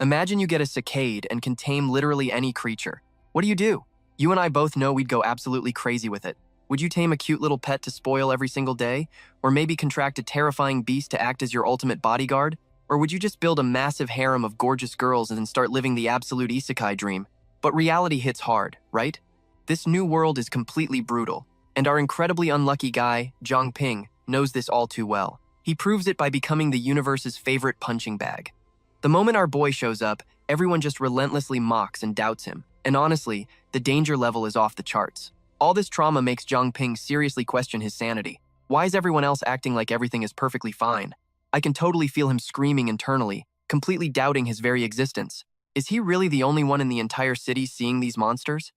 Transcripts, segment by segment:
Imagine you get a cicade and can tame literally any creature. What do? You and I both know we'd go absolutely crazy with it. Would you tame a cute little pet to spoil every single day? Or maybe contract a terrifying beast to act as your ultimate bodyguard? Or would you just build a massive harem of gorgeous girls and start living the absolute isekai dream? But reality hits hard, right? This new world is completely brutal, and our incredibly unlucky guy, Zhang Ping, knows this all too well. He proves it by becoming the universe's favorite punching bag. The moment our boy shows up, everyone just relentlessly mocks and doubts him. And honestly, the danger level is off the charts. All this trauma makes Zhang Ping seriously question his sanity. Why is everyone else acting like everything is perfectly fine? I can totally feel him screaming internally, completely doubting his very existence. Is he really the only one in the entire city seeing these monsters?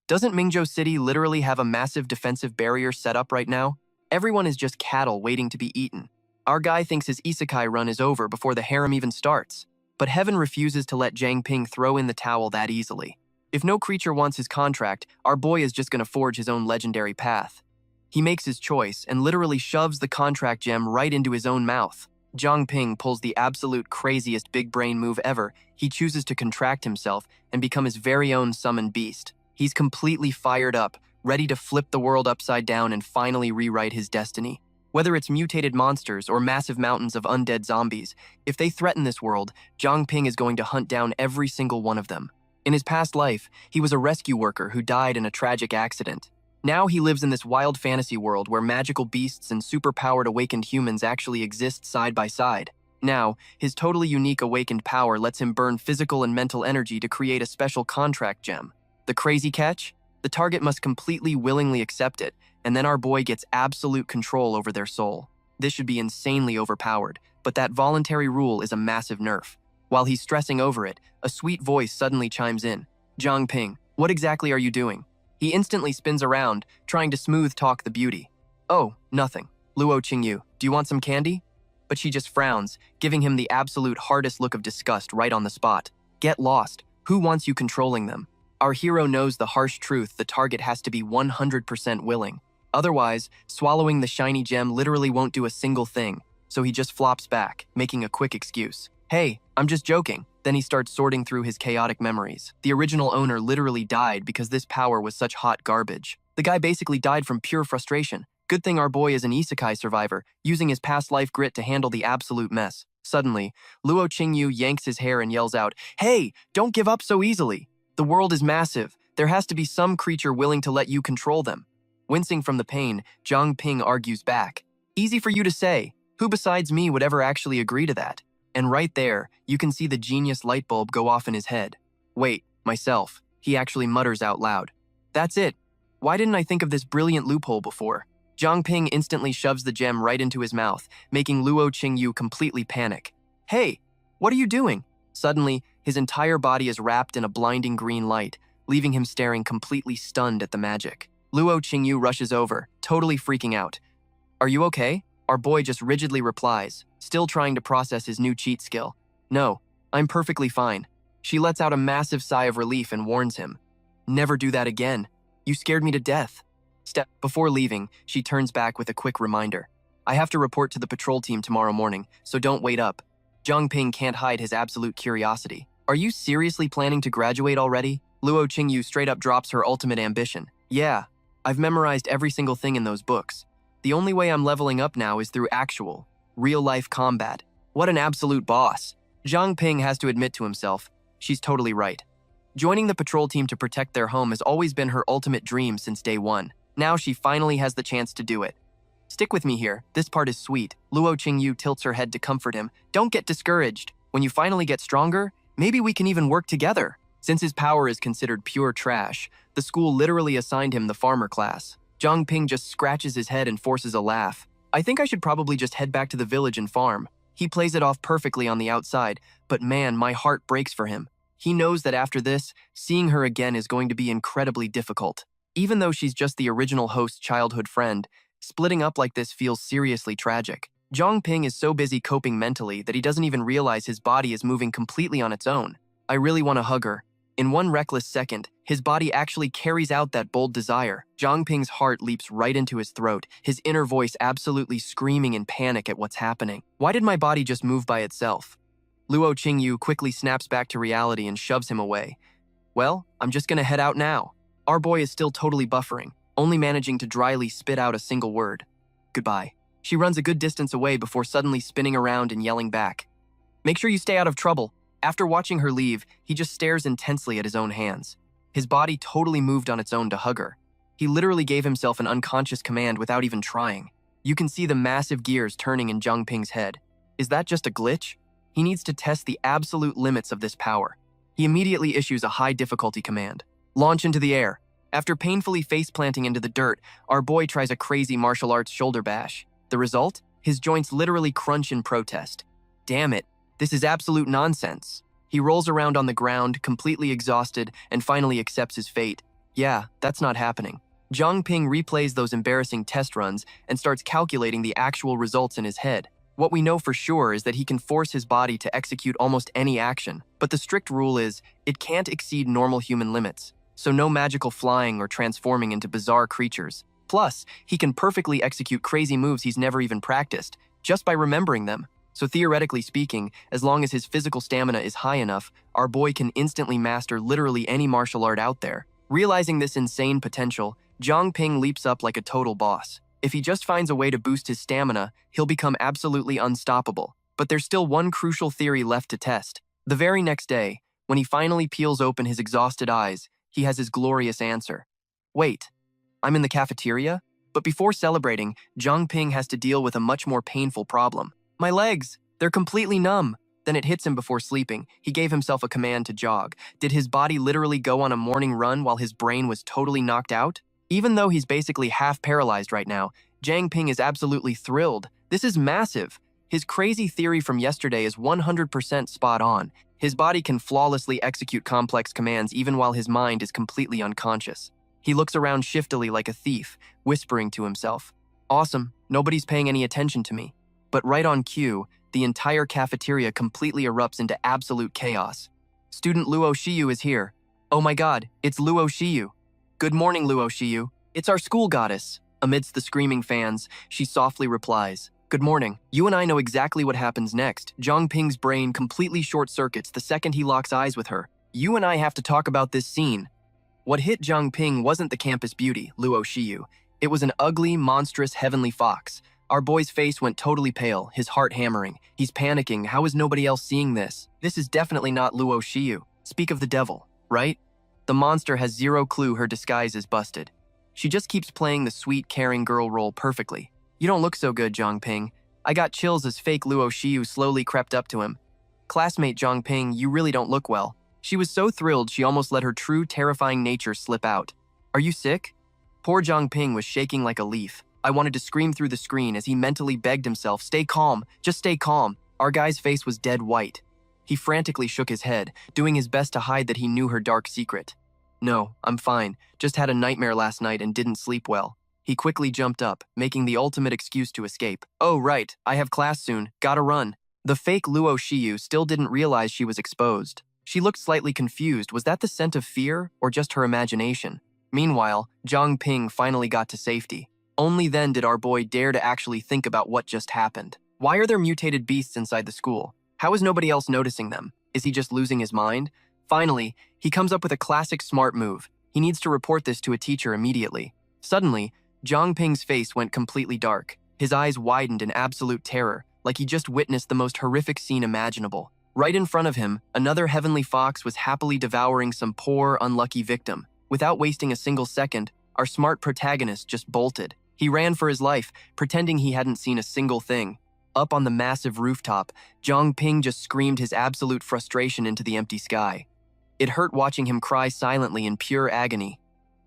Doesn't Mingzhou City literally have a massive defensive barrier set up right now? Everyone is just cattle waiting to be eaten. Our guy thinks his isekai run is over before the harem even starts. But heaven refuses to let Zhang Ping throw in the towel that easily. If no creature wants his contract, our boy is just going to forge his own legendary path. He makes his choice and literally shoves the contract gem right into his own mouth. Zhang Ping pulls the absolute craziest big brain move ever. He chooses to contract himself and become his very own summoned beast. He's completely fired up, ready to flip the world upside down and finally rewrite his destiny. Whether it's mutated monsters or massive mountains of undead zombies, if they threaten this world, Zhang Ping is going to hunt down every single one of them. In his past life, he was a rescue worker who died in a tragic accident. Now he lives in this wild fantasy world where magical beasts and super-powered awakened humans actually exist side by side. Now, his totally unique awakened power lets him burn physical and mental energy to create a special contract gem. The crazy catch? The target must completely willingly accept it, and then our boy gets absolute control over their soul. This should be insanely overpowered, but that voluntary rule is a massive nerf. While he's stressing over it, a sweet voice suddenly chimes in. Zhang Ping, what exactly are you doing? He instantly spins around, trying to smooth talk the beauty. Oh, nothing. Luo Qingyu, do you want some candy? But she just frowns, giving him the absolute hardest look of disgust right on the spot. Get lost. Who wants you controlling them? Our hero knows the harsh truth: the target has to be 100% willing. Otherwise, swallowing the shiny gem literally won't do a single thing, so he just flops back, making a quick excuse. Hey, I'm just joking. Then he starts sorting through his chaotic memories. The original owner literally died because this power was such hot garbage. The guy basically died from pure frustration. Good thing our boy is an isekai survivor, using his past life grit to handle the absolute mess. Suddenly, Luo Qingyu yanks his hair and yells out, "Hey, don't give up so easily. The world is massive. There has to be some creature willing to let you control them." Wincing from the pain, Zhang Ping argues back. Easy for you to say. Who besides me would ever actually agree to that? And right there, you can see the genius light bulb go off in his head. Wait, myself. He actually mutters out loud. That's it. Why didn't I think of this brilliant loophole before? Zhang Ping instantly shoves the gem right into his mouth, making Luo Qingyu completely panic. Hey, what are you doing? Suddenly, his entire body is wrapped in a blinding green light, leaving him staring completely stunned at the magic. Luo Qingyu rushes over, totally freaking out. Are you okay? Our boy just rigidly replies, still trying to process his new cheat skill. No, I'm perfectly fine. She lets out a massive sigh of relief and warns him. Never do that again. You scared me to death. Before leaving, she turns back with a quick reminder. I have to report to the patrol team tomorrow morning, so don't wait up. Zhang Ping can't hide his absolute curiosity. Are you seriously planning to graduate already? Luo Qingyu straight up drops her ultimate ambition. Yeah, I've memorized every single thing in those books. The only way I'm leveling up now is through actual, real-life combat. What an absolute boss. Zhang Ping has to admit to himself, she's totally right. Joining the patrol team to protect their home has always been her ultimate dream since day one. Now she finally has the chance to do it. Stick with me here, this part is sweet. Luo Qingyu tilts her head to comfort him. Don't get discouraged. When you finally get stronger, maybe we can even work together. Since his power is considered pure trash, the school literally assigned him the farmer class. Zhang Ping just scratches his head and forces a laugh. I think I should probably just head back to the village and farm. He plays it off perfectly on the outside, but man, my heart breaks for him. He knows that after this, seeing her again is going to be incredibly difficult. Even though she's just the original host's childhood friend, splitting up like this feels seriously tragic. Zhang Ping is so busy coping mentally that he doesn't even realize his body is moving completely on its own. I really want to hug her. In one reckless second, his body actually carries out that bold desire. Zhang Ping's heart leaps right into his throat, his inner voice absolutely screaming in panic at what's happening. Why did my body just move by itself? Luo Qingyu quickly snaps back to reality and shoves him away. Well, I'm just gonna head out now. Our boy is still totally buffering, only managing to dryly spit out a single word. Goodbye. She runs a good distance away before suddenly spinning around and yelling back. Make sure you stay out of trouble. After watching her leave, he just stares intensely at his own hands. His body totally moved on its own to hug her. He literally gave himself an unconscious command without even trying. You can see the massive gears turning in Zhang Ping's head. Is that just a glitch? He needs to test the absolute limits of this power. He immediately issues a high difficulty command. Launch into the air. After painfully face-planting into the dirt, our boy tries a crazy martial arts shoulder bash. The result? His joints literally crunch in protest. Damn it, this is absolute nonsense. He rolls around on the ground, completely exhausted, and finally accepts his fate. Yeah, that's not happening. Zhang Ping replays those embarrassing test runs and starts calculating the actual results in his head. What we know for sure is that he can force his body to execute almost any action, but the strict rule is, it can't exceed normal human limits, so no magical flying or transforming into bizarre creatures. Plus, he can perfectly execute crazy moves he's never even practiced, just by remembering them. So theoretically speaking, as long as his physical stamina is high enough, our boy can instantly master literally any martial art out there. Realizing this insane potential, Zhang Ping leaps up like a total boss. If he just finds a way to boost his stamina, he'll become absolutely unstoppable. But there's still one crucial theory left to test. The very next day, when he finally peels open his exhausted eyes, he has his glorious answer. Wait, I'm in the cafeteria? But before celebrating, Zhang Ping has to deal with a much more painful problem. My legs, they're completely numb. Then it hits him before sleeping. He gave himself a command to jog. Did his body literally go on a morning run while his brain was totally knocked out? Even though he's basically half paralyzed right now, Zhang Ping is absolutely thrilled. This is massive. His crazy theory from yesterday is 100% spot on. His body can flawlessly execute complex commands even while his mind is completely unconscious. He looks around shiftily like a thief, whispering to himself, "Awesome, nobody's paying any attention to me." But right on cue, the entire cafeteria completely erupts into absolute chaos. Student Luo Shiyu is here. Oh my god, it's Luo Shiyu. Good morning, Luo Shiyu. It's our school goddess. Amidst the screaming fans, she softly replies, Good morning. You and I know exactly what happens next. Zhang Ping's brain completely short-circuits the second he locks eyes with her. You and I have to talk about this scene. What hit Zhang Ping wasn't the campus beauty, Luo Shiyu. It was an ugly, monstrous heavenly fox. Our boy's face went totally pale, his heart hammering. He's panicking. How is nobody else seeing this? This is definitely not Luo Shiyu. Speak of the devil, right? The monster has zero clue her disguise is busted. She just keeps playing the sweet, caring girl role perfectly. You don't look so good, Zhang Ping. I got chills as fake Luo Shiyu slowly crept up to him. Classmate Zhang Ping, you really don't look well. She was so thrilled she almost let her true, terrifying nature slip out. Are you sick? Poor Zhang Ping was shaking like a leaf. I wanted to scream through the screen as he mentally begged himself, Stay calm, just stay calm. Our guy's face was dead white. He frantically shook his head, doing his best to hide that he knew her dark secret. No, I'm fine. Just had a nightmare last night and didn't sleep well. He quickly jumped up, making the ultimate excuse to escape. Oh, right, I have class soon. Gotta run. The fake Luo Shiyu still didn't realize she was exposed. She looked slightly confused. Was that the scent of fear or just her imagination? Meanwhile, Zhang Ping finally got to safety. Only then did our boy dare to actually think about what just happened. Why are there mutated beasts inside the school? How is nobody else noticing them? Is he just losing his mind? Finally, he comes up with a classic smart move. He needs to report this to a teacher immediately. Suddenly, Zhang Ping's face went completely dark. His eyes widened in absolute terror, like he just witnessed the most horrific scene imaginable. Right in front of him, another heavenly fox was happily devouring some poor, unlucky victim. Without wasting a single second, our smart protagonist just bolted. He ran for his life, pretending he hadn't seen a single thing. Up on the massive rooftop, Zhang Ping just screamed his absolute frustration into the empty sky. It hurt watching him cry silently in pure agony.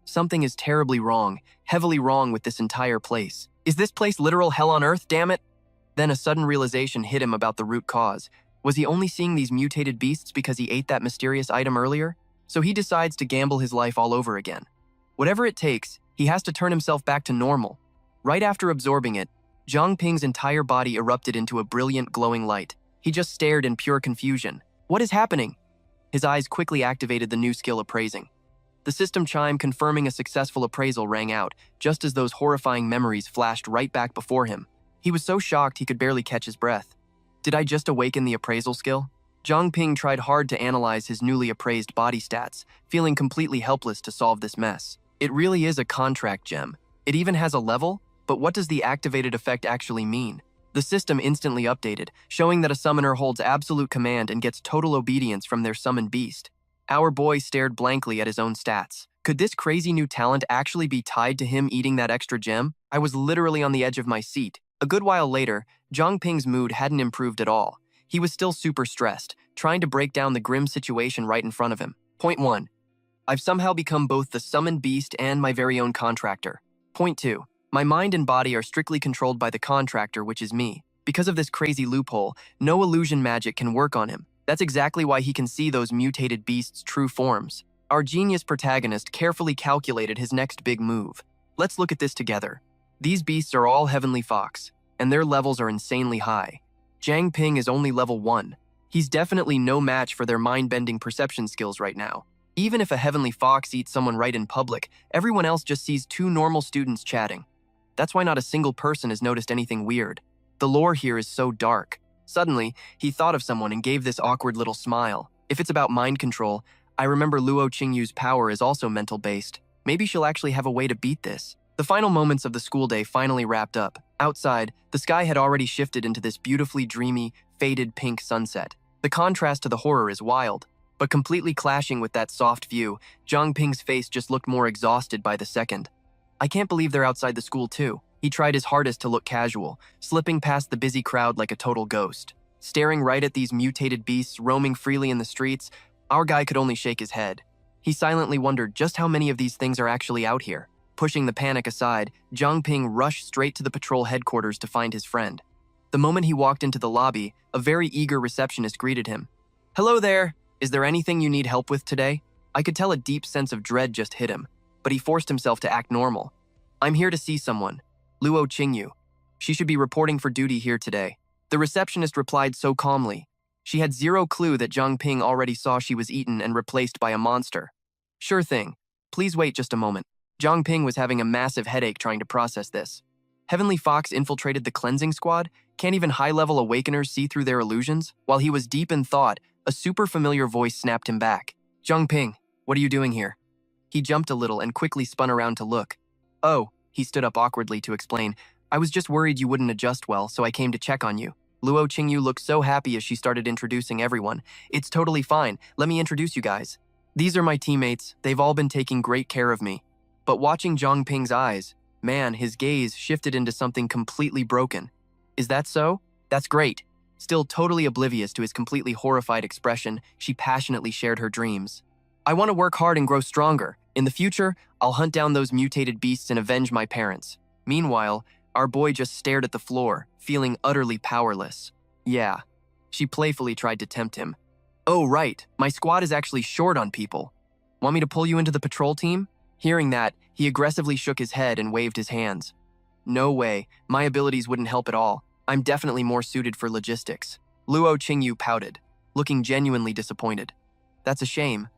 Something is terribly wrong, heavily wrong with this entire place. Is this place literal hell on earth, damn it? Then a sudden realization hit him about the root cause. Was he only seeing these mutated beasts because he ate that mysterious item earlier? So he decides to gamble his life all over again. Whatever it takes, he has to turn himself back to normal. Right after absorbing it, Zhang Ping's entire body erupted into a brilliant glowing light. He just stared in pure confusion. What is happening? His eyes quickly activated the new skill appraising. The system chime confirming a successful appraisal rang out, just as those horrifying memories flashed right back before him. He was so shocked he could barely catch his breath. Did I just awaken the appraisal skill? Zhang Ping tried hard to analyze his newly appraised body stats, feeling completely helpless to solve this mess. It really is a contract gem. It even has a level, but what does the activated effect actually mean? The system instantly updated, showing that a summoner holds absolute command and gets total obedience from their summoned beast. Our boy stared blankly at his own stats. Could this crazy new talent actually be tied to him eating that extra gem? I was literally on the edge of my seat. A good while later, Zhang Ping's mood hadn't improved at all. He was still super stressed, trying to break down the grim situation right in front of him. Point 1. I've somehow become both the summoned beast and my very own contractor. Point 2. My mind and body are strictly controlled by the contractor, which is me. Because of this crazy loophole, no illusion magic can work on him. That's exactly why he can see those mutated beasts' true forms. Our genius protagonist carefully calculated his next big move. Let's look at this together. These beasts are all Heavenly Fox, and their levels are insanely high. Zhang Ping is only level 1. He's definitely no match for their mind-bending perception skills right now. Even if a Heavenly Fox eats someone right in public, everyone else just sees two normal students chatting. That's why not a single person has noticed anything weird. The lore here is so dark. Suddenly, he thought of someone and gave this awkward little smile. If it's about mind control, I remember Luo Qingyu's power is also mental-based. Maybe she'll actually have a way to beat this. The final moments of the school day finally wrapped up. Outside, the sky had already shifted into this beautifully dreamy, faded pink sunset. The contrast to the horror is wild, but completely clashing with that soft view, Zhang Ping's face just looked more exhausted by the second. I can't believe they're outside the school too. He tried his hardest to look casual, slipping past the busy crowd like a total ghost. Staring right at these mutated beasts roaming freely in the streets, our guy could only shake his head. He silently wondered just how many of these things are actually out here. Pushing the panic aside, Zhang Ping rushed straight to the patrol headquarters to find his friend. The moment he walked into the lobby, a very eager receptionist greeted him. "Hello there! Is there anything you need help with today?" I could tell a deep sense of dread just hit him, but he forced himself to act normal. "I'm here to see someone. Luo Qingyu. She should be reporting for duty here today." The receptionist replied so calmly. She had zero clue that Zhang Ping already saw she was eaten and replaced by a monster. "Sure thing. Please wait just a moment." Zhang Ping was having a massive headache trying to process this. Heavenly Fox infiltrated the cleansing squad? Can't even high-level awakeners see through their illusions? While he was deep in thought, a super familiar voice snapped him back. "Zhang Ping, what are you doing here?" He jumped a little and quickly spun around to look. "Oh," he stood up awkwardly to explain, "I was just worried you wouldn't adjust well, so I came to check on you." Luo Qingyu looked so happy as she started introducing everyone. "It's totally fine. Let me introduce you guys. These are my teammates. They've all been taking great care of me." But watching Zhang Ping's eyes, man, his gaze shifted into something completely broken. "Is that so? That's great." Still totally oblivious to his completely horrified expression, she passionately shared her dreams. "I want to work hard and grow stronger. In the future, I'll hunt down those mutated beasts and avenge my parents." Meanwhile, our boy just stared at the floor, feeling utterly powerless. "Yeah." She playfully tried to tempt him. "Oh, right, my squad is actually short on people. Want me to pull you into the patrol team?" Hearing that, he aggressively shook his head and waved his hands. "No way, my abilities wouldn't help at all. I'm definitely more suited for logistics." Luo Qingyu pouted, looking genuinely disappointed. "That's a shame."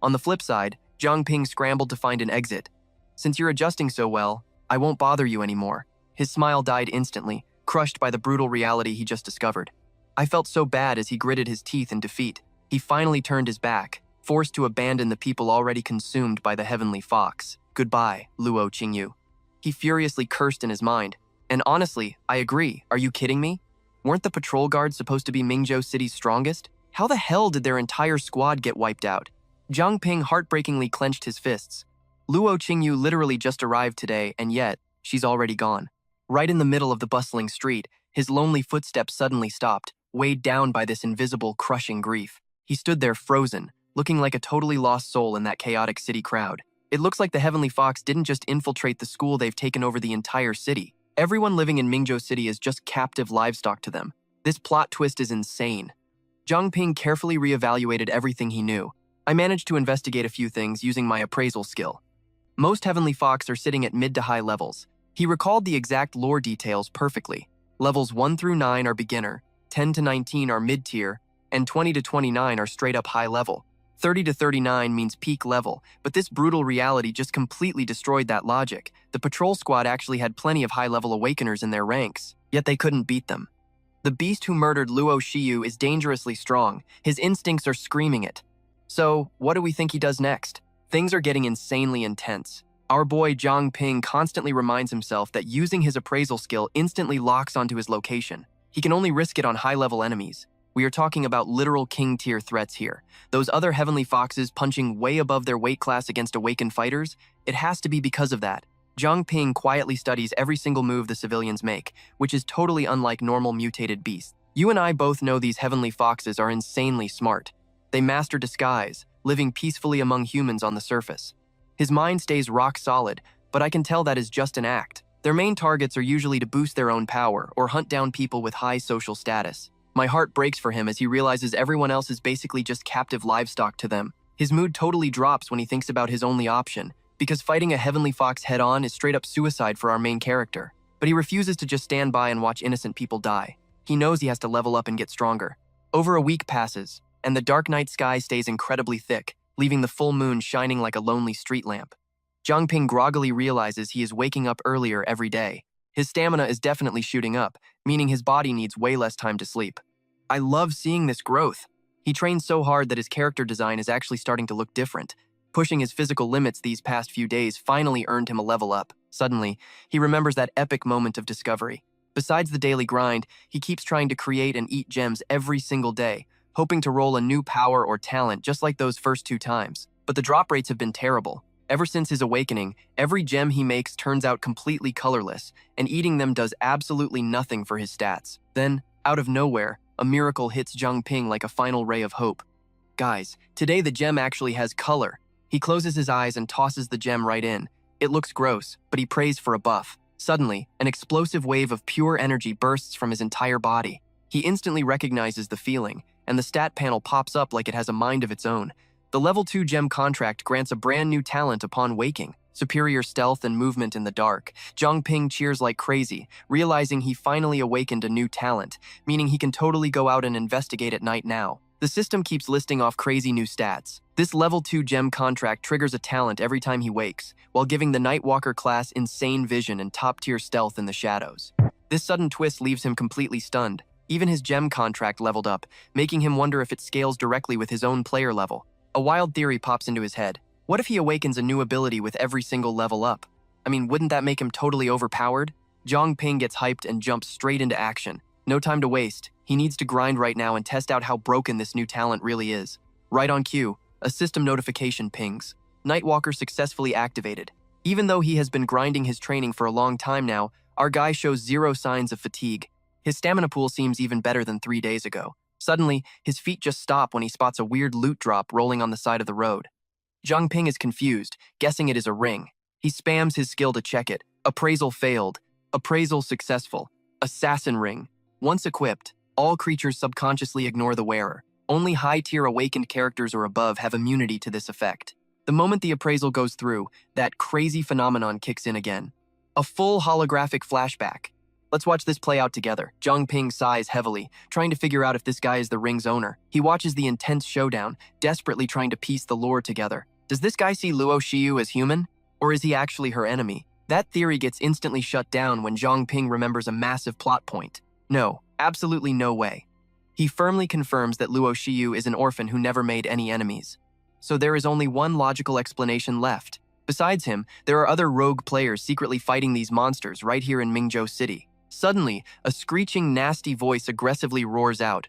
On the flip side, Zhang Ping scrambled to find an exit. "Since you're adjusting so well, I won't bother you anymore." His smile died instantly, crushed by the brutal reality he just discovered. I felt so bad as he gritted his teeth in defeat. He finally turned his back, forced to abandon the people already consumed by the Heavenly Fox. "Goodbye, Luo Qingyu." He furiously cursed in his mind. And honestly, I agree. Are you kidding me? Weren't the patrol guards supposed to be Mingzhou City's strongest? How the hell did their entire squad get wiped out? Zhang Ping heartbreakingly clenched his fists. Luo Qingyu literally just arrived today, and yet, she's already gone. Right in the middle of the bustling street, his lonely footsteps suddenly stopped, weighed down by this invisible, crushing grief. He stood there frozen, looking like a totally lost soul in that chaotic city crowd. It looks like the Heavenly Fox didn't just infiltrate the school, they've taken over the entire city. Everyone living in Mingzhou City is just captive livestock to them. This plot twist is insane. Zhang Ping carefully reevaluated everything he knew. I managed to investigate a few things using my appraisal skill. Most Heavenly Fox are sitting at mid to high levels. He recalled the exact lore details perfectly. Levels 1 through 9 are beginner, 10 to 19 are mid-tier, and 20 to 29 are straight-up high level. 30 to 39 means peak level, but this brutal reality just completely destroyed that logic. The patrol squad actually had plenty of high-level awakeners in their ranks, yet they couldn't beat them. The beast who murdered Luo Shiyu is dangerously strong. His instincts are screaming it. So, what do we think he does next? Things are getting insanely intense. Our boy Zhang Ping constantly reminds himself that using his appraisal skill instantly locks onto his location. He can only risk it on high-level enemies. We are talking about literal king-tier threats here. Those other heavenly foxes punching way above their weight class against awakened fighters, it has to be because of that. Zhang Ping quietly studies every single move the civilians make, which is totally unlike normal mutated beasts. You and I both know these heavenly foxes are insanely smart. They master disguise, living peacefully among humans on the surface. His mind stays rock solid, but I can tell that is just an act. Their main targets are usually to boost their own power or hunt down people with high social status. My heart breaks for him as he realizes everyone else is basically just captive livestock to them. His mood totally drops when he thinks about his only option, because fighting a heavenly fox head-on is straight up suicide for our main character. But he refuses to just stand by and watch innocent people die. He knows he has to level up and get stronger. Over a week passes, and the dark night sky stays incredibly thick, leaving the full moon shining like a lonely street lamp. Zhang Ping groggily realizes he is waking up earlier every day. His stamina is definitely shooting up, meaning his body needs way less time to sleep. I love seeing this growth. He trains so hard that his character design is actually starting to look different. Pushing his physical limits these past few days finally earned him a level up. Suddenly, he remembers that epic moment of discovery. Besides the daily grind, he keeps trying to create and eat gems every single day, hoping to roll a new power or talent just like those first 2 times. But the drop rates have been terrible. Ever since his awakening, every gem he makes turns out completely colorless, and eating them does absolutely nothing for his stats. Then, out of nowhere, a miracle hits Zhang Ping like a final ray of hope. Guys, today the gem actually has color. He closes his eyes and tosses the gem right in. It looks gross, but he prays for a buff. Suddenly, an explosive wave of pure energy bursts from his entire body. He instantly recognizes the feeling, and the stat panel pops up like it has a mind of its own. The level 2 gem contract grants a brand new talent upon waking, superior stealth and movement in the dark. Zhang Ping cheers like crazy, realizing he finally awakened a new talent, meaning he can totally go out and investigate at night now. The system keeps listing off crazy new stats. This level 2 gem contract triggers a talent every time he wakes, while giving the Nightwalker class insane vision and top-tier stealth in the shadows. This sudden twist leaves him completely stunned. Even his gem contract leveled up, making him wonder if it scales directly with his own player level. A wild theory pops into his head. What if he awakens a new ability with every single level up? I mean, wouldn't that make him totally overpowered? Zhang Ping gets hyped and jumps straight into action. No time to waste. He needs to grind right now and test out how broken this new talent really is. Right on cue, a system notification pings. Nightwalker successfully activated. Even though he has been grinding his training for a long time now, our guy shows zero signs of fatigue. His stamina pool seems even better than 3 days ago. Suddenly, his feet just stop when he spots a weird loot drop rolling on the side of the road. Zhang Ping is confused, guessing it is a ring. He spams his skill to check it. Appraisal failed. Appraisal successful. Assassin ring. Once equipped, all creatures subconsciously ignore the wearer. Only high-tier awakened characters or above have immunity to this effect. The moment the appraisal goes through, that crazy phenomenon kicks in again. A full holographic flashback. Let's watch this play out together. Zhang Ping sighs heavily, trying to figure out if this guy is the ring's owner. He watches the intense showdown, desperately trying to piece the lore together. Does this guy see Luo Shiyu as human? Or is he actually her enemy? That theory gets instantly shut down when Zhang Ping remembers a massive plot point. No, absolutely no way. He firmly confirms that Luo Shiyu is an orphan who never made any enemies. So there is only one logical explanation left. Besides him, there are other rogue players secretly fighting these monsters right here in Mingzhou City. Suddenly, a screeching, nasty voice aggressively roars out.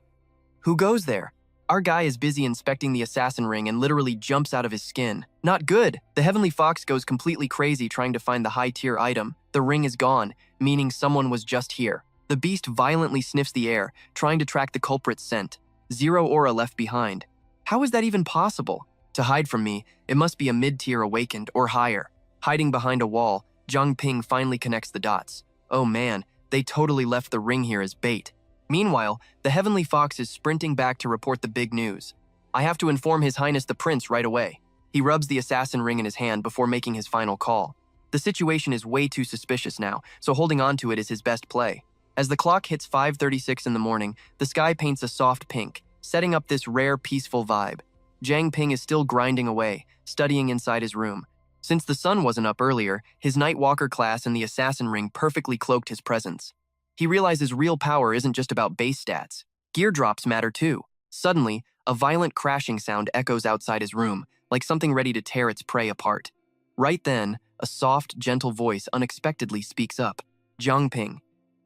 Who goes there? Our guy is busy inspecting the assassin ring and literally jumps out of his skin. Not good! The Heavenly Fox goes completely crazy trying to find the high-tier item. The ring is gone, meaning someone was just here. The beast violently sniffs the air, trying to track the culprit's scent. Zero aura left behind. How is that even possible? To hide from me, it must be a mid-tier awakened or higher. Hiding behind a wall, Zhang Ping finally connects the dots. Oh man, they totally left the ring here as bait. Meanwhile, the Heavenly Fox is sprinting back to report the big news. I have to inform His Highness the Prince right away. He rubs the assassin ring in his hand before making his final call. The situation is way too suspicious now, so holding on to it is his best play. As the clock hits 5:36 in the morning, the sky paints a soft pink, setting up this rare, peaceful vibe. Zhang Ping is still grinding away, studying inside his room. Since the sun wasn't up earlier, his Nightwalker class and the assassin ring perfectly cloaked his presence. He realizes real power isn't just about base stats. Gear drops matter too. Suddenly, a violent crashing sound echoes outside his room, like something ready to tear its prey apart. Right then, a soft, gentle voice unexpectedly speaks up. Zhang Ping.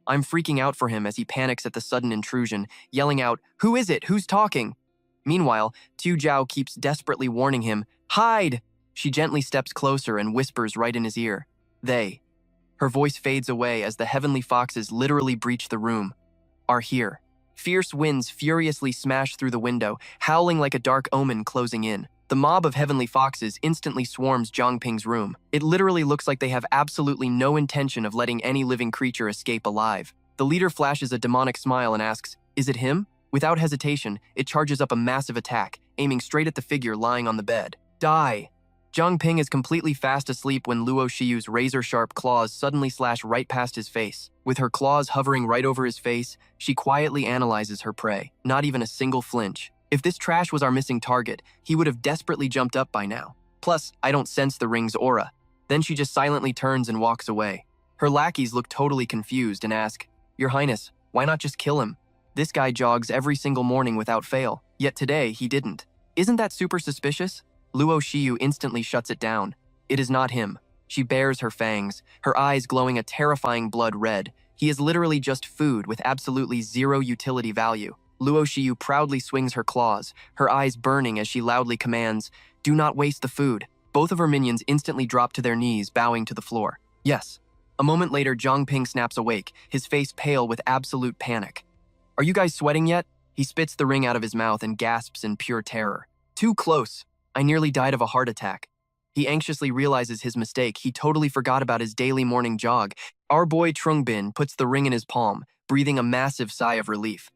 I'm freaking out for him as he panics at the sudden intrusion, yelling out, "Who is it? Who's talking?" Meanwhile, Tu Zhao keeps desperately warning him, "Hide!" She gently steps closer and whispers right in his ear, "They." Her voice fades away as the heavenly foxes literally breach the room. Are here. Fierce winds furiously smash through the window, howling like a dark omen closing in. The mob of heavenly foxes instantly swarms Zhang Ping's room. It literally looks like they have absolutely no intention of letting any living creature escape alive. The leader flashes a demonic smile and asks, "Is it him?" Without hesitation, it charges up a massive attack, aiming straight at the figure lying on the bed. Die! Zhang Ping is completely fast asleep when Luo Shiyu's razor-sharp claws suddenly slash right past his face. With her claws hovering right over his face, she quietly analyzes her prey, not even a single flinch. If this trash was our missing target, he would have desperately jumped up by now. Plus, I don't sense the ring's aura. Then she just silently turns and walks away. Her lackeys look totally confused and ask, "Your Highness, why not just kill him? This guy jogs every single morning without fail, yet today he didn't. Isn't that super suspicious?" Luo Shiyu instantly shuts it down. It is not him. She bares her fangs, her eyes glowing a terrifying blood red. He is literally just food with absolutely zero utility value. Luo Shiyu proudly swings her claws, her eyes burning as she loudly commands, "Do not waste the food." Both of her minions instantly drop to their knees, bowing to the floor. Yes. A moment later, Zhang Ping snaps awake, his face pale with absolute panic. "Are you guys sweating yet?" He spits the ring out of his mouth and gasps in pure terror. "Too close. I nearly died of a heart attack." He anxiously realizes his mistake. He totally forgot about his daily morning jog. Our boy Trungbin puts the ring in his palm, breathing a massive sigh of relief.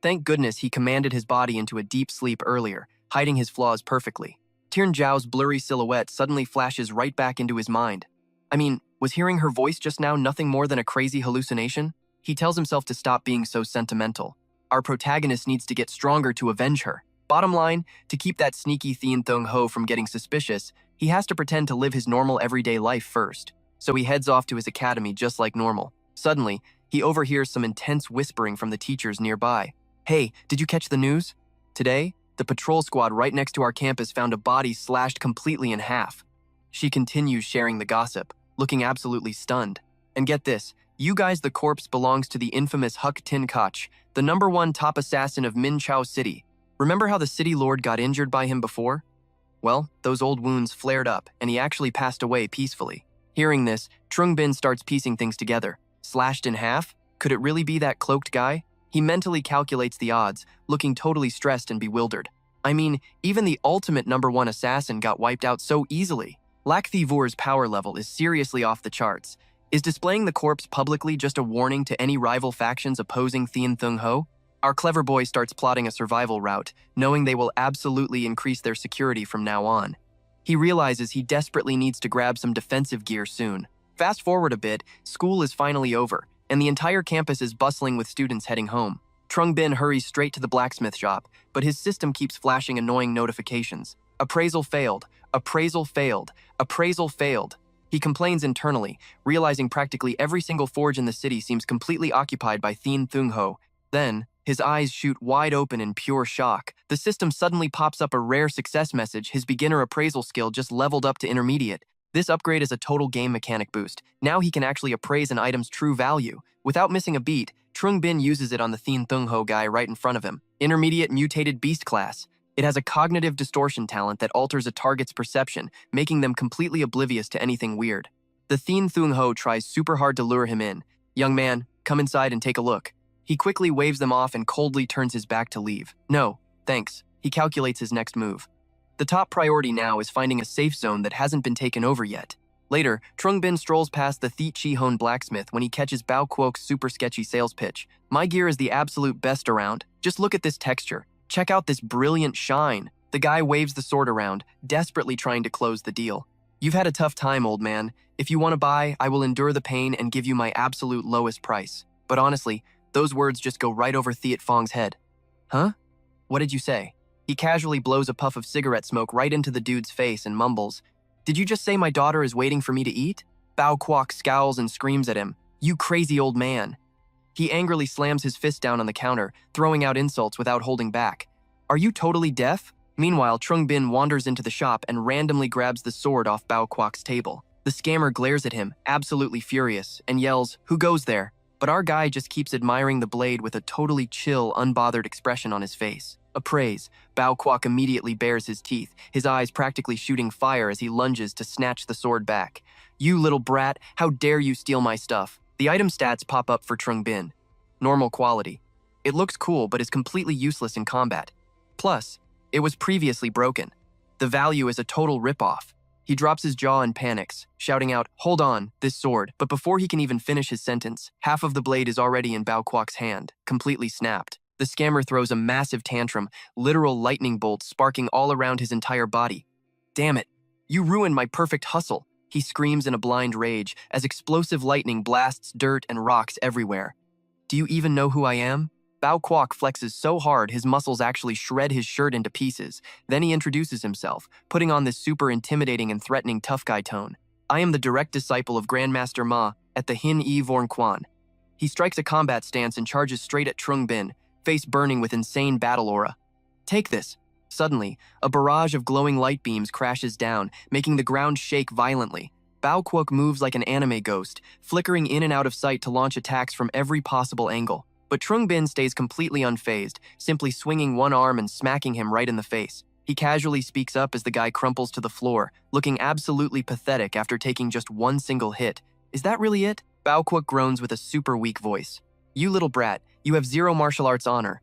Thank goodness he commanded his body into a deep sleep earlier, hiding his flaws perfectly. Tian Zhao's blurry silhouette suddenly flashes right back into his mind. I mean, was hearing her voice just now nothing more than a crazy hallucination? He tells himself to stop being so sentimental. Our protagonist needs to get stronger to avenge her. Bottom line, to keep that sneaky Thien Thung Ho from getting suspicious, he has to pretend to live his normal everyday life first. So he heads off to his academy just like normal. Suddenly, he overhears some intense whispering from the teachers nearby. "Hey, did you catch the news? Today, the patrol squad right next to our campus found a body slashed completely in half." She continues sharing the gossip, looking absolutely stunned. And get this, you guys, the corpse belongs to the infamous Huck Tin Koch, the #1 top assassin of Mingzhou City. Remember how the city lord got injured by him before? Well, those old wounds flared up, and he actually passed away peacefully. Hearing this, Trungbin starts piecing things together. Slashed in half? Could it really be that cloaked guy? He mentally calculates the odds, looking totally stressed and bewildered. I mean, even the ultimate #1 assassin got wiped out so easily. Lac Thivor's power level is seriously off the charts. Is displaying the corpse publicly just a warning to any rival factions opposing Thien Thung Ho? Our clever boy starts plotting a survival route, knowing they will absolutely increase their security from now on. He realizes he desperately needs to grab some defensive gear soon. Fast forward a bit, school is finally over, and the entire campus is bustling with students heading home. Trungbin hurries straight to the blacksmith shop, but his system keeps flashing annoying notifications. Appraisal failed, appraisal failed, appraisal failed. He complains internally, realizing practically every single forge in the city seems completely occupied by Thien Thung Ho. Then, his eyes shoot wide open in pure shock. The system suddenly pops up a rare success message. His beginner appraisal skill just leveled up to intermediate. This upgrade is a total game mechanic boost. Now he can actually appraise an item's true value. Without missing a beat, Trungbin uses it on the Thien Thung Ho guy right in front of him. Intermediate mutated beast class. It has a cognitive distortion talent that alters a target's perception, making them completely oblivious to anything weird. The Thien Thung Ho tries super hard to lure him in. "Young man, come inside and take a look." He quickly waves them off and coldly turns his back to leave. "No, thanks." He calculates his next move. The top priority now is finding a safe zone that hasn't been taken over yet. Later, Trungbin strolls past the Thi Chi Hon blacksmith when he catches Bao Kuok's super sketchy sales pitch. "My gear is the absolute best around. Just look at this texture. Check out this brilliant shine." The guy waves the sword around, desperately trying to close the deal. "You've had a tough time, old man. If you want to buy, I will endure the pain and give you my absolute lowest price." But honestly, those words just go right over Thiet Fong's head. "Huh? What did you say?" He casually blows a puff of cigarette smoke right into the dude's face and mumbles, "Did you just say my daughter is waiting for me to eat?" Bao Kuok scowls and screams at him, "You crazy old man." He angrily slams his fist down on the counter, throwing out insults without holding back. Are you totally deaf? Meanwhile, Trung Bin wanders into the shop and randomly grabs the sword off Bao Kwok's table. The scammer glares at him, absolutely furious, and yells, "Who goes there?" But our guy just keeps admiring the blade with a totally chill, unbothered expression on his face. Appraise, Bao Kwok immediately bares his teeth, his eyes practically shooting fire as he lunges to snatch the sword back. "You little brat, how dare you steal my stuff?" The item stats pop up for Trung Bin. Normal quality. It looks cool but is completely useless in combat. Plus, it was previously broken. The value is a total ripoff. He drops his jaw and panics, shouting out, "Hold on, this sword." But before he can even finish his sentence, half of the blade is already in Bao Kwok's hand, completely snapped. The scammer throws a massive tantrum, literal lightning bolts sparking all around his entire body. "Damn it, you ruined my perfect hustle," he screams in a blind rage as explosive lightning blasts dirt and rocks everywhere. "Do you even know who I am?" Bao Kwok flexes so hard his muscles actually shred his shirt into pieces. Then he introduces himself, putting on this super intimidating and threatening tough guy tone. "I am the direct disciple of Grandmaster Ma at the Hin Yi Vorn Quan." He strikes a combat stance and charges straight at Trung Bin, face burning with insane battle aura. "Take this." Suddenly, a barrage of glowing light beams crashes down, making the ground shake violently. Bao Kwok moves like an anime ghost, flickering in and out of sight to launch attacks from every possible angle. But Trung Bin stays completely unfazed, simply swinging one arm and smacking him right in the face. He casually speaks up as the guy crumples to the floor, looking absolutely pathetic after taking just one single hit. "Is that really it?" Bao Kwok groans with a super weak voice. "You little brat, you have 0 martial arts honor."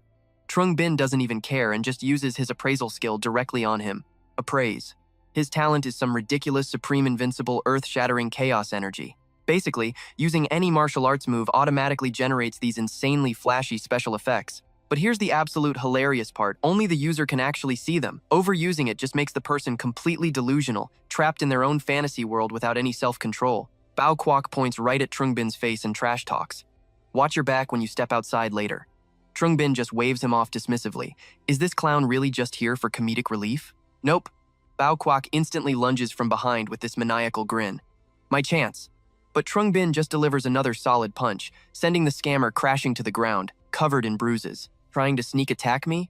Trung Bin doesn't even care and just uses his appraisal skill directly on him. Appraise. His talent is some ridiculous, supreme, invincible, earth-shattering chaos energy. Basically, using any martial arts move automatically generates these insanely flashy special effects. But here's the absolute hilarious part, only the user can actually see them. Overusing it just makes the person completely delusional, trapped in their own fantasy world without any self-control. Bao Kwok points right at Trung Bin's face and trash talks. "Watch your back when you step outside later." Trung Bin just waves him off dismissively. Is this clown really just here for comedic relief? Nope. Bao Kwok instantly lunges from behind with this maniacal grin. "My chance." But Trung Bin just delivers another solid punch, sending the scammer crashing to the ground, covered in bruises. Trying to sneak attack me?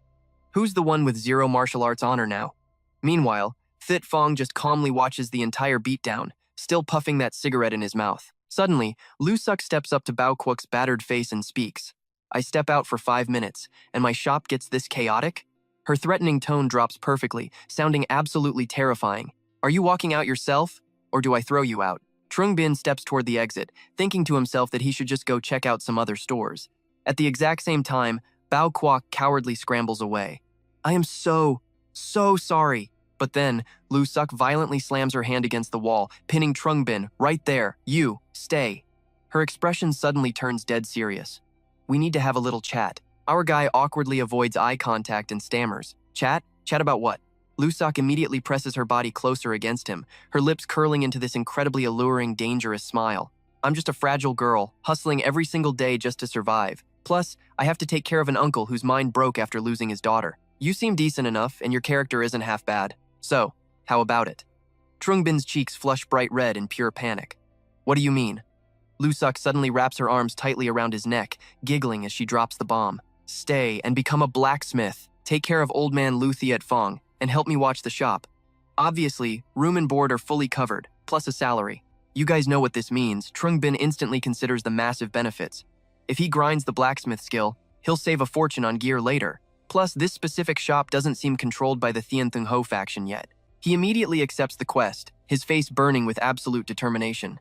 Who's the one with 0 martial arts honor now? Meanwhile, Thit Fong just calmly watches the entire beatdown, still puffing that cigarette in his mouth. Suddenly, Lu Suk steps up to Bao Kwok's battered face and speaks. "I step out for 5 minutes, and my shop gets this chaotic?" Her threatening tone drops perfectly, sounding absolutely terrifying. "Are you walking out yourself, or do I throw you out?" Trung Bin steps toward the exit, thinking to himself that he should just go check out some other stores. At the exact same time, Bao Kwok cowardly scrambles away. "I am so sorry." But then, Lu Suk violently slams her hand against the wall, pinning Trung Bin right there. "You, stay." Her expression suddenly turns dead serious. "We need to have a little chat." Our guy awkwardly avoids eye contact and stammers. "Chat? Chat about what?" Lu Suk immediately presses her body closer against him, her lips curling into this incredibly alluring, dangerous smile. "I'm just a fragile girl, hustling every single day just to survive. Plus, I have to take care of an uncle whose mind broke after losing his daughter. You seem decent enough, and your character isn't half bad. So, how about it?" Trung Bin's cheeks flush bright red in pure panic. "What do you mean?" Lu Suk suddenly wraps her arms tightly around his neck, giggling as she drops the bomb. "Stay and become a blacksmith. Take care of old man Lu Thiet Fong, and help me watch the shop. Obviously, room and board are fully covered, plus a salary. You guys know what this means." Trung Bin instantly considers the massive benefits. If he grinds the blacksmith skill, he'll save a fortune on gear later. Plus, this specific shop doesn't seem controlled by the Thien Thung Ho faction yet. He immediately accepts the quest, his face burning with absolute determination.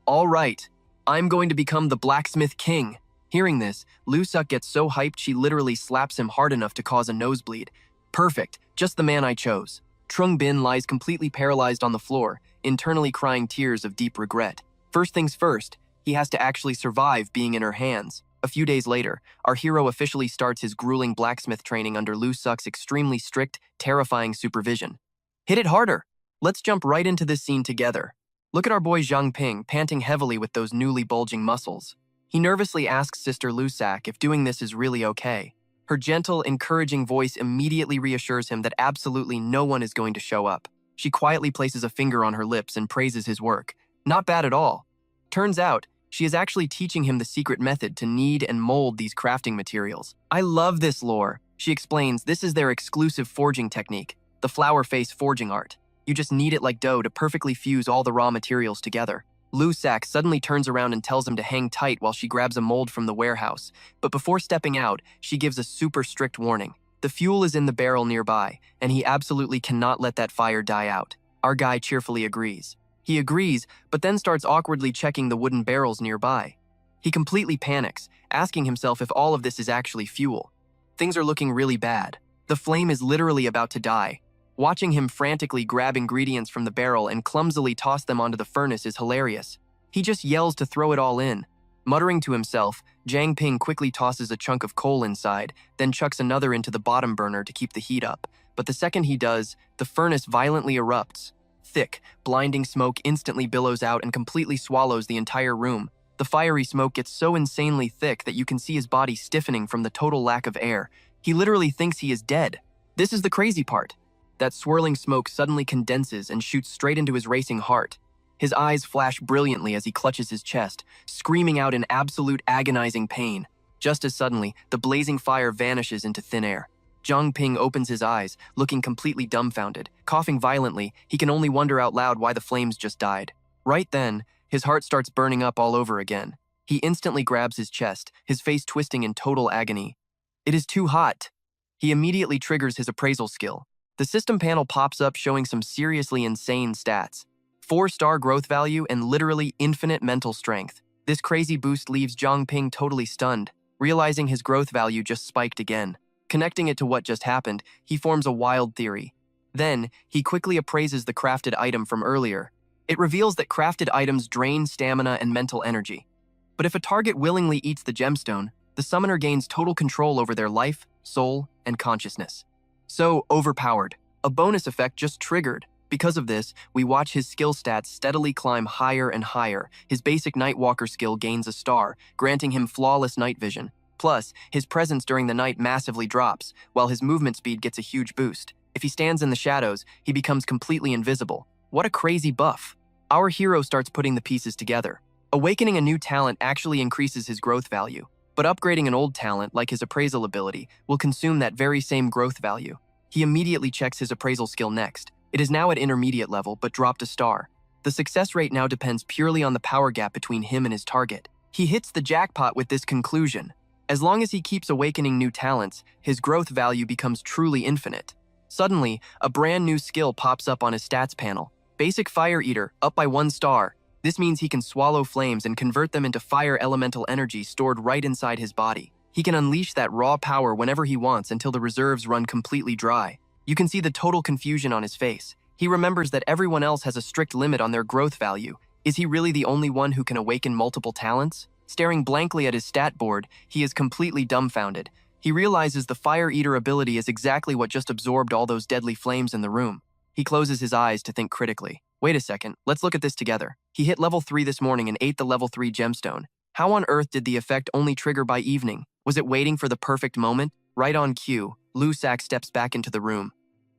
"All right, I'm going to become the blacksmith king." Hearing this, Lu Suk gets so hyped she literally slaps him hard enough to cause a nosebleed. Perfect, just the man I chose. Trung Bin lies completely paralyzed on the floor, internally crying tears of deep regret. First things first, he has to actually survive being in her hands. A few days later, our hero officially starts his grueling blacksmith training under Lu Suk's extremely strict, terrifying supervision. Hit it harder! Let's jump right into this scene together. Look at our boy Zhang Ping panting heavily with those newly bulging muscles. He nervously asks Sister Lu Sak if doing this is really okay. Her gentle, encouraging voice immediately reassures him that absolutely no one is going to show up. She quietly places a finger on her lips and praises his work. Not bad at all. Turns out, She is actually teaching him the secret method to knead and mold these crafting materials. I love this lore. She explains this is their exclusive forging technique, the flower face forging art. You just knead it like dough to perfectly fuse all the raw materials together. Lusak suddenly turns around and tells him to hang tight while she grabs a mold from the warehouse. But before stepping out, she gives a super strict warning. The fuel is in the barrel nearby, and he absolutely cannot let that fire die out. Our guy cheerfully agrees. He agrees, but then starts awkwardly checking the wooden barrels nearby. He completely panics, asking himself if all of this is actually fuel. Things are looking really bad. The flame is literally about to die. Watching him frantically grab ingredients from the barrel and clumsily toss them onto the furnace is hilarious. He just yells to throw it all in. Muttering to himself, Zhang Ping quickly tosses a chunk of coal inside, then chucks another into the bottom burner to keep the heat up. But the second he does, the furnace violently erupts. Thick, blinding smoke instantly billows out and completely swallows the entire room. The fiery smoke gets so insanely thick that you can see his body stiffening from the total lack of air. He literally thinks he is dead. This is the crazy part. That swirling smoke suddenly condenses and shoots straight into his racing heart. His eyes flash brilliantly as he clutches his chest, screaming out in absolute agonizing pain. Just as suddenly, the blazing fire vanishes into thin air. Zhang Ping opens his eyes, looking completely dumbfounded. Coughing violently, he can only wonder out loud why the flames just died. Right then, his heart starts burning up all over again. He instantly grabs his chest, his face twisting in total agony. It is too hot. He immediately triggers his appraisal skill. The system panel pops up showing some seriously insane stats. 4-star growth value and literally infinite mental strength. This crazy boost leaves Zhang Ping totally stunned, realizing his growth value just spiked again. Connecting it to what just happened, he forms a wild theory. Then, he quickly appraises the crafted item from earlier. It reveals that crafted items drain stamina and mental energy. But if a target willingly eats the gemstone, the summoner gains total control over their life, soul, and consciousness. So overpowered. A bonus effect just triggered. Because of this, we watch his skill stats steadily climb higher and higher. His basic Nightwalker skill gains a star, granting him flawless night vision. Plus, his presence during the night massively drops, while his movement speed gets a huge boost. If he stands in the shadows, he becomes completely invisible. What a crazy buff. Our hero starts putting the pieces together. Awakening a new talent actually increases his growth value. But upgrading an old talent, like his appraisal ability, will consume that very same growth value. He immediately checks his appraisal skill next. It is now at intermediate level, but dropped a star. The success rate now depends purely on the power gap between him and his target. He hits the jackpot with this conclusion. As long as he keeps awakening new talents, his growth value becomes truly infinite. Suddenly, a brand new skill pops up on his stats panel. Basic Fire Eater, up by 1 star. This means he can swallow flames and convert them into fire elemental energy stored right inside his body. He can unleash that raw power whenever he wants until the reserves run completely dry. You can see the total confusion on his face. He remembers that everyone else has a strict limit on their growth value. Is he really the only one who can awaken multiple talents? Staring blankly at his stat board, he is completely dumbfounded. He realizes the Fire Eater ability is exactly what just absorbed all those deadly flames in the room. He closes his eyes to think critically. Wait a second, let's look at this together. He hit level 3 this morning and ate the level 3 gemstone. How on earth did the effect only trigger by evening? Was it waiting for the perfect moment? Right on cue, Lusak steps back into the room.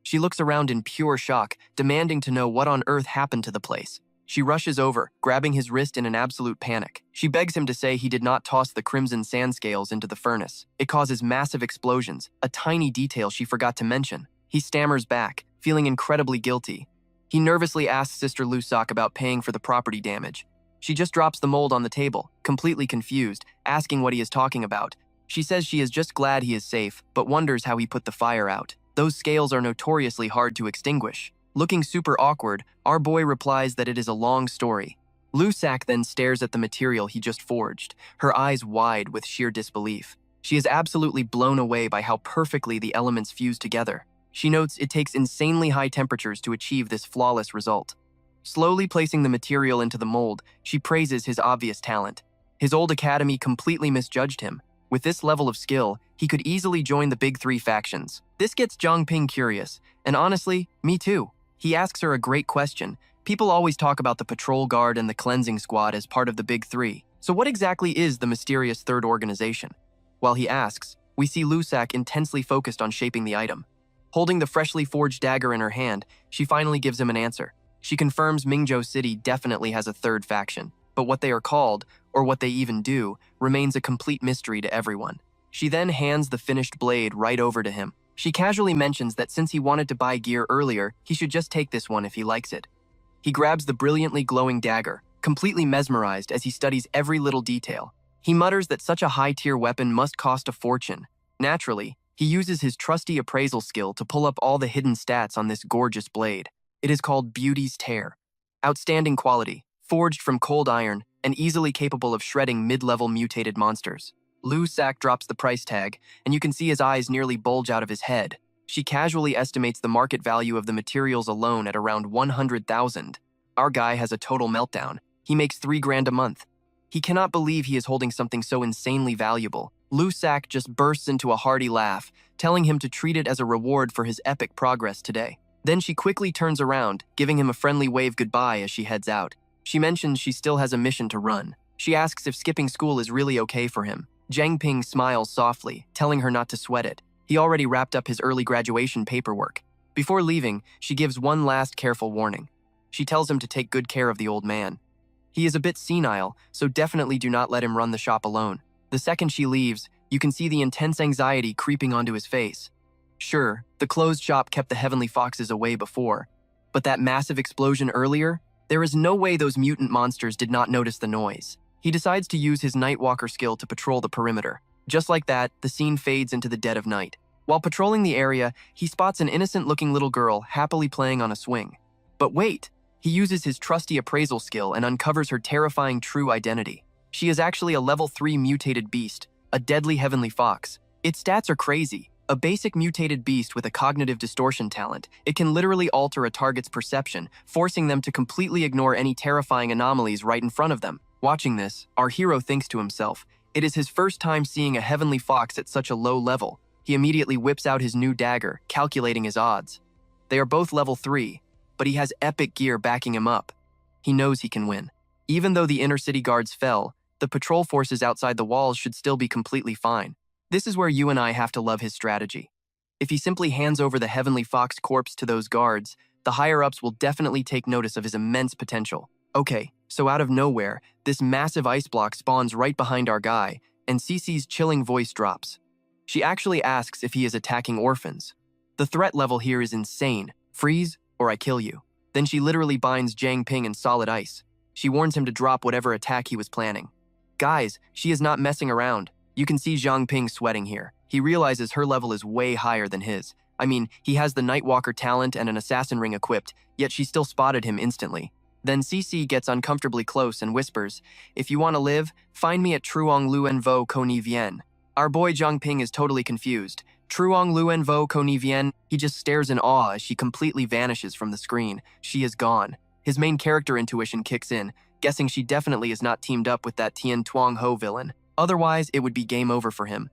She looks around in pure shock, demanding to know what on earth happened to the place. She rushes over, grabbing his wrist in an absolute panic. She begs him to say he did not toss the crimson sand scales into the furnace. It causes massive explosions, a tiny detail she forgot to mention. He stammers back, feeling incredibly guilty. He nervously asks Sister Lusak about paying for the property damage. She just drops the mold on the table, completely confused, asking what he is talking about. She says she is just glad he is safe, but wonders how he put the fire out. Those scales are notoriously hard to extinguish. Looking super awkward, our boy replies that it is a long story. Lusak then stares at the material he just forged, her eyes wide with sheer disbelief. She is absolutely blown away by how perfectly the elements fuse together. She notes it takes insanely high temperatures to achieve this flawless result. Slowly placing the material into the mold, she praises his obvious talent. His old academy completely misjudged him. With this level of skill, he could easily join the big 3 factions. This gets Zhang Ping curious, and honestly, me too. He asks her a great question. People always talk about the patrol guard and the cleansing squad as part of the big 3. So what exactly is the mysterious third organization? While he asks, we see Lusak intensely focused on shaping the item. Holding the freshly forged dagger in her hand, she finally gives him an answer. She confirms Mingzhou City definitely has a third faction. but what they are called, or what they even do, remains a complete mystery to everyone. She then hands the finished blade right over to him. She casually mentions that since he wanted to buy gear earlier, he should just take this one if he likes it. He grabs the brilliantly glowing dagger, completely mesmerized as he studies every little detail. He mutters that such a high-tier weapon must cost a fortune. Naturally, he uses his trusty appraisal skill to pull up all the hidden stats on this gorgeous blade. It is called Beauty's Tear. Outstanding quality, forged from cold iron, and easily capable of shredding mid-level mutated monsters. Lu Sak drops the price tag, and you can see his eyes nearly bulge out of his head. She casually estimates the market value of the materials alone at around 100,000. Our guy has a total meltdown. He makes $3,000 a month. He cannot believe he is holding something so insanely valuable. Lu Sak just bursts into a hearty laugh, telling him to treat it as a reward for his epic progress today. Then she quickly turns around, giving him a friendly wave goodbye as she heads out. She mentions she still has a mission to run. She asks if skipping school is really okay for him. Zhang Ping smiles softly, telling her not to sweat it. He already wrapped up his early graduation paperwork. Before leaving, she gives one last careful warning. She tells him to take good care of the old man. He is a bit senile, so definitely do not let him run the shop alone. The second she leaves, you can see the intense anxiety creeping onto his face. Sure, the closed shop kept the Heavenly Foxes away before, but that massive explosion earlier? There is no way those mutant monsters did not notice the noise. He decides to use his Nightwalker skill to patrol the perimeter. Just like that, the scene fades into the dead of night. While patrolling the area, he spots an innocent-looking little girl happily playing on a swing. But wait! He uses his trusty appraisal skill and uncovers her terrifying true identity. She is actually a level 3 mutated beast, a deadly heavenly fox. Its stats are crazy. A basic mutated beast with a cognitive distortion talent, it can literally alter a target's perception, forcing them to completely ignore any terrifying anomalies right in front of them. Watching this, our hero thinks to himself, it is his first time seeing a heavenly fox at such a low level. He immediately whips out his new dagger, calculating his odds. They are both level 3, but he has epic gear backing him up. He knows he can win. Even though the inner city guards fell, the patrol forces outside the walls should still be completely fine. This is where you and I have to love his strategy. If he simply hands over the Heavenly Fox corpse to those guards, the higher-ups will definitely take notice of his immense potential. Okay, so out of nowhere, this massive ice block spawns right behind our guy, and Cece's chilling voice drops. She actually asks if he is attacking orphans. The threat level here is insane. Freeze, or I kill you. Then she literally binds Zhang Ping in solid ice. She warns him to drop whatever attack he was planning. Guys, she is not messing around. You can see Zhang Ping sweating here. He realizes her level is way higher than his. I mean, he has the Nightwalker talent and an assassin ring equipped, yet she still spotted him instantly. Then Cece gets uncomfortably close and whispers, "If you want to live, find me at Truong Luen Vo Koni Vien." Our boy Zhang Ping is totally confused. Truong Luen Vo Koni Vien, he just stares in awe as she completely vanishes from the screen. She is gone. His main character intuition kicks in, guessing she definitely is not teamed up with that Tien Tuong Ho villain. Otherwise, it would be game over for him.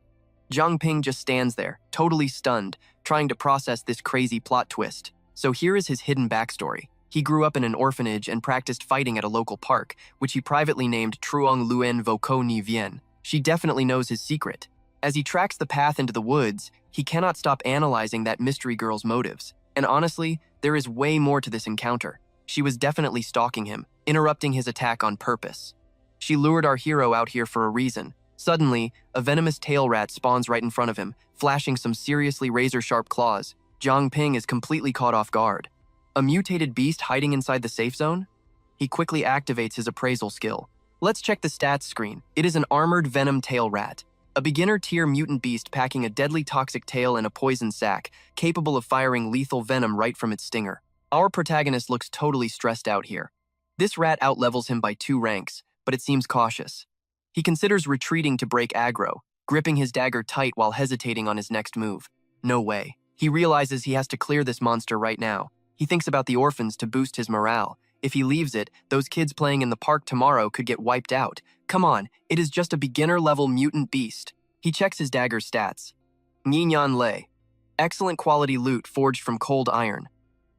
Zhang Ping just stands there, totally stunned, trying to process this crazy plot twist. So here is his hidden backstory. He grew up in an orphanage and practiced fighting at a local park, which he privately named Truong Luen Vo Koni Vien. She definitely knows his secret. As he tracks the path into the woods, he cannot stop analyzing that mystery girl's motives. And honestly, there is way more to this encounter. She was definitely stalking him, interrupting his attack on purpose. She lured our hero out here for a reason. Suddenly, a venomous tail rat spawns right in front of him, flashing some seriously razor-sharp claws. Zhang Ping is completely caught off guard. A mutated beast hiding inside the safe zone? He quickly activates his appraisal skill. Let's check the stats screen. It is an armored venom tail rat. A beginner-tier mutant beast packing a deadly toxic tail and a poison sac, capable of firing lethal venom right from its stinger. Our protagonist looks totally stressed out here. This rat outlevels him by 2 ranks, but it seems cautious. He considers retreating to break aggro, gripping his dagger tight while hesitating on his next move. No way. He realizes he has to clear this monster right now. He thinks about the orphans to boost his morale. If he leaves it, those kids playing in the park tomorrow could get wiped out. Come on, it is just a beginner-level mutant beast. He checks his dagger stats. Nyan Lei. Excellent quality loot forged from cold iron.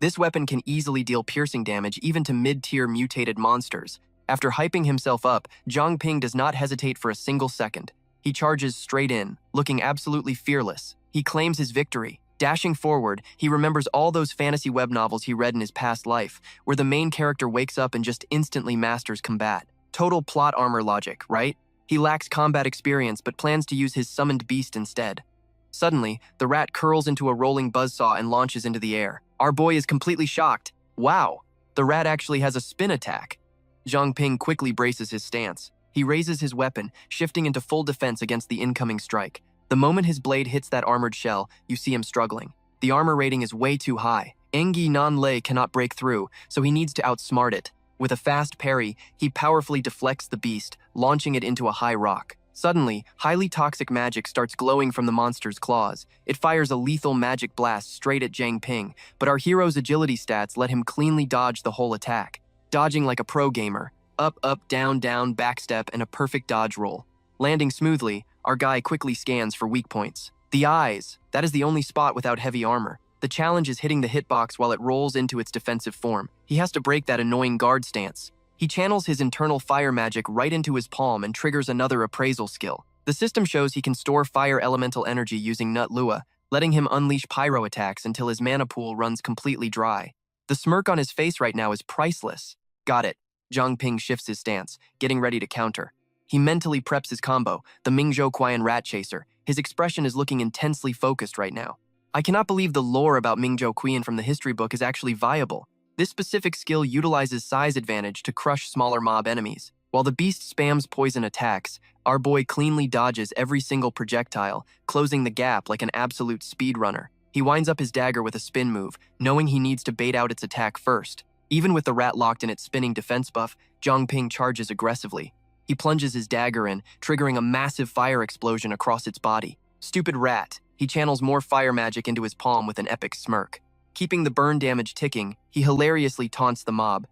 This weapon can easily deal piercing damage even to mid-tier mutated monsters. After hyping himself up, Zhang Ping does not hesitate for a single second. He charges straight in, looking absolutely fearless. He claims his victory. Dashing forward, he remembers all those fantasy web novels he read in his past life, where the main character wakes up and just instantly masters combat. Total plot armor logic, right? He lacks combat experience but plans to use his summoned beast instead. Suddenly, the rat curls into a rolling buzzsaw and launches into the air. Our boy is completely shocked. Wow, the rat actually has a spin attack. Zhang Ping quickly braces his stance. He raises his weapon, shifting into full defense against the incoming strike. The moment his blade hits that armored shell, you see him struggling. The armor rating is way too high. Engi Nanlei cannot break through, so he needs to outsmart it. With a fast parry, he powerfully deflects the beast, launching it into a high rock. Suddenly, highly toxic magic starts glowing from the monster's claws. It fires a lethal magic blast straight at Zhang Ping, but our hero's agility stats let him cleanly dodge the whole attack. Dodging like a pro gamer. Up, up, down, down, backstep, and a perfect dodge roll. Landing smoothly, our guy quickly scans for weak points. The eyes. That is the only spot without heavy armor. The challenge is hitting the hitbox while it rolls into its defensive form. He has to break that annoying guard stance. He channels his internal fire magic right into his palm and triggers another appraisal skill. The system shows he can store fire elemental energy using Nut Lua, letting him unleash pyro attacks until his mana pool runs completely dry. The smirk on his face right now is priceless. Got it. Zhang Ping shifts his stance, getting ready to counter. He mentally preps his combo, the Mingzhou City Rat Chaser. His expression is looking intensely focused right now. I cannot believe the lore about Mingzhou City from the history book is actually viable. This specific skill utilizes size advantage to crush smaller mob enemies. While the beast spams poison attacks, our boy cleanly dodges every single projectile, closing the gap like an absolute speedrunner. He winds up his dagger with a spin move, knowing he needs to bait out its attack first. Even with the rat locked in its spinning defense buff, Zhang Ping charges aggressively. He plunges his dagger in, triggering a massive fire explosion across its body. Stupid rat. He channels more fire magic into his palm with an epic smirk. Keeping the burn damage ticking, he hilariously taunts the mob.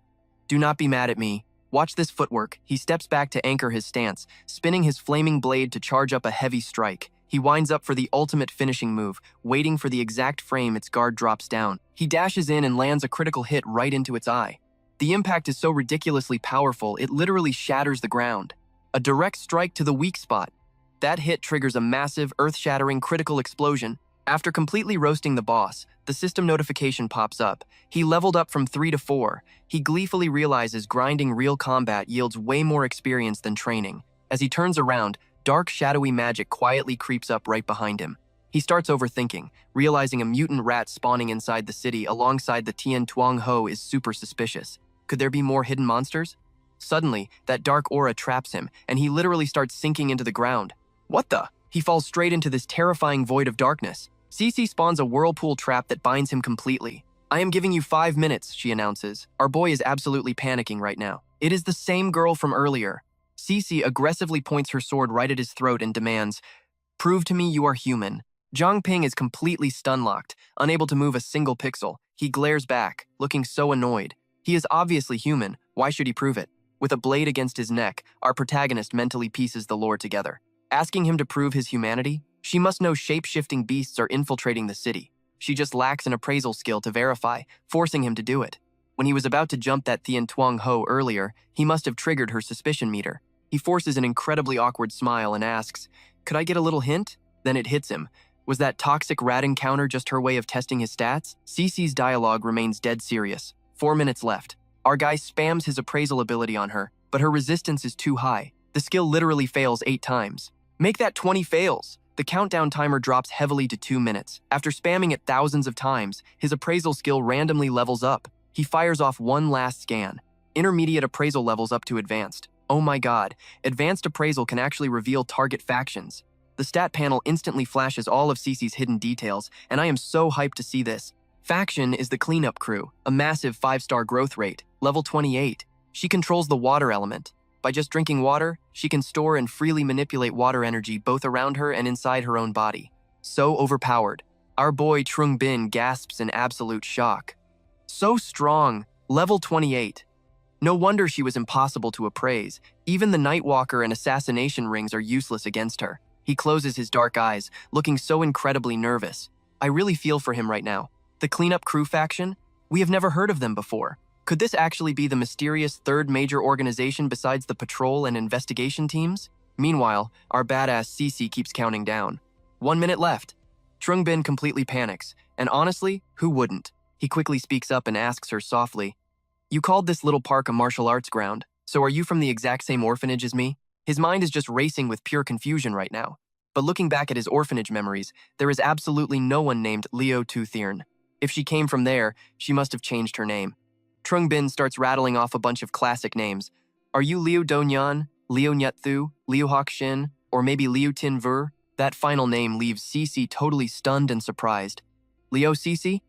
Do not be mad at me. Watch this footwork. He steps back to anchor his stance, spinning his flaming blade to charge up a heavy strike. He winds up for the ultimate finishing move, waiting for the exact frame its guard drops down. He dashes in and lands a critical hit right into its eye. The impact is so ridiculously powerful, it literally shatters the ground. A direct strike to the weak spot. That hit triggers a massive, earth-shattering critical explosion. After completely roasting the boss, the system notification pops up. He leveled up from 3 to 4. He gleefully realizes grinding real combat yields way more experience than training. As he turns around, dark, shadowy magic quietly creeps up right behind him. He starts overthinking, realizing a mutant rat spawning inside the city alongside the Tian Tuong Ho is super suspicious. Could there be more hidden monsters? Suddenly, that dark aura traps him, and he literally starts sinking into the ground. What the? He falls straight into this terrifying void of darkness. Cece spawns a whirlpool trap that binds him completely. I am giving you 5 minutes, she announces. Our boy is absolutely panicking right now. It is the same girl from earlier. Cece aggressively points her sword right at his throat and demands, "Prove to me you are human." Zhang Ping is completely stun-locked, unable to move a single pixel. He glares back, looking so annoyed. He is obviously human. Why should he prove it? With a blade against his neck, our protagonist mentally pieces the lore together. Asking him to prove his humanity? She must know shape-shifting beasts are infiltrating the city. She just lacks an appraisal skill to verify, forcing him to do it. When he was about to jump that Tian Tuong Ho earlier, he must have triggered her suspicion meter. He forces an incredibly awkward smile and asks, "Could I get a little hint?" Then it hits him. Was that toxic rat encounter just her way of testing his stats? Cece's dialogue remains dead serious. 4 minutes left. Our guy spams his appraisal ability on her, but her resistance is too high. The skill literally fails 8 times. Make that 20 fails. The countdown timer drops heavily to 2 minutes. After spamming it thousands of times, his appraisal skill randomly levels up. He fires off one last scan. Intermediate appraisal levels up to advanced. Oh my god, advanced appraisal can actually reveal target factions. The stat panel instantly flashes all of Cece's hidden details, and I am so hyped to see this. Faction is the cleanup crew, a massive 5-star growth rate, level 28. She controls the water element. By just drinking water, she can store and freely manipulate water energy both around her and inside her own body. So overpowered. Our boy Trung Bin gasps in absolute shock. So strong, level 28. No wonder she was impossible to appraise. Even the Nightwalker and assassination rings are useless against her. He closes his dark eyes, looking so incredibly nervous. I really feel for him right now. The cleanup crew faction? We have never heard of them before. Could this actually be the mysterious third major organization besides the patrol and investigation teams? Meanwhile, our badass Cece keeps counting down. 1 minute left. Trung Bin completely panics, and honestly, who wouldn't? He quickly speaks up and asks her softly, "You called this little park a martial arts ground, So are you from the exact same orphanage as me? His mind is just racing with pure confusion right now. But looking back at his orphanage memories, there is absolutely no one named Liu Tuthirn. If she came from there, she must have changed her name. Trung Bin starts rattling off a bunch of classic names. Are you Liu Donyan, Liu Nyethu, Liu Hokshin, or maybe Liu Tin Ver? That final name leaves Cece totally stunned and surprised. Liu Cece?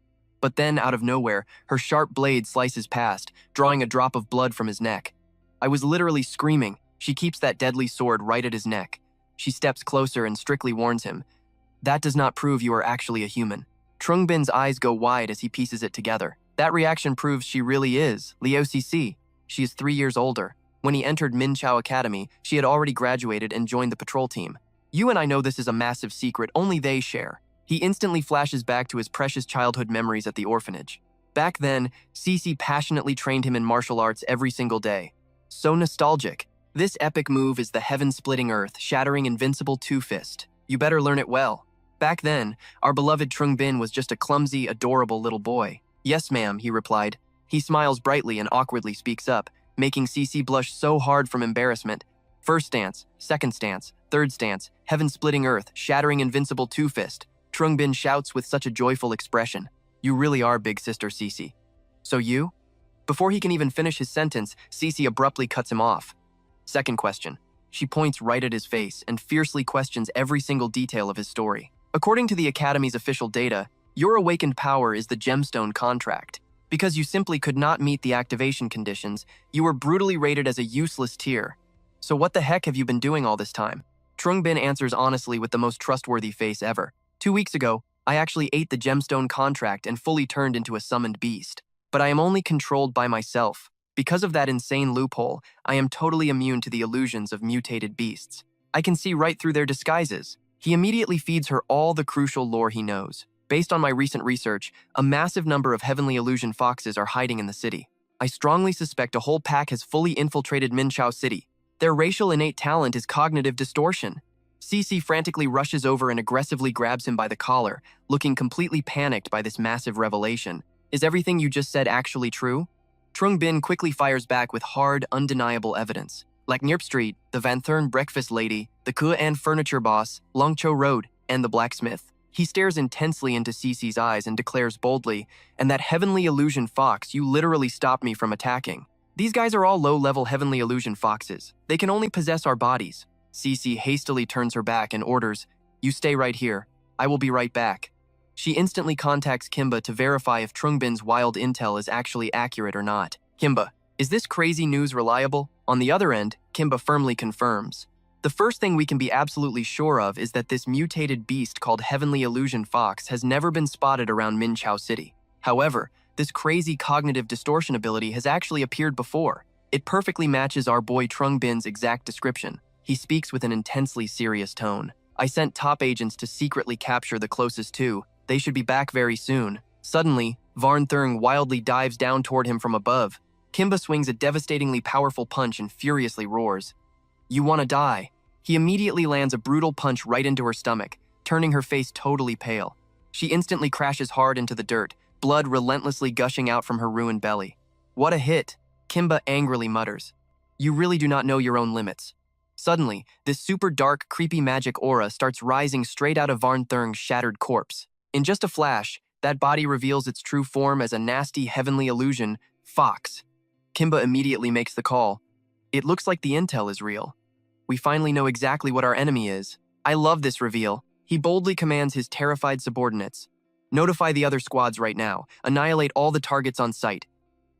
But then, out of nowhere, her sharp blade slices past, drawing a drop of blood from his neck. I was literally screaming. She keeps that deadly sword right at his neck. She steps closer and strictly warns him. That does not prove you are actually a human. Trung Bin's eyes go wide as he pieces it together. That reaction proves she really is Liu Cece. She is 3 years older. When he entered Mingzhou Academy, she had already graduated and joined the patrol team. You and I know this is a massive secret only they share. He instantly flashes back to his precious childhood memories at the orphanage. Back then, Cece passionately trained him in martial arts every single day. So nostalgic. This epic move is the heaven-splitting earth-shattering invincible two-fist. You better learn it well. Back then, our beloved Trung Bin was just a clumsy, adorable little boy. Yes, ma'am, he replied. He smiles brightly and awkwardly speaks up, making Cece blush so hard from embarrassment. First stance, second stance, third stance, heaven-splitting earth, shattering invincible two-fist. Trung Bin shouts with such a joyful expression. You really are big sister Cece. So you? Before he can even finish his sentence, Cece abruptly cuts him off. Second question. She points right at his face and fiercely questions every single detail of his story. According to the Academy's official data, your awakened power is the gemstone contract. Because you simply could not meet the activation conditions, you were brutally rated as a useless tier. So what the heck have you been doing all this time? Trung Bin answers honestly with the most trustworthy face ever. 2 weeks ago, I actually ate the gemstone contract and fully turned into a summoned beast. But I am only controlled by myself. Because of that insane loophole, I am totally immune to the illusions of mutated beasts. I can see right through their disguises. He immediately feeds her all the crucial lore he knows. Based on my recent research, a massive number of heavenly illusion foxes are hiding in the city. I strongly suspect a whole pack has fully infiltrated Mingzhou City. Their racial innate talent is cognitive distortion. Cece frantically rushes over and aggressively grabs him by the collar, looking completely panicked by this massive revelation. Is everything you just said actually true? Trung Bin quickly fires back with hard, undeniable evidence. Like Nierp Street, the Van Thurn breakfast lady, the Kuan furniture boss, Longcho Road, and the blacksmith. He stares intensely into Cece's eyes and declares boldly, and that heavenly illusion fox, you literally stopped me from attacking. These guys are all low-level heavenly illusion foxes. They can only possess our bodies. Cece hastily turns her back and orders, you stay right here. I will be right back. She instantly contacts Kimba to verify if Trung Bin's wild intel is actually accurate or not. Kimba, is this crazy news reliable? On the other end, Kimba firmly confirms. The first thing we can be absolutely sure of is that this mutated beast called Heavenly Illusion Fox has never been spotted around Mingzhou City. However, this crazy cognitive distortion ability has actually appeared before. It perfectly matches our boy Trung Bin's exact description. He speaks with an intensely serious tone. I sent top agents to secretly capture the closest two. They should be back very soon. Suddenly, Varn Thurng wildly dives down toward him from above. Kimba swings a devastatingly powerful punch and furiously roars. You wanna die? He immediately lands a brutal punch right into her stomach, turning her face totally pale. She instantly crashes hard into the dirt, blood relentlessly gushing out from her ruined belly. What a hit! Kimba angrily mutters. You really do not know your own limits. Suddenly, this super dark, creepy magic aura starts rising straight out of Varn Thurng's shattered corpse. In just a flash, that body reveals its true form as a nasty heavenly illusion, Fox. Kimba immediately makes the call. It looks like the intel is real. We finally know exactly what our enemy is. I love this reveal. He boldly commands his terrified subordinates. Notify the other squads right now. Annihilate all the targets on sight.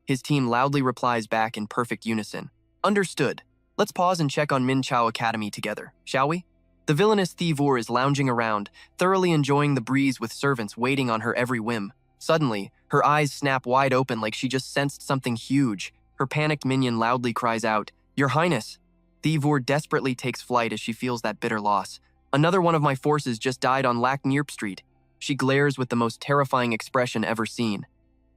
His team loudly replies back in perfect unison. Understood. Let's pause and check on Mingzhou Academy together, shall we? The villainous Thivur is lounging around, thoroughly enjoying the breeze with servants waiting on her every whim. Suddenly, her eyes snap wide open like she just sensed something huge. Her panicked minion loudly cries out, Your Highness! Thivur desperately takes flight as she feels that bitter loss. Another one of my forces just died on Lac Nierp Street. She glares with the most terrifying expression ever seen.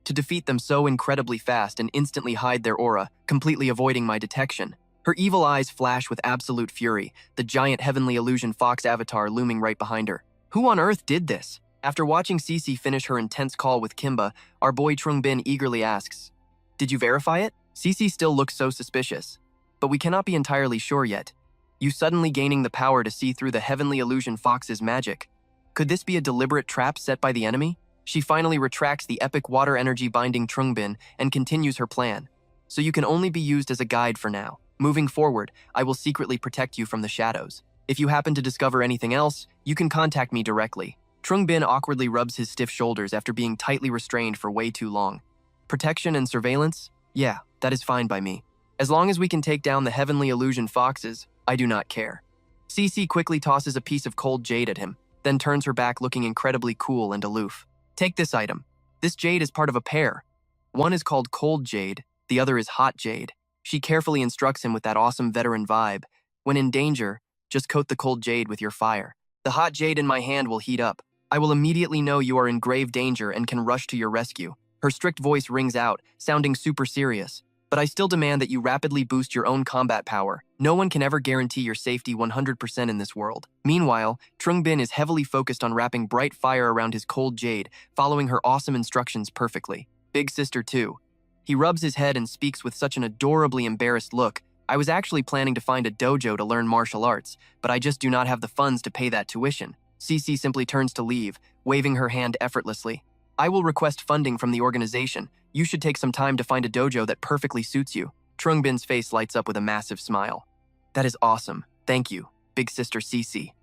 To defeat them so incredibly fast and instantly hide their aura, completely avoiding my detection. Her evil eyes flash with absolute fury, the giant heavenly illusion fox avatar looming right behind her. Who on earth did this? After watching Cece finish her intense call with Kimba, our boy Trung Bin eagerly asks, Did you verify it? Cece still looks so suspicious. but we cannot be entirely sure yet. You suddenly gaining the power to see through the heavenly illusion fox's magic. Could this be a deliberate trap set by the enemy? She finally retracts the epic water energy binding Trungbin and continues her plan. So you can only be used as a guide for now. Moving forward, I will secretly protect you from the shadows. If you happen to discover anything else, you can contact me directly. Trungbin awkwardly rubs his stiff shoulders after being tightly restrained for way too long. Protection and surveillance? Yeah, that is fine by me. As long as we can take down the heavenly illusion foxes, I do not care. Cece quickly tosses a piece of cold jade at him, then turns her back looking incredibly cool and aloof. Take this item. This jade is part of a pair. One is called cold jade, the other is hot jade. She carefully instructs him with that awesome veteran vibe. When in danger, just coat the cold jade with your fire. The hot jade in my hand will heat up. I will immediately know you are in grave danger and can rush to your rescue. Her strict voice rings out, sounding super serious. But I still demand that you rapidly boost your own combat power. No one can ever guarantee your safety 100% in this world. Meanwhile, Trungbin is heavily focused on wrapping bright fire around his cold jade, following her awesome instructions perfectly. Big sister too. He rubs his head and speaks with such an adorably embarrassed look. I was actually planning to find a dojo to learn martial arts, but I just do not have the funds to pay that tuition. Cece simply turns to leave, waving her hand effortlessly. I will request funding from the organization. You should take some time to find a dojo that perfectly suits you. Trungbin's face lights up with a massive smile. That is awesome. Thank you, big sister Cece.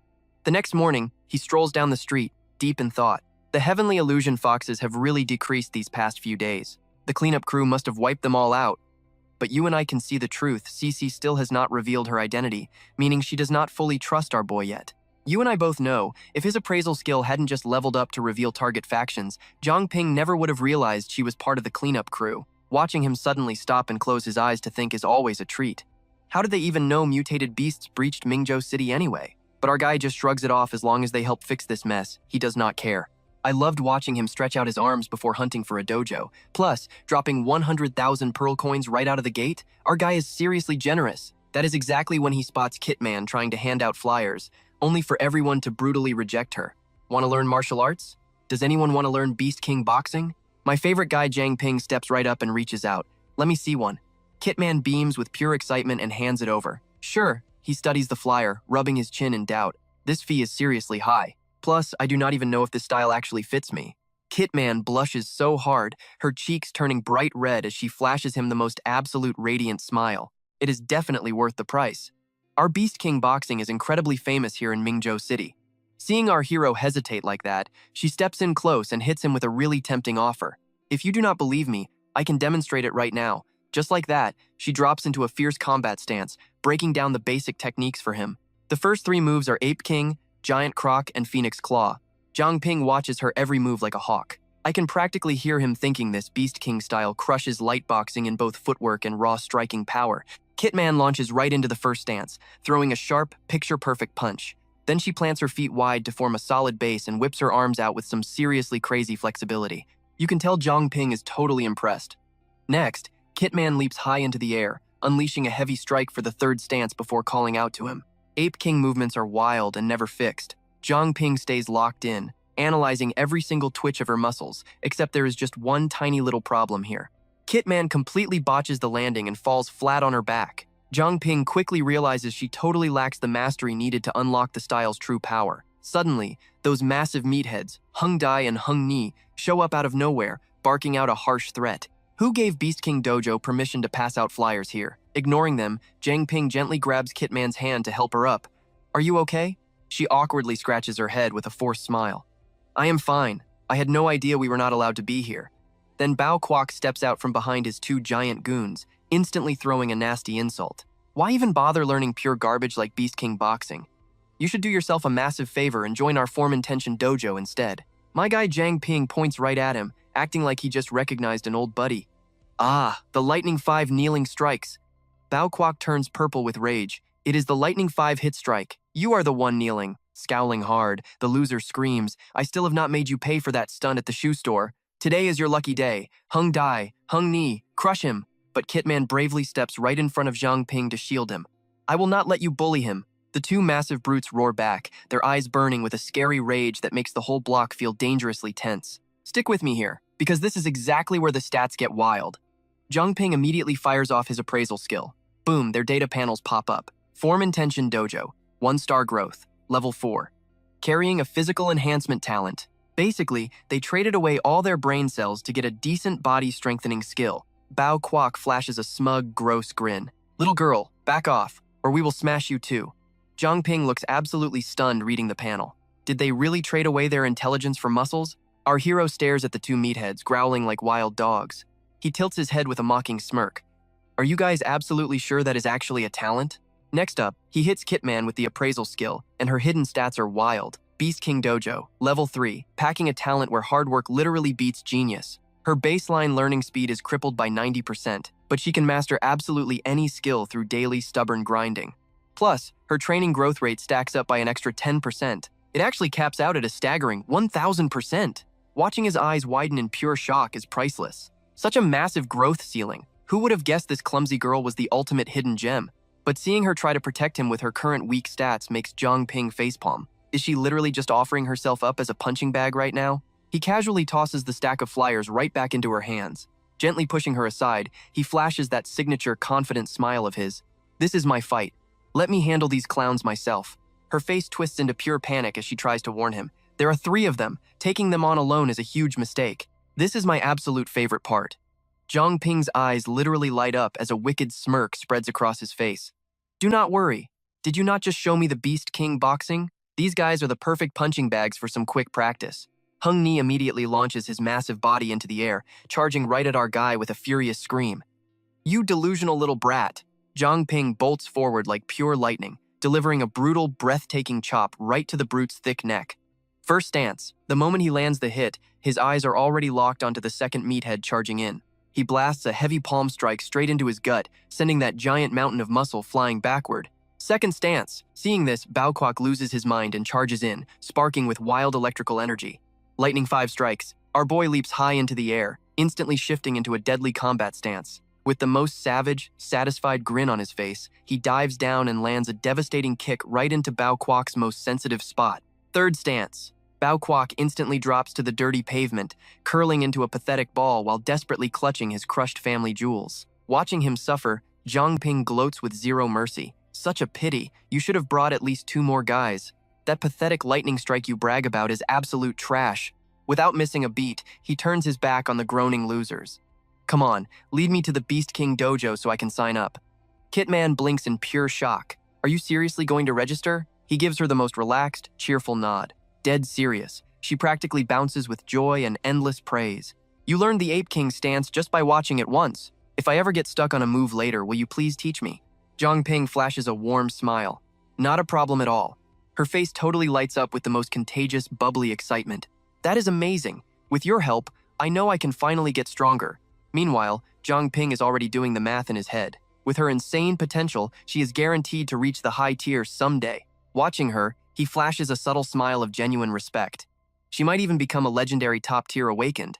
The next morning, he strolls down the street, deep in thought. The heavenly illusion foxes have really decreased these past few days. The cleanup crew must have wiped them all out. But you and I can see the truth. Cece still has not revealed her identity, meaning she does not fully trust our boy yet. You and I both know, if his appraisal skill hadn't just leveled up to reveal target factions, Zhang Ping never would have realized she was part of the cleanup crew. Watching him suddenly stop and close his eyes to think is always a treat. How did they even know mutated beasts breached Mingzhou City anyway? But our guy just shrugs it off as long as they help fix this mess. He does not care. I loved watching him stretch out his arms before hunting for a dojo. Plus, dropping 100,000 pearl coins right out of the gate, our guy is seriously generous. That is exactly when he spots Kitman trying to hand out flyers, only for everyone to brutally reject her. Want to learn martial arts? Does anyone want to learn Beast King boxing? My favorite guy Zhang Ping steps right up and reaches out. Let me see one. Kitman beams with pure excitement and hands it over. Sure, he studies the flyer, rubbing his chin in doubt. This fee is seriously high. Plus, I do not even know if this style actually fits me. Kitman blushes so hard, her cheeks turning bright red as she flashes him the most absolute radiant smile. It is definitely worth the price. Our Beast King boxing is incredibly famous here in Mingzhou City. Seeing our hero hesitate like that, she steps in close and hits him with a really tempting offer. If you do not believe me, I can demonstrate it right now. Just like that, she drops into a fierce combat stance, breaking down the basic techniques for him. The first three moves are Ape King, Giant Croc, and Phoenix Claw. Zhang Ping watches her every move like a hawk. I can practically hear him thinking this Beast King style crushes light boxing in both footwork and raw striking power. Kitman launches right into the first stance, throwing a sharp, picture-perfect punch. Then she plants her feet wide to form a solid base and whips her arms out with some seriously crazy flexibility. You can tell Zhang Ping is totally impressed. Next, Kitman leaps high into the air, unleashing a heavy strike for the third stance before calling out to him. Ape King movements are wild and never fixed. Zhang Ping stays locked in, analyzing every single twitch of her muscles, except there is just one tiny little problem here. Kitman completely botches the landing and falls flat on her back. Zhang Ping quickly realizes she totally lacks the mastery needed to unlock the style's true power. Suddenly, those massive meatheads, Hung Dai and Hung Ni, show up out of nowhere, barking out a harsh threat. Who gave Beast King Dojo permission to pass out flyers here? Ignoring them, Zhang Ping gently grabs Kitman's hand to help her up. Are you okay? She awkwardly scratches her head with a forced smile. I am fine. I had no idea we were not allowed to be here. Then Bao Kwok steps out from behind his two giant goons, instantly throwing a nasty insult. Why even bother learning pure garbage like Beast King boxing? You should do yourself a massive favor and join our Form Intention Dojo instead. My guy Zhang Ping points right at him, acting like he just recognized an old buddy. Ah, the Lightning 5 kneeling strikes. Bao Kwok turns purple with rage. It is the Lightning 5 hit strike. You are the one kneeling. Scowling hard, the loser screams, I still have not made you pay for that stunt at the shoe store. Today is your lucky day. Hung Dai, Hung Ni, crush him. But Kitman bravely steps right in front of Zhang Ping to shield him. I will not let you bully him. The two massive brutes roar back, their eyes burning with a scary rage that makes the whole block feel dangerously tense. Stick with me here, because this is exactly where the stats get wild. Zhang Ping immediately fires off his appraisal skill. Boom, their data panels pop up. Form Intention Dojo, 1-star growth, level 4. Carrying a physical enhancement talent. Basically, they traded away all their brain cells to get a decent body-strengthening skill. Bao Kwok flashes a smug, gross grin. Little girl, back off, or we will smash you too. Zhang Ping looks absolutely stunned reading the panel. Did they really trade away their intelligence for muscles? Our hero stares at the two meatheads, growling like wild dogs. He tilts his head with a mocking smirk. Are you guys absolutely sure that is actually a talent? Next up, he hits Kitman with the appraisal skill, and her hidden stats are wild. Beast King Dojo, level 3, packing a talent where hard work literally beats genius. Her baseline learning speed is crippled by 90%, but she can master absolutely any skill through daily stubborn grinding. Plus, her training growth rate stacks up by an extra 10%. It actually caps out at a staggering 1,000%. Watching his eyes widen in pure shock is priceless. Such a massive growth ceiling. Who would have guessed this clumsy girl was the ultimate hidden gem? But seeing her try to protect him with her current weak stats makes Zhang Ping facepalm. Is she literally just offering herself up as a punching bag right now? He casually tosses the stack of flyers right back into her hands. Gently pushing her aside, he flashes that signature confident smile of his. This is my fight. Let me handle these clowns myself. Her face twists into pure panic as she tries to warn him. There are 3 of them. Taking them on alone is a huge mistake. This is my absolute favorite part. Zhang Ping's eyes literally light up as a wicked smirk spreads across his face. Do not worry. Did you not just show me the Beast King boxing? These guys are the perfect punching bags for some quick practice. Hung Ni immediately launches his massive body into the air, charging right at our guy with a furious scream. You delusional little brat. Zhang Ping bolts forward like pure lightning, delivering a brutal, breathtaking chop right to the brute's thick neck. First stance. The moment he lands the hit, his eyes are already locked onto the second meathead charging in. He blasts a heavy palm strike straight into his gut, sending that giant mountain of muscle flying backward. Second stance. Seeing this, Bao Kwok loses his mind and charges in, sparking with wild electrical energy. Lightning 5 strikes. Our boy leaps high into the air, instantly shifting into a deadly combat stance. With the most savage, satisfied grin on his face, he dives down and lands a devastating kick right into Bao Kwok's most sensitive spot. Third stance. Bao Kwok instantly drops to the dirty pavement, curling into a pathetic ball while desperately clutching his crushed family jewels. Watching him suffer, Zhang Ping gloats with zero mercy. Such a pity, you should have brought at least 2 more guys. That pathetic lightning strike you brag about is absolute trash. Without missing a beat, he turns his back on the groaning losers. Come on, lead me to the Beast King Dojo so I can sign up. Kitman blinks in pure shock. Are you seriously going to register? He gives her the most relaxed, cheerful nod. Dead serious. She practically bounces with joy and endless praise. You learned the Ape King stance just by watching it once. If I ever get stuck on a move later, will you please teach me? Zhang Ping flashes a warm smile. Not a problem at all. Her face totally lights up with the most contagious, bubbly excitement. That is amazing. With your help, I know I can finally get stronger. Meanwhile, Zhang Ping is already doing the math in his head. With her insane potential, she is guaranteed to reach the high tier someday. Watching her, he flashes a subtle smile of genuine respect. She might even become a legendary top-tier awakened.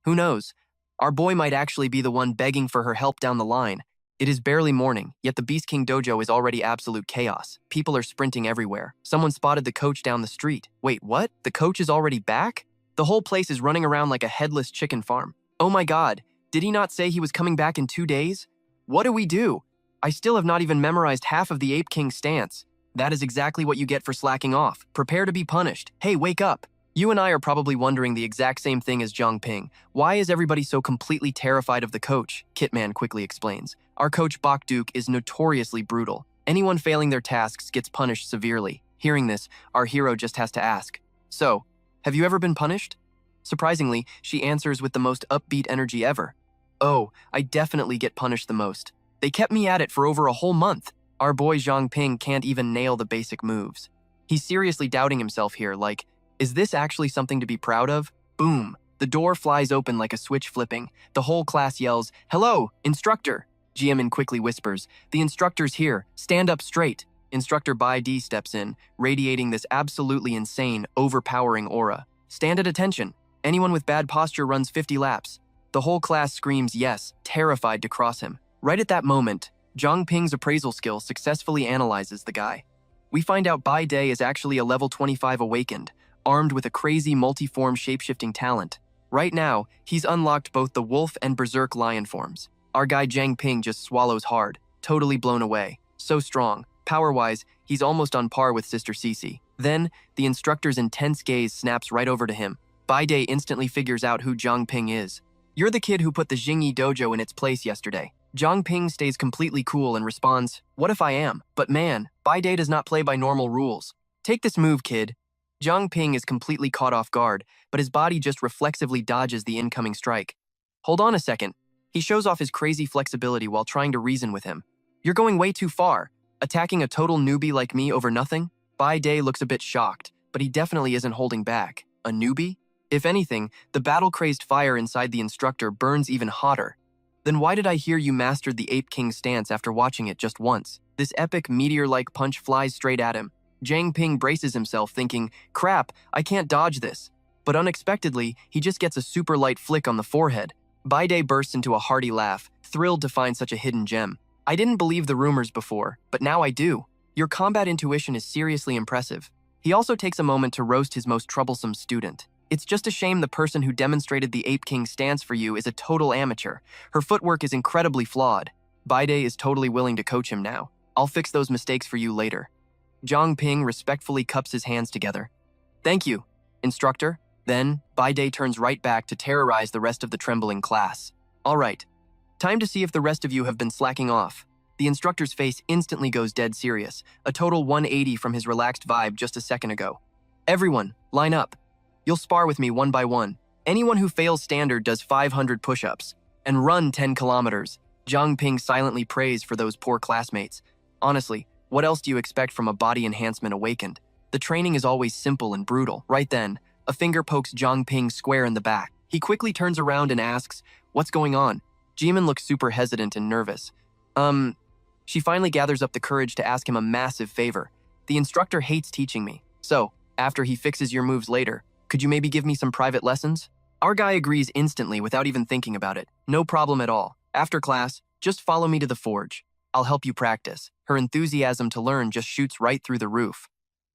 Who knows? Our boy might actually be the one begging for her help down the line. It is barely morning, yet the Beast King Dojo is already absolute chaos. People are sprinting everywhere. Someone spotted the coach down the street. Wait, what? The coach is already back? The whole place is running around like a headless chicken farm. Oh my god, did he not say he was coming back in 2 days? What do we do? I still have not even memorized half of the Ape King stance. That is exactly what you get for slacking off. Prepare to be punished. Hey, wake up. You and I are probably wondering the exact same thing as Zhang Ping. Why is everybody so completely terrified of the coach? Kitman quickly explains. Our coach Bok Duke is notoriously brutal. Anyone failing their tasks gets punished severely. Hearing this, our hero just has to ask. So, have you ever been punished? Surprisingly, she answers with the most upbeat energy ever. Oh, I definitely get punished the most. They kept me at it for over a whole month. Our boy Zhang Ping can't even nail the basic moves. He's seriously doubting himself here, like, is this actually something to be proud of? Boom! The door flies open like a switch flipping. The whole class yells, "Hello, instructor!" Jiamin quickly whispers, "The instructor's here. Stand up straight." Instructor Bai Di steps in, radiating this absolutely insane, overpowering aura. Stand at attention. Anyone with bad posture runs 50 laps. The whole class screams yes, terrified to cross him. Right at that moment, Zhang Ping's appraisal skill successfully analyzes the guy. We find out Bai Day is actually a level 25 awakened, armed with a crazy multi-form shape-shifting talent. Right now, he's unlocked both the wolf and berserk lion forms. Our guy Zhang Ping just swallows hard. totally blown away. So strong. Power-wise, he's almost on par with Sister Cece. Then, the instructor's intense gaze snaps right over to him. Baide instantly figures out who Zhang Ping is. "You're the kid who put the Jingyi dojo in its place yesterday." Zhang Ping stays completely cool and responds, "What if I am? But man, Baide does not play by normal rules. Take this move, kid." Zhang Ping is completely caught off guard, but his body just reflexively dodges the incoming strike. "Hold on a second." He shows off his crazy flexibility while trying to reason with him. "You're going way too far. Attacking a total newbie like me over nothing?" Baide looks a bit shocked, but he definitely isn't holding back. A newbie? If anything, the battle-crazed fire inside the instructor burns even hotter. "Then why did I hear you mastered the Ape King stance after watching it just once?" This epic meteor-like punch flies straight at him. Zhang Ping braces himself, thinking, "Crap, I can't dodge this." But unexpectedly, he just gets a super light flick on the forehead. Baide bursts into a hearty laugh, thrilled to find such a hidden gem. "I didn't believe the rumors before, but now I do. Your combat intuition is seriously impressive." He also takes a moment to roast his most troublesome student. "It's just a shame the person who demonstrated the Ape King stance for you is a total amateur. Her footwork is incredibly flawed." Baide is totally willing to coach him now. "I'll fix those mistakes for you later." Zhang Ping respectfully cups his hands together. "Thank you, instructor." Then, Baide turns right back to terrorize the rest of the trembling class. "All right, time to see if the rest of you have been slacking off." The instructor's face instantly goes dead serious, a total 180 from his relaxed vibe just a second ago. "Everyone, line up. You'll spar with me one by one. Anyone who fails standard does 500 push-ups. And run 10 kilometers. Zhang Ping silently prays for those poor classmates. Honestly, what else do you expect from a body enhancement awakened? The training is always simple and brutal. Right then, a finger pokes Zhang Ping square in the back. He quickly turns around and asks, "What's going on?" Jimin looks super hesitant and nervous. She finally gathers up the courage to ask him a massive favor. "The instructor hates teaching me. So, after he fixes your moves later, could you maybe give me some private lessons?" Our guy agrees instantly without even thinking about it. "No problem at all. After class, just follow me to the forge. I'll help you practice." Her enthusiasm to learn just shoots right through the roof.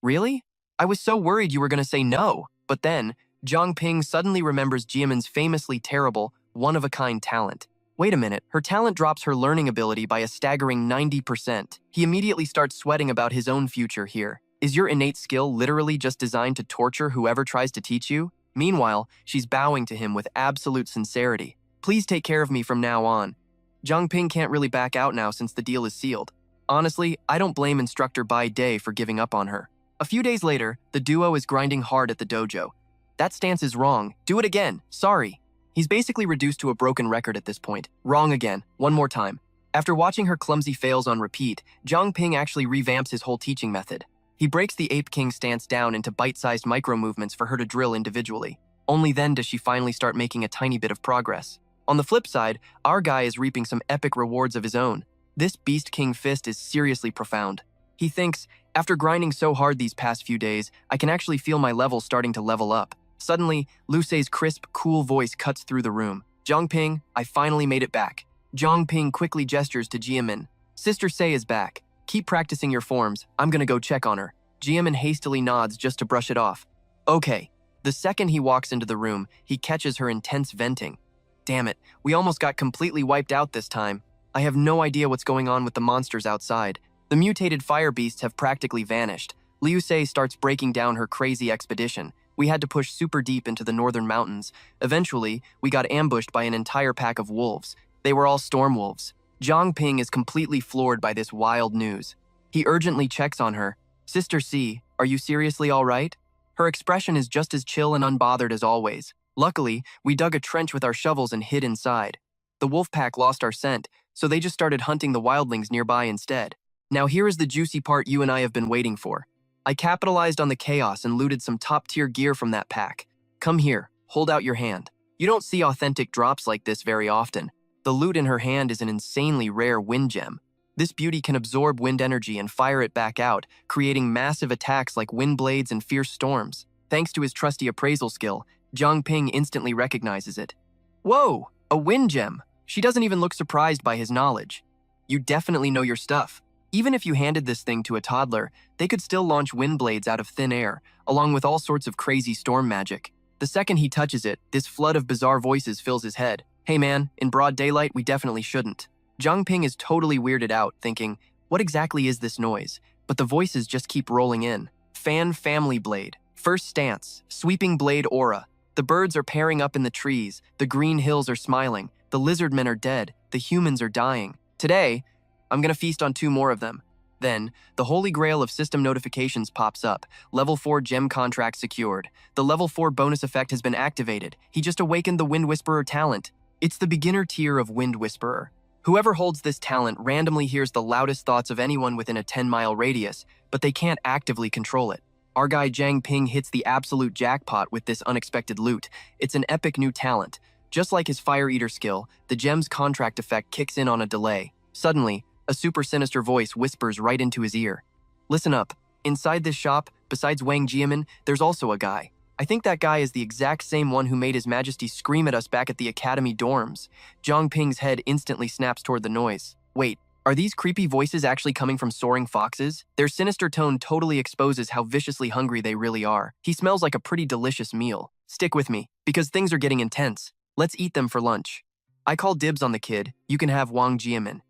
"Really? I was so worried you were going to say no." But then, Zhang Ping suddenly remembers Jimin's famously terrible, one-of-a-kind talent. Wait a minute, her talent drops her learning ability by a staggering 90%. He immediately starts sweating about his own future here. Is your innate skill literally just designed to torture whoever tries to teach you? Meanwhile, she's bowing to him with absolute sincerity. "Please take care of me from now on." Zhang Ping can't really back out now since the deal is sealed. Honestly, I don't blame instructor Baide for giving up on her. A few days later, the duo is grinding hard at the dojo. "That stance is wrong. Do it again. Sorry." He's basically reduced to a broken record at this point. "Wrong again. One more time." After watching her clumsy fails on repeat, Zhang Ping actually revamps his whole teaching method. He breaks the Ape King stance down into bite-sized micro-movements for her to drill individually. Only then does she finally start making a tiny bit of progress. On the flip side, our guy is reaping some epic rewards of his own. This Beast King fist is seriously profound. He thinks, "After grinding so hard these past few days, I can actually feel my level starting to level up." Suddenly, Lu Sei's crisp, cool voice cuts through the room. "Zhang Ping, I finally made it back." Zhang Ping quickly gestures to Jimin. "Sister Sei is back. Keep practicing your forms. I'm gonna go check on her." Jimin hastily nods just to brush it off. "Okay." The second he walks into the room, he catches her intense venting. "Damn it, we almost got completely wiped out this time. I have no idea what's going on with the monsters outside. The mutated fire beasts have practically vanished." Liu Sei starts breaking down her crazy expedition. "We had to push super deep into the northern mountains. Eventually, we got ambushed by an entire pack of wolves. They were all storm wolves." Zhang Ping is completely floored by this wild news. He urgently checks on her. "Sister C, are you seriously all right?" Her expression is just as chill and unbothered as always. "Luckily, we dug a trench with our shovels and hid inside. The wolf pack lost our scent, so they just started hunting the wildlings nearby instead. Now here is the juicy part you and I have been waiting for. I capitalized on the chaos and looted some top-tier gear from that pack. Come here, hold out your hand." You don't see authentic drops like this very often. The loot in her hand is an insanely rare wind gem. This beauty can absorb wind energy and fire it back out, creating massive attacks like wind blades and fierce storms. Thanks to his trusty appraisal skill, Zhang Ping instantly recognizes it. "Whoa, a wind gem!" She doesn't even look surprised by his knowledge. "You definitely know your stuff." Even if you handed this thing to a toddler, they could still launch wind blades out of thin air, along with all sorts of crazy storm magic. The second he touches it, this flood of bizarre voices fills his head. "Hey man, in broad daylight, we definitely shouldn't." Zhang Ping is totally weirded out, thinking, what exactly is this noise? But the voices just keep rolling in. Fan family blade. First stance. Sweeping blade aura. The birds are pairing up in the trees. The green hills are smiling. The lizard men are dead. The humans are dying. Today, I'm gonna feast on 2 more of them. Then, the holy grail of system notifications pops up. Level 4 gem contract secured. The level 4 bonus effect has been activated. He just awakened the Wind Whisperer talent. It's the beginner tier of Wind Whisperer. Whoever holds this talent randomly hears the loudest thoughts of anyone within a 10-mile radius, but they can't actively control it. Our guy Zhang Ping hits the absolute jackpot with this unexpected loot. It's an epic new talent. Just like his Fire Eater skill, the gem's contract effect kicks in on a delay. Suddenly, a super sinister voice whispers right into his ear. Listen up. Inside this shop, besides Wang Jiamin, there's also a guy. I think that guy is the exact same one who made His Majesty scream at us back at the academy dorms. Zhang Ping's head instantly snaps toward the noise. Wait, are these creepy voices actually coming from soaring foxes? Their sinister tone totally exposes how viciously hungry they really are. He smells like a pretty delicious meal. Stick with me, because things are getting intense. Let's eat them for lunch. I call dibs on the kid. You can have Wang Jiamin.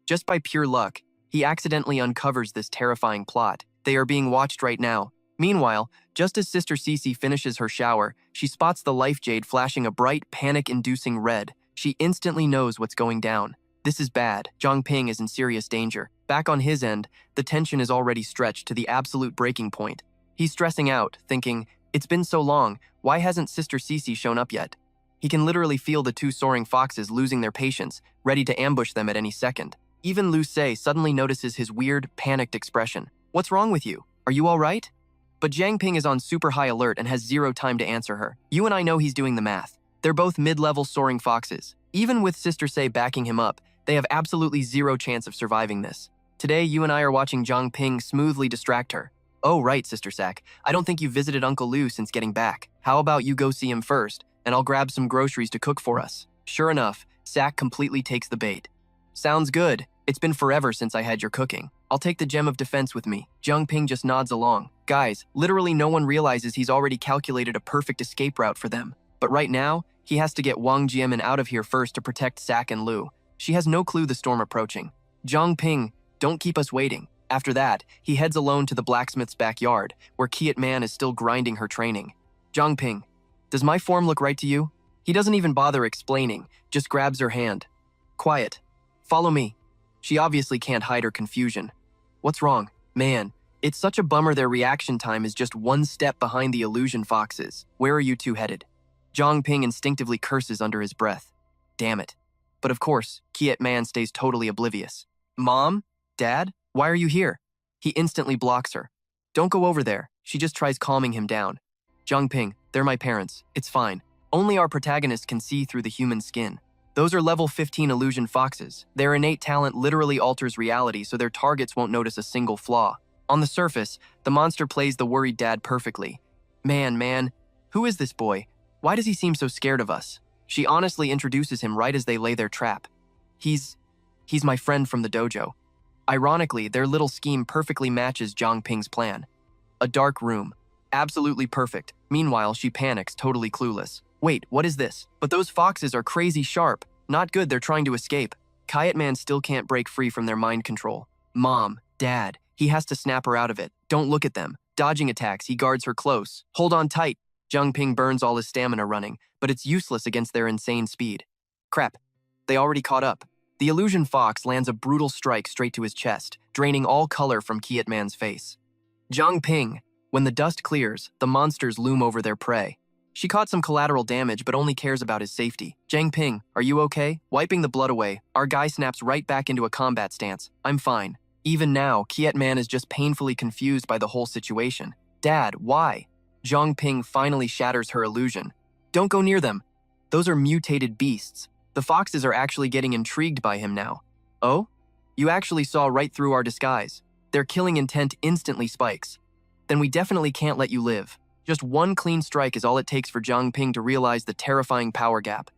Just by pure luck, he accidentally uncovers this terrifying plot. They are being watched right now. Meanwhile, just as Sister Cece finishes her shower, she spots the life jade flashing a bright, panic-inducing red. She instantly knows what's going down. This is bad. Zhang Ping is in serious danger. Back on his end, the tension is already stretched to the absolute breaking point. He's stressing out, thinking, it's been so long, why hasn't Sister Cece shown up yet? He can literally feel the 2 soaring foxes losing their patience, ready to ambush them at any second. Even Lu Se suddenly notices his weird, panicked expression. What's wrong with you? Are you all right? But Zhang Ping is on super high alert and has 0 time to answer her. You and I know he's doing the math. They're both mid-level soaring foxes. Even with Sister Se backing him up, they have absolutely 0 chance of surviving this. Today, you and I are watching Zhang Ping smoothly distract her. Oh right, Sister Sack. I don't think you visited Uncle Lu since getting back. How about you go see him first, and I'll grab some groceries to cook for us. Sure enough, Sack completely takes the bait. Sounds good. It's been forever since I had your cooking. I'll take the gem of defense with me. Zhang Ping just nods along. Guys, literally no one realizes he's already calculated a perfect escape route for them. But right now, he has to get Wang Jiamin out of here first to protect Sack and Lu. She has no clue the storm approaching. Zhang Ping, don't keep us waiting. After that, he heads alone to the blacksmith's backyard, where Kiat Man is still grinding her training. Zhang Ping, does my form look right to you? He doesn't even bother explaining, just grabs her hand. Quiet. Follow me. She obviously can't hide her confusion. What's wrong? Man, it's such a bummer their reaction time is just 1 step behind the illusion foxes. Where are you 2 headed? Zhang Ping instinctively curses under his breath. Damn it. But of course, Kiat Man stays totally oblivious. Mom? Dad? Why are you here? He instantly blocks her. Don't go over there. She just tries calming him down. Zhang Ping, they're my parents. It's fine. Only our protagonist can see through the human skin. Those are level 15 illusion foxes. Their innate talent literally alters reality, so their targets won't notice a single flaw. On the surface, the monster plays the worried dad perfectly. Man, who is this boy? Why does he seem so scared of us? She honestly introduces him right as they lay their trap. He's my friend from the dojo. Ironically, their little scheme perfectly matches Zhang Ping's plan. A dark room. Absolutely perfect. Meanwhile, she panics, totally clueless. Wait, what is this? But those foxes are crazy sharp. Not good, they're trying to escape. Kiat Man still can't break free from their mind control. Mom, Dad, he has to snap her out of it. Don't look at them. Dodging attacks, he guards her close. Hold on tight. Zhang Ping burns all his stamina running, but it's useless against their insane speed. Crap. They already caught up. The illusion fox lands a brutal strike straight to his chest, draining all color from Kiat Man's face. Zhang Ping. When the dust clears, the monsters loom over their prey. She caught some collateral damage but only cares about his safety. Zhang Ping, are you okay? Wiping the blood away, our guy snaps right back into a combat stance. I'm fine. Even now, Kiat Man is just painfully confused by the whole situation. Dad, why? Zhang Ping finally shatters her illusion. Don't go near them. Those are mutated beasts. The foxes are actually getting intrigued by him now. Oh? You actually saw right through our disguise. Their killing intent instantly spikes. Then we definitely can't let you live. Just 1 clean strike is all it takes for Zhang Ping to realize the terrifying power gap.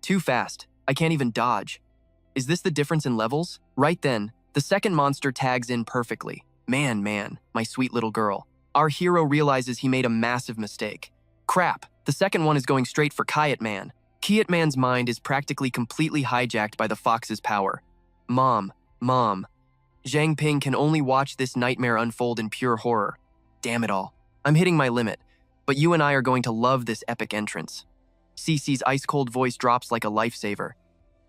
Too fast. I can't even dodge. Is this the difference in levels? Right then, the second monster tags in perfectly. Man, my sweet little girl. Our hero realizes he made a massive mistake. Crap, the second one is going straight for Kiat Man. Kiat Man's mind is practically completely hijacked by the fox's power. Mom, Mom. Zhang Ping can only watch this nightmare unfold in pure horror. Damn it all. I'm hitting my limit, but you and I are going to love this epic entrance. Cece's ice-cold voice drops like a lifesaver.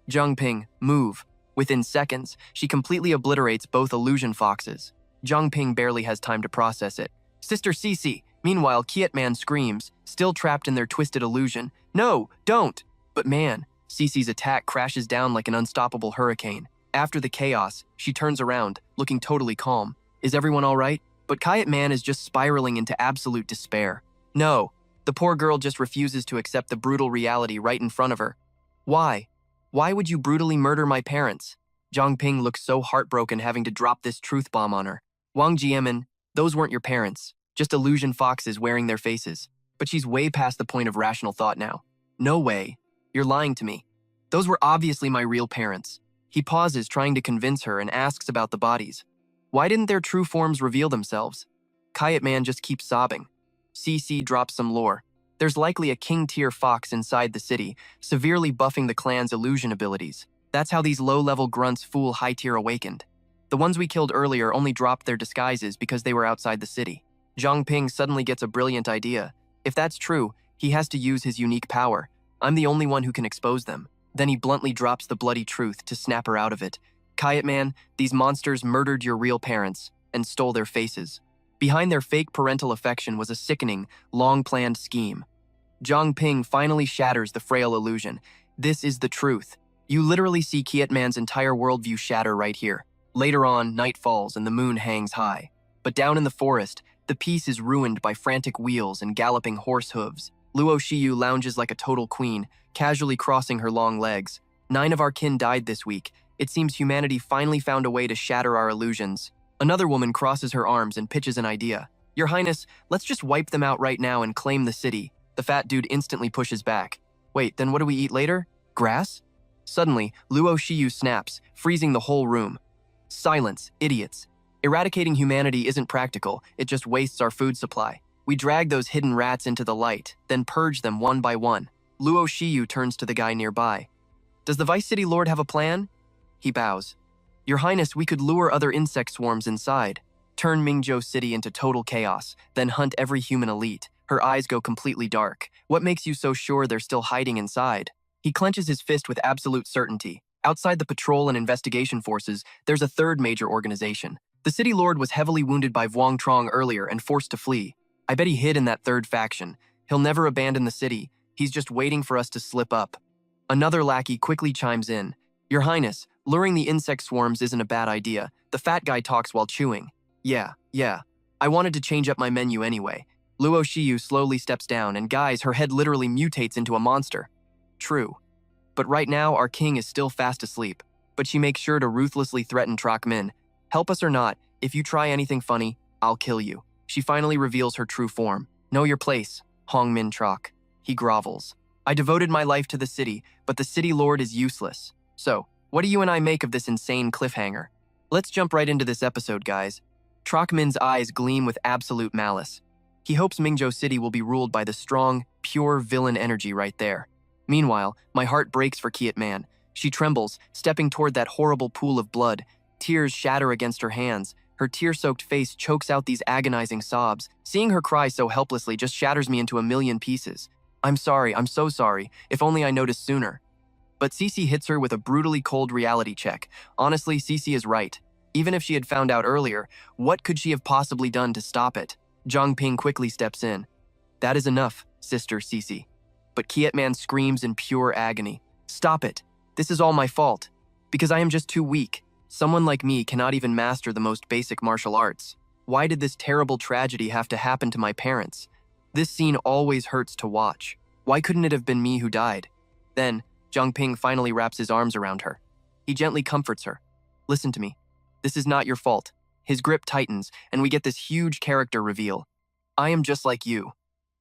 Zhang Ping, move. Within seconds, she completely obliterates both illusion foxes. Zhang Ping barely has time to process it. Sister Cece! Meanwhile, Kietman screams, still trapped in their twisted illusion. No, don't! But man, Cece's attack crashes down like an unstoppable hurricane. After the chaos, she turns around, looking totally calm. Is everyone all right? But Kietman is just spiraling into absolute despair. No, the poor girl just refuses to accept the brutal reality right in front of her. Why? Why would you brutally murder my parents? Zhang Ping looks so heartbroken having to drop this truth bomb on her. Wang Jianmin, those weren't your parents, just illusion foxes wearing their faces. But she's way past the point of rational thought now. No way. You're lying to me. Those were obviously my real parents. He pauses, trying to convince her, and asks about the bodies. Why didn't their true forms reveal themselves? Kietman just keeps sobbing. Cece drops some lore. There's likely a king-tier fox inside the city, severely buffing the clan's illusion abilities. That's how these low-level grunts fool high-tier awakened. The ones we killed earlier only dropped their disguises because they were outside the city. Zhang Ping suddenly gets a brilliant idea. If that's true, he has to use his unique power. I'm the only one who can expose them. Then he bluntly drops the bloody truth to snap her out of it. Kietman, these monsters murdered your real parents and stole their faces. Behind their fake parental affection was a sickening, long-planned scheme. Zhang Ping finally shatters the frail illusion. This is the truth. You literally see Kietman's entire worldview shatter right here. Later on, night falls and the moon hangs high. But down in the forest, the peace is ruined by frantic wheels and galloping horse hooves. Luo Shiyu lounges like a total queen, casually crossing her long legs. 9 of our kin died this week. It seems humanity finally found a way to shatter our illusions. Another woman crosses her arms and pitches an idea. Your Highness, let's just wipe them out right now and claim the city. The fat dude instantly pushes back. Wait, then what do we eat later? Grass? Suddenly, Luo Shiyu snaps, freezing the whole room. Silence, idiots. Eradicating humanity isn't practical, it just wastes our food supply. We drag those hidden rats into the light, then purge them one by one. Luo Shiyu turns to the guy nearby. Does the Vice City Lord have a plan? He bows. Your Highness, we could lure other insect swarms inside, turn Mingzhou City into total chaos, then hunt every human elite. Her eyes go completely dark. What makes you so sure they're still hiding inside? He clenches his fist with absolute certainty. Outside the patrol and investigation forces, there's a third major organization. The City Lord was heavily wounded by Vuong Trong earlier and forced to flee. I bet he hid in that third faction. He'll never abandon the city. He's just waiting for us to slip up. Another lackey quickly chimes in. Your Highness, luring the insect swarms isn't a bad idea. The fat guy talks while chewing. Yeah. I wanted to change up my menu anyway. Luo Shiyu slowly steps down, and guys, her head literally mutates into a monster. True. But right now, our king is still fast asleep. But she makes sure to ruthlessly threaten Troc Min. Help us or not, if you try anything funny, I'll kill you. She finally reveals her true form. Know your place, Hong Min Troc. He grovels. I devoted my life to the city, but the City Lord is useless. So, what do you and I make of this insane cliffhanger? Let's jump right into this episode, guys. Troc Min's eyes gleam with absolute malice. He hopes Mingzhou City will be ruled by the strong, pure villain energy right there. Meanwhile, my heart breaks for Kietman. She trembles, stepping toward that horrible pool of blood. Tears shatter against her hands. Her tear-soaked face chokes out these agonizing sobs. Seeing her cry so helplessly just shatters me into a million pieces. I'm sorry, I'm so sorry. If only I noticed sooner. But Cece hits her with a brutally cold reality check. Honestly, Cece is right. Even if she had found out earlier, what could she have possibly done to stop it? Zhang Ping quickly steps in. That is enough, Sister Cece. But Kietman screams in pure agony. Stop it. This is all my fault. Because I am just too weak. Someone like me cannot even master the most basic martial arts. Why did this terrible tragedy have to happen to my parents? This scene always hurts to watch. Why couldn't it have been me who died? Then, Zhang Ping finally wraps his arms around her. He gently comforts her. Listen to me. This is not your fault. His grip tightens, and we get this huge character reveal. I am just like you.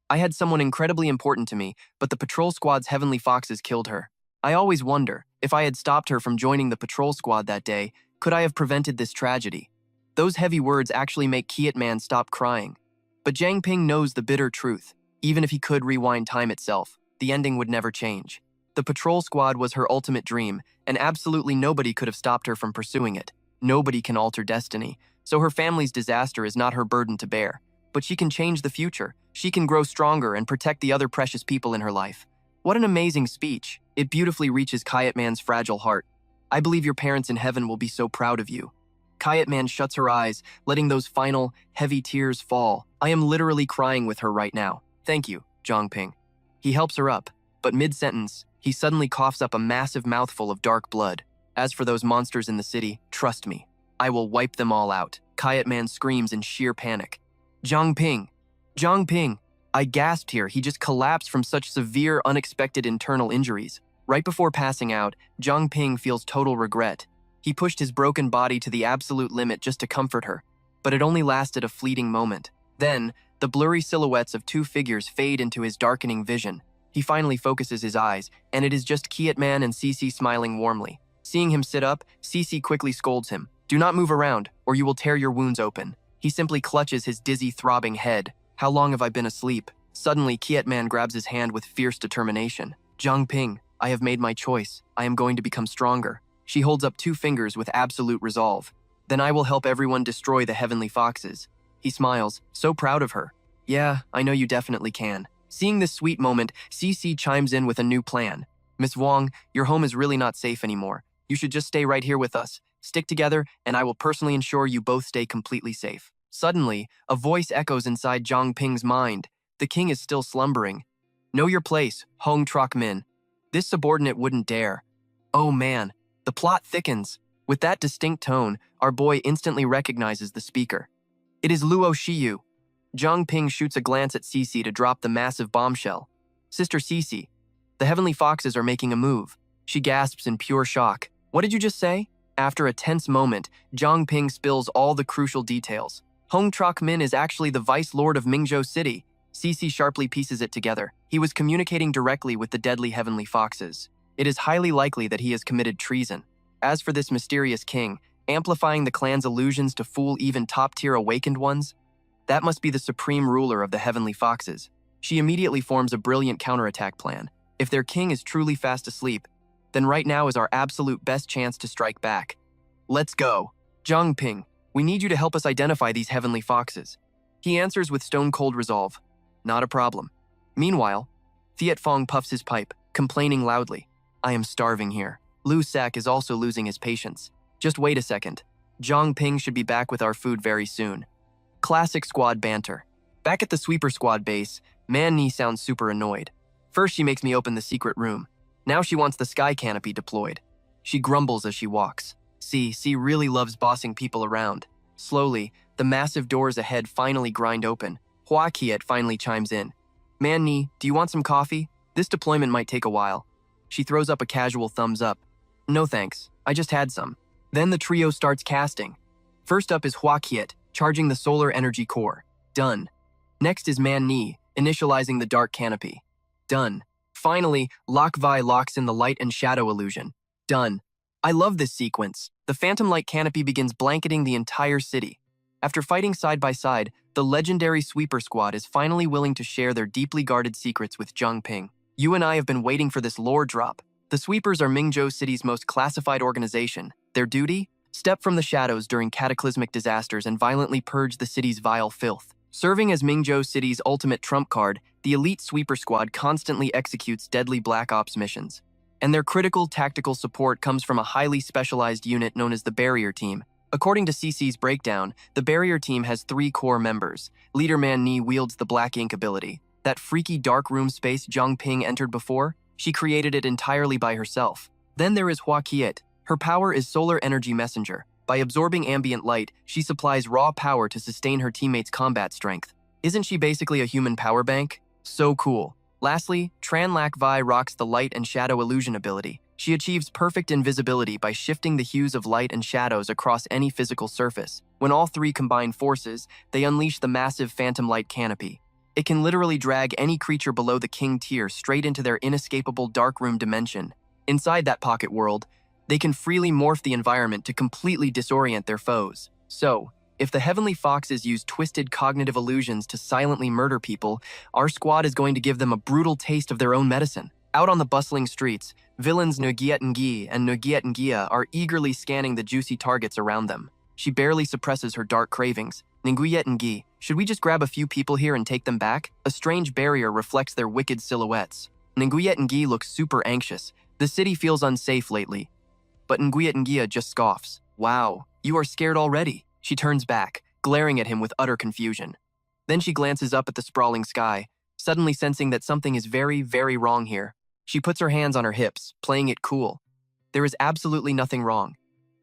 I had someone incredibly important to me, but the patrol squad's heavenly foxes killed her. I always wonder, if I had stopped her from joining the patrol squad that day, could I have prevented this tragedy? Those heavy words actually make Kietman stop crying. But Zhang Ping knows the bitter truth. Even if he could rewind time itself, the ending would never change. The patrol squad was her ultimate dream, and absolutely nobody could have stopped her from pursuing it. Nobody can alter destiny, so her family's disaster is not her burden to bear. But she can change the future. She can grow stronger and protect the other precious people in her life. What an amazing speech. It beautifully reaches Kayatman's fragile heart. I believe your parents in heaven will be so proud of you. Kayatman shuts her eyes, letting those final, heavy tears fall. I am literally crying with her right now. Thank you, Zhang Ping. He helps her up, but mid-sentence, he suddenly coughs up a massive mouthful of dark blood. As for those monsters in the city, trust me, I will wipe them all out. Kayatman screams in sheer panic. Zhang Ping! Zhang Ping! I gasped here. He just collapsed from such severe, unexpected internal injuries. Right before passing out, Zhang Ping feels total regret. He pushed his broken body to the absolute limit just to comfort her, but it only lasted a fleeting moment. Then, the blurry silhouettes of two figures fade into his darkening vision. He finally focuses his eyes, and it is just Kayatman and Cece smiling warmly. Seeing him sit up, Cece quickly scolds him. Do not move around, or you will tear your wounds open. He simply clutches his dizzy, throbbing head. How long have I been asleep? Suddenly, Kayatman grabs his hand with fierce determination. Zhang Ping, I have made my choice. I am going to become stronger. She holds up two fingers with absolute resolve. Then I will help everyone destroy the heavenly foxes. He smiles, so proud of her. Yeah, I know you definitely can. Seeing this sweet moment, Cece chimes in with a new plan. Miss Wong, your home is really not safe anymore. You should just stay right here with us. Stick together, and I will personally ensure you both stay completely safe. Suddenly, a voice echoes inside Zhang Ping's mind. The king is still slumbering. Know your place, Hong Trok Min. This subordinate wouldn't dare. Oh man, the plot thickens. With that distinct tone, our boy instantly recognizes the speaker. It is Luo Shiyu. Zhang Ping shoots a glance at Cece to drop the massive bombshell. Sister Cece, the heavenly foxes are making a move. She gasps in pure shock. What did you just say? After a tense moment, Zhang Ping spills all the crucial details. Hong Trok Min is actually the Vice Lord of Mingzhou City. Cece sharply pieces it together. He was communicating directly with the deadly heavenly foxes. It is highly likely that he has committed treason. As for this mysterious king, amplifying the clan's illusions to fool even top-tier awakened ones, that must be the supreme ruler of the heavenly foxes. She immediately forms a brilliant counterattack plan. If their king is truly fast asleep, then right now is our absolute best chance to strike back. Let's go. Zhang Ping, we need you to help us identify these heavenly foxes. He answers with stone-cold resolve. Not a problem. Meanwhile, Thiet Fong puffs his pipe, complaining loudly. I am starving here. Lu Sak is also losing his patience. Just wait a second. Zhang Ping should be back with our food very soon. Classic squad banter. Back at the sweeper squad base, Man Ni sounds super annoyed. First she makes me open the secret room. Now she wants the sky canopy deployed. She grumbles as she walks. C really loves bossing people around. Slowly, the massive doors ahead finally grind open. Hua Kiet finally chimes in. Man Ni, do you want some coffee? This deployment might take a while. She throws up a casual thumbs up. No thanks, I just had some. Then the trio starts casting. First up is Hua Kiet, charging the solar energy core. Done. Next is Man Ni, initializing the dark canopy. Done. Finally, Lok Vi locks in the light and shadow illusion. Done. I love this sequence. The phantom light canopy begins blanketing the entire city. After fighting side by side, the legendary sweeper squad is finally willing to share their deeply guarded secrets with Zhang Ping. You and I have been waiting for this lore drop. The sweepers are Mingzhou City's most classified organization. Their duty? Step from the shadows during cataclysmic disasters and violently purge the city's vile filth. Serving as Mingzhou City's ultimate trump card, the elite sweeper squad constantly executes deadly black ops missions. And their critical tactical support comes from a highly specialized unit known as the Barrier Team. According to CC's breakdown, the Barrier Team has 3 core members. Leader Man Ni wields the Black Ink ability. That freaky dark room space Zhang Ping entered before, she created it entirely by herself. Then there is Hua Kiet. Her power is Solar Energy Messenger. By absorbing ambient light, she supplies raw power to sustain her teammates' combat strength. Isn't she basically a human power bank? So cool. Lastly, Tran Lak Vi rocks the light and shadow illusion ability. She achieves perfect invisibility by shifting the hues of light and shadows across any physical surface. When all 3 combine forces, they unleash the massive phantom light canopy. It can literally drag any creature below the king tier straight into their inescapable darkroom dimension. Inside that pocket world, they can freely morph the environment to completely disorient their foes. So, if the heavenly foxes use twisted cognitive illusions to silently murder people, our squad is going to give them a brutal taste of their own medicine. Out on the bustling streets, villains Nguyen and Nguyen are eagerly scanning the juicy targets around them. She barely suppresses her dark cravings. Nguyen, should we just grab a few people here and take them back? A strange barrier reflects their wicked silhouettes. Nguyen looks super anxious. The city feels unsafe lately. But Nguyen just scoffs. Wow, you are scared already. She turns back, glaring at him with utter confusion. Then she glances up at the sprawling sky, suddenly sensing that something is very, very wrong here. She puts her hands on her hips, playing it cool. There is absolutely nothing wrong.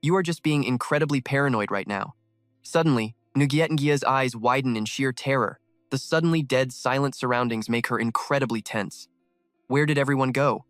You are just being incredibly paranoid right now. Suddenly, Nguyen's eyes widen in sheer terror. The suddenly dead, silent surroundings make her incredibly tense. Where did everyone go?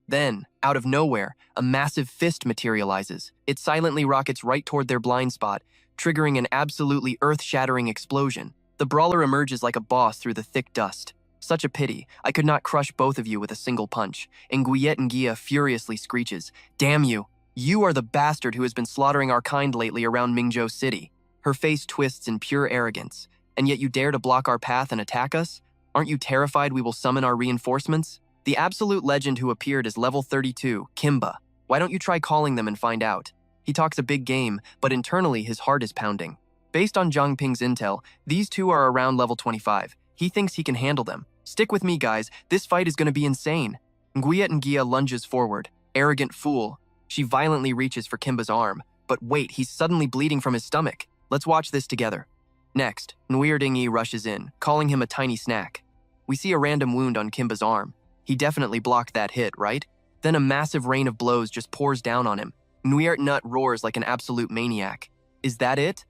Then, out of nowhere, a massive fist materializes. It silently rockets right toward their blind spot, triggering an absolutely earth-shattering explosion. The brawler emerges like a boss through the thick dust. Such a pity, I could not crush both of you with a single punch. Nguyen furiously screeches, "Damn you! You are the bastard who has been slaughtering our kind lately around Mingzhou City." Her face twists in pure arrogance. "And yet you dare to block our path and attack us? Aren't you terrified we will summon our reinforcements?" The absolute legend who appeared as level 32, Kimba. Why don't you try calling them and find out? He talks a big game, but internally his heart is pounding. Based on Zhang Ping's intel, these two are around level 25. He thinks he can handle them. Stick with me, guys. This fight is going to be insane. Nguyen lunges forward. Arrogant fool. She violently reaches for Kimba's arm. But wait, he's suddenly bleeding from his stomach. Let's watch this together. Next, Nguyen rushes in, calling him a tiny snack. We see a random wound on Kimba's arm. He definitely blocked that hit, right? Then a massive rain of blows just pours down on him. Nguyen roars like an absolute maniac. Is that it?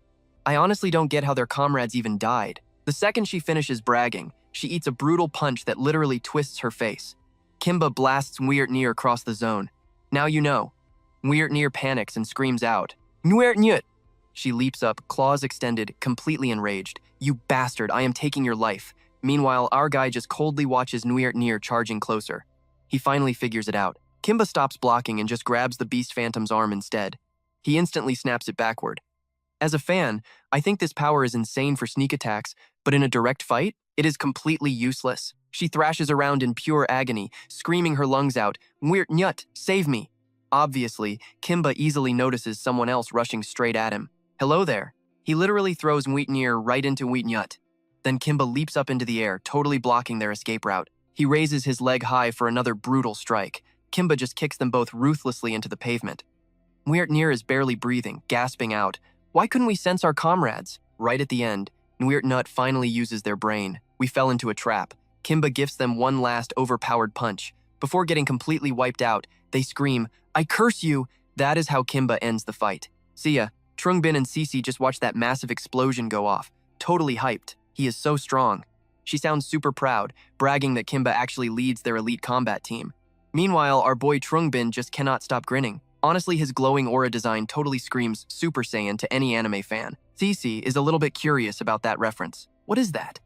I honestly don't get how their comrades even died. The second she finishes bragging, she eats a brutal punch that literally twists her face. Kimba blasts Nguyen across the zone. Now you know. Nguyen panics and screams out, "Nguyen!" She leaps up, claws extended, completely enraged. "You bastard, I am taking your life." Meanwhile, our guy just coldly watches Nguyen charging closer. He finally figures it out. Kimba stops blocking and just grabs the Beast Phantom's arm instead. He instantly snaps it backward. As a fan, I think this power is insane for sneak attacks, but in a direct fight, it is completely useless. She thrashes around in pure agony, screaming her lungs out, "Nguyen, save me!" Obviously, Kimba easily notices someone else rushing straight at him. "Hello there." He literally throws Nguyen right into Nguyen. Then Kimba leaps up into the air, totally blocking their escape route. He raises his leg high for another brutal strike. Kimba just kicks them both ruthlessly into the pavement. Nguyen is barely breathing, gasping out, "Why couldn't we sense our comrades?" Right at the end, Nguyen finally uses their brain. We fell into a trap. Kimba gifts them one last overpowered punch. Before getting completely wiped out, they scream, "I curse you!" That is how Kimba ends the fight. See ya. Trungbin and Cece just watched that massive explosion go off. Totally hyped. He is so strong. She sounds super proud, bragging that Kimba actually leads their elite combat team. Meanwhile, our boy Trungbin just cannot stop grinning. Honestly, his glowing aura design totally screams Super Saiyan to any anime fan. Cece is a little bit curious about that reference. What is that?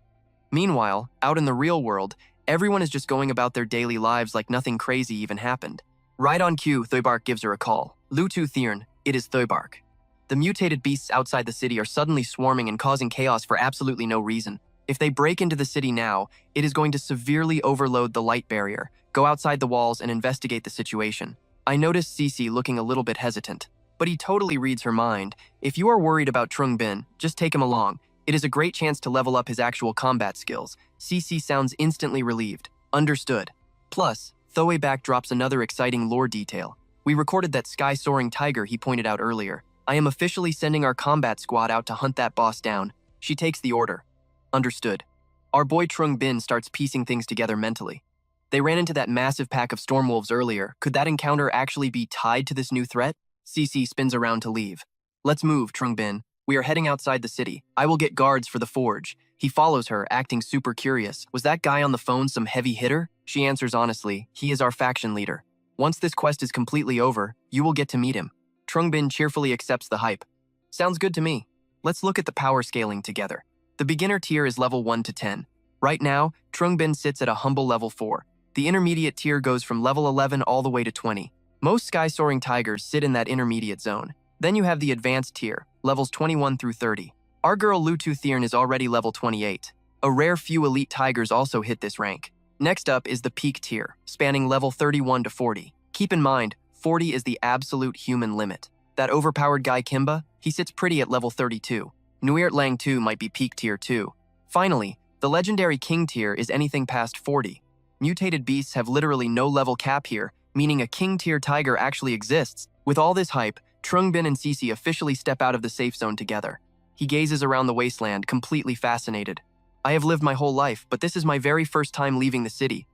Meanwhile, out in the real world, everyone is just going about their daily lives like nothing crazy even happened. Right on cue, Thoibark gives her a call. Lutu Thirn, it is Thoibark. The mutated beasts outside the city are suddenly swarming and causing chaos for absolutely no reason. If they break into the city now, it is going to severely overload the light barrier. Go outside the walls and investigate the situation. I noticed Cece looking a little bit hesitant, but he totally reads her mind. If you are worried about Trungbin, just take him along. It is a great chance to level up his actual combat skills. Cece sounds instantly relieved. Understood. Plus, Thoeback drops another exciting lore detail. We recorded that sky-soaring tiger he pointed out earlier. I am officially sending our combat squad out to hunt that boss down. She takes the order. Understood. Our boy Trungbin starts piecing things together mentally. They ran into that massive pack of stormwolves earlier. Could that encounter actually be tied to this new threat? Cece spins around to leave. Let's move, Trungbin. We are heading outside the city. I will get guards for the forge. He follows her, acting super curious. Was that guy on the phone some heavy hitter? She answers honestly, he is our faction leader. Once this quest is completely over, you will get to meet him. Trungbin cheerfully accepts the hype. Sounds good to me. Let's look at the power scaling together. The beginner tier is level 1 to 10. Right now, Trungbin sits at a humble level 4. The intermediate tier goes from level 11 all the way to 20. Most sky-soaring tigers sit in that intermediate zone. Then you have the advanced tier, levels 21 through 30. Our girl Lutu Thirn is already level 28. A rare few elite tigers also hit this rank. Next up is the peak tier, spanning level 31 to 40. Keep in mind, 40 is the absolute human limit. That overpowered guy Kimba, he sits pretty at level 32. Nuirt Lang 2 might be peak tier too. Finally, the legendary king tier is anything past 40. Mutated beasts have literally no level cap here, meaning a king tier tiger actually exists. With all this hype, Trungbin and Cece officially step out of the safe zone together. He gazes around the wasteland, completely fascinated. I have lived my whole life, but this is my very first time leaving the city.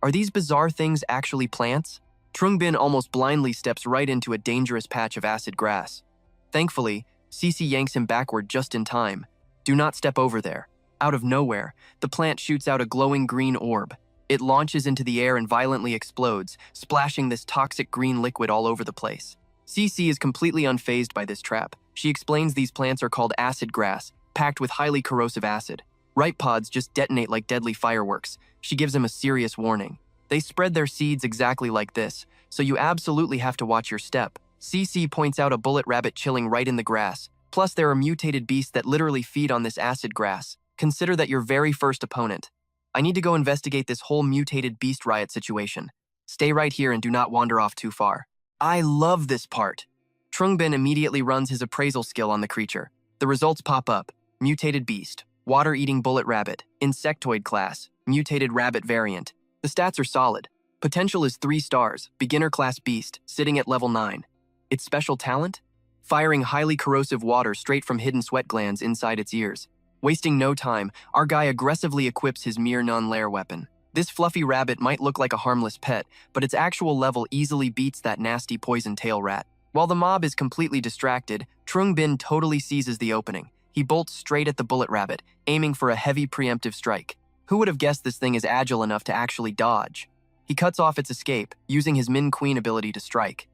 Are these bizarre things actually plants? Trungbin almost blindly steps right into a dangerous patch of acid grass. Thankfully, Cece yanks him backward just in time. Do not step over there. Out of nowhere, the plant shoots out a glowing green orb. It launches into the air and violently explodes, splashing this toxic green liquid all over the place. Cece is completely unfazed by this trap. She explains these plants are called acid grass, packed with highly corrosive acid. Ripe pods just detonate like deadly fireworks. She gives him a serious warning. They spread their seeds exactly like this, so you absolutely have to watch your step. Cece points out a bullet rabbit chilling right in the grass. Plus, there are mutated beasts that literally feed on this acid grass. Consider that your very first opponent. I need to go investigate this whole mutated beast riot situation. Stay right here and do not wander off too far. I love this part. Trungbin immediately runs his appraisal skill on the creature. The results pop up. Mutated beast, water-eating bullet rabbit, insectoid class, mutated rabbit variant. The stats are solid. Potential is 3 stars, beginner class beast, sitting at level 9. Its special talent? Firing highly corrosive water straight from hidden sweat glands inside its ears. Wasting no time, our guy aggressively equips his mere non-lair weapon. This fluffy rabbit might look like a harmless pet, but its actual level easily beats that nasty poison tail rat. While the mob is completely distracted, Trungbin totally seizes the opening. He bolts straight at the bullet rabbit, aiming for a heavy preemptive strike. Who would have guessed this thing is agile enough to actually dodge? He cuts off its escape, using his Min Queen ability to strike.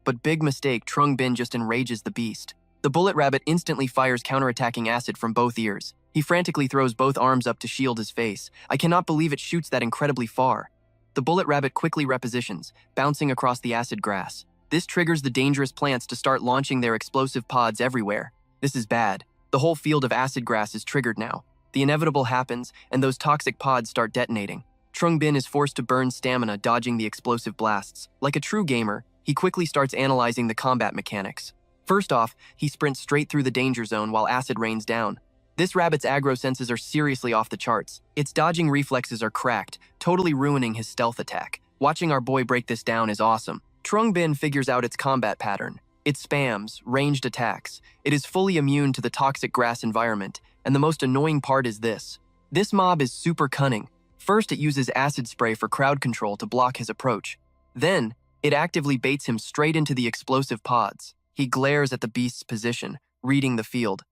But big mistake, Trungbin just enrages the beast. The bullet rabbit instantly fires counterattacking acid from both ears. He frantically throws both arms up to shield his face. I cannot believe it shoots that incredibly far. The bullet rabbit quickly repositions, bouncing across the acid grass. This triggers the dangerous plants to start launching their explosive pods everywhere. This is bad. The whole field of acid grass is triggered now. The inevitable happens, and those toxic pods start detonating. Trungbin is forced to burn stamina dodging the explosive blasts. Like a true gamer, he quickly starts analyzing the combat mechanics. First off, he sprints straight through the danger zone while acid rains down. This rabbit's aggro senses are seriously off the charts. Its dodging reflexes are cracked, totally ruining his stealth attack. Watching our boy break this down is awesome. Trungbin figures out its combat pattern. It spams ranged attacks. It is fully immune to the toxic grass environment, and the most annoying part is this. This mob is super cunning. First, it uses acid spray for crowd control to block his approach. Then, it actively baits him straight into the explosive pods. He glares at the beast's position, reading the field.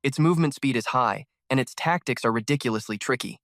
Its movement speed is high, and its tactics are ridiculously tricky.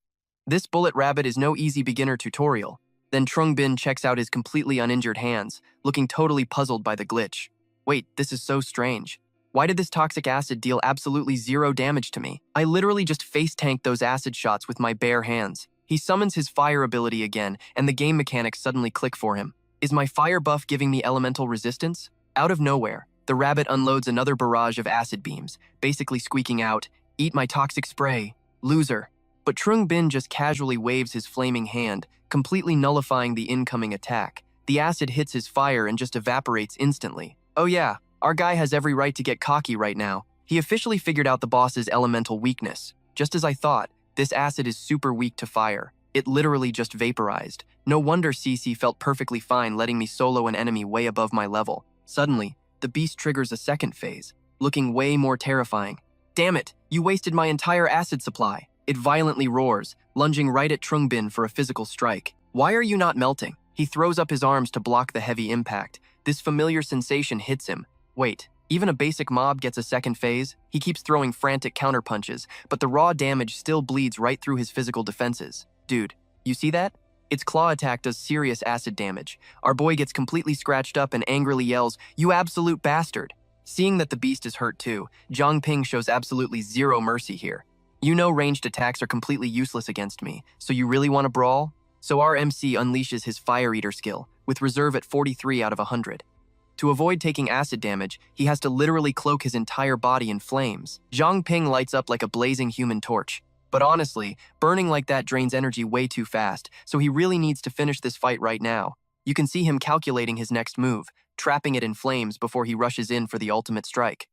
This bullet rabbit is no easy beginner tutorial. Then Trungbin checks out his completely uninjured hands, looking totally puzzled by the glitch. Wait, this is so strange. Why did this toxic acid deal absolutely 0 damage to me? I literally just face-tanked those acid shots with my bare hands. He summons his fire ability again, and the game mechanics suddenly click for him. Is my fire buff giving me elemental resistance? Out of nowhere, the rabbit unloads another barrage of acid beams, basically squeaking out, "Eat my toxic spray, loser." But Trungbin just casually waves his flaming hand, completely nullifying the incoming attack. The acid hits his fire and just evaporates instantly. Oh yeah, our guy has every right to get cocky right now. He officially figured out the boss's elemental weakness. Just as I thought, this acid is super weak to fire. It literally just vaporized. No wonder Cece felt perfectly fine letting me solo an enemy way above my level. Suddenly, the beast triggers a second phase, looking way more terrifying. Damn it, you wasted my entire acid supply. It violently roars, lunging right at Trungbin for a physical strike. Why are you not melting? He throws up his arms to block the heavy impact. This familiar sensation hits him. Wait, even a basic mob gets a second phase? He keeps throwing frantic counterpunches, but the raw damage still bleeds right through his physical defenses. Dude, you see that? Its claw attack does serious acid damage. Our boy gets completely scratched up and angrily yells, "You absolute bastard!" Seeing that the beast is hurt too, Zhang Ping shows absolutely 0 mercy here. You know ranged attacks are completely useless against me, so you really want to brawl? So our MC unleashes his Fire Eater skill, with reserve at 43 out of 100. To avoid taking acid damage, he has to literally cloak his entire body in flames. Zhang Ping lights up like a blazing human torch. But honestly, burning like that drains energy way too fast, so he really needs to finish this fight right now. You can see him calculating his next move, trapping it in flames before he rushes in for the ultimate strike.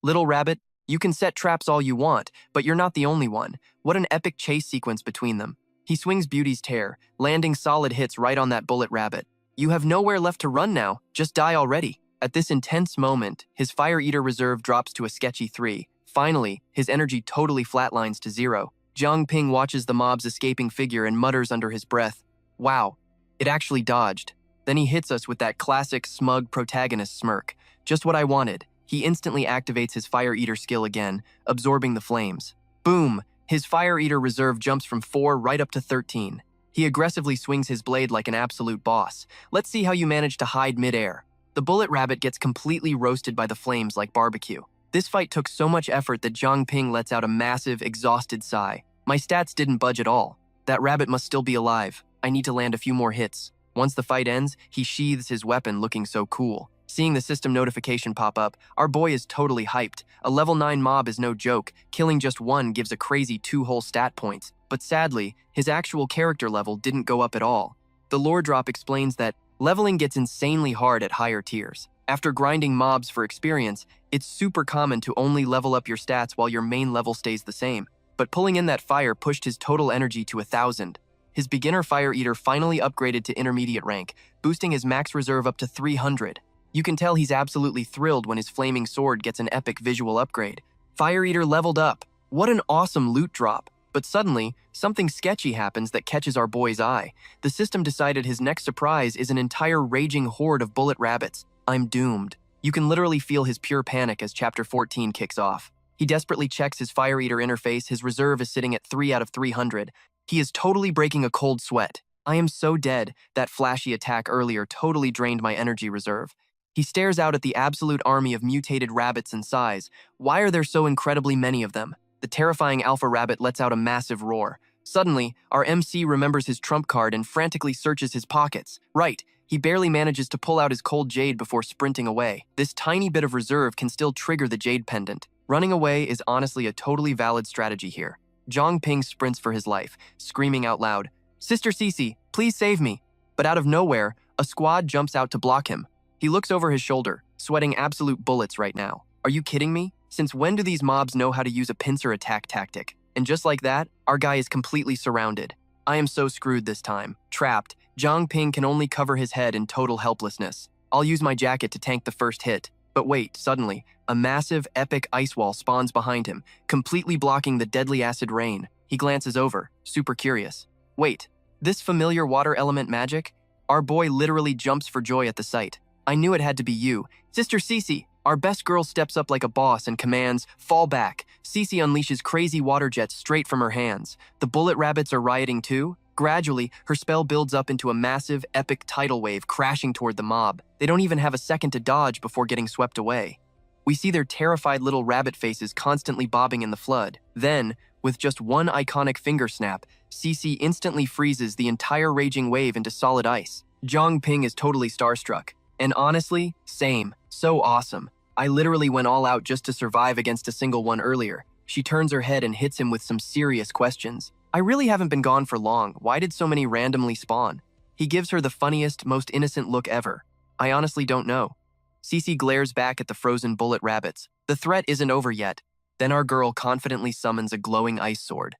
Little Rabbit, you can set traps all you want, but you're not the only one. What an epic chase sequence between them. He swings Beauty's tear, landing solid hits right on that Bullet Rabbit. You have nowhere left to run now, just die already. At this intense moment, his Fire Eater reserve drops to a sketchy 3. Finally, his energy totally flatlines to 0. Zhang Ping watches the mob's escaping figure and mutters under his breath, "Wow, it actually dodged." Then he hits us with that classic smug protagonist smirk. Just what I wanted. He instantly activates his Fire Eater skill again, absorbing the flames. Boom! His Fire Eater reserve jumps from 4 right up to 13. He aggressively swings his blade like an absolute boss. Let's see how you manage to hide mid-air. The Bullet Rabbit gets completely roasted by the flames like barbecue. This fight took so much effort that Zhang Ping lets out a massive, exhausted sigh. My stats didn't budge at all. That rabbit must still be alive. I need to land a few more hits. Once the fight ends, he sheathes his weapon looking so cool. Seeing the system notification pop up, our boy is totally hyped. A level 9 mob is no joke. Killing just one gives a crazy 2 whole stat points. But sadly, his actual character level didn't go up at all. The lore drop explains that leveling gets insanely hard at higher tiers. After grinding mobs for experience, it's super common to only level up your stats while your main level stays the same. But pulling in that fire pushed his total energy to 1,000. His beginner Fire Eater finally upgraded to intermediate rank, boosting his max reserve up to 300. You can tell he's absolutely thrilled when his flaming sword gets an epic visual upgrade. Fire Eater leveled up. What an awesome loot drop. But suddenly, something sketchy happens that catches our boy's eye. The system decided his next surprise is an entire raging horde of bullet rabbits. I'm doomed. You can literally feel his pure panic as Chapter 14 kicks off. He desperately checks his Fire Eater interface. His reserve is sitting at 3 out of 300. He is totally breaking a cold sweat. I am so dead. That flashy attack earlier totally drained my energy reserve. He stares out at the absolute army of mutated rabbits in size. Why are there so incredibly many of them? The terrifying alpha rabbit lets out a massive roar. Suddenly, our MC remembers his trump card and frantically searches his pockets. Right, he barely manages to pull out his cold jade before sprinting away. This tiny bit of reserve can still trigger the jade pendant. Running away is honestly a totally valid strategy here. Zhang Ping sprints for his life, screaming out loud, "Sister Cece, please save me." But out of nowhere, a squad jumps out to block him. He looks over his shoulder, sweating absolute bullets right now. Are you kidding me? Since when do these mobs know how to use a pincer attack tactic? And just like that, our guy is completely surrounded. I am so screwed this time. Trapped, Zhang Ping can only cover his head in total helplessness. I'll use my jacket to tank the first hit. But wait, suddenly, a massive, epic ice wall spawns behind him, completely blocking the deadly acid rain. He glances over, super curious. Wait, this familiar water element magic? Our boy literally jumps for joy at the sight. I knew it had to be you. Sister Cece, our best girl steps up like a boss and commands, "Fall back." Cece unleashes crazy water jets straight from her hands. The bullet rabbits are rioting too. Gradually, her spell builds up into a massive, epic tidal wave crashing toward the mob. They don't even have a second to dodge before getting swept away. We see their terrified little rabbit faces constantly bobbing in the flood. Then, with just one iconic finger snap, Cece instantly freezes the entire raging wave into solid ice. Zhang Ping is totally starstruck. And honestly, same. So awesome. I literally went all out just to survive against a single one earlier. She turns her head and hits him with some serious questions. I really haven't been gone for long. Why did so many randomly spawn? He gives her the funniest, most innocent look ever. I honestly don't know. Cece glares back at the frozen bullet rabbits. The threat isn't over yet. Then our girl confidently summons a glowing ice sword.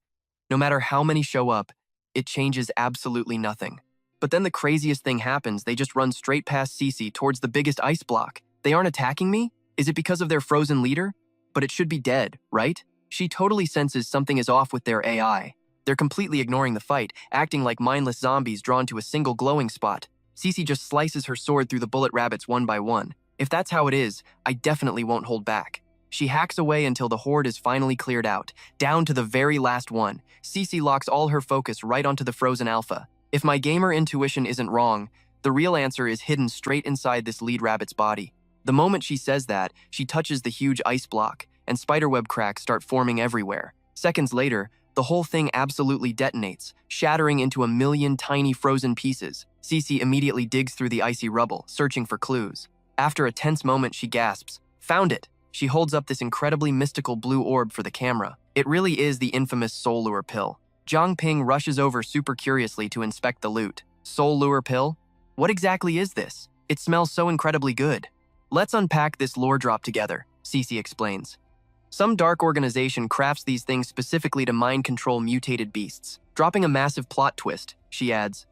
No matter how many show up, it changes absolutely nothing. But then the craziest thing happens. They just run straight past Cece towards the biggest ice block. They aren't attacking me? Is it because of their frozen leader? But it should be dead, right? She totally senses something is off with their AI. They're completely ignoring the fight, acting like mindless zombies drawn to a single glowing spot. Cece just slices her sword through the bullet rabbits one by one. If that's how it is, I definitely won't hold back. She hacks away until the horde is finally cleared out, down to the very last one. Cece locks all her focus right onto the frozen alpha. If my gamer intuition isn't wrong, the real answer is hidden straight inside this lead rabbit's body. The moment she says that, she touches the huge ice block, and spiderweb cracks start forming everywhere. Seconds later, the whole thing absolutely detonates, shattering into a million tiny frozen pieces. Cece immediately digs through the icy rubble, searching for clues. After a tense moment, she gasps, "Found it!" She holds up this incredibly mystical blue orb for the camera. It really is the infamous soul lure pill. Zhang Ping rushes over super curiously to inspect the loot. Soul lure pill? What exactly is this? It smells so incredibly good. Let's unpack this lore drop together, Cece explains. Some dark organization crafts these things specifically to mind control mutated beasts. Dropping a massive plot twist, she adds.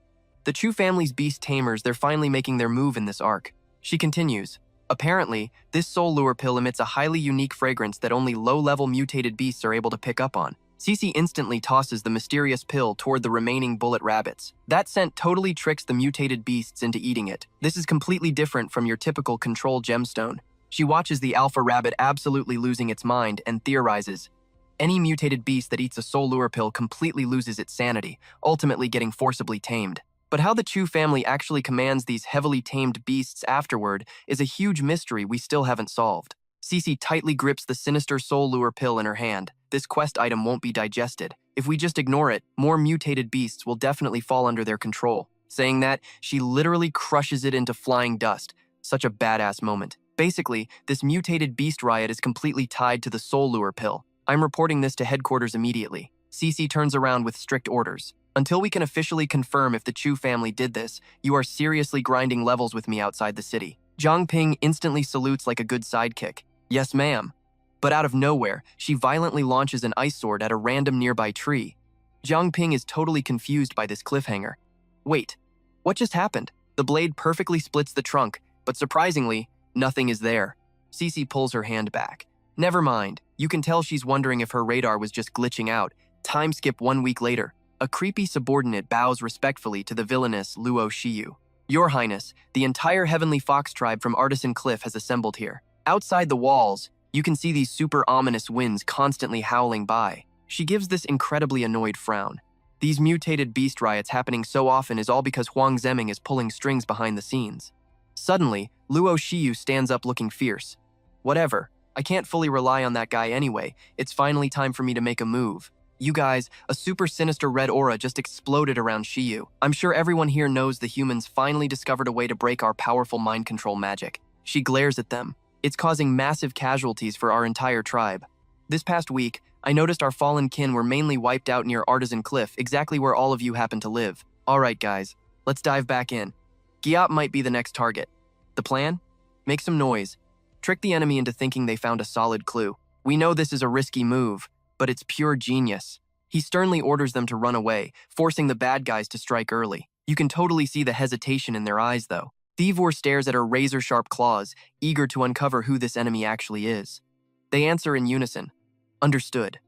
The Chu family's beast tamers, they're finally making their move in this arc. She continues. Apparently, this soul lure pill emits a highly unique fragrance that only low-level mutated beasts are able to pick up on. Cece instantly tosses the mysterious pill toward the remaining bullet rabbits. That scent totally tricks the mutated beasts into eating it. This is completely different from your typical control gemstone. She watches the alpha rabbit absolutely losing its mind and theorizes. Any mutated beast that eats a soul lure pill completely loses its sanity, ultimately getting forcibly tamed. But how the Chu family actually commands these heavily tamed beasts afterward is a huge mystery we still haven't solved. Cece tightly grips the sinister soul lure pill in her hand. This quest item won't be digested. If we just ignore it, more mutated beasts will definitely fall under their control. Saying that, she literally crushes it into flying dust. Such a badass moment. Basically, this mutated beast riot is completely tied to the soul lure pill. I'm reporting this to headquarters immediately. Cece turns around with strict orders. Until we can officially confirm if the Chu family did this, you are seriously grinding levels with me outside the city. Zhang Ping instantly salutes like a good sidekick. Yes, ma'am. But out of nowhere, she violently launches an ice sword at a random nearby tree. Zhang Ping is totally confused by this cliffhanger. Wait, what just happened? The blade perfectly splits the trunk, but surprisingly, nothing is there. Cece pulls her hand back. Never mind, you can tell she's wondering if her radar was just glitching out. Time skip 1 week later. A creepy subordinate bows respectfully to the villainous Luo Shiyu. Your Highness, the entire Heavenly Fox tribe from Artisan Cliff has assembled here. Outside the walls, you can see these super ominous winds constantly howling by. She gives this incredibly annoyed frown. These mutated beast riots happening so often is all because Huang Zemming is pulling strings behind the scenes. Suddenly, Luo Shiyu stands up looking fierce. Whatever, I can't fully rely on that guy anyway. It's finally time for me to make a move. You guys, a super sinister red aura just exploded around Shiyu. I'm sure everyone here knows the humans finally discovered a way to break our powerful mind control magic. She glares at them. It's causing massive casualties for our entire tribe. This past week, I noticed our fallen kin were mainly wiped out near Artisan Cliff, exactly where all of you happen to live. Alright guys, let's dive back in. Giap might be the next target. The plan? Make some noise. Trick the enemy into thinking they found a solid clue. We know this is a risky move, but it's pure genius. He sternly orders them to run away, forcing the bad guys to strike early. You can totally see the hesitation in their eyes, though. Thivor stares at her razor-sharp claws, eager to uncover who this enemy actually is. They answer in unison. Understood.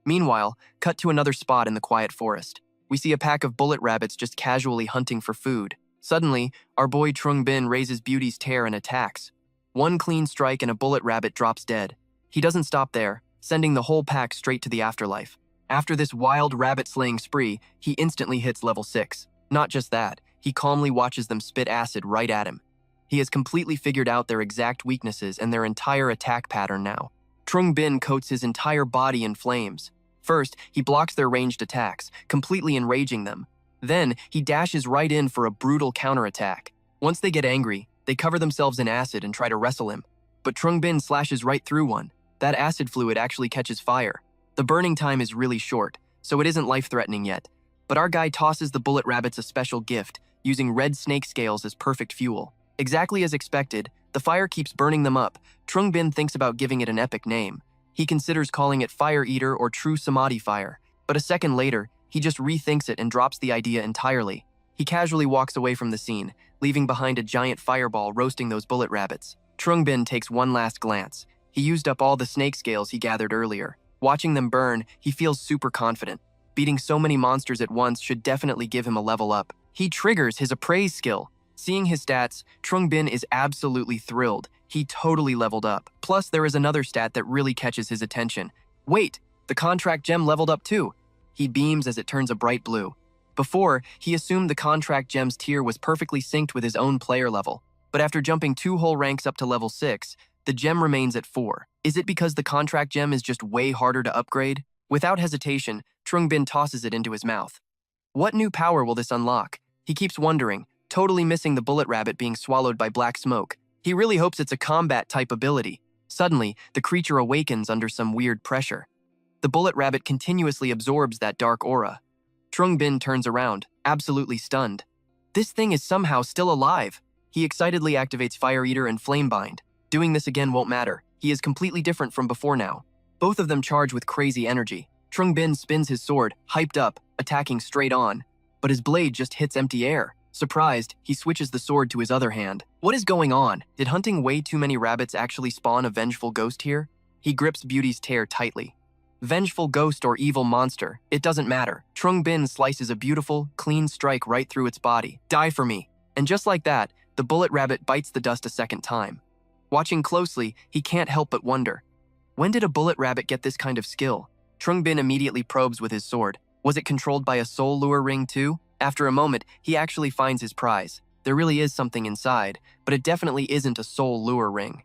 Meanwhile, cut to another spot in the quiet forest. We see a pack of bullet rabbits just casually hunting for food. Suddenly, our boy Trung Bin raises Beauty's tear and attacks. One clean strike and a bullet rabbit drops dead. He doesn't stop there, sending the whole pack straight to the afterlife. After this wild rabbit-slaying spree, he instantly hits level 6. Not just that, he calmly watches them spit acid right at him. He has completely figured out their exact weaknesses and their entire attack pattern now. Trung Bin coats his entire body in flames. First, he blocks their ranged attacks, completely enraging them. Then, he dashes right in for a brutal counterattack. Once they get angry, they cover themselves in acid and try to wrestle him. But Trung Bin slashes right through one. That acid fluid actually catches fire. The burning time is really short, so it isn't life-threatening yet. But our guy tosses the bullet rabbits a special gift, using red snake scales as perfect fuel. Exactly as expected, the fire keeps burning them up. Trung Bin thinks about giving it an epic name. He considers calling it Fire Eater or True Samadhi Fire. But a second later, he just rethinks it and drops the idea entirely. He casually walks away from the scene, leaving behind a giant fireball roasting those bullet rabbits. Trung Bin takes one last glance. He used up all the snake scales he gathered earlier. Watching them burn, he feels super confident. Beating so many monsters at once should definitely give him a level up. He triggers his appraise skill. Seeing his stats, Trung Bin is absolutely thrilled. He totally leveled up. Plus, there is another stat that really catches his attention. Wait, the contract gem leveled up too. He beams as it turns a bright blue. Before, he assumed the contract gem's tier was perfectly synced with his own player level. But after jumping 2 whole ranks up to level 6, the gem remains at 4. Is it because the contract gem is just way harder to upgrade? Without hesitation, Trung Bin tosses it into his mouth. What new power will this unlock? He keeps wondering, totally missing the bullet rabbit being swallowed by black smoke. He really hopes it's a combat-type ability. Suddenly, the creature awakens under some weird pressure. The bullet rabbit continuously absorbs that dark aura. Trung Bin turns around, absolutely stunned. This thing is somehow still alive. He excitedly activates Fire Eater and Flame Bind. Doing this again won't matter. He is completely different from before now. Both of them charge with crazy energy. Trung Bin spins his sword, hyped up, attacking straight on. But his blade just hits empty air. Surprised, he switches the sword to his other hand. What is going on? Did hunting way too many rabbits actually spawn a vengeful ghost here? He grips Beauty's tear tightly. Vengeful ghost or evil monster, it doesn't matter. Trung Bin slices a beautiful, clean strike right through its body. Die for me. And just like that, the bullet rabbit bites the dust a second time. Watching closely, he can't help but wonder. When did a bullet rabbit get this kind of skill? Trung Bin immediately probes with his sword. Was it controlled by a soul lure ring too? After a moment, he actually finds his prize. There really is something inside, but it definitely isn't a soul lure ring.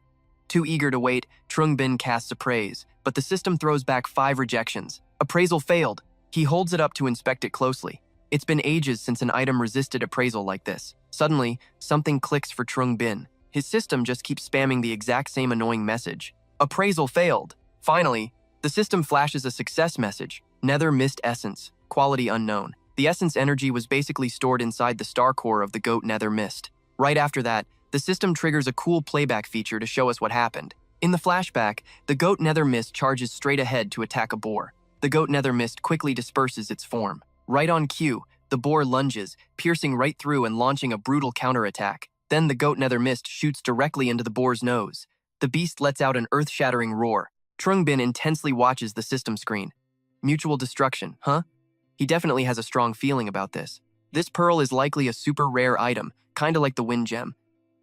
Too eager to wait, Trung Bin casts Appraise, but the system throws back 5 rejections. Appraisal failed. He holds it up to inspect it closely. It's been ages since an item resisted appraisal like this. Suddenly, something clicks for Trung Bin. His system just keeps spamming the exact same annoying message. Appraisal failed. Finally, the system flashes a success message. Nether Mist Essence. Quality unknown. The essence energy was basically stored inside the star core of the goat Nether Mist. Right after that, the system triggers a cool playback feature to show us what happened. In the flashback, the goat Nether Mist charges straight ahead to attack a boar. The goat Nether Mist quickly disperses its form. Right on cue, the boar lunges, piercing right through and launching a brutal counterattack. Then the goat Nether Mist shoots directly into the boar's nose. The beast lets out an earth-shattering roar. Trung Bin intensely watches the system screen. Mutual destruction, huh? He definitely has a strong feeling about this. This pearl is likely a super rare item, kinda like the wind gem.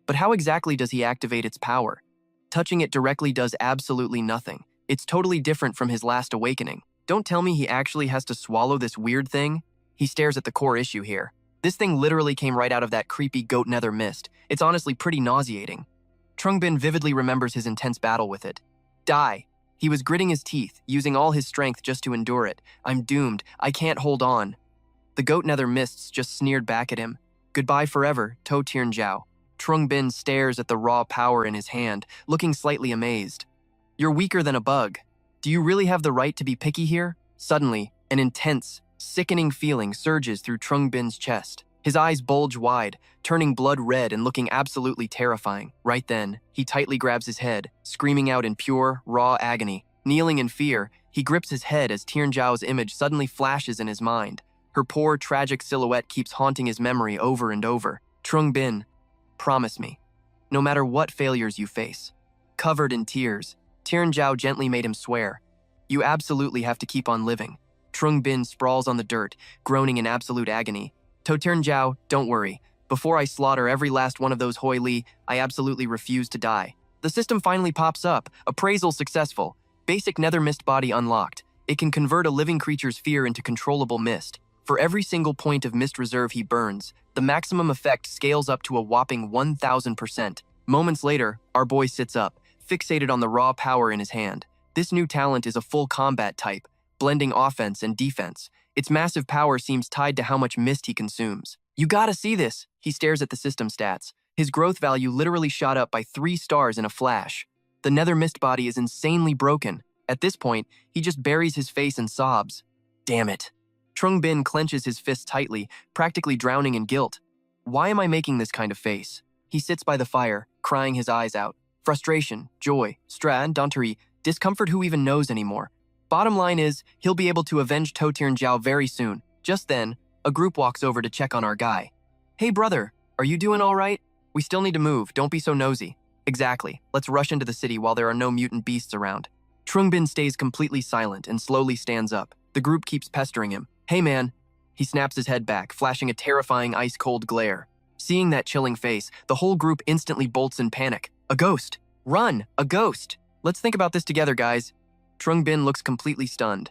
But how exactly does he activate its power? Touching it directly does absolutely nothing. It's totally different from his last awakening. Don't tell me he actually has to swallow this weird thing? He stares at the core issue here. This thing literally came right out of that creepy goat Nether Mist. It's honestly pretty nauseating. Trung Bin vividly remembers his intense battle with it. Die. He was gritting his teeth, using all his strength just to endure it. I'm doomed. I can't hold on. The goat Nether Mists just sneered back at him. Goodbye forever, To Tiern Jiao. Trung Bin stares at the raw power in his hand, looking slightly amazed. You're weaker than a bug. Do you really have the right to be picky here? Suddenly, an intense, sickening feeling surges through Trung Bin's chest. His eyes bulge wide, turning blood red and looking absolutely terrifying. Right then, he tightly grabs his head, screaming out in pure, raw agony. Kneeling in fear, he grips his head as Tiern Jiao's image suddenly flashes in his mind. Her poor, tragic silhouette keeps haunting his memory over and over. Trung Bin, promise me, no matter what failures you face. Covered in tears, Tiern Jiao gently made him swear. You absolutely have to keep on living. Trung Bin sprawls on the dirt, groaning in absolute agony. To Tiern Jiao, don't worry. Before I slaughter every last one of those Hoi Li, I absolutely refuse to die. The system finally pops up. Appraisal successful. Basic Nether Mist body unlocked. It can convert a living creature's fear into controllable mist. For every single point of mist reserve he burns, the maximum effect scales up to a whopping 1000%. Moments later, our boy sits up, fixated on the raw power in his hand. This new talent is a full combat type, blending offense and defense. Its massive power seems tied to how much mist he consumes. You gotta see this! He stares at the system stats. His growth value literally shot up by 3 stars in a flash. The Nether Mist body is insanely broken. At this point, he just buries his face and sobs. Damn it. Trung Bin clenches his fists tightly, practically drowning in guilt. Why am I making this kind of face? He sits by the fire, crying his eyes out. Frustration, joy, danterie, discomfort, who even knows anymore? Bottom line is, he'll be able to avenge To Tiern Jiao very soon. Just then, a group walks over to check on our guy. Hey brother, are you doing all right? We still need to move, don't be so nosy. Exactly, let's rush into the city while there are no mutant beasts around. Trung Bin stays completely silent and slowly stands up. The group keeps pestering him. Hey man. He snaps his head back, flashing a terrifying ice-cold glare. Seeing that chilling face, the whole group instantly bolts in panic. A ghost! Run! A ghost! Let's think about this together, guys. Trung Bin looks completely stunned.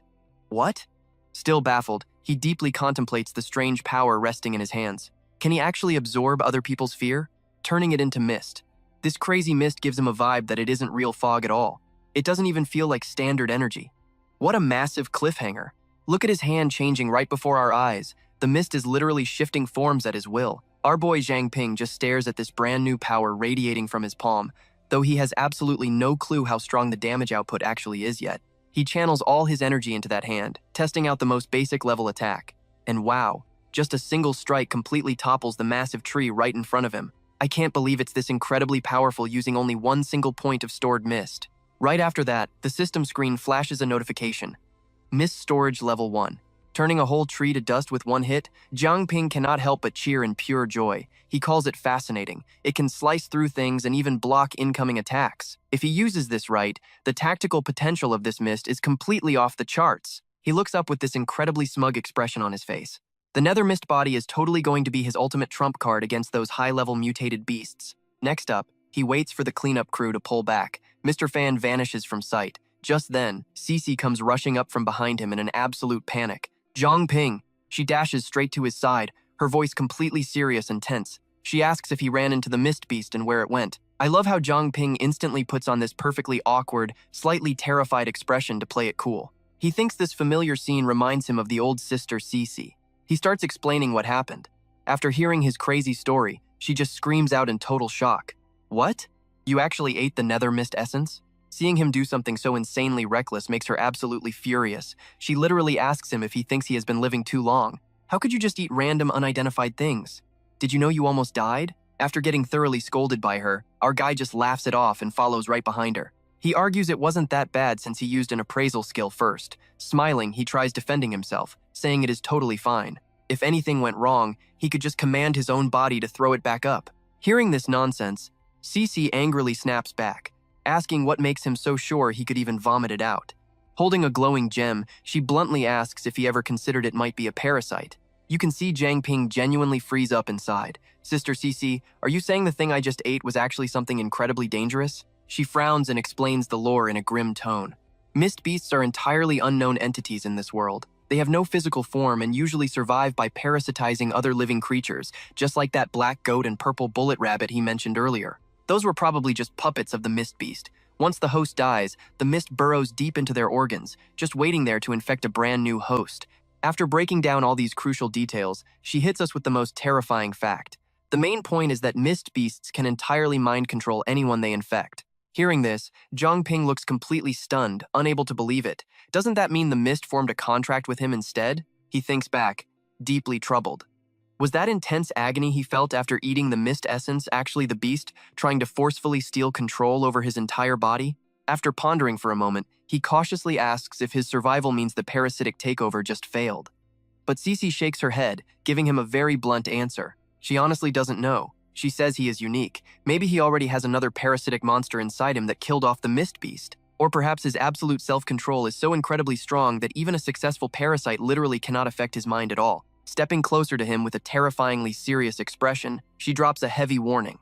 What? Still baffled, he deeply contemplates the strange power resting in his hands. Can he actually absorb other people's fear? Turning it into mist. This crazy mist gives him a vibe that it isn't real fog at all. It doesn't even feel like standard energy. What a massive cliffhanger. Look at his hand changing right before our eyes. The mist is literally shifting forms at his will. Our boy Zhang Ping just stares at this brand new power radiating from his palm, though he has absolutely no clue how strong the damage output actually is yet. He channels all his energy into that hand, testing out the most basic level attack. And wow, just a single strike completely topples the massive tree right in front of him. I can't believe it's this incredibly powerful using only one single point of stored mist. Right after that, the system screen flashes a notification. Mist storage level 1. Turning a whole tree to dust with one hit, Zhang Ping cannot help but cheer in pure joy. He calls it fascinating. It can slice through things and even block incoming attacks. If he uses this right, the tactical potential of this mist is completely off the charts. He looks up with this incredibly smug expression on his face. The Nether Mist body is totally going to be his ultimate trump card against those high-level mutated beasts. Next up, he waits for the cleanup crew to pull back. Mr. Fan vanishes from sight. Just then, Cece comes rushing up from behind him in an absolute panic. Zhang Ping. She dashes straight to his side, her voice completely serious and tense. She asks if he ran into the mist beast and where it went. I love how Zhang Ping instantly puts on this perfectly awkward, slightly terrified expression to play it cool. He thinks this familiar scene reminds him of the old sister Cece. He starts explaining what happened. After hearing his crazy story, she just screams out in total shock. What? You actually ate the Nether Mist essence? Seeing him do something so insanely reckless makes her absolutely furious. She literally asks him if he thinks he has been living too long. How could you just eat random unidentified things? Did you know you almost died? After getting thoroughly scolded by her, our guy just laughs it off and follows right behind her. He argues it wasn't that bad since he used an appraisal skill first. Smiling, he tries defending himself, saying it is totally fine. If anything went wrong, he could just command his own body to throw it back up. Hearing this nonsense, Cece angrily snaps back, asking what makes him so sure he could even vomit it out. Holding a glowing gem, she bluntly asks if he ever considered it might be a parasite. You can see Zhang Ping genuinely freeze up inside. Sister Cece, are you saying the thing I just ate was actually something incredibly dangerous? She frowns and explains the lore in a grim tone. Mist beasts are entirely unknown entities in this world. They have no physical form and usually survive by parasitizing other living creatures, just like that black goat and purple bullet rabbit he mentioned earlier. Those were probably just puppets of the mist beast. Once the host dies, the mist burrows deep into their organs, just waiting there to infect a brand new host. After breaking down all these crucial details, she hits us with the most terrifying fact. The main point is that mist beasts can entirely mind control anyone they infect. Hearing this, Zhang Ping looks completely stunned, unable to believe it. Doesn't that mean the mist formed a contract with him instead? He thinks back, deeply troubled. Was that intense agony he felt after eating the mist essence actually the beast trying to forcefully steal control over his entire body? After pondering for a moment, he cautiously asks if his survival means the parasitic takeover just failed. But Cece shakes her head, giving him a very blunt answer. She honestly doesn't know. She says he is unique. Maybe he already has another parasitic monster inside him that killed off the mist beast. Or perhaps his absolute self-control is so incredibly strong that even a successful parasite literally cannot affect his mind at all. Stepping closer to him with a terrifyingly serious expression, she drops a heavy warning.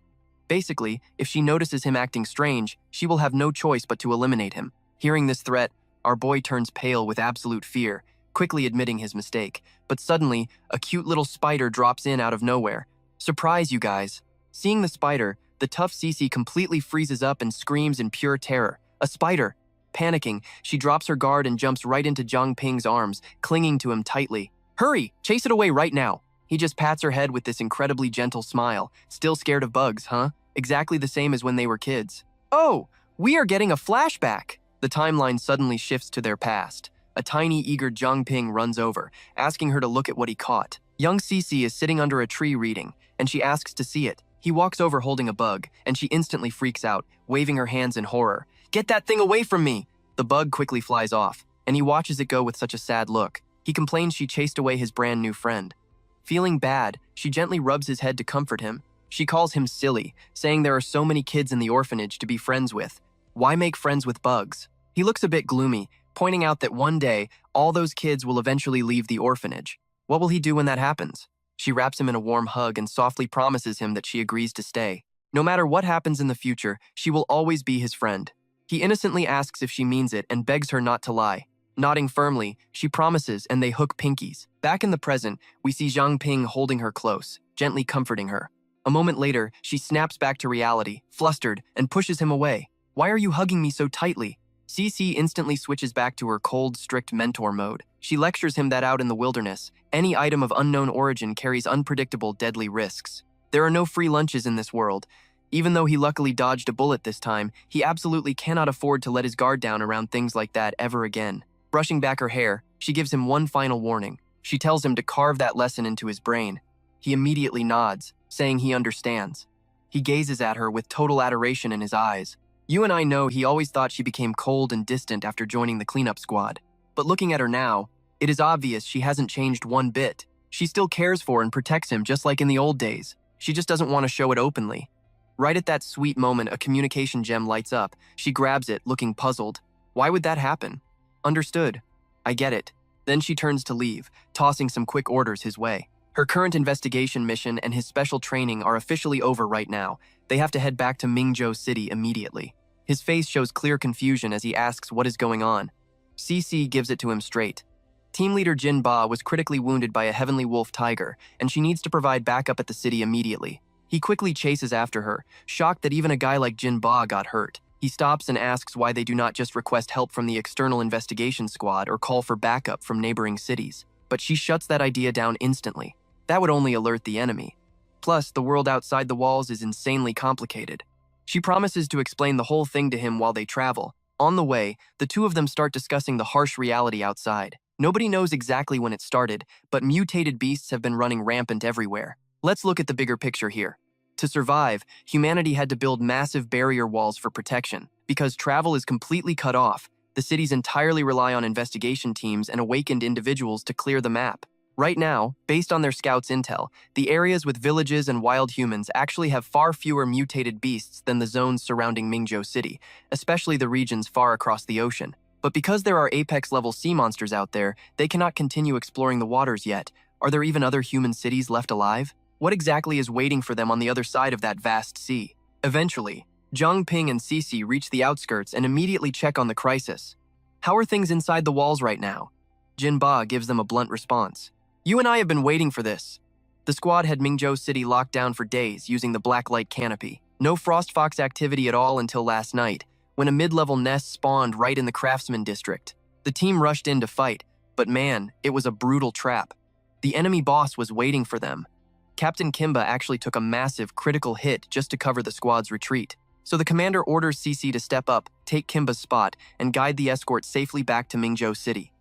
Basically, if she notices him acting strange, she will have no choice but to eliminate him. Hearing this threat, our boy turns pale with absolute fear, quickly admitting his mistake. But suddenly, a cute little spider drops in out of nowhere. Surprise, you guys. Seeing the spider, the tough Cece completely freezes up and screams in pure terror. A spider! Panicking, she drops her guard and jumps right into Zhang Ping's arms, clinging to him tightly. Hurry! Chase it away right now! He just pats her head with this incredibly gentle smile. Still scared of bugs, huh? Exactly the same as when they were kids. Oh, we are getting a flashback! The timeline suddenly shifts to their past. A tiny, eager Zhang Ping runs over, asking her to look at what he caught. Young Cece is sitting under a tree reading, and she asks to see it. He walks over holding a bug, and she instantly freaks out, waving her hands in horror. Get that thing away from me! The bug quickly flies off, and he watches it go with such a sad look. He complains she chased away his brand new friend. Feeling bad, she gently rubs his head to comfort him. She calls him silly, saying there are so many kids in the orphanage to be friends with. Why make friends with bugs? He looks a bit gloomy, pointing out that one day, all those kids will eventually leave the orphanage. What will he do when that happens? She wraps him in a warm hug and softly promises him that she agrees to stay. No matter what happens in the future, she will always be his friend. He innocently asks if she means it and begs her not to lie. Nodding firmly, she promises and they hook pinkies. Back in the present, we see Zhang Ping holding her close, gently comforting her. A moment later, she snaps back to reality, flustered, and pushes him away. Why are you hugging me so tightly? Cece instantly switches back to her cold, strict mentor mode. She lectures him that out in the wilderness, any item of unknown origin carries unpredictable, deadly risks. There are no free lunches in this world. Even though he luckily dodged a bullet this time, he absolutely cannot afford to let his guard down around things like that ever again. Brushing back her hair, she gives him one final warning. She tells him to carve that lesson into his brain. He immediately nods, saying he understands. He gazes at her with total adoration in his eyes. You and I know he always thought she became cold and distant after joining the cleanup squad. But looking at her now, it is obvious she hasn't changed one bit. She still cares for and protects him just like in the old days. She just doesn't want to show it openly. Right at that sweet moment, a communication gem lights up. She grabs it, looking puzzled. Why would that happen? Understood. I get it. Then she turns to leave, tossing some quick orders his way. Her current investigation mission and his special training are officially over right now. They have to head back to Mingzhou City immediately. His face shows clear confusion as he asks what is going on. CC gives it to him straight. Team leader Jin Ba was critically wounded by a heavenly wolf tiger, and she needs to provide backup at the city immediately. He quickly chases after her, shocked that even a guy like Jin Ba got hurt. He stops and asks why they do not just request help from the external investigation squad or call for backup from neighboring cities. But she shuts that idea down instantly. That would only alert the enemy. Plus, the world outside the walls is insanely complicated. She promises to explain the whole thing to him while they travel. On the way, the two of them start discussing the harsh reality outside. Nobody knows exactly when it started, but mutated beasts have been running rampant everywhere. Let's look at the bigger picture here. To survive, humanity had to build massive barrier walls for protection. Because travel is completely cut off, the cities entirely rely on investigation teams and awakened individuals to clear the map. Right now, based on their scouts' intel, the areas with villages and wild humans actually have far fewer mutated beasts than the zones surrounding Mingzhou City, especially the regions far across the ocean. But because there are apex-level sea monsters out there, they cannot continue exploring the waters yet. Are there even other human cities left alive? What exactly is waiting for them on the other side of that vast sea? Eventually, Zhang Ping and Cece reach the outskirts and immediately check on the crisis. How are things inside the walls right now? Jin Ba gives them a blunt response. You and I have been waiting for this. The squad had Mingzhou City locked down for days using the black light canopy. No Frost Fox activity at all until last night, when a mid-level nest spawned right in the Craftsman district. The team rushed in to fight, but man, it was a brutal trap. The enemy boss was waiting for them. Captain Kimba actually took a massive critical hit just to cover the squad's retreat. So the commander orders CC to step up, take Kimba's spot, and guide the escort safely back to Mingzhou City.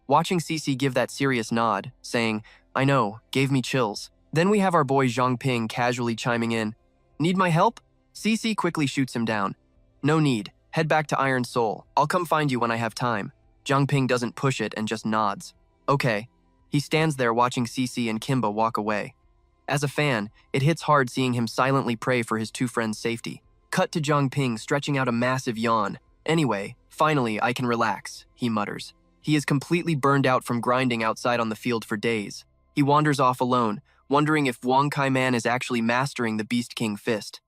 Watching CC give that serious nod, saying, I know, gave me chills. Then we have our boy Zhang Ping casually chiming in, Need my help? CC quickly shoots him down. No need, head back to Iron Soul. I'll come find you when I have time. Zhang Ping doesn't push it and just nods. Okay. He stands there watching CC and Kimba walk away. As a fan, it hits hard seeing him silently pray for his two friends' safety. Cut to Zhang Ping stretching out a massive yawn. Anyway, finally I can relax, he mutters. He is completely burned out from grinding outside on the field for days. He wanders off alone, wondering if Wong Kai Man is actually mastering the Beast King fist.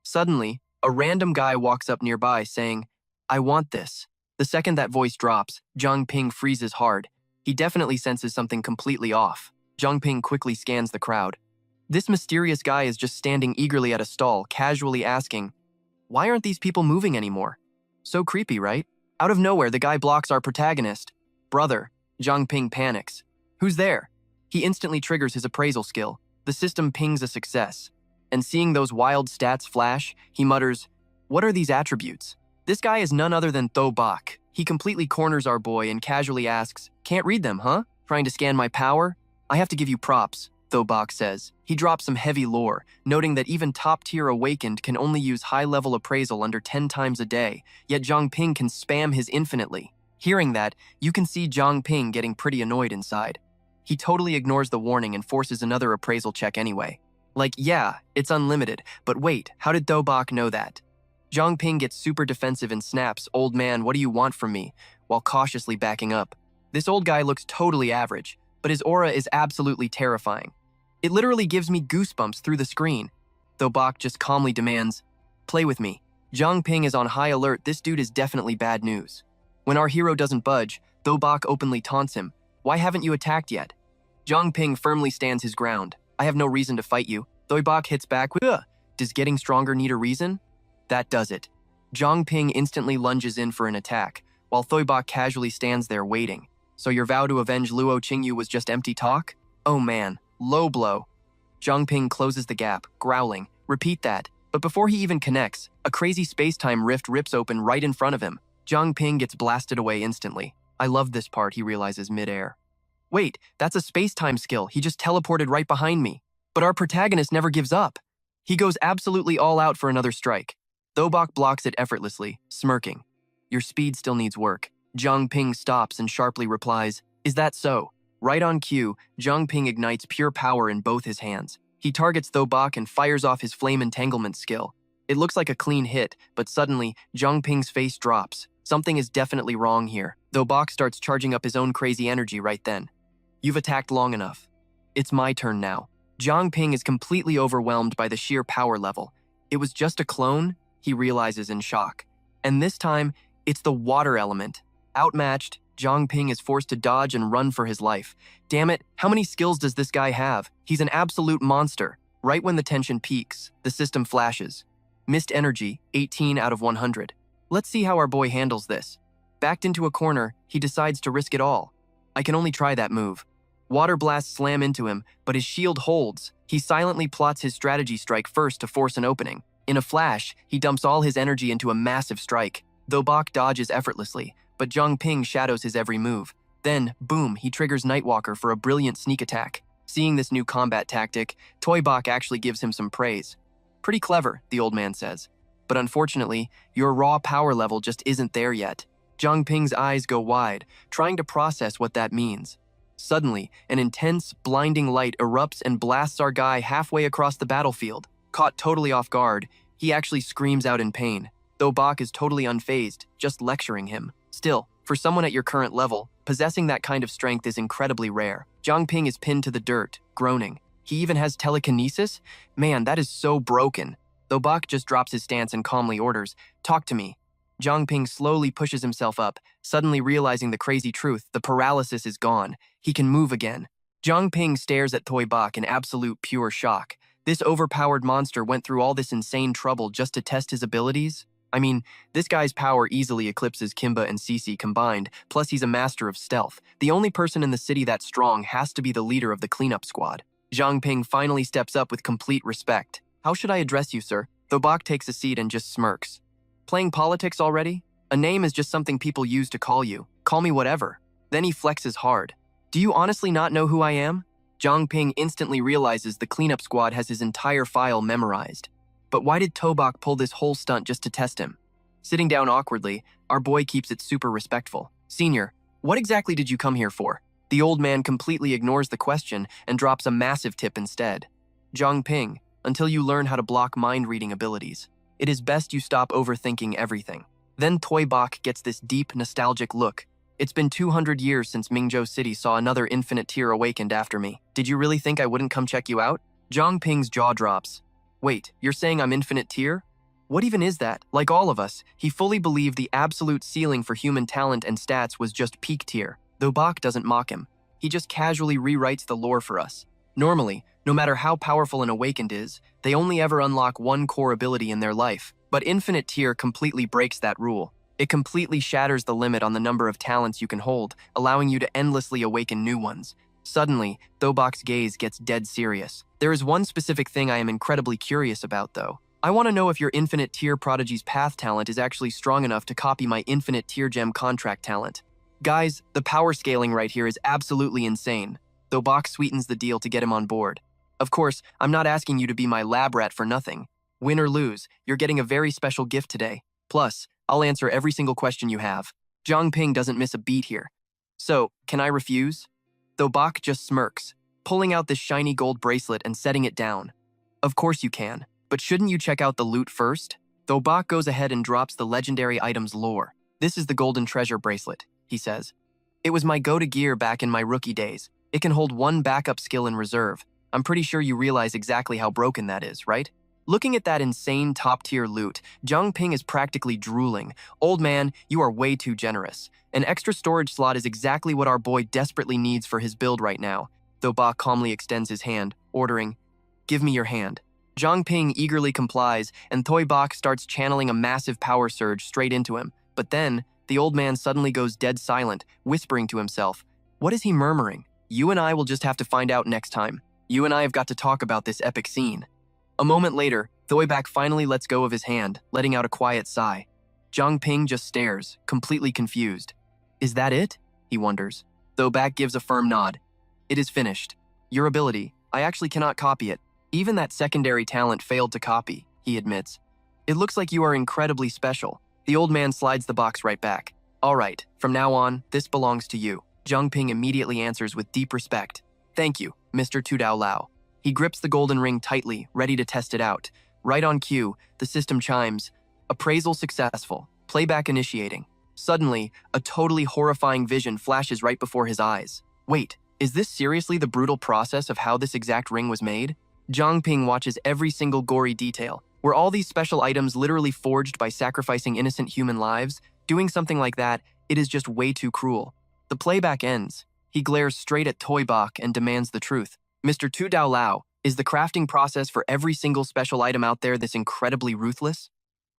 Suddenly, a random guy walks up nearby saying, I want this. The second that voice drops, Zhang Ping freezes hard. He definitely senses something completely off. Zhang Ping quickly scans the crowd. This mysterious guy is just standing eagerly at a stall, casually asking, Why aren't these people moving anymore? So creepy, right? Out of nowhere, the guy blocks our protagonist. Brother, Zhang Ping panics. Who's there? He instantly triggers his appraisal skill. The system pings a success. And seeing those wild stats flash, he mutters, What are these attributes? This guy is none other than Tho Bak. He completely corners our boy and casually asks, Can't read them, huh? Trying to scan my power? I have to give you props, Tho Bak says. He drops some heavy lore, noting that even top-tier Awakened can only use high-level appraisal under 10 times a day, yet Zhang Ping can spam his infinitely. Hearing that, you can see Zhang Ping getting pretty annoyed inside. He totally ignores the warning and forces another appraisal check anyway. Like, yeah, it's unlimited, but wait, how did Tho Bak know that? Zhang Ping gets super defensive and snaps, Old man, what do you want from me? While cautiously backing up. This old guy looks totally average, but his aura is absolutely terrifying. It literally gives me goosebumps through the screen. Tho Bak just calmly demands, Play with me. Zhang Ping is on high alert, this dude is definitely bad news. When our hero doesn't budge, Tho Bak openly taunts him. Why haven't you attacked yet? Zhang Ping firmly stands his ground. I have no reason to fight you. Tho Bak hits back with, Does getting stronger need a reason? That does it. Zhang Ping instantly lunges in for an attack, while Tho Bak casually stands there waiting. So your vow to avenge Luo Qingyu was just empty talk? Oh man, low blow. Zhang Ping closes the gap, growling, Repeat that. But before he even connects, a crazy space-time rift rips open right in front of him. Zhang Ping gets blasted away instantly. I love this part, he realizes mid-air. Wait, that's a space-time skill. He just teleported right behind me. But our protagonist never gives up. He goes absolutely all out for another strike. Thobak blocks it effortlessly, smirking. Your speed still needs work. Zhang Ping stops and sharply replies, is that so? Right on cue, Zhang Ping ignites pure power in both his hands. He targets Thobak and fires off his flame entanglement skill. It looks like a clean hit, but suddenly, Zhang Ping's face drops. Something is definitely wrong here. Thobak starts charging up his own crazy energy right then. You've attacked long enough. It's my turn now. Zhang Ping is completely overwhelmed by the sheer power level. It was just a clone, he realizes in shock. And this time, it's the water element. Outmatched, Zhang Ping is forced to dodge and run for his life. Damn it, how many skills does this guy have? He's an absolute monster. Right when the tension peaks, the system flashes. Missed energy, 18 out of 100. Let's see how our boy handles this. Backed into a corner, he decides to risk it all. I can only try that move. Water blasts slam into him, but his shield holds. He silently plots his strategy strike first to force an opening. In a flash, he dumps all his energy into a massive strike. Thobak dodges effortlessly, but Zhang Ping shadows his every move. Then, boom, he triggers Nightwalker for a brilliant sneak attack. Seeing this new combat tactic, Toybak actually gives him some praise. Pretty clever, the old man says. But unfortunately, your raw power level just isn't there yet. Zhang Ping's eyes go wide, trying to process what that means. Suddenly, an intense, blinding light erupts and blasts our guy halfway across the battlefield. Caught totally off guard, he actually screams out in pain. Thobak is totally unfazed, just lecturing him. Still, for someone at your current level, possessing that kind of strength is incredibly rare. Zhang Ping is pinned to the dirt, groaning. He even has telekinesis? Man, that is so broken. Thobak just drops his stance and calmly orders, talk to me. Zhang Ping slowly pushes himself up, suddenly realizing the crazy truth, the paralysis is gone. He can move again. Zhang Ping stares at Toybak in absolute pure shock. This overpowered monster went through all this insane trouble just to test his abilities? I mean, this guy's power easily eclipses Kimba and Cece combined, plus he's a master of stealth. The only person in the city that strong has to be the leader of the cleanup squad. Zhang Ping finally steps up with complete respect. How should I address you, sir? Thobak takes a seat and just smirks. Playing politics already? A name is just something people use to call you. Call me whatever. Then he flexes hard. Do you honestly not know who I am? Zhang Ping instantly realizes the cleanup squad has his entire file memorized. But why did Tobak pull this whole stunt just to test him? Sitting down awkwardly, our boy keeps it super respectful. Senior, what exactly did you come here for? The old man completely ignores the question and drops a massive tip instead. Zhang Ping, until you learn how to block mind-reading abilities, it is best you stop overthinking everything. Then Toybak gets this deep, nostalgic look. It's been 200 years since Mingzhou City saw another infinite tier awakened after me. Did you really think I wouldn't come check you out? Zhang Ping's jaw drops. Wait, you're saying I'm infinite tier? What even is that? Like all of us, he fully believed the absolute ceiling for human talent and stats was just peak tier. Though Bach doesn't mock him. He just casually rewrites the lore for us. Normally, no matter how powerful an awakened is, they only ever unlock one core ability in their life. But infinite tier completely breaks that rule. It completely shatters the limit on the number of talents you can hold, allowing you to endlessly awaken new ones. Suddenly, Thobak's gaze gets dead serious. There is one specific thing I am incredibly curious about, though. I want to know if your infinite tier prodigy's path talent is actually strong enough to copy my infinite tier gem contract talent. Guys, the power scaling right here is absolutely insane. Thobak sweetens the deal to get him on board. Of course, I'm not asking you to be my lab rat for nothing. Win or lose, you're getting a very special gift today. Plus, I'll answer every single question you have. Zhang Ping doesn't miss a beat here. So, can I refuse? Thobak just smirks, pulling out this shiny gold bracelet and setting it down. Of course you can, but shouldn't you check out the loot first? Thobak goes ahead and drops the legendary item's lore. This is the golden treasure bracelet, he says. It was my go-to gear back in my rookie days. It can hold one backup skill in reserve. I'm pretty sure you realize exactly how broken that is, right? Looking at that insane top-tier loot, Zhang Ping is practically drooling. Old man, you are way too generous. An extra storage slot is exactly what our boy desperately needs for his build right now. Thobak calmly extends his hand, ordering, "Give me your hand." Zhang Ping eagerly complies, and Thoybak starts channeling a massive power surge straight into him. But then, the old man suddenly goes dead silent, whispering to himself. What is he murmuring? You and I will just have to find out next time. You and I have got to talk about this epic scene. A moment later, Thoibak finally lets go of his hand, letting out a quiet sigh. Zhang Ping just stares, completely confused. Is that it? He wonders. Thoibak gives a firm nod. It is finished. Your ability, I actually cannot copy it. Even that secondary talent failed to copy, he admits. It looks like you are incredibly special. The old man slides the box right back. All right, from now on, this belongs to you. Zhang Ping immediately answers with deep respect. Thank you, Mr. Tudao Lao. He grips the golden ring tightly, ready to test it out. Right on cue, the system chimes. Appraisal successful. Playback initiating. Suddenly, a totally horrifying vision flashes right before his eyes. Wait, is this seriously the brutal process of how this exact ring was made? Zhang Ping watches every single gory detail. Were all these special items literally forged by sacrificing innocent human lives? Doing something like that, it is just way too cruel. The playback ends. He glares straight at Thoibak and demands the truth. Mr. Tudao Lao, is the crafting process for every single special item out there this incredibly ruthless?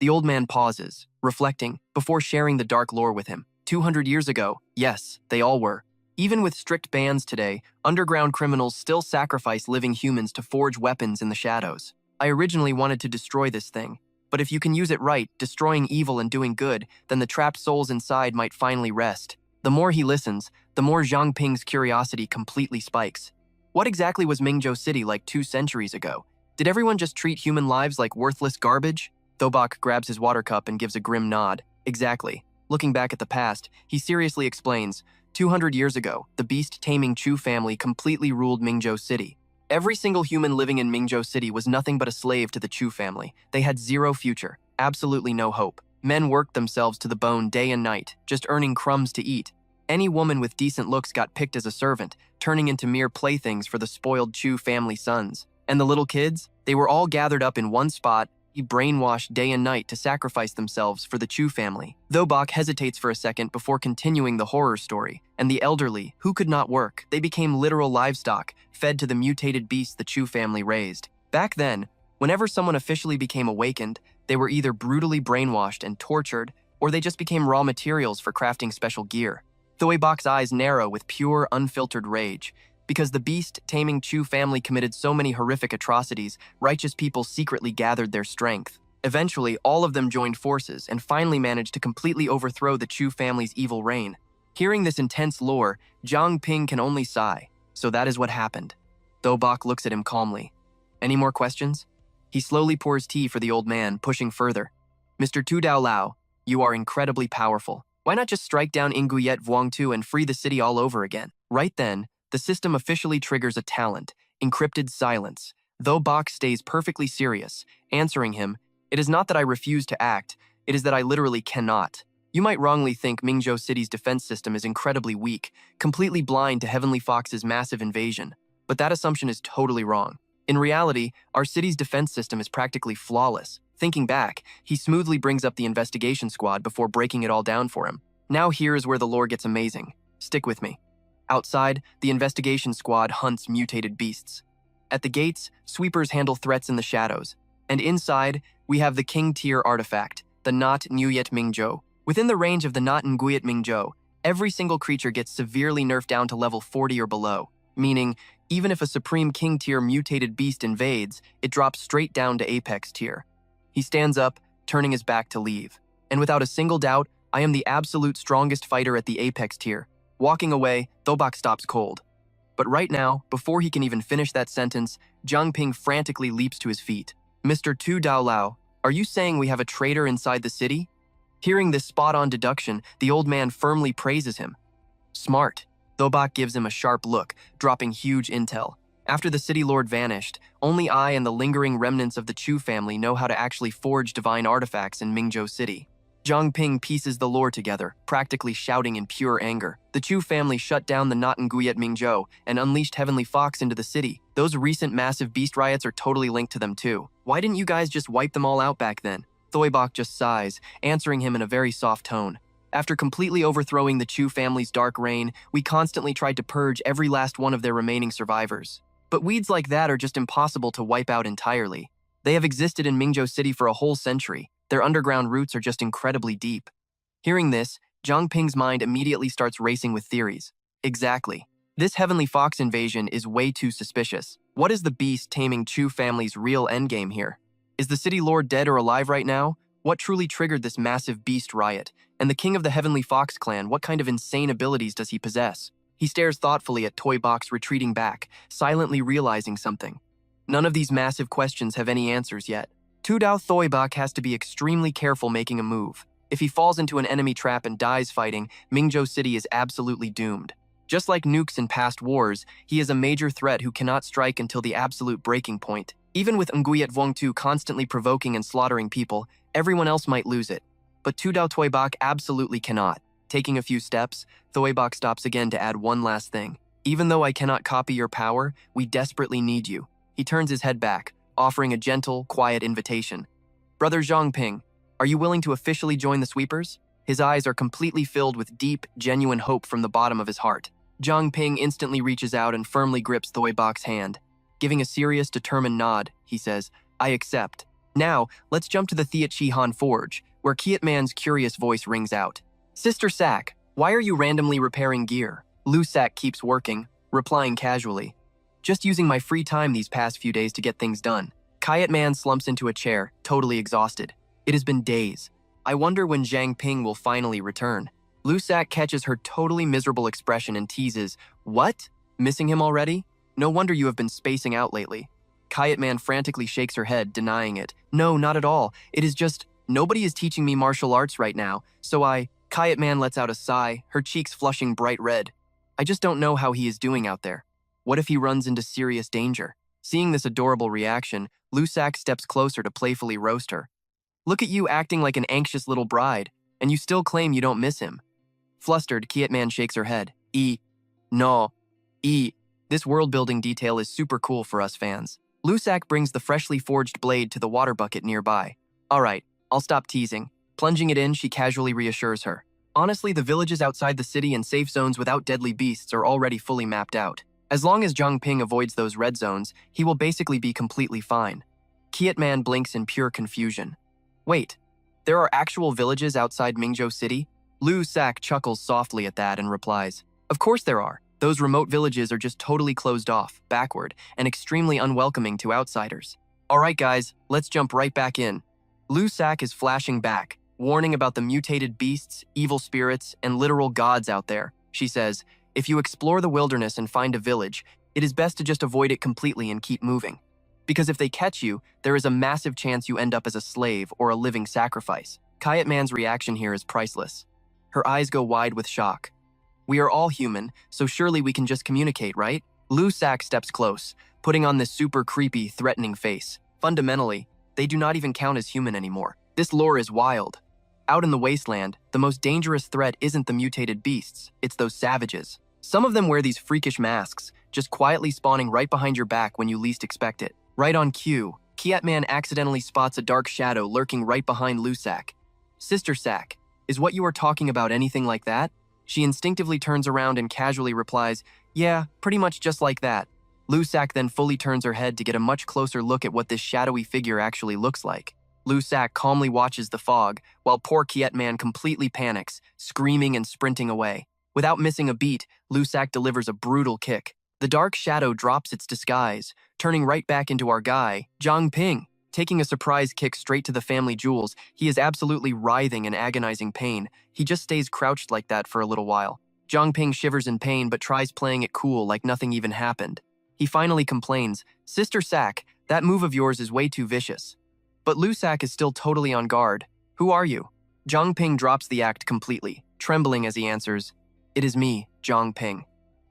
The old man pauses, reflecting, before sharing the dark lore with him. 200 years ago, yes, they all were. Even with strict bans today, underground criminals still sacrifice living humans to forge weapons in the shadows. I originally wanted to destroy this thing, but if you can use it right, destroying evil and doing good, then the trapped souls inside might finally rest. The more he listens, the more Zhang Ping's curiosity completely spikes. What exactly was Mingzhou City like 2 centuries ago? Did everyone just treat human lives like worthless garbage? Thoibak grabs his water cup and gives a grim nod. Exactly. Looking back at the past, he seriously explains, 200 years ago, the Beast Taming Chu family completely ruled Mingzhou City. Every single human living in Mingzhou City was nothing but a slave to the Chu family. They had zero future, absolutely no hope. Men worked themselves to the bone day and night, just earning crumbs to eat. Any woman with decent looks got picked as a servant, turning into mere playthings for the spoiled Chu family sons. And the little kids? They were all gathered up in one spot, brainwashed day and night to sacrifice themselves for the Chu family. Thoibak hesitates for a second before continuing the horror story, and the elderly, who could not work, they became literal livestock, fed to the mutated beasts the Chu family raised. Back then, whenever someone officially became awakened, they were either brutally brainwashed and tortured, or they just became raw materials for crafting special gear. Thoibak's eyes narrow with pure, unfiltered rage. Because the Beast Taming Chu family committed so many horrific atrocities, righteous people secretly gathered their strength. Eventually, all of them joined forces and finally managed to completely overthrow the Chu family's evil reign. Hearing this intense lore, Zhang Ping can only sigh. So that is what happened. Thoibak looks at him calmly. Any more questions? He slowly pours tea for the old man, pushing further. Mr. Tudao Lao, you are incredibly powerful. Why not just strike down Inguyet Vuongtu and free the city all over again? Right then, the system officially triggers a talent, encrypted silence. Thoibak stays perfectly serious, answering him, it is not that I refuse to act, it is that I literally cannot. You might wrongly think Mingzhou City's defense system is incredibly weak, completely blind to Heavenly Fox's massive invasion. But that assumption is totally wrong. In reality, our city's defense system is practically flawless. Thinking back, he smoothly brings up the investigation squad before breaking it all down for him. Now here is where the lore gets amazing. Stick with me. Outside, the investigation squad hunts mutated beasts. At the gates, sweepers handle threats in the shadows. And inside, we have the king-tier artifact, the Not Nguyet Mingzhou. Within the range of the Not Nguyet Mingzhou, every single creature gets severely nerfed down to level 40 or below, meaning even if a supreme king-tier mutated beast invades, it drops straight down to apex tier. He stands up, turning his back to leave. And without a single doubt, I am the absolute strongest fighter at the apex tier. Walking away, Thoibak stops cold. But right now, before he can even finish that sentence, Zhang Ping frantically leaps to his feet. Mr. Tudao Lao, are you saying we have a traitor inside the city? Hearing this spot-on deduction, the old man firmly praises him. Smart. Thoibak gives him a sharp look, dropping huge intel. After the city lord vanished, only I and the lingering remnants of the Chu family know how to actually forge divine artifacts in Mingzhou City. Zhang Ping pieces the lore together, practically shouting in pure anger. The Chu family shut down the Not Nguyet Mingzhou and unleashed Heavenly Fox into the city. Those recent massive beast riots are totally linked to them too. Why didn't you guys just wipe them all out back then? Thoibak just sighs, answering him in a very soft tone. After completely overthrowing the Chu family's dark reign, we constantly tried to purge every last one of their remaining survivors. But weeds like that are just impossible to wipe out entirely. They have existed in Mingzhou City for a whole century. Their underground roots are just incredibly deep. Hearing this, Zhang Ping's mind immediately starts racing with theories. Exactly. This Heavenly Fox invasion is way too suspicious. What is the Beast Taming Chu family's real endgame here? Is the city lord dead or alive right now? What truly triggered this massive beast riot? And the king of the Heavenly Fox clan, what kind of insane abilities does he possess? He stares thoughtfully at Toy Box retreating back, silently realizing something. None of these massive questions have any answers yet. Tudao Thoibok has to be extremely careful making a move. If he falls into an enemy trap and dies fighting, Mingzhou City is absolutely doomed. Just like nukes in past wars, he is a major threat who cannot strike until the absolute breaking point. Even with Nguyen Vuongtu constantly provoking and slaughtering people, everyone else might lose it. But Tudao Thoibok absolutely cannot. Taking a few steps, Thoibok stops again to add one last thing. Even though I cannot copy your power, we desperately need you. He turns his head back, offering a gentle, quiet invitation. Brother Zhang Ping, are you willing to officially join the sweepers? His eyes are completely filled with deep, genuine hope from the bottom of his heart. Zhang Ping instantly reaches out and firmly grips Thoibok's hand. Giving a serious, determined nod, he says, I accept. Now, let's jump to the Thea Chi Han Forge, where Kiat Man's curious voice rings out. Sister Sak, why are you randomly repairing gear? Lu Sak keeps working, replying casually. Just using my free time these past few days to get things done. Kiat Man slumps into a chair, totally exhausted. It has been days. I wonder when Zhang Ping will finally return. Lu Sak catches her totally miserable expression and teases, What? Missing him already? No wonder you have been spacing out lately. Kiat Man frantically shakes her head, denying it. No, not at all. It is just, nobody is teaching me martial arts right now, so Kiat Man lets out a sigh, her cheeks flushing bright red. I just don't know how he is doing out there. What if he runs into serious danger? Seeing this adorable reaction, Lu Sak steps closer to playfully roast her. Look at you acting like an anxious little bride, and you still claim you don't miss him. Flustered, Kiat Man shakes her head. No. This world-building detail is super cool for us fans. Lu Sak brings the freshly forged blade to the water bucket nearby. Alright, I'll stop teasing. Plunging it in, she casually reassures her. Honestly, the villages outside the city and safe zones without deadly beasts are already fully mapped out. As long as Zhang Ping avoids those red zones, he will basically be completely fine. Kiat Man blinks in pure confusion. Wait, there are actual villages outside Mingzhou City? Lu Sak chuckles softly at that and replies, Of course there are. Those remote villages are just totally closed off, backward, and extremely unwelcoming to outsiders. Alright guys, let's jump right back in. Lu Sak is flashing back, warning about the mutated beasts, evil spirits, and literal gods out there. She says, if you explore the wilderness and find a village, it is best to just avoid it completely and keep moving. Because if they catch you, there is a massive chance you end up as a slave or a living sacrifice. Kiat Man's reaction here is priceless. Her eyes go wide with shock. We are all human, so surely we can just communicate, right? Lu Sak steps close, putting on this super creepy, threatening face. Fundamentally, they do not even count as human anymore. This lore is wild. Out in the wasteland, the most dangerous threat isn't the mutated beasts, it's those savages. Some of them wear these freakish masks, just quietly spawning right behind your back when you least expect it. Right on cue, Kiat Man accidentally spots a dark shadow lurking right behind Lu Sak. Sister Sak, is what you are talking about anything like that? She instinctively turns around and casually replies, Yeah, pretty much just like that. Lu Sak then fully turns her head to get a much closer look at what this shadowy figure actually looks like. Lu Sak calmly watches the fog, while poor Kiat Man completely panics, screaming and sprinting away. Without missing a beat, Lu Sak delivers a brutal kick. The dark shadow drops its disguise, turning right back into our guy, Zhang Ping. Taking a surprise kick straight to the family jewels, he is absolutely writhing in agonizing pain. He just stays crouched like that for a little while. Zhang Ping shivers in pain but tries playing it cool like nothing even happened. He finally complains, Sister Sak, that move of yours is way too vicious. But Lu Sak is still totally on guard. Who are you? Zhang Ping drops the act completely, trembling as he answers, It is me, Zhang Ping.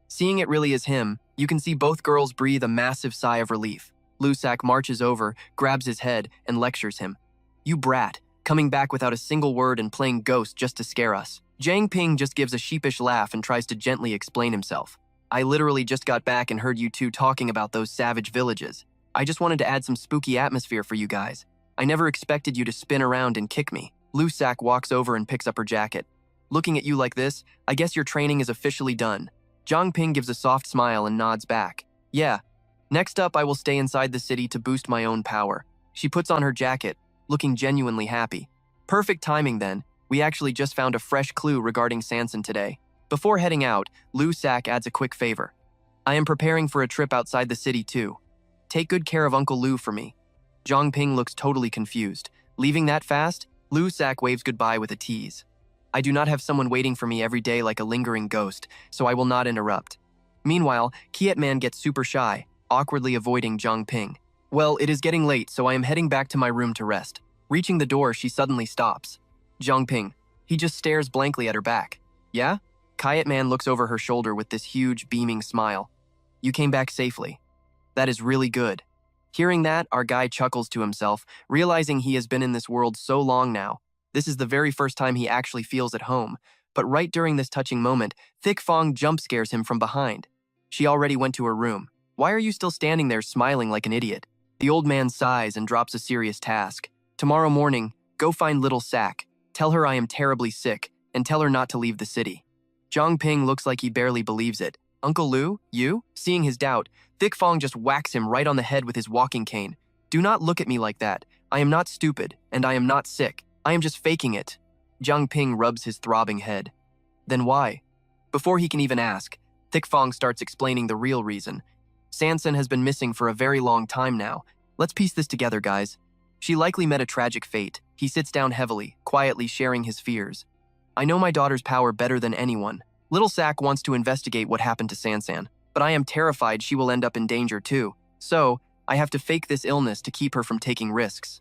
Seeing it really is him, you can see both girls breathe a massive sigh of relief. Lu Sak marches over, grabs his head, and lectures him. You brat, coming back without a single word and playing ghost just to scare us. Zhang Ping just gives a sheepish laugh and tries to gently explain himself. I literally just got back and heard you two talking about those savage villages. I just wanted to add some spooky atmosphere for you guys. I never expected you to spin around and kick me. Lu Sak walks over and picks up her jacket. Looking at you like this, I guess your training is officially done. Zhang Ping gives a soft smile and nods back. Yeah. Next up, I will stay inside the city to boost my own power. She puts on her jacket, looking genuinely happy. Perfect timing then. We actually just found a fresh clue regarding Sanson today. Before heading out, Lu Sak adds a quick favor. I am preparing for a trip outside the city too. Take good care of Uncle Lu for me. Zhang Ping looks totally confused. Leaving that fast? Lu Sak waves goodbye with a tease. I do not have someone waiting for me every day like a lingering ghost, so I will not interrupt. Meanwhile, Kietman gets super shy, awkwardly avoiding Zhang Ping. Well, it is getting late, so I am heading back to my room to rest. Reaching the door, she suddenly stops. Zhang Ping. He just stares blankly at her back. Yeah? Kietman looks over her shoulder with this huge, beaming smile. You came back safely. That is really good. Hearing that, our guy chuckles to himself, realizing he has been in this world so long now. This is the very first time he actually feels at home. But right during this touching moment, Thick Fong jump scares him from behind. She already went to her room. Why are you still standing there smiling like an idiot? The old man sighs and drops a serious task. Tomorrow morning, go find little Sak. Tell her I am terribly sick, and tell her not to leave the city. Zhang Ping looks like he barely believes it. Uncle Lu, you? Seeing his doubt, Thick Fong just whacks him right on the head with his walking cane. Do not look at me like that. I am not stupid, and I am not sick. I am just faking it. Zhang Ping rubs his throbbing head. Then why? Before he can even ask, Thick Fong starts explaining the real reason. Sansan has been missing for a very long time now. Let's piece this together, guys. She likely met a tragic fate. He sits down heavily, quietly sharing his fears. I know my daughter's power better than anyone. Little Sak wants to investigate what happened to Sansan, but I am terrified she will end up in danger too. So, I have to fake this illness to keep her from taking risks.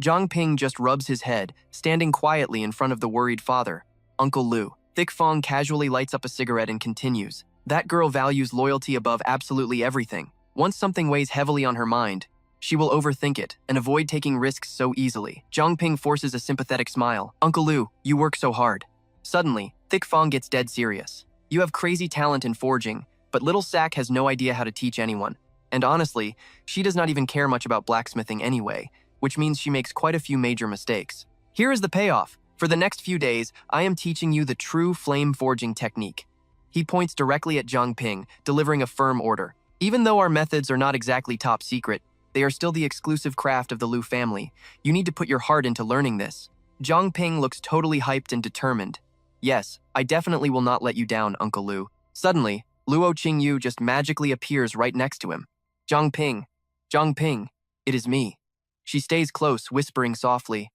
Zhang Ping just rubs his head, standing quietly in front of the worried father. Uncle Lu. Thick Fong casually lights up a cigarette and continues. That girl values loyalty above absolutely everything. Once something weighs heavily on her mind, she will overthink it and avoid taking risks so easily. Zhang Ping forces a sympathetic smile. Uncle Lu, you work so hard. Suddenly, Thick Fong gets dead serious. You have crazy talent in forging, but little Sak has no idea how to teach anyone. And honestly, she does not even care much about blacksmithing anyway, which means she makes quite a few major mistakes. Here is the payoff. For the next few days, I am teaching you the true flame forging technique. He points directly at Zhang Ping, delivering a firm order. Even though our methods are not exactly top secret, they are still the exclusive craft of the Lu family. You need to put your heart into learning this. Zhang Ping looks totally hyped and determined. Yes, I definitely will not let you down, Uncle Lu. Suddenly, Luo Qingyu just magically appears right next to him. Zhang Ping, it is me. She stays close, whispering softly,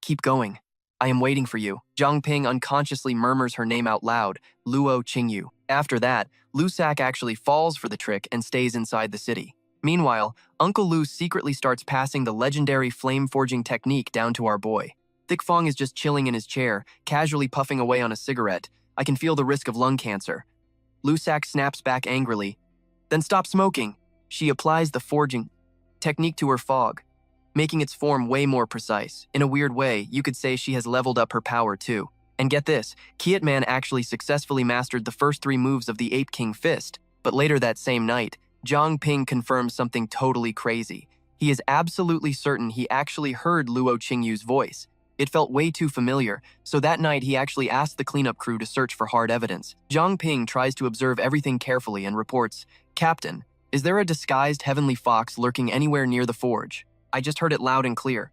keep going. I am waiting for you. Zhang Ping unconsciously murmurs her name out loud, Luo Qingyu. After that, Lu Sak actually falls for the trick and stays inside the city. Meanwhile, Uncle Lu secretly starts passing the legendary flame forging technique down to our boy. Thick Fong is just chilling in his chair, casually puffing away on a cigarette. I can feel the risk of lung cancer. Lu Sak snaps back angrily. Then stop smoking. She applies the forging technique to her fog, making its form way more precise. In a weird way, you could say she has leveled up her power too. And get this, Kietman actually successfully mastered the first 3 moves of the Ape King Fist, but later that same night, Zhang Ping confirms something totally crazy. He is absolutely certain he actually heard Luo Qingyu's voice. It felt way too familiar, so that night he actually asked the cleanup crew to search for hard evidence. Zhang Ping tries to observe everything carefully and reports, Captain, is there a disguised heavenly fox lurking anywhere near the forge? I just heard it loud and clear.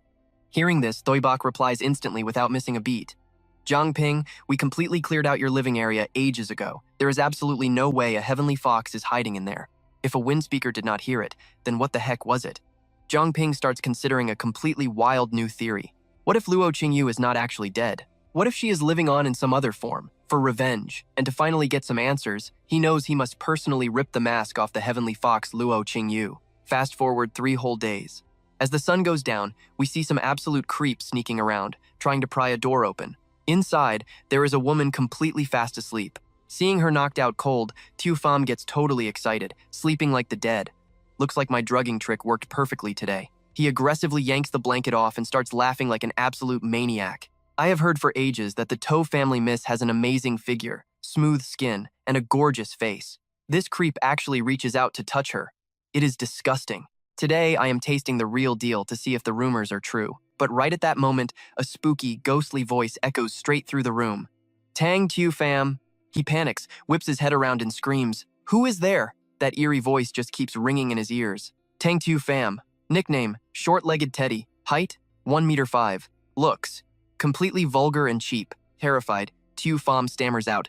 Hearing this, Thoibok replies instantly without missing a beat. Zhang Ping, we completely cleared out your living area ages ago. There is absolutely no way a heavenly fox is hiding in there. If a wind speaker did not hear it, then what the heck was it? Zhang Ping starts considering a completely wild new theory. What if Luo Qingyu is not actually dead? What if she is living on in some other form, for revenge? And to finally get some answers, he knows he must personally rip the mask off the heavenly fox Luo Qingyu. Fast forward 3 whole days. As the sun goes down, we see some absolute creeps sneaking around, trying to pry a door open. Inside, there is a woman completely fast asleep. Seeing her knocked out cold, Tu Fam gets totally excited, sleeping like the dead. Looks like my drugging trick worked perfectly today. He aggressively yanks the blanket off and starts laughing like an absolute maniac. I have heard for ages that the To family miss has an amazing figure, smooth skin, and a gorgeous face. This creep actually reaches out to touch her. It is disgusting. Today, I am tasting the real deal to see if the rumors are true. But right at that moment, a spooky, ghostly voice echoes straight through the room. Tang Tu Fam. He panics, whips his head around and screams, Who is there? That eerie voice just keeps ringing in his ears. Tang Tu Fam. Nickname, Short-Legged Teddy. Height, 1 meter 5. Looks, completely vulgar and cheap. Terrified, Tu Fam stammers out.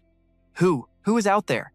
Who is out there?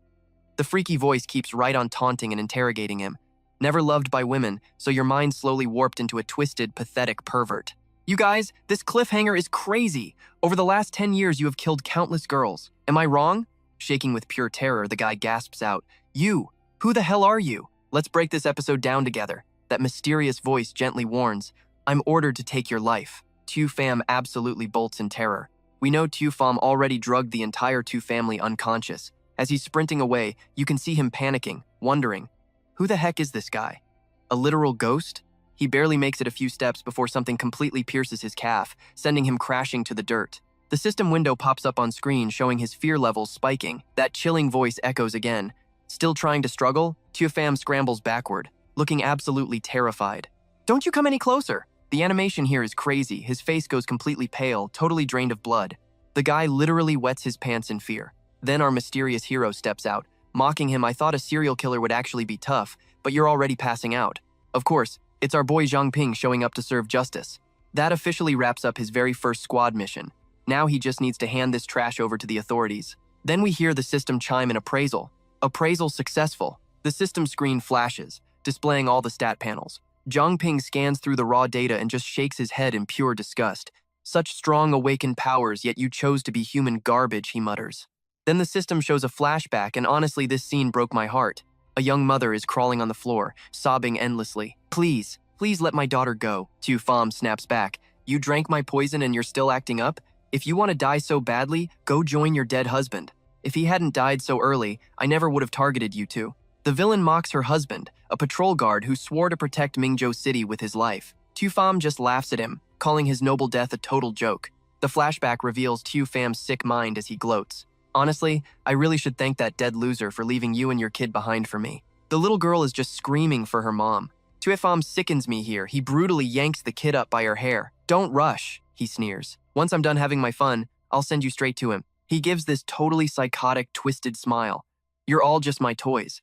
The freaky voice keeps right on taunting and interrogating him. Never loved by women, so your mind slowly warped into a twisted, pathetic pervert. You guys, this cliffhanger is crazy. Over the last 10 years, you have killed countless girls. Am I wrong? Shaking with pure terror, the guy gasps out, "You! Who the hell are you? Let's break this episode down together." That mysterious voice gently warns, "I'm ordered to take your life." Tu Pham absolutely bolts in terror. We know Tu Pham already drugged the entire Tu family unconscious. As he's sprinting away, you can see him panicking, wondering, who the heck is this guy? A literal ghost? He barely makes it a few steps before something completely pierces his calf, sending him crashing to the dirt. The system window pops up on screen showing his fear levels spiking. That chilling voice echoes again. Still trying to struggle, Tu Pham scrambles backward, looking absolutely terrified. "Don't you come any closer!" The animation here is crazy. His face goes completely pale, totally drained of blood. The guy literally wets his pants in fear. Then our mysterious hero steps out, mocking him. "I thought a serial killer would actually be tough, but you're already passing out." Of course, it's our boy Zhang Ping showing up to serve justice. That officially wraps up his very first squad mission. Now he just needs to hand this trash over to the authorities. Then we hear the system chime in appraisal. Appraisal successful. The system screen flashes, displaying all the stat panels. Zhang Ping scans through the raw data and just shakes his head in pure disgust. "Such strong awakened powers, yet you chose to be human garbage," he mutters. Then the system shows a flashback, and honestly, this scene broke my heart. A young mother is crawling on the floor, sobbing endlessly. "Please, please let my daughter go." Tu Pham snaps back. "You drank my poison and you're still acting up? If you want to die so badly, go join your dead husband. If he hadn't died so early, I never would have targeted you two." The villain mocks her husband, a patrol guard who swore to protect Mingzhou City with his life. Tu Pham just laughs at him, calling his noble death a total joke. The flashback reveals Tu Pham's sick mind as he gloats. "Honestly, I really should thank that dead loser for leaving you and your kid behind for me." The little girl is just screaming for her mom. Tu Pham sickens me here. He brutally yanks the kid up by her hair. "Don't rush," he sneers. "Once I'm done having my fun, I'll send you straight to him." He gives this totally psychotic, twisted smile. "You're all just my toys."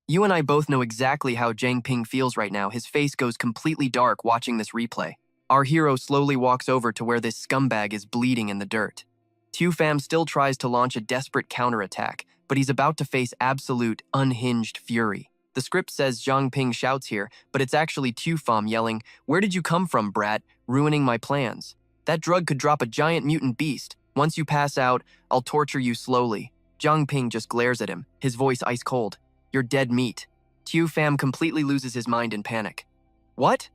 You and I both know exactly how Zhang Ping feels right now. His face goes completely dark watching this replay. Our hero slowly walks over to where this scumbag is bleeding in the dirt. Tu Pham still tries to launch a desperate counterattack, but he's about to face absolute, unhinged fury. The script says Zhang Ping shouts here, but it's actually Tu Pham yelling, "Where did you come from, brat? Ruining my plans. That drug could drop a giant mutant beast. Once you pass out, I'll torture you slowly." Zhang Ping just glares at him, his voice ice cold. "You're dead meat." Tu Pham completely loses his mind in panic. "What?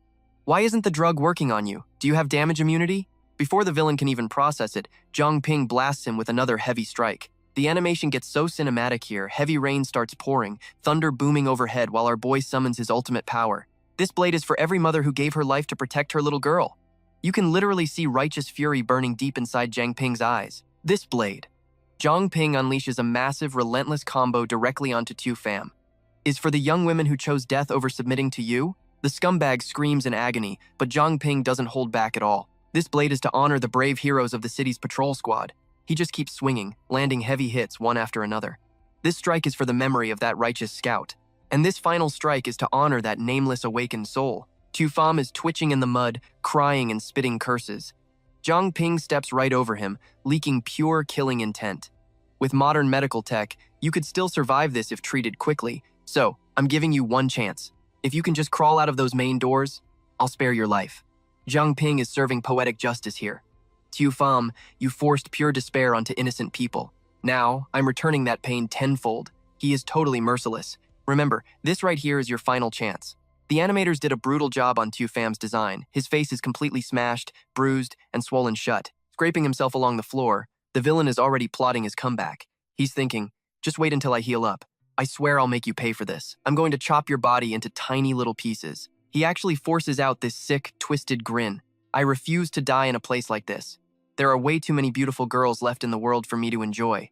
Why isn't the drug working on you? Do you have damage immunity?" Before the villain can even process it, Zhang Ping blasts him with another heavy strike. The animation gets so cinematic here, heavy rain starts pouring, thunder booming overhead while our boy summons his ultimate power. This blade is for every mother who gave her life to protect her little girl. You can literally see righteous fury burning deep inside Zhang Ping's eyes. This blade. Zhang Ping unleashes a massive, relentless combo directly onto Tu Pham. Is for the young women who chose death over submitting to you? The scumbag screams in agony, but Zhang Ping doesn't hold back at all. This blade is to honor the brave heroes of the city's patrol squad. He just keeps swinging, landing heavy hits one after another. This strike is for the memory of that righteous scout. And this final strike is to honor that nameless awakened soul. Tu Pham is twitching in the mud, crying and spitting curses. Zhang Ping steps right over him, leaking pure killing intent. With modern medical tech, you could still survive this if treated quickly, so I'm giving you one chance. If you can just crawl out of those main doors, I'll spare your life. Zhang Ping is serving poetic justice here. Tu Pham, you forced pure despair onto innocent people. Now, I'm returning that pain tenfold. He is totally merciless. Remember, this right here is your final chance. The animators did a brutal job on Tu Pham's design. His face is completely smashed, bruised, and swollen shut. Scraping himself along the floor, the villain is already plotting his comeback. He's thinking, just wait until I heal up. I swear I'll make you pay for this. I'm going to chop your body into tiny little pieces. He actually forces out this sick, twisted grin. I refuse to die in a place like this. There are way too many beautiful girls left in the world for me to enjoy.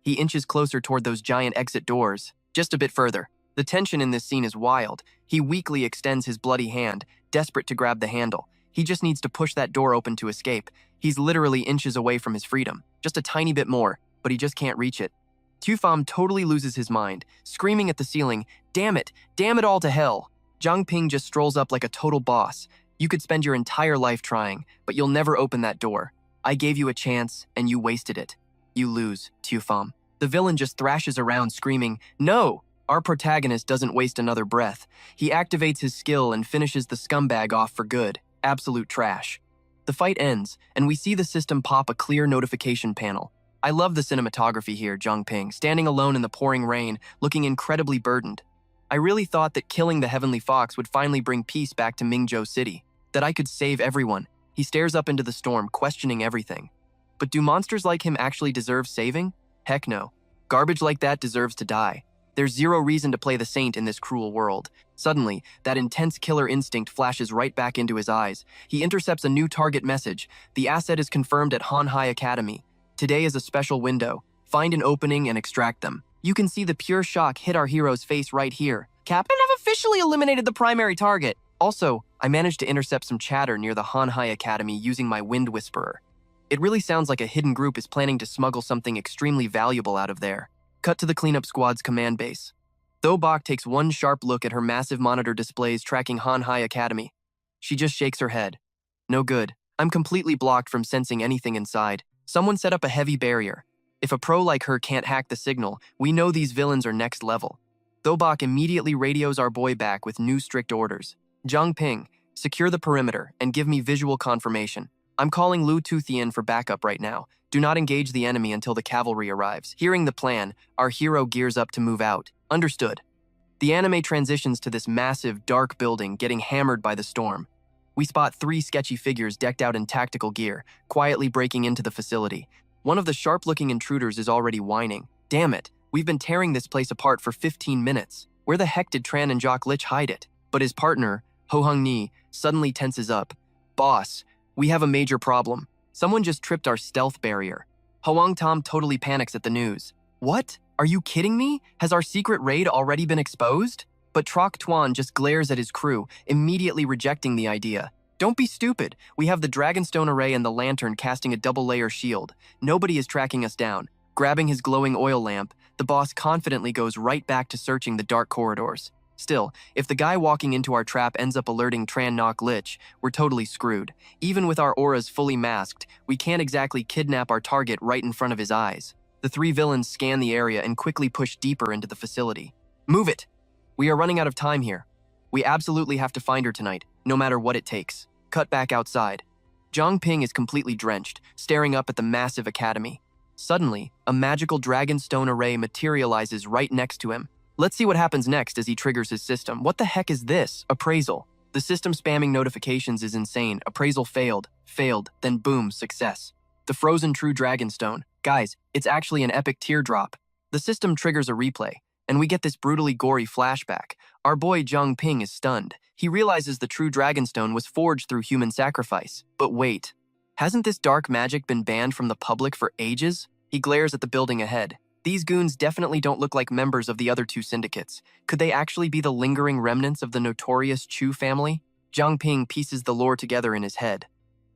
He inches closer toward those giant exit doors, just a bit further. The tension in this scene is wild. He weakly extends his bloody hand, desperate to grab the handle. He just needs to push that door open to escape. He's literally inches away from his freedom. Just a tiny bit more, but he just can't reach it. Tu Pham totally loses his mind, screaming at the ceiling, damn it all to hell." Zhang Ping just strolls up like a total boss. "You could spend your entire life trying, but you'll never open that door. I gave you a chance, and you wasted it. You lose, Tu Pham." The villain just thrashes around, screaming, "No! Our protagonist doesn't waste another breath. He activates his skill and finishes the scumbag off for good. Absolute trash. The fight ends, and we see the system pop a clear notification panel. I love the cinematography here, Zhang Ping, standing alone in the pouring rain, looking incredibly burdened. I really thought that killing the Heavenly Fox would finally bring peace back to Mingzhou City, that I could save everyone. He stares up into the storm, questioning everything. But do monsters like him actually deserve saving? Heck no. Garbage like that deserves to die. There's zero reason to play the saint in this cruel world. Suddenly, that intense killer instinct flashes right back into his eyes. He intercepts a new target message. The asset is confirmed at Hanhai Academy. Today is a special window. Find an opening and extract them. You can see the pure shock hit our hero's face right here. Captain, I've officially eliminated the primary target. Also, I managed to intercept some chatter near the Hanhai Academy using my Wind Whisperer. It really sounds like a hidden group is planning to smuggle something extremely valuable out of there. Cut to the cleanup squad's command base. Tho Bok takes one sharp look at her massive monitor displays tracking Hanhai Academy. She just shakes her head. No good. I'm completely blocked from sensing anything inside. Someone set up a heavy barrier. If a pro like her can't hack the signal, we know these villains are next level. Tho Bok immediately radios our boy back with new strict orders. Zhang Ping, secure the perimeter and give me visual confirmation. I'm calling Lu Tuthian for backup right now. Do not engage the enemy until the cavalry arrives. Hearing the plan, our hero gears up to move out. Understood. The anime transitions to this massive, dark building getting hammered by the storm. We spot 3 sketchy figures decked out in tactical gear, quietly breaking into the facility. One of the sharp-looking intruders is already whining. Damn it, we've been tearing this place apart for 15 minutes. Where the heck did Tran and Jock Lich hide it? But his partner, Ho Hung Ni, suddenly tenses up. Boss, we have a major problem. Someone just tripped our stealth barrier. Hoang Tom totally panics at the news. What? Are you kidding me? Has our secret raid already been exposed? But Troc Tuan just glares at his crew, immediately rejecting the idea. Don't be stupid. We have the Dragonstone array and the lantern casting a double-layer shield. Nobody is tracking us down. Grabbing his glowing oil lamp, the boss confidently goes right back to searching the dark corridors. Still, if the guy walking into our trap ends up alerting Tran Nok Lich, we're totally screwed. Even with our auras fully masked, we can't exactly kidnap our target right in front of his eyes. The 3 villains scan the area and quickly push deeper into the facility. Move it! We are running out of time here. We absolutely have to find her tonight, no matter what it takes. Cut back outside. Zhang Ping is completely drenched, staring up at the massive academy. Suddenly, a magical Dragonstone array materializes right next to him. Let's see what happens next as he triggers his system. What the heck is this? Appraisal. The system spamming notifications is insane. Appraisal failed, then boom, success. The frozen true Dragonstone. Guys, it's actually an epic teardrop. The system triggers a replay, and we get this brutally gory flashback. Our boy Zhang Ping is stunned. He realizes the true Dragonstone was forged through human sacrifice. But wait, hasn't this dark magic been banned from the public for ages? He glares at the building ahead. These goons definitely don't look like members of the other 2 syndicates. Could they actually be the lingering remnants of the notorious Chu family? Zhang Ping pieces the lore together in his head.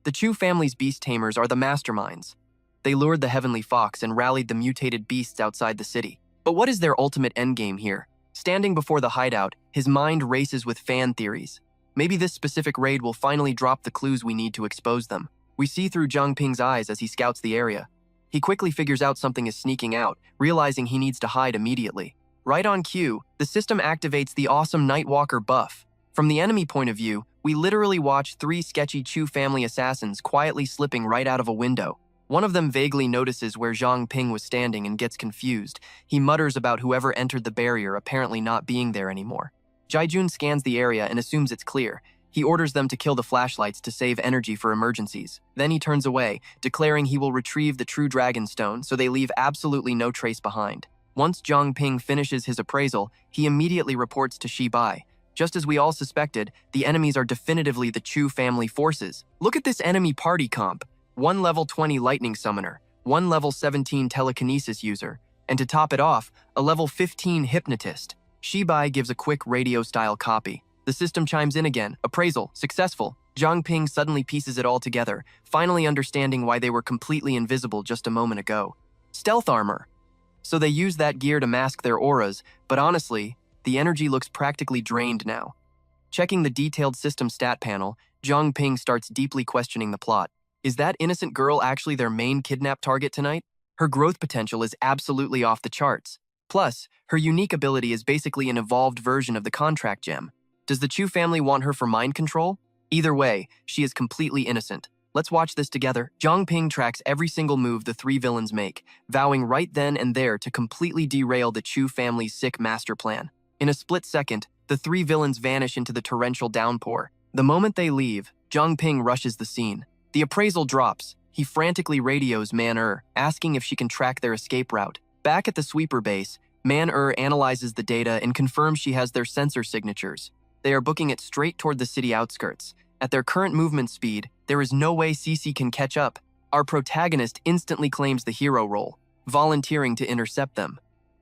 The Chu family's beast tamers are the masterminds. They lured the Heavenly Fox and rallied the mutated beasts outside the city. But what is their ultimate endgame here? Standing before the hideout, his mind races with fan theories. Maybe this specific raid will finally drop the clues we need to expose them. We see through Zhang Ping's eyes as he scouts the area. He quickly figures out something is sneaking out, realizing he needs to hide immediately. Right on cue, the system activates the awesome Nightwalker buff. From the enemy point of view, we literally watch 3 sketchy Chu family assassins quietly slipping right out of a window. One of them vaguely notices where Zhang Ping was standing and gets confused. He mutters about whoever entered the barrier apparently not being there anymore. Jaijun scans the area and assumes it's clear. He orders them to kill the flashlights to save energy for emergencies. Then he turns away, declaring he will retrieve the true Dragonstone so they leave absolutely no trace behind. Once Zhang Ping finishes his appraisal, he immediately reports to Shi Bai. Just as we all suspected, the enemies are definitively the Chu family forces. Look at this enemy party comp. 1 level 20 lightning summoner, 1 level 17 telekinesis user, and to top it off, a level 15 hypnotist. Shi Bai gives a quick radio-style copy. The system chimes in again. Appraisal, successful. Zhang Ping suddenly pieces it all together, finally understanding why they were completely invisible just a moment ago. Stealth armor. So they use that gear to mask their auras, but honestly, the energy looks practically drained now. Checking the detailed system stat panel, Zhang Ping starts deeply questioning the plot. Is that innocent girl actually their main kidnap target tonight? Her growth potential is absolutely off the charts. Plus, her unique ability is basically an evolved version of the contract gem. Does the Chu family want her for mind control? Either way, she is completely innocent. Let's watch this together. Zhang Ping tracks every single move the three villains make, vowing right then and there to completely derail the Chu family's sick master plan. In a split second, the three villains vanish into the torrential downpour. The moment they leave, Zhang Ping rushes the scene. The appraisal drops. He frantically radios Man-Er, asking if she can track their escape route. Back at the sweeper base, Man-Er analyzes the data and confirms she has their sensor signatures. They are booking it straight toward the city outskirts. At their current movement speed, there is no way Cece can catch up. Our protagonist instantly claims the hero role, volunteering to intercept them.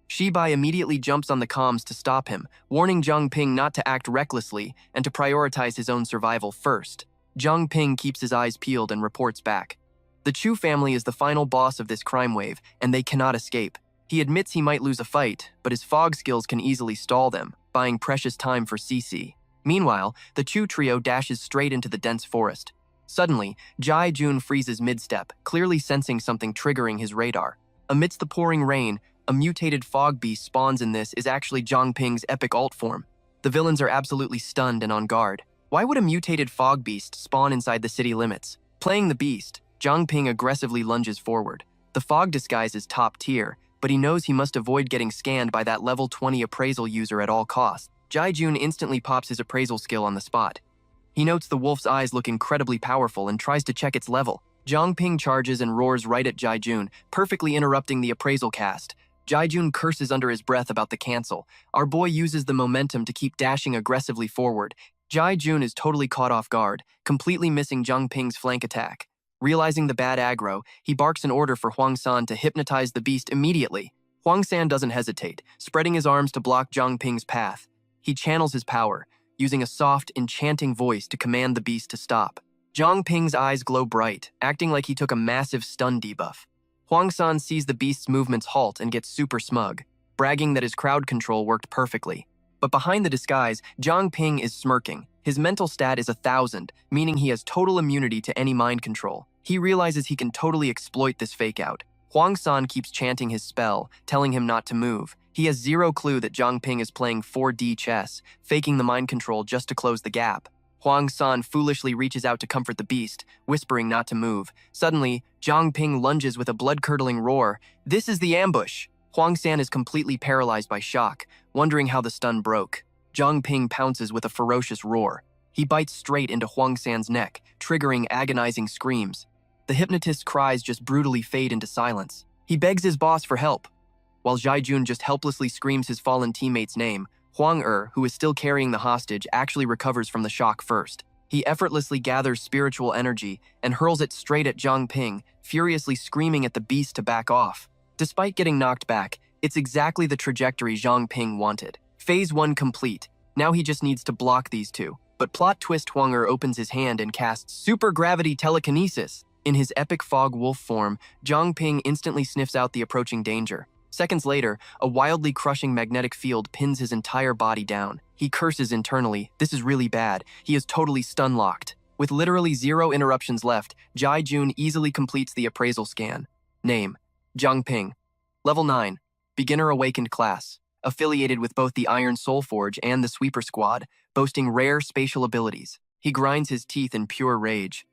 Shibai immediately jumps on the comms to stop him, warning Zhang Ping not to act recklessly and to prioritize his own survival first. Zhang Ping keeps his eyes peeled and reports back. The Chu family is the final boss of this crime wave, and they cannot escape. He admits he might lose a fight, but his fog skills can easily stall them, buying precious time for Cece. Meanwhile, the Chu trio dashes straight into the dense forest. Suddenly, Jai Jun freezes mid-step, clearly sensing something triggering his radar. Amidst the pouring rain, a mutated fog beast spawns in this is actually Zhang Ping's epic alt form. The villains are absolutely stunned and on guard. Why would a mutated fog beast spawn inside the city limits? Playing the beast, Zhang Ping aggressively lunges forward. The fog disguise is top tier, but he knows he must avoid getting scanned by that level 20 appraisal user at all costs. Jai Jun instantly pops his appraisal skill on the spot. He notes the wolf's eyes look incredibly powerful and tries to check its level. Zhang Ping charges and roars right at Jai Jun, perfectly interrupting the appraisal cast. Jai Jun curses under his breath about the cancel. Our boy uses the momentum to keep dashing aggressively forward. Jai Jun is totally caught off guard, completely missing Zhang Ping's flank attack. Realizing the bad aggro, he barks an order for Huang San to hypnotize the beast immediately. Huang San doesn't hesitate, spreading his arms to block Zhang Ping's path. He channels his power, using a soft, enchanting voice to command the beast to stop. Zhang Ping's eyes glow bright, acting like he took a massive stun debuff. Huang San sees the beast's movements halt and gets super smug, bragging that his crowd control worked perfectly. But behind the disguise, Zhang Ping is smirking. His mental stat is 1,000, meaning he has total immunity to any mind control. He realizes he can totally exploit this fake-out. Huang San keeps chanting his spell, telling him not to move. He has zero clue that Zhang Ping is playing 4D chess, faking the mind control just to close the gap. Huang San foolishly reaches out to comfort the beast, whispering not to move. Suddenly, Zhang Ping lunges with a blood-curdling roar. This is the ambush! Huang San is completely paralyzed by shock, wondering how the stun broke. Zhang Ping pounces with a ferocious roar. He bites straight into Huang San's neck, triggering agonizing screams. The hypnotist's cries just brutally fade into silence. He begs his boss for help. While Jai Jun just helplessly screams his fallen teammate's name, Huang-Er, who is still carrying the hostage, actually recovers from the shock first. He effortlessly gathers spiritual energy and hurls it straight at Zhang Ping, furiously screaming at the beast to back off. Despite getting knocked back, it's exactly the trajectory Zhang Ping wanted. Phase 1 complete. Now he just needs to block these two. But plot twist, Huang-Er opens his hand and casts super gravity telekinesis. In his epic fog wolf form, Zhang Ping instantly sniffs out the approaching danger. Seconds later, a wildly crushing magnetic field pins his entire body down. He curses internally. This is really bad. He is totally stun-locked. With literally 0 interruptions left, Jai Jun easily completes the appraisal scan. Name: Zhang Ping. Level 9. Beginner Awakened class. Affiliated with both the Iron Soul Forge and the Sweeper Squad, boasting rare spatial abilities. He grinds his teeth in pure rage.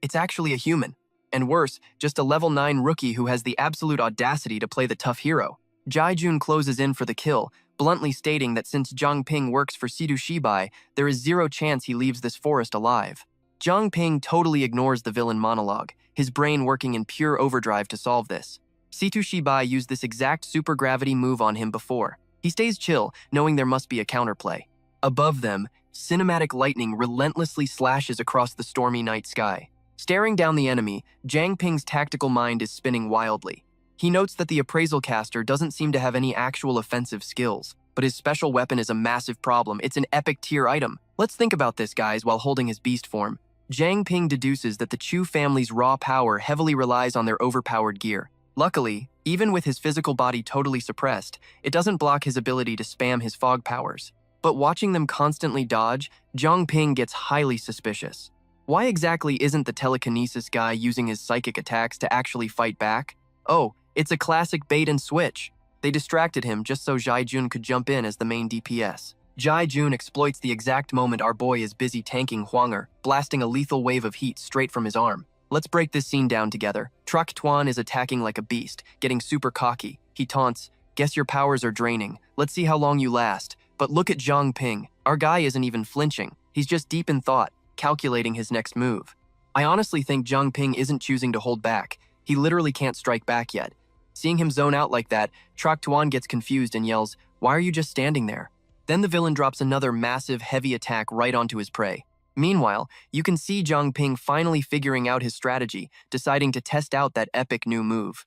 It's actually a human. And worse, just a level 9 rookie who has the absolute audacity to play the tough hero. Jai Jun closes in for the kill, bluntly stating that since Zhang Ping works for Sidu Shibai, there is 0 chance he leaves this forest alive. Zhang Ping totally ignores the villain monologue, his brain working in pure overdrive to solve this. Situ Shibai used this exact supergravity move on him before. He stays chill, knowing there must be a counterplay. Above them, cinematic lightning relentlessly slashes across the stormy night sky. Staring down the enemy, Zhang Ping's tactical mind is spinning wildly. He notes that the appraisal caster doesn't seem to have any actual offensive skills, but his special weapon is a massive problem. It's an epic tier item. Let's think about this, guys, while holding his beast form. Zhang Ping deduces that the Chu family's raw power heavily relies on their overpowered gear. Luckily, even with his physical body totally suppressed, it doesn't block his ability to spam his fog powers. But watching them constantly dodge, Zhang Ping gets highly suspicious. Why exactly isn't the telekinesis guy using his psychic attacks to actually fight back? Oh, it's a classic bait and switch. They distracted him just so Jun could jump in as the main DPS. Jun exploits the exact moment our boy is busy tanking Huanger, blasting a lethal wave of heat straight from his arm. Let's break this scene down together. Truck Tuan is attacking like a beast, getting super cocky. He taunts, "Guess your powers are draining. Let's see how long you last." But look at Zhang Ping. Our guy isn't even flinching. He's just deep in thought, calculating his next move. I honestly think Zhang Ping isn't choosing to hold back. He literally can't strike back yet. Seeing him zone out like that, Truck Tuan gets confused and yells, "Why are you just standing there?" Then the villain drops another massive, heavy attack right onto his prey. Meanwhile, you can see Zhang Ping finally figuring out his strategy, deciding to test out that epic new move.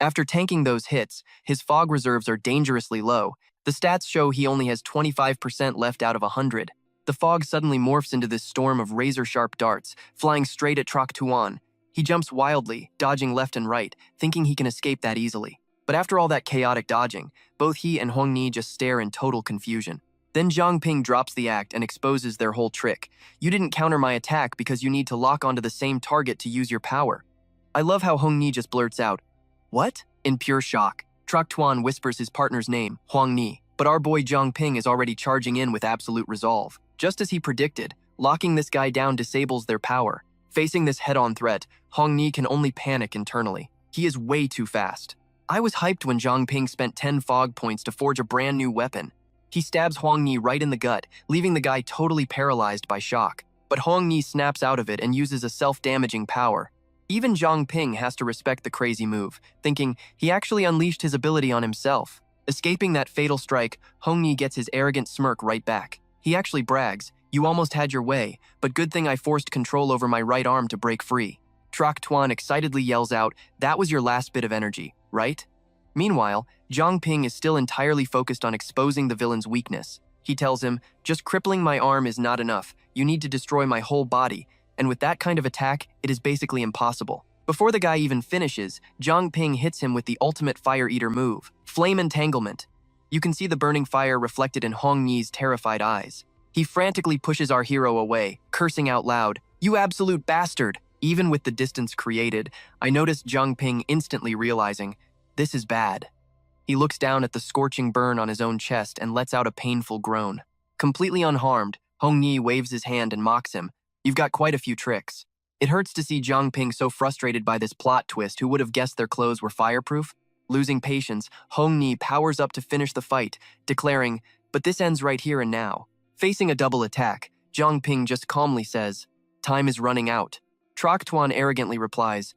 After tanking those hits, his fog reserves are dangerously low. The stats show he only has 25% left out of 100. The fog suddenly morphs into this storm of razor-sharp darts, flying straight at Truck Tuan. He jumps wildly, dodging left and right, thinking he can escape that easily. But after all that chaotic dodging, both he and Hong Ni just stare in total confusion. Then Zhang Ping drops the act and exposes their whole trick. "You didn't counter my attack because you need to lock onto the same target to use your power." I love how Hong Ni just blurts out, "What?" in pure shock. Truck Tuan whispers his partner's name, Huang Ni, but our boy Zhang Ping is already charging in with absolute resolve. Just as he predicted, locking this guy down disables their power. Facing this head-on threat, Hong Ni can only panic internally. He is way too fast. I was hyped when Zhang Ping spent 10 fog points to forge a brand new weapon. He stabs Huang Ni right in the gut, leaving the guy totally paralyzed by shock. But Huang Ni snaps out of it and uses a self-damaging power. Even Zhang Ping has to respect the crazy move, thinking he actually unleashed his ability on himself. Escaping that fatal strike, Hong Ni gets his arrogant smirk right back. He actually brags, "You almost had your way, but good thing I forced control over my right arm to break free." Truck Tuan excitedly yells out, "That was your last bit of energy, right?" Meanwhile, Zhang Ping is still entirely focused on exposing the villain's weakness. He tells him, "Just crippling my arm is not enough. You need to destroy my whole body. And with that kind of attack, it is basically impossible." Before the guy even finishes, Zhang Ping hits him with the ultimate Fire Eater move, Flame Entanglement. You can see the burning fire reflected in Hong Ni's terrified eyes. He frantically pushes our hero away, cursing out loud, "You absolute bastard!" Even with the distance created, I noticed Zhang Ping instantly realizing, this is bad. He looks down at the scorching burn on his own chest and lets out a painful groan. Completely unharmed, Hong Ni waves his hand and mocks him, "You've got quite a few tricks." It hurts to see Zhang Ping so frustrated by this plot twist. Who would have guessed their clothes were fireproof? Losing patience, Hong Ni powers up to finish the fight, declaring, "But this ends right here and now." Facing a double attack, Zhang Ping just calmly says, "Time is running out." Truck Tuan arrogantly replies,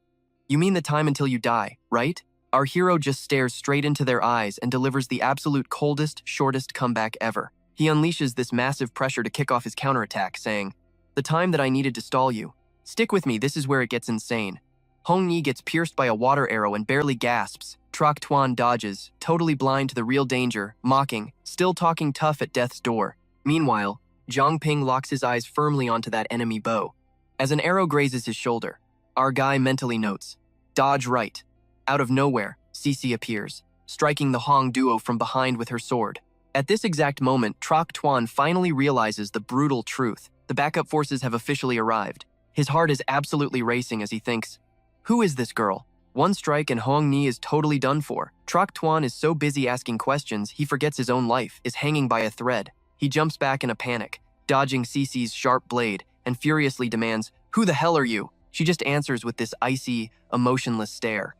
"You mean the time until you die, right?" Our hero just stares straight into their eyes and delivers the absolute coldest, shortest comeback ever. He unleashes this massive pressure to kick off his counterattack, saying, "The time that I needed to stall you. Stick with me, this is where it gets insane." Hong Ni gets pierced by a water arrow and barely gasps. Truck Tuan dodges, totally blind to the real danger, mocking, still talking tough at death's door. Meanwhile, Zhang Ping locks his eyes firmly onto that enemy bow. As an arrow grazes his shoulder, our guy mentally notes, "Dodge right." Out of nowhere, Cece appears, striking the Hong duo from behind with her sword. At this exact moment, Truck Tuan finally realizes the brutal truth. The backup forces have officially arrived. His heart is absolutely racing as he thinks, who is this girl? One strike and Hong Ni is totally done for. Truck Tuan is so busy asking questions, he forgets his own life is hanging by a thread. He jumps back in a panic, dodging Cece's sharp blade, and furiously demands, "Who the hell are you?" She just answers with this icy, emotionless stare.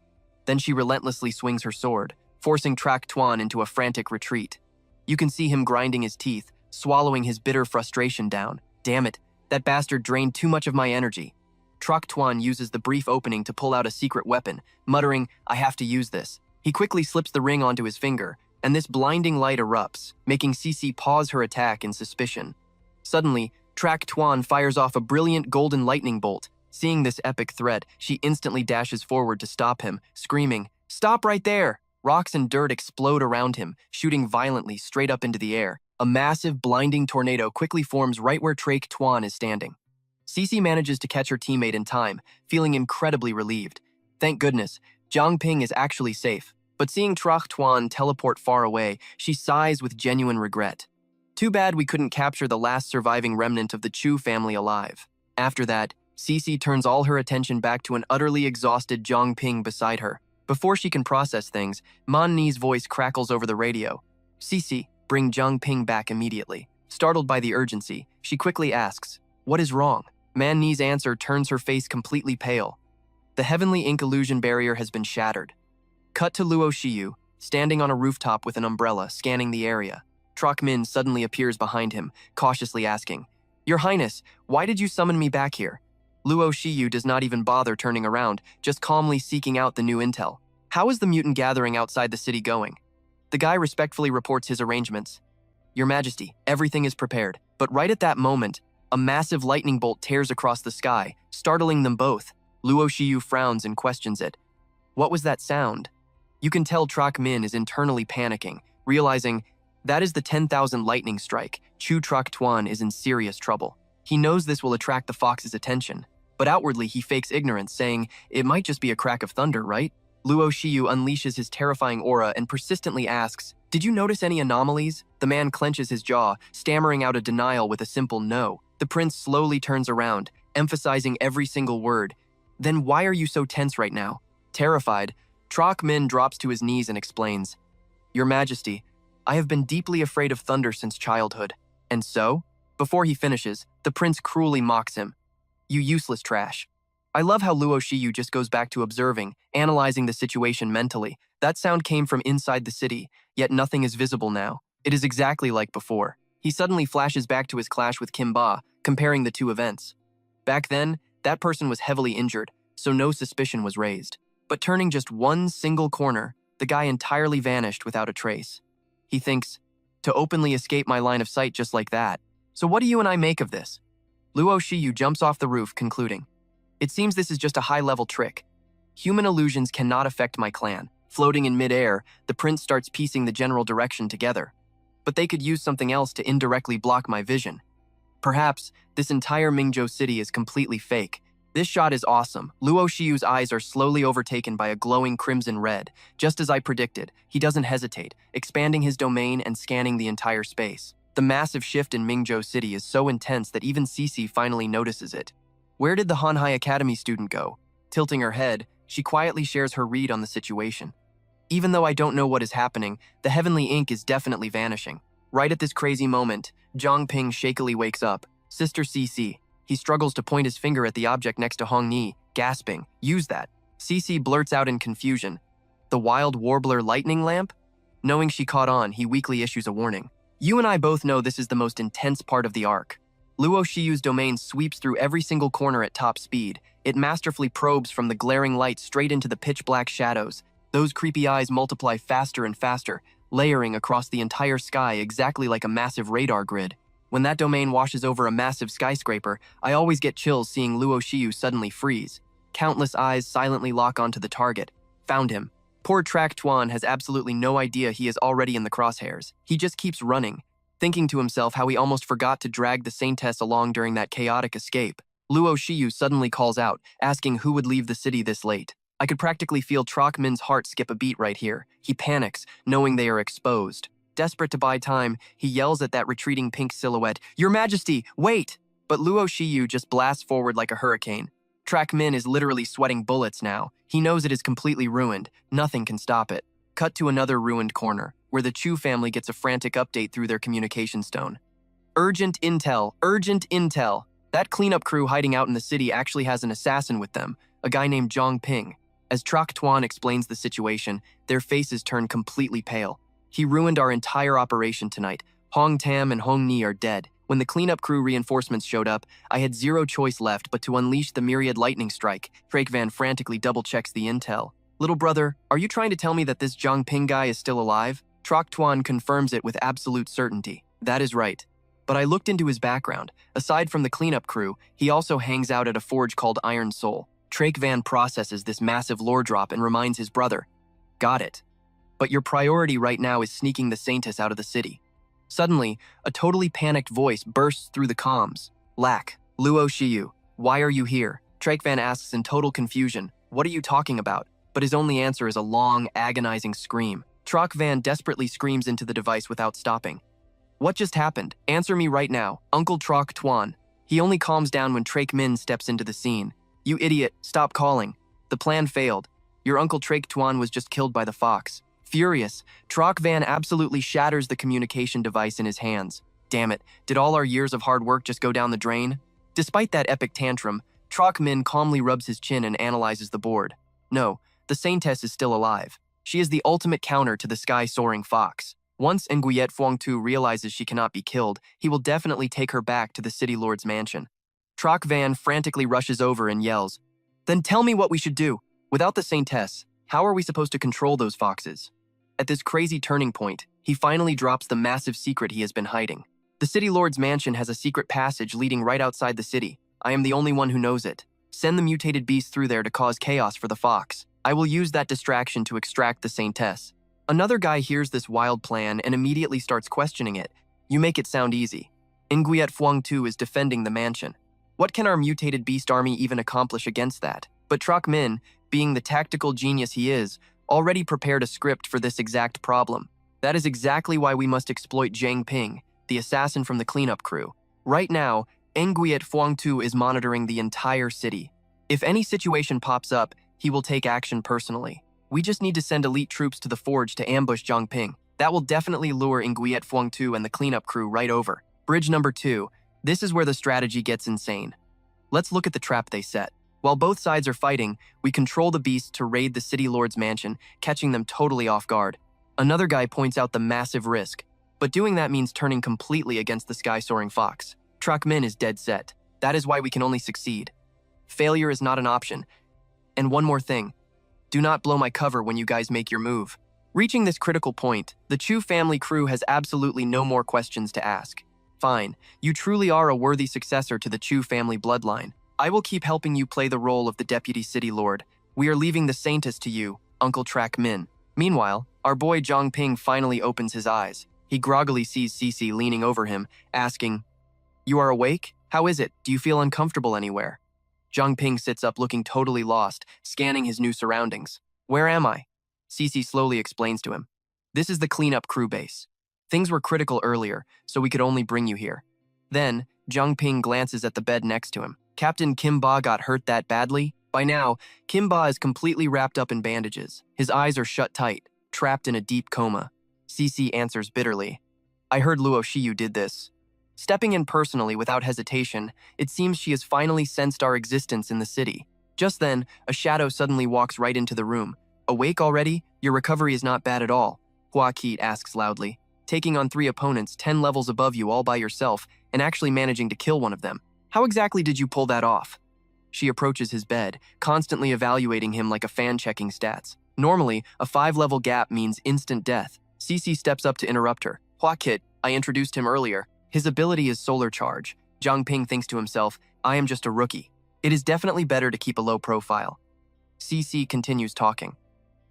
Then she relentlessly swings her sword, forcing Truck Tuan into a frantic retreat. You can see him grinding his teeth, swallowing his bitter frustration down. Damn it, that bastard drained too much of my energy. Truck Tuan uses the brief opening to pull out a secret weapon, muttering, "I have to use this." He quickly slips the ring onto his finger, and this blinding light erupts, making Cece pause her attack in suspicion. Suddenly, Truck Tuan fires off a brilliant golden lightning bolt. Seeing this epic threat, she instantly dashes forward to stop him, screaming, "Stop right there!" Rocks and dirt explode around him, shooting violently straight up into the air. A massive, blinding tornado quickly forms right where Truck Tuan is standing. Cece manages to catch her teammate in time, feeling incredibly relieved. Thank goodness, Zhang Ping is actually safe. But seeing Truck Tuan teleport far away, she sighs with genuine regret. Too bad we couldn't capture the last surviving remnant of the Chu family alive. After that, Cece turns all her attention back to an utterly exhausted Zhang Ping beside her. Before she can process things, Man Ni's voice crackles over the radio. "Cici, bring Zhang Ping back immediately." Startled by the urgency, she quickly asks, "What is wrong?" Man Ni's answer turns her face completely pale. The heavenly ink illusion barrier has been shattered. Cut to Luo Shiyu, standing on a rooftop with an umbrella, scanning the area. Troc Min suddenly appears behind him, cautiously asking, "Your Highness, why did you summon me back here?" Luo Shiyu does not even bother turning around, just calmly seeking out the new intel. "How is the mutant gathering outside the city going?" The guy respectfully reports his arrangements. "Your Majesty, everything is prepared." But right at that moment, a massive lightning bolt tears across the sky, startling them both. Luo Shiyu frowns and questions it. "What was that sound?" You can tell Troc Min is internally panicking, realizing that is the 10,000 lightning strike. Chu Troc Tuan is in serious trouble. He knows this will attract the fox's attention, but outwardly he fakes ignorance, saying, "It might just be a crack of thunder, right?" Luo Shiyu unleashes his terrifying aura and persistently asks, "Did you notice any anomalies?" The man clenches his jaw, stammering out a denial with a simple no. The prince slowly turns around, emphasizing every single word. "Then why are you so tense right now?" Terrified, Troc Min drops to his knees and explains, "Your Majesty, I have been deeply afraid of thunder since childhood." "And so?" Before he finishes, the prince cruelly mocks him. "You useless trash." I love how Luo Shiyu just goes back to observing, analyzing the situation mentally. That sound came from inside the city, yet nothing is visible now. It is exactly like before. He suddenly flashes back to his clash with Kim Ba, comparing the two events. Back then, that person was heavily injured, so no suspicion was raised. But turning just one single corner, the guy entirely vanished without a trace. He thinks, to openly escape my line of sight just like that. So what do you and I make of this? Luo Shiyu jumps off the roof, concluding, "It seems this is just a high-level trick. Human illusions cannot affect my clan." Floating in midair, the prince starts piecing the general direction together. But they could use something else to indirectly block my vision. Perhaps this entire Mingzhou City is completely fake. This shot is awesome. Luo Shiyu's eyes are slowly overtaken by a glowing crimson red. Just as I predicted, he doesn't hesitate, expanding his domain and scanning the entire space. The massive shift in Mingzhou City is so intense that even Cici finally notices it. Where did the Hanhai Academy student go? Tilting her head, she quietly shares her read on the situation. Even though I don't know what is happening, the heavenly ink is definitely vanishing. Right at this crazy moment, Zhang Ping shakily wakes up. "Sister Cici." He struggles to point his finger at the object next to Hong Ni, gasping, "Use that." Cici blurts out in confusion, "The wild warbler lightning lamp?" Knowing she caught on, he weakly issues a warning. "You and I both know this is the most intense part of the arc." Luo Shiyu's domain sweeps through every single corner at top speed. It masterfully probes from the glaring light straight into the pitch-black shadows. Those creepy eyes multiply faster and faster, layering across the entire sky exactly like a massive radar grid. When that domain washes over a massive skyscraper, I always get chills seeing Luo Shiyu suddenly freeze. Countless eyes silently lock onto the target. Found him. Poor Troc Tuan has absolutely no idea he is already in the crosshairs. He just keeps running, thinking to himself how he almost forgot to drag the Saintess along during that chaotic escape. Luo Shiyu suddenly calls out, asking who would leave the city this late. I could practically feel Troc Min's heart skip a beat right here. He panics, knowing they are exposed. Desperate to buy time, he yells at that retreating pink silhouette, "Your Majesty, wait!" But Luo Shiyu just blasts forward like a hurricane. Troc Min is literally sweating bullets now. He knows it is completely ruined. Nothing can stop it. Cut to another ruined corner, where the Chu family gets a frantic update through their communication stone. "Urgent intel, urgent intel." That cleanup crew hiding out in the city actually has an assassin with them, a guy named Zhang Ping. As Troc Tuan explains the situation, their faces turn completely pale. "He ruined our entire operation tonight. Hong Tam and Hong Ni are dead. When the cleanup crew reinforcements showed up, I had zero choice left but to unleash the myriad lightning strike." Drake Van frantically double-checks the intel. "Little brother, are you trying to tell me that this Zhang Ping guy is still alive?" Troc Tuan confirms it with absolute certainty. "That is right. But I looked into his background. Aside from the cleanup crew, he also hangs out at a forge called Iron Soul." Drake Van processes this massive lore drop and reminds his brother, "Got it. But your priority right now is sneaking the Saintess out of the city." Suddenly, a totally panicked voice bursts through the comms. "Lack, Luo Shiyu, why are you here?" Drake Van asks in total confusion, "What are you talking about?" But his only answer is a long, agonizing scream. Troc Van desperately screams into the device without stopping. "What just happened? Answer me right now, Uncle Troc Tuan." He only calms down when Troc Min steps into the scene. "You idiot, stop calling. The plan failed. Your Uncle Trake Tuan was just killed by the fox. Furious, Troc Van absolutely shatters the communication device in his hands. Damn it, did all our years of hard work just go down the drain? Despite that epic tantrum, Troc Min calmly rubs his chin and analyzes the board. No, the Saintess is still alive. She is the ultimate counter to the sky-soaring fox. Once Nguyen Phuong Tu realizes she cannot be killed, he will definitely take her back to the city lord's mansion. Troc Van frantically rushes over and yells, "Then tell me what we should do. Without the Saintess, how are we supposed to control those foxes?" At this crazy turning point, he finally drops the massive secret he has been hiding. The city lord's mansion has a secret passage leading right outside the city. I am the only one who knows it. Send the mutated beast through there to cause chaos for the fox. I will use that distraction to extract the Saintess. Another guy hears this wild plan and immediately starts questioning it. You make it sound easy. Nguyen Phuong Tu is defending the mansion. What can our mutated beast army even accomplish against that? But Troc Min, being the tactical genius he is, already prepared a script for this exact problem. That is exactly why we must exploit Zhang Ping, the assassin from the cleanup crew. Right now, Nguyen Phuong Tu is monitoring the entire city. If any situation pops up, he will take action personally. We just need to send elite troops to the forge to ambush Zhang Ping. That will definitely lure Nguyen Phuong Tu and the cleanup crew right over. Bridge number 2. This is where the strategy gets insane. Let's look at the trap they set. While both sides are fighting, we control the beasts to raid the city lord's mansion, catching them totally off guard. Another guy points out the massive risk, but doing that means turning completely against the sky-soaring fox. Troc Min is dead set. That is why we can only succeed. Failure is not an option. And one more thing. Do not blow my cover when you guys make your move. Reaching this critical point, the Chu family crew has absolutely no more questions to ask. Fine, you truly are a worthy successor to the Chu family bloodline. I will keep helping you play the role of the deputy city lord. We are leaving the Saintess to you, Uncle Troc Min. Meanwhile, our boy Zhang Ping finally opens his eyes. He groggily sees Cici leaning over him, asking, "You are awake? How is it? Do you feel uncomfortable anywhere?" Zhang Ping sits up looking totally lost, scanning his new surroundings. "Where am I?" Cici slowly explains to him. "This is the cleanup crew base. Things were critical earlier, so we could only bring you here." Then, Zhang Ping glances at the bed next to him. Captain Kim Ba got hurt that badly? By now, Kim Ba is completely wrapped up in bandages. His eyes are shut tight, trapped in a deep coma. Cici answers bitterly, "I heard Luo Shiyu did this." Stepping in personally without hesitation, it seems she has finally sensed our existence in the city. Just then, a shadow suddenly walks right into the room. "Awake already? Your recovery is not bad at all," Hua Keat asks loudly. "Taking on 3 opponents 10 levels above you all by yourself and actually managing to kill one of them. How exactly did you pull that off?" She approaches his bed, constantly evaluating him like a fan checking stats. Normally, a 5-level gap means instant death. Cici steps up to interrupt her. "Hua Kit, I introduced him earlier. His ability is solar charge." Zhang Ping thinks to himself, "I am just a rookie. It is definitely better to keep a low profile." Cici continues talking.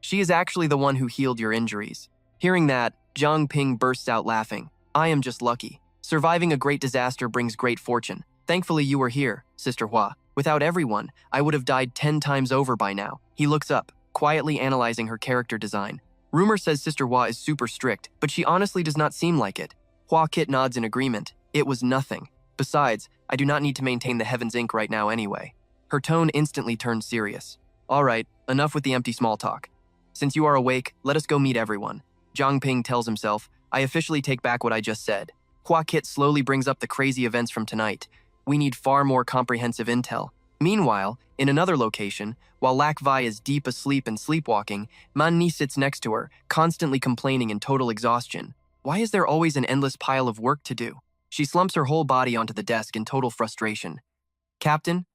"She is actually the one who healed your injuries." Hearing that, Zhang Ping bursts out laughing. "I am just lucky. Surviving a great disaster brings great fortune. Thankfully you were here, Sister Hua. Without everyone, I would have died 10 times over by now." He looks up, quietly analyzing her character design. Rumor says Sister Hua is super strict, but she honestly does not seem like it. Hua Kit nods in agreement. "It was nothing. Besides, I do not need to maintain the Heaven's Ink right now anyway." Her tone instantly turns serious. "All right, enough with the empty small talk. Since you are awake, let us go meet everyone." Zhang Ping tells himself, "I officially take back what I just said." Hua Kit slowly brings up the crazy events from tonight. We need far more comprehensive intel. Meanwhile, in another location, while Lac Vi is deep asleep and sleepwalking, Man Ni sits next to her, constantly complaining in total exhaustion. Why is there always an endless pile of work to do? She slumps her whole body onto the desk in total frustration. "Captain,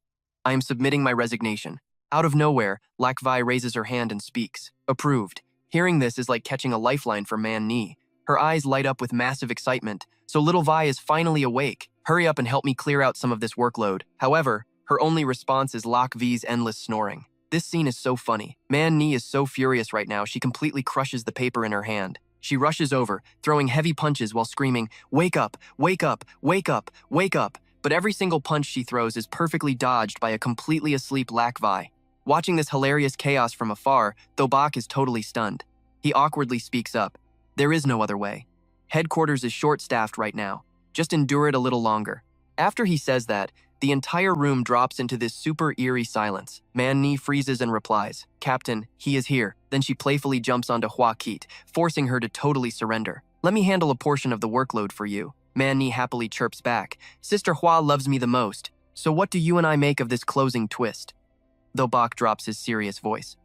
I am submitting my resignation." Out of nowhere, Lac Vi raises her hand and speaks. Approved. Hearing this is like catching a lifeline for Man Ni. Her eyes light up with massive excitement. So little Vi is finally awake. Hurry up and help me clear out some of this workload. However, her only response is Lac Vi's endless snoring. This scene is so funny. Man Ni is so furious right now, she completely crushes the paper in her hand. She rushes over, throwing heavy punches while screaming, "Wake up, wake up, wake up, wake up." But every single punch she throws is perfectly dodged by a completely asleep Lac Vi. Watching this hilarious chaos from afar, Thobak is totally stunned. He awkwardly speaks up. "There is no other way. Headquarters is short-staffed right now. Just endure it a little longer." After he says that, The entire room drops into this super eerie silence. Man-Ni freezes and replies, "Captain, he is here." Then she playfully jumps onto Hua Keet, forcing her to totally surrender. "Let me handle a portion of the workload for you." Man-Ni happily chirps back, "Sister Hua loves me the most. So what do you and I make of this closing twist?" Though Bach drops his serious voice.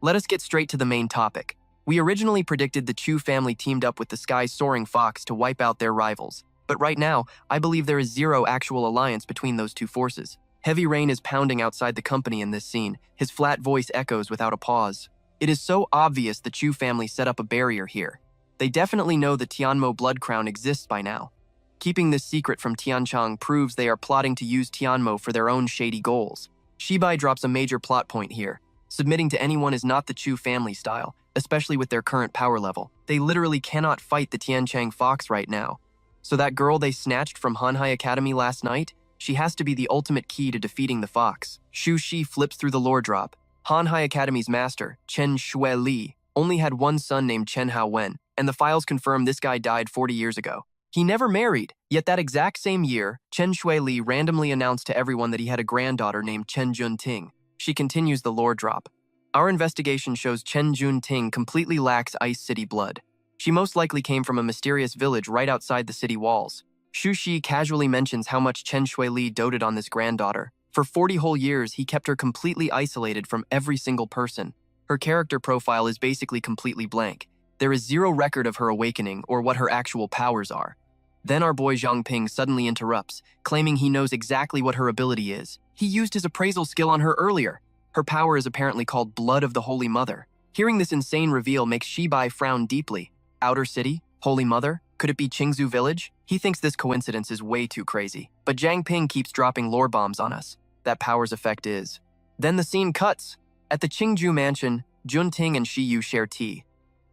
Let us get straight to the main topic. We originally predicted the Chu family teamed up with the sky's soaring fox to wipe out their rivals. But right now, I believe there is zero actual alliance between those two forces. Heavy rain is pounding outside the company in this scene. His flat voice echoes without a pause. It is so obvious the Chu family set up a barrier here. They definitely know the Tianmo blood crown exists by now. Keeping this secret from Tianchang proves they are plotting to use Tianmo for their own shady goals. Shibai drops a major plot point here. Submitting to anyone is not the Chu family style, especially with their current power level. They literally cannot fight the Tianchang fox right now. So that girl they snatched from Hanhai Academy last night, she has to be the ultimate key to defeating the fox. Shu Shi flips through the lore drop. Hanhai Academy's master, Chen Shui Li, only had one son named Chen Hao Wen, and the files confirm this guy died 40 years ago. He never married, yet that exact same year, Chen Shui Li randomly announced to everyone that he had a granddaughter named Chen Junting. She continues the lore drop. Our investigation shows Chen Junting completely lacks Ice City blood. She most likely came from a mysterious village right outside the city walls. Shu Shi casually mentions how much Chen Shui Li doted on this granddaughter. For 40 whole years, he kept her completely isolated from every single person. Her character profile is basically completely blank. There is zero record of her awakening or what her actual powers are. Then our boy Zhang Ping suddenly interrupts, claiming he knows exactly what her ability is. He used his appraisal skill on her earlier. Her power is apparently called Blood of the Holy Mother. Hearing this insane reveal makes Shibai frown deeply. Outer City? Holy Mother? Could it be Qingzhou Village? He thinks this coincidence is way too crazy. But Zhang Ping keeps dropping lore bombs on us. That power's effect is. Then the scene cuts. At the Qingzhou mansion, Junting and Shiyu share tea.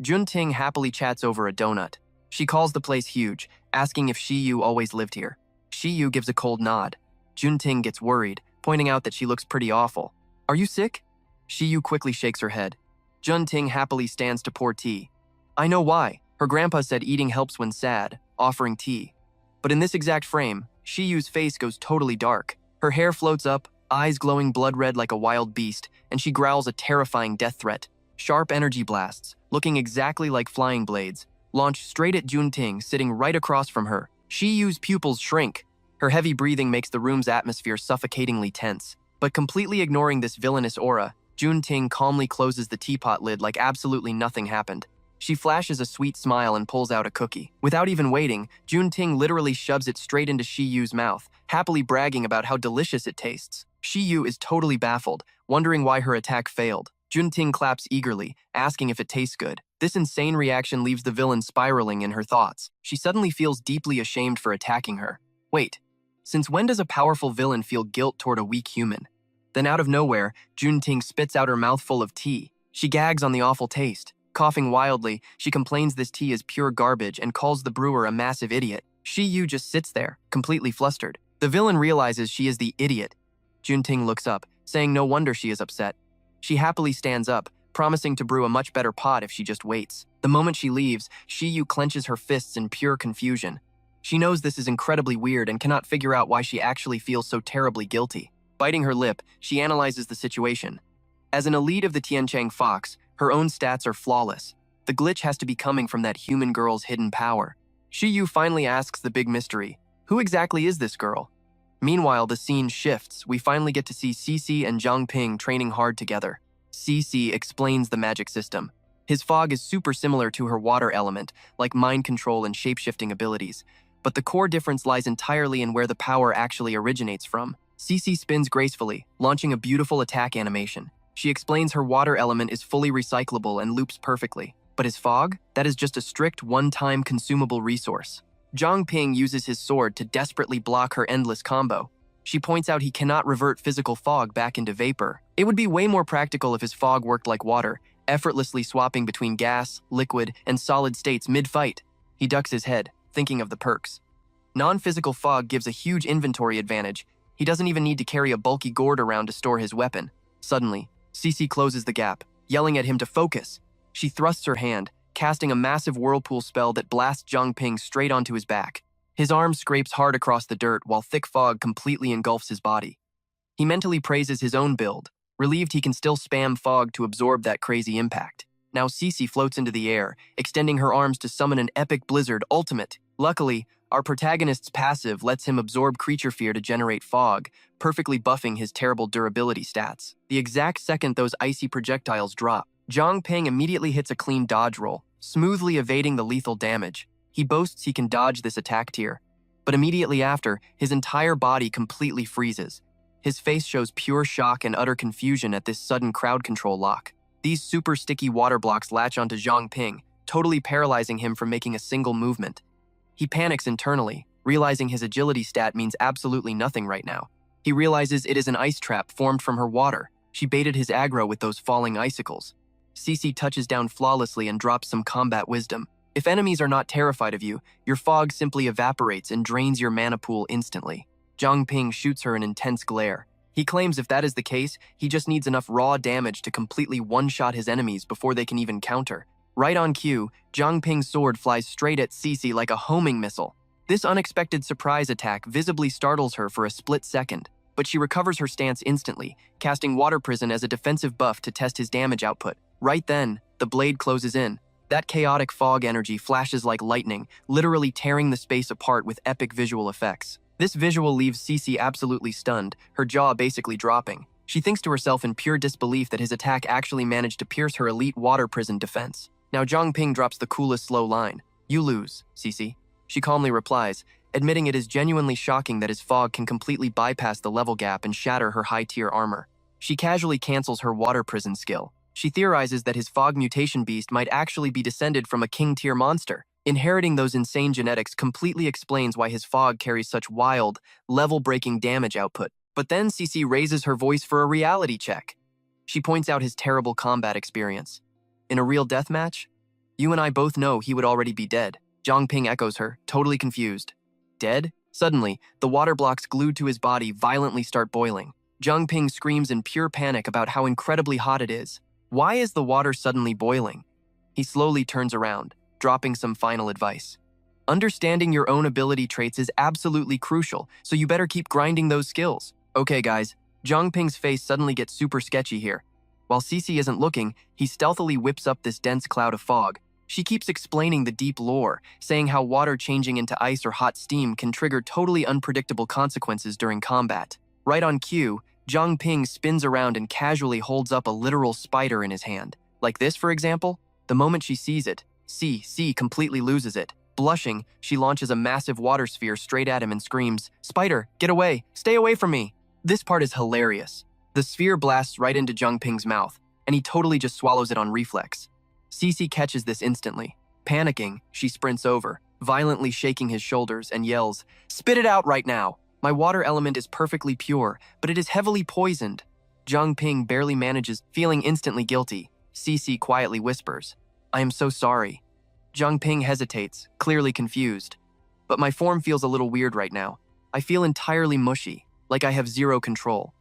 Junting happily chats over a donut. She calls the place huge, asking if Shiyu always lived here. Shiyu gives a cold nod. Junting gets worried, pointing out that she looks pretty awful. "Are you sick?" Shiyu quickly shakes her head. Junting happily stands to pour tea. "I know why. Her grandpa said eating helps when sad, offering tea." But in this exact frame, Shiyu's face goes totally dark. Her hair floats up, eyes glowing blood red like a wild beast, and she growls a terrifying death threat. Sharp energy blasts, looking exactly like flying blades, launch straight at Junting, sitting right across from her. Shiyu's pupils shrink. Her heavy breathing makes the room's atmosphere suffocatingly tense. But completely ignoring this villainous aura, Junting calmly closes the teapot lid like absolutely nothing happened. She flashes a sweet smile and pulls out a cookie. Without even waiting, Junting literally shoves it straight into Shiyu's mouth, happily bragging about how delicious it tastes. Shiyu is totally baffled, wondering why her attack failed. Junting claps eagerly, asking if it tastes good. This insane reaction leaves the villain spiraling in her thoughts. She suddenly feels deeply ashamed for attacking her. Wait, since when does a powerful villain feel guilt toward a weak human? Then out of nowhere, Junting spits out her mouthful of tea. She gags on the awful taste. Coughing wildly, she complains this tea is pure garbage and calls the brewer a massive idiot. Shiyu just sits there, completely flustered. The villain realizes she is the idiot. Junting looks up, saying no wonder she is upset. She happily stands up, promising to brew a much better pot if she just waits. The moment she leaves, Shiyu clenches her fists in pure confusion. She knows this is incredibly weird and cannot figure out why she actually feels so terribly guilty. Biting her lip, she analyzes the situation. As an elite of the Tianchang Fox, her own stats are flawless. The glitch has to be coming from that human girl's hidden power. Shiyu finally asks the big mystery, who exactly is this girl? Meanwhile, the scene shifts. We finally get to see Cici and Zhang Ping training hard together. Cici explains the magic system. His fog is super similar to her water element, like mind control and shape-shifting abilities. But the core difference lies entirely in where the power actually originates from. Cici spins gracefully, launching a beautiful attack animation. She explains her water element is fully recyclable and loops perfectly. But his fog? That is just a strict one-time consumable resource. Zhang Ping uses his sword to desperately block her endless combo. She points out he cannot revert physical fog back into vapor. It would be way more practical if his fog worked like water, effortlessly swapping between gas, liquid, and solid states mid-fight. He ducks his head, thinking of the perks. Non-physical fog gives a huge inventory advantage. He doesn't even need to carry a bulky gourd around to store his weapon. Suddenly, Cici closes the gap, yelling at him to focus. She thrusts her hand, casting a massive whirlpool spell that blasts Zhang Ping straight onto his back. His arm scrapes hard across the dirt while thick fog completely engulfs his body. He mentally praises his own build, relieved he can still spam fog to absorb that crazy impact. Now Cece floats into the air, extending her arms to summon an epic blizzard ultimate. Luckily, our protagonist's passive lets him absorb creature fear to generate fog, perfectly buffing his terrible durability stats. The exact second those icy projectiles drop, Zhang Ping immediately hits a clean dodge roll, smoothly evading the lethal damage. He boasts he can dodge this attack tier, but immediately after, his entire body completely freezes. His face shows pure shock and utter confusion at this sudden crowd control lock. These super sticky water blocks latch onto Zhang Ping, totally paralyzing him from making a single movement. He panics internally, realizing his agility stat means absolutely nothing right now. He realizes it is an ice trap formed from her water. She baited his aggro with those falling icicles. Cece touches down flawlessly and drops some combat wisdom. If enemies are not terrified of you, your fog simply evaporates and drains your mana pool instantly. Zhang Ping shoots her an intense glare. He claims if that is the case, he just needs enough raw damage to completely one-shot his enemies before they can even counter. Right on cue, Zhang Ping's sword flies straight at Cece like a homing missile. This unexpected surprise attack visibly startles her for a split second, but she recovers her stance instantly, casting Water Prison as a defensive buff to test his damage output. Right then, the blade closes in. That chaotic fog energy flashes like lightning, literally tearing the space apart with epic visual effects. This visual leaves Cece absolutely stunned, her jaw basically dropping. She thinks to herself in pure disbelief that his attack actually managed to pierce her elite Water Prison defense. Now Zhang Ping drops the coolest slow line. "You lose, Cece." She calmly replies, admitting it is genuinely shocking that his fog can completely bypass the level gap and shatter her high-tier armor. She casually cancels her Water Prison skill. She theorizes that his fog mutation beast might actually be descended from a king-tier monster. Inheriting those insane genetics completely explains why his fog carries such wild, level-breaking damage output. But then Cece raises her voice for a reality check. She points out his terrible combat experience. "In a real deathmatch? You and I both know he would already be dead." Zhang Ping echoes her, totally confused. "Dead?" Suddenly, the water blocks glued to his body violently start boiling. Zhang Ping screams in pure panic about how incredibly hot it is. Why is the water suddenly boiling? He slowly turns around, dropping some final advice. "Understanding your own ability traits is absolutely crucial, so you better keep grinding those skills." Okay guys, Zhang Ping's face suddenly gets super sketchy here. While Cece isn't looking, he stealthily whips up this dense cloud of fog. She keeps explaining the deep lore, saying how water changing into ice or hot steam can trigger totally unpredictable consequences during combat. Right on cue, Zhang Ping spins around and casually holds up a literal spider in his hand. Like this, for example? The moment she sees it, Cece completely loses it. Blushing, she launches a massive water sphere straight at him and screams, "Spider, get away! Stay away from me!" This part is hilarious. The sphere blasts right into Zhang Ping's mouth, and he totally just swallows it on reflex. Cece catches this instantly. Panicking, she sprints over, violently shaking his shoulders, and yells, "Spit it out right now! My water element is perfectly pure, but it is heavily poisoned." Zhang Ping barely manages, feeling instantly guilty. Cece quietly whispers, "I am so sorry." Zhang Ping hesitates, clearly confused. "But my form feels a little weird right now. I feel entirely mushy, like I have zero control."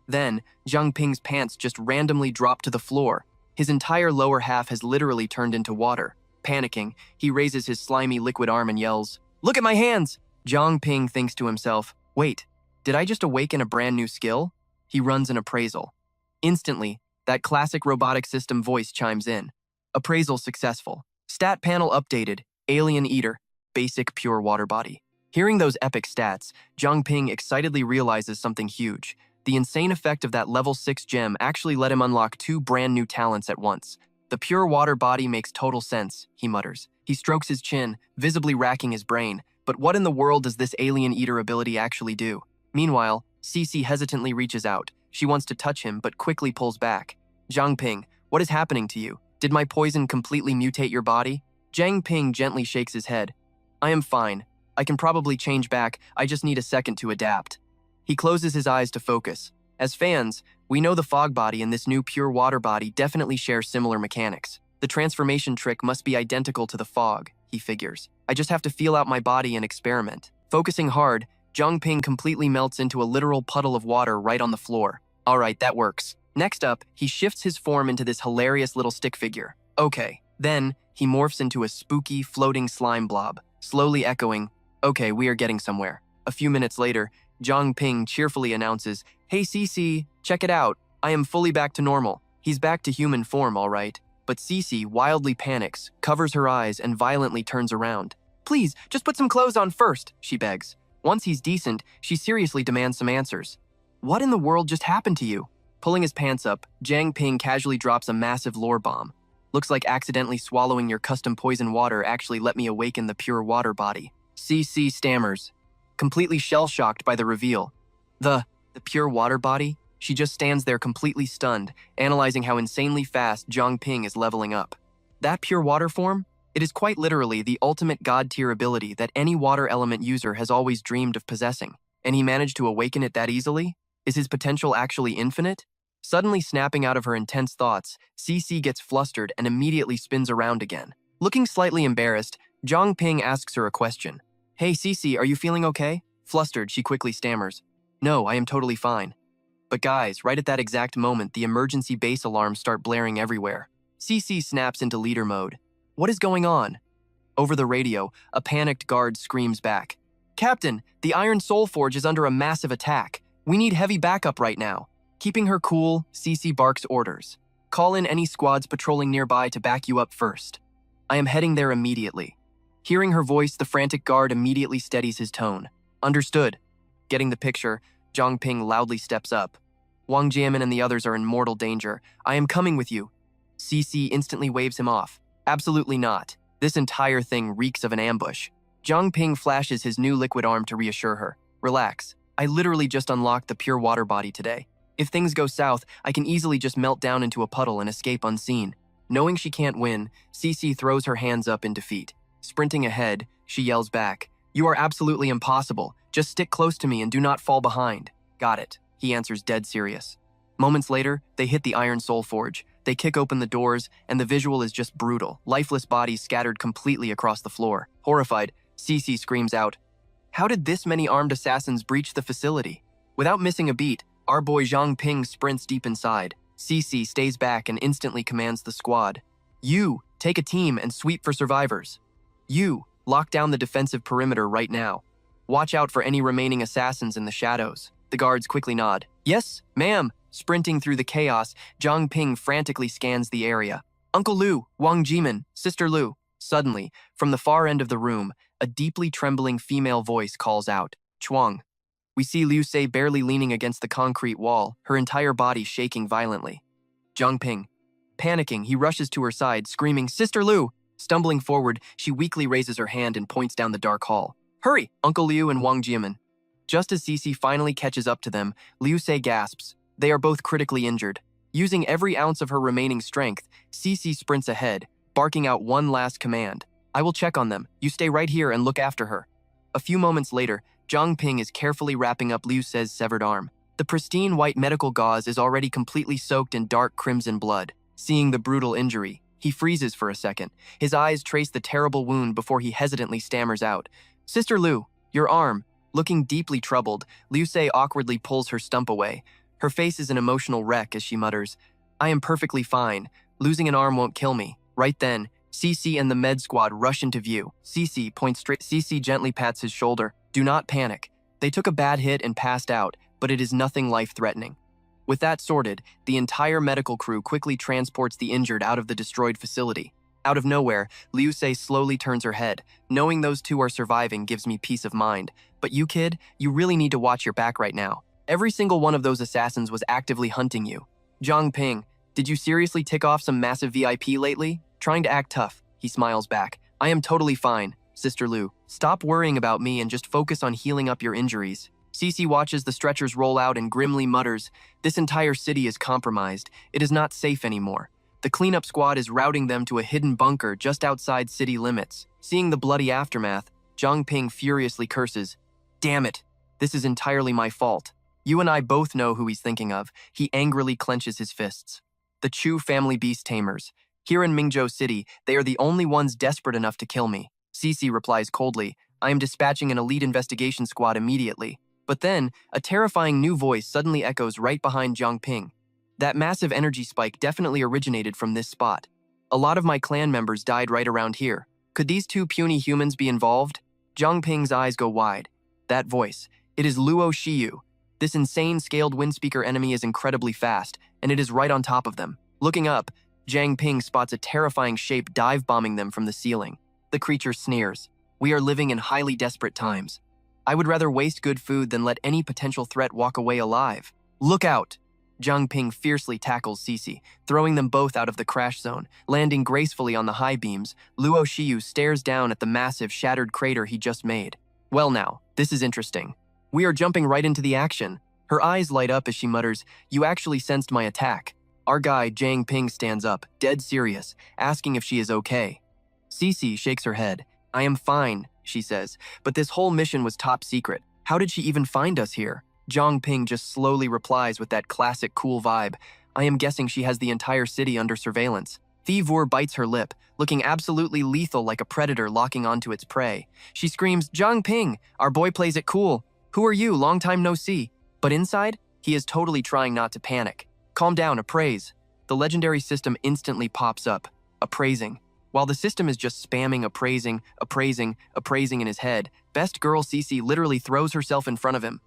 Then, Zhang Ping's pants just randomly drop to the floor. His entire lower half has literally turned into water. Panicking, he raises his slimy liquid arm and yells, "Look at my hands!" Zhang Ping thinks to himself, "Wait, did I just awaken a brand new skill?" He runs an appraisal. Instantly, that classic robotic system voice chimes in. Appraisal successful. Stat panel updated. Alien Eater. Basic pure water body. Hearing those epic stats, Zhang Ping excitedly realizes something huge. The insane effect of that level 6 gem actually let him unlock 2 brand new talents at once. "The pure water body makes total sense," he mutters. He strokes his chin, visibly racking his brain. But what in the world does this Alien Eater ability actually do? Meanwhile, Cece hesitantly reaches out. She wants to touch him, but quickly pulls back. "Zhang Ping, what is happening to you? Did my poison completely mutate your body?" Zhang Ping gently shakes his head. "I am fine. I can probably change back, I just need a second to adapt." He closes his eyes to focus. As fans, we know the fog body and this new pure water body definitely share similar mechanics. The transformation trick must be identical to the fog, he figures. I just have to feel out my body and experiment. Focusing hard, Zhang Ping completely melts into a literal puddle of water right on the floor. Alright, that works. Next up, he shifts his form into this hilarious little stick figure. Okay. Then, he morphs into a spooky, floating slime blob, slowly echoing, Okay, we are getting somewhere. A few minutes later, Zhang Ping cheerfully announces, "Hey Cece, check it out. I am fully back to normal." He's back to human form, all right. But Cece wildly panics, covers her eyes, and violently turns around. "Please, just put some clothes on first," she begs. Once he's decent, she seriously demands some answers. "What in the world just happened to you?" Pulling his pants up, Zhang Ping casually drops a massive lore bomb. "Looks like accidentally swallowing your custom poison water actually let me awaken the pure water body." CC stammers, completely shell-shocked by the reveal. The pure water body? She just stands there completely stunned, analyzing how insanely fast Zhang Ping is leveling up. That pure water form? It is quite literally the ultimate god-tier ability that any water element user has always dreamed of possessing, and he managed to awaken it that easily? Is his potential actually infinite? Suddenly snapping out of her intense thoughts, CC gets flustered and immediately spins around again. Looking slightly embarrassed, Zhang Ping asks her a question. "Hey CC, are you feeling okay?" Flustered, she quickly stammers. "No, I am totally fine." But guys, right at that exact moment, the emergency base alarms start blaring everywhere. CC snaps into leader mode. What is going on? Over the radio, a panicked guard screams back. "Captain, the Iron Soul Forge is under a massive attack. We need heavy backup right now." Keeping her cool, CC barks orders. "Call in any squads patrolling nearby to back you up first." "I am heading there immediately." Hearing her voice, the frantic guard immediately steadies his tone. "Understood." Getting the picture, Zhang Ping loudly steps up. "Wang Jiamin and the others are in mortal danger. I am coming with you." CC instantly waves him off. "Absolutely not. This entire thing reeks of an ambush." Zhang Ping flashes his new liquid arm to reassure her. "Relax. I literally just unlocked the pure water body today. If things go south, I can easily just melt down into a puddle and escape unseen." Knowing she can't win, CC throws her hands up in defeat. Sprinting ahead, she yells back, "You are absolutely impossible. Just stick close to me and do not fall behind." "Got it," he answers dead serious. Moments later, they hit the Iron Soul Forge. They kick open the doors, and the visual is just brutal. Lifeless bodies scattered completely across the floor. Horrified, CC screams out, "How did this many armed assassins breach the facility?" Without missing a beat, our boy Zhang Ping sprints deep inside. CC stays back and instantly commands the squad. "You, take a team and sweep for survivors. You, lock down the defensive perimeter right now. Watch out for any remaining assassins in the shadows." The guards quickly nod. "Yes, ma'am." Sprinting through the chaos, Zhang Ping frantically scans the area. "Uncle Lu, Wang Jimin, Sister Lu." Suddenly, from the far end of the room, a deeply trembling female voice calls out, "Chuang." We see Liu Se barely leaning against the concrete wall, her entire body shaking violently. Zhang Ping. Panicking, he rushes to her side, screaming, "Sister Lu!" Stumbling forward, she weakly raises her hand and points down the dark hall. "Hurry, Uncle Liu and Wang Jimin." Just as Cece finally catches up to them, Liu Se gasps. They are both critically injured. Using every ounce of her remaining strength, Cece sprints ahead, barking out one last command. "I will check on them. You stay right here and look after her." A few moments later, Zhang Ping is carefully wrapping up Liu Se's severed arm. The pristine white medical gauze is already completely soaked in dark crimson blood. Seeing the brutal injury, he freezes for a second. His eyes trace the terrible wound before he hesitantly stammers out, "Sister Lu, your arm." Looking deeply troubled, Liu Se awkwardly pulls her stump away. Her face is an emotional wreck as she mutters, "I am perfectly fine. Losing an arm won't kill me." Right then, CC and the med squad rush into view. CC points straight. CC gently pats his shoulder. "Do not panic. They took a bad hit and passed out, but it is nothing life-threatening." With that sorted, the entire medical crew quickly transports the injured out of the destroyed facility. Out of nowhere, Liu Se slowly turns her head. "Knowing those two are surviving gives me peace of mind. But you, kid, you really need to watch your back right now. Every single one of those assassins was actively hunting you." Zhang Ping, "Did you seriously tick off some massive VIP lately?" Trying to act tough, he smiles back. "I am totally fine." Sister Lu, "Stop worrying about me and just focus on healing up your injuries." Cece watches the stretchers roll out and grimly mutters, "This entire city is compromised. It is not safe anymore. The cleanup squad is routing them to a hidden bunker just outside city limits." Seeing the bloody aftermath, Zhang Ping furiously curses, "Damn it, this is entirely my fault." You and I both know who he's thinking of. He angrily clenches his fists. The Chu family Beast Tamers. Here in Mingzhou City, they are the only ones desperate enough to kill me. Cece replies coldly, "I am dispatching an elite investigation squad immediately." But then, a terrifying new voice suddenly echoes right behind Zhang Ping. That massive energy spike definitely originated from this spot. A lot of my clan members died right around here. Could these two puny humans be involved? Zhang Ping's eyes go wide. That voice. It is Luo Shiyu. This insane scaled windspeaker enemy is incredibly fast, and it is right on top of them. Looking up, Zhang Ping spots a terrifying shape dive-bombing them from the ceiling. The creature sneers. We are living in highly desperate times. I would rather waste good food than let any potential threat walk away alive. Look out! Zhang Ping fiercely tackles Cece, throwing them both out of the crash zone. Landing gracefully on the high beams, Luo Shiyu stares down at the massive shattered crater he just made. Well now, this is interesting. We are jumping right into the action. Her eyes light up as she mutters, "You actually sensed my attack." Our guy, Zhang Ping, stands up, dead serious, asking if she is okay. Cece shakes her head. "I am fine," she says, "but this whole mission was top secret. How did she even find us here?" Zhang Ping just slowly replies with that classic cool vibe. "I am guessing she has the entire city under surveillance." Thivor bites her lip, looking absolutely lethal like a predator locking onto its prey. She screams, "Zhang Ping, our boy plays it cool. Who are you? Long time no see." But inside, he is totally trying not to panic. "Calm down, appraise." The legendary system instantly pops up, appraising. While the system is just spamming appraising in his head, best girl Cece literally throws herself in front of him.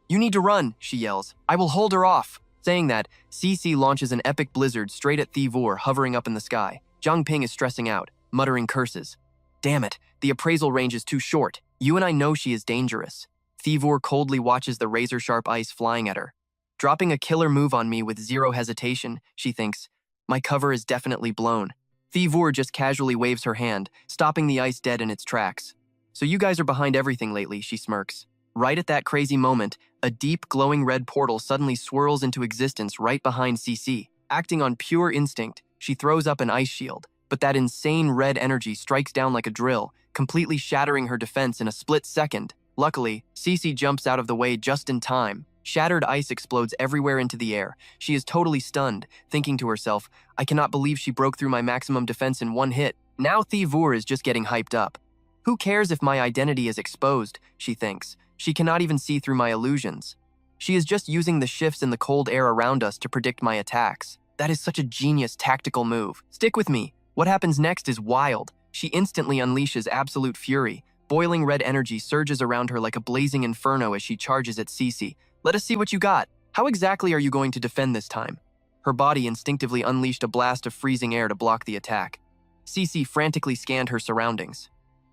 "You need to run," she yells. "I will hold her off." Saying that, Cece launches an epic blizzard straight at Thivor, hovering up in the sky. Zhang Ping is stressing out, muttering curses. "Damn it, the appraisal range is too short. You and I know she is dangerous." Thivor coldly watches the razor-sharp ice flying at her. Dropping a killer move on me with zero hesitation, she thinks, "My cover is definitely blown." Thivor just casually waves her hand, stopping the ice dead in its tracks. "So you guys are behind everything lately," she smirks. Right at that crazy moment, a deep, glowing red portal suddenly swirls into existence right behind CC. Acting on pure instinct, she throws up an ice shield, but that insane red energy strikes down like a drill, completely shattering her defense in a split second. Luckily, Cece jumps out of the way just in time. Shattered ice explodes everywhere into the air. She is totally stunned, thinking to herself, "I cannot believe she broke through my maximum defense in one hit." Now Thivor is just getting hyped up. "Who cares if my identity is exposed?" she thinks. She cannot even see through my illusions. She is just using the shifts in the cold air around us to predict my attacks. That is such a genius tactical move. Stick with me. What happens next is wild. She instantly unleashes absolute fury. Boiling red energy surges around her like a blazing inferno as she charges at Cece. "Let us see what you got. How exactly are you going to defend this time?" Her body instinctively unleashed a blast of freezing air to block the attack. Cece frantically scanned her surroundings.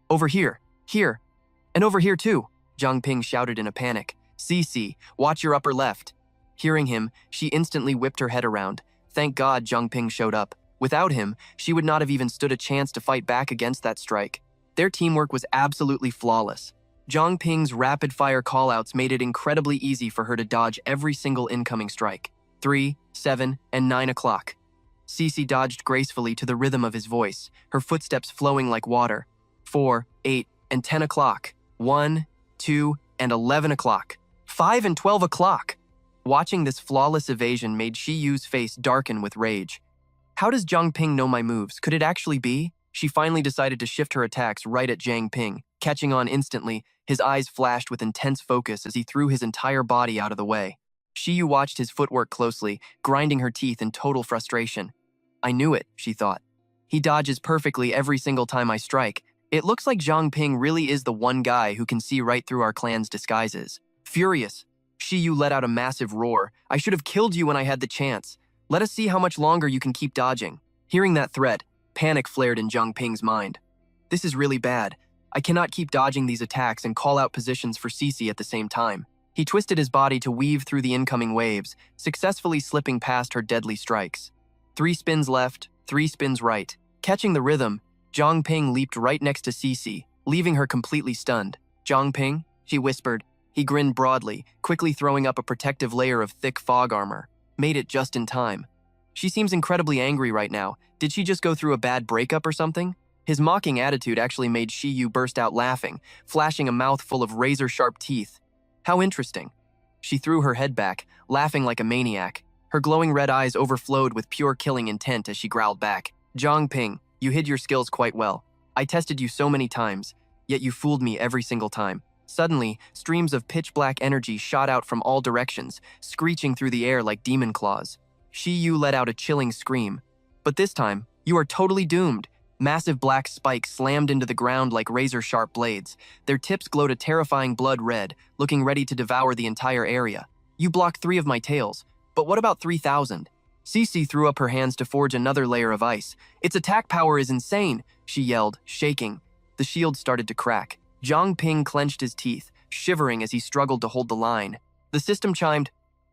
"Over here, and over here too," Zhang Ping shouted in a panic. "Cece, watch your upper left." Hearing him, she instantly whipped her head around. Thank God Zhang Ping showed up. Without him, she would not have even stood a chance to fight back against that strike. Their teamwork was absolutely flawless. Zhang Ping's rapid-fire callouts made it incredibly easy for her to dodge every single incoming strike. 3, 7, and 9 o'clock. Cece dodged gracefully to the rhythm of his voice, her footsteps flowing like water. 4, 8, and 10 o'clock. 1, 2, and 11 o'clock. 5 and 12 o'clock. Watching this flawless evasion made Shiyu's face darken with rage. How does Zhang Ping know my moves? Could it actually be? She finally decided to shift her attacks right at Zhang Ping. Catching on instantly, his eyes flashed with intense focus as he threw his entire body out of the way. Shiyu watched his footwork closely, grinding her teeth in total frustration. "I knew it," she thought. "He dodges perfectly every single time I strike. It looks like Zhang Ping really is the one guy who can see right through our clan's disguises." Furious, Shiyu let out a massive roar. "I should have killed you when I had the chance. Let us see how much longer you can keep dodging." Hearing that threat, panic flared in Zhang Ping's mind. "This is really bad. I cannot keep dodging these attacks and call out positions for Cece at the same time." He twisted his body to weave through the incoming waves, successfully slipping past her deadly strikes. 3 spins left, 3 spins right. Catching the rhythm, Zhang Ping leaped right next to Cece, leaving her completely stunned. "Zhang Ping?" she whispered. He grinned broadly, quickly throwing up a protective layer of thick fog armor. Made it just in time. "She seems incredibly angry right now. Did she just go through a bad breakup or something?" His mocking attitude actually made Shiyu burst out laughing, flashing a mouth full of razor-sharp teeth. "How interesting." She threw her head back, laughing like a maniac. Her glowing red eyes overflowed with pure killing intent as she growled back. "Zhang Ping, you hid your skills quite well. I tested you so many times, yet you fooled me every single time." Suddenly, streams of pitch-black energy shot out from all directions, screeching through the air like demon claws. Shiyu let out a chilling scream. "But this time, you are totally doomed. Massive black spikes slammed into the ground like razor-sharp blades. Their tips glowed a terrifying blood red, looking ready to devour the entire area. You blocked 3 of my tails, but what about 3,000? Cece threw up her hands to forge another layer of ice. Its attack power is insane, she yelled, shaking. The shield started to crack. Zhang Ping clenched his teeth, shivering as he struggled to hold the line. The system chimed,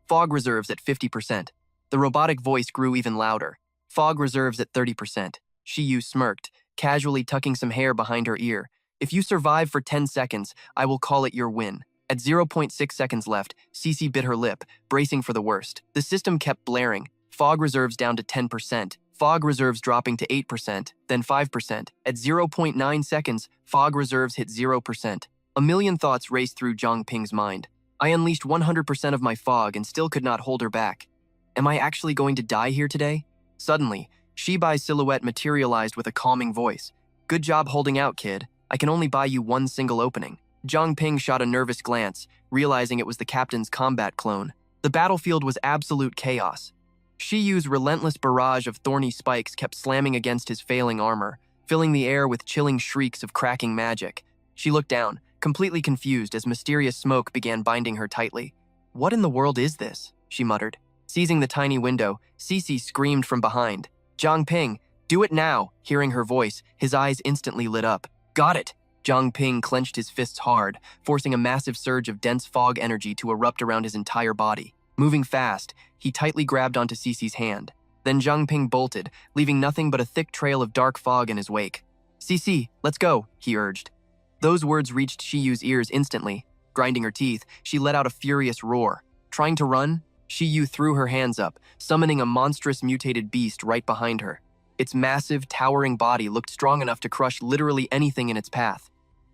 "Fog reserves at 50%. The robotic voice grew even louder. "Fog reserves at 30%. Shiyu smirked, casually tucking some hair behind her ear. "If you survive for 10 seconds, I will call it your win." At 0.6 seconds left, Cece bit her lip, bracing for the worst. The system kept blaring. Fog reserves down to 10%. Fog reserves dropping to 8%, then 5%. At 0.9 seconds, fog reserves hit 0%. A million thoughts raced through Zhang Ping's mind. I unleashed 100% of my fog and still could not hold her back. Am I actually going to die here today? Suddenly, Shibai's silhouette materialized with a calming voice. "Good job holding out, kid. I can only buy you one single opening." Zhang Ping shot a nervous glance, realizing it was the captain's combat clone. The battlefield was absolute chaos. Shiyu's relentless barrage of thorny spikes kept slamming against his failing armor, filling the air with chilling shrieks of cracking magic. She looked down, completely confused as mysterious smoke began binding her tightly. "What in the world is this?" she muttered. Seizing the tiny window, Cece screamed from behind. "Zhang Ping, do it now!" Hearing her voice, his eyes instantly lit up. "Got it!" Zhang Ping clenched his fists hard, forcing a massive surge of dense fog energy to erupt around his entire body. Moving fast, he tightly grabbed onto Cece's hand. Then Zhang Ping bolted, leaving nothing but a thick trail of dark fog in his wake. "Cece, let's go," he urged. Those words reached Shiyu's ears instantly. Grinding her teeth, she let out a furious roar. Trying to run, Shiyu threw her hands up, summoning a monstrous mutated beast right behind her. Its massive, towering body looked strong enough to crush literally anything in its path.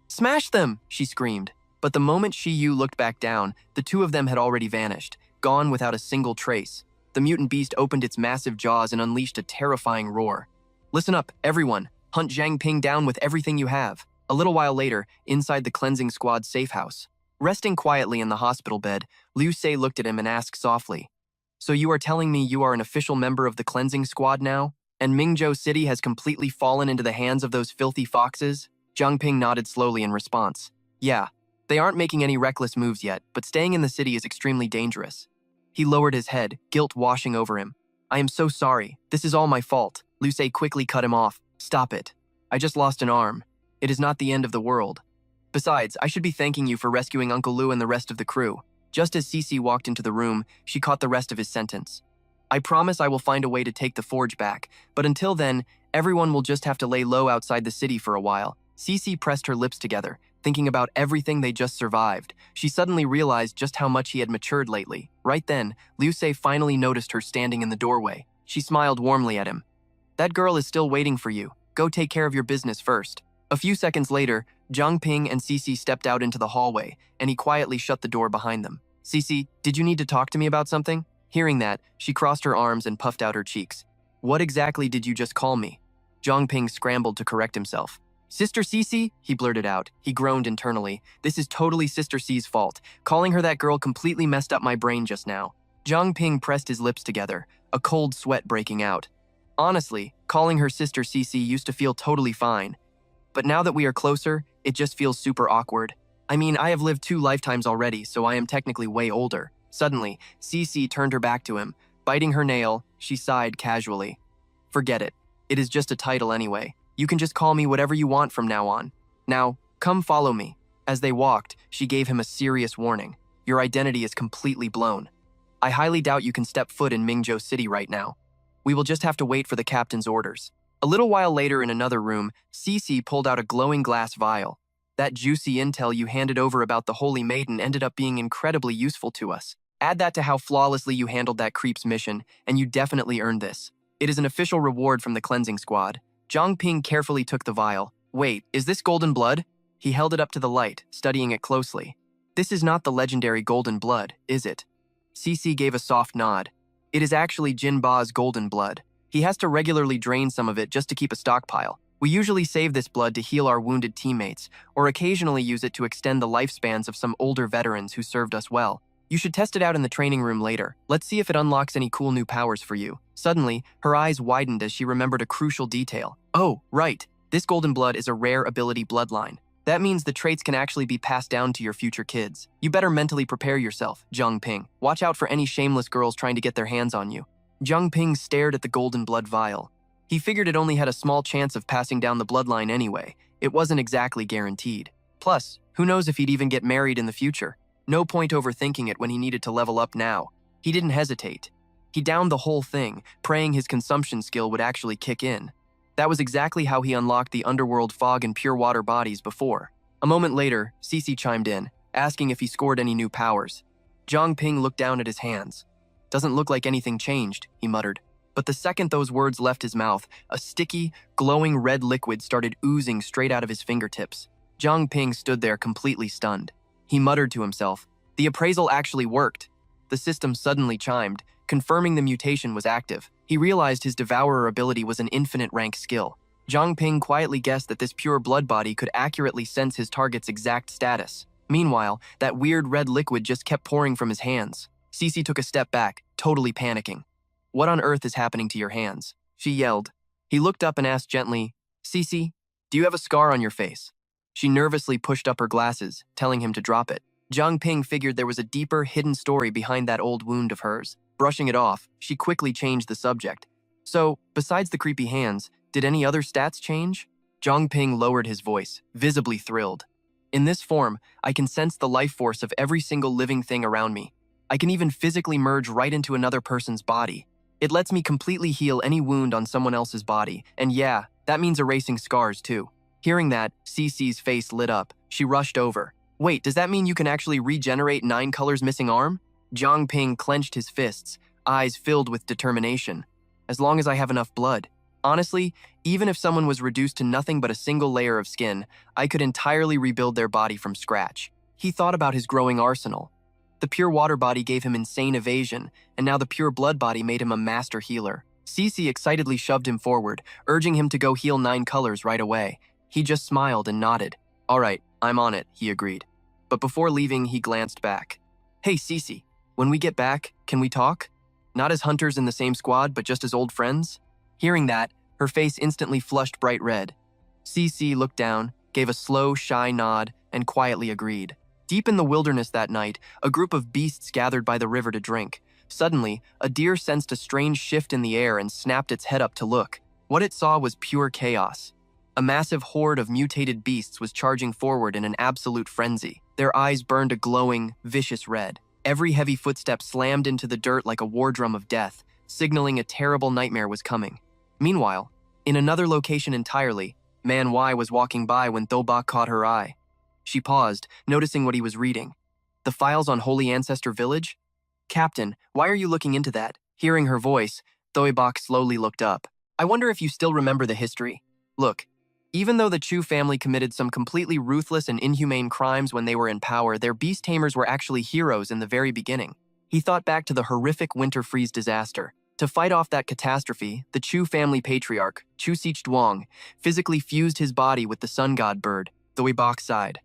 "Smash them!" she screamed. But the moment Shiyu looked back down, the two of them had already vanished, gone without a single trace. The mutant beast opened its massive jaws and unleashed a terrifying roar. "Listen up, everyone. Hunt Zhang Ping down with everything you have." A little while later, inside the cleansing squad's safe house. Resting quietly in the hospital bed, Liu Se looked at him and asked softly, "So you are telling me you are an official member of the cleansing squad now? And Mingzhou City has completely fallen into the hands of those filthy foxes?" Zhang Ping nodded slowly in response. "Yeah, they aren't making any reckless moves yet, but staying in the city is extremely dangerous." He lowered his head, guilt washing over him. "I am so sorry. This is all my fault." Liu Se quickly cut him off. "Stop it. I just lost an arm. It is not the end of the world. Besides, I should be thanking you for rescuing Uncle Liu and the rest of the crew." Just as Cece walked into the room, she caught the rest of his sentence. "I promise I will find a way to take the forge back, but until then, everyone will just have to lay low outside the city for a while." Cece pressed her lips together, thinking about everything they just survived. She suddenly realized just how much he had matured lately. Right then, Liu Se finally noticed her standing in the doorway. She smiled warmly at him. "That girl is still waiting for you. Go take care of your business first." A few seconds later, Zhang Ping and Cece stepped out into the hallway, and he quietly shut the door behind them. "Cece, did you need to talk to me about something?" Hearing that, she crossed her arms and puffed out her cheeks. "What exactly did you just call me?" Zhang Ping scrambled to correct himself. "Sister Cece?" he blurted out. He groaned internally. "This is totally Sister C's fault. Calling her that girl completely messed up my brain just now." Zhang Ping pressed his lips together, a cold sweat breaking out. Honestly, calling her Sister Cece used to feel totally fine. But now that we are closer, it just feels super awkward. I mean, I have lived 2 lifetimes already, so I am technically way older. Suddenly, Cece turned her back to him. Biting her nail, she sighed casually. "Forget it. It is just a title anyway. You can just call me whatever you want from now on. Now, come follow me." As they walked, she gave him a serious warning. "Your identity is completely blown. I highly doubt you can step foot in Mingzhou City right now. We will just have to wait for the captain's orders." A little while later in another room, Cece pulled out a glowing glass vial. "That juicy intel you handed over about the Holy Maiden ended up being incredibly useful to us. Add that to how flawlessly you handled that creep's mission, and you definitely earned this. It is an official reward from the cleansing squad." Zhang Ping carefully took the vial. "Wait, is this golden blood?" He held it up to the light, studying it closely. "This is not the legendary golden blood, is it?" Cece gave a soft nod. "It is actually Jin Ba's golden blood. He has to regularly drain some of it just to keep a stockpile. We usually save this blood to heal our wounded teammates, or occasionally use it to extend the lifespans of some older veterans who served us well. You should test it out in the training room later. Let's see if it unlocks any cool new powers for you." Suddenly, her eyes widened as she remembered a crucial detail. Oh, right. This golden blood is a rare ability bloodline. That means the traits can actually be passed down to your future kids. You better mentally prepare yourself, Zhang Ping. Watch out for any shameless girls trying to get their hands on you. Zhang Ping stared at the golden blood vial. He figured it only had a small chance of passing down the bloodline anyway. It wasn't exactly guaranteed. Plus, who knows if he'd even get married in the future? No point overthinking it when he needed to level up now. He didn't hesitate. He downed the whole thing, praying his consumption skill would actually kick in. That was exactly how he unlocked the underworld fog and pure water bodies before. A moment later, Cece chimed in, asking if he scored any new powers. Zhang Ping looked down at his hands. Doesn't look like anything changed, he muttered. But the second those words left his mouth, a sticky, glowing red liquid started oozing straight out of his fingertips. Zhang Ping stood there completely stunned. He muttered to himself, the appraisal actually worked. The system suddenly chimed, confirming the mutation was active. He realized his Devourer ability was an infinite rank skill. Zhang Ping quietly guessed that this pure blood body could accurately sense his target's exact status. Meanwhile, that weird red liquid just kept pouring from his hands. Cece took a step back, totally panicking. What on earth is happening to your hands? She yelled. He looked up and asked gently, Cece, do you have a scar on your face? She nervously pushed up her glasses, telling him to drop it. Zhang Ping figured there was a deeper, hidden story behind that old wound of hers. Brushing it off, she quickly changed the subject. So, besides the creepy hands, did any other stats change? Zhang Ping lowered his voice, visibly thrilled. In this form, I can sense the life force of every single living thing around me. I can even physically merge right into another person's body. It lets me completely heal any wound on someone else's body, and yeah, that means erasing scars too. Hearing that, Cece's face lit up. She rushed over. Wait, does that mean you can actually regenerate 9 Color's missing arm? Zhang Ping clenched his fists, eyes filled with determination. As long as I have enough blood. Honestly, even if someone was reduced to nothing but a single layer of skin, I could entirely rebuild their body from scratch. He thought about his growing arsenal. The pure water body gave him insane evasion, and now the pure blood body made him a master healer. Cece excitedly shoved him forward, urging him to go heal 9 Colors right away. He just smiled and nodded. All right, I'm on it, he agreed. But before leaving, he glanced back. Hey, Cece, when we get back, can we talk? Not as hunters in the same squad, but just as old friends? Hearing that, her face instantly flushed bright red. Cece looked down, gave a slow, shy nod, and quietly agreed. Deep in the wilderness that night, a group of beasts gathered by the river to drink. Suddenly, a deer sensed a strange shift in the air and snapped its head up to look. What it saw was pure chaos. A massive horde of mutated beasts was charging forward in an absolute frenzy. Their eyes burned a glowing, vicious red. Every heavy footstep slammed into the dirt like a war drum of death, signaling a terrible nightmare was coming. Meanwhile, in another location entirely, Manhwa was walking by when Thobak caught her eye. She paused, noticing what he was reading. The files on Holy Ancestor Village? Captain, why are you looking into that? Hearing her voice, Thoibok slowly looked up. I wonder if you still remember the history. Look, even though the Chu family committed some completely ruthless and inhumane crimes when they were in power, their beast tamers were actually heroes in the very beginning. He thought back to the horrific winter freeze disaster. To fight off that catastrophe, the Chu family patriarch, Chu Sichuang, physically fused his body with the sun god bird, Thoibok sighed.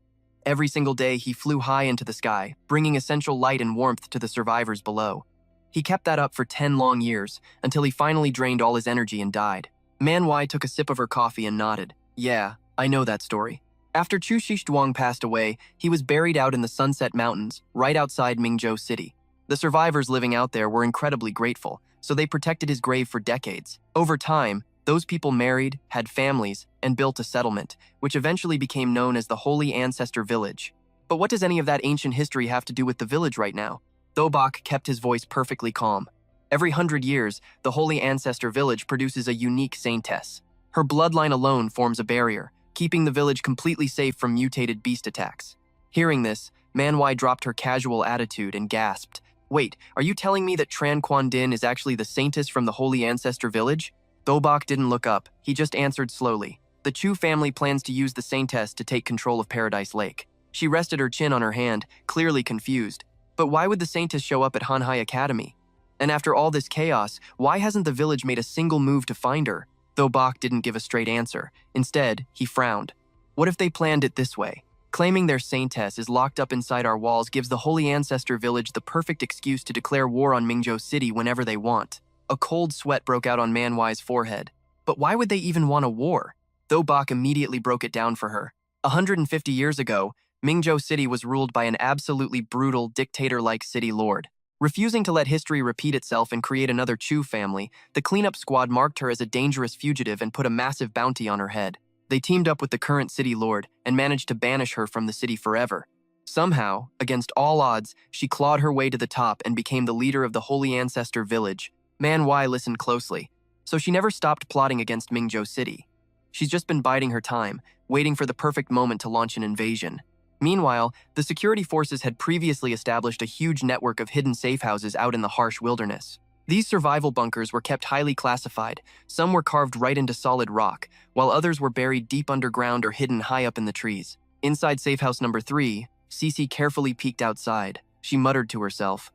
Every single day, he flew high into the sky, bringing essential light and warmth to the survivors below. He kept that up for 10 long years, until he finally drained all his energy and died. Manhwa took a sip of her coffee and nodded. Yeah, I know that story. After Chu Sichuang passed away, he was buried out in the Sunset Mountains, right outside Mingzhou City. The survivors living out there were incredibly grateful, so they protected his grave for decades. Over time, those people married, had families, and built a settlement, which eventually became known as the Holy Ancestor Village. But what does any of that ancient history have to do with the village right now? Thobak kept his voice perfectly calm. Every 100 years, the Holy Ancestor Village produces a unique saintess. Her bloodline alone forms a barrier, keeping the village completely safe from mutated beast attacks. Hearing this, Manhwa dropped her casual attitude and gasped. Wait, are you telling me that Tran Quan Din is actually the saintess from the Holy Ancestor Village? Thobak didn't look up, he just answered slowly. The Chu family plans to use the saintess to take control of Paradise Lake. She rested her chin on her hand, clearly confused. But why would the saintess show up at Hanhai Academy? And after all this chaos, why hasn't the village made a single move to find her? Thobak didn't give a straight answer. Instead, he frowned. What if they planned it this way? Claiming their saintess is locked up inside our walls gives the Holy Ancestor Village the perfect excuse to declare war on Mingzhou City whenever they want. A cold sweat broke out on Manhwa's forehead. But why would they even want a war? Though Bach immediately broke it down for her. 150 years ago, Mingzhou City was ruled by an absolutely brutal, dictator-like city lord. Refusing to let history repeat itself and create another Chu family, the cleanup squad marked her as a dangerous fugitive and put a massive bounty on her head. They teamed up with the current city lord and managed to banish her from the city forever. Somehow, against all odds, she clawed her way to the top and became the leader of the Holy Ancestor village. Manhwa listened closely, so she never stopped plotting against Mingzhou City. She's just been biding her time, waiting for the perfect moment to launch an invasion. Meanwhile, the security forces had previously established a huge network of hidden safe houses out in the harsh wilderness. These survival bunkers were kept highly classified. Some were carved right into solid rock, while others were buried deep underground or hidden high up in the trees. Inside safe house number 3, Cece carefully peeked outside. She muttered to herself,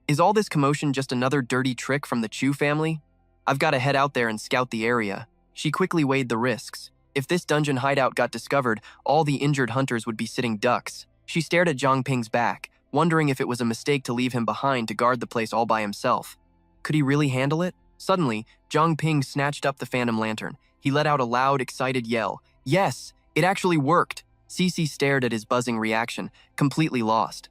"Is all this commotion just another dirty trick from the Chu family? I've got to head out there and scout the area." She quickly weighed the risks. If this dungeon hideout got discovered, all the injured hunters would be sitting ducks. She stared at Zhang Ping's back, wondering if it was a mistake to leave him behind to guard the place all by himself. Could he really handle it? Suddenly, Zhang Ping snatched up the phantom lantern. He let out a loud, excited yell. Yes, it actually worked! Cece stared at his buzzing reaction, completely lost.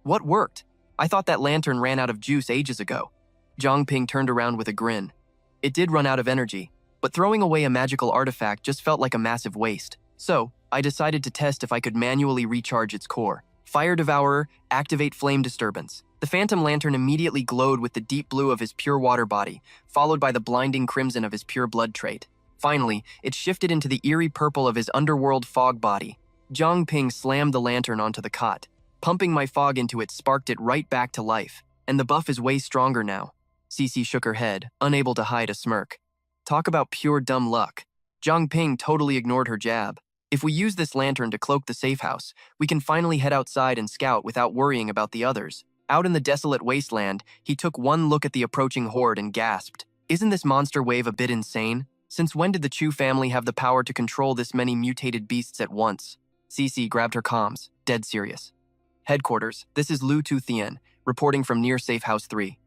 What worked? I thought that lantern ran out of juice ages ago. Zhang Ping turned around with a grin. It did run out of energy, but throwing away a magical artifact just felt like a massive waste. So, I decided to test if I could manually recharge its core. Fire Devourer, activate flame disturbance. The phantom lantern immediately glowed with the deep blue of his pure water body, followed by the blinding crimson of his pure blood trait. Finally, it shifted into the eerie purple of his underworld fog body. Zhang Ping slammed the lantern onto the cot. Pumping my fog into it sparked it right back to life, and the buff is way stronger now. Cece shook her head, unable to hide a smirk. Talk about pure dumb luck. Zhang Ping totally ignored her jab. If we use this lantern to cloak the safe house, we can finally head outside and scout without worrying about the others. Out in the desolate wasteland, he took one look at the approaching horde and gasped. Isn't this monster wave a bit insane? Since when did the Chu family have the power to control this many mutated beasts at once? Cece grabbed her comms, dead serious. Headquarters, this is Lu Tu-Thien, reporting from near Safe House 3.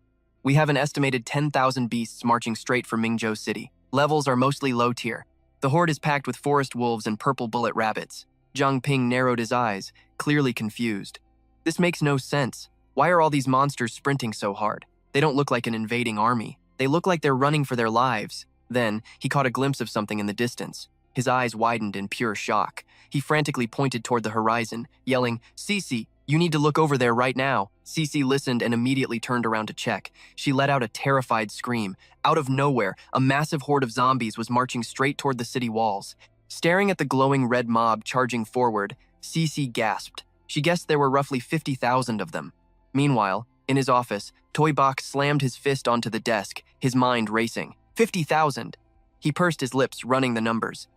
We have an estimated 10,000 beasts marching straight for Mingzhou City. Levels are mostly low tier. The horde is packed with forest wolves and purple bullet rabbits. Zhang Ping narrowed his eyes, clearly confused. This makes no sense. Why are all these monsters sprinting so hard? They don't look like an invading army. They look like they're running for their lives. Then, he caught a glimpse of something in the distance. His eyes widened in pure shock. He frantically pointed toward the horizon, yelling, "Cece, you need to look over there right now." Cece listened and immediately turned around to check. She let out a terrified scream. Out of nowhere, a massive horde of zombies was marching straight toward the city walls. Staring at the glowing red mob charging forward, Cece gasped. She guessed there were roughly 50,000 of them. Meanwhile, in his office, Toybach slammed his fist onto the desk, his mind racing. 50,000! He pursed his lips, running the numbers.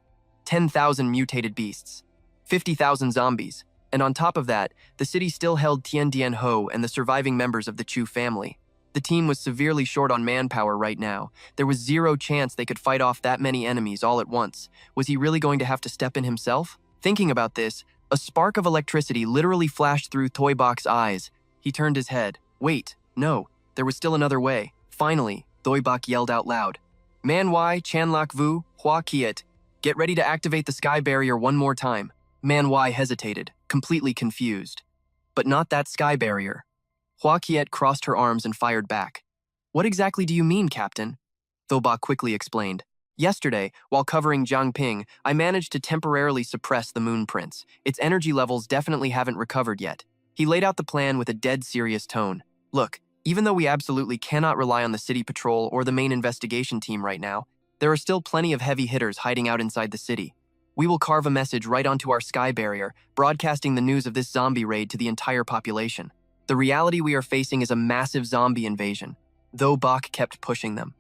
10,000 mutated beasts. 50,000 zombies. And on top of that, the city still held Tian Dian Ho and the surviving members of the Chu family. The team was severely short on manpower right now. There was zero chance they could fight off that many enemies all at once. Was he really going to have to step in himself? Thinking about this, a spark of electricity literally flashed through Toybach's eyes. He turned his head. Wait, no, there was still another way. Finally, Toybach yelled out loud. Manhwa, Chanlak Vu, Hua Kiet. Get ready to activate the sky barrier one more time. Manhwa hesitated, completely confused. But not that sky barrier. Hua Kiet crossed her arms and fired back. What exactly do you mean, Captain? Thobak quickly explained. Yesterday, while covering Zhang Ping, I managed to temporarily suppress the Moon Prince. Its energy levels definitely haven't recovered yet. He laid out the plan with a dead serious tone. Look, even though we absolutely cannot rely on the city patrol or the main investigation team right now, there are still plenty of heavy hitters hiding out inside the city. We will carve a message right onto our sky barrier, broadcasting the news of this zombie raid to the entire population. The reality we are facing is a massive zombie invasion, though Bach kept pushing them.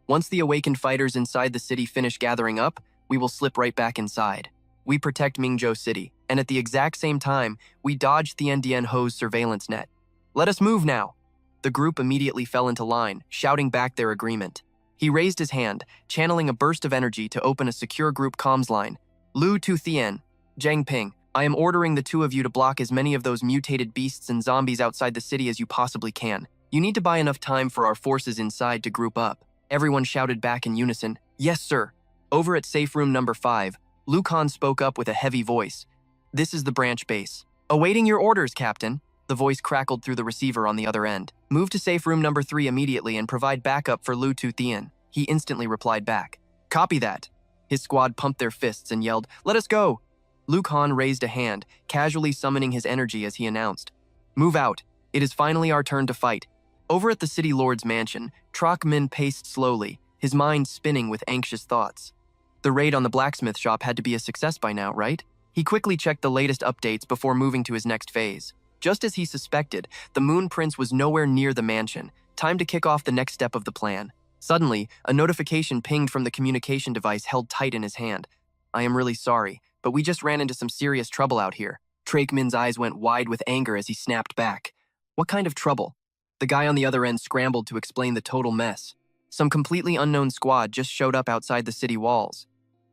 Once the awakened fighters inside the city finish gathering up, we will slip right back inside. We protect Mingzhou City, and at the exact same time, we dodge Tian Dian Ho's surveillance net. Let us move now! The group immediately fell into line, shouting back their agreement. He raised his hand, channeling a burst of energy to open a secure group comms line. Lu Tu-Thien, Zhang Ping, I am ordering the two of you to block as many of those mutated beasts and zombies outside the city as you possibly can. You need to buy enough time for our forces inside to group up. Everyone shouted back in unison, Yes, sir. Over at safe room number 5, Lucan spoke up with a heavy voice. "This is the branch base. Awaiting your orders, Captain." The voice crackled through the receiver on the other end. "Move to safe room number 3 immediately and provide backup for Lu Tu Thien." He instantly replied back. "Copy that." His squad pumped their fists and yelled, "Let us go!" Lucan raised a hand, casually summoning his energy as he announced, "Move out. It is finally our turn to fight." Over at the city lord's mansion, Troc Min paced slowly, his mind spinning with anxious thoughts. The raid on the blacksmith shop had to be a success by now, right? He quickly checked the latest updates before moving to his next phase. Just as he suspected, the Moon Prince was nowhere near the mansion. Time to kick off the next step of the plan. Suddenly, a notification pinged from the communication device held tight in his hand. "I am really sorry, but we just ran into some serious trouble out here." Troc Min's eyes went wide with anger as he snapped back. "What kind of trouble?" The guy on the other end scrambled to explain the total mess. Some completely unknown squad just showed up outside the city walls.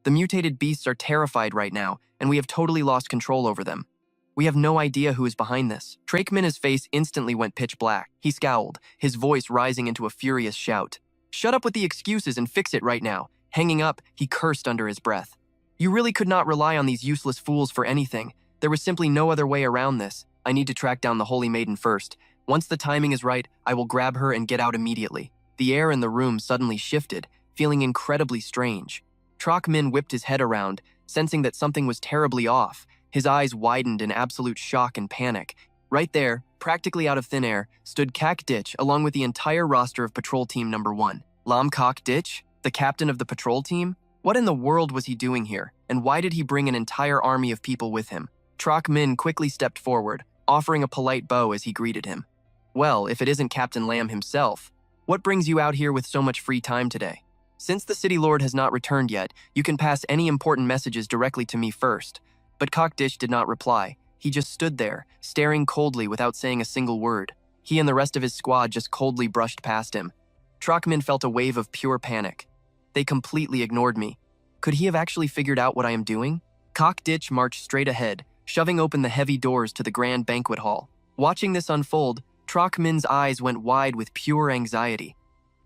The mutated beasts are terrified right now, and we have totally lost control over them. We have no idea who is behind this. Troc Min's face instantly went pitch black. He scowled, his voice rising into a furious shout. "Shut up with the excuses and fix it right now." Hanging up, he cursed under his breath. "You really could not rely on these useless fools for anything. There was simply no other way around this. I need to track down the Holy Maiden first. Once the timing is right, I will grab her and get out immediately." The air in the room suddenly shifted, feeling incredibly strange. Troc Min whipped his head around, sensing that something was terribly off. His eyes widened in absolute shock and panic. Right there, practically out of thin air, stood Kak Ditch along with the entire roster of Patrol Team Number 1. Lam Kak Ditch, the captain of the patrol team? What in the world was he doing here, and why did he bring an entire army of people with him? Troc Min quickly stepped forward, offering a polite bow as he greeted him. "Well, if it isn't Captain Lam himself, what brings you out here with so much free time today? Since the City Lord has not returned yet, you can pass any important messages directly to me first." But Cockdish did not reply. He just stood there, staring coldly without saying a single word. He and the rest of his squad just coldly brushed past him. Troc Min felt a wave of pure panic. They completely ignored me. Could he have actually figured out what I am doing? Cockditch marched straight ahead, shoving open the heavy doors to the grand banquet hall. Watching this unfold, Troc Min's eyes went wide with pure anxiety.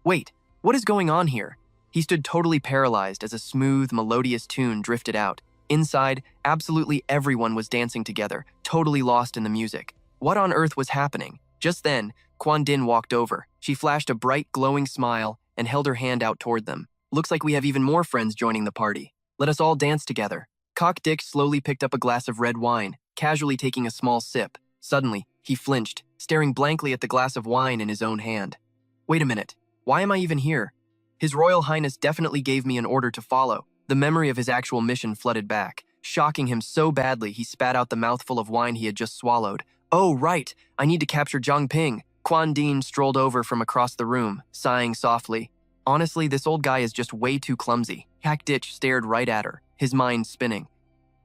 Wait, what is going on here? He stood totally paralyzed as a smooth, melodious tune drifted out. Inside, absolutely everyone was dancing together, totally lost in the music. What on earth was happening? Just then, Quan Din walked over. She flashed a bright, glowing smile and held her hand out toward them. "Looks like we have even more friends joining the party. Let us all dance together." Cockdick slowly picked up a glass of red wine, casually taking a small sip. Suddenly, he flinched, staring blankly at the glass of wine in his own hand. "Wait a minute. Why am I even here? His Royal Highness definitely gave me an order to follow." The memory of his actual mission flooded back, shocking him so badly he spat out the mouthful of wine he had just swallowed. "Oh, right. I need to capture Zhang Ping." Quan Din strolled over from across the room, sighing softly. Honestly, this old guy is just way too clumsy. Kak Ditch stared right at her, his mind spinning.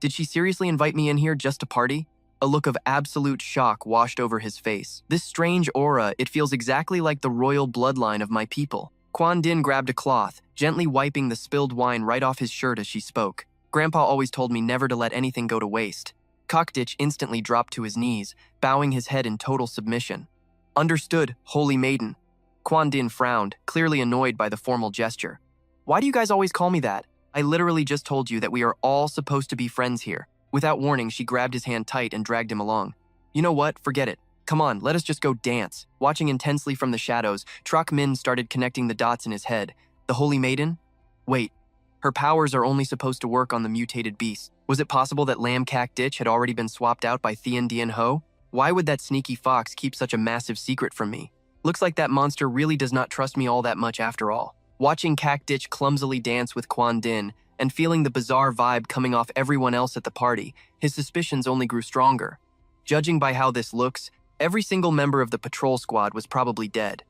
Did she seriously invite me in here just to party? A look of absolute shock washed over his face. This strange aura, it feels exactly like the royal bloodline of my people. Quan Din grabbed a cloth, gently wiping the spilled wine right off his shirt as she spoke. Grandpa always told me never to let anything go to waste. Cockditch instantly dropped to his knees, bowing his head in total submission. "Understood, Holy Maiden." Quan Din frowned, clearly annoyed by the formal gesture. "Why do you guys always call me that? I literally just told you that we are all supposed to be friends here." Without warning, she grabbed his hand tight and dragged him along. "You know what? Forget it. Come on, let us just go dance." Watching intensely from the shadows, Troc Min started connecting the dots in his head. The Holy Maiden? Wait, her powers are only supposed to work on the mutated beast. Was it possible that Lam Kak Ditch had already been swapped out by Thien Dien Ho? Why would that sneaky fox keep such a massive secret from me? Looks like that monster really does not trust me all that much after all. Watching Kak Ditch clumsily dance with Quan Din, and feeling the bizarre vibe coming off everyone else at the party, his suspicions only grew stronger. Judging by how this looks, every single member of the patrol squad was probably dead.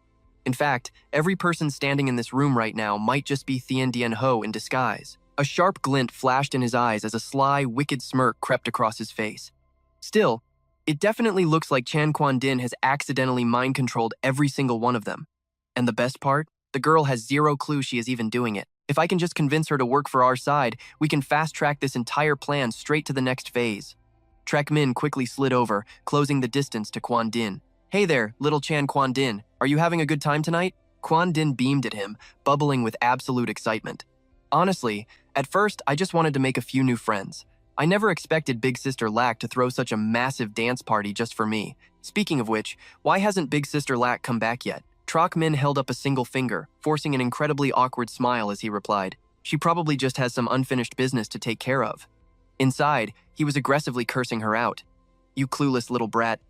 In fact, every person standing in this room right now might just be Thien Dien Ho in disguise. A sharp glint flashed in his eyes as a sly, wicked smirk crept across his face. Still, it definitely looks like Chan Quan Din has accidentally mind-controlled every single one of them. And the best part? The girl has zero clue she is even doing it. If I can just convince her to work for our side, we can fast-track this entire plan straight to the next phase. Troc Min quickly slid over, closing the distance to Quan Din. "Hey there, little Chan Quan Din. Are you having a good time tonight?" Quan Din beamed at him, bubbling with absolute excitement. Honestly, at first, I just wanted to make a few new friends. I never expected Big Sister Lack to throw such a massive dance party just for me. Speaking of which, why hasn't Big Sister Lack come back yet? Troc Min held up a single finger, forcing an incredibly awkward smile as he replied. She probably just has some unfinished business to take care of. Inside, he was aggressively cursing her out. You clueless little brat.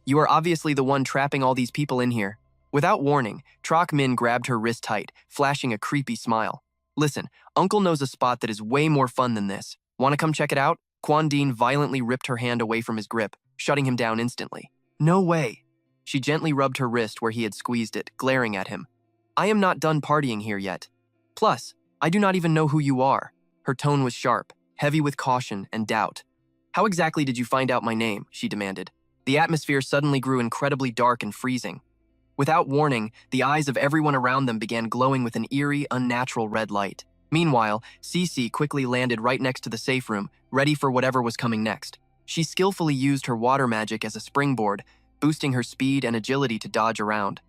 You are obviously the one trapping all these people in here. Without warning, Troc Min grabbed her wrist tight, flashing a creepy smile. Listen, Uncle knows a spot that is way more fun than this. Want to come check it out? Quan Dien violently ripped her hand away from his grip, shutting him down instantly. No way. She gently rubbed her wrist where he had squeezed it, glaring at him. I am not done partying here yet. Plus, I do not even know who you are. Her tone was sharp, heavy with caution and doubt. How exactly did you find out my name? She demanded. The atmosphere suddenly grew incredibly dark and freezing. Without warning, the eyes of everyone around them began glowing with an eerie, unnatural red light. Meanwhile, Cece quickly landed right next to the safe room, ready for whatever was coming next. She skillfully used her water magic as a springboard, boosting her speed and agility to dodge around.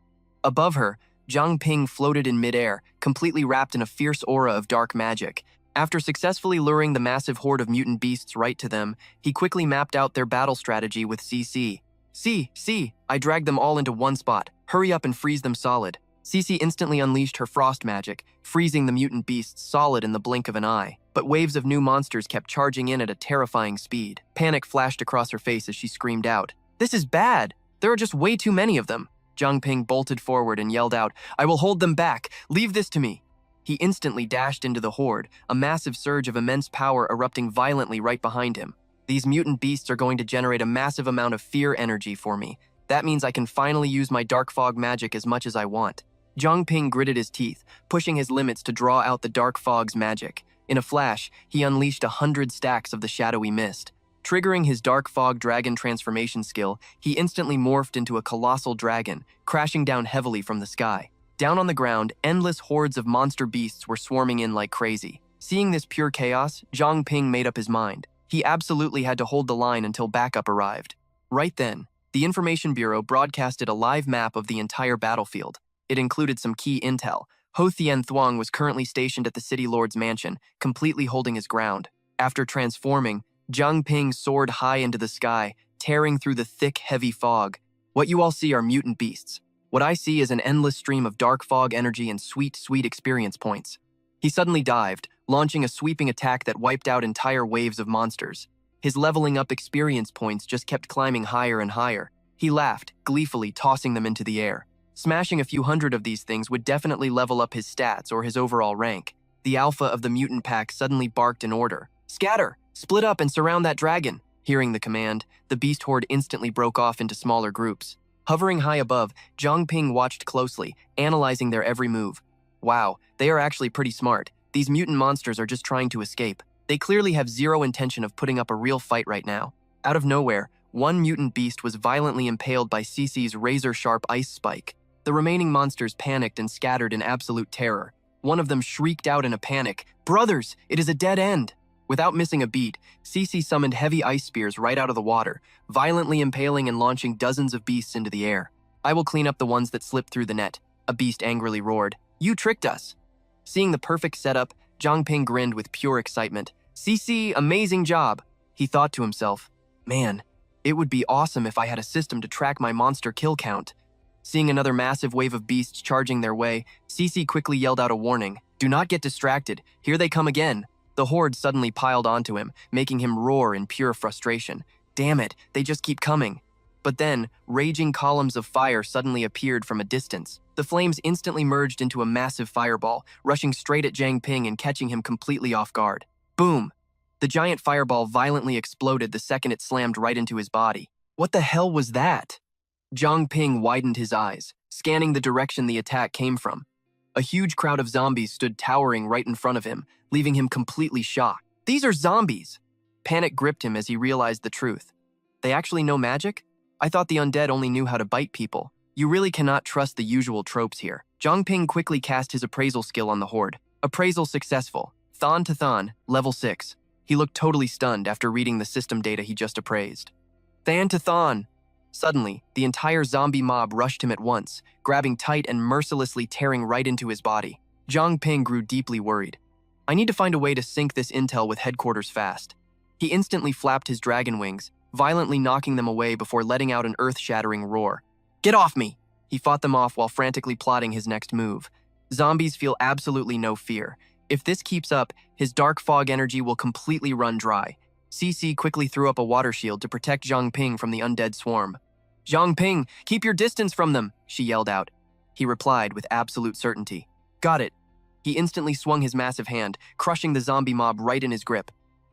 Above her, Zhang Ping floated in midair, completely wrapped in a fierce aura of dark magic. After successfully luring the massive horde of mutant beasts right to them, he quickly mapped out their battle strategy with CC. See, I dragged them all into one spot. Hurry up and freeze them solid. Cece instantly unleashed her frost magic, freezing the mutant beasts solid in the blink of an eye. But waves of new monsters kept charging in at a terrifying speed. Panic flashed across her face as she screamed out. This is bad! There are just way too many of them. Zhang Ping bolted forward and yelled out, I will hold them back! Leave this to me! He instantly dashed into the horde, a massive surge of immense power erupting violently right behind him. These mutant beasts are going to generate a massive amount of fear energy for me. That means I can finally use my dark fog magic as much as I want. Zhang Ping gritted his teeth, pushing his limits to draw out the dark fog's magic. In a flash, he unleashed 100 stacks of the shadowy mist. Triggering his dark fog dragon transformation skill, he instantly morphed into a colossal dragon, crashing down heavily from the sky. Down on the ground, endless hordes of monster beasts were swarming in like crazy. Seeing this pure chaos, Zhang Ping made up his mind. He absolutely had to hold the line until backup arrived. Right then, the Information Bureau broadcasted a live map of the entire battlefield. It included some key intel. Ho Thien Thuong was currently stationed at the City Lord's mansion, completely holding his ground. After transforming, Zhang Ping soared high into the sky, tearing through the thick, heavy fog. What you all see are mutant beasts. What I see is an endless stream of dark fog energy and sweet, sweet experience points. He suddenly dived, launching a sweeping attack that wiped out entire waves of monsters. His leveling up experience points just kept climbing higher and higher. He laughed, gleefully tossing them into the air. Smashing a few hundred of these things would definitely level up his stats or his overall rank. The alpha of the mutant pack suddenly barked an order. Scatter! Split up and surround that dragon! Hearing the command, the beast horde instantly broke off into smaller groups. Hovering high above, Zhang Ping watched closely, analyzing their every move. Wow, they are actually pretty smart. These mutant monsters are just trying to escape. They clearly have zero intention of putting up a real fight right now. Out of nowhere, one mutant beast was violently impaled by Cece's razor-sharp ice spike. The remaining monsters panicked and scattered in absolute terror. One of them shrieked out in a panic, Brothers, it is a dead end! Without missing a beat, Cece summoned heavy ice spears right out of the water, violently impaling and launching dozens of beasts into the air. I will clean up the ones that slipped through the net, a beast angrily roared. You tricked us! Seeing the perfect setup, Zhang Ping grinned with pure excitement. Cece, amazing job! He thought to himself, man, it would be awesome if I had a system to track my monster kill count. Seeing another massive wave of beasts charging their way, Cece quickly yelled out a warning. Do not get distracted, here they come again. The horde suddenly piled onto him, making him roar in pure frustration. Damn it, they just keep coming. But then, raging columns of fire suddenly appeared from a distance. The flames instantly merged into a massive fireball, rushing straight at Zhang Ping and catching him completely off guard. Boom! The giant fireball violently exploded the second it slammed right into his body. What the hell was that? Zhang Ping widened his eyes, scanning the direction the attack came from. A huge crowd of zombies stood towering right in front of him, leaving him completely shocked. These are zombies! Panic gripped him as he realized the truth. They actually know magic? I thought the undead only knew how to bite people. You really cannot trust the usual tropes here. Zhang Ping quickly cast his appraisal skill on the horde. Appraisal successful. Thon to Thon, level 6. He looked totally stunned after reading the system data he just appraised. Than to Thon! Suddenly, the entire zombie mob rushed him at once, grabbing tight and mercilessly tearing right into his body. Zhang Ping grew deeply worried. I need to find a way to sync this intel with headquarters fast. He instantly flapped his dragon wings, violently knocking them away before letting out an earth-shattering roar. Get off me! He fought them off while frantically plotting his next move. Zombies feel absolutely no fear. If this keeps up, his dark fog energy will completely run dry. CC quickly threw up a water shield to protect Zhang Ping from the undead swarm. Zhang Ping, keep your distance from them, she yelled out. He replied with absolute certainty. Got it. He instantly swung his massive hand, crushing the zombie mob right in his grip.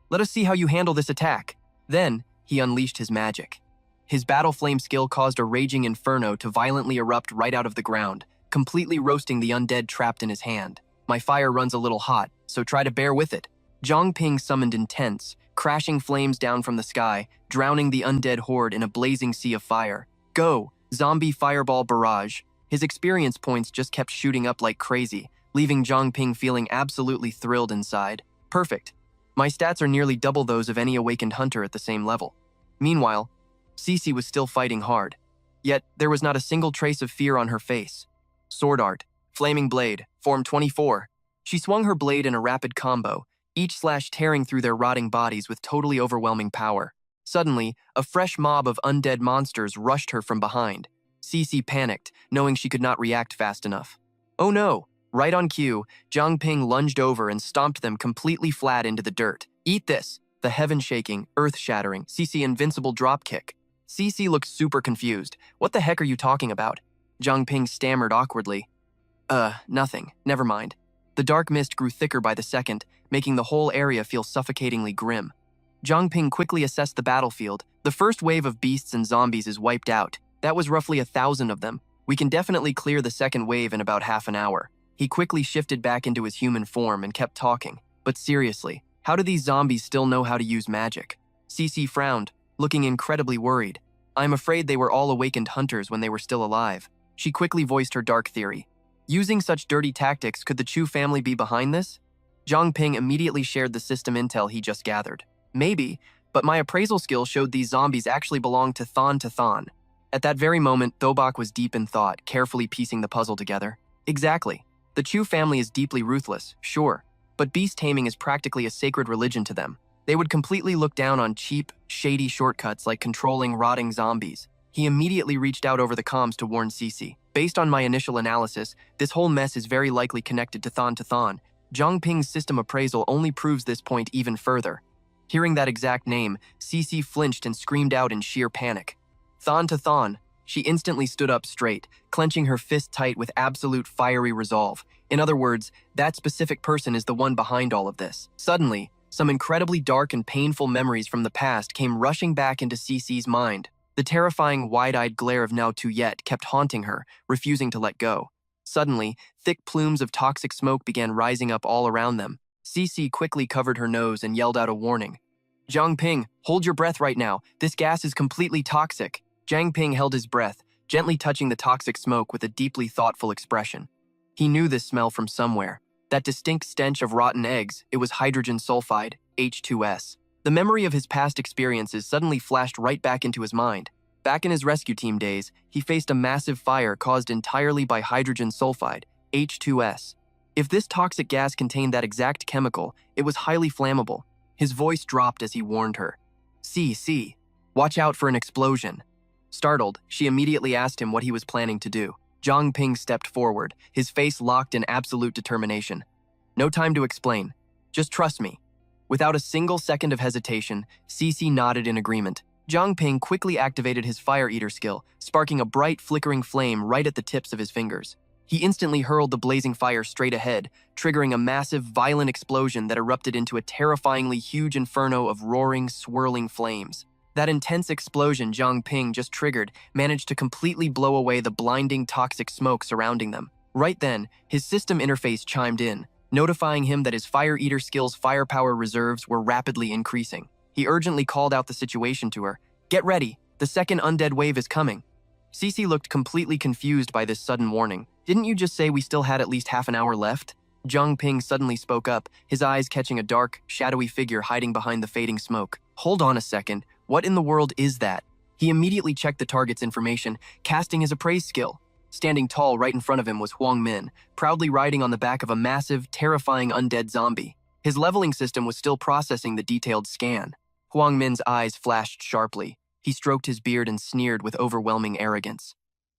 Let us see how you handle this attack. Then, he unleashed his magic. His battle flame skill caused a raging inferno to violently erupt right out of the ground, completely roasting the undead trapped in his hand. My fire runs a little hot, so try to bear with it. Zhang Ping summoned intense, crashing flames down from the sky, drowning the undead horde in a blazing sea of fire. Go, zombie fireball barrage. His experience points just kept shooting up like crazy, leaving Zhang Ping feeling absolutely thrilled inside. Perfect. My stats are nearly double those of any awakened hunter at the same level. Meanwhile, Cece was still fighting hard. Yet, there was not a single trace of fear on her face. Sword art, flaming blade, form 24. She swung her blade in a rapid combo, each slash tearing through their rotting bodies with totally overwhelming power. Suddenly, a fresh mob of undead monsters rushed her from behind. Cece panicked, knowing she could not react fast enough. Oh no! Right on cue, Zhang Ping lunged over and stomped them completely flat into the dirt. Eat this! The heaven-shaking, earth-shattering, Cece invincible dropkick. Cece looked super confused. What the heck are you talking about? Zhang Ping stammered awkwardly. Nothing. Never mind. The dark mist grew thicker by the second, making the whole area feel suffocatingly grim. Zhang Ping quickly assessed the battlefield. The first wave of beasts and zombies is wiped out. That was roughly 1,000 of them. We can definitely clear the second wave in about half an hour. He quickly shifted back into his human form and kept talking. But seriously, how do these zombies still know how to use magic? Cece frowned, looking incredibly worried. I'm afraid they were all awakened hunters when they were still alive. She quickly voiced her dark theory. Using such dirty tactics, could the Chu family be behind this? Zhang Ping immediately shared the system intel he just gathered. Maybe, but my appraisal skill showed these zombies actually belonged to Thon. At that very moment, Thobak was deep in thought, carefully piecing the puzzle together. Exactly. The Chu family is deeply ruthless, sure, but beast taming is practically a sacred religion to them. They would completely look down on cheap, shady shortcuts like controlling rotting zombies. He immediately reached out over the comms to warn Cece. Based on my initial analysis, this whole mess is very likely connected to Thon. Zhang Ping's system appraisal only proves this point even further. Hearing that exact name, Cece flinched and screamed out in sheer panic. Thon. She instantly stood up straight, clenching her fist tight with absolute fiery resolve. In other words, that specific person is the one behind all of this. Suddenly, some incredibly dark and painful memories from the past came rushing back into Cece's mind. The terrifying wide-eyed glare of Now Tu Yet kept haunting her, refusing to let go. Suddenly, thick plumes of toxic smoke began rising up all around them. Cece quickly covered her nose and yelled out a warning. Zhang Ping, hold your breath right now. This gas is completely toxic. Zhang Ping held his breath, gently touching the toxic smoke with a deeply thoughtful expression. He knew this smell from somewhere. That distinct stench of rotten eggs, it was hydrogen sulfide, H2S. The memory of his past experiences suddenly flashed right back into his mind. Back in his rescue team days, he faced a massive fire caused entirely by hydrogen sulfide, H2S. If this toxic gas contained that exact chemical, it was highly flammable. His voice dropped as he warned her. See, watch out for an explosion. Startled, she immediately asked him what he was planning to do. Zhang Ping stepped forward, his face locked in absolute determination. No time to explain. Just trust me. Without a single second of hesitation, Cece nodded in agreement. Zhang Ping quickly activated his Fire Eater skill, sparking a bright, flickering flame right at the tips of his fingers. He instantly hurled the blazing fire straight ahead, triggering a massive, violent explosion that erupted into a terrifyingly huge inferno of roaring, swirling flames. That intense explosion Zhang Ping just triggered managed to completely blow away the blinding toxic smoke surrounding them. Right then, his system interface chimed in, notifying him that his Fire Eater skill's firepower reserves were rapidly increasing. He urgently called out the situation to her. Get ready, the second undead wave is coming. Cece looked completely confused by this sudden warning. Didn't you just say we still had at least half an hour left? Zhang Ping suddenly spoke up, his eyes catching a dark, shadowy figure hiding behind the fading smoke. Hold on a second, what in the world is that? He immediately checked the target's information, casting his appraise skill. Standing tall right in front of him was Huang Min, proudly riding on the back of a massive, terrifying undead zombie. His leveling system was still processing the detailed scan. Huang Min's eyes flashed sharply. He stroked his beard and sneered with overwhelming arrogance.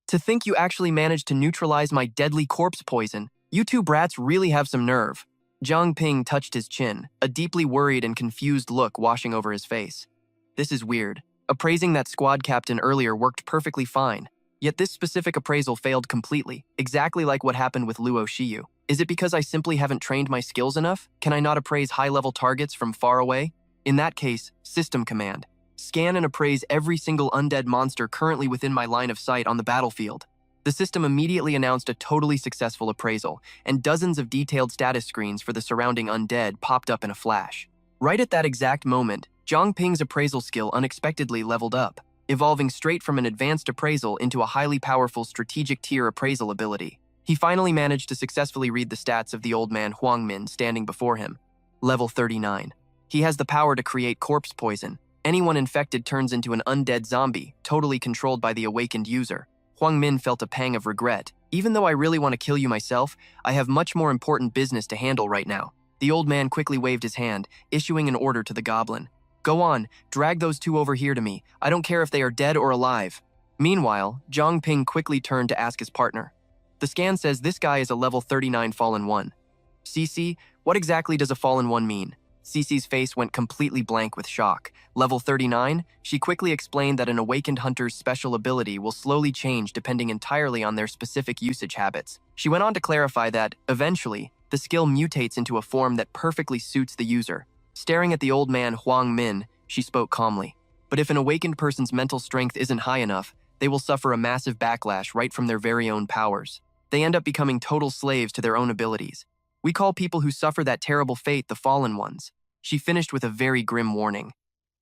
To think you actually managed to neutralize my deadly corpse poison. You two brats really have some nerve. Zhang Ping touched his chin, a deeply worried and confused look washing over his face. This is weird. Appraising that squad captain earlier worked perfectly fine. Yet this specific appraisal failed completely, exactly like what happened with Luo Shiyu. Is it because I simply haven't trained my skills enough? Can I not appraise high-level targets from far away? In that case, system command. Scan and appraise every single undead monster currently within my line of sight on the battlefield. The system immediately announced a totally successful appraisal, and dozens of detailed status screens for the surrounding undead popped up in a flash. Right at that exact moment, Zhang Ping's appraisal skill unexpectedly leveled up, evolving straight from an advanced appraisal into a highly powerful strategic tier appraisal ability. He finally managed to successfully read the stats of the old man Huang Min standing before him. Level 39. He has the power to create corpse poison. Anyone infected turns into an undead zombie, totally controlled by the awakened user. Huang Min felt a pang of regret. Even though I really want to kill you myself, I have much more important business to handle right now. The old man quickly waved his hand, issuing an order to the goblin. Go on, drag those two over here to me. I don't care if they are dead or alive. Meanwhile, Zhang Ping quickly turned to ask his partner. The scan says this guy is a level 39 Fallen One. CC, what exactly does a Fallen One mean? Cece's face went completely blank with shock. Level 39? She quickly explained that an awakened hunter's special ability will slowly change depending entirely on their specific usage habits. She went on to clarify that, eventually, the skill mutates into a form that perfectly suits the user. Staring at the old man Huang Min, she spoke calmly. But if an awakened person's mental strength isn't high enough, they will suffer a massive backlash right from their very own powers. They end up becoming total slaves to their own abilities. We call people who suffer that terrible fate the Fallen Ones. She finished with a very grim warning.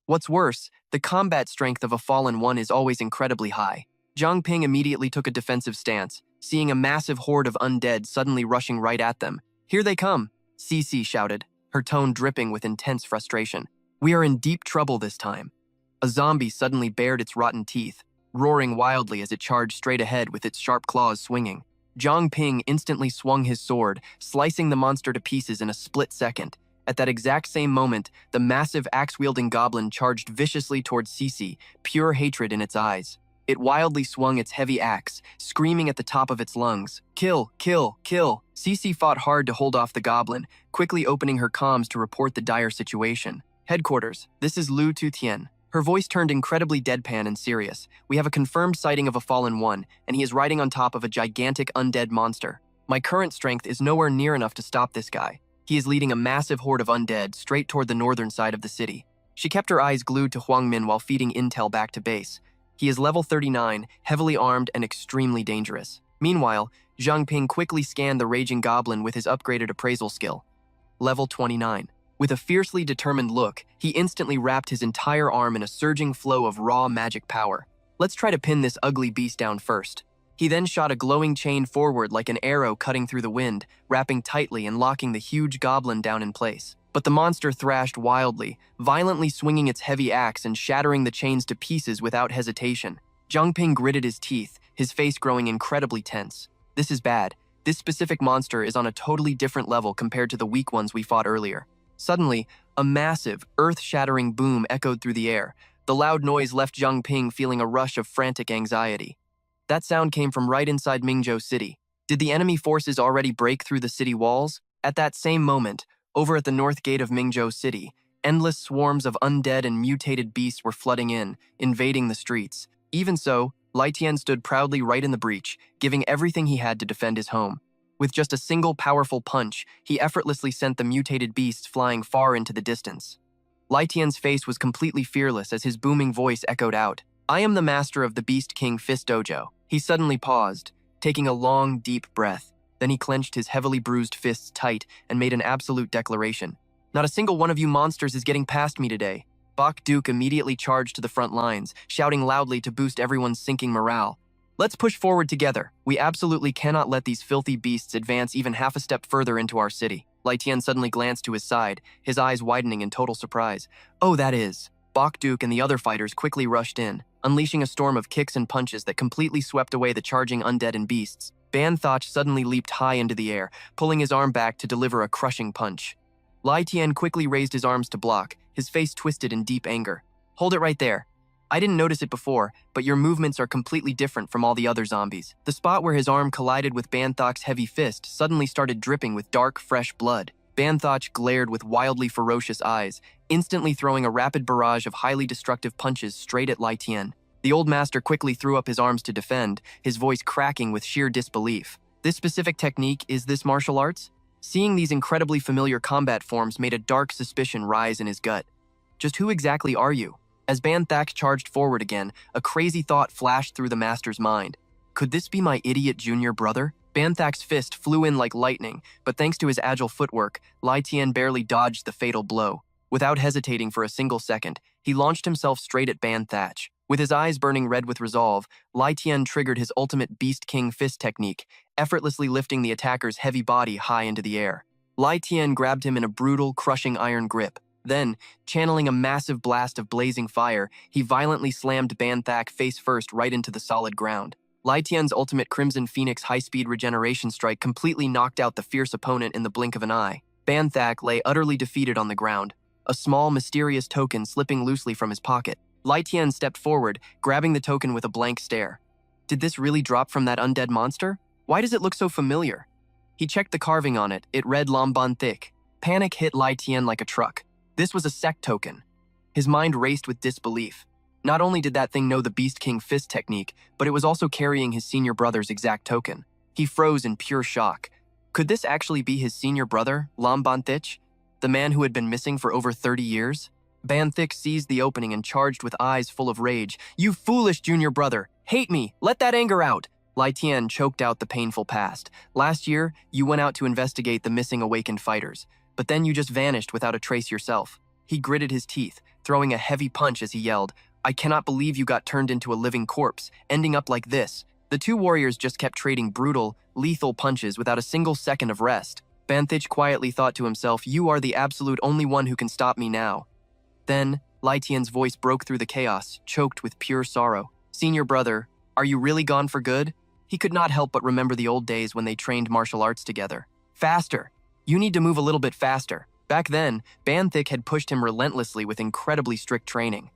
What's worse, the combat strength of a Fallen One is always incredibly high. Zhang Ping immediately took a defensive stance, seeing a massive horde of undead suddenly rushing right at them. Here they come, Cece shouted, her tone dripping with intense frustration. We are in deep trouble this time. A zombie suddenly bared its rotten teeth, roaring wildly as it charged straight ahead with its sharp claws swinging. Zhang Ping instantly swung his sword, slicing the monster to pieces in a split second. At that exact same moment, the massive axe-wielding goblin charged viciously towards Cece, pure hatred in its eyes. It wildly swung its heavy axe, screaming at the top of its lungs. Kill, kill, kill. Cece fought hard to hold off the goblin, quickly opening her comms to report the dire situation. Headquarters, this is Lu Tutien. Her voice turned incredibly deadpan and serious. We have a confirmed sighting of a Fallen One, and he is riding on top of a gigantic undead monster. My current strength is nowhere near enough to stop this guy. He is leading a massive horde of undead straight toward the northern side of the city. She kept her eyes glued to Huang Min while feeding intel back to base. He is level 39, heavily armed and extremely dangerous. Meanwhile, Zhang Ping quickly scanned the raging goblin with his upgraded appraisal skill. Level 29. With a fiercely determined look, he instantly wrapped his entire arm in a surging flow of raw magic power. Let's try to pin this ugly beast down first. He then shot a glowing chain forward like an arrow cutting through the wind, wrapping tightly and locking the huge goblin down in place. But the monster thrashed wildly, violently swinging its heavy axe and shattering the chains to pieces without hesitation. Zhang Ping gritted his teeth, his face growing incredibly tense. This is bad. This specific monster is on a totally different level compared to the weak ones we fought earlier. Suddenly, a massive, earth-shattering boom echoed through the air. The loud noise left Zhang Ping feeling a rush of frantic anxiety. That sound came from right inside Mingzhou City. Did the enemy forces already break through the city walls? At that same moment, over at the north gate of Mingzhou City, endless swarms of undead and mutated beasts were flooding in, invading the streets. Even so, Lai Tian stood proudly right in the breach, giving everything he had to defend his home. With just a single powerful punch, he effortlessly sent the mutated beasts flying far into the distance. Lai Tian's face was completely fearless as his booming voice echoed out. I am the master of the Beast King Fist Dojo. He suddenly paused, taking a long, deep breath. Then he clenched his heavily bruised fists tight and made an absolute declaration. Not a single one of you monsters is getting past me today. Bok Duke immediately charged to the front lines, shouting loudly to boost everyone's sinking morale. Let's push forward together. We absolutely cannot let these filthy beasts advance even half a step further into our city. Lai Tian suddenly glanced to his side, his eyes widening in total surprise. Oh, that is. Bok Duke and the other fighters quickly rushed in, unleashing a storm of kicks and punches that completely swept away the charging undead and beasts. Ban Thoch suddenly leaped high into the air, pulling his arm back to deliver a crushing punch. Lai Tian quickly raised his arms to block, his face twisted in deep anger. Hold it right there. I didn't notice it before, but your movements are completely different from all the other zombies. The spot where his arm collided with Banthok's heavy fist suddenly started dripping with dark, fresh blood. Banthok glared with wildly ferocious eyes, instantly throwing a rapid barrage of highly destructive punches straight at Lai Tian. The old master quickly threw up his arms to defend, his voice cracking with sheer disbelief. This specific technique is this martial arts? Seeing these incredibly familiar combat forms made a dark suspicion rise in his gut. Just who exactly are you? As Banthak charged forward again, a crazy thought flashed through the master's mind. Could this be my idiot junior brother? Banthak's fist flew in like lightning, but thanks to his agile footwork, Lai Tian barely dodged the fatal blow. Without hesitating for a single second, he launched himself straight at Banthak. With his eyes burning red with resolve, Lai Tian triggered his ultimate Beast King fist technique, effortlessly lifting the attacker's heavy body high into the air. Lai Tian grabbed him in a brutal, crushing iron grip. Then, channeling a massive blast of blazing fire, he violently slammed Banthak face first right into the solid ground. Lai Tian's ultimate Crimson Phoenix high-speed regeneration strike completely knocked out the fierce opponent in the blink of an eye. Banthak lay utterly defeated on the ground, a small, mysterious token slipping loosely from his pocket. Lai Tian stepped forward, grabbing the token with a blank stare. Did this really drop from that undead monster? Why does it look so familiar? He checked the carving on it. It read Lamban Thick. Panic hit Lai Tian like a truck. This was a sect token. His mind raced with disbelief. Not only did that thing know the Beast King fist technique, but it was also carrying his senior brother's exact token. He froze in pure shock. Could this actually be his senior brother, Lamban Thick, the man who had been missing for over 30 years? Banthik seized the opening and charged with eyes full of rage. You foolish junior brother! Hate me! Let that anger out! Lai Tian choked out the painful past. Last year, you went out to investigate the missing awakened fighters, but then you just vanished without a trace yourself. He gritted his teeth, throwing a heavy punch as he yelled, I cannot believe you got turned into a living corpse, ending up like this. The two warriors just kept trading brutal, lethal punches without a single second of rest. Banthich quietly thought to himself, you are the absolute only one who can stop me now. Then, Lai Tian's voice broke through the chaos, choked with pure sorrow. Senior brother, are you really gone for good? He could not help but remember the old days when they trained martial arts together. Faster! You need to move a little bit faster. Back then, Banthik had pushed him relentlessly with incredibly strict training.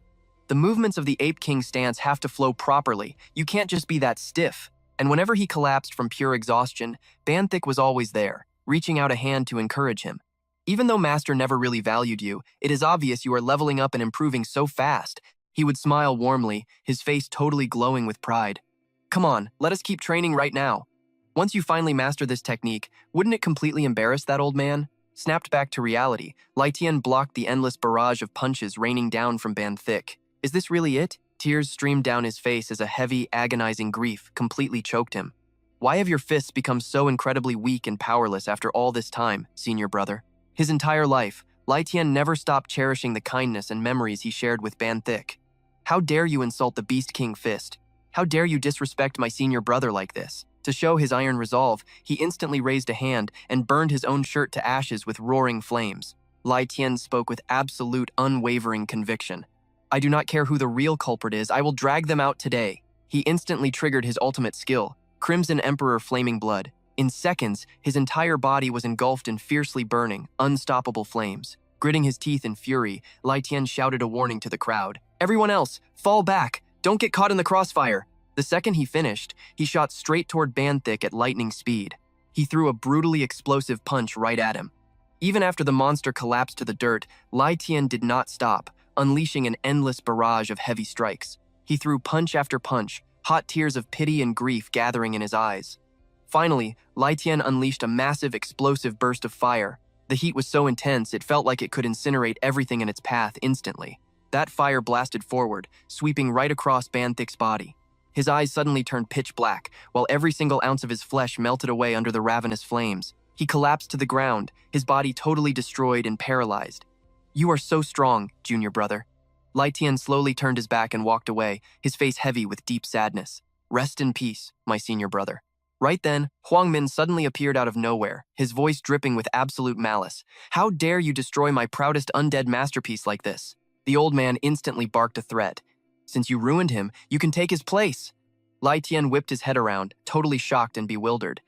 The movements of the Ape King stance have to flow properly. You can't just be that stiff. And whenever he collapsed from pure exhaustion, Banthik was always there, reaching out a hand to encourage him. Even though Master never really valued you, it is obvious you are leveling up and improving so fast. He would smile warmly, his face totally glowing with pride. Come on, let us keep training right now. Once you finally master this technique, wouldn't it completely embarrass that old man? Snapped back to reality, Lai Tian blocked the endless barrage of punches raining down from Banthik. Is this really it? Tears streamed down his face as a heavy, agonizing grief completely choked him. Why have your fists become so incredibly weak and powerless after all this time, senior brother? His entire life, Lai Tian never stopped cherishing the kindness and memories he shared with Banthik. How dare you insult the Beast King fist? How dare you disrespect my senior brother like this? To show his iron resolve, he instantly raised a hand and burned his own shirt to ashes with roaring flames. Lai Tian spoke with absolute, unwavering conviction. I do not care who the real culprit is, I will drag them out today. He instantly triggered his ultimate skill, Crimson Emperor Flaming Blood. In seconds, his entire body was engulfed in fiercely burning, unstoppable flames. Gritting his teeth in fury, Lai Tian shouted a warning to the crowd. Everyone else, fall back! Don't get caught in the crossfire! The second he finished, he shot straight toward Banthik at lightning speed. He threw a brutally explosive punch right at him. Even after the monster collapsed to the dirt, Lai Tian did not stop, unleashing an endless barrage of heavy strikes. He threw punch after punch, hot tears of pity and grief gathering in his eyes. Finally, Lai Tian unleashed a massive explosive burst of fire. The heat was so intense it felt like it could incinerate everything in its path instantly. That fire blasted forward, sweeping right across Banthik's body. His eyes suddenly turned pitch black, while every single ounce of his flesh melted away under the ravenous flames. He collapsed to the ground, his body totally destroyed and paralyzed. You are so strong, junior brother. Lai Tian slowly turned his back and walked away, his face heavy with deep sadness. Rest in peace, my senior brother. Right then, Huang Min suddenly appeared out of nowhere, his voice dripping with absolute malice. How dare you destroy my proudest undead masterpiece like this? The old man instantly barked a threat. Since you ruined him, you can take his place. Lai Tian whipped his head around, totally shocked and bewildered.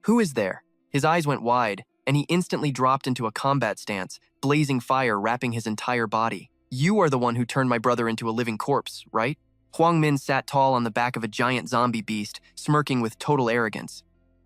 Who is there? His eyes went wide, and he instantly dropped into a combat stance, blazing fire wrapping his entire body. You are the one who turned my brother into a living corpse, right? Huang Min sat tall on the back of a giant zombie beast, smirking with total arrogance.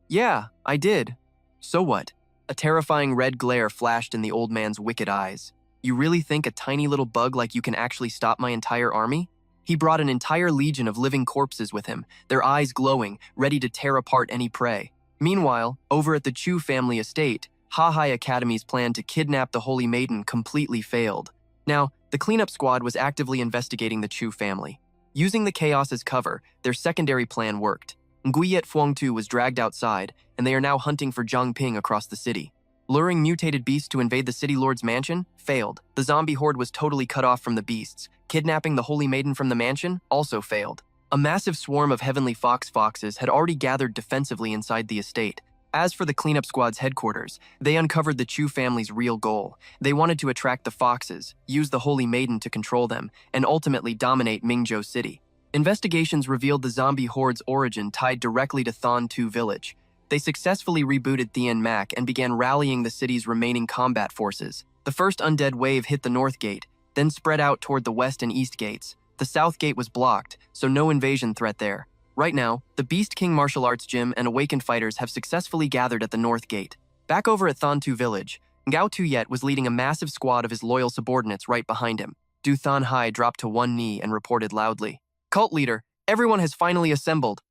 Yeah, I did. So what? A terrifying red glare flashed in the old man's wicked eyes. You really think a tiny little bug like you can actually stop my entire army? He brought an entire legion of living corpses with him, their eyes glowing, ready to tear apart any prey. Meanwhile, over at the Chu family estate, Ha-Hai Academy's plan to kidnap the Holy Maiden completely failed. Now, the cleanup squad was actively investigating the Chu family. Using the chaos as cover, their secondary plan worked. Nguyen Phuongtu was dragged outside, and they are now hunting for Zhang Ping across the city. Luring mutated beasts to invade the city lord's mansion failed. The zombie horde was totally cut off from the beasts. Kidnapping the Holy Maiden from the mansion also failed. A massive swarm of heavenly foxes had already gathered defensively inside the estate. As for the cleanup squad's headquarters, they uncovered the Chu family's real goal. They wanted to attract the foxes, use the Holy Maiden to control them, and ultimately dominate Mingzhou City. Investigations revealed the zombie horde's origin tied directly to Thon Tu village. They successfully rebooted Thien Mac and began rallying the city's remaining combat forces. The first undead wave hit the north gate, then spread out toward the west and east gates. The south gate was blocked, so no invasion threat there. Right now, the Beast King martial arts gym and awakened fighters have successfully gathered at the north gate. Back over at Thon Tu village, Ngao Tuyet was leading a massive squad of his loyal subordinates right behind him. Du Thon Hai dropped to one knee and reported loudly, "Cult leader, everyone has finally assembled."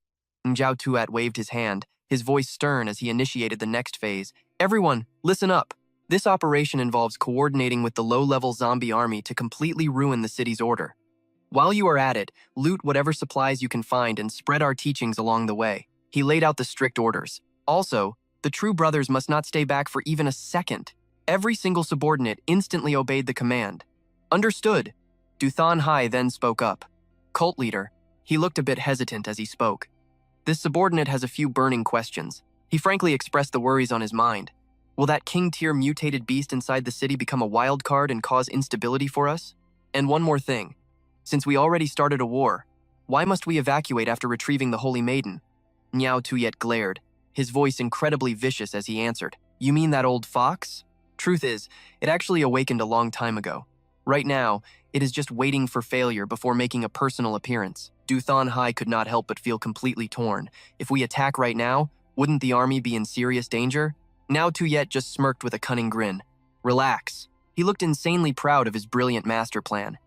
Ngao Tuyet waved his hand, his voice stern as he initiated the next phase. "Everyone, listen up. This operation involves coordinating with the low-level zombie army to completely ruin the city's order. While you are at it, loot whatever supplies you can find and spread our teachings along the way." He laid out the strict orders. Also, the true brothers must not stay back for even a second. Every single subordinate instantly obeyed the command. "Understood." Du Thon Hai then spoke up. "Cult leader." He looked a bit hesitant as he spoke. This subordinate has a few burning questions. He frankly expressed the worries on his mind. Will that king-tier mutated beast inside the city become a wild card and cause instability for us? And one more thing. Since we already started a war, why must we evacuate after retrieving the Holy Maiden? Ngao Tuyet glared, his voice incredibly vicious as he answered. "You mean that old fox?" Truth is, it actually awakened a long time ago. Right now, it is just waiting for failure before making a personal appearance. Du Thon Hai could not help but feel completely torn. If we attack right now, wouldn't the army be in serious danger? Ngao Tuyet just smirked with a cunning grin. Relax. He looked insanely proud of his brilliant master plan.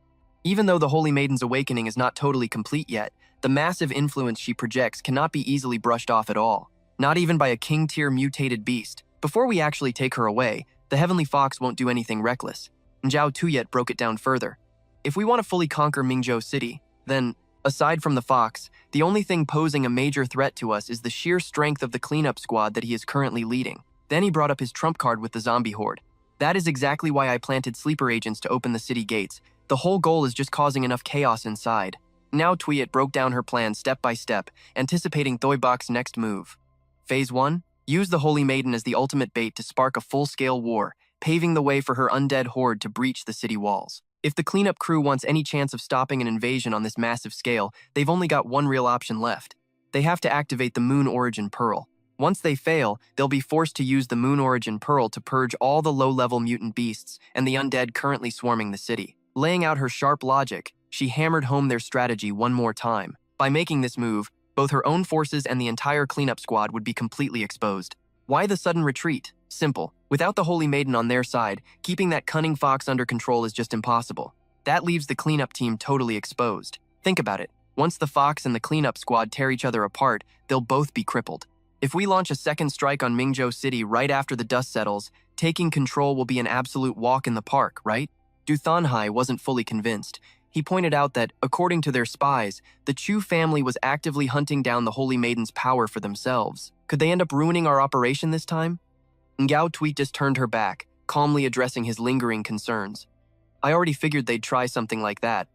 Even though the Holy Maiden's awakening is not totally complete yet, the massive influence she projects cannot be easily brushed off at all. Not even by a king-tier mutated beast. Before we actually take her away, the Heavenly Fox won't do anything reckless. Ngao Tuyet broke it down further. If we want to fully conquer Mingzhou City, then, aside from the fox, the only thing posing a major threat to us is the sheer strength of the cleanup squad that he is currently leading. Then he brought up his trump card with the zombie horde. That is exactly why I planted sleeper agents to open the city gates. The whole goal is just causing enough chaos inside. Now Tuyet broke down her plan step by step, anticipating Thoibok's next move. Phase 1. Use the Holy Maiden as the ultimate bait to spark a full-scale war, paving the way for her undead horde to breach the city walls. If the cleanup crew wants any chance of stopping an invasion on this massive scale, they've only got one real option left. They have to activate the Moon Origin Pearl. Once they fail, they'll be forced to use the Moon Origin Pearl to purge all the low-level mutant beasts and the undead currently swarming the city. Laying out her sharp logic, she hammered home their strategy one more time. By making this move, both her own forces and the entire cleanup squad would be completely exposed. Why the sudden retreat? Simple. Without the Holy Maiden on their side, keeping that cunning fox under control is just impossible. That leaves the cleanup team totally exposed. Think about it. Once the fox and the cleanup squad tear each other apart, they'll both be crippled. If we launch a second strike on Mingzhou City right after the dust settles, taking control will be an absolute walk in the park, right? Du Thon Hai wasn't fully convinced. He pointed out that, according to their spies, the Chu family was actively hunting down the Holy Maiden's power for themselves. Could they end up ruining our operation this time? Ngao Tuyet just turned her back, calmly addressing his lingering concerns. I already figured they'd try something like that.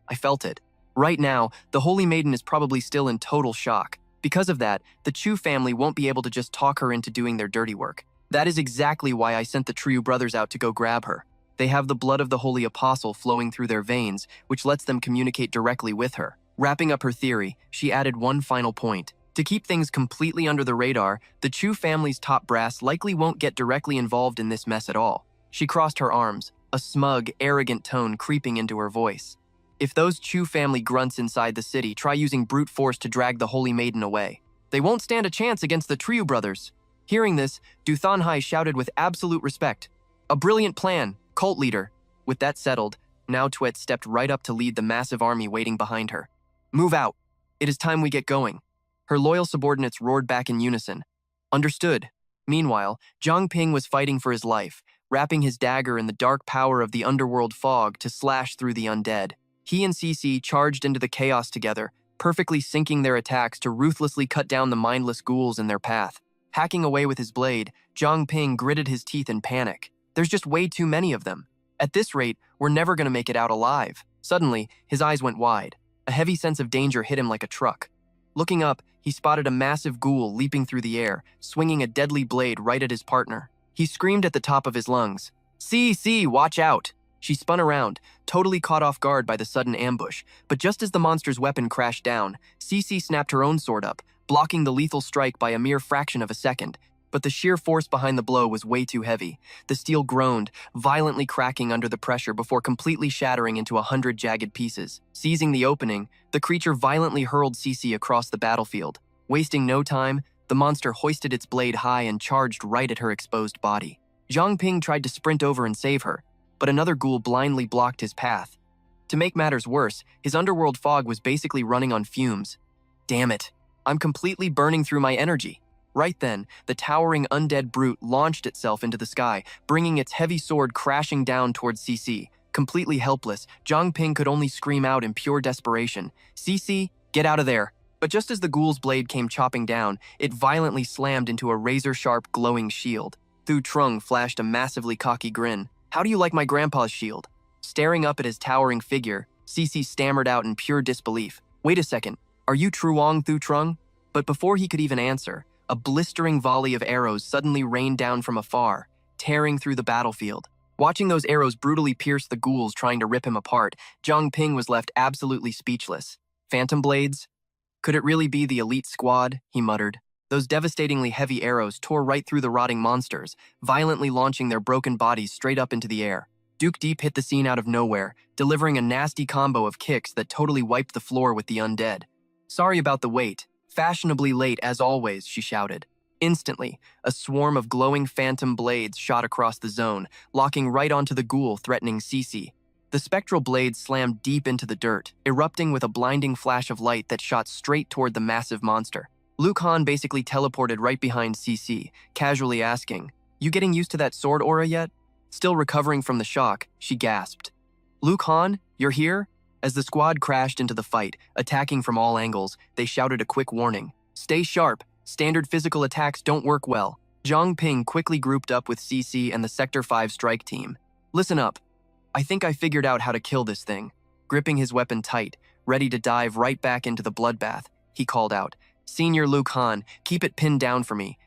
I felt it. Right now, the Holy Maiden is probably still in total shock. Because of that, the Chu family won't be able to just talk her into doing their dirty work. That is exactly why I sent the Triu brothers out to go grab her. They have the blood of the Holy Apostle flowing through their veins, which lets them communicate directly with her. Wrapping up her theory, she added one final point. To keep things completely under the radar, the Chu family's top brass likely won't get directly involved in this mess at all. She crossed her arms, a smug, arrogant tone creeping into her voice. If those Chu family grunts inside the city try using brute force to drag the Holy Maiden away, they won't stand a chance against the Triu brothers. Hearing this, Du Thanhai shouted with absolute respect. A brilliant plan, cult leader. With that settled, now Twit stepped right up to lead the massive army waiting behind her. Move out. It is time we get going. Her loyal subordinates roared back in unison. Understood. Meanwhile, Zhang Ping was fighting for his life, wrapping his dagger in the dark power of the underworld fog to slash through the undead. He and Cece charged into the chaos together, perfectly syncing their attacks to ruthlessly cut down the mindless ghouls in their path. Hacking away with his blade, Zhang Ping gritted his teeth in panic. There's just way too many of them. At this rate, we're never going to make it out alive. Suddenly, his eyes went wide. A heavy sense of danger hit him like a truck. Looking up, he spotted a massive ghoul leaping through the air, swinging a deadly blade right at his partner. He screamed at the top of his lungs, "See, watch out!" She spun around, totally caught off guard by the sudden ambush, but just as the monster's weapon crashed down, Cece snapped her own sword up, blocking the lethal strike by a mere fraction of a second. But the sheer force behind the blow was way too heavy. The steel groaned, violently cracking under the pressure before completely shattering into 100 jagged pieces. Seizing the opening, the creature violently hurled Cece across the battlefield. Wasting no time, the monster hoisted its blade high and charged right at her exposed body. Zhang Ping tried to sprint over and save her, but another ghoul blindly blocked his path. To make matters worse, his underworld fog was basically running on fumes. Damn it, I'm completely burning through my energy. Right then, the towering undead brute launched itself into the sky, bringing its heavy sword crashing down towards Cece. Completely helpless, Zhang Ping could only scream out in pure desperation, "Cece, get out of there!" But just as the ghoul's blade came chopping down, it violently slammed into a razor-sharp glowing shield. Thu Trung flashed a massively cocky grin. "How do you like my grandpa's shield?" Staring up at his towering figure, Cece stammered out in pure disbelief. "Wait a second, are you Truong Thu Trung?" But before he could even answer, a blistering volley of arrows suddenly rained down from afar, tearing through the battlefield. Watching those arrows brutally pierce the ghouls trying to rip him apart, Zhang Ping was left absolutely speechless. Phantom blades? Could it really be the elite squad? He muttered. Those devastatingly heavy arrows tore right through the rotting monsters, violently launching their broken bodies straight up into the air. Duke Deep hit the scene out of nowhere, delivering a nasty combo of kicks that totally wiped the floor with the undead. "Sorry about the wait. Fashionably late as always," she shouted. Instantly, a swarm of glowing phantom blades shot across the zone, locking right onto the ghoul threatening Cece. The spectral blades slammed deep into the dirt, erupting with a blinding flash of light that shot straight toward the massive monster. Luke Han basically teleported right behind Cece, casually asking, "You getting used to that sword aura yet?" Still recovering from the shock, she gasped. "Luke Han, you're here?" As the squad crashed into the fight, attacking from all angles, they shouted a quick warning. "Stay sharp. Standard physical attacks don't work well." Zhang Ping quickly grouped up with Cece and the Sector 5 strike team. "Listen up. I think I figured out how to kill this thing." Gripping his weapon tight, ready to dive right back into the bloodbath, he called out, "Senior Luke Han, keep it pinned down for me."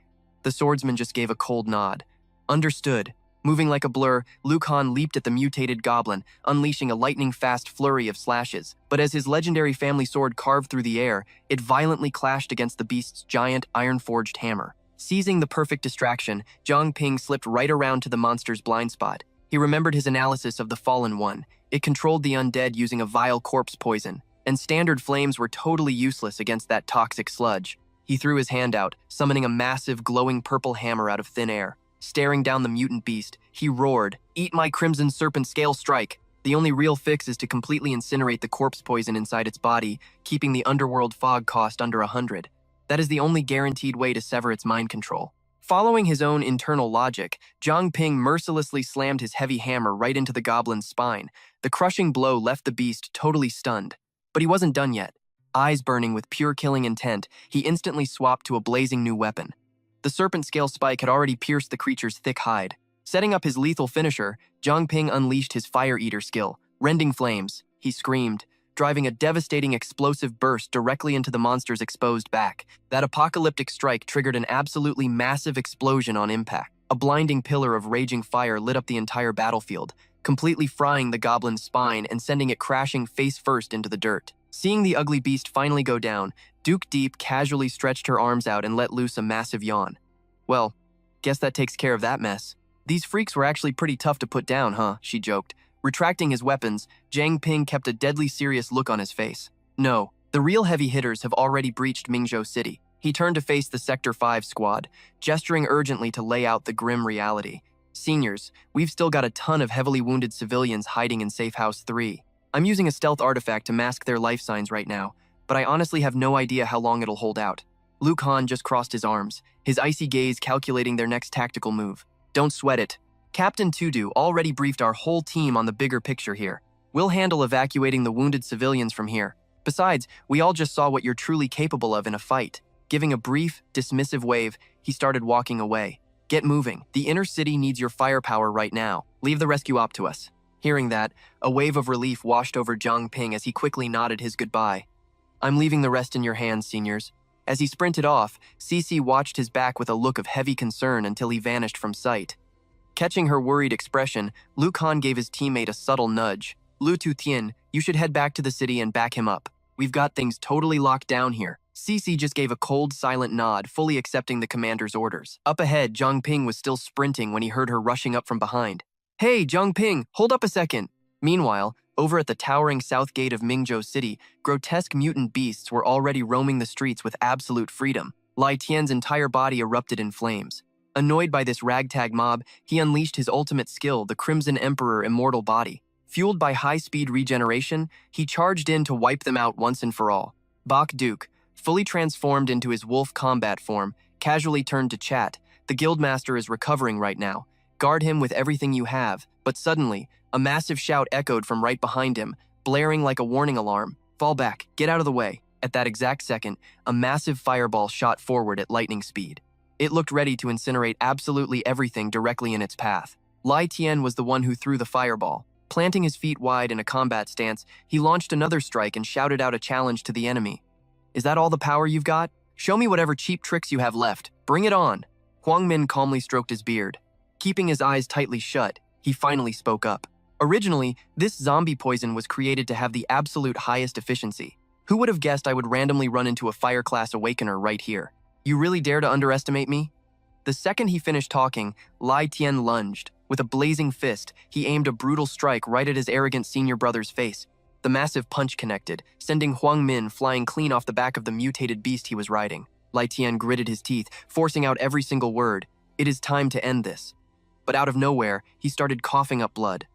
The swordsman just gave a cold nod. "Understood." Moving like a blur, Luke Han leaped at the mutated goblin, unleashing a lightning-fast flurry of slashes. But as his legendary family sword carved through the air, it violently clashed against the beast's giant, iron-forged hammer. Seizing the perfect distraction, Zhang Ping slipped right around to the monster's blind spot. He remembered his analysis of the Fallen One. It controlled the undead using a vile corpse poison, and standard flames were totally useless against that toxic sludge. He threw his hand out, summoning a massive, glowing purple hammer out of thin air. Staring down the mutant beast, he roared, "Eat my Crimson Serpent Scale Strike!" The only real fix is to completely incinerate the corpse poison inside its body, keeping the underworld fog cost under 100. That is the only guaranteed way to sever its mind control. Following his own internal logic, Zhang Ping mercilessly slammed his heavy hammer right into the goblin's spine. The crushing blow left the beast totally stunned. But he wasn't done yet. Eyes burning with pure killing intent, he instantly swapped to a blazing new weapon. The serpent scale spike had already pierced the creature's thick hide. Setting up his lethal finisher, Zhang Ping unleashed his Fire Eater skill. Rending flames, he screamed, driving a devastating explosive burst directly into the monster's exposed back. That apocalyptic strike triggered an absolutely massive explosion on impact. A blinding pillar of raging fire lit up the entire battlefield, completely frying the goblin's spine and sending it crashing face first into the dirt. Seeing the ugly beast finally go down, Duke Deep casually stretched her arms out and let loose a massive yawn. Well, guess that takes care of that mess. These freaks were actually pretty tough to put down, huh? She joked. Retracting his weapons, Zhang Ping kept a deadly serious look on his face. No, the real heavy hitters have already breached Mingzhou City. He turned to face the Sector 5 squad, gesturing urgently to lay out the grim reality. Seniors, we've still got a ton of heavily wounded civilians hiding in Safe House 3. I'm using a stealth artifact to mask their life signs right now, but I honestly have no idea how long it'll hold out. Luke Han just crossed his arms, his icy gaze calculating their next tactical move. Don't sweat it. Captain Tudu already briefed our whole team on the bigger picture here. We'll handle evacuating the wounded civilians from here. Besides, we all just saw what you're truly capable of in a fight. Giving a brief, dismissive wave, he started walking away. Get moving. The inner city needs your firepower right now. Leave the rescue op to us. Hearing that, a wave of relief washed over Zhang Ping as he quickly nodded his goodbye. I'm leaving the rest in your hands, seniors. As he sprinted off, Cece watched his back with a look of heavy concern until he vanished from sight. Catching her worried expression, Luke Han gave his teammate a subtle nudge. Lu Tutien, you should head back to the city and back him up. We've got things totally locked down here. Cece just gave a cold, silent nod, fully accepting the commander's orders. Up ahead, Zhang Ping was still sprinting when he heard her rushing up from behind. Hey, Zhang Ping, hold up a second. Meanwhile, over at the towering south gate of Mingzhou City, grotesque mutant beasts were already roaming the streets with absolute freedom. Lai Tian's entire body erupted in flames. Annoyed by this ragtag mob, he unleashed his ultimate skill, the Crimson Emperor Immortal Body. Fueled by high-speed regeneration, he charged in to wipe them out once and for all. Bok Duke, fully transformed into his wolf combat form, casually turned to chat. The guildmaster is recovering right now. Guard him with everything you have. But suddenly, a massive shout echoed from right behind him, blaring like a warning alarm. Fall back, get out of the way. At that exact second, a massive fireball shot forward at lightning speed. It looked ready to incinerate absolutely everything directly in its path. Lai Tian was the one who threw the fireball. Planting his feet wide in a combat stance, he launched another strike and shouted out a challenge to the enemy. Is that all the power you've got? Show me whatever cheap tricks you have left. Bring it on. Huang Min calmly stroked his beard. Keeping his eyes tightly shut, he finally spoke up. Originally, this zombie poison was created to have the absolute highest efficiency. Who would have guessed I would randomly run into a fire class awakener right here? You really dare to underestimate me? The second he finished talking, Lai Tian lunged. With a blazing fist, he aimed a brutal strike right at his arrogant senior brother's face. The massive punch connected, sending Huang Min flying clean off the back of the mutated beast he was riding. Lai Tian gritted his teeth, forcing out every single word. It is time to end this. But out of nowhere, he started coughing up blood.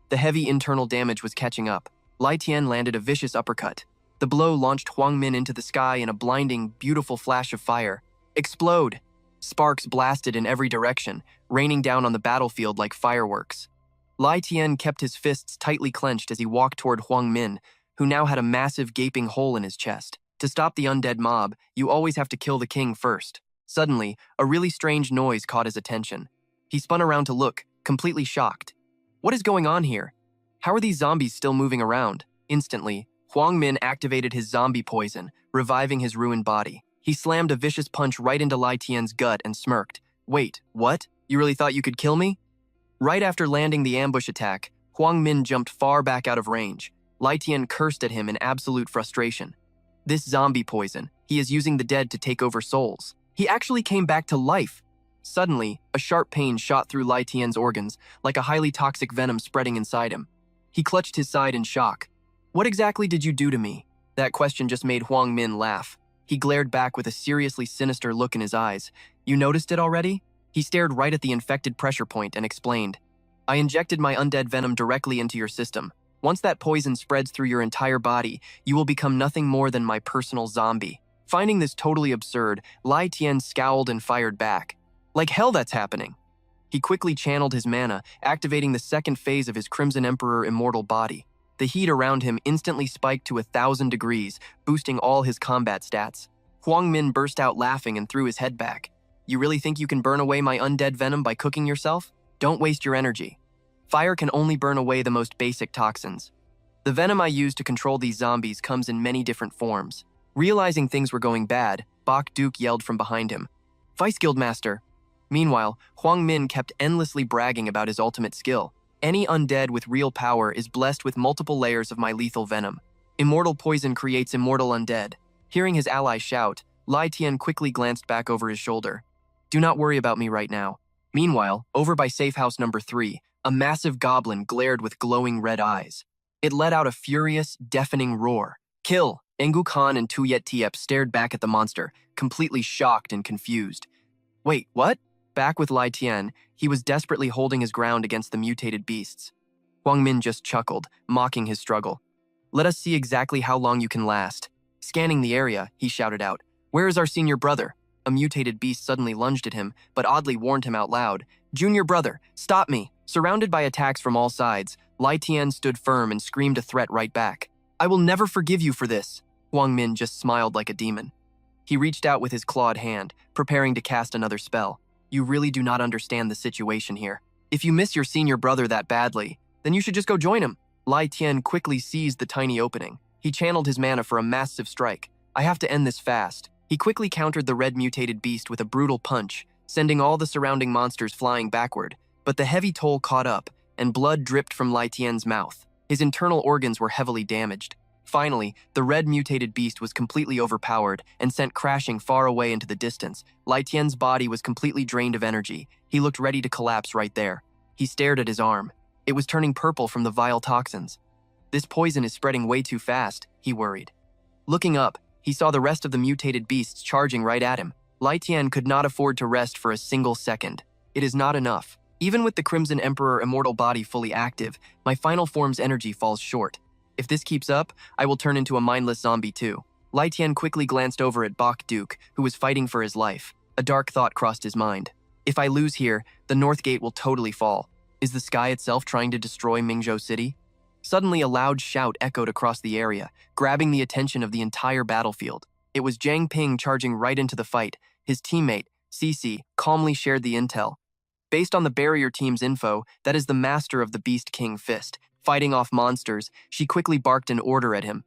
The heavy internal damage was catching up. Lai Tian landed a vicious uppercut. The blow launched Huang Min into the sky in a blinding, beautiful flash of fire. Explode! Sparks blasted in every direction, raining down on the battlefield like fireworks. Lai Tian kept his fists tightly clenched as he walked toward Huang Min, who now had a massive gaping hole in his chest. To stop the undead mob, you always have to kill the king first. Suddenly, a really strange noise caught his attention. He spun around to look, completely shocked. What is going on here? How are these zombies still moving around? Instantly, Huang Min activated his zombie poison, reviving his ruined body. He slammed a vicious punch right into Lai Tian's gut and smirked. Wait, what? You really thought you could kill me? Right after landing the ambush attack, Huang Min jumped far back out of range. Lai Tian cursed at him in absolute frustration. This zombie poison, he is using the dead to take over souls. He actually came back to life. Suddenly, a sharp pain shot through Lai Tian's organs, like a highly toxic venom spreading inside him. He clutched his side in shock. What exactly did you do to me? That question just made Huang Min laugh. He glared back with a seriously sinister look in his eyes. You noticed it already? He stared right at the infected pressure point and explained. I injected my undead venom directly into your system. Once that poison spreads through your entire body, you will become nothing more than my personal zombie. Finding this totally absurd, Lai Tian scowled and fired back. Like hell that's happening. He quickly channeled his mana, activating the second phase of his Crimson Emperor Immortal Body. The heat around him instantly spiked to 1,000 degrees, boosting all his combat stats. Huang Min burst out laughing and threw his head back. You really think you can burn away my undead venom by cooking yourself? Don't waste your energy. Fire can only burn away the most basic toxins. The venom I use to control these zombies comes in many different forms. Realizing things were going bad, Bok Duke yelled from behind him. Vice Guildmaster! Meanwhile, Huang Min kept endlessly bragging about his ultimate skill. Any undead with real power is blessed with multiple layers of my lethal venom. Immortal poison creates immortal undead. Hearing his ally shout, Lai Tian quickly glanced back over his shoulder. Do not worry about me right now. Meanwhile, over by safe house number 3, a massive goblin glared with glowing red eyes. It let out a furious, deafening roar. Kill! Engu Khan and Tuyet Tiep stared back at the monster, completely shocked and confused. Wait, what? Back with Lai Tian, he was desperately holding his ground against the mutated beasts. Huang Min just chuckled, mocking his struggle. Let us see exactly how long you can last. Scanning the area, he shouted out, Where is our senior brother? A mutated beast suddenly lunged at him, but oddly warned him out loud. Junior brother, stop me! Surrounded by attacks from all sides, Lai Tian stood firm and screamed a threat right back. I will never forgive you for this. Huang Min just smiled like a demon. He reached out with his clawed hand, preparing to cast another spell. You really do not understand the situation here. If you miss your senior brother that badly, then you should just go join him. Lai Tian quickly seized the tiny opening. He channeled his mana for a massive strike. I have to end this fast. He quickly countered the red mutated beast with a brutal punch, sending all the surrounding monsters flying backward. But the heavy toll caught up, and blood dripped from Lai Tian's mouth. His internal organs were heavily damaged. Finally, the red mutated beast was completely overpowered and sent crashing far away into the distance. Lai Tian's body was completely drained of energy. He looked ready to collapse right there. He stared at his arm. It was turning purple from the vile toxins. This poison is spreading way too fast, he worried. Looking up, he saw the rest of the mutated beasts charging right at him. Lai Tian could not afford to rest for a single second. It is not enough. Even with the Crimson Emperor immortal body fully active, my final form's energy falls short. If this keeps up, I will turn into a mindless zombie too. Lai Tian quickly glanced over at Bok Duke, who was fighting for his life. A dark thought crossed his mind. If I lose here, the North Gate will totally fall. Is the sky itself trying to destroy Mingzhou City? Suddenly, a loud shout echoed across the area, grabbing the attention of the entire battlefield. It was Zhang Ping charging right into the fight. His teammate, Cici, calmly shared the intel. Based on the barrier team's info, that is the master of the Beast King Fist. Fighting off monsters, she quickly barked an order at him.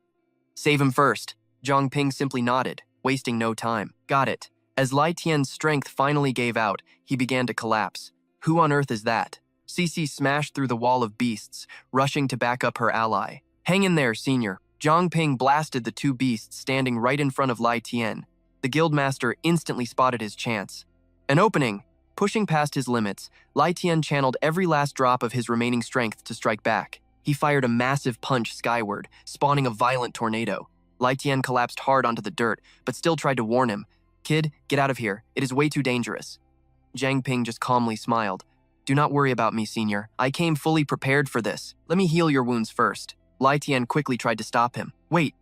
Save him first. Zhang Ping simply nodded, wasting no time. Got it. As Lai Tian's strength finally gave out, he began to collapse. Who on earth is that? Cici smashed through the wall of beasts, rushing to back up her ally. Hang in there, senior. Zhang Ping blasted the two beasts standing right in front of Lai Tian. The guildmaster instantly spotted his chance. An opening! Pushing past his limits, Lai Tian channeled every last drop of his remaining strength to strike back. He fired a massive punch skyward, spawning a violent tornado. Lai Tian collapsed hard onto the dirt, but still tried to warn him. Kid, get out of here. It is way too dangerous. Zhang Ping just calmly smiled. Do not worry about me, senior. I came fully prepared for this. Let me heal your wounds first. Lai Tian quickly tried to stop him. Wait,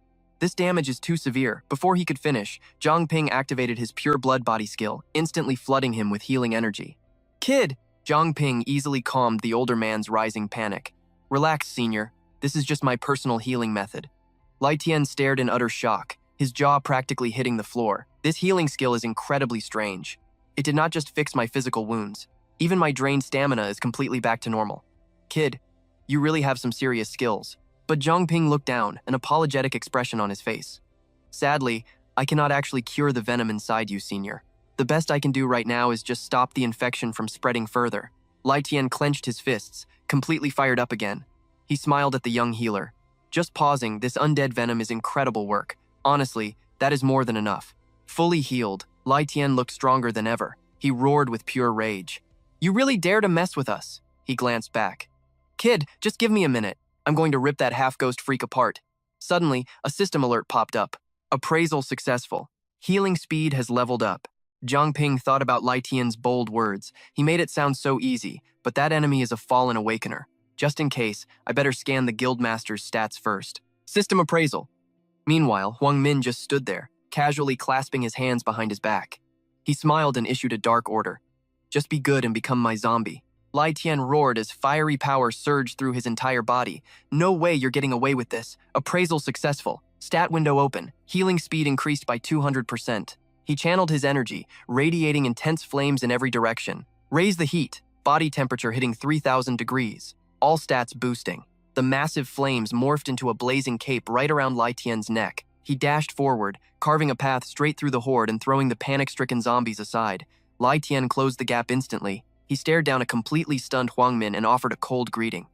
this damage is too severe. Before he could finish, Zhang Ping activated his pure blood body skill, instantly flooding him with healing energy. Kid! Zhang Ping easily calmed the older man's rising panic. Relax, senior. This is just my personal healing method. Lai Tian stared in utter shock, his jaw practically hitting the floor. This healing skill is incredibly strange. It did not just fix my physical wounds. Even my drained stamina is completely back to normal. Kid, you really have some serious skills. But Zhang Ping looked down, an apologetic expression on his face. Sadly, I cannot actually cure the venom inside you, senior. The best I can do right now is just stop the infection from spreading further. Lai Tian clenched his fists, completely fired up again. He smiled at the young healer. Just pausing, this undead venom is incredible work. Honestly, that is more than enough. Fully healed, Lai Tian looked stronger than ever. He roared with pure rage. You really dare to mess with us? He glanced back. Kid, just give me a minute. I'm going to rip that half-ghost freak apart. Suddenly, a system alert popped up. Appraisal successful. Healing speed has leveled up. Zhang Ping thought about Lai Tian's bold words. He made it sound so easy, but that enemy is a fallen awakener. Just in case, I better scan the guildmaster's stats first. System appraisal. Meanwhile, Huang Min just stood there, casually clasping his hands behind his back. He smiled and issued a dark order. Just be good and become my zombie. Lai Tian roared as fiery power surged through his entire body. No way you're getting away with this. Appraisal successful. Stat window open. Healing speed increased by 200%. He channeled his energy, radiating intense flames in every direction. Raise the heat. Body temperature hitting 3,000 degrees. All stats boosting. The massive flames morphed into a blazing cape right around Lai Tian's neck. He dashed forward, carving a path straight through the horde and throwing the panic-stricken zombies aside. Lai Tian closed the gap instantly. He stared down a completely stunned Huang Min and offered a cold greeting.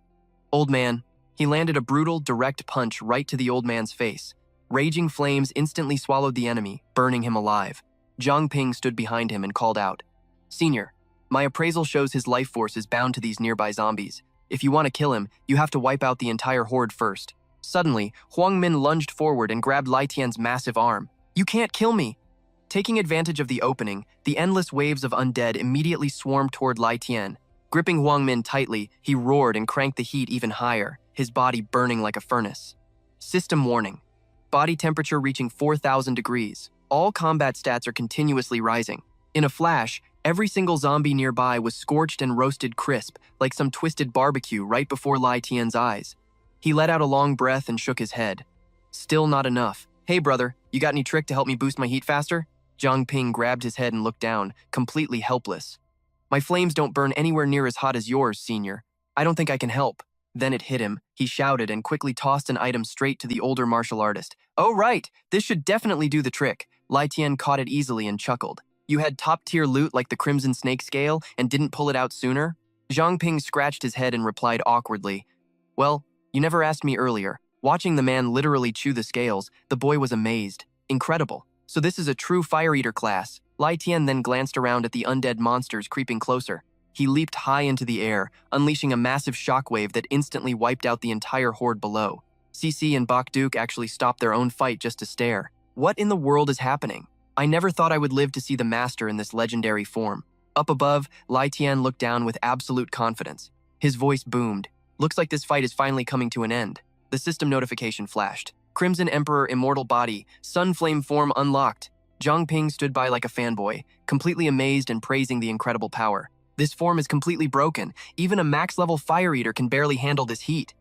Old man, He landed a brutal, direct punch right to the old man's face. Raging flames instantly swallowed the enemy, burning him alive. Zhang Ping stood behind him and called out, "Senior, my appraisal shows his life force is bound to these nearby zombies. If you want to kill him, you have to wipe out the entire horde first." Suddenly, Huang Min lunged forward and grabbed Lai Tian's massive arm. "You can't kill me!" Taking advantage of the opening, the endless waves of undead immediately swarmed toward Lai Tian. Gripping Huang Min tightly, he roared and cranked the heat even higher, his body burning like a furnace. System warning. Body temperature reaching 4,000 degrees. All combat stats are continuously rising. In a flash, every single zombie nearby was scorched and roasted crisp, like some twisted barbecue right before Lai Tian's eyes. He let out a long breath and shook his head. Still not enough. "Hey brother, you got any trick to help me boost my heat faster?" Zhang Ping grabbed his head and looked down, completely helpless. "My flames don't burn anywhere near as hot as yours, senior. I don't think I can help." Then it hit him. He shouted and quickly tossed an item straight to the older martial artist. "Oh right, this should definitely do the trick." Lai Tian caught it easily and chuckled. "You had top-tier loot like the Crimson Snake Scale and didn't pull it out sooner?" Zhang Ping scratched his head and replied awkwardly, "Well, you never asked me earlier." Watching the man literally chew the scales, the boy was amazed. "Incredible. So this is a true fire eater class." Lai Tian then glanced around at the undead monsters creeping closer. He leaped high into the air, unleashing a massive shockwave that instantly wiped out the entire horde below. CC and Bok Duke actually stopped their own fight just to stare. What in the world is happening? I never thought I would live to see the master in this legendary form. Up above, Lai Tian looked down with absolute confidence. His voice boomed. "Looks like this fight is finally coming to an end." The system notification flashed. "Crimson Emperor Immortal Body, Sun Flame Form unlocked." Zhang Ping stood by like a fanboy, completely amazed and praising the incredible power. "This form is completely broken. Even a max-level fire eater can barely handle this heat."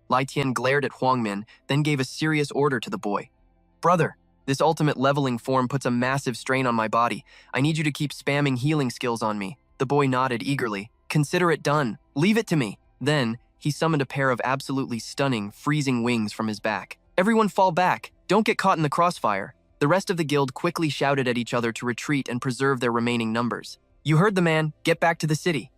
Lai Tian glared at Huang Min, then gave a serious order to the boy. "Brother, this ultimate leveling form puts a massive strain on my body. I need you to keep spamming healing skills on me." The boy nodded eagerly. "Consider it done. Leave it to me." Then, he summoned a pair of absolutely stunning, freezing wings from his back. "Everyone fall back. Don't get caught in the crossfire." The rest of the guild quickly shouted at each other to retreat and preserve their remaining numbers. "You heard the man. Get back to the city."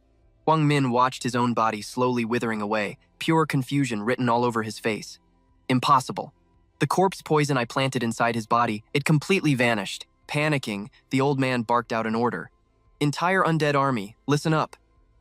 Huang Min watched his own body slowly withering away, pure confusion written all over his face. "Impossible. The corpse poison I planted inside his body, it completely vanished." Panicking, the old man barked out an order. "Entire undead army, listen up.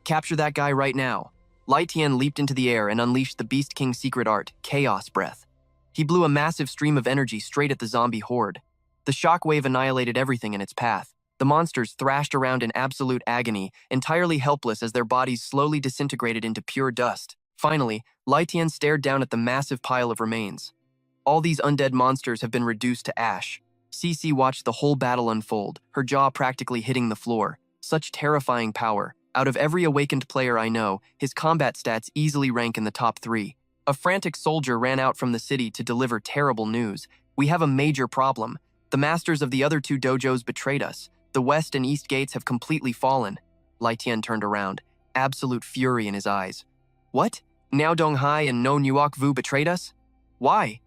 Capture that guy right now." Lai Tian leaped into the air and unleashed the Beast King's secret art, Chaos Breath. He blew a massive stream of energy straight at the zombie horde. The shockwave annihilated everything in its path. The monsters thrashed around in absolute agony, entirely helpless as their bodies slowly disintegrated into pure dust. Finally, Lai Tian stared down at the massive pile of remains. All these undead monsters have been reduced to ash. CC watched the whole battle unfold, her jaw practically hitting the floor. Such terrifying power. Out of every awakened player I know, his combat stats easily rank in the top 3. A frantic soldier ran out from the city to deliver terrible news. "We have a major problem. The masters of the other 2 dojos betrayed us. The west and east gates have completely fallen." Lai Tian turned around, absolute fury in his eyes. "What? Niao Donghai and No Nuok Vu betrayed us? Why?"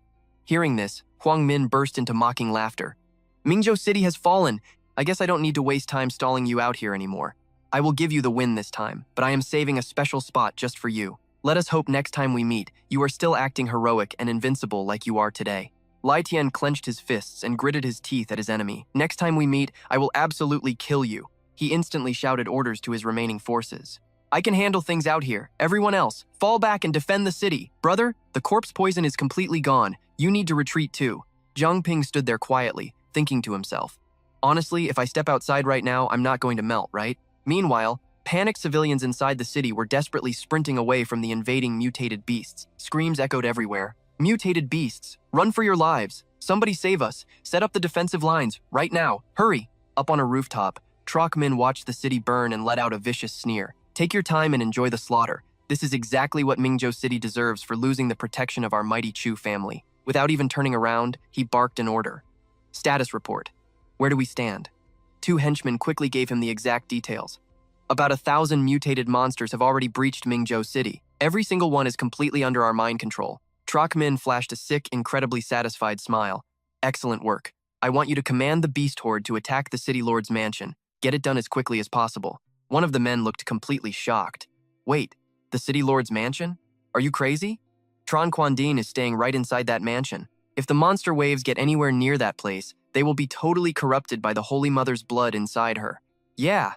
Hearing this, Huang Min burst into mocking laughter. "Mingzhou City has fallen. I guess I don't need to waste time stalling you out here anymore. I will give you the win this time, but I am saving a special spot just for you. Let us hope next time we meet, you are still acting heroic and invincible like you are today." Lai Tian clenched his fists and gritted his teeth at his enemy. "Next time we meet, I will absolutely kill you." He instantly shouted orders to his remaining forces. "I can handle things out here. Everyone else, fall back and defend the city. Brother, the corpse poison is completely gone. You need to retreat too." Zhang Ping stood there quietly, thinking to himself, "Honestly, if I step outside right now, I'm not going to melt, right?" Meanwhile, panicked civilians inside the city were desperately sprinting away from the invading mutated beasts. Screams echoed everywhere. "Mutated beasts, run for your lives. Somebody save us. Set up the defensive lines, right now. Hurry." Up on a rooftop, Troc Min watched the city burn and let out a vicious sneer. "Take your time and enjoy the slaughter. This is exactly what Mingzhou City deserves for losing the protection of our mighty Chu family." Without even turning around, he barked an order. "Status report. Where do we stand?" 2 henchmen quickly gave him the exact details. "About 1,000 mutated monsters have already breached Mingzhou City. Every single one is completely under our mind control." Troc Min flashed a sick, incredibly satisfied smile. "Excellent work. I want you to command the beast horde to attack the city lord's mansion. Get it done as quickly as possible." One of the men looked completely shocked. "Wait, the city lord's mansion? Are you crazy?" Tron Quandin is staying right inside that mansion. If the monster waves get anywhere near that place, they will be totally corrupted by the Holy Mother's blood inside her. Yeah,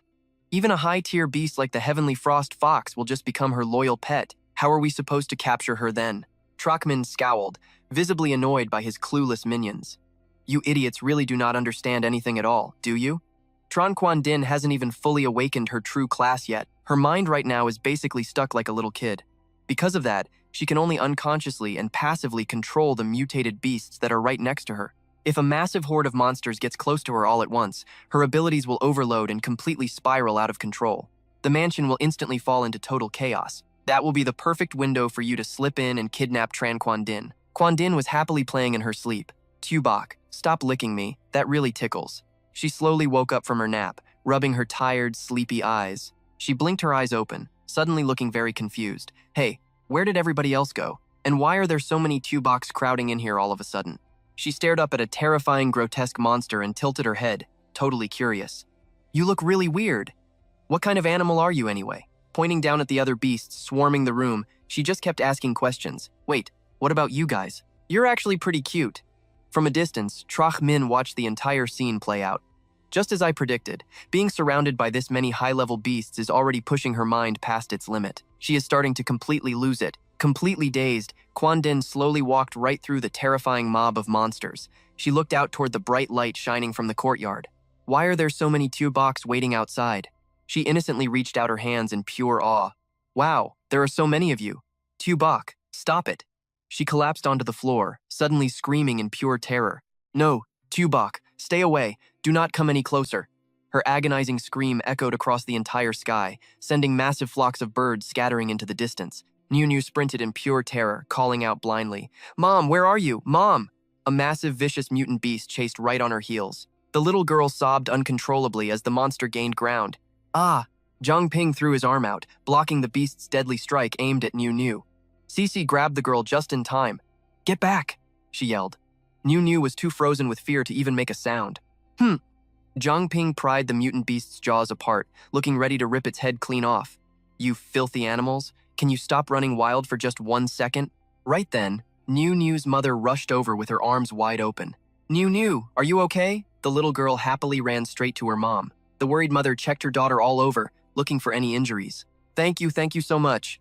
even a high-tier beast like the Heavenly Frost Fox will just become her loyal pet. How are we supposed to capture her then? Trockman scowled, visibly annoyed by his clueless minions. You idiots really do not understand anything at all, do you? Tron Quandin hasn't even fully awakened her true class yet. Her mind right now is basically stuck like a little kid. Because of that, she can only unconsciously and passively control the mutated beasts that are right next to her. If a massive horde of monsters gets close to her all at once, her abilities will overload and completely spiral out of control. The mansion will instantly fall into total chaos. That will be the perfect window for you to slip in and kidnap Tran Quandin. Quandin was happily playing in her sleep. Tubok, stop licking me, that really tickles. She slowly woke up from her nap, rubbing her tired, sleepy eyes. She blinked her eyes open, suddenly looking very confused. Hey, where did everybody else go? And why are there so many Tuboks crowding in here all of a sudden? She stared up at a terrifying, grotesque monster and tilted her head, totally curious. You look really weird. What kind of animal are you anyway? Pointing down at the other beasts swarming the room, she just kept asking questions. Wait, what about you guys? You're actually pretty cute. From a distance, Trach Min watched the entire scene play out. Just as I predicted, being surrounded by this many high-level beasts is already pushing her mind past its limit. She is starting to completely lose it. Completely dazed, Quandin slowly walked right through the terrifying mob of monsters. She looked out toward the bright light shining from the courtyard. Why are there so many Tuboks waiting outside? She innocently reached out her hands in pure awe. Wow, there are so many of you. Tubok, stop it. She collapsed onto the floor, suddenly screaming in pure terror. No, Tubok, stay away. Do not come any closer. Her agonizing scream echoed across the entire sky, sending massive flocks of birds scattering into the distance. Niu sprinted in pure terror, calling out blindly. Mom, where are you? Mom! A massive, vicious mutant beast chased right on her heels. The little girl sobbed uncontrollably as the monster gained ground. Ah! Zhang Ping threw his arm out, blocking the beast's deadly strike aimed at Niu. Cece grabbed the girl just in time. Get back! She yelled. Niu was too frozen with fear to even make a sound. Zhang Ping pried the mutant beast's jaws apart, looking ready to rip its head clean off. You filthy animals! Can you stop running wild for just 1 second? Right then, Niu's mother rushed over with her arms wide open. Niu, are you okay? The little girl happily ran straight to her mom. The worried mother checked her daughter all over, looking for any injuries. Thank you so much.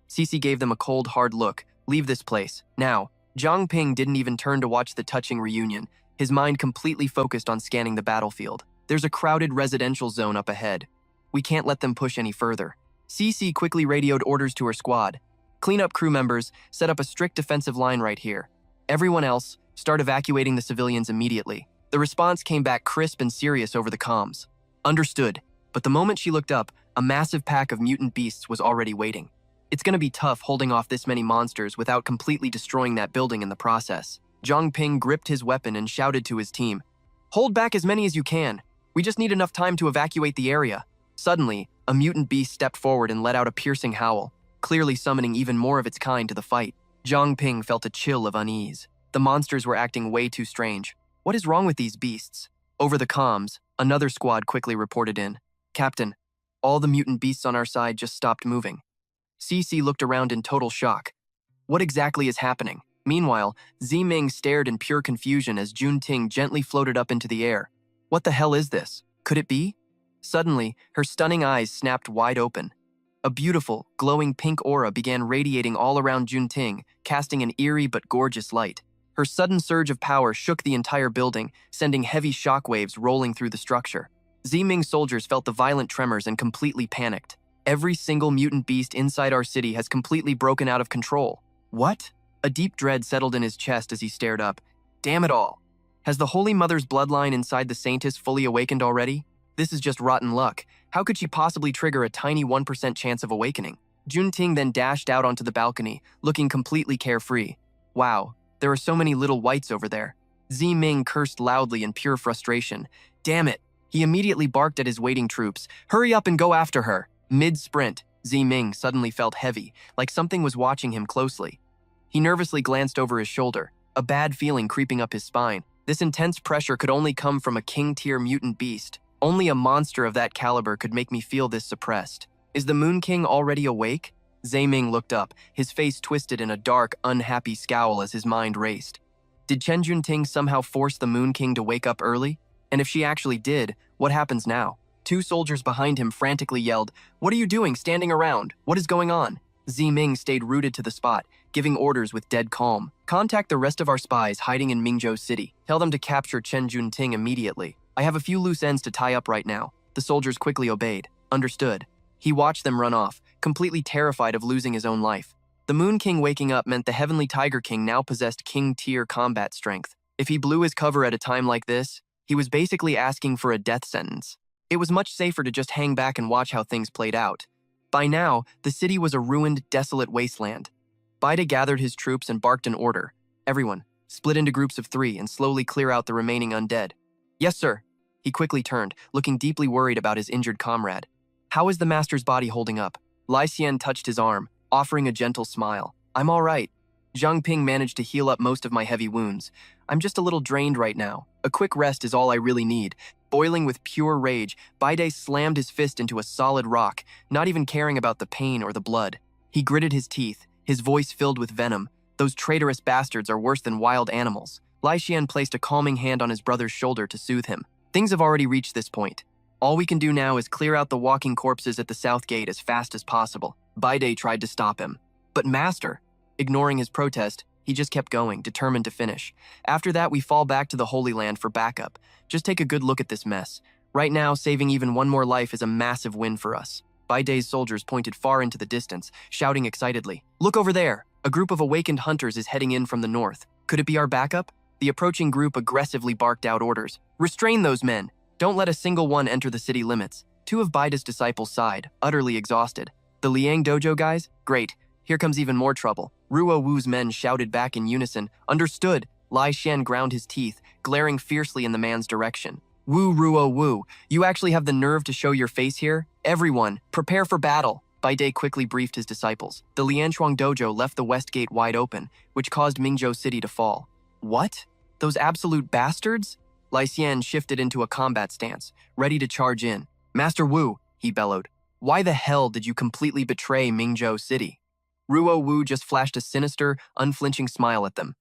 Cece gave them a cold, hard look. Leave this place, now. Zhang Ping didn't even turn to watch the touching reunion, his mind completely focused on scanning the battlefield. There's a crowded residential zone up ahead. We can't let them push any further. Cece quickly radioed orders to her squad. Clean up crew members, set up a strict defensive line right here. Everyone else, start evacuating the civilians immediately. The response came back crisp and serious over the comms. Understood, but the moment she looked up, a massive pack of mutant beasts was already waiting. It's gonna be tough holding off this many monsters without completely destroying that building in the process. Zhang Ping gripped his weapon and shouted to his team. Hold back as many as you can. We just need enough time to evacuate the area. Suddenly, a mutant beast stepped forward and let out a piercing howl, clearly summoning even more of its kind to the fight. Zhang Ping felt a chill of unease. The monsters were acting way too strange. What is wrong with these beasts? Over the comms, another squad quickly reported in. Captain, all the mutant beasts on our side just stopped moving. Cece looked around in total shock. What exactly is happening? Meanwhile, Ziming stared in pure confusion as Junting gently floated up into the air. What the hell is this? Could it be? Suddenly, her stunning eyes snapped wide open. A beautiful, glowing pink aura began radiating all around Junting, casting an eerie but gorgeous light. Her sudden surge of power shook the entire building, sending heavy shockwaves rolling through the structure. Ziming soldiers felt the violent tremors and completely panicked. Every single mutant beast inside our city has completely broken out of control. What? A deep dread settled in his chest as he stared up. Damn it all. Has the Holy Mother's bloodline inside the Saintess fully awakened already? This is just rotten luck. How could she possibly trigger a tiny 1% chance of awakening? Junting then dashed out onto the balcony, looking completely carefree. Wow, there are so many little whites over there. Ziming cursed loudly in pure frustration. Damn it. He immediately barked at his waiting troops. Hurry up and go after her. Mid-sprint, Ziming suddenly felt heavy, like something was watching him closely. He nervously glanced over his shoulder, a bad feeling creeping up his spine. This intense pressure could only come from a king-tier mutant beast. Only a monster of that caliber could make me feel this suppressed. Is the Moon King already awake? Ming looked up, his face twisted in a dark, unhappy scowl as his mind raced. Did Chen Junting somehow force the Moon King to wake up early? And if she actually did, what happens now? Two soldiers behind him frantically yelled, "What are you doing standing around? What is going on?" Ming stayed rooted to the spot, giving orders with dead calm. "Contact the rest of our spies hiding in Mingzhou City. Tell them to capture Chen Junting immediately. I have a few loose ends to tie up right now." The soldiers quickly obeyed. Understood. He watched them run off, completely terrified of losing his own life. The Moon King waking up meant the Heavenly Tiger King now possessed King-tier combat strength. If he blew his cover at a time like this, he was basically asking for a death sentence. It was much safer to just hang back and watch how things played out. By now, the city was a ruined, desolate wasteland. Baide gathered his troops and barked an order. "Everyone, split into groups of 3 and slowly clear out the remaining undead." "Yes, sir." He quickly turned, looking deeply worried about his injured comrade. "How is the master's body holding up?" Lai Xian touched his arm, offering a gentle smile. "I'm all right. Zhang Ping managed to heal up most of my heavy wounds. I'm just a little drained right now. A quick rest is all I really need." Boiling with pure rage, Baide slammed his fist into a solid rock, not even caring about the pain or the blood. He gritted his teeth, his voice filled with venom. "Those traitorous bastards are worse than wild animals." Lai Xian placed a calming hand on his brother's shoulder to soothe him. "Things have already reached this point. All we can do now is clear out the walking corpses at the south gate as fast as possible." Baide tried to stop him. "But master," ignoring his protest, he just kept going, determined to finish. "After that, we fall back to the Holy Land for backup. Just take a good look at this mess. Right now, saving even one more life is a massive win for us." Baide's soldiers pointed far into the distance, shouting excitedly, "Look over there! A group of awakened hunters is heading in from the north. Could it be our backup?" The approaching group aggressively barked out orders. "Restrain those men! Don't let a single one enter the city limits." Two of Baide's disciples sighed, utterly exhausted. "The Liang Dojo guys? Great. Here comes even more trouble." Ruo Wu's men shouted back in unison, "Understood." Lai Xian ground his teeth, glaring fiercely in the man's direction. "Wu Ruo Wu, you actually have the nerve to show your face here? Everyone, prepare for battle." Baide quickly briefed his disciples. The Lianshuang Dojo left the west gate wide open, which caused Mingzhou City to fall. "What? Those absolute bastards?" Lai Xian shifted into a combat stance, ready to charge in. "Master Wu," he bellowed, "why the hell did you completely betray Mingzhou City?" Ruo Wu just flashed a sinister, unflinching smile at them.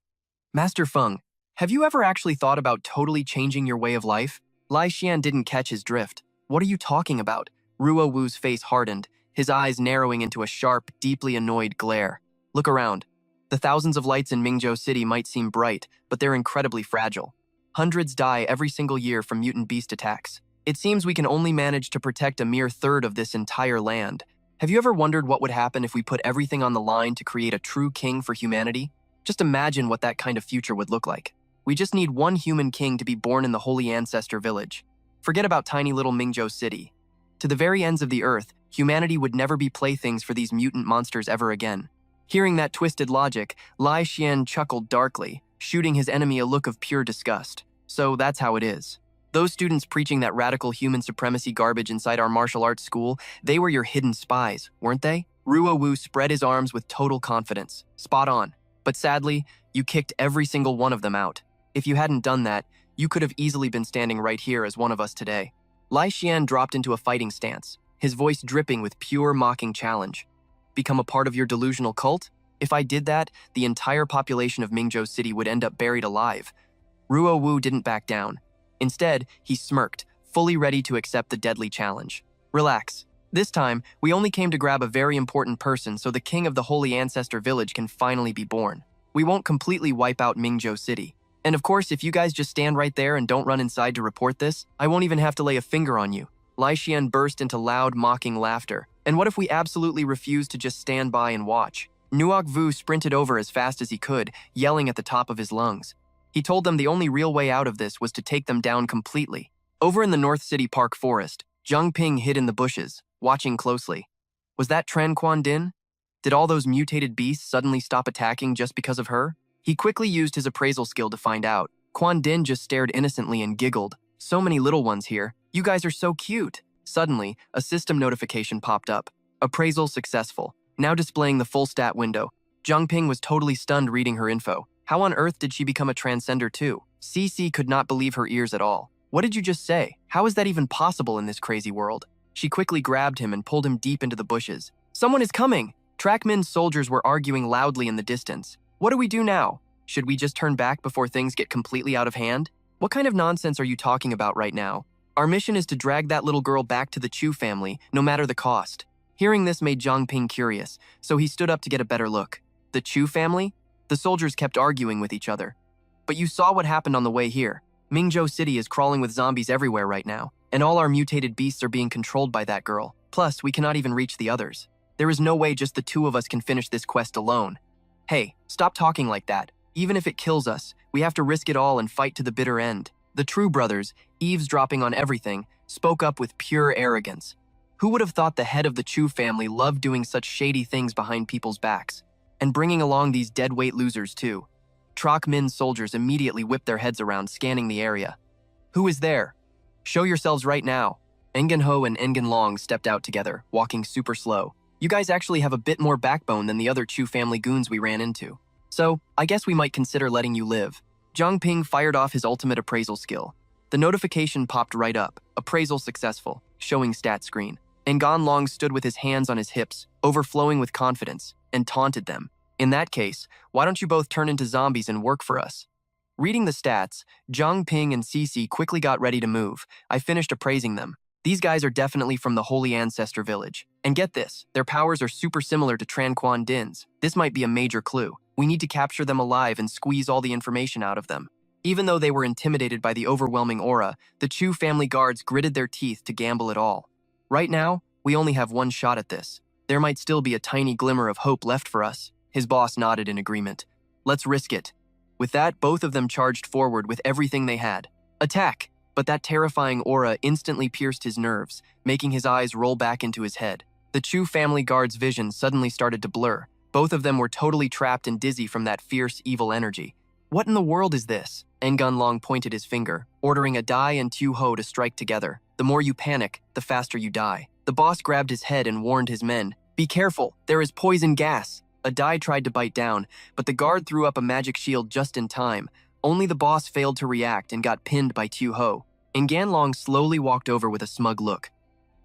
"Master Feng, have you ever actually thought about totally changing your way of life?" Lai Xian didn't catch his drift. "What are you talking about?" Ruo Wu's face hardened, his eyes narrowing into a sharp, deeply annoyed glare. "Look around. The thousands of lights in Mingzhou City might seem bright, but they're incredibly fragile. Hundreds die every single year from mutant beast attacks. It seems we can only manage to protect a mere third of this entire land. Have you ever wondered what would happen if we put everything on the line to create a true king for humanity? Just imagine what that kind of future would look like. We just need one human king to be born in the Holy Ancestor Village. Forget about tiny little Mingzhou City. To the very ends of the earth, humanity would never be playthings for these mutant monsters ever again." Hearing that twisted logic, Lai Xian chuckled darkly, shooting his enemy a look of pure disgust. "So that's how it is. Those students preaching that radical human supremacy garbage inside our martial arts school, they were your hidden spies, weren't they?" Ruo Wu spread his arms with total confidence. "Spot on. But sadly, you kicked every single one of them out. If you hadn't done that, you could have easily been standing right here as one of us today." Lai Xian dropped into a fighting stance, his voice dripping with pure mocking challenge. "Become a part of your delusional cult? If I did that, the entire population of Mingzhou City would end up buried alive." Ruo Wu didn't back down. Instead, he smirked, fully ready to accept the deadly challenge. "Relax. This time, we only came to grab a very important person so the king of the Holy Ancestor Village can finally be born. We won't completely wipe out Mingzhou City. And of course, if you guys just stand right there and don't run inside to report this, I won't even have to lay a finger on you." Lai Xian burst into loud, mocking laughter. "And what if we absolutely refuse to just stand by and watch?" Nuok Vu sprinted over as fast as he could, yelling at the top of his lungs. He told them the only real way out of this was to take them down completely. Over in the North City Park forest, Zhang Ping hid in the bushes, watching closely. Was that Tran Quan Din? Did all those mutated beasts suddenly stop attacking just because of her? He quickly used his appraisal skill to find out. Quan Din just stared innocently and giggled. "So many little ones here. You guys are so cute." Suddenly, a system notification popped up. "Appraisal successful." Now displaying the full stat window. Zhang Ping was totally stunned reading her info. How on earth did she become a transcender too? CC could not believe her ears at all. "What did you just say? How is that even possible in this crazy world?" She quickly grabbed him and pulled him deep into the bushes. "Someone is coming! Trackman's soldiers were arguing loudly in the distance. What do we do now? Should we just turn back before things get completely out of hand? What kind of nonsense are you talking about right now? Our mission is to drag that little girl back to the Chu family, no matter the cost. Hearing this made Zhang Ping curious, so he stood up to get a better look. The Chu family? The soldiers kept arguing with each other. But you saw what happened on the way here. Mingzhou City is crawling with zombies everywhere right now, and all our mutated beasts are being controlled by that girl. Plus, we cannot even reach the others. There is no way just the two of us can finish this quest alone. Hey, stop talking like that. Even if it kills us, we have to risk it all and fight to the bitter end. The True brothers, eavesdropping on everything, spoke up with pure arrogance. Who would have thought the head of the Chu family loved doing such shady things behind people's backs? And bringing along these deadweight losers too. Troc Min's soldiers immediately whipped their heads around, scanning the area. Who is there? Show yourselves right now. Engan Ho and Engan Long stepped out together, walking super slow. You guys actually have a bit more backbone than the other Chu family goons we ran into. So, I guess we might consider letting you live. Zhang Ping fired off his ultimate appraisal skill. The notification popped right up, appraisal successful, showing stat screen. Engan Long stood with his hands on his hips, overflowing with confidence, and taunted them. In that case, why don't you both turn into zombies and work for us? Reading the stats, Zhang Ping and Cici quickly got ready to move. I finished appraising them. These guys are definitely from the Holy Ancestor Village. And get this, their powers are super similar to Tran Quan Din's. This might be a major clue. We need to capture them alive and squeeze all the information out of them. Even though they were intimidated by the overwhelming aura, the Chu family guards gritted their teeth to gamble it all. Right now, we only have one shot at this. There might still be a tiny glimmer of hope left for us. His boss nodded in agreement. Let's risk it. With that, both of them charged forward with everything they had. Attack! But that terrifying aura instantly pierced his nerves, making his eyes roll back into his head. The Chu family guard's vision suddenly started to blur. Both of them were totally trapped and dizzy from that fierce, evil energy. What in the world is this? Engan Long pointed his finger, ordering a Dai and Tu Ho to strike together. The more you panic, the faster you die. The boss grabbed his head and warned his men. Be careful, there is poison gas. A Dai tried to bite down, but the guard threw up a magic shield just in time. Only the boss failed to react and got pinned by Tu Ho. Engan Long slowly walked over with a smug look.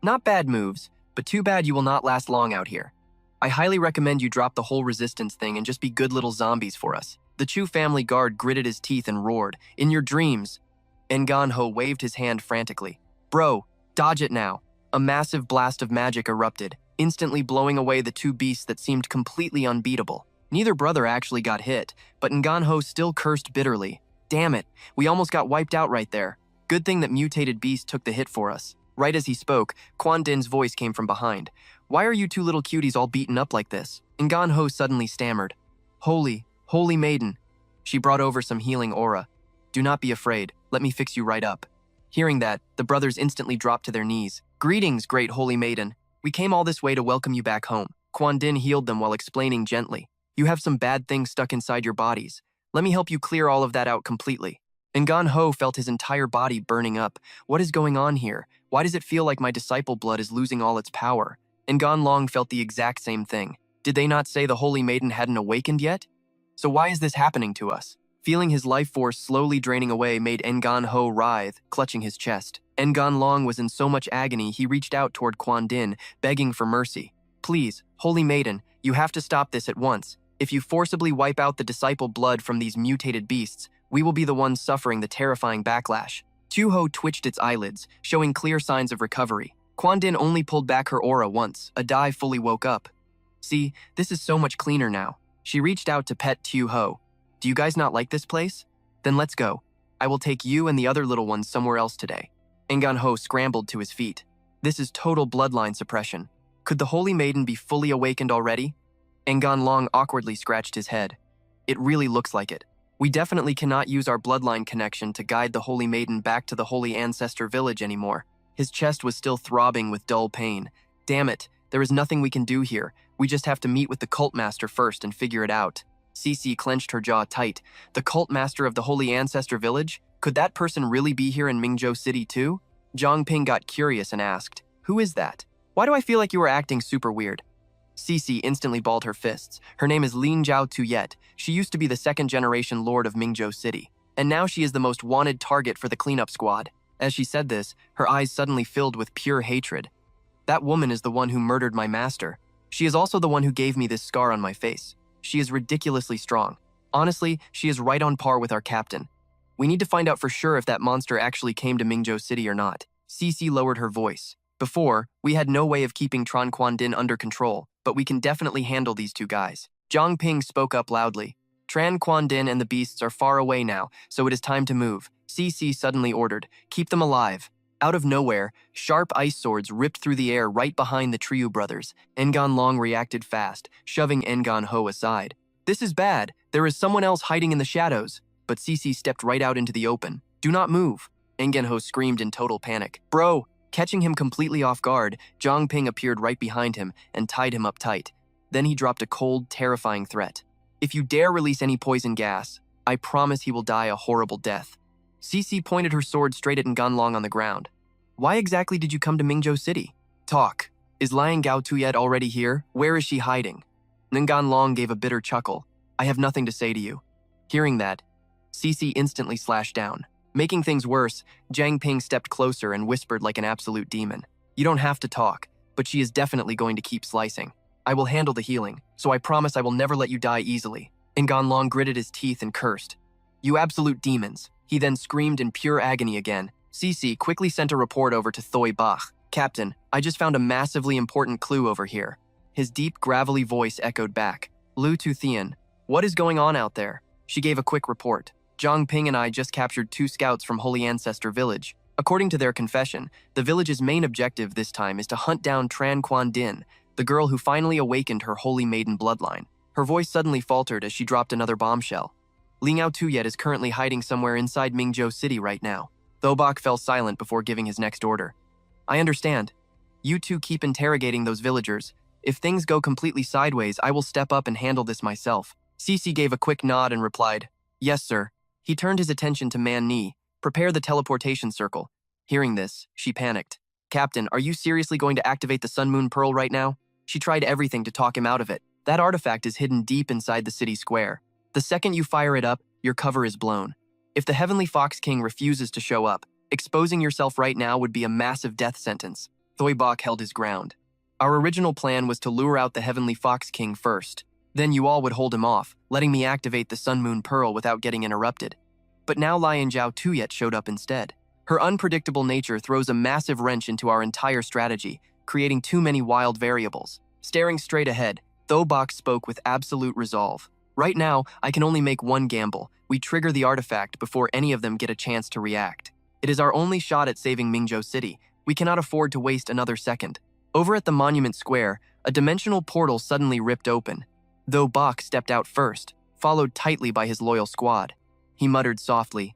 Not bad moves, but too bad you will not last long out here. I highly recommend you drop the whole resistance thing and just be good little zombies for us. The Chu family guard gritted his teeth and roared, In your dreams. Engan Ho waved his hand frantically. Bro, dodge it now. A massive blast of magic erupted, instantly blowing away the two beasts that seemed completely unbeatable. Neither brother actually got hit, but Engan Ho still cursed bitterly. Damn it, we almost got wiped out right there. Good thing that mutated beast took the hit for us. Right as he spoke, Quan Din's voice came from behind. Why are you two little cuties all beaten up like this? Engan Ho suddenly stammered. Holy maiden. She brought over some healing aura. Do not be afraid, let me fix you right up. Hearing that, the brothers instantly dropped to their knees. Greetings, great holy maiden. We came all this way to welcome you back home. Quan Din healed them while explaining gently. You have some bad things stuck inside your bodies. Let me help you clear all of that out completely. Engan Ho felt his entire body burning up. What is going on here? Why does it feel like my disciple blood is losing all its power? Engan Long felt the exact same thing. Did they not say the Holy Maiden hadn't awakened yet? So why is this happening to us? Feeling his life force slowly draining away made Engan Ho writhe, clutching his chest. Engan Long was in so much agony he reached out toward Quan Din, begging for mercy. Please, Holy Maiden, you have to stop this at once. If you forcibly wipe out the disciple blood from these mutated beasts, we will be the ones suffering the terrifying backlash. Tu Ho twitched its eyelids, showing clear signs of recovery. Quan Din only pulled back her aura once. A Dai fully woke up. See, this is so much cleaner now. She reached out to pet Tu Ho. Do you guys not like this place? Then let's go. I will take you and the other little ones somewhere else today. Engan Ho scrambled to his feet. This is total bloodline suppression. Could the Holy Maiden be fully awakened already? Engan Long awkwardly scratched his head. It really looks like it. We definitely cannot use our bloodline connection to guide the Holy Maiden back to the Holy Ancestor Village anymore. His chest was still throbbing with dull pain. Damn it, there is nothing we can do here. We just have to meet with the cult master first and figure it out. Cici clenched her jaw tight. The cult master of the Holy Ancestor Village? Could that person really be here in Mingzhou City too? Zhang Ping got curious and asked, Who is that? Why do I feel like you are acting super weird? Cici instantly balled her fists. Her name is Lin Zhao Tuyet. She used to be the second-generation lord of Mingzhou City, and now she is the most wanted target for the cleanup squad. As she said this, her eyes suddenly filled with pure hatred. That woman is the one who murdered my master. She is also the one who gave me this scar on my face. She is ridiculously strong. Honestly, she is right on par with our captain. We need to find out for sure if that monster actually came to Mingzhou City or not. Cece lowered her voice. Before, we had no way of keeping Tran Quan Din under control, but we can definitely handle these two guys. Zhang Ping spoke up loudly. Tran Quan Din and the beasts are far away now, so it is time to move. Cece suddenly ordered, keep them alive. Out of nowhere, sharp ice swords ripped through the air right behind the Triu brothers. Engan Long reacted fast, shoving Engan Ho aside. This is bad. There is someone else hiding in the shadows. But Cece stepped right out into the open. Do not move. Engan Ho screamed in total panic. Bro! Catching him completely off guard, Zhang Ping appeared right behind him and tied him up tight. Then he dropped a cold, terrifying threat. If you dare release any poison gas, I promise he will die a horrible death. Cece pointed her sword straight at Ngan Long on the ground. Why exactly did you come to Mingzhou City? Talk. Is Liang Gao Tuyet already here? Where is she hiding? Ngan Long gave a bitter chuckle. I have nothing to say to you. Hearing that, Cece instantly slashed down. Making things worse, Zhang Ping stepped closer and whispered like an absolute demon. You don't have to talk, but she is definitely going to keep slicing. I will handle the healing, so I promise I will never let you die easily. Ngan Long gritted his teeth and cursed. You absolute demons. He then screamed in pure agony again. Cece quickly sent a report over to Thoi Bach. Captain, I just found a massively important clue over here. His deep, gravelly voice echoed back. Lu Tu Thien, what is going on out there? She gave a quick report. Zhang Ping and I just captured 2 scouts from Holy Ancestor Village. According to their confession, the village's main objective this time is to hunt down Tran Quan Din, the girl who finally awakened her Holy Maiden bloodline. Her voice suddenly faltered as she dropped another bombshell. Liao Tuyet is currently hiding somewhere inside Mingzhou City right now. Thobak fell silent before giving his next order. I understand. You two keep interrogating those villagers. If things go completely sideways, I will step up and handle this myself. Cece gave a quick nod and replied, Yes, sir. He turned his attention to Man Ni. Prepare the teleportation circle. Hearing this, she panicked. Captain, are you seriously going to activate the Sun Moon Pearl right now? She tried everything to talk him out of it. That artifact is hidden deep inside the city square. The second you fire it up, your cover is blown. If the Heavenly Fox King refuses to show up, exposing yourself right now would be a massive death sentence. Thoibok held his ground. Our original plan was to lure out the Heavenly Fox King first. Then you all would hold him off, letting me activate the Sun Moon Pearl without getting interrupted. But now Lian Zhao Tuyet showed up instead. Her unpredictable nature throws a massive wrench into our entire strategy, creating too many wild variables. Staring straight ahead, Thobok spoke with absolute resolve. Right now, I can only make one gamble. We trigger the artifact before any of them get a chance to react. It is our only shot at saving Mingzhou City. We cannot afford to waste another second. Over at the Monument Square, a dimensional portal suddenly ripped open. Though Bach stepped out first, followed tightly by his loyal squad. He muttered softly,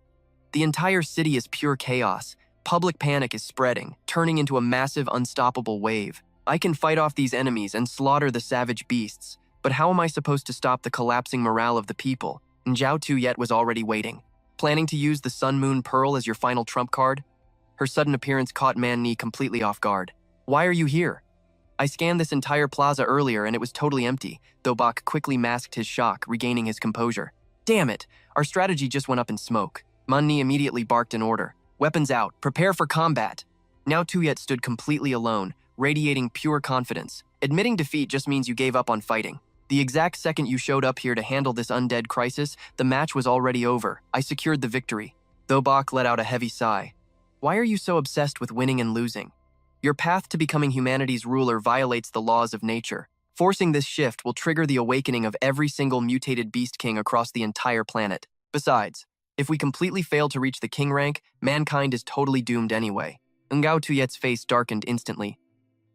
The entire city is pure chaos. Public panic is spreading, turning into a massive, unstoppable wave. I can fight off these enemies and slaughter the savage beasts, but how am I supposed to stop the collapsing morale of the people? And Zhao Tuyet was already waiting. Planning to use the Sun Moon Pearl as your final trump card? Her sudden appearance caught Man Ni completely off guard. Why are you here? I scanned this entire plaza earlier and it was totally empty, though Bach quickly masked his shock, regaining his composure. Damn it, our strategy just went up in smoke. Man Ni immediately barked an order. Weapons out, prepare for combat. Now Tuyet stood completely alone, radiating pure confidence. Admitting defeat just means you gave up on fighting. The exact second you showed up here to handle this undead crisis, the match was already over. I secured the victory. Though Bach let out a heavy sigh. Why are you so obsessed with winning and losing? Your path to becoming humanity's ruler violates the laws of nature. Forcing this shift will trigger the awakening of every single mutated beast king across the entire planet. Besides, if we completely fail to reach the king rank, mankind is totally doomed anyway. Ngao Tuyet's face darkened instantly.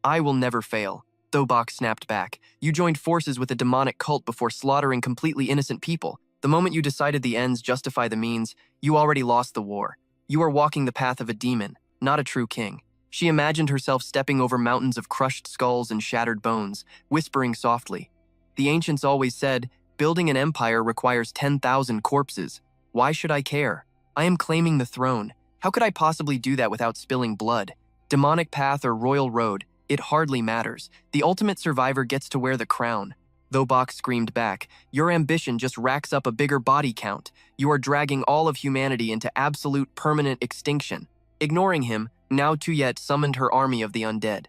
I will never fail. Though Bach snapped back. You joined forces with a demonic cult before slaughtering completely innocent people. The moment you decided the ends justify the means, you already lost the war. You are walking the path of a demon, not a true king. She imagined herself stepping over mountains of crushed skulls and shattered bones, whispering softly. The ancients always said, building an empire requires 10,000 corpses. Why should I care? I am claiming the throne. How could I possibly do that without spilling blood? Demonic path or royal road, it hardly matters. The ultimate survivor gets to wear the crown. Though Bach screamed back, your ambition just racks up a bigger body count. You are dragging all of humanity into absolute permanent extinction. Ignoring him, now Tuyet summoned her army of the undead.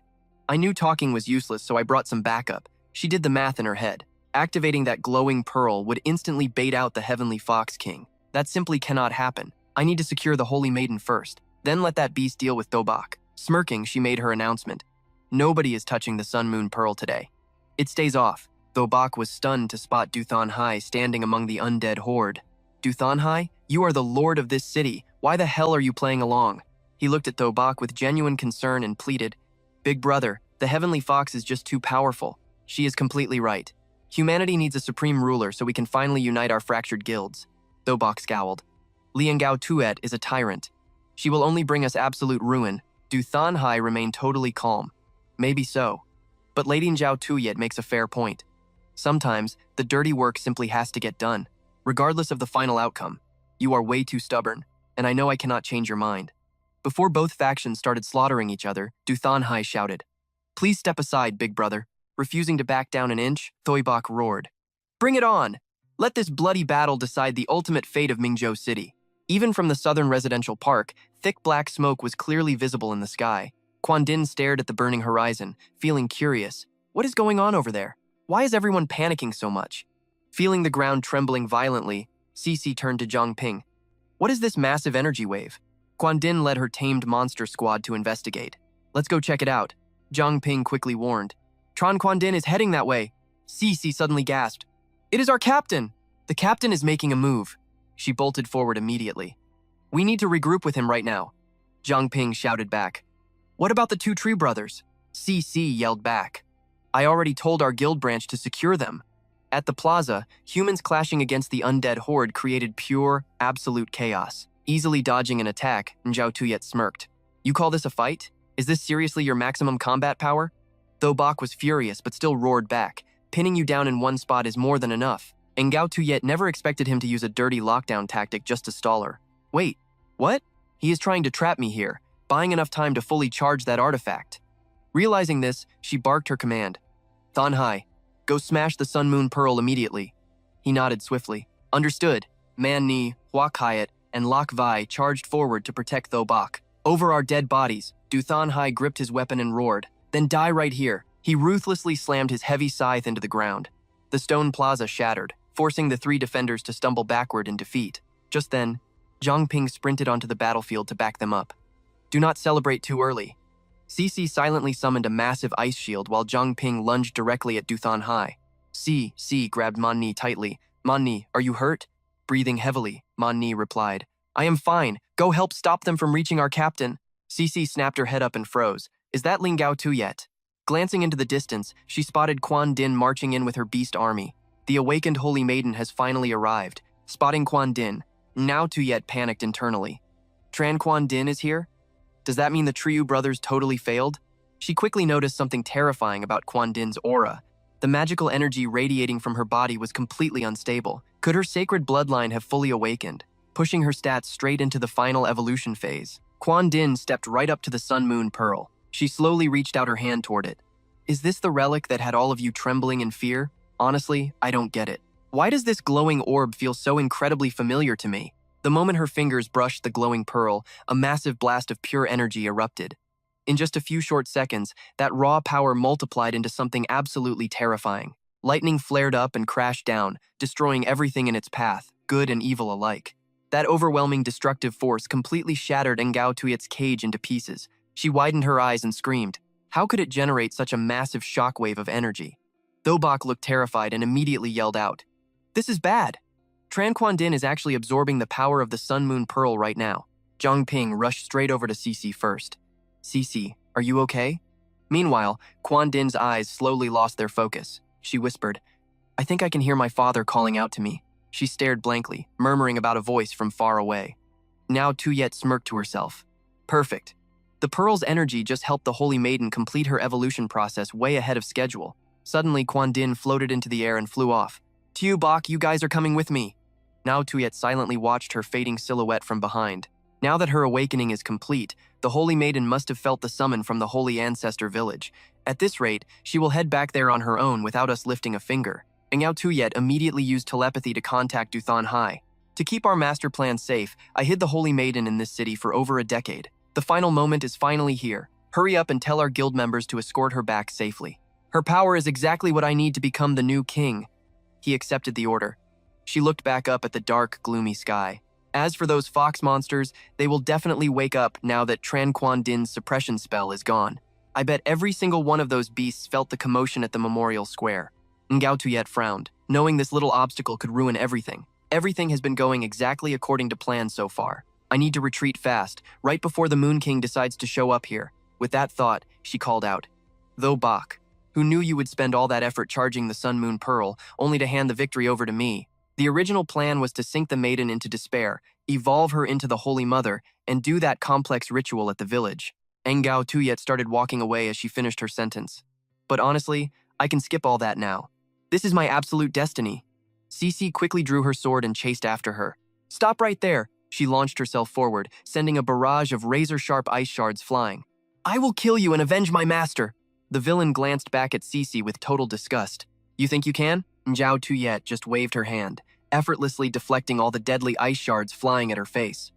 I knew talking was useless, so I brought some backup. She did the math in her head. Activating that glowing pearl would instantly bait out the Heavenly Fox King. That simply cannot happen. I need to secure the Holy Maiden first, then let that beast deal with Dobak. Smirking, she made her announcement. Nobody is touching the Sun Moon Pearl today. It stays off. Dobak was stunned to spot Duthan Hai standing among the undead horde. Duthan Hai, you are the lord of this city. Why the hell are you playing along? He looked at Dobak with genuine concern and pleaded, Big brother, the Heavenly Fox is just too powerful. She is completely right. Humanity needs a supreme ruler so we can finally unite our fractured guilds. Dobak scowled. Liangao Tuet is a tyrant. She will only bring us absolute ruin. Duthan Hai remained totally calm. Maybe so. But Lady Zhao Tuyet makes a fair point. Sometimes, the dirty work simply has to get done, regardless of the final outcome. You are way too stubborn, and I know I cannot change your mind. Before both factions started slaughtering each other, Duthan Hai shouted, Please step aside, big brother. Refusing to back down an inch, Thoibok roared. Bring it on! Let this bloody battle decide the ultimate fate of Mingzhou City. Even from the southern residential park, thick black smoke was clearly visible in the sky. Quan Din stared at the burning horizon, feeling curious. What is going on over there? Why is everyone panicking so much? Feeling the ground trembling violently, Cici turned to Zhang Ping. What is this massive energy wave? Quan Din led her tamed monster squad to investigate. Let's go check it out. Zhang Ping quickly warned. Tron Quan Din is heading that way. Cici suddenly gasped. It is our captain! The captain is making a move. She bolted forward immediately. We need to regroup with him right now. Zhang Ping shouted back. What about the two tree brothers? Cici yelled back. I already told our guild branch to secure them. At the plaza, humans clashing against the undead horde created pure, absolute chaos. Easily dodging an attack, Zhao Tuyet smirked. You call this a fight? Is this seriously your maximum combat power? Dobak was furious but still roared back. Pinning you down in one spot is more than enough. And Zhao Tuyet never expected him to use a dirty lockdown tactic just to stall her. Wait, what? He is trying to trap me here, buying enough time to fully charge that artifact. Realizing this, she barked her command. Than Hai, go smash the Sun Moon Pearl immediately. He nodded swiftly. Understood. Man Ni, Hua Kayet, and Lok Vai charged forward to protect Thobak. Over our dead bodies, Duthan Hai gripped his weapon and roared. Then die right here. He ruthlessly slammed his heavy scythe into the ground. The stone plaza shattered, forcing the three defenders to stumble backward in defeat. Just then, Zhang Ping sprinted onto the battlefield to back them up. Do not celebrate too early. Cici silently summoned a massive ice shield while Zhang Ping lunged directly at Duthan Hai. Cici grabbed Man Ni tightly. Man Ni, are you hurt? Breathing heavily, Man Ni replied. I am fine. Go help stop them from reaching our captain. Cici snapped her head up and froze. Is that Liangao Tuyet? Glancing into the distance, she spotted Quan Din marching in with her beast army. The awakened Holy Maiden has finally arrived. Spotting Quan Din, now Tuyet panicked internally. Tran Quan Din is here? Does that mean the Triu brothers totally failed? She quickly noticed something terrifying about Quan Din's aura. The magical energy radiating from her body was completely unstable. Could her sacred bloodline have fully awakened, pushing her stats straight into the final evolution phase? Quan Din stepped right up to the Sun Moon Pearl. She slowly reached out her hand toward it. Is this the relic that had all of you trembling in fear? Honestly, I don't get it. Why does this glowing orb feel so incredibly familiar to me? The moment her fingers brushed the glowing pearl, a massive blast of pure energy erupted. In just a few short seconds, that raw power multiplied into something absolutely terrifying. Lightning flared up and crashed down, destroying everything in its path, good and evil alike. That overwhelming destructive force completely shattered Ngao Tuyet's cage into pieces. She widened her eyes and screamed. How could it generate such a massive shockwave of energy? Thobak looked terrified and immediately yelled out. This is bad. Tran Quan Din is actually absorbing the power of the Sun Moon Pearl right now. Zhang Ping rushed straight over to Cici first. Cici, are you okay? Meanwhile, Quan Din's eyes slowly lost their focus. She whispered, I think I can hear my father calling out to me. She stared blankly, murmuring about a voice from far away. Now Tuyet smirked to herself. Perfect. The Pearl's energy just helped the Holy Maiden complete her evolution process way ahead of schedule. Suddenly, Quan Din floated into the air and flew off. Tiu Bak, you guys are coming with me. Now Tuyet silently watched her fading silhouette from behind. Now that her awakening is complete, the Holy Maiden must have felt the summon from the Holy Ancestor village. At this rate, she will head back there on her own without us lifting a finger. Ngao Tuyet immediately used telepathy to contact Duthan Hai. To keep our master plan safe, I hid the Holy Maiden in this city for over a decade. The final moment is finally here. Hurry up and tell our guild members to escort her back safely. Her power is exactly what I need to become the new king. He accepted the order. She looked back up at the dark, gloomy sky. As for those fox monsters, they will definitely wake up now that Tran Quan Din's suppression spell is gone. I bet every single one of those beasts felt the commotion at the memorial square. Ngao Tuyet frowned, knowing this little obstacle could ruin everything. Everything has been going exactly according to plan so far. I need to retreat fast, right before the Moon King decides to show up here. With that thought, she called out, "Though Bach, who knew you would spend all that effort charging the Sun Moon Pearl, only to hand the victory over to me? The original plan was to sink the maiden into despair, evolve her into the Holy Mother, and do that complex ritual at the village." Ngao Tuyet started walking away as she finished her sentence. "But honestly, I can skip all that now. This is my absolute destiny." Cece quickly drew her sword and chased after her. "Stop right there." She launched herself forward, sending a barrage of razor-sharp ice shards flying. "I will kill you and avenge my master." The villain glanced back at Cece with total disgust. "You think you can?" Zhao Tuyet just waved her hand, effortlessly deflecting all the deadly ice shards flying at her face.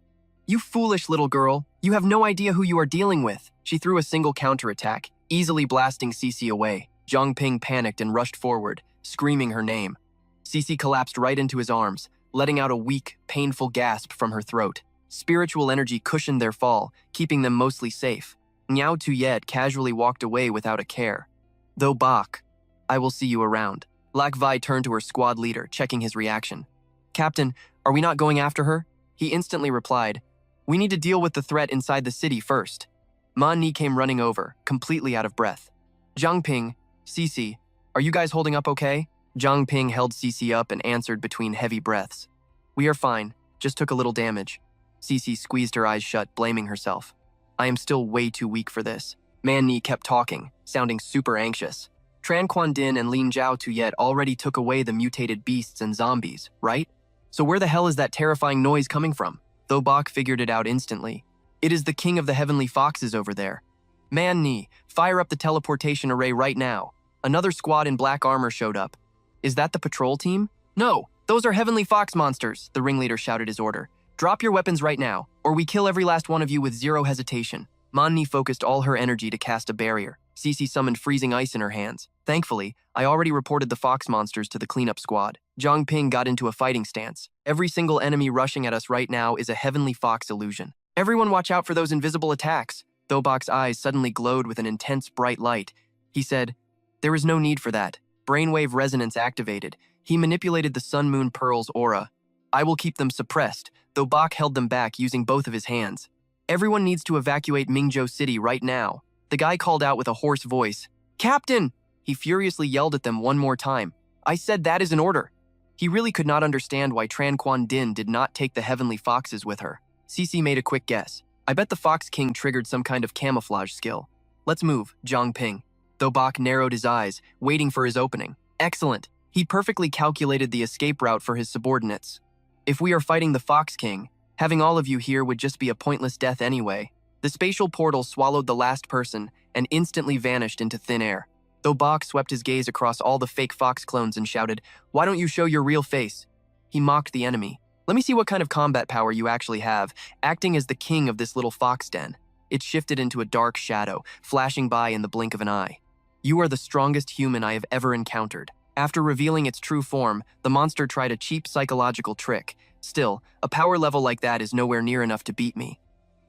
"You foolish little girl, you have no idea who you are dealing with." She threw a single counterattack, easily blasting Cece away. Zhang Ping panicked and rushed forward, screaming her name. Cece collapsed right into his arms, letting out a weak, painful gasp from her throat. Spiritual energy cushioned their fall, keeping them mostly safe. Ngao Tuyet casually walked away without a care. "Though Bach, I will see you around." Lac Vi turned to her squad leader, checking his reaction. "Captain, are we not going after her?" He instantly replied, "We need to deal with the threat inside the city first." Ma Ni came running over, completely out of breath. "Zhang Ping, Cece, are you guys holding up okay?" Zhang Ping held Cece up and answered between heavy breaths. "We are fine, just took a little damage." Cece squeezed her eyes shut, blaming herself. "I am still way too weak for this." Man Ni kept talking, sounding super anxious. Tran Quan Din and Lin Zhao Tuyet already took away the mutated beasts and zombies, right? So where the hell is that terrifying noise coming from? Though Bach figured it out instantly. "It is the king of the heavenly foxes over there." "Man Ni, fire up the teleportation array right now." Another squad in black armor showed up. "Is that the patrol team?" "No, those are heavenly fox monsters," the ringleader shouted his order. "Drop your weapons right now, or we kill every last one of you with zero hesitation." Man Ni focused all her energy to cast a barrier. Cece summoned freezing ice in her hands. Thankfully, I already reported the fox monsters to the cleanup squad. Zhang Ping got into a fighting stance. "Every single enemy rushing at us right now is a heavenly fox illusion. Everyone watch out for those invisible attacks." Though Bach's eyes suddenly glowed with an intense bright light. He said, "There is no need for that." Brainwave resonance activated. He manipulated the Sun Moon Pearl's aura. "I will keep them suppressed," though Bach held them back using both of his hands. "Everyone needs to evacuate Mingzhou City right now." The guy called out with a hoarse voice. "Captain!" He furiously yelled at them one more time. "I said that is an order." He really could not understand why Tran Quan Din did not take the heavenly foxes with her. Cece made a quick guess. "I bet the Fox King triggered some kind of camouflage skill." "Let's move," Zhang Ping. Though Bach narrowed his eyes, waiting for his opening. Excellent. He perfectly calculated the escape route for his subordinates. "If we are fighting the Fox King, having all of you here would just be a pointless death anyway." The spatial portal swallowed the last person and instantly vanished into thin air. Though Bach swept his gaze across all the fake fox clones and shouted, "Why don't you show your real face?" He mocked the enemy. "Let me see what kind of combat power you actually have, acting as the king of this little fox den." It shifted into a dark shadow, flashing by in the blink of an eye. "You are the strongest human I have ever encountered." After revealing its true form, the monster tried a cheap psychological trick. Still, a power level like that is nowhere near enough to beat me.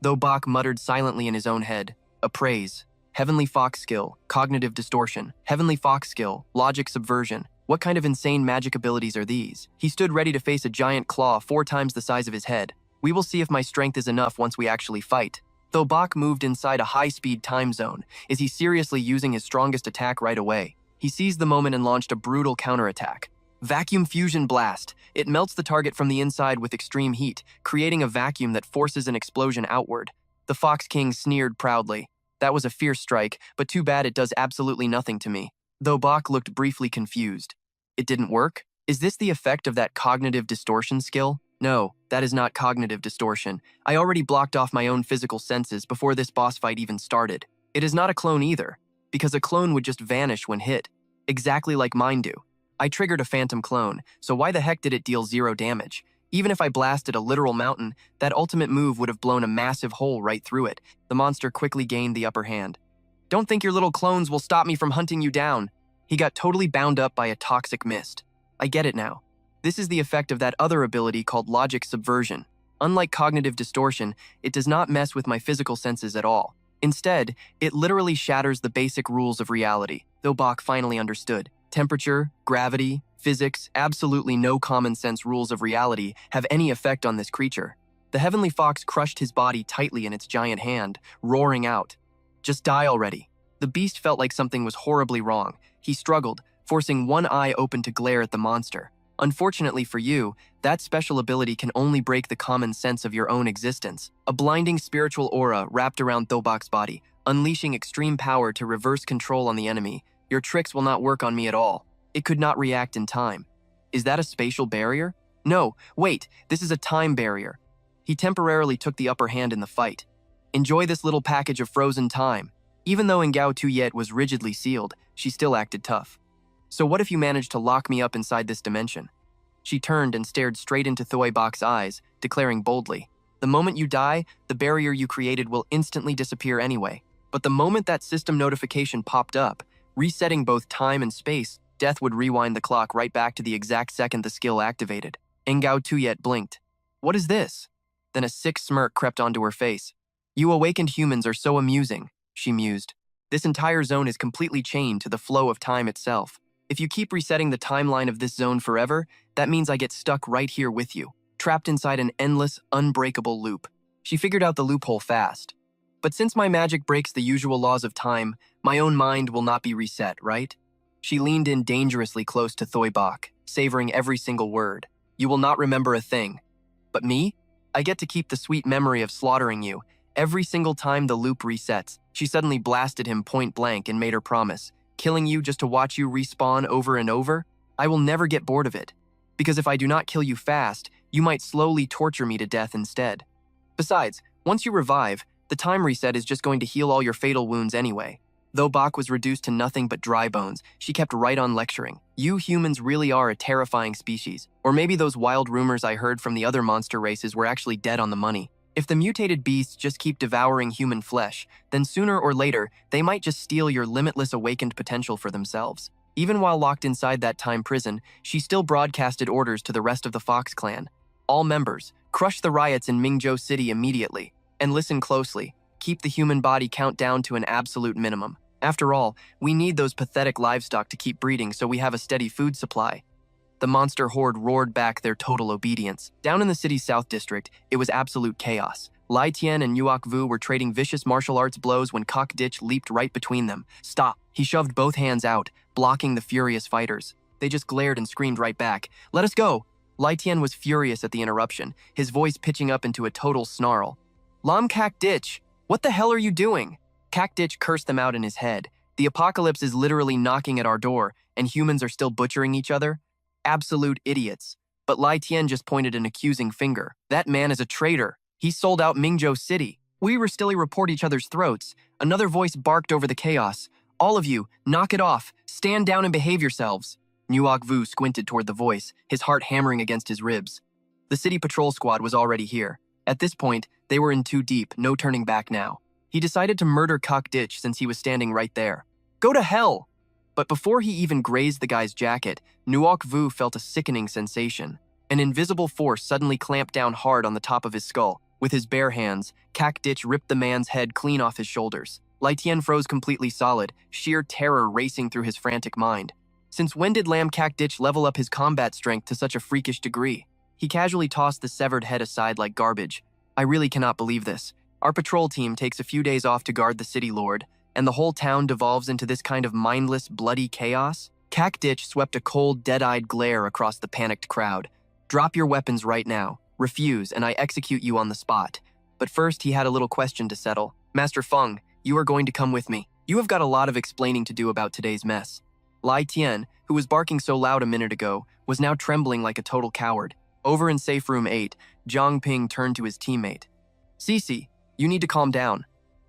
Though Bach muttered silently in his own head, "Appraise. Heavenly Fox skill, cognitive distortion. Heavenly Fox skill, logic subversion. What kind of insane magic abilities are these?" He stood ready to face a giant claw 4 times the size of his head. "We will see if my strength is enough once we actually fight." Though Bach moved inside a high-speed time zone, is he seriously using his strongest attack right away? He seized the moment and launched a brutal counterattack. Vacuum Fusion Blast. It melts the target from the inside with extreme heat, creating a vacuum that forces an explosion outward. The Fox King sneered proudly. "That was a fierce strike, but too bad it does absolutely nothing to me." Though Bach looked briefly confused. "It didn't work? Is this the effect of that cognitive distortion skill?" "No, that is not cognitive distortion. I already blocked off my own physical senses before this boss fight even started. It is not a clone either, because a clone would just vanish when hit, exactly like mine do. I triggered a phantom clone, so why the heck did it deal 0 damage? Even if I blasted a literal mountain, that ultimate move would have blown a massive hole right through it." The monster quickly gained the upper hand. "Don't think your little clones will stop me from hunting you down." He got totally bound up by a toxic mist. I get it now. This is the effect of that other ability called logic subversion. Unlike cognitive distortion, it does not mess with my physical senses at all. Instead, it literally shatters the basic rules of reality, though Bach finally understood. Temperature, gravity, physics, absolutely no common sense rules of reality have any effect on this creature. The heavenly fox crushed his body tightly in its giant hand, roaring out, "Just die already." The beast felt like something was horribly wrong. He struggled, forcing one eye open to glare at the monster. Unfortunately for you, that special ability can only break the common sense of your own existence. A blinding spiritual aura wrapped around Thobak's body, unleashing extreme power to reverse control on the enemy. Your tricks will not work on me at all. It could not react in time. Is that a spatial barrier? No, wait, this is a time barrier. He temporarily took the upper hand in the fight. Enjoy this little package of frozen time. Even though Ngao Tuyet was rigidly sealed, she still acted tough. So what if you managed to lock me up inside this dimension? She turned and stared straight into Thoibok's eyes, declaring boldly, "The moment you die, the barrier you created will instantly disappear anyway. But the moment that system notification popped up, resetting both time and space, death would rewind the clock right back to the exact second the skill activated." Ngao Tuyet blinked. "What is this?" Then a sick smirk crept onto her face. "You awakened humans are so amusing," she mused. "This entire zone is completely chained to the flow of time itself. If you keep resetting the timeline of this zone forever, that means I get stuck right here with you, trapped inside an endless, unbreakable loop." She figured out the loophole fast. "But since my magic breaks the usual laws of time, my own mind will not be reset, right?" She leaned in dangerously close to Thoibok, savoring every single word. "You will not remember a thing. But me? I get to keep the sweet memory of slaughtering you. Every single time the loop resets." She suddenly blasted him point blank and made her promise. "Killing you just to watch you respawn over and over? I will never get bored of it. Because if I do not kill you fast, you might slowly torture me to death instead. Besides, once you revive, the time reset is just going to heal all your fatal wounds anyway." Though Bach was reduced to nothing but dry bones, she kept right on lecturing. "You humans really are a terrifying species. Or maybe those wild rumors I heard from the other monster races were actually dead on the money. If the mutated beasts just keep devouring human flesh, then sooner or later, they might just steal your limitless awakened potential for themselves." Even while locked inside that time prison, she still broadcasted orders to the rest of the Fox clan. "All members, crush the riots in Mingzhou City immediately. And listen closely. Keep the human body count down to an absolute minimum. After all, we need those pathetic livestock to keep breeding so we have a steady food supply." The monster horde roared back their total obedience. Down in the city's south district, it was absolute chaos. Lai Tian and Yuok Vu were trading vicious martial arts blows when Kok Ditch leaped right between them. "Stop!" He shoved both hands out, blocking the furious fighters. They just glared and screamed right back. "Let us go!" Lai Tian was furious at the interruption, his voice pitching up into a total snarl. "Lam Kak Ditch, what the hell are you doing?" Kak Ditch cursed them out in his head. "The apocalypse is literally knocking at our door, and humans are still butchering each other? Absolute idiots." But Lai Tian just pointed an accusing finger. "That man is a traitor. He sold out Mingzhou City. We still report each other's throats." Another voice barked over the chaos. "All of you, knock it off. Stand down and behave yourselves." Nuok Vu squinted toward the voice, his heart hammering against his ribs. The city patrol squad was already here. At this point, they were in too deep, no turning back now. He decided to murder Kok Ditch since he was standing right there. "Go to hell!" But before he even grazed the guy's jacket, Nuok Vu felt a sickening sensation. An invisible force suddenly clamped down hard on the top of his skull. With his bare hands, Kak Ditch ripped the man's head clean off his shoulders. Lai Tian froze completely solid, sheer terror racing through his frantic mind. Since when did Lam Kak Ditch level up his combat strength to such a freakish degree? He casually tossed the severed head aside like garbage. "I really cannot believe this. Our patrol team takes a few days off to guard the city lord, and the whole town devolves into this kind of mindless, bloody chaos?" Kak Ditch swept a cold, dead-eyed glare across the panicked crowd. "Drop your weapons right now. Refuse, and I execute you on the spot." But first, he had a little question to settle. "Master Feng, you are going to come with me. You have got a lot of explaining to do about today's mess." Lai Tian, who was barking so loud a minute ago, was now trembling like a total coward. Over in Safe Room 8, Zhang Ping turned to his teammate. "Cici, you need to calm down."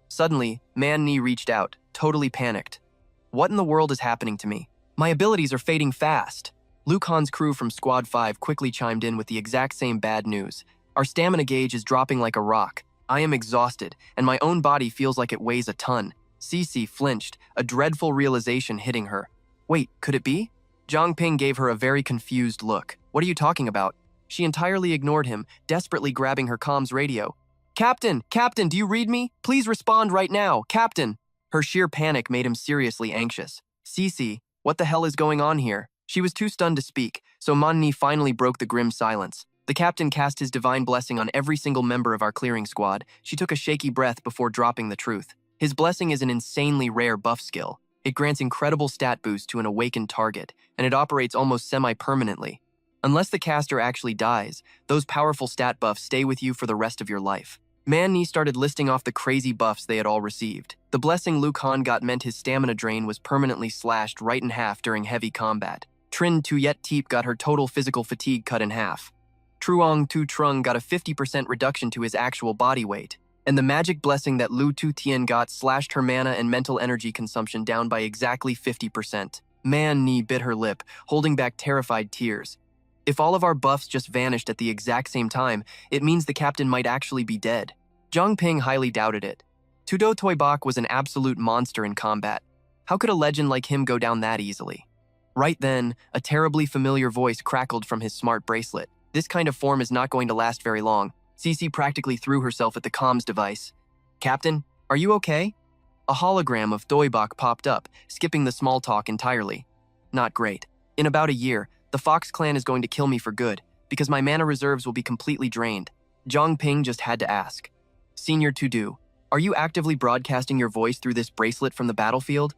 Suddenly, Man Ni reached out, totally panicked. "What in the world is happening to me? My abilities are fading fast." Luke Han's crew from Squad 5 quickly chimed in with the exact same bad news. "Our stamina gauge is dropping like a rock. I am exhausted, and my own body feels like it weighs a ton." Cici flinched, a dreadful realization hitting her. Wait, could it be? Zhang Ping gave her a very confused look. What are you talking about? She entirely ignored him, desperately grabbing her comms radio. Captain! Captain, do you read me? Please respond right now, Captain! Her sheer panic made him seriously anxious. Cece, what the hell is going on here? She was too stunned to speak, so Manhwa finally broke the grim silence. The captain cast his divine blessing on every single member of our clearing squad. She took a shaky breath before dropping the truth. His blessing is an insanely rare buff skill. It grants incredible stat boost to an awakened target, and it operates almost semi-permanently. Unless the caster actually dies, those powerful stat buffs stay with you for the rest of your life. Manhwa started listing off the crazy buffs they had all received. The blessing Liu Kang got meant his stamina drain was permanently slashed right in half during heavy combat. Trin Tuyet Teep got her total physical fatigue cut in half. Truong Tu Trung got a 50% reduction to his actual body weight. And the magic blessing that Lu Tu Tian got slashed her mana and mental energy consumption down by exactly 50%. Manhwa bit her lip, holding back terrified tears. If all of our buffs just vanished at the exact same time, it means the captain might actually be dead. Zhang Ping highly doubted it. Tudo Toibak was an absolute monster in combat. How could a legend like him go down that easily? Right then, a terribly familiar voice crackled from his smart bracelet. This kind of form is not going to last very long. Cece practically threw herself at the comms device. Captain, are you okay? A hologram of Toibak popped up, skipping the small talk entirely. Not great. In about a year, the Fox clan is going to kill me for good, because my mana reserves will be completely drained. Zhang Ping just had to ask. Senior To-Do, are you actively broadcasting your voice through this bracelet from the battlefield?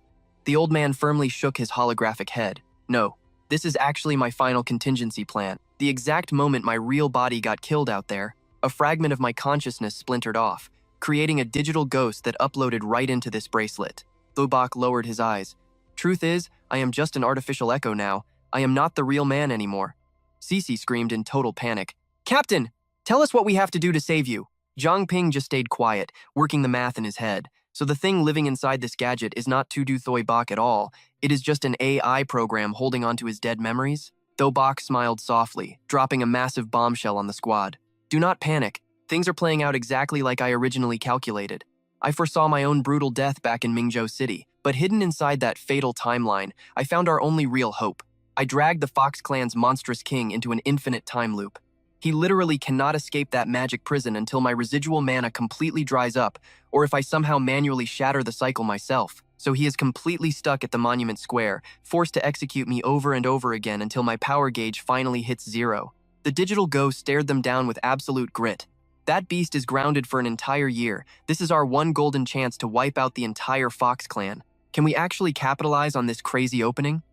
The old man firmly shook his holographic head. No, this is actually my final contingency plan. The exact moment my real body got killed out there, a fragment of my consciousness splintered off, creating a digital ghost that uploaded right into this bracelet. Lobak lowered his eyes. Truth is, I am just an artificial echo now. I am not the real man anymore. Cece screamed in total panic. Captain, tell us what we have to do to save you. Zhang Ping just stayed quiet, working the math in his head. So the thing living inside this gadget is not Tudu Thoibak at all. It is just an AI program holding onto his dead memories? Thoibak smiled softly, dropping a massive bombshell on the squad. Do not panic. Things are playing out exactly like I originally calculated. I foresaw my own brutal death back in Mingzhou City, but hidden inside that fatal timeline, I found our only real hope. I dragged the Fox clan's monstrous king into an infinite time loop. He literally cannot escape that magic prison until my residual mana completely dries up, or if I somehow manually shatter the cycle myself. So he is completely stuck at the Monument Square, forced to execute me over and over again until my power gauge finally hits zero. The digital ghost stared them down with absolute grit. That beast is grounded for an entire year. This is our one golden chance to wipe out the entire Fox clan. Can we actually capitalize on this crazy opening?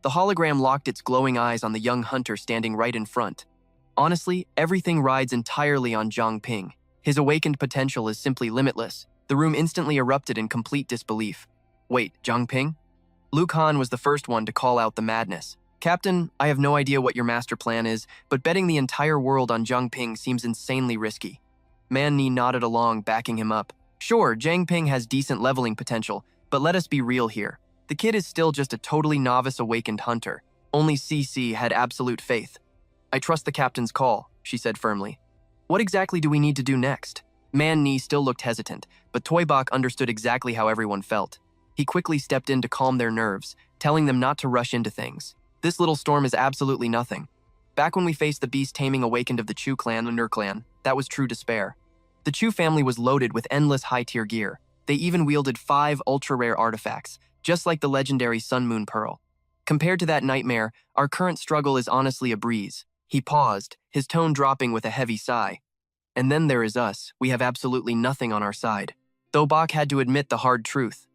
The hologram locked its glowing eyes on the young hunter standing right in front. Honestly, everything rides entirely on Zhang Ping. His awakened potential is simply limitless. The room instantly erupted in complete disbelief. Wait, Zhang Ping? Liu Kang was the first one to call out the madness. Captain, I have no idea what your master plan is, but betting the entire world on Zhang Ping seems insanely risky. Manhwa nodded along, backing him up. Sure, Zhang Ping has decent leveling potential, but let us be real here. The kid is still just a totally novice awakened hunter. Only CC had absolute faith. I trust the captain's call, she said firmly. What exactly do we need to do next? Manhwa still looked hesitant, but Toibak understood exactly how everyone felt. He quickly stepped in to calm their nerves, telling them not to rush into things. This little storm is absolutely nothing. Back when we faced the Beast Taming awakened of the Chu clan, the Nur clan, that was true despair. The Chu family was loaded with endless high-tier gear. They even wielded 5 ultra-rare artifacts, just like the legendary Sun Moon Pearl. Compared to that nightmare, our current struggle is honestly a breeze. He paused, his tone dropping with a heavy sigh. And then there is us. We have absolutely nothing on our side. Thoibak had to admit the hard truth.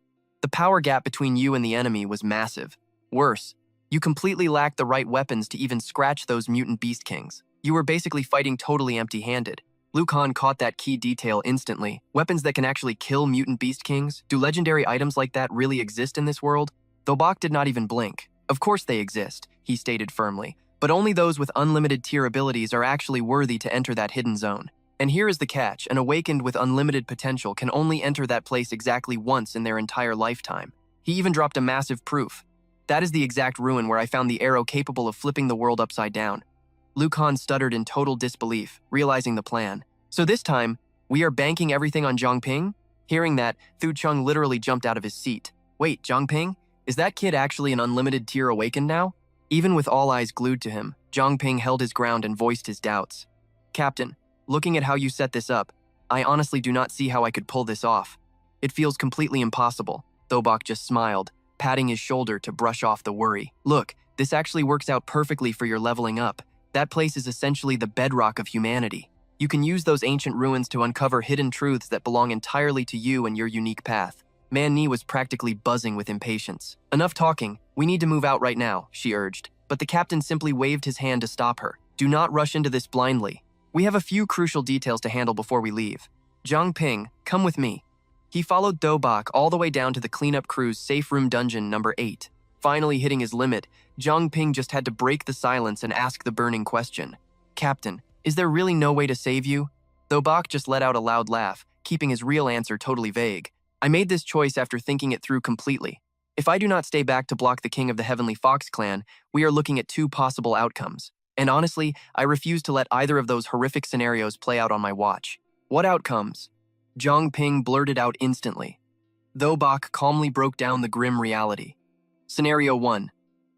The power gap between you and the enemy was massive. Worse, you completely lacked the right weapons to even scratch those mutant beast kings. You were basically fighting totally empty-handed. Liu Kang caught that key detail instantly. Weapons that can actually kill mutant beast kings? Do legendary items like that really exist in this world? Thoibak did not even blink. Of course they exist, he stated firmly. But only those with unlimited tier abilities are actually worthy to enter that hidden zone. And here is the catch, an awakened with unlimited potential can only enter that place exactly once in their entire lifetime. He even dropped a massive proof. That is the exact ruin where I found the arrow capable of flipping the world upside down. Liu Kang stuttered in total disbelief, realizing the plan. So this time, we are banking everything on Zhang Ping? Hearing that, Thu Chung literally jumped out of his seat. Wait, Zhang Ping? Is that kid actually an unlimited tier awakened now? Even with all eyes glued to him, Zhang Ping held his ground and voiced his doubts. Captain, looking at how you set this up, I honestly do not see how I could pull this off. It feels completely impossible. Thobak just smiled, patting his shoulder to brush off the worry. Look, this actually works out perfectly for your leveling up. That place is essentially the bedrock of humanity. You can use those ancient ruins to uncover hidden truths that belong entirely to you and your unique path. Manhwa was practically buzzing with impatience. Enough talking, we need to move out right now, she urged. But the captain simply waved his hand to stop her. Do not rush into this blindly. We have a few crucial details to handle before we leave. Zhang Ping, come with me. He followed Thobak all the way down to the cleanup crew's safe room dungeon number 8. Finally hitting his limit, Zhang Ping just had to break the silence and ask the burning question. Captain, is there really no way to save you? Thobak just let out a loud laugh, keeping his real answer totally vague. I made this choice after thinking it through completely. If I do not stay back to block the king of the Heavenly Fox clan, we are looking at 2 possible outcomes. And honestly, I refuse to let either of those horrific scenarios play out on my watch. What outcomes? Zhang Ping blurted out instantly. Thobak calmly broke down the grim reality. Scenario 1.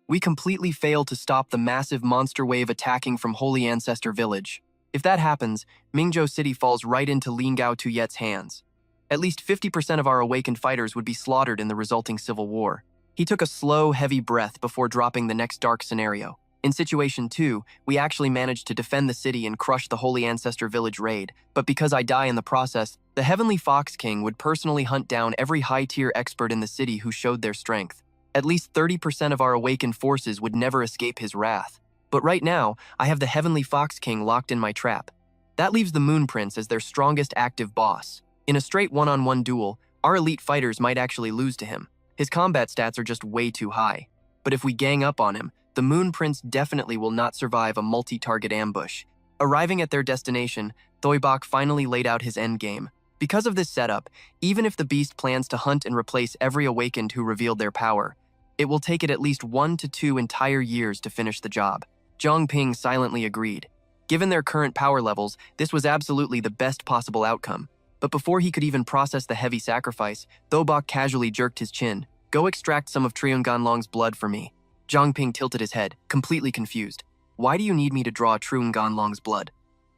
We completely fail to stop the massive monster wave attacking from Holy Ancestor Village. If that happens, Mingzhou City falls right into Lin Gao Tuyet's hands. At least 50% of our awakened fighters would be slaughtered in the resulting civil war. He took a slow, heavy breath before dropping the next dark scenario. In Situation 2, we actually managed to defend the city and crush the Holy Ancestor Village raid, but because I die in the process, the Heavenly Fox King would personally hunt down every high-tier expert in the city who showed their strength. At least 30% of our awakened forces would never escape his wrath. But right now, I have the Heavenly Fox King locked in my trap. That leaves the Moon Prince as their strongest active boss. In a straight one-on-one duel, our elite fighters might actually lose to him. His combat stats are just way too high. But if we gang up on him, the Moon Prince definitely will not survive a multi-target ambush. Arriving at their destination, Thoibok finally laid out his endgame. Because of this setup, even if the beast plans to hunt and replace every awakened who revealed their power, it will take it at least 1 to 2 entire years to finish the job. Zhang Ping silently agreed. Given their current power levels, this was absolutely the best possible outcome. But before he could even process the heavy sacrifice, Thobak casually jerked his chin. Go extract some of Triun Ganlong's blood for me. Zhang Ping tilted his head, completely confused. Why do you need me to draw Triun Ganlong's blood?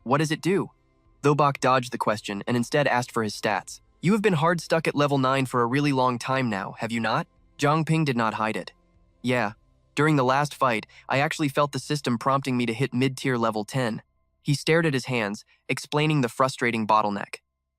What does it do? Thobak dodged the question and instead asked for his stats. You have been hard stuck at level 9 for a really long time now, have you not? Zhang Ping did not hide it. Yeah. During the last fight, I actually felt the system prompting me to hit mid-tier level 10. He stared at his hands, explaining the frustrating bottleneck.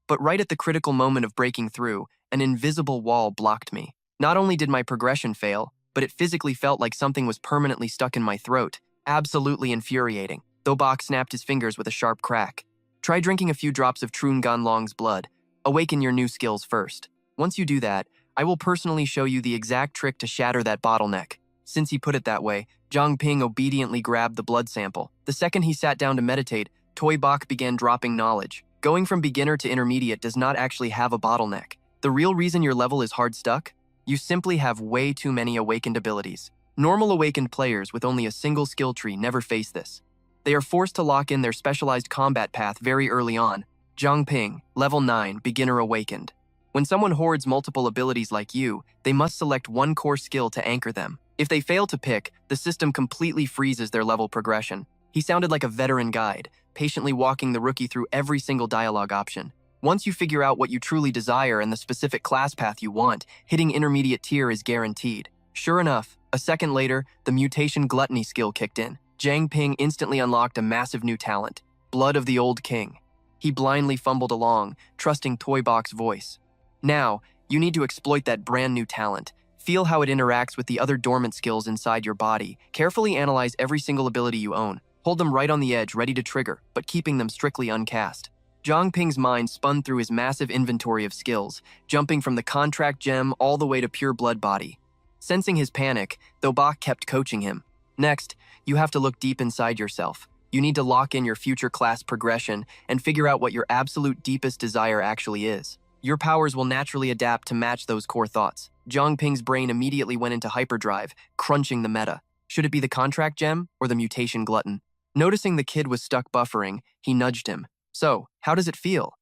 But right at the critical moment of breaking through, an invisible wall blocked me. Not only did my progression fail, but it physically felt like something was permanently stuck in my throat. Absolutely infuriating. Thobak snapped his fingers with a sharp crack. Try drinking a few drops of Triun Ganlong's blood. Awaken your new skills first. Once you do that, I will personally show you the exact trick to shatter that bottleneck. Since he put it that way, Zhang Ping obediently grabbed the blood sample. The second he sat down to meditate, Thoibok began dropping knowledge. Going from beginner to intermediate does not actually have a bottleneck. The real reason your level is hard stuck? You simply have way too many awakened abilities. Normal awakened players with only a single skill tree never face this. They are forced to lock in their specialized combat path very early on. Zhang Ping, level 9, beginner awakened. When someone hoards multiple abilities like you, they must select one core skill to anchor them. If they fail to pick, the system completely freezes their level progression. He sounded like a veteran guide, patiently walking the rookie through every single dialogue option. Once you figure out what you truly desire and the specific class path you want, hitting intermediate tier is guaranteed. Sure enough, a second later, the mutation gluttony skill kicked in. Zhang Ping instantly unlocked a massive new talent, Blood of the Old King. He blindly fumbled along, trusting Thoibok's voice. Now, you need to exploit that brand new talent. Feel how it interacts with the other dormant skills inside your body. Carefully analyze every single ability you own. Hold them right on the edge, ready to trigger, but keeping them strictly uncast. Zhang Ping's mind spun through his massive inventory of skills, jumping from the contract gem all the way to pure blood body. Sensing his panic, Thobak kept coaching him. Next, you have to look deep inside yourself. You need to lock in your future class progression and figure out what your absolute deepest desire actually is. Your powers will naturally adapt to match those core thoughts. Zhang Ping's brain immediately went into hyperdrive, crunching the meta. Should it be the contract gem or the mutation glutton? Noticing the kid was stuck buffering, he nudged him. So, how does it feel?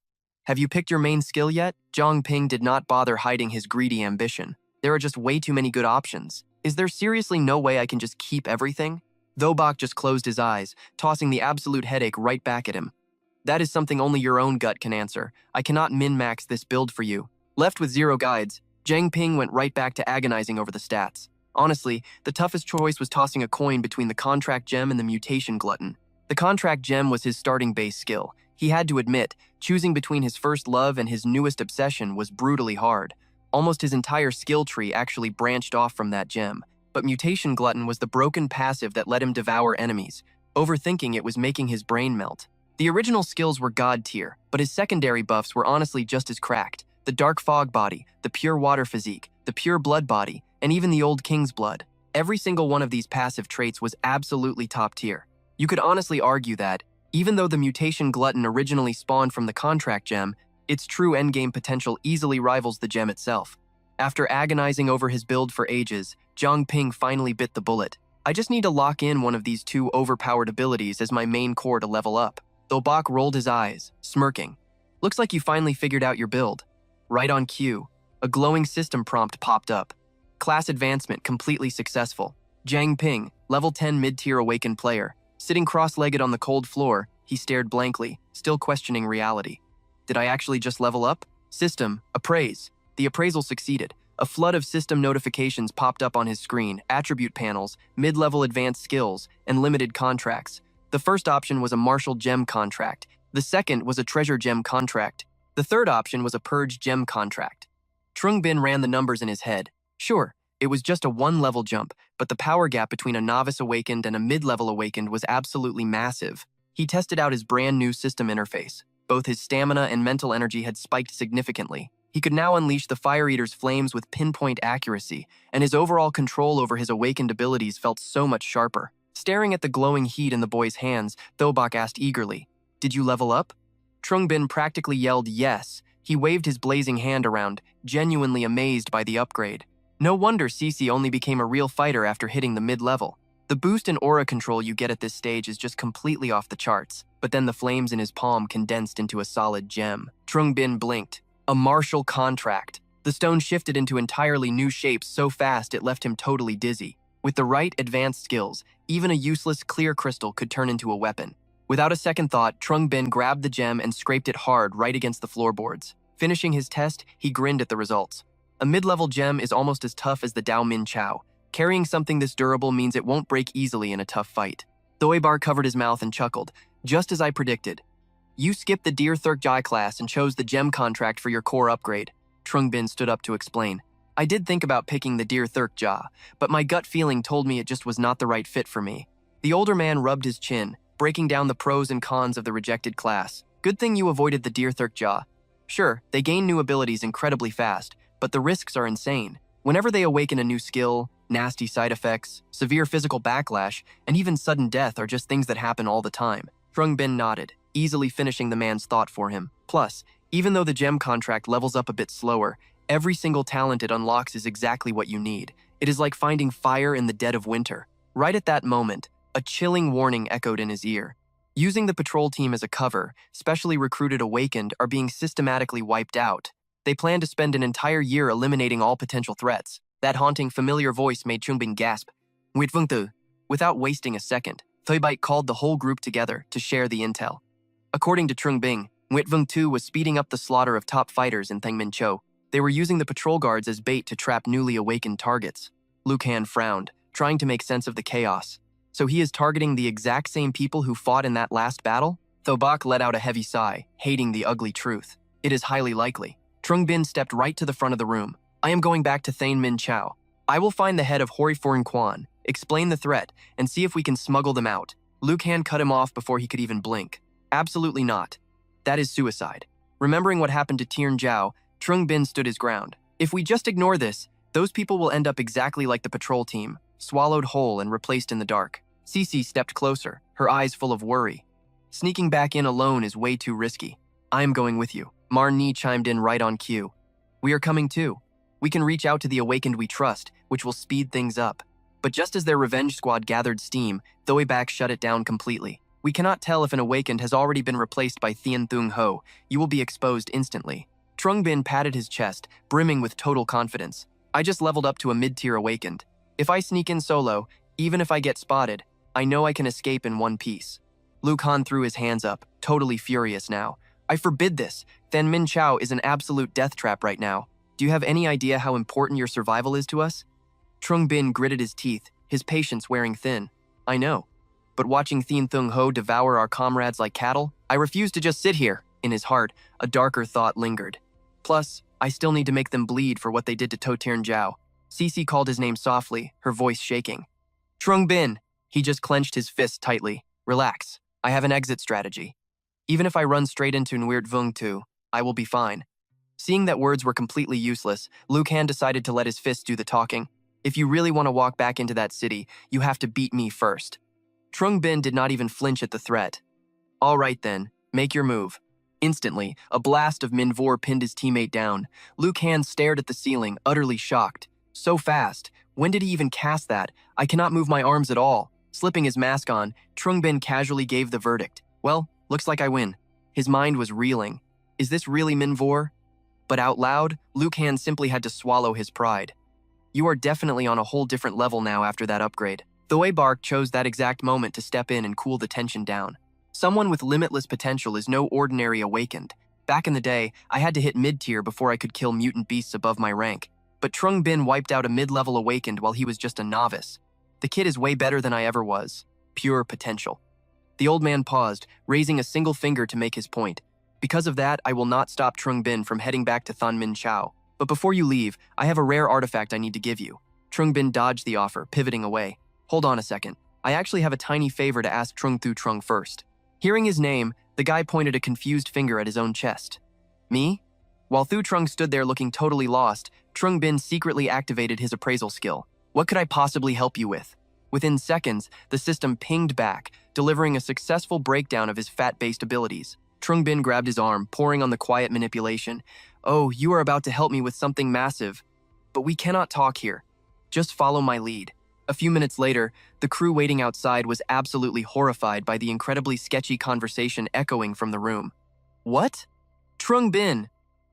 Have you picked your main skill yet? Zhang Ping did not bother hiding his greedy ambition. There are just way too many good options. Is there seriously no way I can just keep everything? Thobak just closed his eyes, tossing the absolute headache right back at him. That is something only your own gut can answer. I cannot min-max this build for you. Left with zero guides, Zhang Ping went right back to agonizing over the stats. Honestly, the toughest choice was tossing a coin between the contract gem and the mutation glutton. The contract gem was his starting base skill. He had to admit, choosing between his first love and his newest obsession was brutally hard. Almost his entire skill tree actually branched off from that gem. But mutation glutton was the broken passive that let him devour enemies. Overthinking it was making his brain melt. The original skills were god tier, but his secondary buffs were honestly just as cracked. The dark fog body, the pure water physique, the pure blood body, and even the old king's blood. Every single one of these passive traits was absolutely top tier. You could honestly argue that, even though the mutation glutton originally spawned from the contract gem, its true endgame potential easily rivals the gem itself. After agonizing over his build for ages, Zhang Ping finally bit the bullet. I just need to lock in one of these two overpowered abilities as my main core to level up. Thobak rolled his eyes, smirking. Looks like you finally figured out your build. Right on cue, a glowing system prompt popped up. Class advancement completely successful. Zhang Ping, level 10 mid-tier awakened player. Sitting cross-legged on the cold floor, he stared blankly, still questioning reality. Did I actually just level up? System, appraise. The appraisal succeeded. A flood of system notifications popped up on his screen, attribute panels, mid-level advanced skills, and limited contracts. The first option was a martial gem contract. The second was a treasure gem contract. The third option was a purge gem contract. Trung Bin ran the numbers in his head. Sure, it was just a one-level jump, but the power gap between a novice awakened and a mid-level awakened was absolutely massive. He tested out his brand new system interface. Both his stamina and mental energy had spiked significantly. He could now unleash the Fire Eater's flames with pinpoint accuracy, and his overall control over his awakened abilities felt so much sharper. Staring at the glowing heat in the boy's hands, Thobak asked eagerly, "Did you level up?" Trung Bin practically yelled yes. He waved his blazing hand around, genuinely amazed by the upgrade. No wonder Cece only became a real fighter after hitting the mid-level. The boost in aura control you get at this stage is just completely off the charts, but then the flames in his palm condensed into a solid gem. Trung Bin blinked. A martial contract. The stone shifted into entirely new shapes so fast it left him totally dizzy. With the right advanced skills, even a useless clear crystal could turn into a weapon. Without a second thought, Trung Bin grabbed the gem and scraped it hard right against the floorboards. Finishing his test, he grinned at the results. A mid-level gem is almost as tough as the Dao Min Chao. Carrying something this durable means it won't break easily in a tough fight. Thoibar covered his mouth and chuckled. Just as I predicted. You skipped the Dear Thirk Jai class and chose the gem contract for your core upgrade. Trung Bin stood up to explain. I did think about picking the Dear Thirk Jia, but my gut feeling told me it just was not the right fit for me. The older man rubbed his chin, breaking down the pros and cons of the rejected class. Good thing you avoided the Dear Thirk Jia. Sure, they gain new abilities incredibly fast, but the risks are insane. Whenever they awaken a new skill, nasty side effects, severe physical backlash, and even sudden death are just things that happen all the time. Trung Bin nodded, easily finishing the man's thought for him. Plus, even though the gem contract levels up a bit slower, every single talent it unlocks is exactly what you need. It is like finding fire in the dead of winter. Right at that moment, a chilling warning echoed in his ear. Using the patrol team as a cover, specially recruited awakened are being systematically wiped out. They plan to spend an entire year eliminating all potential threats. That haunting, familiar voice made Trung Bin gasp. Without wasting a second, Thoibite called the whole group together to share the intel. According to Trung Bin, Tu was speeding up the slaughter of top fighters in Thangminchou. They were using the patrol guards as bait to trap newly awakened targets. Liu Han frowned, trying to make sense of the chaos. So he is targeting the exact same people who fought in that last battle? Thobak let out a heavy sigh, hating the ugly truth. It is highly likely. Trung Bin stepped right to the front of the room. I am going back to Thane Min Chao. I will find the head of Hori Foreign Quan, explain the threat, and see if we can smuggle them out. Liu Han cut him off before he could even blink. Absolutely not. That is suicide. Remembering what happened to Tian Zhao, Trung Bin stood his ground. If we just ignore this, those people will end up exactly like the patrol team, swallowed whole and replaced in the dark. Cece stepped closer, her eyes full of worry. Sneaking back in alone is way too risky. I am going with you. Marni chimed in right on cue. We are coming too. We can reach out to the awakened we trust, which will speed things up. But just as their revenge squad gathered steam, Thoibak shut it down completely. We cannot tell if an awakened has already been replaced by Thien Thung Ho. You will be exposed instantly. Trung Bin patted his chest, brimming with total confidence. I just leveled up to a mid-tier awakened. If I sneak in solo, even if I get spotted, I know I can escape in one piece. Liu Kang threw his hands up, totally furious now. I forbid this. Then Min Chao is an absolute death trap right now. Do you have any idea how important your survival is to us? Trung Bin gritted his teeth, his patience wearing thin. I know. But watching Thien Thung Ho devour our comrades like cattle, I refuse to just sit here. In his heart, a darker thought lingered. Plus, I still need to make them bleed for what they did to To Tiern Jiao. Cece called his name softly, her voice shaking. Trung Bin! He just clenched his fist tightly. Relax. I have an exit strategy. Even if I run straight into Nguyen Vung Tu, I will be fine. Seeing that words were completely useless, Liu Kang decided to let his fists do the talking. If you really want to walk back into that city, you have to beat me first. Trung Bin did not even flinch at the threat. All right then, make your move. Instantly, a blast of Minvor pinned his teammate down. Liu Kang stared at the ceiling, utterly shocked. So fast. When did he even cast that? I cannot move my arms at all. Slipping his mask on, Trung Bin casually gave the verdict. Well, looks like I win. His mind was reeling. Is this really Minvor? But out loud, Liu Kang simply had to swallow his pride. You are definitely on a whole different level now after that upgrade. Thoe Bark chose that exact moment to step in and cool the tension down. Someone with limitless potential is no ordinary awakened. Back in the day, I had to hit mid-tier before I could kill mutant beasts above my rank. But Trung Bin wiped out a mid-level awakened while he was just a novice. The kid is way better than I ever was. Pure potential. The old man paused, raising a single finger to make his point. Because of that, I will not stop Trung Bin from heading back to Thon Min Chao. But before you leave, I have a rare artifact I need to give you. Trung Bin dodged the offer, pivoting away. Hold on a second. I actually have a tiny favor to ask Trung Thu Trung first. Hearing his name, the guy pointed a confused finger at his own chest. Me? While Thu Trung stood there looking totally lost, Trung Bin secretly activated his appraisal skill. What could I possibly help you with? Within seconds, the system pinged back, delivering a successful breakdown of his fat-based abilities. Trung Bin grabbed his arm, pouring on the quiet manipulation. Oh, you are about to help me with something massive. But we cannot talk here. Just follow my lead. A few minutes later, the crew waiting outside was absolutely horrified by the incredibly sketchy conversation echoing from the room. What? Trung Bin!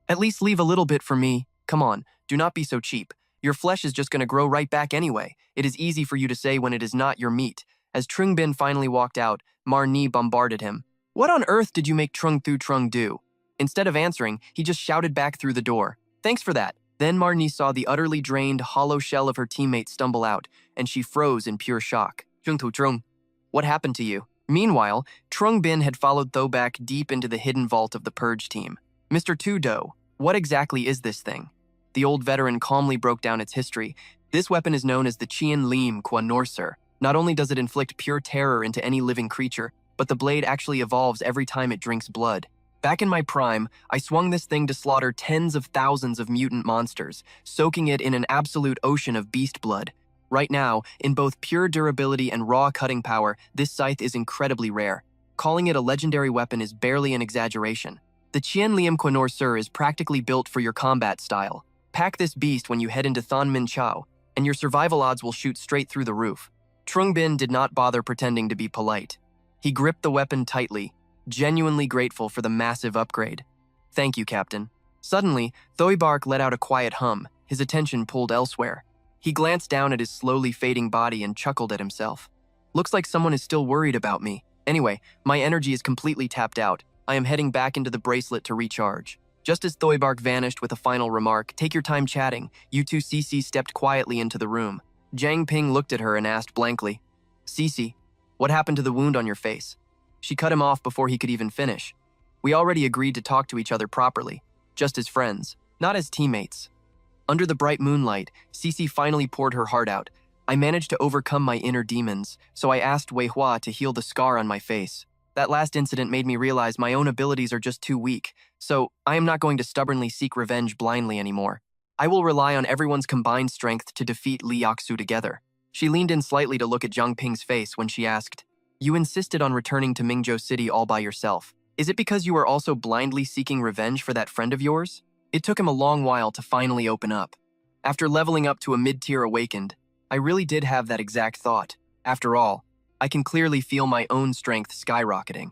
At least leave a little bit for me. Come on, do not be so cheap. Your flesh is just going to grow right back anyway. It is easy for you to say when it is not your meat. As Trung Bin finally walked out, Mar Ni bombarded him. What on earth did you make Trung Thu Trung do? Instead of answering, he just shouted back through the door. Thanks for that. Then Mar Ni saw the utterly drained, hollow shell of her teammate stumble out, and she froze in pure shock. Trung Thu Trung, what happened to you? Meanwhile, Trung Bin had followed Tho back deep into the hidden vault of the Purge team. Mr. Tu Do, what exactly is this thing? The old veteran calmly broke down its history. This weapon is known as the Chien Lim Kwa Norsur. Not only does it inflict pure terror into any living creature, but the blade actually evolves every time it drinks blood. Back in my prime, I swung this thing to slaughter tens of thousands of mutant monsters, soaking it in an absolute ocean of beast blood. Right now, in both pure durability and raw cutting power, this scythe is incredibly rare. Calling it a legendary weapon is barely an exaggeration. The Chien Liam Quanor Sur is practically built for your combat style. Pack this beast when you head into Thon Min Chao, and your survival odds will shoot straight through the roof. Trung Bin did not bother pretending to be polite. He gripped the weapon tightly, genuinely grateful for the massive upgrade. Thank you, Captain. Suddenly, Thoibark let out a quiet hum, his attention pulled elsewhere. He glanced down at his slowly fading body and chuckled at himself. Looks like someone is still worried about me. Anyway, my energy is completely tapped out. I am heading back into the bracelet to recharge. Just as Thoibark vanished with a final remark, take your time chatting, U2 Cece stepped quietly into the room. Zhang Ping looked at her and asked blankly, Cece, what happened to the wound on your face? She cut him off before he could even finish. We already agreed to talk to each other properly, just as friends, not as teammates. Under the bright moonlight, Cece finally poured her heart out. I managed to overcome my inner demons, so I asked Wei Hua to heal the scar on my face. That last incident made me realize my own abilities are just too weak, so I am not going to stubbornly seek revenge blindly anymore. I will rely on everyone's combined strength to defeat Li Yaksu together. She leaned in slightly to look at Zhang Ping's face when she asked, You insisted on returning to Mingzhou City all by yourself. Is it because you were also blindly seeking revenge for that friend of yours? It took him a long while to finally open up. After leveling up to a mid-tier awakened, I really did have that exact thought. After all, I can clearly feel my own strength skyrocketing.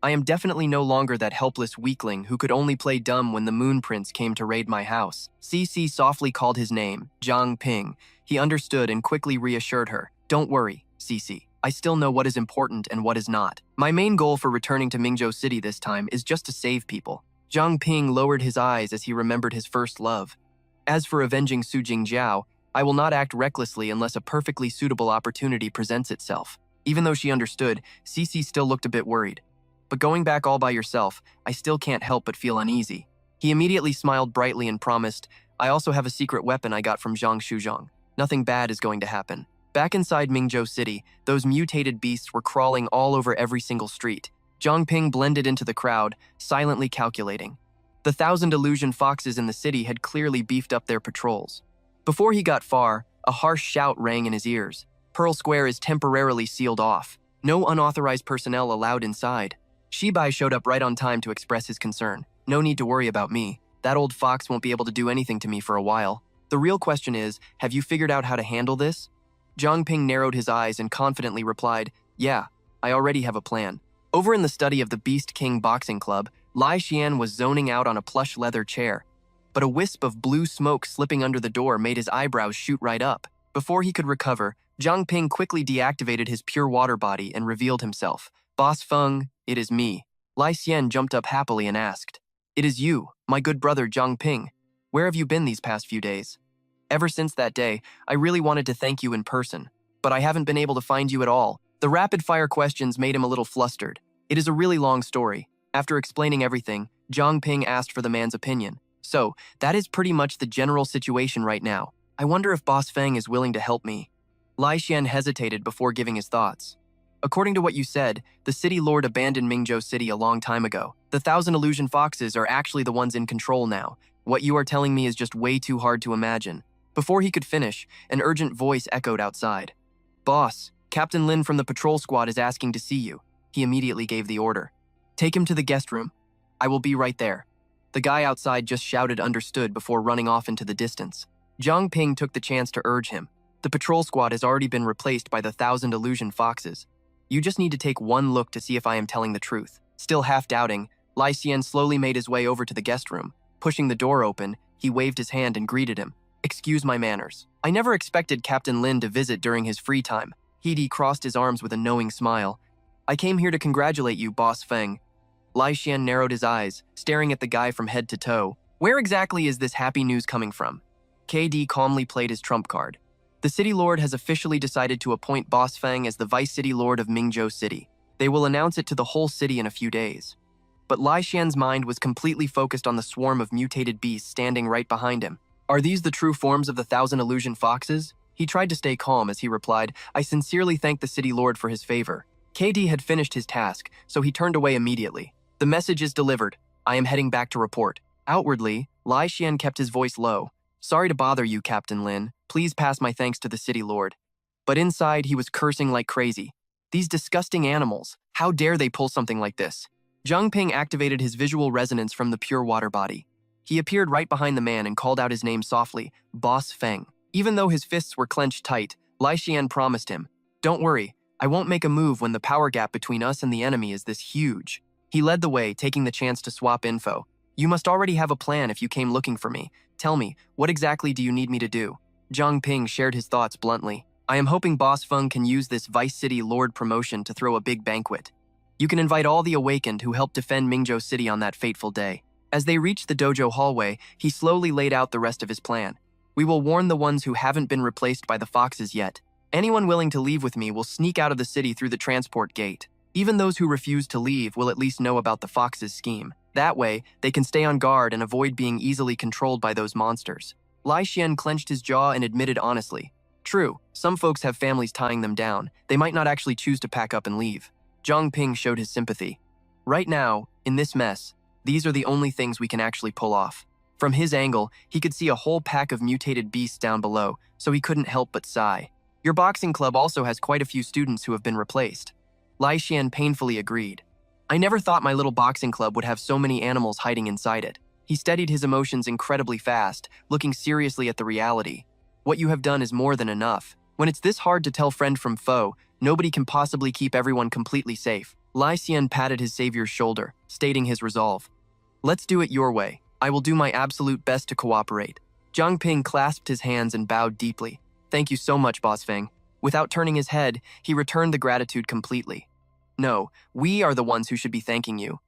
I am definitely no longer that helpless weakling who could only play dumb when the Moon Prince came to raid my house. CC softly called his name, Zhang Ping. He understood and quickly reassured her. Don't worry, CC. I still know what is important and what is not. My main goal for returning to Mingzhou City this time is just to save people. Zhang Ping lowered his eyes as he remembered his first love. As for avenging Su Jingjiao, I will not act recklessly unless a perfectly suitable opportunity presents itself. Even though she understood, CC still looked a bit worried. But going back all by yourself, I still can't help but feel uneasy. He immediately smiled brightly and promised, I also have a secret weapon I got from Zhang Shuzhong. Nothing bad is going to happen. Back inside Mingzhou City, those mutated beasts were crawling all over every single street. Zhang Ping blended into the crowd, silently calculating. The 1,000 illusion foxes in the city had clearly beefed up their patrols. Before he got far, a harsh shout rang in his ears. Pearl Square is temporarily sealed off. No unauthorized personnel allowed inside. Shibai showed up right on time to express his concern. No need to worry about me. That old fox won't be able to do anything to me for a while. The real question is, have you figured out how to handle this? Zhang Ping narrowed his eyes and confidently replied, yeah, I already have a plan. Over in the study of the Beast King Boxing Club, Lai Xian was zoning out on a plush leather chair. But a wisp of blue smoke slipping under the door made his eyebrows shoot right up. Before he could recover, Zhang Ping quickly deactivated his pure water body and revealed himself. Boss Feng, it is me. Lai Xian jumped up happily and asked, it is you, my good brother Zhang Ping. Where have you been these past few days? Ever since that day, I really wanted to thank you in person, but I haven't been able to find you at all. The rapid-fire questions made him a little flustered. It is a really long story. After explaining everything, Zhang Ping asked for the man's opinion. So, that is pretty much the general situation right now. I wonder if Boss Feng is willing to help me. Lai Xian hesitated before giving his thoughts. According to what you said, the city lord abandoned Mingzhou City a long time ago. The 1,000 illusion foxes are actually the ones in control now. What you are telling me is just way too hard to imagine. Before he could finish, an urgent voice echoed outside. Boss, Captain Lin from the patrol squad is asking to see you. He immediately gave the order. Take him to the guest room. I will be right there. The guy outside just shouted understood before running off into the distance. Zhang Ping took the chance to urge him. The patrol squad has already been replaced by the 1,000 illusion foxes. You just need to take one look to see if I am telling the truth. Still half doubting, Lai Xian slowly made his way over to the guest room. Pushing the door open, he waved his hand and greeted him. Excuse my manners. I never expected Captain Lin to visit during his free time. He crossed his arms with a knowing smile. I came here to congratulate you, Boss Feng. Lai Xian narrowed his eyes, staring at the guy from head to toe. Where exactly is this happy news coming from? KD calmly played his trump card. The city lord has officially decided to appoint Boss Feng as the vice city lord of Mingzhou City. They will announce it to the whole city in a few days. But Lai Xian's mind was completely focused on the swarm of mutated beasts standing right behind him. Are these the true forms of the 1,000 illusion foxes? He tried to stay calm as he replied, I sincerely thank the city lord for his favor. KD had finished his task, so he turned away immediately. The message is delivered. I am heading back to report. Outwardly, Lai Xian kept his voice low. Sorry to bother you, Captain Lin. Please pass my thanks to the city lord. But inside, he was cursing like crazy. These disgusting animals. How dare they pull something like this? Zhang Ping activated his visual resonance from the pure water body. He appeared right behind the man and called out his name softly, Boss Feng. Even though his fists were clenched tight, Lai Xian promised him, don't worry, I won't make a move when the power gap between us and the enemy is this huge. He led the way, taking the chance to swap info. You must already have a plan if you came looking for me. Tell me, what exactly do you need me to do? Zhang Ping shared his thoughts bluntly. I am hoping Boss Feng can use this Vice City Lord promotion to throw a big banquet. You can invite all the awakened who helped defend Mingzhou City on that fateful day. As they reached the dojo hallway, he slowly laid out the rest of his plan. We will warn the ones who haven't been replaced by the foxes yet. Anyone willing to leave with me will sneak out of the city through the transport gate. Even those who refuse to leave will at least know about the foxes' scheme. That way, they can stay on guard and avoid being easily controlled by those monsters. Lai Xian clenched his jaw and admitted honestly. True, some folks have families tying them down. They might not actually choose to pack up and leave. Zhang Ping showed his sympathy. Right now, in this mess, these are the only things we can actually pull off. From his angle, he could see a whole pack of mutated beasts down below, so he couldn't help but sigh. Your boxing club also has quite a few students who have been replaced. Lai Xian painfully agreed. I never thought my little boxing club would have so many animals hiding inside it. He steadied his emotions incredibly fast, looking seriously at the reality. What you have done is more than enough. When it's this hard to tell friend from foe, nobody can possibly keep everyone completely safe. Lai Xian patted his savior's shoulder, stating his resolve. Let's do it your way. I will do my absolute best to cooperate. Zhang Ping clasped his hands and bowed deeply. Thank you so much, Boss Feng. Without turning his head, he returned the gratitude completely. No, we are the ones who should be thanking you.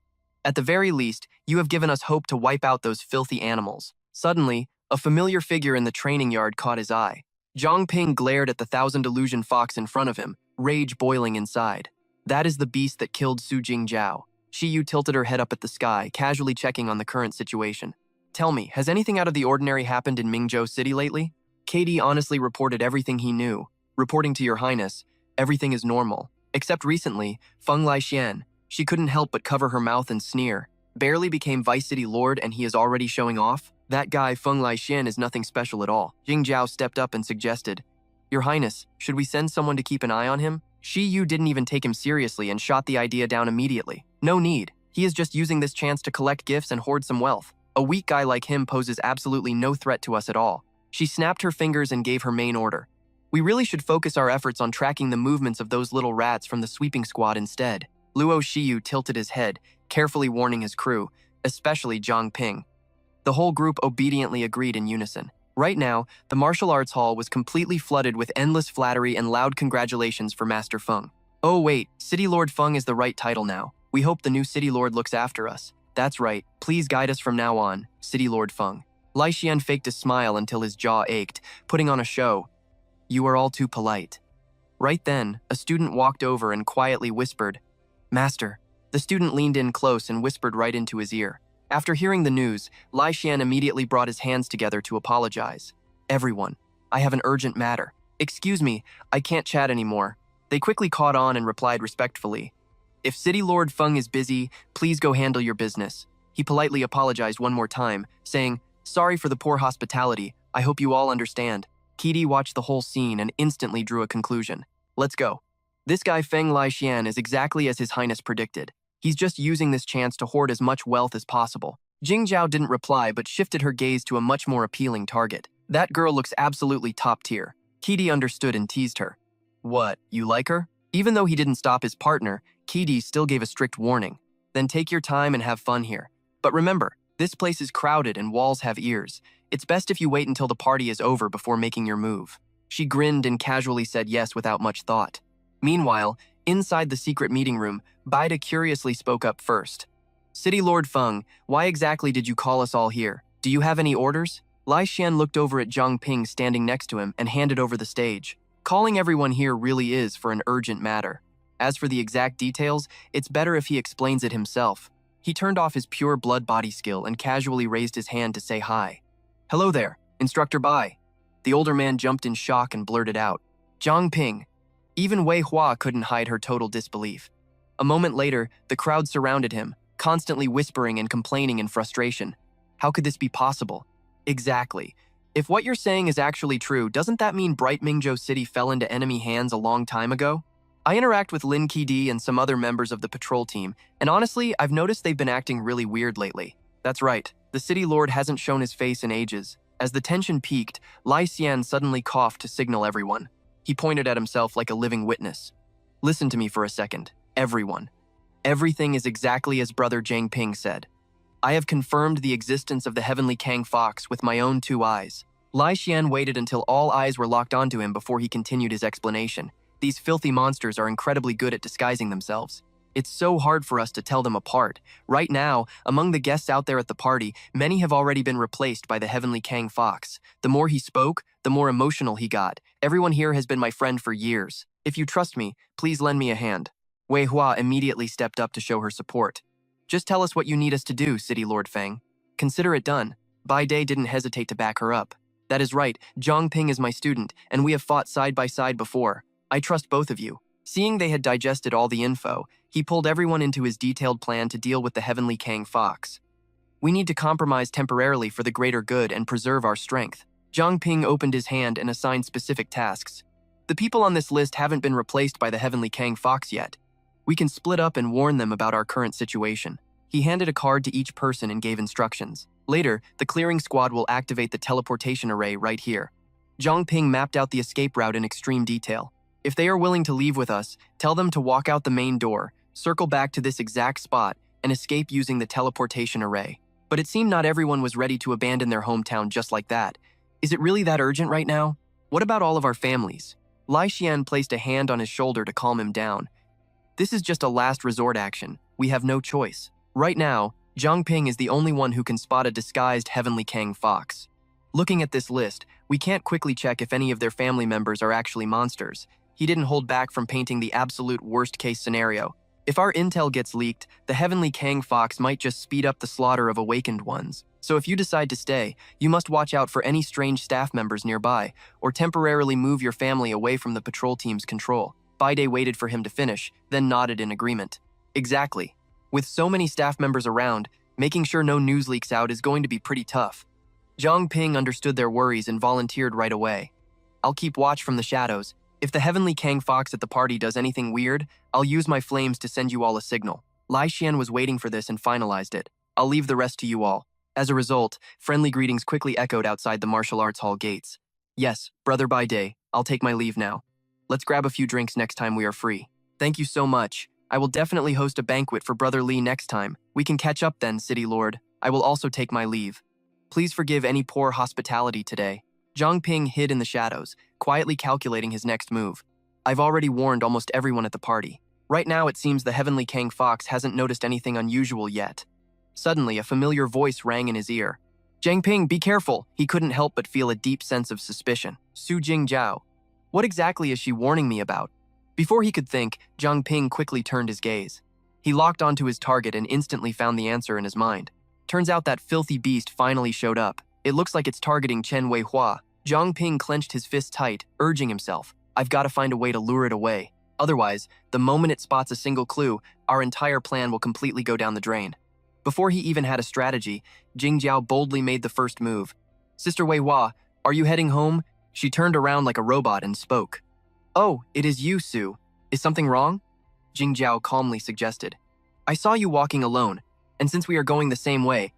At the very least, you have given us hope to wipe out those filthy animals. Suddenly, a familiar figure in the training yard caught his eye. Zhang Ping glared at the thousand illusion fox in front of him, rage boiling inside. That is the beast that killed Su Jingzhao. Shiyu tilted her head up at the sky, casually checking on the current situation. Tell me, has anything out of the ordinary happened in Mingzhou City lately? Katie honestly reported everything he knew. Reporting to your highness, everything is normal. Except recently, Feng Laixian. She couldn't help but cover her mouth and sneer. Barely became Vice City Lord and he is already showing off? That guy Feng Laixian is nothing special at all. Jingzhao stepped up and suggested, Your Highness, should we send someone to keep an eye on him? Shiyu didn't even take him seriously and shot the idea down immediately. No need. He is just using this chance to collect gifts and hoard some wealth. A weak guy like him poses absolutely no threat to us at all. She snapped her fingers and gave her main order. We really should focus our efforts on tracking the movements of those little rats from the sweeping squad instead. Luo Shiyu tilted his head, carefully warning his crew, especially Zhang Ping. The whole group obediently agreed in unison. Right now, the martial arts hall was completely flooded with endless flattery and loud congratulations for Master Feng. Oh wait, City Lord Feng is the right title now. We hope the new City Lord looks after us. That's right, please guide us from now on, City Lord Feng. Lai Xian faked a smile until his jaw ached, putting on a show. You are all too polite. Right then, a student walked over and quietly whispered, Master. The student leaned in close and whispered right into his ear. After hearing the news, Lai Xian immediately brought his hands together to apologize. Everyone, I have an urgent matter. Excuse me, I can't chat anymore. They quickly caught on and replied respectfully. If City Lord Feng is busy, please go handle your business. He politely apologized one more time, saying, Sorry for the poor hospitality. I hope you all understand. Kidi watched the whole scene and instantly drew a conclusion. Let's go. This guy Feng Laixian is exactly as His Highness predicted. He's just using this chance to hoard as much wealth as possible. Jingzhao didn't reply but shifted her gaze to a much more appealing target. That girl looks absolutely top tier. Kidi understood and teased her. What, you like her? Even though he didn't stop his partner, Kidi still gave a strict warning. Then take your time and have fun here. But remember, this place is crowded and walls have ears. It's best if you wait until the party is over before making your move. She grinned and casually said yes without much thought. Meanwhile, inside the secret meeting room, Baida curiously spoke up first. City Lord Feng, why exactly did you call us all here? Do you have any orders? Lai Xian looked over at Zhang Ping standing next to him and handed over the stage. Calling everyone here really is for an urgent matter. As for the exact details, it's better if he explains it himself. He turned off his pure blood body skill and casually raised his hand to say hi. Hello there, Instructor Bai. The older man jumped in shock and blurted out. Zhang Ping. Even Wei Hua couldn't hide her total disbelief. A moment later, the crowd surrounded him, constantly whispering and complaining in frustration. How could this be possible? Exactly. If what you're saying is actually true, doesn't that mean Bright Mingzhou City fell into enemy hands a long time ago? I interact with Lin Qidi and some other members of the patrol team, and honestly, I've noticed they've been acting really weird lately. That's right, the City Lord hasn't shown his face in ages. As the tension peaked, Lai Xian suddenly coughed to signal everyone. He pointed at himself like a living witness. Listen to me for a second, everyone. Everything is exactly as Brother Zhang Ping said. I have confirmed the existence of the Heavenly Kang Fox with my own 2 eyes. Lai Xian waited until all eyes were locked onto him before he continued his explanation. These filthy monsters are incredibly good at disguising themselves. It's so hard for us to tell them apart. Right now, among the guests out there at the party, many have already been replaced by the Heavenly Kang Fox. The more he spoke, the more emotional he got. Everyone here has been my friend for years. If you trust me, please lend me a hand. Wei Hua immediately stepped up to show her support. Just tell us what you need us to do, City Lord Feng. Consider it done. Bai Dai didn't hesitate to back her up. That is right, Zhang Ping is my student, and we have fought side by side before. I trust both of you. Seeing they had digested all the info, he pulled everyone into his detailed plan to deal with the Heavenly Kang Fox. We need to compromise temporarily for the greater good and preserve our strength. Zhang Ping opened his hand and assigned specific tasks. The people on this list haven't been replaced by the Heavenly Kang Fox yet. We can split up and warn them about our current situation. He handed a card to each person and gave instructions. Later, the clearing squad will activate the teleportation array right here. Zhang Ping mapped out the escape route in extreme detail. If they are willing to leave with us, tell them to walk out the main door, circle back to this exact spot, and escape using the teleportation array. But it seemed not everyone was ready to abandon their hometown just like that. Is it really that urgent right now? What about all of our families? Lai Xian placed a hand on his shoulder to calm him down. This is just a last resort action. We have no choice. Right now, Zhang Ping is the only one who can spot a disguised Heavenly Kang fox. Looking at this list, we can't quickly check if any of their family members are actually monsters. He didn't hold back from painting the absolute worst-case scenario. If our intel gets leaked, the Heavenly Kang fox might just speed up the slaughter of awakened ones. So if you decide to stay, you must watch out for any strange staff members nearby, or temporarily move your family away from the patrol team's control. Bide waited for him to finish, then nodded in agreement. Exactly. With so many staff members around, making sure no news leaks out is going to be pretty tough. Zhang Ping understood their worries and volunteered right away. I'll keep watch from the shadows. If the Heavenly Kang fox at the party does anything weird, I'll use my flames to send you all a signal. Lai Xian was waiting for this and finalized it. I'll leave the rest to you all. As a result, friendly greetings quickly echoed outside the martial arts hall gates. Yes, brother by day, I'll take my leave now. Let's grab a few drinks next time we are free. Thank you so much. I will definitely host a banquet for Brother Li next time. We can catch up then, City Lord. I will also take my leave. Please forgive any poor hospitality today. Zhang Ping hid in the shadows, quietly calculating his next move. I've already warned almost everyone at the party. Right now it seems the Heavenly Kang fox hasn't noticed anything unusual yet. Suddenly, a familiar voice rang in his ear. Zhang Ping, be careful! He couldn't help but feel a deep sense of suspicion. Su Jingjiao. What exactly is she warning me about? Before he could think, Zhang Ping quickly turned his gaze. He locked onto his target and instantly found the answer in his mind. Turns out that filthy beast finally showed up. It looks like it's targeting Chen Weihua. Zhang Ping clenched his fist tight, urging himself, I've got to find a way to lure it away. Otherwise, the moment it spots a single clue, our entire plan will completely go down the drain. Before he even had a strategy, Jingjiao boldly made the first move. Sister Weihua, are you heading home? She turned around like a robot and spoke. Oh, it is you, Su. Is something wrong? Jingjiao calmly suggested. I saw you walking alone, and since we are going the same way,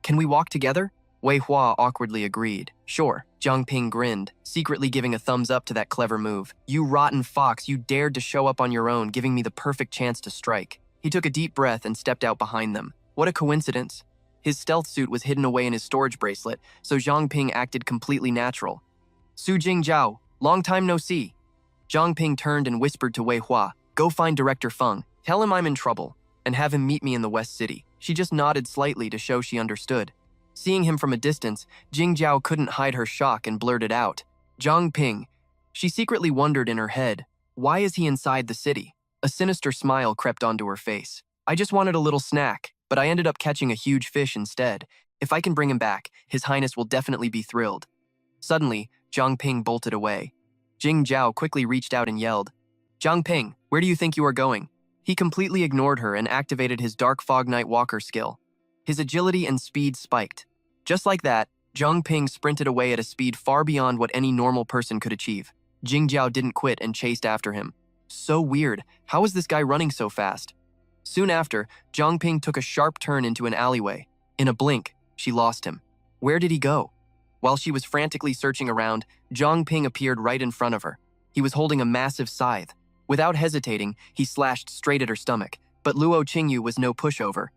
can we walk together? Weihua awkwardly agreed. Sure, Zhang Ping grinned, secretly giving a thumbs up to that clever move. You rotten fox, you dared to show up on your own, giving me the perfect chance to strike. He took a deep breath and stepped out behind them. What a coincidence. His stealth suit was hidden away in his storage bracelet, so Zhang Ping acted completely natural. Su Jingjiao, long time no see. Zhang Ping turned and whispered to Weihua, go find Director Feng, tell him I'm in trouble, and have him meet me in the West City. She just nodded slightly to show she understood. Seeing him from a distance, Jingjiao couldn't hide her shock and blurted out, Zhang Ping. She secretly wondered in her head, why is he inside the city? A sinister smile crept onto her face. I just wanted a little snack, but I ended up catching a huge fish instead. If I can bring him back, His Highness will definitely be thrilled. Suddenly, Zhang Ping bolted away. Jingjiao quickly reached out and yelled, Zhang Ping, where do you think you are going? He completely ignored her and activated his Dark Fog Night Walker skill. His agility and speed spiked. Just like that, Zhang Ping sprinted away at a speed far beyond what any normal person could achieve. Jingjiao didn't quit and chased after him. So weird, how is this guy running so fast? Soon after, Zhang Ping took a sharp turn into an alleyway. In a blink, she lost him. Where did he go? While she was frantically searching around, Zhang Ping appeared right in front of her. He was holding a massive scythe. Without hesitating, he slashed straight at her stomach, but Luo Qingyu was no pushover.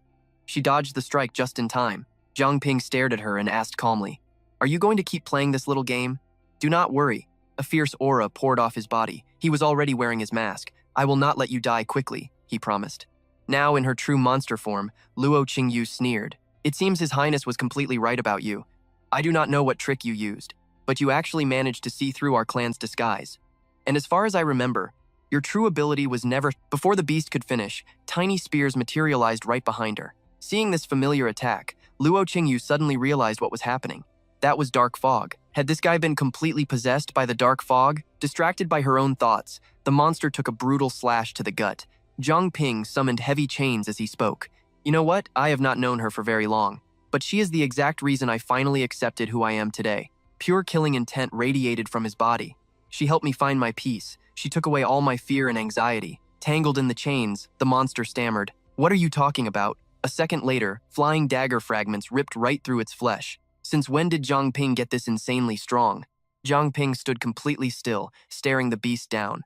She dodged the strike just in time. Zhang Ping stared at her and asked calmly, Are you going to keep playing this little game? Do not worry. A fierce aura poured off his body. He was already wearing his mask. I will not let you die quickly, he promised. Now in her true monster form, Luo Qingyu sneered. It seems His Highness was completely right about you. I do not know what trick you used, but you actually managed to see through our clan's disguise. And as far as I remember, your true ability was never— Before the beast could finish, tiny spears materialized right behind her. Seeing this familiar attack, Luo Qingyu suddenly realized what was happening. That was dark fog. Had this guy been completely possessed by the dark fog? Distracted by her own thoughts, the monster took a brutal slash to the gut. Zhang Ping summoned heavy chains as he spoke. You know what? I have not known her for very long, but she is the exact reason I finally accepted who I am today. Pure killing intent radiated from his body. She helped me find my peace. She took away all my fear and anxiety. Tangled in the chains, the monster stammered. What are you talking about? A second later, flying dagger fragments ripped right through its flesh. Since when did Zhang Ping get this insanely strong? Zhang Ping stood completely still, staring the beast down.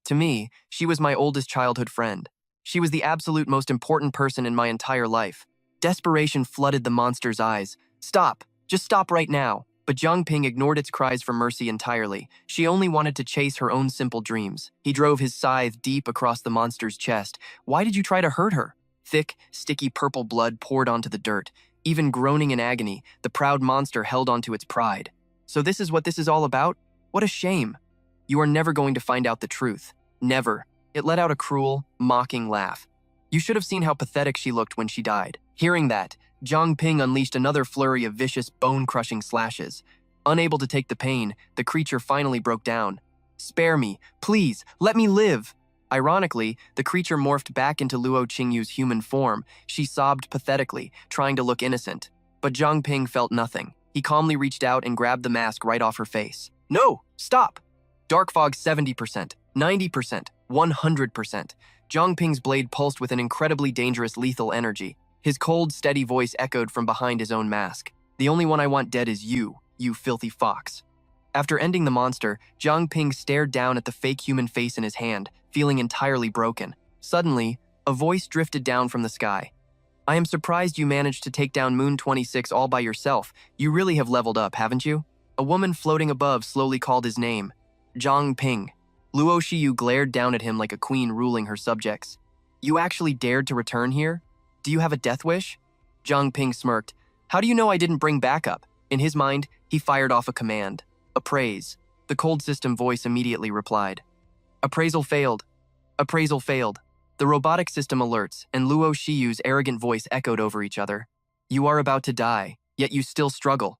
To me, she was my oldest childhood friend. She was the absolute most important person in my entire life. Desperation flooded the monster's eyes. Stop! Just stop right now! But Zhang Ping ignored its cries for mercy entirely. She only wanted to chase her own simple dreams. He drove his scythe deep across the monster's chest. Why did you try to hurt her? Thick, sticky purple blood poured onto the dirt. Even groaning in agony, the proud monster held onto its pride. So this is what this is all about? What a shame. You are never going to find out the truth. Never. It let out a cruel, mocking laugh. You should have seen how pathetic she looked when she died. Hearing that, Zhang Ping unleashed another flurry of vicious, bone-crushing slashes. Unable to take the pain, the creature finally broke down. Spare me, please, let me live! Ironically, the creature morphed back into Luo Qingyu's human form. She sobbed pathetically, trying to look innocent. But Zhang Ping felt nothing. He calmly reached out and grabbed the mask right off her face. No! Stop! Dark fog 70%, 90%, 100%. Zhang Ping's blade pulsed with an incredibly dangerous lethal energy. His cold, steady voice echoed from behind his own mask. The only one I want dead is you filthy fox. After ending the monster, Zhang Ping stared down at the fake human face in his hand, feeling entirely broken. Suddenly, a voice drifted down from the sky. I am surprised you managed to take down Moon 26 all by yourself. You really have leveled up, haven't you? A woman floating above slowly called his name. Zhang Ping. Luo Shiyu glared down at him like a queen ruling her subjects. You actually dared to return here? Do you have a death wish? Zhang Ping smirked. How do you know I didn't bring backup? In his mind, he fired off a command. Appraise. The cold system voice immediately replied. Appraisal failed. Appraisal failed. The robotic system alerts, and Luo Shiyu's arrogant voice echoed over each other. You are about to die, yet you still struggle.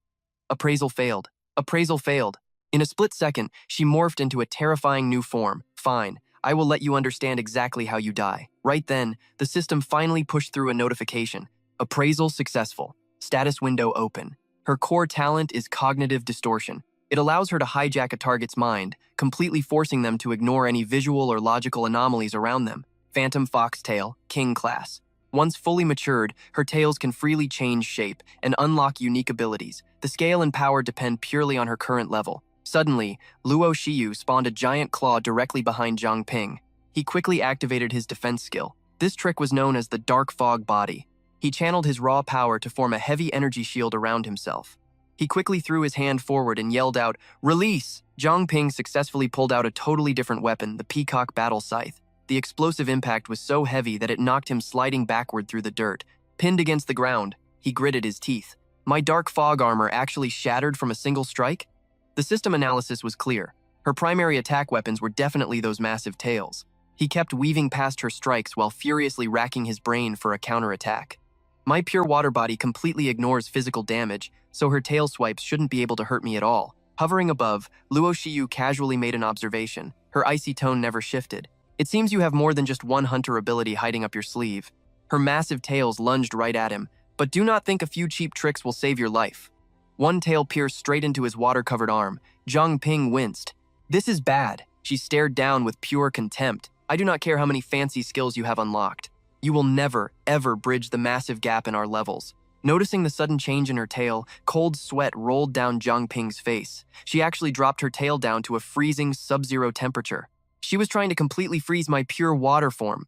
Appraisal failed. Appraisal failed. In a split second, she morphed into a terrifying new form. Fine, I will let you understand exactly how you die. Right then, the system finally pushed through a notification. Appraisal successful. Status window open. Her core talent is cognitive distortion. It allows her to hijack a target's mind, completely forcing them to ignore any visual or logical anomalies around them. Phantom Foxtail, King Class. Once fully matured, her tails can freely change shape and unlock unique abilities. The scale and power depend purely on her current level. Suddenly, Luo Shiyu spawned a giant claw directly behind Zhang Ping. He quickly activated his defense skill. This trick was known as the Dark Fog Body. He channeled his raw power to form a heavy energy shield around himself. He quickly threw his hand forward and yelled out, "Release!" Zhang Ping successfully pulled out a totally different weapon, the Peacock Battle Scythe. The explosive impact was so heavy that it knocked him sliding backward through the dirt. Pinned against the ground, he gritted his teeth. My dark fog armor actually shattered from a single strike? The system analysis was clear. Her primary attack weapons were definitely those massive tails. He kept weaving past her strikes while furiously racking his brain for a counterattack. My pure water body completely ignores physical damage, so her tail swipes shouldn't be able to hurt me at all. Hovering above, Luo Shiyu casually made an observation. Her icy tone never shifted. It seems you have more than just one hunter ability hiding up your sleeve. Her massive tails lunged right at him, but do not think a few cheap tricks will save your life. One tail pierced straight into his water-covered arm. Zhang Ping winced. This is bad. She stared down with pure contempt. I do not care how many fancy skills you have unlocked. You will never, ever bridge the massive gap in our levels. Noticing the sudden change in her tail, cold sweat rolled down Zhang Ping's face. She actually dropped her tail down to a freezing sub-zero temperature. She was trying to completely freeze my pure water form.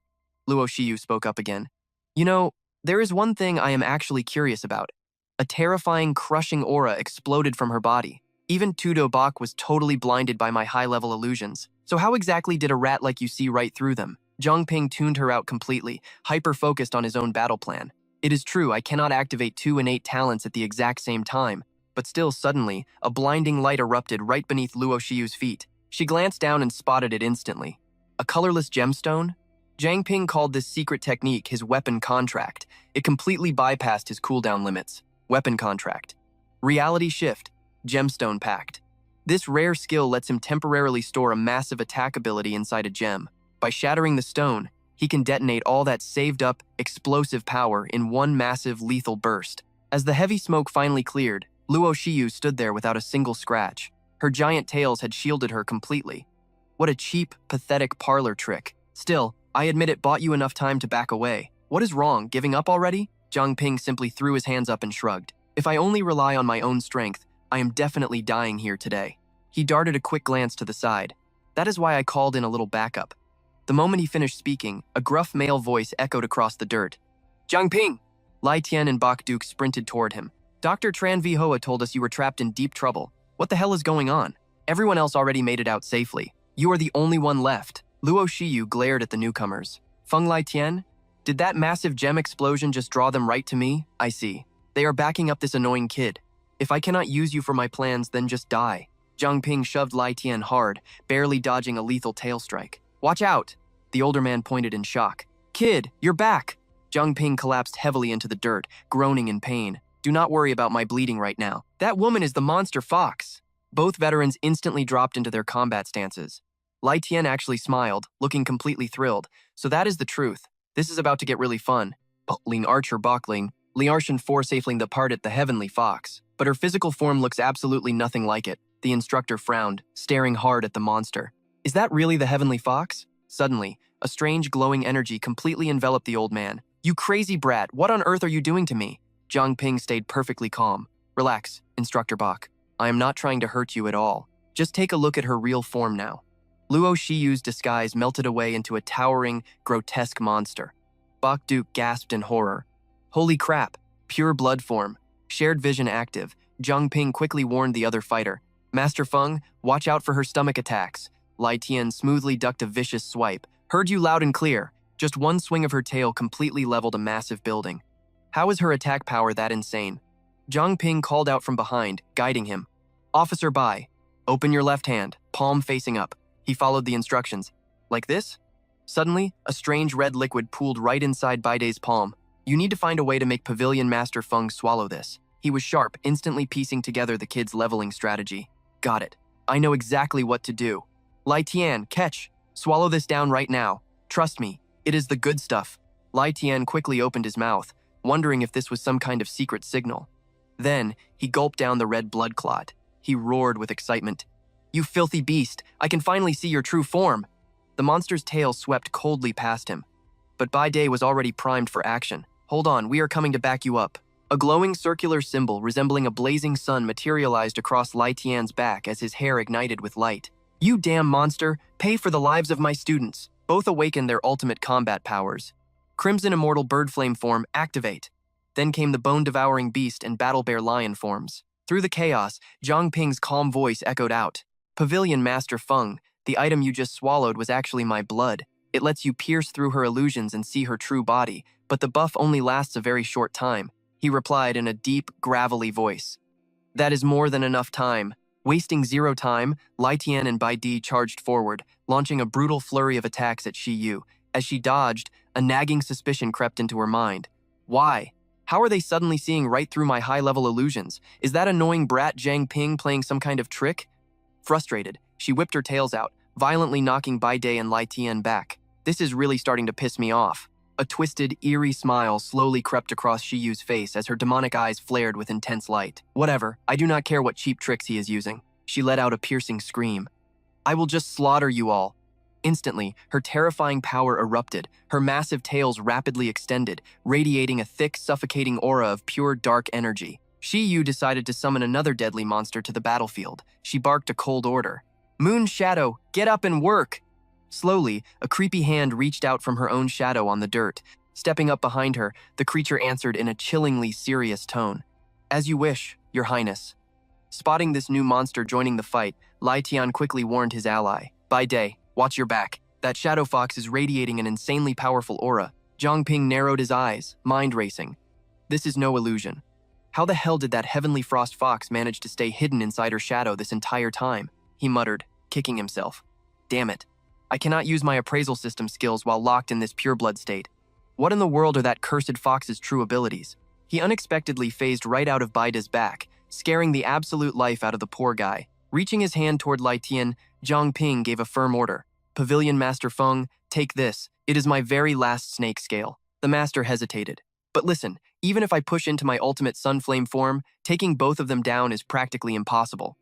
Luo Shiyu spoke up again. You know, there is one thing I am actually curious about. A terrifying, crushing aura exploded from her body. Even Tudo Bak was totally blinded by my high-level illusions. So how exactly did a rat like you see right through them? Zhang Ping tuned her out completely, hyper-focused on his own battle plan. It is true, I cannot activate 2 innate talents at the exact same time, but still suddenly, a blinding light erupted right beneath Luo Shiyu's feet. She glanced down and spotted it instantly. A colorless gemstone? Zhang Ping called this secret technique his weapon contract. It completely bypassed his cooldown limits. Weapon contract. Reality shift. Gemstone pact. This rare skill lets him temporarily store a massive attack ability inside a gem. By shattering the stone, he can detonate all that saved-up, explosive power in one massive, lethal burst. As the heavy smoke finally cleared, Luo Shiyu stood there without a single scratch. Her giant tails had shielded her completely. What a cheap, pathetic parlor trick. Still, I admit it bought you enough time to back away. What is wrong, giving up already? Zhang Ping simply threw his hands up and shrugged. If I only rely on my own strength, I am definitely dying here today. He darted a quick glance to the side. That is why I called in a little backup. The moment he finished speaking, a gruff male voice echoed across the dirt. Zhang Ping! Lai Tian and Bok Duke sprinted toward him. Dr. Tran V. Hoa told us you were trapped in deep trouble. What the hell is going on? Everyone else already made it out safely. You are the only one left. Luo Shiyu glared at the newcomers. Feng Lai Tian? Did that massive gem explosion just draw them right to me? I see. They are backing up this annoying kid. If I cannot use you for my plans, then just die. Zhang Ping shoved Lai Tian hard, barely dodging a lethal tail strike. Watch out! The older man pointed in shock. Kid, you're back! Zhang Ping collapsed heavily into the dirt, groaning in pain. Do not worry about my bleeding right now. That woman is the monster fox. Both veterans instantly dropped into their combat stances. Lai Tian actually smiled, looking completely thrilled. So that is the truth. This is about to get really fun. Ling Archer Bokling, Liarshan safely departed the heavenly fox. But her physical form looks absolutely nothing like it. The instructor frowned, staring hard at the monster. Is that really the heavenly fox? Suddenly, a strange glowing energy completely enveloped the old man. You crazy brat, what on earth are you doing to me? Zhang Ping stayed perfectly calm. Relax, Instructor Bok. I am not trying to hurt you at all. Just take a look at her real form now. Luo Shiyu's disguise melted away into a towering, grotesque monster. Bok Duke gasped in horror. Holy crap, pure blood form. Shared vision active, Zhang Ping quickly warned the other fighter. Master Feng, watch out for her stomach attacks. Lai Tian smoothly ducked a vicious swipe. Heard you loud and clear. Just one swing of her tail completely leveled a massive building. How is her attack power that insane? Zhang Ping called out from behind, guiding him. Officer Bai, open your left hand, palm facing up. He followed the instructions. Like this? Suddenly, a strange red liquid pooled right inside Baidei's palm. You need to find a way to make Pavilion Master Feng swallow this. He was sharp, instantly piecing together the kid's leveling strategy. Got it. I know exactly what to do. Lai Tian, catch. Swallow this down right now. Trust me, it is the good stuff. Lai Tian quickly opened his mouth, wondering if this was some kind of secret signal. Then, he gulped down the red blood clot. He roared with excitement. You filthy beast, I can finally see your true form. The monster's tail swept coldly past him. But Baidei was already primed for action. Hold on, we are coming to back you up. A glowing circular symbol resembling a blazing sun materialized across Lai Tian's back as his hair ignited with light. You damn monster, pay for the lives of my students. Both awakened their ultimate combat powers. Crimson Immortal Bird Flame form, activate. Then came the bone-devouring beast and battle bear lion forms. Through the chaos, Zhang Ping's calm voice echoed out. Pavilion Master Feng, the item you just swallowed was actually my blood. It lets you pierce through her illusions and see her true body, but the buff only lasts a very short time. He replied in a deep, gravelly voice. That is more than enough time. Wasting zero time, Lai Tian and Baidi charged forward, launching a brutal flurry of attacks at Shi Yu. As she dodged, a nagging suspicion crept into her mind. Why? How are they suddenly seeing right through my high-level illusions? Is that annoying brat Zhang Ping playing some kind of trick? Frustrated, she whipped her tails out, violently knocking Baidei and Lai Tian back. This is really starting to piss me off. A twisted, eerie smile slowly crept across Shi Yu's face as her demonic eyes flared with intense light. Whatever, I do not care what cheap tricks he is using. She let out a piercing scream. I will just slaughter you all. Instantly, her terrifying power erupted, her massive tails rapidly extended, radiating a thick, suffocating aura of pure dark energy. Shi Yu decided to summon another deadly monster to the battlefield. She barked a cold order. Moon Shadow, get up and work! Slowly, a creepy hand reached out from her own shadow on the dirt. Stepping up behind her, the creature answered in a chillingly serious tone. As you wish, Your Highness. Spotting this new monster joining the fight, Lai Tian quickly warned his ally. Baidei, watch your back. That shadow fox is radiating an insanely powerful aura. Zhang Ping narrowed his eyes, mind racing. This is no illusion. How the hell did that heavenly frost fox manage to stay hidden inside her shadow this entire time? He muttered, kicking himself. Damn it. I cannot use my appraisal system skills while locked in this pureblood state. What in the world are that cursed fox's true abilities? He unexpectedly phased right out of Baida's back, scaring the absolute life out of the poor guy. Reaching his hand toward Lai Tian, Zhang Ping gave a firm order. Pavilion Master Feng, take this. It is my very last snake scale. The master hesitated. But listen, even if I push into my ultimate sunflame form, taking both of them down is practically impossible.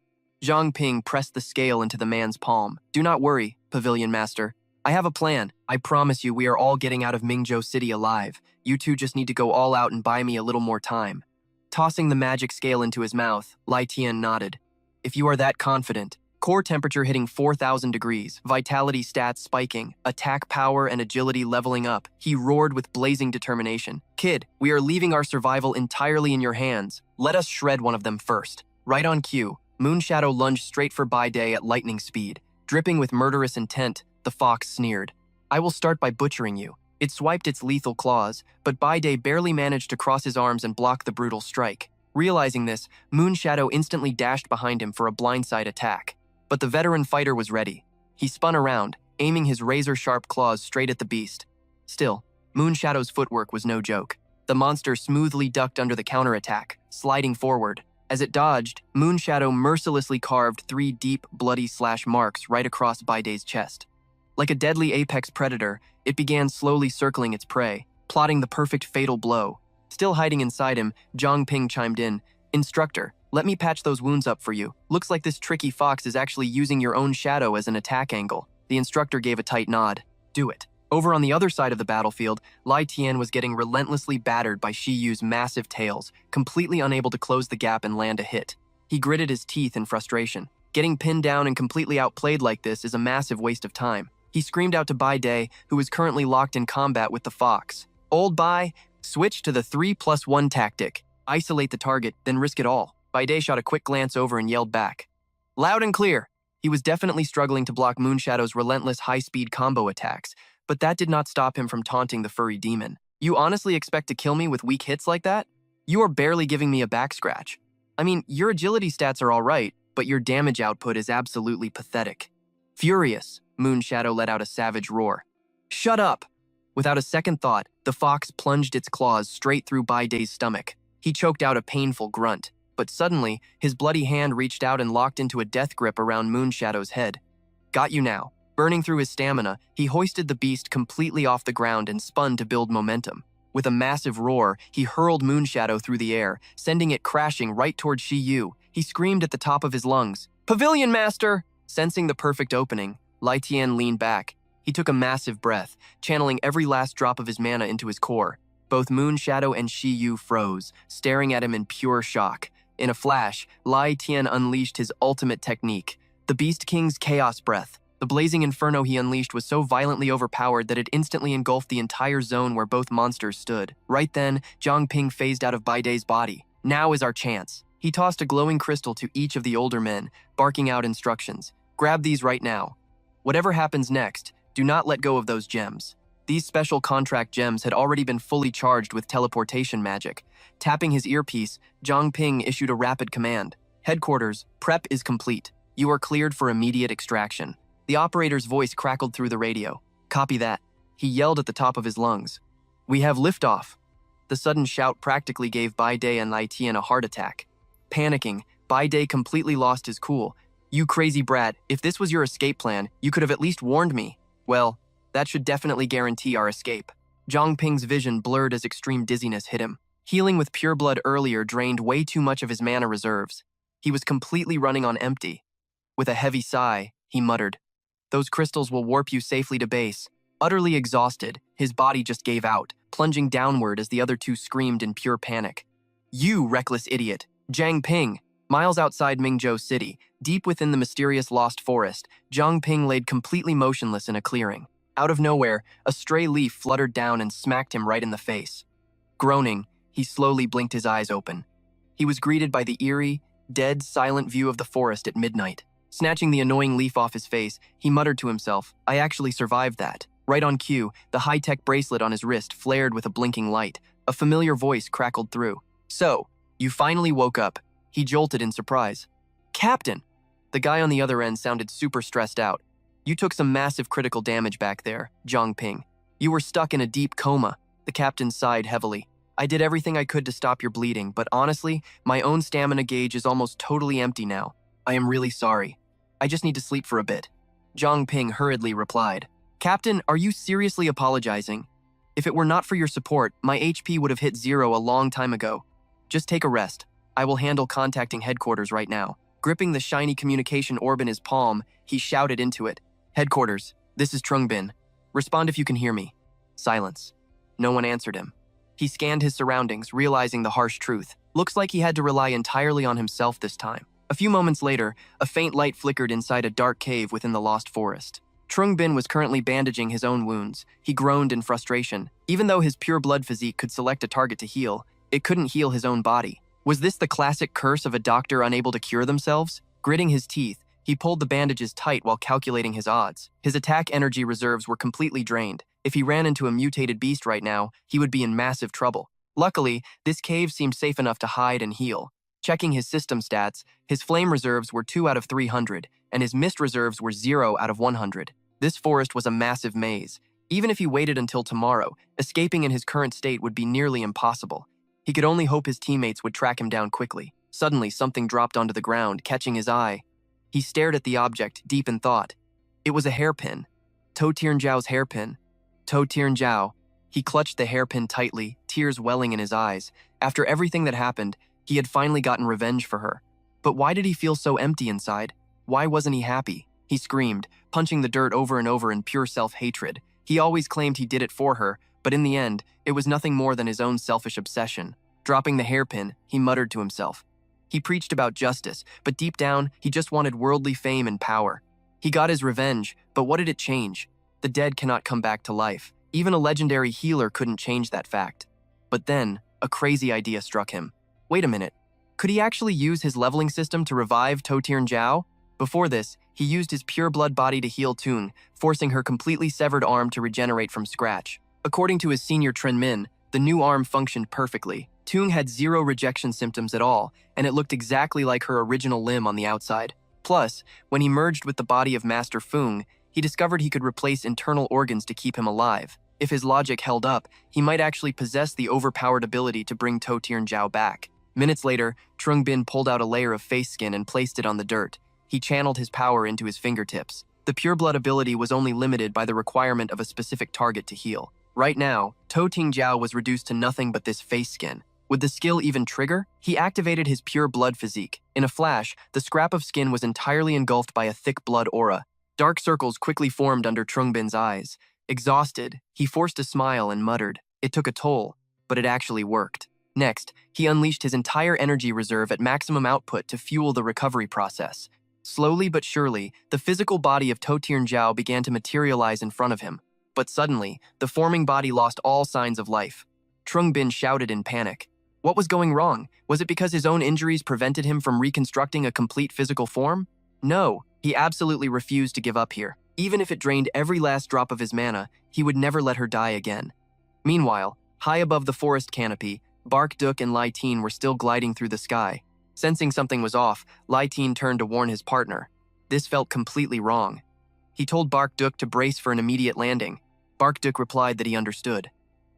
Zhang Ping pressed the scale into the man's palm. Do not worry, Pavilion Master. I have a plan. I promise you we are all getting out of Mingzhou City alive. You two just need to go all out and buy me a little more time. Tossing the magic scale into his mouth, Lai Tian nodded. If you are that confident, Core temperature hitting 4,000 degrees, vitality stats spiking, attack power and agility leveling up. He roared with blazing determination. "Kid, we are leaving our survival entirely in your hands. Let us shred one of them first." Right on cue, Moonshadow lunged straight for Baiday at lightning speed. Dripping with murderous intent, the fox sneered. "I will start by butchering you." It swiped its lethal claws, but Baiday barely managed to cross his arms and block the brutal strike. Realizing this, Moonshadow instantly dashed behind him for a blindside attack. But the veteran fighter was ready. He spun around, aiming his razor-sharp claws straight at the beast. Still, Moonshadow's footwork was no joke. The monster smoothly ducked under the counterattack, sliding forward. As it dodged, Moonshadow mercilessly carved 3 deep, bloody slash marks right across Baiday's chest. Like a deadly apex predator, it began slowly circling its prey, plotting the perfect fatal blow. Still hiding inside him, Zhang Ping chimed in. "Instructor, let me patch those wounds up for you. Looks like this tricky fox is actually using your own shadow as an attack angle." The instructor gave a tight nod. "Do it." Over on the other side of the battlefield, Lai Tian was getting relentlessly battered by Shi Yu's massive tails, completely unable to close the gap and land a hit. He gritted his teeth in frustration. Getting pinned down and completely outplayed like this is a massive waste of time. He screamed out to Baiday, who was currently locked in combat with the fox. "Old Bai, switch to the 3+1 tactic. Isolate the target, then risk it all." Baiday shot a quick glance over and yelled back. Loud and clear. He was definitely struggling to block Moonshadow's relentless high-speed combo attacks, but that did not stop him from taunting the furry demon. "You honestly expect to kill me with weak hits like that? You are barely giving me a back scratch. I mean, your agility stats are alright, but your damage output is absolutely pathetic." Furious, Moonshadow let out a savage roar. "Shut up!" Without a second thought, the fox plunged its claws straight through Baiday's stomach. He choked out a painful grunt, but suddenly, his bloody hand reached out and locked into a death grip around Moonshadow's head. "Got you now." Burning through his stamina, he hoisted the beast completely off the ground and spun to build momentum. With a massive roar, he hurled Moonshadow through the air, sending it crashing right toward Shi Yu. He screamed at the top of his lungs, "Pavilion Master!" Sensing the perfect opening, Lai Tian leaned back. He took a massive breath, channeling every last drop of his mana into his core. Both Moonshadow and Shi Yu froze, staring at him in pure shock. In a flash, Lai Tian unleashed his ultimate technique, the Beast King's Chaos Breath. The blazing inferno he unleashed was so violently overpowered that it instantly engulfed the entire zone where both monsters stood. Right then, Zhang Ping phased out of Baiday's body. "Now is our chance." He tossed a glowing crystal to each of the older men, barking out instructions. "Grab these right now. Whatever happens next, do not let go of those gems." These special contract gems had already been fully charged with teleportation magic. Tapping his earpiece, Zhang Ping issued a rapid command. "Headquarters, prep is complete. You are cleared for immediate extraction." The operator's voice crackled through the radio. "Copy that." He yelled at the top of his lungs. "We have liftoff." The sudden shout practically gave Baiday and Lai Tian a heart attack. Panicking, Baiday completely lost his cool. "You crazy brat, if this was your escape plan, you could have at least warned me." "Well, that should definitely guarantee our escape." Zhang Ping's vision blurred as extreme dizziness hit him. Healing with pure blood earlier drained way too much of his mana reserves. He was completely running on empty. With a heavy sigh, he muttered, "Those crystals will warp you safely to base." Utterly exhausted, his body just gave out, plunging downward as the other two screamed in pure panic. "You reckless idiot! Zhang Ping!" Miles outside Mingzhou City, deep within the mysterious lost forest, Zhang Ping laid completely motionless in a clearing. Out of nowhere, a stray leaf fluttered down and smacked him right in the face. Groaning, he slowly blinked his eyes open. He was greeted by the eerie, dead, silent view of the forest at midnight. Snatching the annoying leaf off his face, he muttered to himself, "I actually survived that." Right on cue, the high-tech bracelet on his wrist flared with a blinking light. A familiar voice crackled through. "So, you finally woke up." He jolted in surprise. "Captain!" The guy on the other end sounded super stressed out. "You took some massive critical damage back there, Zhang Ping. You were stuck in a deep coma." The captain sighed heavily. "I did everything I could to stop your bleeding, but honestly, my own stamina gauge is almost totally empty now. I am really sorry. I just need to sleep for a bit." Zhang Ping hurriedly replied. "Captain, are you seriously apologizing? If it were not for your support, my HP would have hit 0 a long time ago. Just take a rest. I will handle contacting headquarters right now." Gripping the shiny communication orb in his palm, he shouted into it. "Headquarters, this is Trungbin. Respond if you can hear me." Silence. No one answered him. He scanned his surroundings, realizing the harsh truth. Looks like he had to rely entirely on himself this time. A few moments later, a faint light flickered inside a dark cave within the lost forest. Trung Bin was currently bandaging his own wounds. He groaned in frustration. Even though his pure blood physique could select a target to heal, it couldn't heal his own body. Was this the classic curse of a doctor unable to cure themselves? Gritting his teeth, he pulled the bandages tight while calculating his odds. His attack energy reserves were completely drained. If he ran into a mutated beast right now, he would be in massive trouble. Luckily, this cave seemed safe enough to hide and heal. Checking his system stats, his flame reserves were 2 out of 300, and his mist reserves were 0 out of 100. This forest was a massive maze. Even if he waited until tomorrow, escaping in his current state would be nearly impossible. He could only hope his teammates would track him down quickly. Suddenly, something dropped onto the ground, catching his eye. He stared at the object, deep in thought. It was a hairpin. To Tianzhao's hairpin. To Tianzhao. He clutched the hairpin tightly, tears welling in his eyes. After everything that happened, he had finally gotten revenge for her. But why did he feel so empty inside? Why wasn't he happy? He screamed, punching the dirt over and over in pure self-hatred. He always claimed he did it for her, but in the end, it was nothing more than his own selfish obsession. Dropping the hairpin, he muttered to himself. He preached about justice, but deep down, he just wanted worldly fame and power. He got his revenge, but what did it change? The dead cannot come back to life. Even a legendary healer couldn't change that fact. But then, a crazy idea struck him. Wait a minute. Could he actually use his leveling system to revive To Tianzhao? Before this, he used his pure blood body to heal Tung, forcing her completely severed arm to regenerate from scratch. According to his senior Tren Min, the new arm functioned perfectly. Tung had 0 rejection symptoms at all, and it looked exactly like her original limb on the outside. Plus, when he merged with the body of Master Fung, he discovered he could replace internal organs to keep him alive. If his logic held up, he might actually possess the overpowered ability to bring To Tianzhao back. Minutes later, Trung Bin pulled out a layer of face skin and placed it on the dirt. He channeled his power into his fingertips. The pure blood ability was only limited by the requirement of a specific target to heal. Right now, To Tianzhao was reduced to nothing but this face skin. Would the skill even trigger? He activated his pure blood physique. In a flash, the scrap of skin was entirely engulfed by a thick blood aura. Dark circles quickly formed under Trung Bin's eyes. Exhausted, he forced a smile and muttered. It took a toll, but it actually worked. Next, he unleashed his entire energy reserve at maximum output to fuel the recovery process. Slowly but surely, the physical body of To Tianzhao began to materialize in front of him. But suddenly, the forming body lost all signs of life. Trung Bin shouted in panic. What was going wrong? Was it because his own injuries prevented him from reconstructing a complete physical form? No, he absolutely refused to give up here. Even if it drained every last drop of his mana, he would never let her die again. Meanwhile, high above the forest canopy, Bark Duk and Lai Tin were still gliding through the sky. Sensing something was off, Lai Tin turned to warn his partner. This felt completely wrong. He told Bark Duk to brace for an immediate landing. Bark Duk replied that he understood.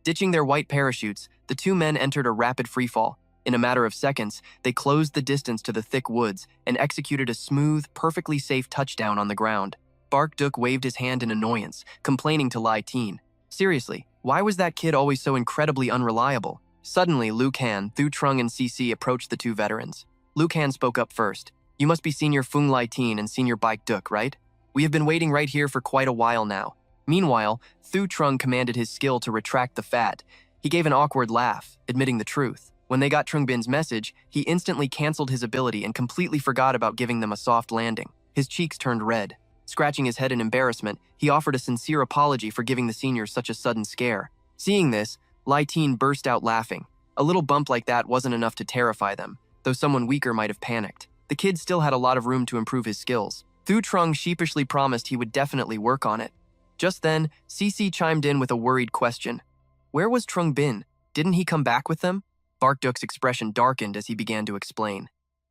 Ditching their white parachutes, the two men entered a rapid freefall. In a matter of seconds, they closed the distance to the thick woods and executed a smooth, perfectly safe touchdown on the ground. Bark Duk waved his hand in annoyance, complaining to Lai Tin. Seriously, why was that kid always so incredibly unreliable? Suddenly, Liu Kan, Thu Trung, and CC approached the two veterans. Liu Kan spoke up first. You must be Senior Fung Lai Tin and Senior Baik Duk, right? We have been waiting right here for quite a while now. Meanwhile, Thu Trung commanded his skill to retract the fat. He gave an awkward laugh, admitting the truth. When they got Trung Bin's message, he instantly canceled his ability and completely forgot about giving them a soft landing. His cheeks turned red. Scratching his head in embarrassment, he offered a sincere apology for giving the seniors such a sudden scare. Seeing this, Lai Tin burst out laughing. A little bump like that wasn't enough to terrify them, though someone weaker might have panicked. The kid still had a lot of room to improve his skills. Thu Trung sheepishly promised he would definitely work on it. Just then, CC chimed in with a worried question. Where was Trung Bin? Didn't he come back with them? Bark Duk's expression darkened as he began to explain.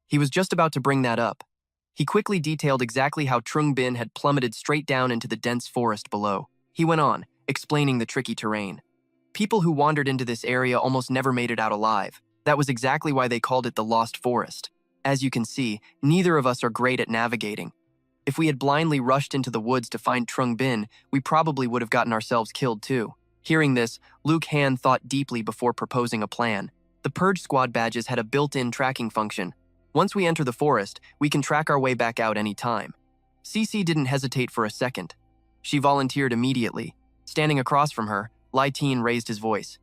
He was just about to bring that up. He quickly detailed exactly how Trung Bin had plummeted straight down into the dense forest below. He went on, explaining the tricky terrain. People who wandered into this area almost never made it out alive. That was exactly why they called it the Lost Forest. As you can see, neither of us are great at navigating. If we had blindly rushed into the woods to find Trung Bin, we probably would have gotten ourselves killed too. Hearing this, Liu Kan thought deeply before proposing a plan. The Purge Squad badges had a built-in tracking function. Once we enter the forest, we can track our way back out any time. CC didn't hesitate for a second. She volunteered immediately. Standing across from her, Lai Tin raised his voice.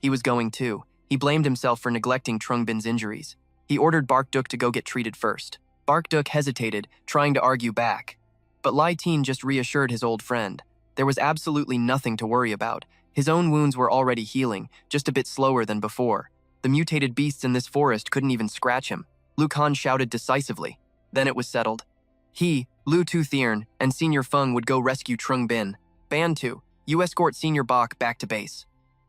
He was going too. He blamed himself for neglecting Trung Bin's injuries. He ordered Bark Duk to go get treated first. Barkduk hesitated, trying to argue back. But Lai Teen just reassured his old friend. There was absolutely nothing to worry about. His own wounds were already healing, just a bit slower than before. The mutated beasts in this forest couldn't even scratch him. Lu Kan shouted decisively. Then it was settled. He, Lu Tu Thiern, and Senior Feng would go rescue Trung Bin. Ban Tu, you escort Senior Bok back to base.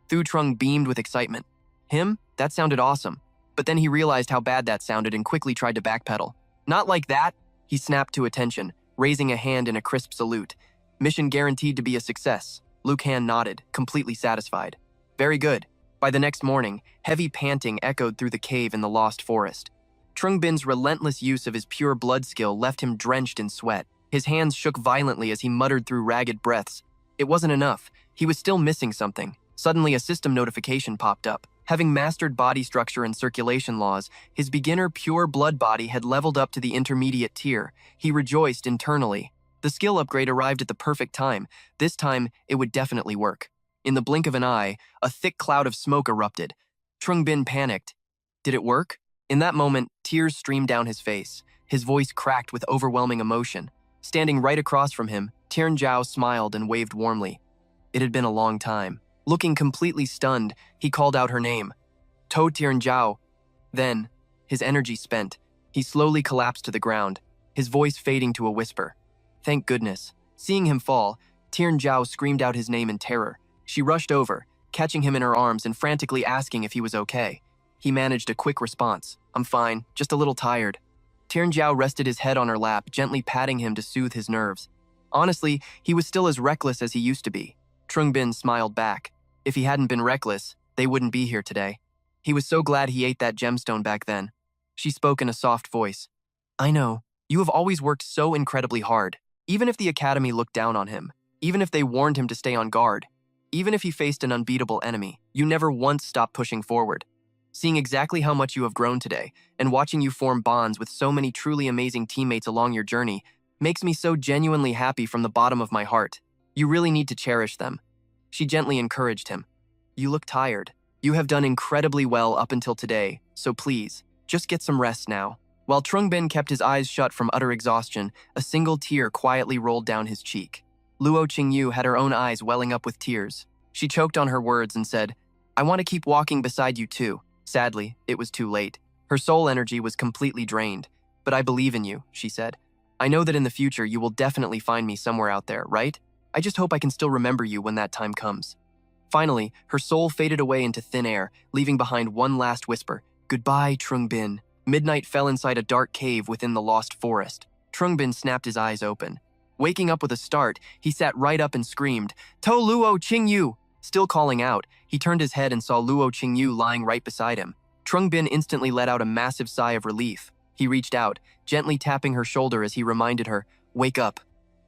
Thu Trung beamed with excitement. Him? That sounded awesome. But then he realized how bad that sounded and quickly tried to backpedal. Not like that, he snapped to attention, raising a hand in a crisp salute. Mission guaranteed to be a success. Lu Kan nodded, completely satisfied. Very good. By the next morning, heavy panting echoed through the cave in the lost forest. Trung Bin's relentless use of his pure blood skill left him drenched in sweat. His hands shook violently as he muttered through ragged breaths. It wasn't enough. He was still missing something. Suddenly, a system notification popped up. Having mastered body structure and circulation laws, his beginner pure blood body had leveled up to the intermediate tier. He rejoiced internally. The skill upgrade arrived at the perfect time. This time, it would definitely work. In the blink of an eye, a thick cloud of smoke erupted. Trung Bin panicked. Did it work? In that moment, tears streamed down his face. His voice cracked with overwhelming emotion. Standing right across from him, Tian Zhao smiled and waved warmly. It had been a long time. Looking completely stunned, he called out her name. To Tian Zhao. Then, his energy spent, he slowly collapsed to the ground, his voice fading to a whisper. Thank goodness. Seeing him fall, Tian Zhao screamed out his name in terror. She rushed over, catching him in her arms and frantically asking if he was okay. He managed a quick response. I'm fine, just a little tired. Tian Zhao rested his head on her lap, gently patting him to soothe his nerves. Honestly, he was still as reckless as he used to be. Trung Bin smiled back. If he hadn't been reckless, they wouldn't be here today. He was so glad he ate that gemstone back then. She spoke in a soft voice. I know, you have always worked so incredibly hard. Even if the academy looked down on him, even if they warned him to stay on guard, even if he faced an unbeatable enemy, you never once stopped pushing forward. Seeing exactly how much you have grown today, and watching you form bonds with so many truly amazing teammates along your journey, makes me so genuinely happy from the bottom of my heart. You really need to cherish them. She gently encouraged him. You look tired. You have done incredibly well up until today, so please, just get some rest now. While Trung Bin kept his eyes shut from utter exhaustion, a single tear quietly rolled down his cheek. Luo Qingyu had her own eyes welling up with tears. She choked on her words and said, I want to keep walking beside you too. Sadly, it was too late. Her soul energy was completely drained. But I believe in you, she said. I know that in the future you will definitely find me somewhere out there, right? I just hope I can still remember you when that time comes. Finally, her soul faded away into thin air, leaving behind one last whisper. Goodbye, Trung Bin. Midnight fell inside a dark cave within the lost forest. Trung Bin snapped his eyes open. Waking up with a start, he sat right up and screamed, To Luo Qingyu! Still calling out, he turned his head and saw Luo Qingyu lying right beside him. Trung Bin instantly let out a massive sigh of relief. He reached out, gently tapping her shoulder as he reminded her, Wake up.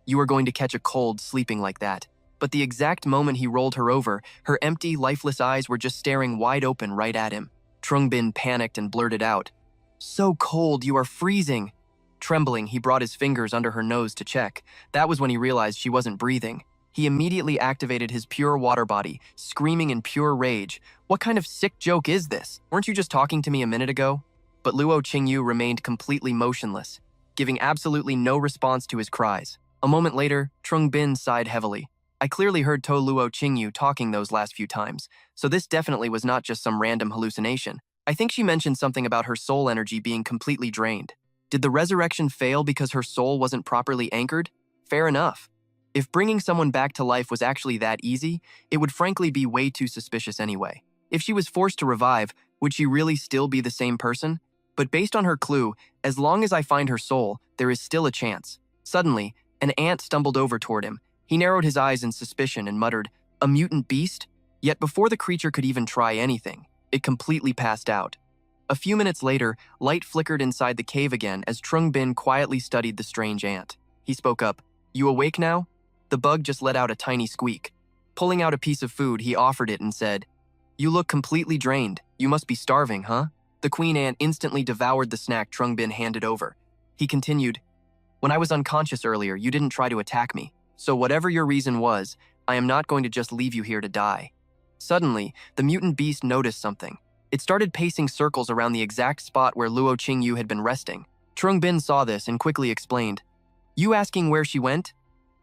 You are going to catch a cold sleeping like that. But the exact moment he rolled her over, her empty, lifeless eyes were just staring wide open right at him. Trung Bin panicked and blurted out, So cold, you are freezing. Trembling, he brought his fingers under her nose to check. That was when he realized she wasn't breathing. He immediately activated his pure water body, screaming in pure rage. What kind of sick joke is this? Weren't you just talking to me a minute ago? But Luo Qingyu remained completely motionless, giving absolutely no response to his cries. A moment later, Trung Bin sighed heavily. I clearly heard To Luo Qingyu talking those last few times, so this definitely was not just some random hallucination. I think she mentioned something about her soul energy being completely drained. Did the resurrection fail because her soul wasn't properly anchored? Fair enough. If bringing someone back to life was actually that easy, it would frankly be way too suspicious anyway. If she was forced to revive, would she really still be the same person? But based on her clue, as long as I find her soul, there is still a chance. Suddenly, an ant stumbled over toward him. He narrowed his eyes in suspicion and muttered, A mutant beast? Yet before the creature could even try anything, it completely passed out. A few minutes later, light flickered inside the cave again as Trung Bin quietly studied the strange ant. He spoke up, You awake now? The bug just let out a tiny squeak. Pulling out a piece of food, he offered it and said, You look completely drained. You must be starving, huh? The queen ant instantly devoured the snack Trung Bin handed over. He continued, When I was unconscious earlier, you didn't try to attack me. So whatever your reason was, I am not going to just leave you here to die. Suddenly, the mutant beast noticed something. It started pacing circles around the exact spot where Luo Qingyu had been resting. Trung Bin saw this and quickly explained. You asking where she went?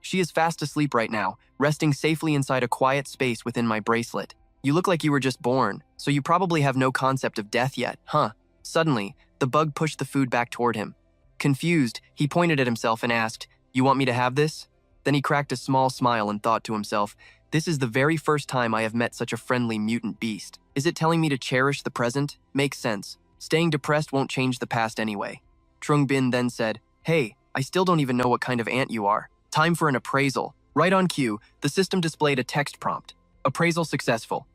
She is fast asleep right now, resting safely inside a quiet space within my bracelet. You look like you were just born, so you probably have no concept of death yet, huh? Suddenly, the bug pushed the food back toward him. Confused, he pointed at himself and asked, You want me to have this? Then he cracked a small smile and thought to himself, This is the very first time I have met such a friendly mutant beast. Is it telling me to cherish the present? Makes sense. Staying depressed won't change the past anyway. Trung Bin then said, Hey, I still don't even know what kind of ant you are. Time for an appraisal. Right on cue, the system displayed a text prompt. Appraisal successful.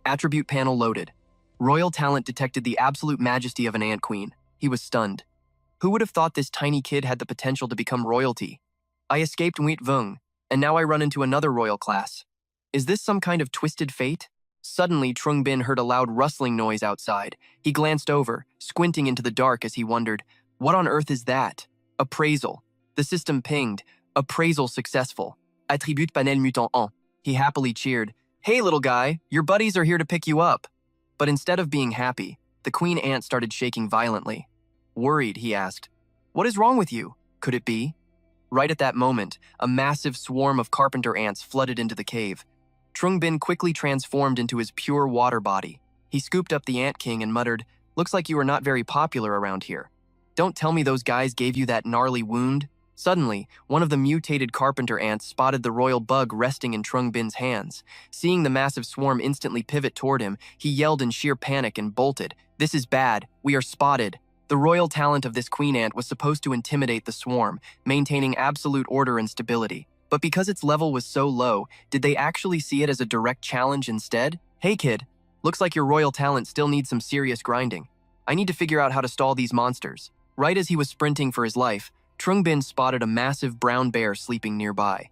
Attribute panel loaded. Royal talent detected the absolute majesty of an ant queen. He was stunned. Who would have thought this tiny kid had the potential to become royalty? I escaped Nguyen Vung, and now I run into another royal class. Is this some kind of twisted fate? Suddenly, Trung Bin heard a loud rustling noise outside. He glanced over, squinting into the dark as he wondered, What on earth is that? Appraisal. The system pinged. Appraisal successful. Attribut panel mutant 1. He happily cheered. Hey, little guy, your buddies are here to pick you up. But instead of being happy, the queen ant started shaking violently. Worried, he asked, What is wrong with you? Could it be? Right at that moment, a massive swarm of carpenter ants flooded into the cave. Trung Bin quickly transformed into his pure water body. He scooped up the ant king and muttered, Looks like you are not very popular around here. Don't tell me those guys gave you that gnarly wound. Suddenly, one of the mutated carpenter ants spotted the royal bug resting in Trung Bin's hands. Seeing the massive swarm instantly pivot toward him, he yelled in sheer panic and bolted. This is bad. We are spotted. The royal talent of this queen ant was supposed to intimidate the swarm, maintaining absolute order and stability. But because its level was so low, did they actually see it as a direct challenge instead? Hey kid, looks like your royal talent still needs some serious grinding. I need to figure out how to stall these monsters. Right as he was sprinting for his life, Trung Bin spotted a massive brown bear sleeping nearby.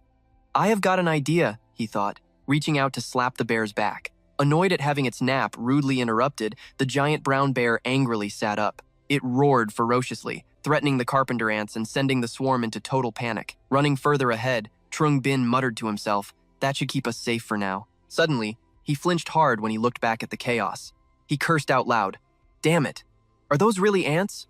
I have got an idea, he thought, reaching out to slap the bear's back. Annoyed at having its nap rudely interrupted, the giant brown bear angrily sat up. It roared ferociously, threatening the carpenter ants and sending the swarm into total panic. Running further ahead, Trung Bin muttered to himself, That should keep us safe for now. Suddenly, he flinched hard when he looked back at the chaos. He cursed out loud, Damn it! Are those really ants?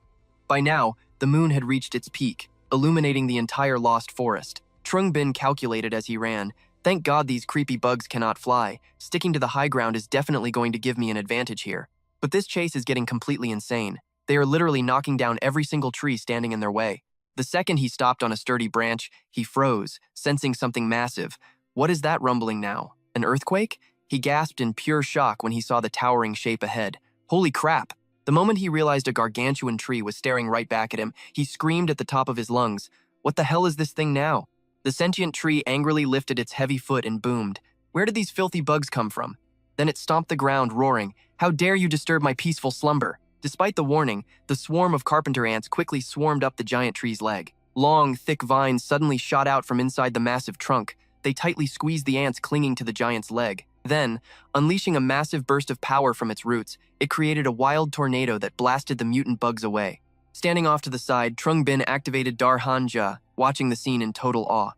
By now, the moon had reached its peak, illuminating the entire lost forest. Trung Bin calculated as he ran, Thank God these creepy bugs cannot fly. Sticking to the high ground is definitely going to give me an advantage here. But this chase is getting completely insane. They are literally knocking down every single tree standing in their way. The second he stopped on a sturdy branch, he froze, sensing something massive. What is that rumbling now? An earthquake? He gasped in pure shock when he saw the towering shape ahead. Holy crap! The moment he realized a gargantuan tree was staring right back at him, he screamed at the top of his lungs, What the hell is this thing now? The sentient tree angrily lifted its heavy foot and boomed. Where did these filthy bugs come from? Then it stomped the ground, roaring, How dare you disturb my peaceful slumber? Despite the warning, the swarm of carpenter ants quickly swarmed up the giant tree's leg. Long, thick vines suddenly shot out from inside the massive trunk. They tightly squeezed the ants clinging to the giant's leg. Then, unleashing a massive burst of power from its roots, it created a wild tornado that blasted the mutant bugs away. Standing off to the side, Trung Bin activated Darhanja, watching the scene in total awe.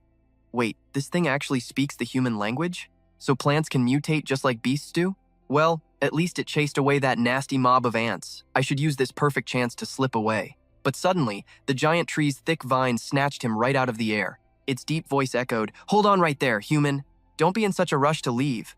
Wait, this thing actually speaks the human language? So plants can mutate just like beasts do? Well, at least it chased away that nasty mob of ants. I should use this perfect chance to slip away. But suddenly, the giant tree's thick vines snatched him right out of the air. Its deep voice echoed, Hold on right there, human. Don't be in such a rush to leave.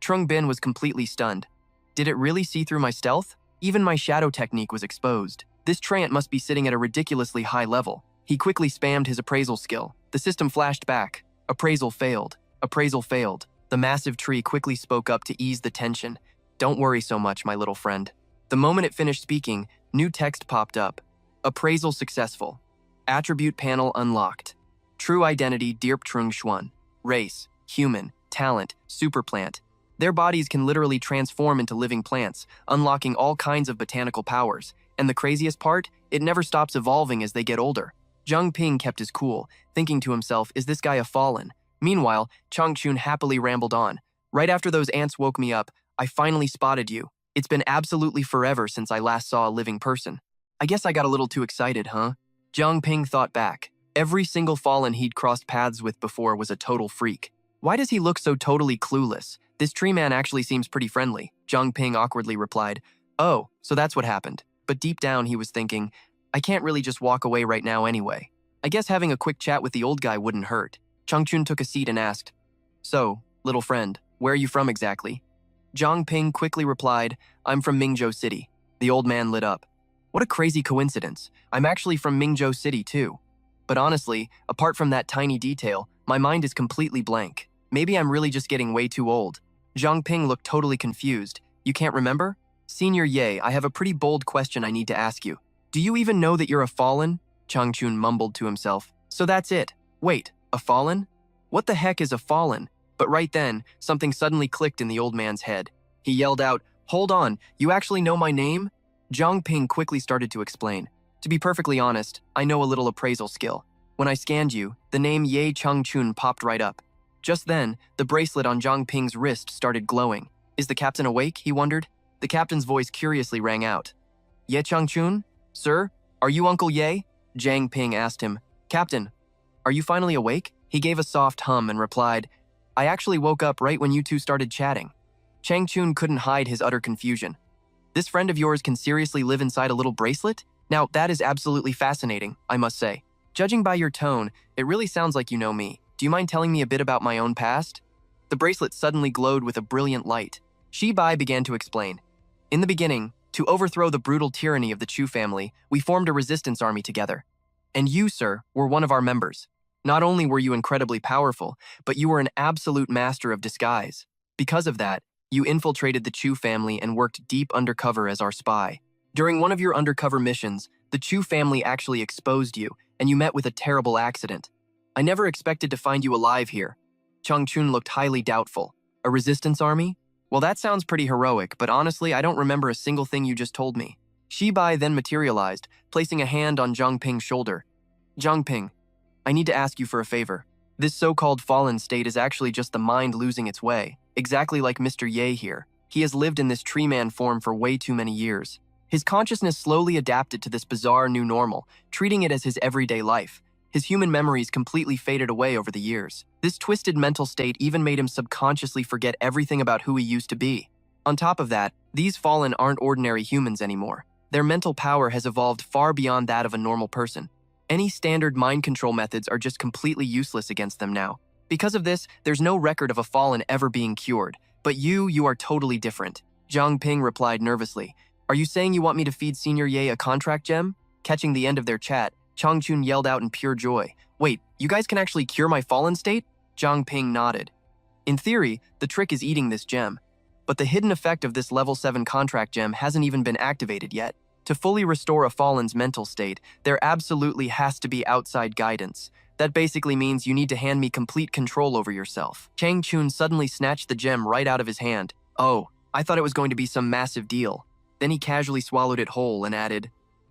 Trung Bin was completely stunned. Did it really see through my stealth? Even my shadow technique was exposed. This treant must be sitting at a ridiculously high level. He quickly spammed his appraisal skill. The system flashed back. Appraisal failed. Appraisal failed. The massive tree quickly spoke up to ease the tension. Don't worry so much, my little friend. The moment it finished speaking, new text popped up. Appraisal successful. Attribute panel unlocked. True identity Dirp Trung Xuan. Race, human, talent, superplant. Their bodies can literally transform into living plants, unlocking all kinds of botanical powers. And the craziest part, it never stops evolving as they get older. Zhang Ping kept his cool, thinking to himself, is this guy a fallen? Meanwhile, Changchun happily rambled on. Right after those ants woke me up, I finally spotted you. It's been absolutely forever since I last saw a living person. I guess I got a little too excited, huh? Zhang Ping thought back. Every single fallen he'd crossed paths with before was a total freak. Why does he look so totally clueless? This tree man actually seems pretty friendly. Zhang Ping awkwardly replied, Oh, so that's what happened. But deep down he was thinking, I can't really just walk away right now anyway. I guess having a quick chat with the old guy wouldn't hurt. Changchun took a seat and asked, "So, little friend, where are you from exactly?" Zhang Ping quickly replied, "I'm from Mingzhou City." The old man lit up. "What a crazy coincidence. I'm actually from Mingzhou City too. But honestly, apart from that tiny detail, my mind is completely blank. Maybe I'm really just getting way too old." Zhang Ping looked totally confused. "You can't remember?" "Senior Ye, I have a pretty bold question I need to ask you. Do you even know that you're a fallen?" Changchun mumbled to himself. "So that's it. Wait, a fallen? What the heck is a fallen?" But right then, something suddenly clicked in the old man's head. He yelled out, "Hold on, you actually know my name?" Zhang Ping quickly started to explain. "To be perfectly honest, I know a little appraisal skill. When I scanned you, the name Ye Changchun popped right up." Just then, the bracelet on Zhang Ping's wrist started glowing. "Is the captain awake?" he wondered. The captain's voice curiously rang out. "Ye Changchun? Sir, are you Uncle Ye?" Zhang Ping asked him. "Captain, are you finally awake?" He gave a soft hum and replied, "I actually woke up right when you two started chatting." Changchun couldn't hide his utter confusion. "This friend of yours can seriously live inside a little bracelet? Now, that is absolutely fascinating, I must say. Judging by your tone, it really sounds like you know me. Do you mind telling me a bit about my own past?" The bracelet suddenly glowed with a brilliant light. Shi Bai began to explain. "In the beginning, to overthrow the brutal tyranny of the Chu family, we formed a resistance army together. And you, sir, were one of our members. Not only were you incredibly powerful, but you were an absolute master of disguise. Because of that, you infiltrated the Chu family and worked deep undercover as our spy. During one of your undercover missions, the Chu family actually exposed you, and you met with a terrible accident. I never expected to find you alive here." Changchun looked highly doubtful. "A resistance army? Well, that sounds pretty heroic, but honestly, I don't remember a single thing you just told me." Shi Bai then materialized, placing a hand on Zhang Ping's shoulder. "Zhang Ping, I need to ask you for a favor. This so-called fallen state is actually just the mind losing its way, exactly like Mr. Ye here. He has lived in this tree man form for way too many years. His consciousness slowly adapted to this bizarre new normal, treating it as his everyday life. His human memories completely faded away over the years. This twisted mental state even made him subconsciously forget everything about who he used to be. On top of that, these fallen aren't ordinary humans anymore. Their mental power has evolved far beyond that of a normal person. Any standard mind control methods are just completely useless against them now. Because of this, there's no record of a fallen ever being cured. But you are totally different." Zhang Ping replied nervously. "Are you saying you want me to feed Senior Ye a contract gem?" Catching the end of their chat, Changchun yelled out in pure joy. "Wait, you guys can actually cure my fallen state?" Zhang Ping nodded. "In theory, the trick is eating this gem. But the hidden effect of this level 7 contract gem hasn't even been activated yet. To fully restore a fallen's mental state, there absolutely has to be outside guidance. That basically means you need to hand me complete control over yourself." Changchun suddenly snatched the gem right out of his hand. "Oh, I thought it was going to be some massive deal." Then he casually swallowed it whole and added,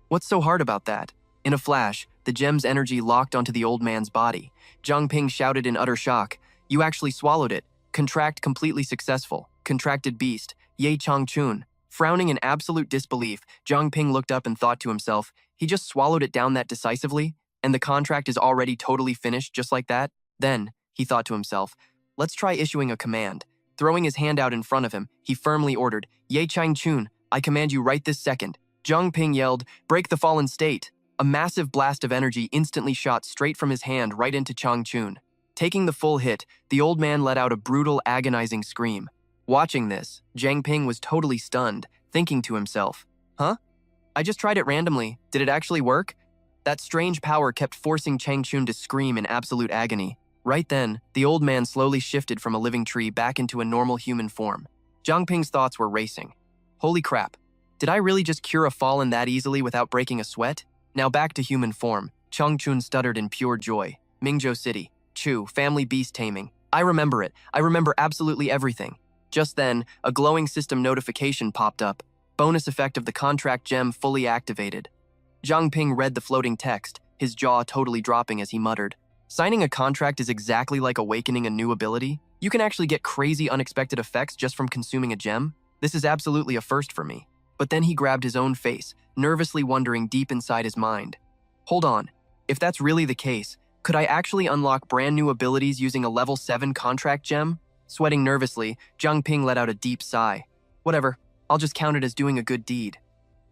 "What's so hard about that?" In a flash, the gem's energy locked onto the old man's body. Zhang Ping shouted in utter shock, "You actually swallowed it. Contract completely successful. Contracted beast. Ye Changchun." Frowning in absolute disbelief, Zhang Ping looked up and thought to himself, he just swallowed it down that decisively, and the contract is already totally finished just like that? Then, he thought to himself, let's try issuing a command. Throwing his hand out in front of him, he firmly ordered, "Ye Changchun, I command you right this second." Zhang Ping yelled, "Break the fallen state." A massive blast of energy instantly shot straight from his hand right into Changchun. Taking the full hit, the old man let out a brutal, agonizing scream. Watching this, Zhang Ping was totally stunned, thinking to himself, "Huh? I just tried it randomly. Did it actually work?" That strange power kept forcing Changchun to scream in absolute agony. Right then, the old man slowly shifted from a living tree back into a normal human form. Zhang Ping's thoughts were racing. Holy crap. Did I really just cure a fallen that easily without breaking a sweat? Now back to human form, Changchun stuttered in pure joy. Mingzhou City. Chu, family beast taming. I remember it. I remember absolutely everything. Just then, a glowing system notification popped up. Bonus effect of the contract gem fully activated. Zhang Ping read the floating text, his jaw totally dropping as he muttered. Signing a contract is exactly like awakening a new ability. You can actually get crazy unexpected effects just from consuming a gem. This is absolutely a first for me. But then he grabbed his own face, nervously wondering deep inside his mind. Hold on, if that's really the case, could I actually unlock brand new abilities using a level 7 contract gem? Sweating nervously, Zhang Ping let out a deep sigh. Whatever, I'll just count it as doing a good deed.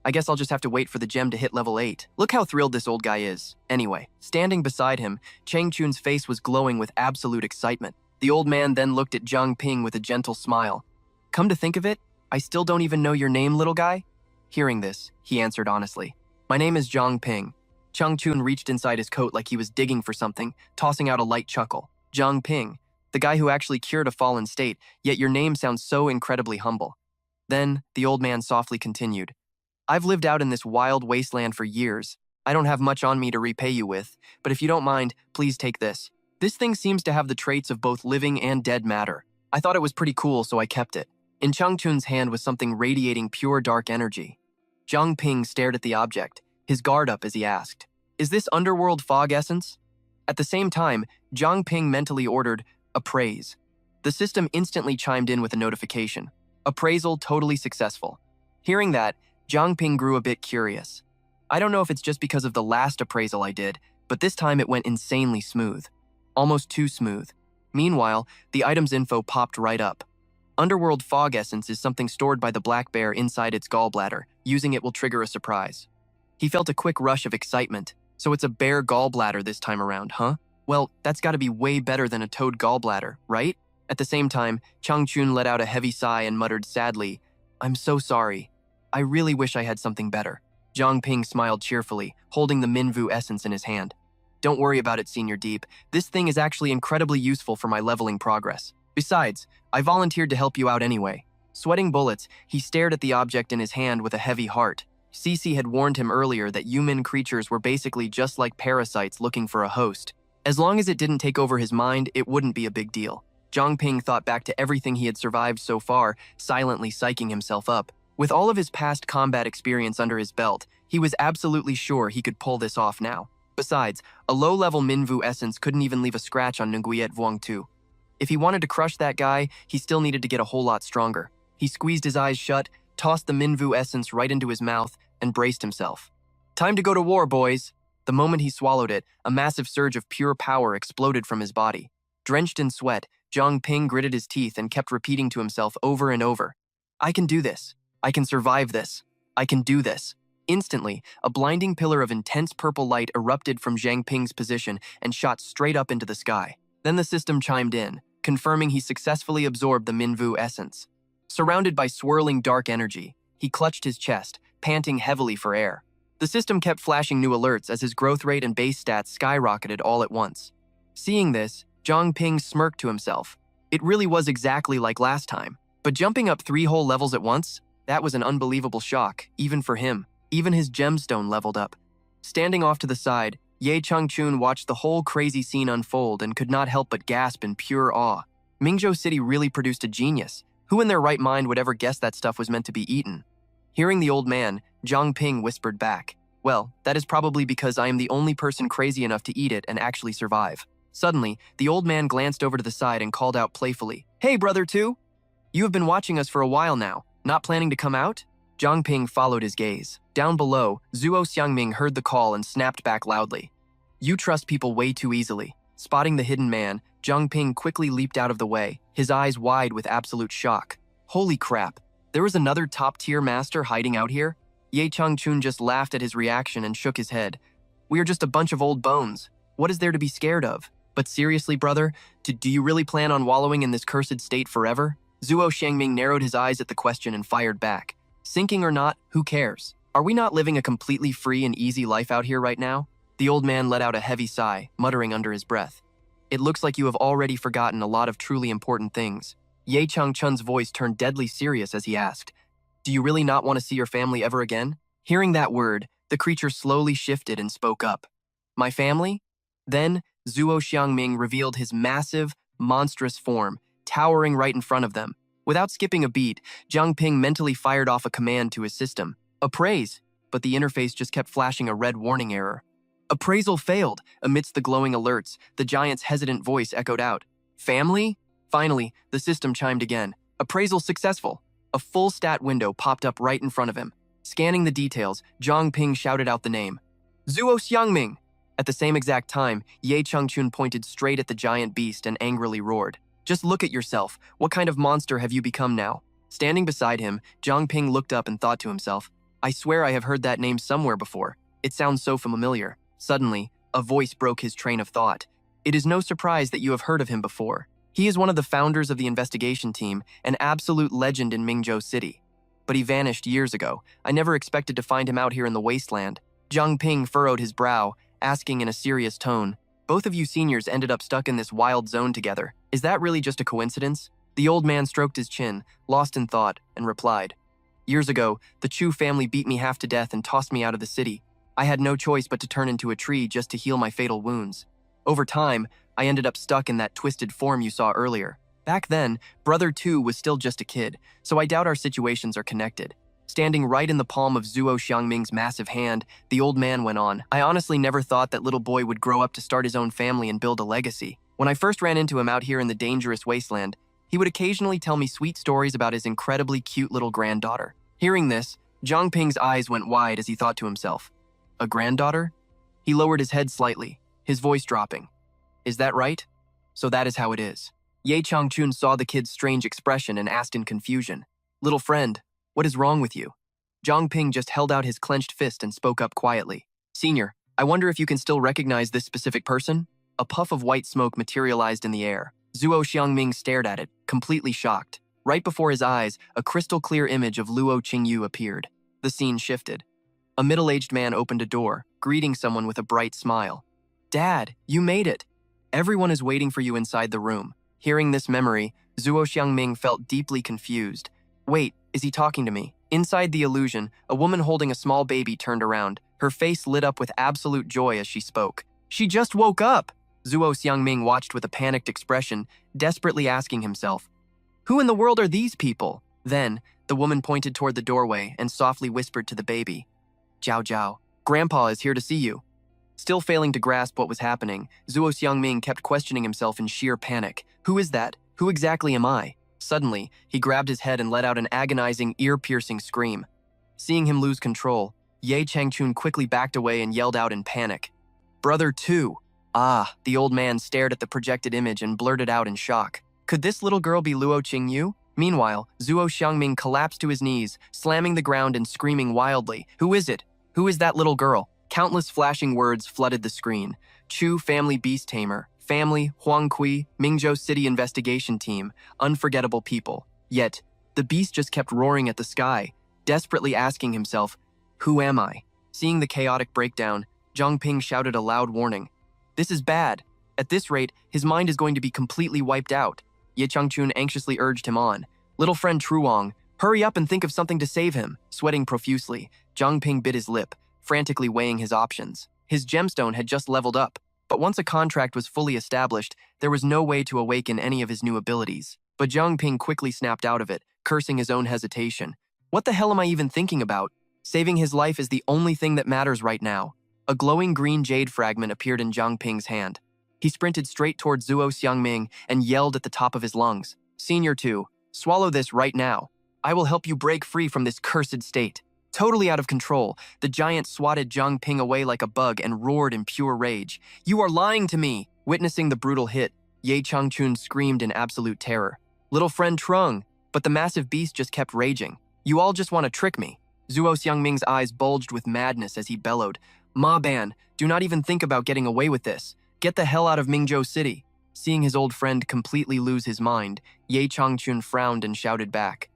I guess I'll just have to wait for the gem to hit level 8. Look how thrilled this old guy is. Anyway, standing beside him, Chang Chun's face was glowing with absolute excitement. The old man then looked at Zhang Ping with a gentle smile. Come to think of it, I still don't even know your name, little guy? Hearing this, he answered honestly. My name is Zhang Ping. Chang Chun reached inside his coat like he was digging for something, tossing out a light chuckle. Zhang Ping, the guy who actually cured a fallen state, yet your name sounds so incredibly humble. Then, the old man softly continued. I've lived out in this wild wasteland for years. I don't have much on me to repay you with, but if you don't mind, please take this. This thing seems to have the traits of both living and dead matter. I thought it was pretty cool, so I kept it. In Chang Chun's hand was something radiating pure dark energy. Zhang Ping stared at the object, his guard up as he asked, Is this underworld fog essence? At the same time, Zhang Ping mentally ordered, Appraise. The system instantly chimed in with a notification. Appraisal totally successful. Hearing that, Zhang Ping grew a bit curious. I don't know if it's just because of the last appraisal I did, but this time it went insanely smooth. Almost too smooth. Meanwhile, the item's info popped right up. Underworld fog essence is something stored by the black bear inside its gallbladder. Using it will trigger a surprise. He felt a quick rush of excitement. So it's a bear gallbladder this time around, huh? Well, that's gotta be way better than a toad gallbladder, right? At the same time, Chang Chun let out a heavy sigh and muttered sadly, I'm so sorry. I really wish I had something better. Zhang Ping smiled cheerfully, holding the Minvu essence in his hand. Don't worry about it, Senior Deep. This thing is actually incredibly useful for my leveling progress. Besides, I volunteered to help you out anyway. Sweating bullets, he stared at the object in his hand with a heavy heart. Cece had warned him earlier that human creatures were basically just like parasites looking for a host. As long as it didn't take over his mind, it wouldn't be a big deal. Zhang Ping thought back to everything he had survived so far, silently psyching himself up. With all of his past combat experience under his belt, he was absolutely sure he could pull this off now. Besides, a low-level Minvu essence couldn't even leave a scratch on Nguyen Vuong 2. If he wanted to crush that guy, he still needed to get a whole lot stronger. He squeezed his eyes shut, tossed the Minvu essence right into his mouth, and braced himself. Time to go to war, boys! The moment he swallowed it, a massive surge of pure power exploded from his body. Drenched in sweat, Zhang Ping gritted his teeth and kept repeating to himself over and over, I can do this. I can survive this. I can do this. Instantly, a blinding pillar of intense purple light erupted from Zhang Ping's position and shot straight up into the sky. Then the system chimed in, confirming he successfully absorbed the Minvu essence. Surrounded by swirling dark energy, he clutched his chest, panting heavily for air. The system kept flashing new alerts as his growth rate and base stats skyrocketed all at once. Seeing this, Zhang Ping smirked to himself. It really was exactly like last time. But jumping up 3 whole levels at once? That was an unbelievable shock, even for him. Even his gemstone leveled up. Standing off to the side, Ye Changchun watched the whole crazy scene unfold and could not help but gasp in pure awe. Mingzhou City really produced a genius. Who in their right mind would ever guess that stuff was meant to be eaten? Hearing the old man, Zhang Ping whispered back, Well, that is probably because I am the only person crazy enough to eat it and actually survive. Suddenly, the old man glanced over to the side and called out playfully, Hey, brother two! You have been watching us for a while now. Not planning to come out? Zhang Ping followed his gaze. Down below, Zuo Xiangming heard the call and snapped back loudly. You trust people way too easily. Spotting the hidden man, Zhang Ping quickly leaped out of the way, his eyes wide with absolute shock. Holy crap, there was another top-tier master hiding out here? Ye Changchun just laughed at his reaction and shook his head. We are just a bunch of old bones. What is there to be scared of? But seriously, brother, do you really plan on wallowing in this cursed state forever? Zuo Xiangming narrowed his eyes at the question and fired back. Sinking or not, who cares? Are we not living a completely free and easy life out here right now? The old man let out a heavy sigh, muttering under his breath. It looks like you have already forgotten a lot of truly important things. Ye Changchun's voice turned deadly serious as he asked, Do you really not want to see your family ever again? Hearing that word, the creature slowly shifted and spoke up. My family? Then, Zuo Xiangming revealed his massive, monstrous form, towering right in front of them. Without skipping a beat, Zhang Ping mentally fired off a command to his system. Appraise, but the interface just kept flashing a red warning error. Appraisal failed. Amidst the glowing alerts, the giant's hesitant voice echoed out. Family? Finally, the system chimed again. Appraisal successful. A full stat window popped up right in front of him. Scanning the details, Zhang Ping shouted out the name. Zuo Xiangming! At the same exact time, Ye Changchun pointed straight at the giant beast and angrily roared. Just look at yourself. What kind of monster have you become now? Standing beside him, Zhang Ping looked up and thought to himself, I swear I have heard that name somewhere before. It sounds so familiar. Suddenly, a voice broke his train of thought. It is no surprise that you have heard of him before. He is one of the founders of the investigation team, an absolute legend in Mingzhou City. But he vanished years ago. I never expected to find him out here in the wasteland. Zhang Ping furrowed his brow, asking in a serious tone, "Both of you seniors ended up stuck in this wild zone together. Is that really just a coincidence?" The old man stroked his chin, lost in thought, and replied, "Years ago, the Chu family beat me half to death and tossed me out of the city. I had no choice but to turn into a tree just to heal my fatal wounds. Over time, I ended up stuck in that twisted form you saw earlier. Back then, Brother 2 was still just a kid, so I doubt our situations are connected." Standing right in the palm of Zhuo Xiangming's massive hand, the old man went on, "I honestly never thought that little boy would grow up to start his own family and build a legacy. When I first ran into him out here in the dangerous wasteland, he would occasionally tell me sweet stories about his incredibly cute little granddaughter." Hearing this, Zhang Ping's eyes went wide as he thought to himself, "A granddaughter?" He lowered his head slightly, his voice dropping. "Is that right? So that is how it is." Ye Changchun saw the kid's strange expression and asked in confusion, "Little friend, what is wrong with you?" Zhang Ping just held out his clenched fist and spoke up quietly, "Senior, I wonder if you can still recognize this specific person?" A puff of white smoke materialized in the air. Zhuo Xiangming stared at it, completely shocked. Right before his eyes, a crystal-clear image of Luo Qingyu appeared. The scene shifted. A middle-aged man opened a door, greeting someone with a bright smile. "Dad, you made it! Everyone is waiting for you inside the room." Hearing this memory, Zhuo Xiangming felt deeply confused. "Wait, is he talking to me?" Inside the illusion, a woman holding a small baby turned around. Her face lit up with absolute joy as she spoke. "She just woke up!" Zhuo Xiangming watched with a panicked expression, desperately asking himself, "Who in the world are these people?" Then, the woman pointed toward the doorway and softly whispered to the baby, "Jiao Jiao, Grandpa is here to see you." Still failing to grasp what was happening, Zhuo Xiangming kept questioning himself in sheer panic. "Who is that? Who exactly am I?" Suddenly, he grabbed his head and let out an agonizing, ear-piercing scream. Seeing him lose control, Ye Changchun quickly backed away and yelled out in panic, "Brother 2! Ah, the old man stared at the projected image and blurted out in shock. Could this little girl be Luo Qingyu? Meanwhile, Zhuo Xiangming collapsed to his knees, slamming the ground and screaming wildly, "Who is it? Who is that little girl?" Countless flashing words flooded the screen. Chu family Beast Tamer, family, Huangqi, Mingzhou City investigation team, unforgettable people. Yet, the beast just kept roaring at the sky, desperately asking himself, "Who am I?" Seeing the chaotic breakdown, Zhang Ping shouted a loud warning. "This is bad. At this rate, his mind is going to be completely wiped out." Ye Changchun anxiously urged him on. "Little friend Truong, hurry up and think of something to save him." Sweating profusely, Zhang Ping bit his lip, frantically weighing his options. His gemstone had just leveled up, but once a contract was fully established, there was no way to awaken any of his new abilities. But Zhang Ping quickly snapped out of it, cursing his own hesitation. "What the hell am I even thinking about? Saving his life is the only thing that matters right now." A glowing green jade fragment appeared in Zhang Ping's hand. He sprinted straight toward Zhuo Xiangming and yelled at the top of his lungs, "Senior 2, swallow this right now. I will help you break free from this cursed state." Totally out of control, the giant swatted Zhang Ping away like a bug and roared in pure rage. "You are lying to me!" Witnessing the brutal hit, Ye Changchun screamed in absolute terror. "Little friend Trung," but the massive beast just kept raging. "You all just want to trick me." Zhuo Xiangming's eyes bulged with madness as he bellowed, "Ma Ban, do not even think about getting away with this. Get the hell out of Mingzhou City." Seeing his old friend completely lose his mind, Ye Changchun frowned and shouted back,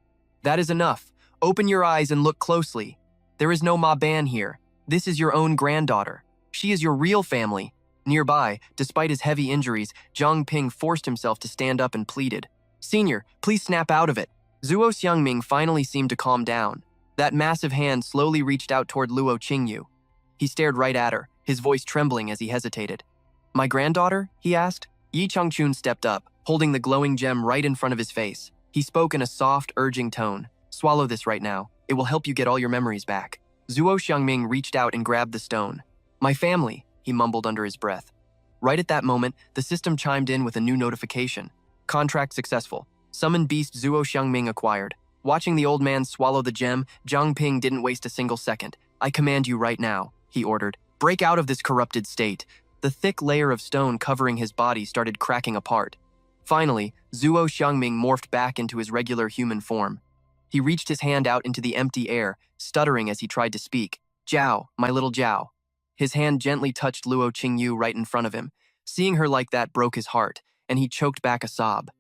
"That is enough. Open your eyes and look closely. There is no Ma Ban here. This is your own granddaughter. She is your real family." Nearby, despite his heavy injuries, Zhang Ping forced himself to stand up and pleaded, "Senior, please snap out of it." Zhuo Xiangming finally seemed to calm down. That massive hand slowly reached out toward Luo Qingyu. He stared right at her, his voice trembling as he hesitated. "My granddaughter?" he asked. Yi Changchun stepped up, holding the glowing gem right in front of his face. He spoke in a soft, urging tone. "Swallow this right now. It will help you get all your memories back." Zhuo Xiangming reached out and grabbed the stone. "My family," he mumbled under his breath. Right at that moment, the system chimed in with a new notification. "Contract successful. Summoned beast Zhuo Xiangming acquired." Watching the old man swallow the gem, Zhang Ping didn't waste a single second. "I command you right now," he ordered. "Break out of this corrupted state." The thick layer of stone covering his body started cracking apart. Finally, Zhuo Xiangming morphed back into his regular human form. He reached his hand out into the empty air, stuttering as he tried to speak. Jiao, my little Jiao. His hand gently touched Luo Qingyu right in front of him. Seeing her like that broke his heart, and he choked back a sob.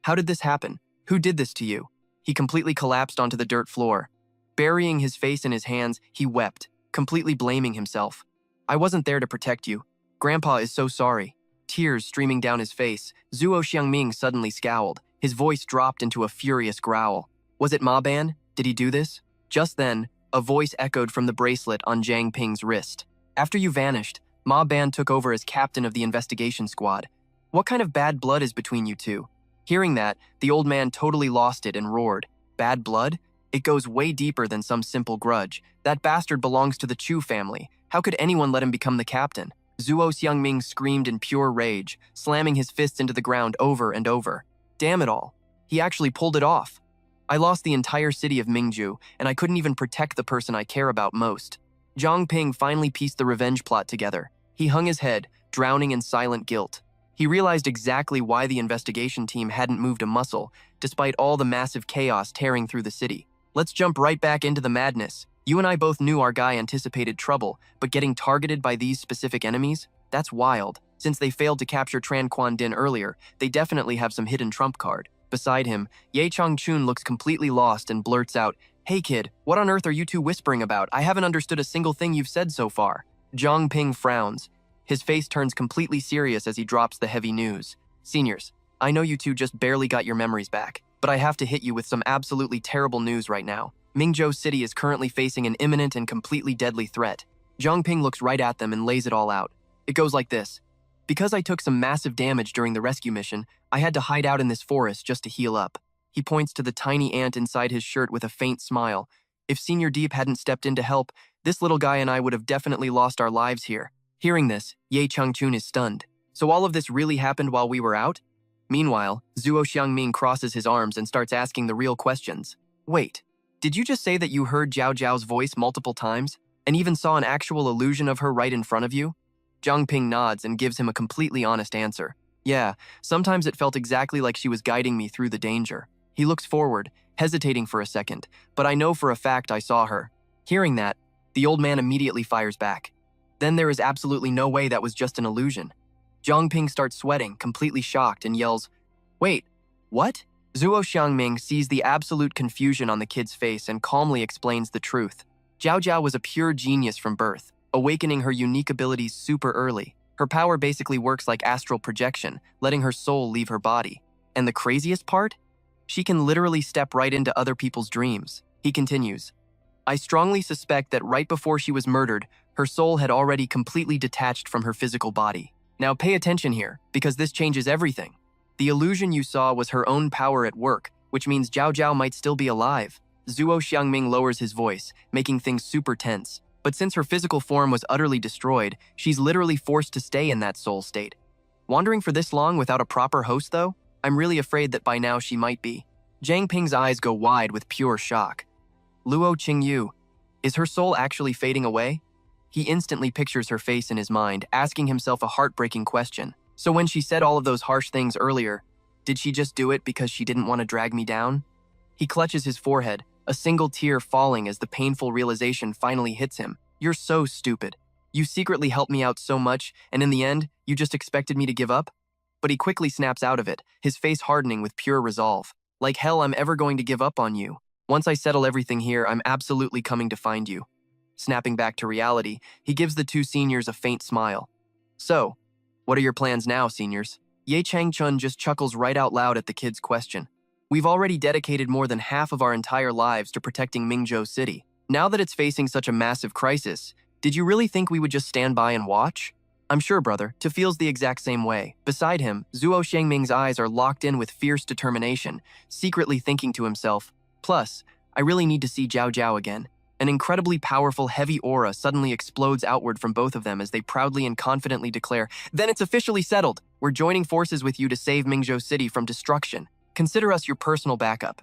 How did this happen? Who did this to you? He completely collapsed onto the dirt floor. Burying his face in his hands, he wept, completely blaming himself. I wasn't there to protect you. Grandpa is so sorry. Tears streaming down his face, Zuo Xiangming suddenly scowled. His voice dropped into a furious growl. Was it Ma Ban? Did he do this? Just then, a voice echoed from the bracelet on Zhang Ping's wrist. After you vanished, Ma Ban took over as captain of the investigation squad. What kind of bad blood is between you two? Hearing that, the old man totally lost it and roared. Bad blood? It goes way deeper than some simple grudge. That bastard belongs to the Chu family. How could anyone let him become the captain? Zuo Xiangming screamed in pure rage, slamming his fists into the ground over and over. Damn it all. He actually pulled it off. I lost the entire city of Mingzhou, and I couldn't even protect the person I care about most. Zhang Ping finally pieced the revenge plot together. He hung his head, drowning in silent guilt. He realized exactly why the investigation team hadn't moved a muscle, despite all the massive chaos tearing through the city. Let's jump right back into the madness. You and I both knew our guy anticipated trouble, but getting targeted by these specific enemies? That's wild. Since they failed to capture Tran Quan Din earlier, they definitely have some hidden trump card. Beside him, Ye Changchun looks completely lost and blurts out, Hey kid, what on earth are you two whispering about? I haven't understood a single thing you've said so far. Zhang Ping frowns. His face turns completely serious as he drops the heavy news. Seniors, I know you two just barely got your memories back, but I have to hit you with some absolutely terrible news right now. Mingzhou City is currently facing an imminent and completely deadly threat. Zhang Ping looks right at them and lays it all out. It goes like this. Because I took some massive damage during the rescue mission, I had to hide out in this forest just to heal up. He points to the tiny ant inside his shirt with a faint smile. If Senior Deep hadn't stepped in to help, this little guy and I would have definitely lost our lives here. Hearing this, Ye Changchun is stunned. So all of this really happened while we were out? Meanwhile, Zuo Xiangming crosses his arms and starts asking the real questions. Wait, did you just say that you heard Jiao Jiao's voice multiple times, and even saw an actual illusion of her right in front of you? Zhang Ping nods and gives him a completely honest answer. Yeah, sometimes it felt exactly like she was guiding me through the danger. He looks forward, hesitating for a second, but I know for a fact I saw her. Hearing that, the old man immediately fires back. Then there is absolutely no way that was just an illusion. Zhang Ping starts sweating, completely shocked, and yells, Wait, what? Zuo Xiangming sees the absolute confusion on the kid's face and calmly explains the truth. Jiao Jiao was a pure genius from birth, awakening her unique abilities super early. Her power basically works like astral projection, letting her soul leave her body. And the craziest part? She can literally step right into other people's dreams. He continues, I strongly suspect that right before she was murdered, her soul had already completely detached from her physical body. Now pay attention here, because this changes everything. The illusion you saw was her own power at work, which means Jiao Jiao might still be alive. Zuo Xiangming lowers his voice, making things super tense. But since her physical form was utterly destroyed, she's literally forced to stay in that soul state. Wandering for this long without a proper host, though? I'm really afraid that by now she might be. Zhang Ping's eyes go wide with pure shock. Luo Qingyu, is her soul actually fading away? He instantly pictures her face in his mind, asking himself a heartbreaking question. So when she said all of those harsh things earlier, did she just do it because she didn't want to drag me down? He clutches his forehead, a single tear falling as the painful realization finally hits him. You're so stupid. You secretly helped me out so much, and in the end, you just expected me to give up? But he quickly snaps out of it, his face hardening with pure resolve. Like hell, I'm ever going to give up on you. Once I settle everything here, I'm absolutely coming to find you. Snapping back to reality, he gives the two seniors a faint smile. So, what are your plans now, seniors? Ye Changchun just chuckles right out loud at the kid's question. We've already dedicated more than half of our entire lives to protecting Mingzhou City. Now that it's facing such a massive crisis, did you really think we would just stand by and watch? I'm sure, brother, Tu feels the exact same way. Beside him, Zuo Xiangming's eyes are locked in with fierce determination, secretly thinking to himself, plus, I really need to see Jiao Jiao again. An incredibly powerful, heavy aura suddenly explodes outward from both of them as they proudly and confidently declare, Then it's officially settled! We're joining forces with you to save Mingzhou City from destruction. Consider us your personal backup.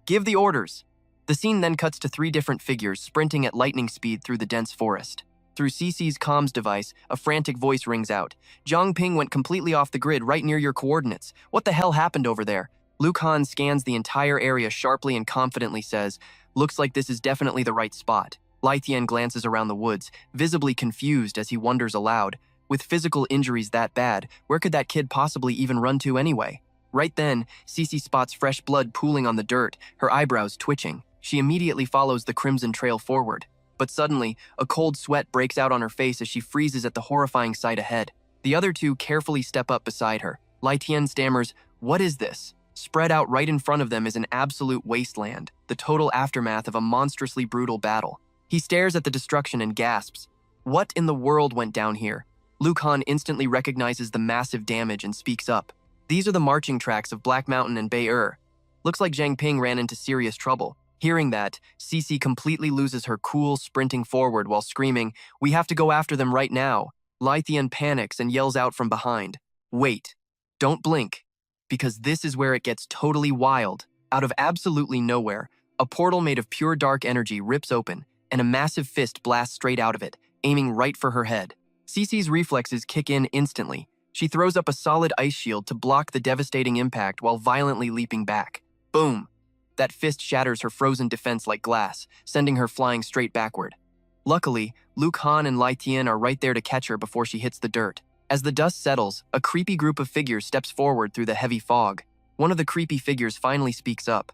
Give the orders! The scene then cuts to 3 different figures sprinting at lightning speed through the dense forest. Through CC's comms device, a frantic voice rings out. Zhang Ping went completely off the grid right near your coordinates. What the hell happened over there? Liu Khan scans the entire area sharply and confidently says, "Looks like this is definitely the right spot." Lai Tian glances around the woods, visibly confused as he wonders aloud, with physical injuries that bad, where could that kid possibly even run to anyway? Right then, Cece spots fresh blood pooling on the dirt, her eyebrows twitching. She immediately follows the crimson trail forward. But suddenly, a cold sweat breaks out on her face as she freezes at the horrifying sight ahead. The other two carefully step up beside her. Lai Tian stammers, "What is this?" Spread out right in front of them is an absolute wasteland, the total aftermath of a monstrously brutal battle. He stares at the destruction and gasps, "What in the world went down here?" Liu Khan instantly recognizes the massive damage and speaks up. "These are the marching tracks of Black Mountain and Bei Er. Looks like Zhang Ping ran into serious trouble." Hearing that, Cece completely loses her cool, sprinting forward while screaming, "We have to go after them right now." Lai Tian panics and yells out from behind, "Wait, don't blink, because this is where it gets totally wild." Out of absolutely nowhere, a portal made of pure dark energy rips open, and a massive fist blasts straight out of it, aiming right for her head. Cece's reflexes kick in instantly. She throws up a solid ice shield to block the devastating impact while violently leaping back. Boom! That fist shatters her frozen defense like glass, sending her flying straight backward. Luckily, Liu Khan and Lai Tian are right there to catch her before she hits the dirt. As the dust settles, a creepy group of figures steps forward through the heavy fog. One of the creepy figures finally speaks up.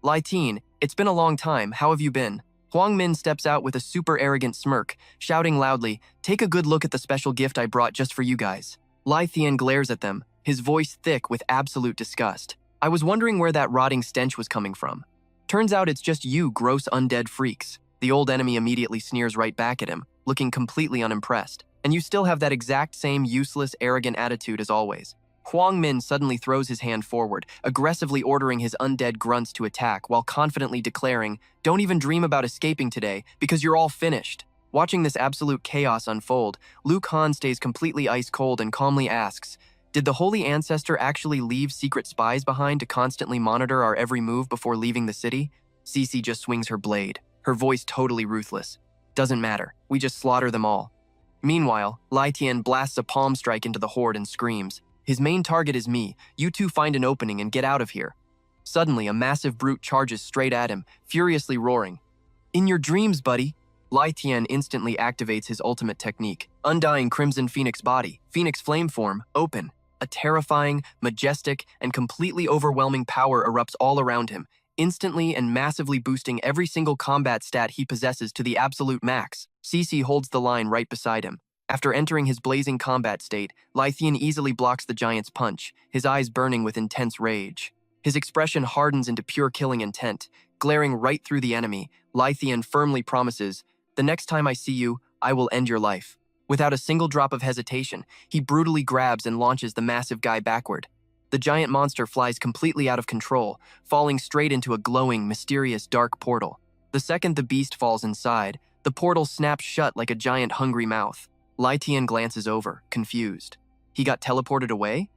"Lai Tian, it's been a long time, how have you been?" Huang Min steps out with a super arrogant smirk, shouting loudly, "Take a good look at the special gift I brought just for you guys." Lai Tian glares at them, his voice thick with absolute disgust. "I was wondering where that rotting stench was coming from. Turns out it's just you gross undead freaks." The old enemy immediately sneers right back at him, looking completely unimpressed. "And you still have that exact same useless, arrogant attitude as always." Huang Min suddenly throws his hand forward, aggressively ordering his undead grunts to attack while confidently declaring, "Don't even dream about escaping today, because you're all finished." Watching this absolute chaos unfold, Liu Khan stays completely ice-cold and calmly asks, "Did the Holy Ancestor actually leave secret spies behind to constantly monitor our every move before leaving the city?" Cece just swings her blade, her voice totally ruthless. "Doesn't matter, we just slaughter them all." Meanwhile, Lai Tian blasts a palm strike into the horde and screams, "His main target is me, you two find an opening and get out of here." Suddenly, a massive brute charges straight at him, furiously roaring, "In your dreams, buddy." Lai Tian instantly activates his ultimate technique, Undying Crimson Phoenix Body, Phoenix Flame Form, Open. A terrifying, majestic, and completely overwhelming power erupts all around him, instantly and massively boosting every single combat stat he possesses to the absolute max. Cece holds the line right beside him. After entering his blazing combat state, Lai Tian easily blocks the giant's punch, his eyes burning with intense rage. His expression hardens into pure killing intent. Glaring right through the enemy, Lai Tian firmly promises, "The next time I see you, I will end your life." Without a single drop of hesitation, he brutally grabs and launches the massive guy backward. The giant monster flies completely out of control, falling straight into a glowing, mysterious, dark portal. The second the beast falls inside, the portal snaps shut like a giant hungry mouth. Lai Tian glances over, confused. He got teleported away?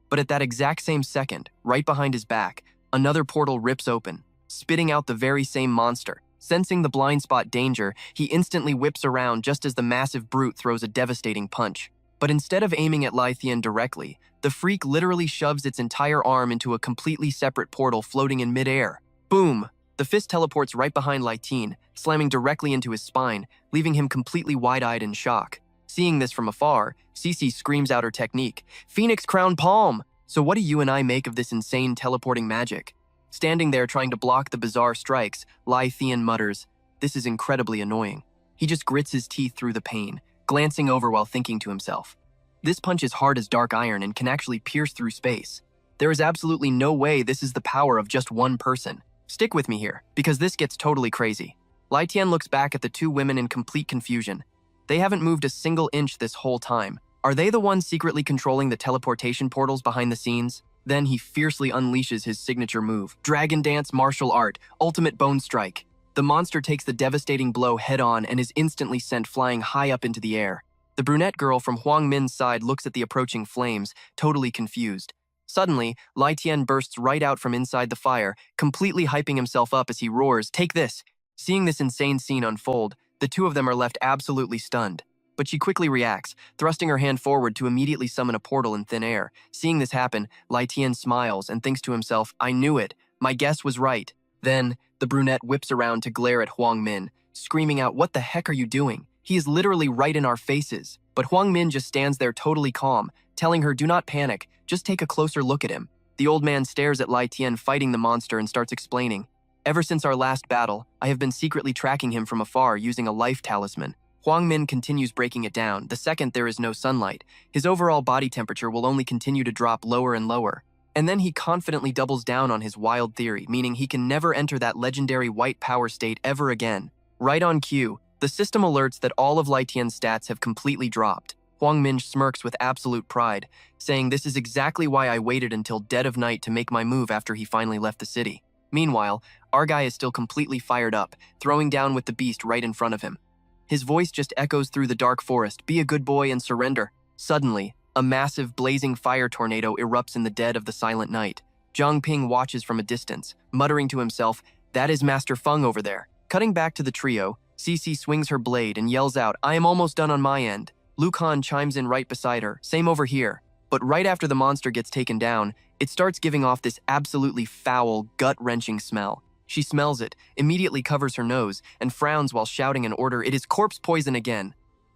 But at that exact same second, right behind his back, another portal rips open, spitting out the very same monster. Sensing the blind spot danger, he instantly whips around just as the massive brute throws a devastating punch. But instead of aiming at Lai Tian directly, the freak literally shoves its entire arm into a completely separate portal floating in midair. Boom! The fist teleports right behind Lai Tian, slamming directly into his spine, leaving him completely wide-eyed in shock. Seeing this from afar, Cece screams out her technique, "Phoenix Crown Palm!" "So what do you and I make of this insane teleporting magic?" Standing there trying to block the bizarre strikes, Lai Tian mutters, "This is incredibly annoying." He just grits his teeth through the pain, glancing over while thinking to himself, "This punch is hard as dark iron and can actually pierce through space. There is absolutely no way this is the power of just one person. Stick with me here, because this gets totally crazy." Lai Tian looks back at the two women in complete confusion. They haven't moved a single inch this whole time. Are they the ones secretly controlling the teleportation portals behind the scenes? Then he fiercely unleashes his signature move, Dragon Dance Martial Art, Ultimate Bone Strike. The monster takes the devastating blow head-on and is instantly sent flying high up into the air. The brunette girl from Huang Min's side looks at the approaching flames, totally confused. Suddenly, Lai Tian bursts right out from inside the fire, completely hyping himself up as he roars, "Take this!" Seeing this insane scene unfold, the two of them are left absolutely stunned. But she quickly reacts, thrusting her hand forward to immediately summon a portal in thin air. Seeing this happen, Lai Tian smiles and thinks to himself, I knew it. My guess was right. Then, the brunette whips around to glare at Huang Min, screaming out, what the heck are you doing? He is literally right in our faces. But Huang Min just stands there totally calm, telling her, do not panic, just take a closer look at him. The old man stares at Lai Tian fighting the monster and starts explaining, ever since our last battle, I have been secretly tracking him from afar using a life talisman. Huang Min continues breaking it down. The second there is no sunlight, his overall body temperature will only continue to drop lower and lower. And then he confidently doubles down on his wild theory, meaning he can never enter that legendary white power state ever again. Right on cue, the system alerts that all of Lai Tian's stats have completely dropped. Huang Min smirks with absolute pride, saying, this is exactly why I waited until dead of night to make my move after he finally left the city. Meanwhile, our guy is still completely fired up, throwing down with the beast right in front of him. His voice just echoes through the dark forest, be a good boy and surrender. Suddenly, a massive blazing fire tornado erupts in the dead of the silent night. Zhang Ping watches from a distance, muttering to himself, that is Master Feng over there. Cutting back to the trio, Cici swings her blade and yells out, I am almost done on my end. Lu Kan chimes in right beside her, same over here. But right after the monster gets taken down, it starts giving off this absolutely foul, gut-wrenching smell. She smells it, immediately covers her nose, and frowns while shouting an order, it is corpse poison again.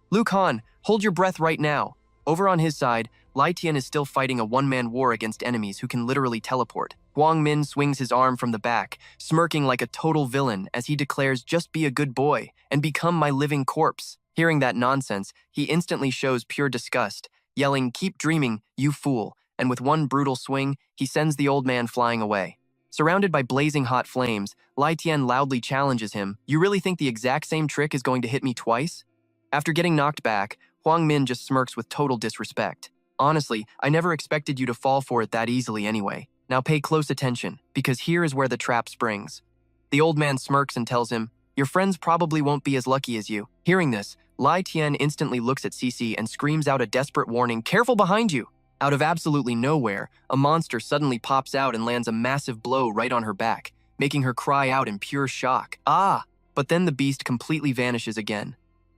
Lu Kan, hold your breath right now. Over on his side, Lai Tian is still fighting a one-man war against enemies who can literally teleport. Huang Min swings his arm from the back, smirking like a total villain as he declares, just be a good boy and become my living corpse. Hearing that nonsense, he instantly shows pure disgust, yelling, keep dreaming, you fool, and with one brutal swing, he sends the old man flying away. Surrounded by blazing hot flames, Lai Tian loudly challenges him, you really think the exact same trick is going to hit me twice? After getting knocked back, Huang Min just smirks with total disrespect. Honestly, I never expected you to fall for it that easily anyway. Now pay close attention, because here is where the trap springs. The old man smirks and tells him, your friends probably won't be as lucky as you. Hearing this, Lai Tian instantly looks at Cici and screams out a desperate warning, careful behind you! Out of absolutely nowhere, a monster suddenly pops out and lands a massive blow right on her back, making her cry out in pure shock. Ah! But then the beast completely vanishes again.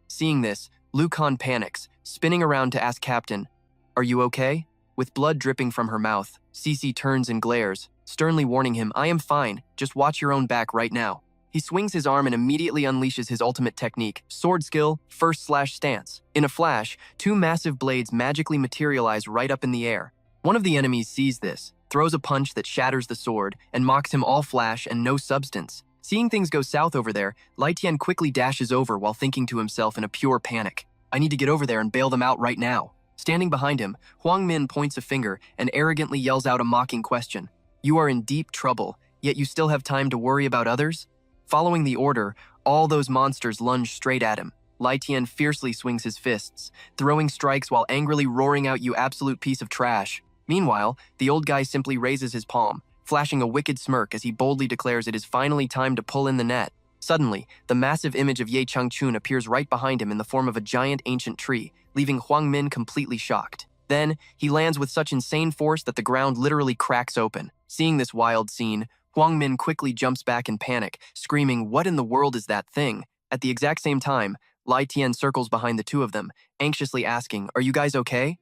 Seeing this, Lu Kan panics, spinning around to ask Captain, are you okay? With blood dripping from her mouth, Cici turns and glares, sternly warning him, I am fine, just watch your own back right now. He swings his arm and immediately unleashes his ultimate technique, sword skill, first slash stance. In a flash, two massive blades magically materialize right up in the air. One of the enemies sees this, throws a punch that shatters the sword, and mocks him all flash and no substance. Seeing things go south over there, Lai Tian quickly dashes over while thinking to himself in a pure panic, I need to get over there and bail them out right now. Standing behind him, Huang Min points a finger and arrogantly yells out a mocking question. You are in deep trouble, yet you still have time to worry about others? Following the order, all those monsters lunge straight at him. Lai Tian fiercely swings his fists, throwing strikes while angrily roaring out, you absolute piece of trash. Meanwhile, the old guy simply raises his palm, flashing a wicked smirk as he boldly declares it is finally time to pull in the net. Suddenly, the massive image of Ye Changchun appears right behind him in the form of a giant ancient tree, leaving Huang Min completely shocked. Then, he lands with such insane force that the ground literally cracks open. Seeing this wild scene, Huang Min quickly jumps back in panic, screaming, what in the world is that thing? At the exact same time, Lai Tian circles behind the two of them, anxiously asking, are you guys okay?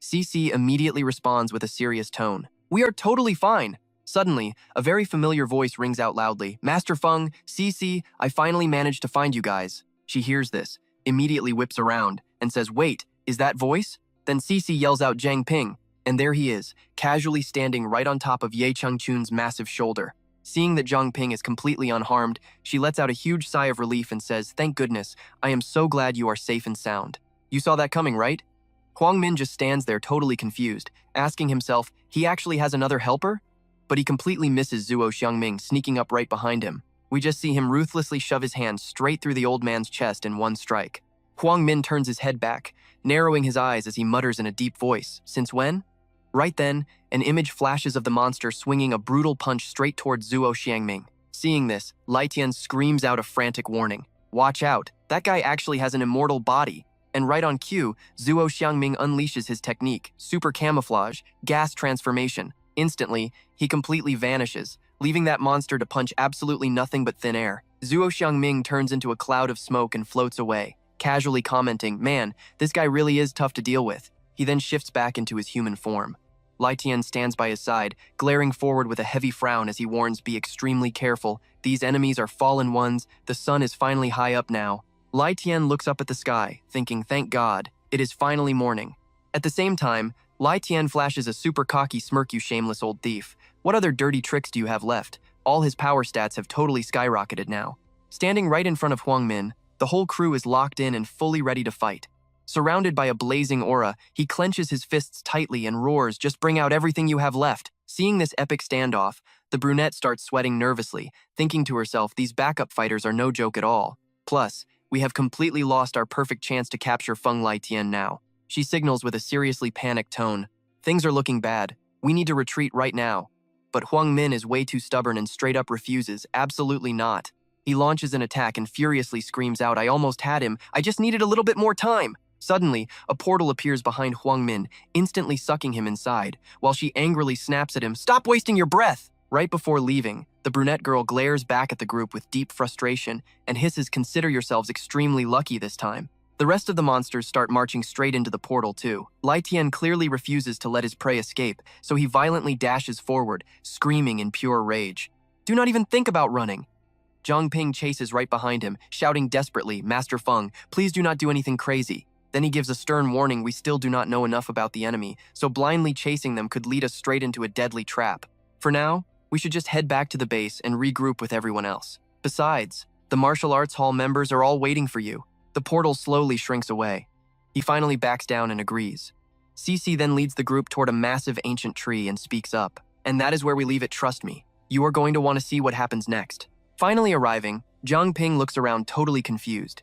Cici immediately responds with a serious tone, we are totally fine. Suddenly, a very familiar voice rings out loudly, Master Feng, Cici, I finally managed to find you guys. She hears this, immediately whips around, and says, wait, is that voice? Then Cici yells out Zhang Ping, and there he is, casually standing right on top of Ye Changchun's massive shoulder. Seeing that Zhang Ping is completely unharmed, she lets out a huge sigh of relief and says, thank goodness, I am so glad you are safe and sound. You saw that coming, right? Huang Min just stands there totally confused, asking himself, he actually has another helper? But he completely misses Zuo Xiangming sneaking up right behind him. We just see him ruthlessly shove his hand straight through the old man's chest in one strike. Huang Min turns his head back, narrowing his eyes as he mutters in a deep voice, since when? Right then, an image flashes of the monster swinging a brutal punch straight towards Zuo Xiangming. Seeing this, Lai Tian screams out a frantic warning. Watch out, that guy actually has an immortal body. And right on cue, Zuo Xiangming unleashes his technique, super camouflage, gas transformation. Instantly, he completely vanishes, leaving that monster to punch absolutely nothing but thin air. Zuo Xiangming turns into a cloud of smoke and floats away. casually commenting, "Man, this guy really is tough to deal with." He then shifts back into his human form. Lai Tian stands by his side, glaring forward with a heavy frown as he warns, "Be extremely careful. These enemies are fallen ones. The sun is finally high up now." Lai Tian looks up at the sky, thinking, "Thank God, it is finally morning." At the same time, Lai Tian flashes a super cocky smirk, "You shameless old thief. What other dirty tricks do you have left?" All his power stats have totally skyrocketed now. Standing right in front of Huang Min, the whole crew is locked in and fully ready to fight. Surrounded by a blazing aura, he clenches his fists tightly and roars, "Just bring out everything you have left." Seeing this epic standoff, the brunette starts sweating nervously, thinking to herself, "These backup fighters are no joke at all. Plus, we have completely lost our perfect chance to capture Feng Lai Tian now." She signals with a seriously panicked tone, "Things are looking bad. We need to retreat right now." But Huang Min is way too stubborn and straight up refuses, "Absolutely not." He launches an attack and furiously screams out, "I almost had him. I just needed a little bit more time." Suddenly, a portal appears behind Huang Min, instantly sucking him inside, while she angrily snaps at him, "Stop wasting your breath!" Right before leaving, the brunette girl glares back at the group with deep frustration and hisses, "Consider yourselves extremely lucky this time." The rest of the monsters start marching straight into the portal too. Lai Tian clearly refuses to let his prey escape, so he violently dashes forward, screaming in pure rage. "Do not even think about running." Zhang Ping chases right behind him, shouting desperately, "Master Feng, please do not do anything crazy." Then he gives a stern warning, "We still do not know enough about the enemy, so blindly chasing them could lead us straight into a deadly trap. For now, we should just head back to the base and regroup with everyone else. Besides, the martial arts hall members are all waiting for you." The portal slowly shrinks away. He finally backs down and agrees. Cece then leads the group toward a massive ancient tree and speaks up, "And that is where we leave it, trust me. You are going to want to see what happens next." Finally arriving, Zhang Ping looks around totally confused.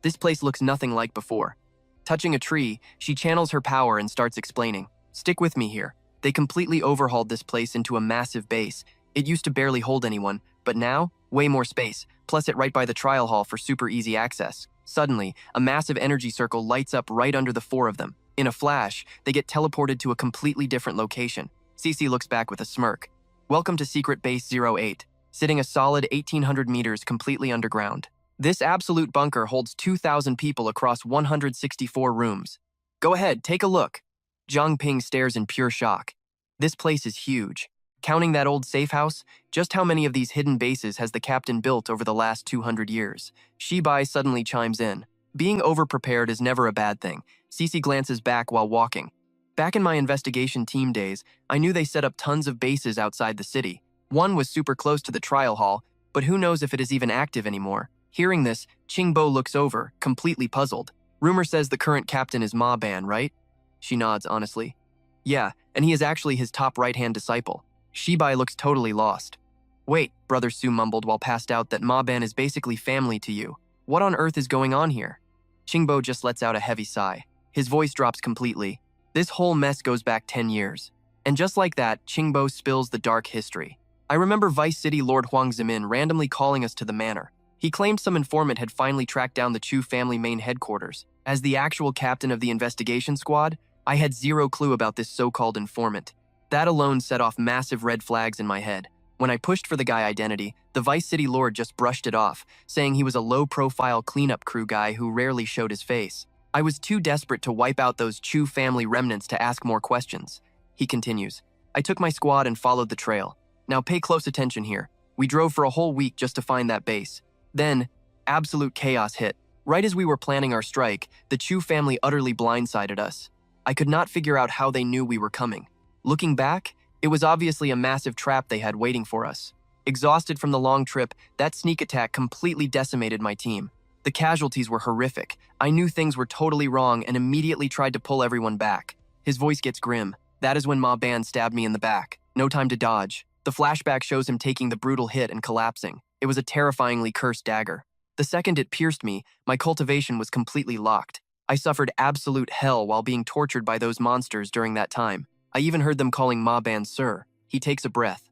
This place looks nothing like before. Touching a tree, she channels her power and starts explaining, "Stick with me here. They completely overhauled this place into a massive base. It used to barely hold anyone, but now, way more space, plus it right by the trial hall for super easy access." Suddenly, a massive energy circle lights up right under the four of them. In a flash, they get teleported to a completely different location. Cece looks back with a smirk. "Welcome to Secret Base 08, sitting a solid 1,800 meters completely underground. This absolute bunker holds 2,000 people across 164 rooms. Go ahead, take a look." Zhang Ping stares in pure shock. This place is huge. Counting that old safe house, just how many of these hidden bases has the captain built over the last 200 years? Shibai suddenly chimes in. Being overprepared is never a bad thing. Cece glances back while walking. "Back in my investigation team days, I knew they set up tons of bases outside the city. One was super close to the trial hall, but who knows if it is even active anymore." Hearing this, Qingbo looks over, completely puzzled. "Rumor says the current captain is Ma Ban, right?" She nods honestly. "Yeah, and he is actually his top right-hand disciple." Shibai looks totally lost. "Wait," Brother Su mumbled while passed out, "that Ma Ban is basically family to you. What on earth is going on here?" Qingbo just lets out a heavy sigh. His voice drops completely. This whole mess goes back 10 years. And just like that, Qingbo spills the dark history. "I remember Vice City Lord Huang Zimin randomly calling us to the manor. He claimed some informant had finally tracked down the Chu family main headquarters. As the actual captain of the investigation squad, I had zero clue about this so-called informant. That alone set off massive red flags in my head. When I pushed for the guy identity, the Vice City Lord just brushed it off, saying he was a low-profile cleanup crew guy who rarely showed his face. I was too desperate to wipe out those Chu family remnants to ask more questions." He continues, "I took my squad and followed the trail. Now pay close attention here. We drove for a whole week just to find that base. Then, absolute chaos hit. Right as we were planning our strike, the Chu family utterly blindsided us. I could not figure out how they knew we were coming. Looking back, it was obviously a massive trap they had waiting for us. Exhausted from the long trip, that sneak attack completely decimated my team. The casualties were horrific. I knew things were totally wrong and immediately tried to pull everyone back." His voice gets grim. "That is when Ma Ban stabbed me in the back. No time to dodge. The flashback shows him taking the brutal hit and collapsing. It was a terrifyingly cursed dagger. The second it pierced me, my cultivation was completely locked. I suffered absolute hell while being tortured by those monsters during that time. I even heard them calling Ma Ban Sir." He takes a breath.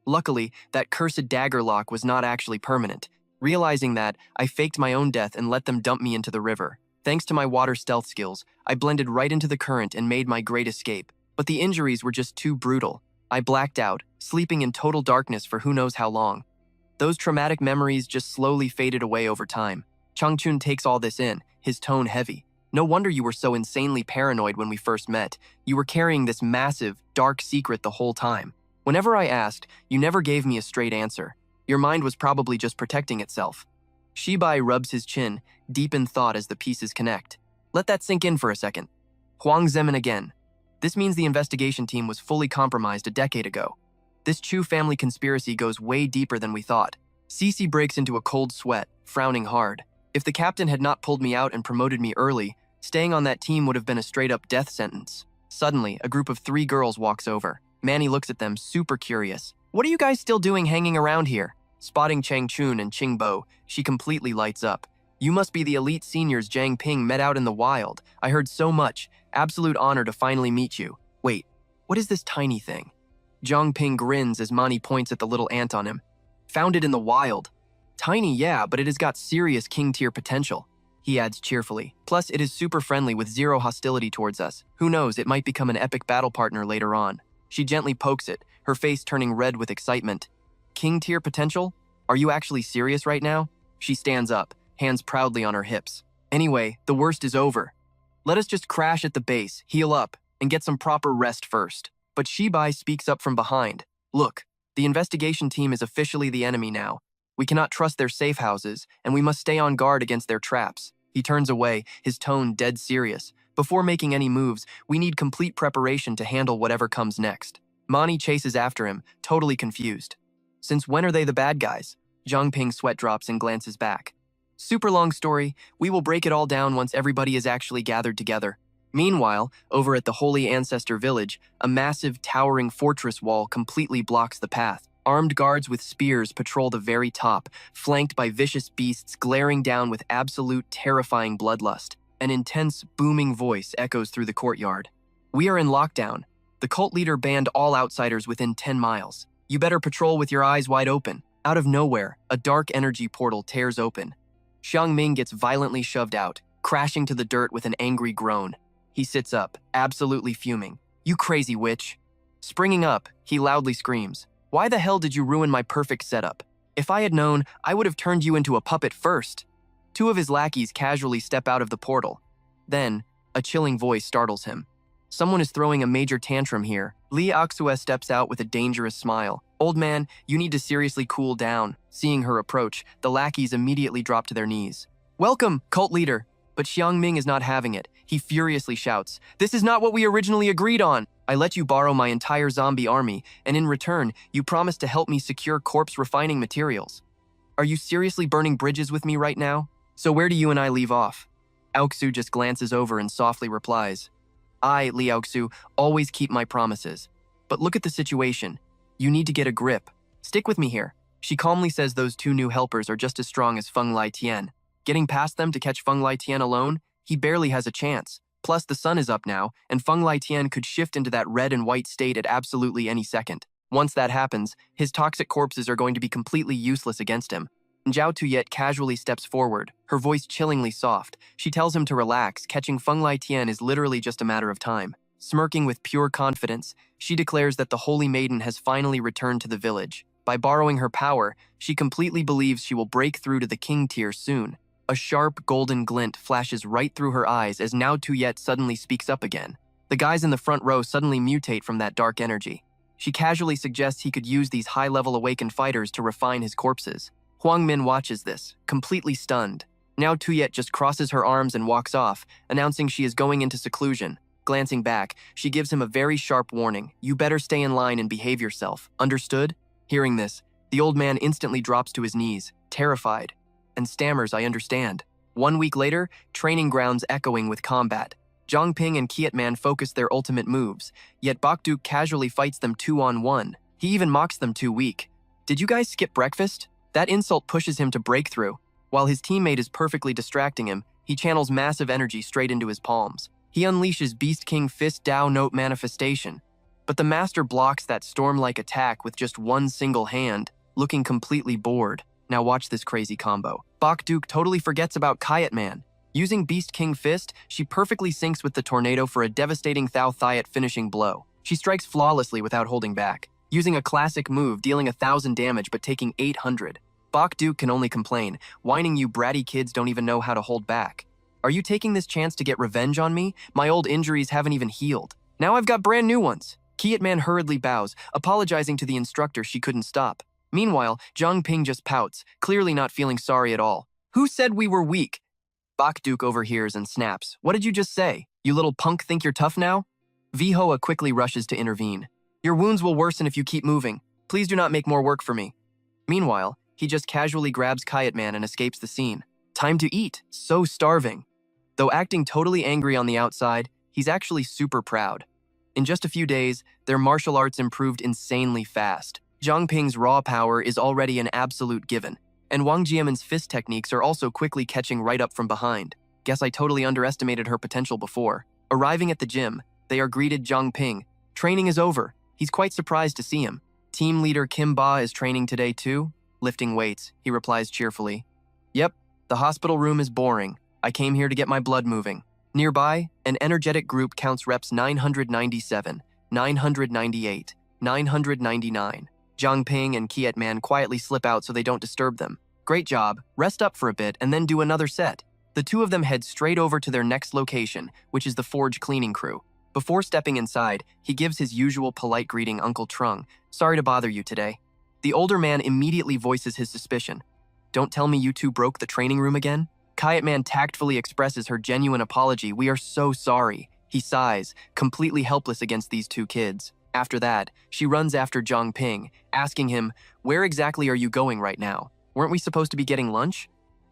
"Luckily, that cursed dagger lock was not actually permanent. Realizing that, I faked my own death and let them dump me into the river. Thanks to my water stealth skills, I blended right into the current and made my great escape. But the injuries were just too brutal. I blacked out, sleeping in total darkness for who knows how long. Those traumatic memories just slowly faded away over time. Changchun takes all this in, his tone heavy. No wonder you were so insanely paranoid when we first met. You were carrying this massive, dark secret the whole time. Whenever I asked, you never gave me a straight answer. Your mind was probably just protecting itself. Shibai rubs his chin, deep in thought as the pieces connect. Let that sink in for a second. Huang Zemin again. This means the investigation team was fully compromised a decade ago. This Chu family conspiracy goes way deeper than we thought. Cece breaks into a cold sweat, frowning hard. If the captain had not pulled me out and promoted me early, staying on that team would have been a straight-up death sentence. Suddenly, a group of 3 girls walks over. Manny looks at them, super curious. What are you guys still doing hanging around here? Spotting Changchun and Qingbo, she completely lights up. You must be the elite seniors Zhang Ping met out in the wild. I heard so much. Absolute honor to finally meet you. Wait, what is this tiny thing? Zhang Ping grins as Manny points at the little ant on him. Found it in the wild. Tiny, yeah, but it has got serious king-tier potential. He adds cheerfully. Plus, it is super friendly with zero hostility towards us. Who knows, it might become an epic battle partner later on. She gently pokes it, her face turning red with excitement. King-tier potential? Are you actually serious right now? She stands up, hands proudly on her hips. Anyway, the worst is over. Let us just crash at the base, heal up, and get some proper rest first. But Shibai speaks up from behind. Look, the investigation team is officially the enemy now. We cannot trust their safe houses, and we must stay on guard against their traps. He turns away, his tone dead serious. Before making any moves, we need complete preparation to handle whatever comes next. Mani chases after him, totally confused. Since when are they the bad guys? Zhang Ping sweat drops and glances back. Super long story, we will break it all down once everybody is actually gathered together. Meanwhile, over at the Holy Ancestor Village, a massive, towering fortress wall completely blocks the path. Armed guards with spears patrol the very top, flanked by vicious beasts glaring down with absolute terrifying bloodlust. An intense, booming voice echoes through the courtyard. We are in lockdown. The cult leader banned all outsiders within 10 miles. You better patrol with your eyes wide open. Out of nowhere, a dark energy portal tears open. Xiang Ming gets violently shoved out, crashing to the dirt with an angry groan. He sits up, absolutely fuming. You crazy witch. Springing up, he loudly screams. Why the hell did you ruin my perfect setup? If I had known, I would have turned you into a puppet first. 2 of his lackeys casually step out of the portal. Then, a chilling voice startles him. Someone is throwing a major tantrum here. Li Axue steps out with a dangerous smile. Old man, you need to seriously cool down. Seeing her approach, the lackeys immediately drop to their knees. Welcome, cult leader. But Xiang Ming is not having it. He furiously shouts, This is not what we originally agreed on. I let you borrow my entire zombie army, and in return, you promised to help me secure corpse refining materials. Are you seriously burning bridges with me right now? So where do you and I leave off? Aoxu just glances over and softly replies, I, Li Aoxu, always keep my promises. But look at the situation. You need to get a grip. Stick with me here. She calmly says those 2 new helpers are just as strong as Feng Lai Tian. Getting past them to catch Feng Lai Tian alone, he barely has a chance. Plus, the sun is up now, and Feng Lai Tian could shift into that red and white state at absolutely any second. Once that happens, his toxic corpses are going to be completely useless against him. Zhao Tuyet casually steps forward, her voice chillingly soft. She tells him to relax, catching Feng Lai Tian is literally just a matter of time. Smirking with pure confidence, she declares that the Holy Maiden has finally returned to the village. By borrowing her power, she completely believes she will break through to the king tier soon. A sharp, golden glint flashes right through her eyes as Now Tuyet suddenly speaks up again. The guys in the front row suddenly mutate from that dark energy. She casually suggests he could use these high-level awakened fighters to refine his corpses. Huang Min watches this, completely stunned. Now Tuyet just crosses her arms and walks off, announcing she is going into seclusion. Glancing back, she gives him a very sharp warning. You better stay in line and behave yourself. Understood? Hearing this, the old man instantly drops to his knees, terrified, and stammers, I understand. 1 week later, training grounds echoing with combat. Zhang Ping and Kiatman focus their ultimate moves, yet Bakduk casually fights them 2-on-1. He even mocks them too weak. Did you guys skip breakfast? That insult pushes him to break through. While his teammate is perfectly distracting him, he channels massive energy straight into his palms. He unleashes Beast King Fist Dao Note Manifestation. But the master blocks that storm-like attack with just one single hand, looking completely bored. Now watch this crazy combo. Bakduk totally forgets about Kiatman. Using Beast King Fist, she perfectly syncs with the tornado for a devastating Thao Thiat finishing blow. She strikes flawlessly without holding back, using a classic move dealing 1,000 damage but taking 800. Bok Duke can only complain, whining you bratty kids don't even know how to hold back. Are you taking this chance to get revenge on me? My old injuries haven't even healed. Now I've got brand new ones. Kiatman hurriedly bows, apologizing to the instructor she couldn't stop. Meanwhile, Zhang Ping just pouts, clearly not feeling sorry at all. Who said we were weak? Bok Duke overhears and snaps. What did you just say? You little punk think you're tough now? Vihoa quickly rushes to intervene. Your wounds will worsen if you keep moving. Please do not make more work for me. Meanwhile, he just casually grabs Kiatman and escapes the scene. Time to eat. So starving. Though acting totally angry on the outside, he's actually super proud. In just a few days, their martial arts improved insanely fast. Zhang Ping's raw power is already an absolute given, and Wang Jiamin's fist techniques are also quickly catching right up from behind. Guess I totally underestimated her potential before. Arriving at the gym, they are greeted Zhang Ping. Training is over. He's quite surprised to see him. Team leader Kim Ba is training today too? Lifting weights, he replies cheerfully. Yep, the hospital room is boring. I came here to get my blood moving. Nearby, an energetic group counts reps 997, 998, 999. Zhang Ping and Kiatman quietly slip out so they don't disturb them. Great job, rest up for a bit and then do another set. The two of them head straight over to their next location, which is the forge cleaning crew. Before stepping inside, he gives his usual polite greeting Uncle Trung. Sorry to bother you today. The older man immediately voices his suspicion. Don't tell me you two broke the training room again? Kiatman tactfully expresses her genuine apology. We are so sorry. He sighs, completely helpless against these two kids. After that, she runs after Zhang Ping, asking him, where exactly are you going right now? Weren't we supposed to be getting lunch?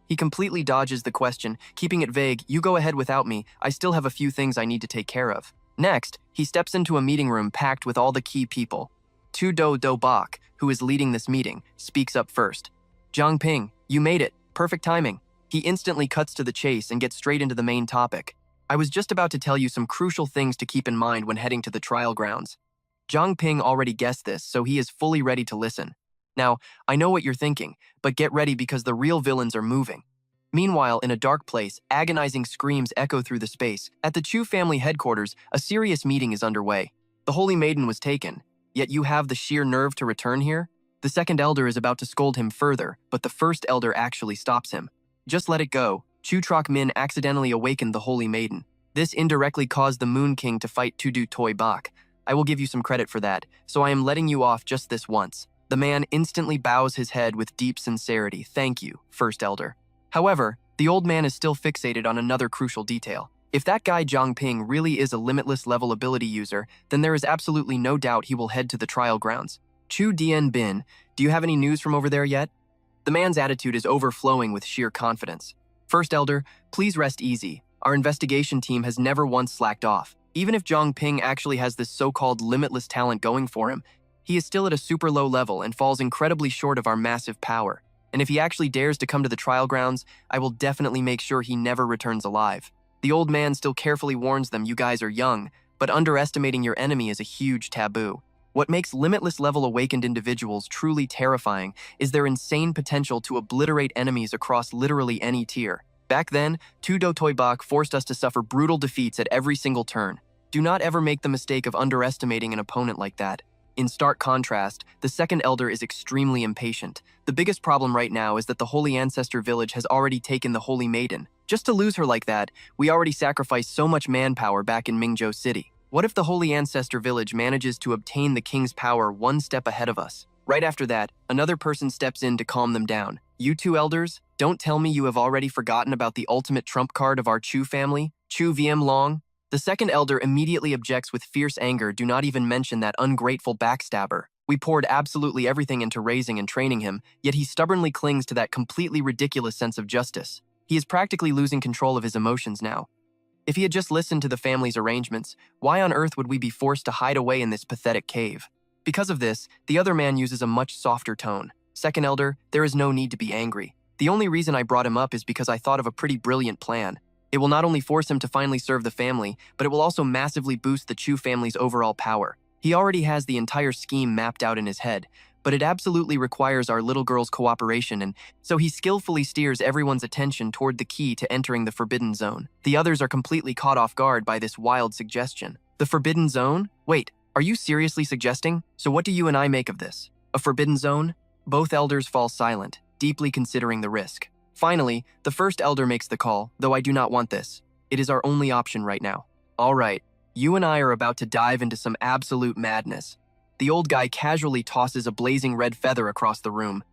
He completely dodges the question, keeping it vague. You go ahead without me. I still have a few things I need to take care of. Next, he steps into a meeting room packed with all the key people. Tu Do Do Bok, who is leading this meeting, speaks up first. Zhang Ping, you made it. Perfect timing. He instantly cuts to the chase and gets straight into the main topic. I was just about to tell you some crucial things to keep in mind when heading to the trial grounds. Zhang Ping already guessed this, so he is fully ready to listen. Now, I know what you're thinking, but get ready because the real villains are moving. Meanwhile, in a dark place, agonizing screams echo through the space. At the Chu family headquarters, a serious meeting is underway. The Holy Maiden was taken, yet you have the sheer nerve to return here? The second elder is about to scold him further, but the first elder actually stops him. Just let it go. Chu Trok Min accidentally awakened the Holy Maiden. This indirectly caused the Moon King to fight Tudu Toi Bok. I will give you some credit for that, so I am letting you off just this once. The man instantly bows his head with deep sincerity. Thank you, First Elder. However, the old man is still fixated on another crucial detail. If that guy Zhang Ping really is a limitless level ability user, then there is absolutely no doubt he will head to the trial grounds. Chu Dien Bin, do you have any news from over there yet? The man's attitude is overflowing with sheer confidence. First Elder, please rest easy. Our investigation team has never once slacked off. Even if Zhang Ping actually has this so-called limitless talent going for him, he is still at a super low level and falls incredibly short of our massive power. And if he actually dares to come to the trial grounds, I will definitely make sure he never returns alive. The old man still carefully warns them you guys are young, but underestimating your enemy is a huge taboo. What makes limitless level awakened individuals truly terrifying is their insane potential to obliterate enemies across literally any tier. Back then, Tudo Toibok forced us to suffer brutal defeats at every single turn. Do not ever make the mistake of underestimating an opponent like that. In stark contrast, the second elder is extremely impatient. The biggest problem right now is that the Holy Ancestor village has already taken the Holy Maiden. Just to lose her like that, we already sacrificed so much manpower back in Mingzhou City. What if the Holy Ancestor village manages to obtain the king's power one step ahead of us? Right after that, another person steps in to calm them down. You two elders, don't tell me you have already forgotten about the ultimate trump card of our Chu family, Chu Wiem Long. The second elder immediately objects with fierce anger. Do not even mention that ungrateful backstabber. We poured absolutely everything into raising and training him, yet he stubbornly clings to that completely ridiculous sense of justice. He is practically losing control of his emotions now. If he had just listened to the family's arrangements, why on earth would we be forced to hide away in this pathetic cave? Because of this, the other man uses a much softer tone. Second elder, there is no need to be angry. The only reason I brought him up is because I thought of a pretty brilliant plan. It will not only force him to finally serve the family, but it will also massively boost the Chu family's overall power. He already has the entire scheme mapped out in his head, but it absolutely requires our little girl's cooperation, and so he skillfully steers everyone's attention toward the key to entering the Forbidden Zone. The others are completely caught off guard by this wild suggestion. The Forbidden Zone? Wait, are you seriously suggesting? So what do you and I make of this? A Forbidden Zone? Both elders fall silent. deeply considering the risk. Finally, the first elder makes the call, though I do not want this. It is our only option right now. All right, you and I are about to dive into some absolute madness. The old guy casually tosses a blazing red feather across the room.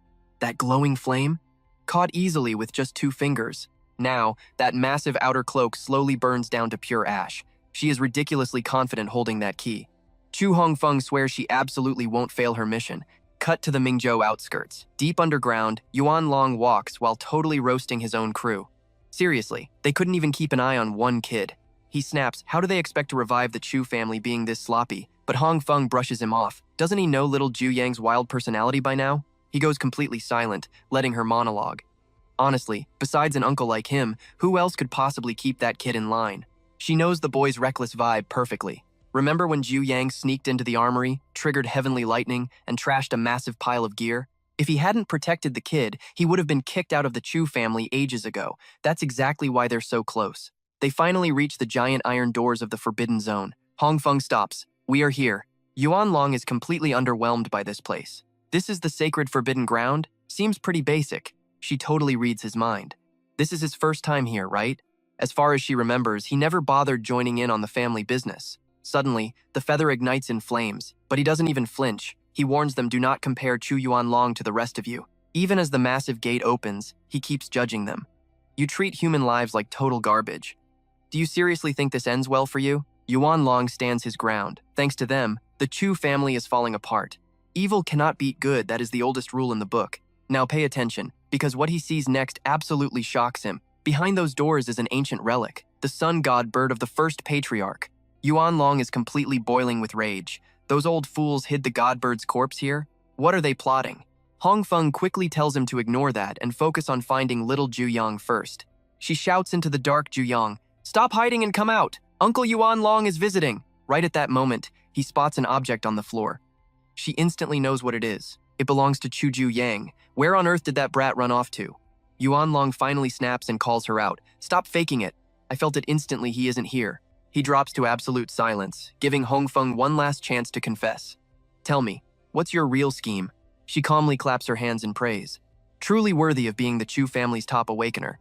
That glowing flame? Caught easily with just 2 fingers. Now, that massive outer cloak slowly burns down to pure ash. She is ridiculously confident holding that key. Chu Hongfeng swears she absolutely won't fail her mission. Cut to the Mingzhou outskirts. Deep underground, Yuan Long walks while totally roasting his own crew. Seriously, they couldn't even keep an eye on one kid. He snaps, how do they expect to revive the Chu family being this sloppy? But Hongfeng brushes him off. Doesn't he know little Ju Yang's wild personality by now? He goes completely silent, letting her monologue. Honestly, besides an uncle like him, who else could possibly keep that kid in line? She knows the boy's reckless vibe perfectly. Remember when Ju Yang sneaked into the armory, triggered heavenly lightning, and trashed a massive pile of gear? If he hadn't protected the kid, he would have been kicked out of the Chu family ages ago. That's exactly why they're so close. They finally reach the giant iron doors of the Forbidden Zone. Hongfeng stops. We are here. Yuan Long is completely underwhelmed by this place. This is the sacred Forbidden Ground? Seems pretty basic. She totally reads his mind. This is his first time here, right? As far as she remembers, he never bothered joining in on the family business. Suddenly, the feather ignites in flames, but he doesn't even flinch. He warns them, do not compare Chu Yuan Long to the rest of you. Even as the massive gate opens, he keeps judging them. You treat human lives like total garbage. Do you seriously think this ends well for you? Yuan Long stands his ground. Thanks to them, the Chu family is falling apart. Evil cannot beat good, that is the oldest rule in the book. Now pay attention, because what he sees next absolutely shocks him. Behind those doors is an ancient relic, the sun god bird of the first patriarch. Yuan Long is completely boiling with rage. Those old fools hid the god bird's corpse here? What are they plotting? Hongfeng quickly tells him to ignore that and focus on finding little Ju Yang first. She shouts into the dark Ju Yang, stop hiding and come out! Uncle Yuan Long is visiting! Right at that moment, he spots an object on the floor. She instantly knows what it is. It belongs to Chu Ju Yang. Where on earth did that brat run off to? Yuan Long finally snaps and calls her out. Stop faking it. I felt it instantly he isn't here. He drops to absolute silence, giving Hongfeng one last chance to confess. Tell me, what's your real scheme? She calmly claps her hands in praise. Truly worthy of being the Chu family's top awakener.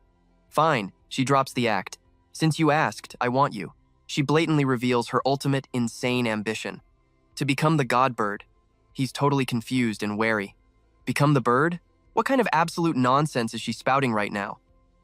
Fine, she drops the act. Since you asked, I want you. She blatantly reveals her ultimate insane ambition. To become the god bird. He's totally confused and wary. Become the bird? What kind of absolute nonsense is she spouting right now?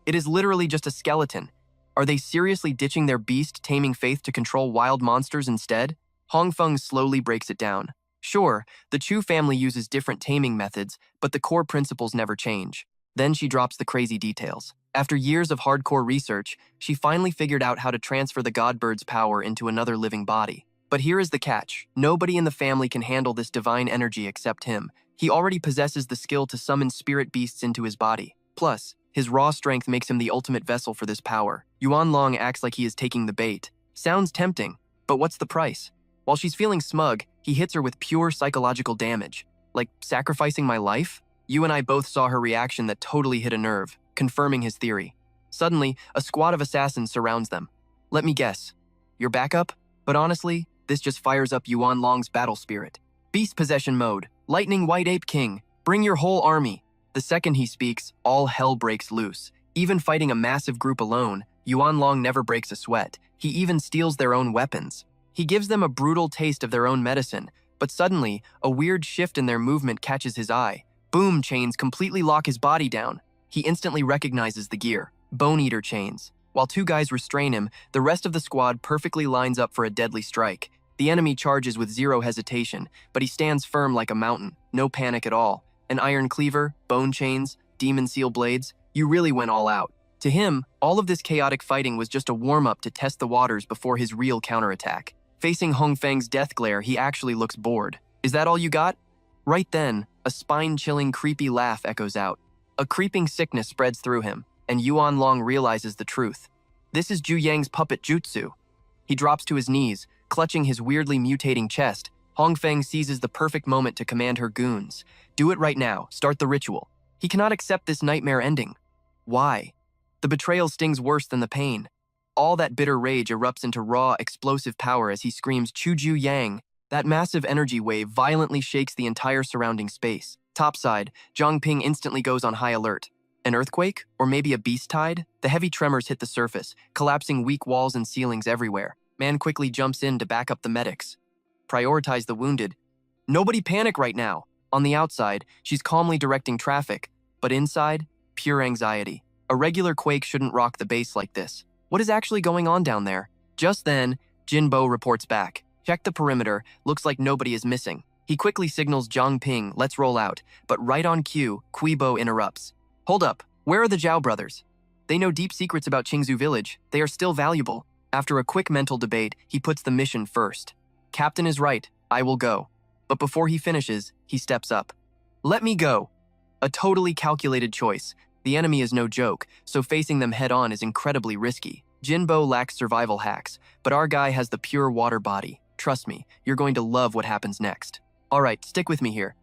It is literally just a skeleton. Are they seriously ditching their beast taming faith to control wild monsters instead? Hongfeng slowly breaks it down. Sure, the Chu family uses different taming methods, but the core principles never change. Then she drops the crazy details. After years of hardcore research, she finally figured out how to transfer the god bird's power into another living body. But here is the catch. Nobody in the family can handle this divine energy except him. He already possesses the skill to summon spirit beasts into his body. Plus, his raw strength makes him the ultimate vessel for this power. Yuan Long acts like he is taking the bait. Sounds tempting, but what's the price? While she's feeling smug, he hits her with pure psychological damage. Like sacrificing my life? You and I both saw her reaction that totally hit a nerve, confirming his theory. Suddenly, a squad of assassins surrounds them. Let me guess. Your backup? But honestly, this just fires up Yuan Long's battle spirit. Beast possession mode. Lightning White Ape King. Bring your whole army. The second he speaks, all hell breaks loose. Even fighting a massive group alone, Yuan Long never breaks a sweat. He even steals their own weapons. He gives them a brutal taste of their own medicine, but suddenly, a weird shift in their movement catches his eye. Boom chains completely lock his body down. He instantly recognizes the gear. Bone Eater chains. While 2 guys restrain him, the rest of the squad perfectly lines up for a deadly strike. The enemy charges with zero hesitation, but he stands firm like a mountain. No panic at all. An iron cleaver, bone chains, demon seal blades, you really went all out. To him, all of this chaotic fighting was just a warm-up to test the waters before his real counterattack. Facing Hongfeng's death glare, he actually looks bored. Is that all you got? Right then, a spine-chilling, creepy laugh echoes out. A creeping sickness spreads through him, and Yuan Long realizes the truth. This is Ju Yang's puppet jutsu. He drops to his knees, clutching his weirdly mutating chest. Hongfeng seizes the perfect moment to command her goons. Do it right now, start the ritual. He cannot accept this nightmare ending. Why? The betrayal stings worse than the pain. All that bitter rage erupts into raw, explosive power as he screams Chu Ju Yang. That massive energy wave violently shakes the entire surrounding space. Topside, Zhang Ping instantly goes on high alert. An earthquake? Or maybe a beast tide? The heavy tremors hit the surface, collapsing weak walls and ceilings everywhere. Man quickly jumps in to back up the medics. Prioritize the wounded. Nobody panic right now. On the outside, she's calmly directing traffic, but inside, pure anxiety. A regular quake shouldn't rock the base like this. What is actually going on down there? Just then, Jinbo reports back. Check the perimeter, looks like nobody is missing. He quickly signals Zhang Ping, let's roll out, but right on cue, Quibo interrupts. Hold up, where are the Zhao brothers? They know deep secrets about Qingzhou village. They are still valuable. After a quick mental debate, he puts the mission first. Captain is right, I will go. But before he finishes, he steps up. Let me go. A totally calculated choice. The enemy is no joke, so facing them head-on is incredibly risky. Jinbo lacks survival hacks, but our guy has the pure water body. Trust me, you're going to love what happens next. Alright, stick with me here.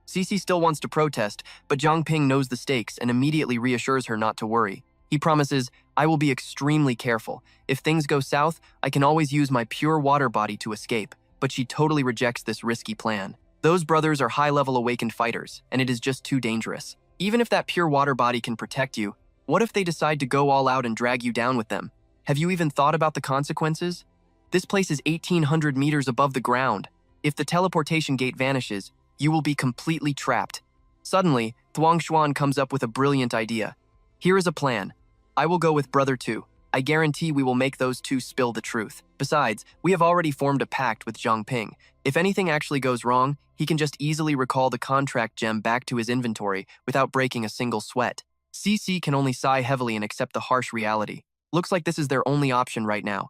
Cece still wants to protest, but Zhang Ping knows the stakes and immediately reassures her not to worry. He promises, I will be extremely careful. If things go south, I can always use my pure water body to escape, but she totally rejects this risky plan. Those brothers are high-level awakened fighters, and it is just too dangerous. Even if that pure water body can protect you, what if they decide to go all out and drag you down with them? Have you even thought about the consequences? This place is 1,800 meters above the ground. If the teleportation gate vanishes, you will be completely trapped. Suddenly, Thuong Xuan comes up with a brilliant idea. Here is a plan. I will go with Brother 2. I guarantee we will make those two spill the truth. Besides, we have already formed a pact with Zhang Ping. If anything actually goes wrong, he can just easily recall the contract gem back to his inventory without breaking a single sweat. CC can only sigh heavily and accept the harsh reality. Looks like this is their only option right now.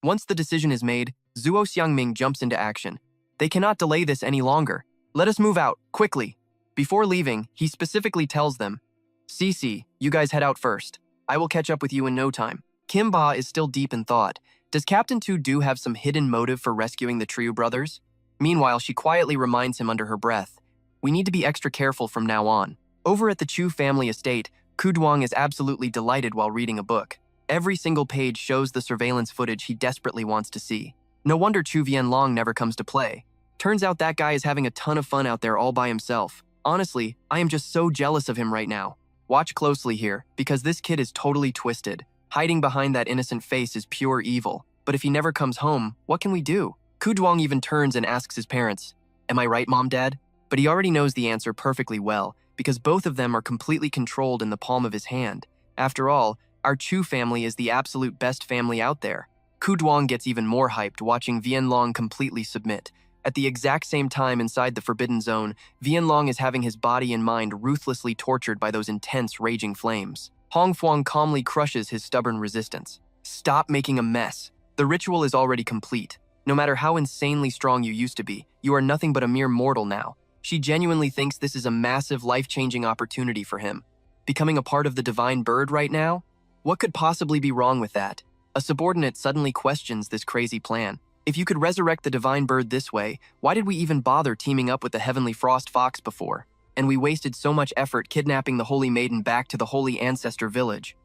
Once the decision is made, Zuo Xiangming jumps into action. They cannot delay this any longer. Let us move out, quickly. Before leaving, he specifically tells them, Cece, you guys head out first. I will catch up with you in no time. Kimba is still deep in thought. Does Captain Tu Do have some hidden motive for rescuing the Triu brothers? Meanwhile, she quietly reminds him under her breath, we need to be extra careful from now on. Over at the Chu family estate, Ku Duang is absolutely delighted while reading a book. Every single page shows the surveillance footage he desperately wants to see. No wonder Chu Vianlong never comes to play. Turns out that guy is having a ton of fun out there all by himself. Honestly, I am just so jealous of him right now. Watch closely here, because this kid is totally twisted. Hiding behind that innocent face is pure evil. But if he never comes home, what can we do? Ku Duang even turns and asks his parents, am I right, Mom, Dad? But he already knows the answer perfectly well, because both of them are completely controlled in the palm of his hand. After all, our Chu family is the absolute best family out there. Ku Duang gets even more hyped watching Vianlong completely submit. At the exact same time inside the Forbidden Zone, Vianlong is having his body and mind ruthlessly tortured by those intense, raging flames. Hongfuang calmly crushes his stubborn resistance. Stop making a mess. The ritual is already complete. No matter how insanely strong you used to be, you are nothing but a mere mortal now. She genuinely thinks this is a massive, life-changing opportunity for him. Becoming a part of the Divine Bird right now? What could possibly be wrong with that? A subordinate suddenly questions this crazy plan. If you could resurrect the Divine Bird this way, why did we even bother teaming up with the Heavenly Frost Fox before? And we wasted so much effort kidnapping the Holy Maiden back to the Holy Ancestor Village.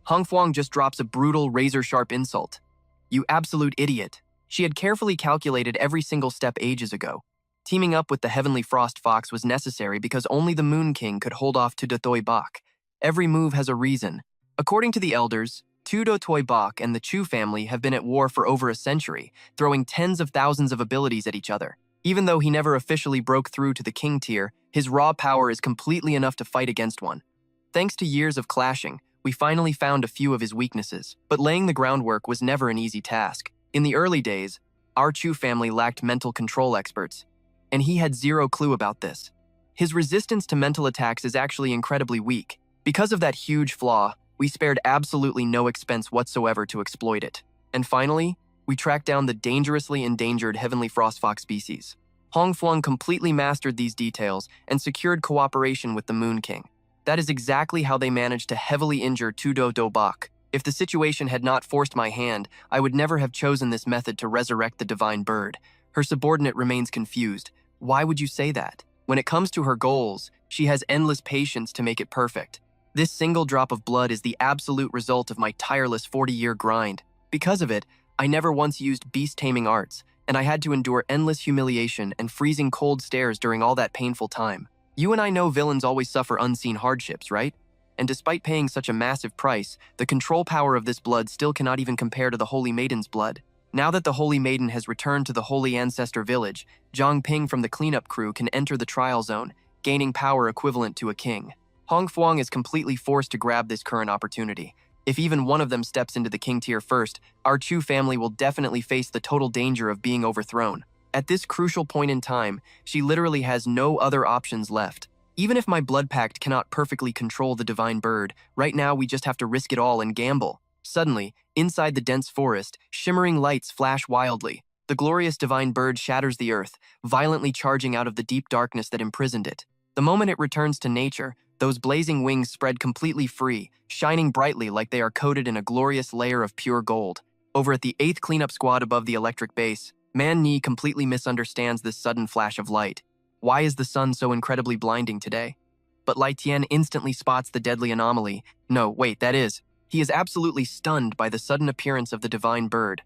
Hongfuang just drops a brutal, razor-sharp insult. You absolute idiot. She had carefully calculated every single step ages ago. Teaming up with the Heavenly Frost Fox was necessary because only the Moon King could hold off Tudotoi Bak. Every move has a reason. According to the elders, Tudotoi Bak and the Chu family have been at war for over a century, throwing tens of thousands of abilities at each other. Even though he never officially broke through to the king tier, his raw power is completely enough to fight against one. Thanks to years of clashing, we finally found a few of his weaknesses, but laying the groundwork was never an easy task. In the early days, our Chu family lacked mental control experts, and he had zero clue about this. His resistance to mental attacks is actually incredibly weak. Because of that huge flaw, we spared absolutely no expense whatsoever to exploit it. And finally, we tracked down the dangerously endangered Heavenly Frostfox species. Hongfuang completely mastered these details and secured cooperation with the Moon King. That is exactly how they managed to heavily injure Tudo Dobak. If the situation had not forced my hand, I would never have chosen this method to resurrect the Divine Bird. Her subordinate remains confused. Why would you say that? When it comes to her goals, she has endless patience to make it perfect. This single drop of blood is the absolute result of my tireless 40-year grind. Because of it, I never once used beast taming arts, and I had to endure endless humiliation and freezing cold stares during all that painful time. You and I know villains always suffer unseen hardships, right? And despite paying such a massive price, the control power of this blood still cannot even compare to the Holy Maiden's blood. Now that the Holy Maiden has returned to the Holy Ancestor Village, Zhang Ping from the cleanup crew can enter the trial zone, gaining power equivalent to a king. Hong Fuang is completely forced to grab this current opportunity. If even one of them steps into the king tier first, our Chu family will definitely face the total danger of being overthrown. At this crucial point in time, she literally has no other options left. Even if my blood pact cannot perfectly control the divine bird, right now we just have to risk it all and gamble. Suddenly, inside the dense forest, shimmering lights flash wildly. The glorious divine bird shatters the earth, violently charging out of the deep darkness that imprisoned it. The moment it returns to nature, those blazing wings spread completely free, shining brightly like they are coated in a glorious layer of pure gold. Over at the 8th cleanup squad above the electric base, Man Ni completely misunderstands this sudden flash of light. Why is the sun so incredibly blinding today? But Lai Tian instantly spots the deadly anomaly. No, wait, that is. He is absolutely stunned by the sudden appearance of the divine bird.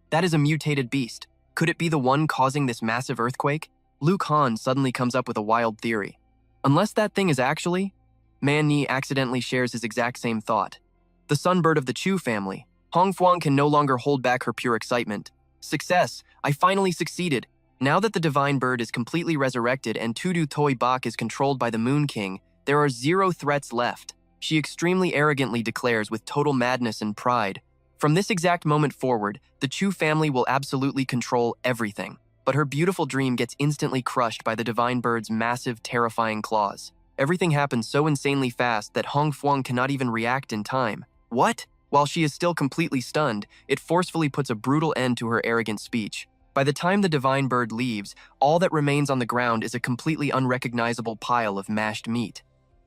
That is a mutated beast. Could it be the one causing this massive earthquake? Luke Han suddenly comes up with a wild theory. Unless that thing is actually... Man Ni accidentally shares his exact same thought. The sunbird of the Chu family. Hong Fuang can no longer hold back her pure excitement. Success! I finally succeeded! Now that the divine bird is completely resurrected and Tudu Toi Bak is controlled by the Moon King, there are 0 threats left. She extremely arrogantly declares with total madness and pride. From this exact moment forward, the Chu family will absolutely control everything. But her beautiful dream gets instantly crushed by the divine bird's massive, terrifying claws. Everything happens so insanely fast that Hong Fuang cannot even react in time. What? While she is still completely stunned, it forcefully puts a brutal end to her arrogant speech. By the time the divine bird leaves, all that remains on the ground is a completely unrecognizable pile of mashed meat.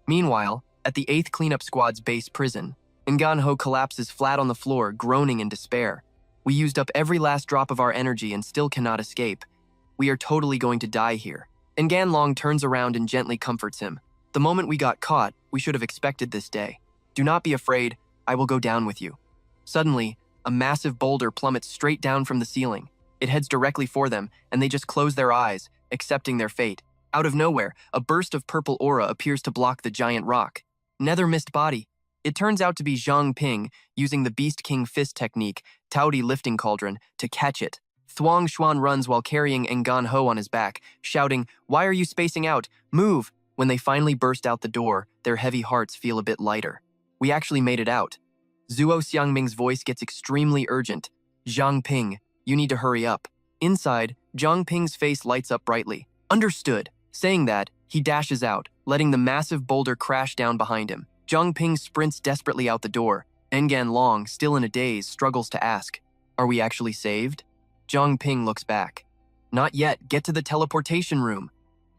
Meanwhile, at the 8th cleanup squad's base prison, Ngan Ho collapses flat on the floor, groaning in despair. We used up every last drop of our energy and still cannot escape. We are totally going to die here. Ngan Long turns around and gently comforts him. The moment we got caught, we should have expected this day. Do not be afraid, I will go down with you. Suddenly, a massive boulder plummets straight down from the ceiling. It heads directly for them, and they just close their eyes, accepting their fate. Out of nowhere, a burst of purple aura appears to block the giant rock. Nether mist body. It turns out to be Zhang Ping, using the Beast King fist technique, Taudi lifting cauldron, to catch it. Thuong Xuan runs while carrying Ngan Ho on his back, shouting, "Why are you spacing out? Move!" When they finally burst out the door, their heavy hearts feel a bit lighter. We actually made it out. Zuo Xiangming's voice gets extremely urgent. Zhang Ping, you need to hurry up. Inside, Zhang Ping's face lights up brightly. Understood. Saying that, he dashes out, letting the massive boulder crash down behind him. Zhang Ping sprints desperately out the door. Ngan Long, still in a daze, struggles to ask, "Are we actually saved?" Zhang Ping looks back. "Not yet, get to the teleportation room.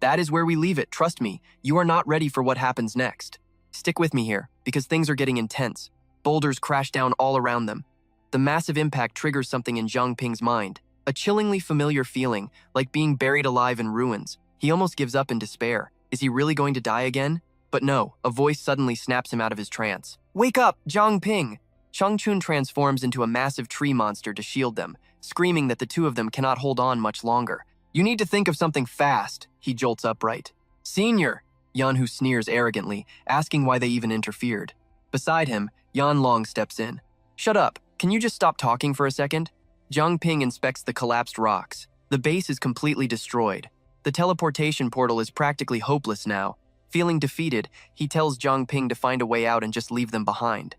That is where we leave it, trust me. You are not ready for what happens next. Stick with me here, because things are getting intense." Boulders crash down all around them. The massive impact triggers something in Zhang Ping's mind. A chillingly familiar feeling, like being buried alive in ruins. He almost gives up in despair. Is he really going to die again? But no, a voice suddenly snaps him out of his trance. "Wake up, Zhang Ping!" Changchun transforms into a massive tree monster to shield them, screaming that the two of them cannot hold on much longer. "You need to think of something fast," he jolts upright. "Senior!" Yanhu sneers arrogantly, asking why they even interfered. Beside him, Yan Long steps in. "Shut up, can you just stop talking for a second?" Zhang Ping inspects the collapsed rocks. The base is completely destroyed. The teleportation portal is practically hopeless now. Feeling defeated, he tells Zhang Ping to find a way out and just leave them behind.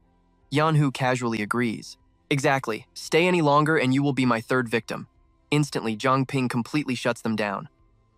Yanhu casually agrees. "Exactly, stay any longer and you will be my third victim." Instantly, Zhang Ping completely shuts them down.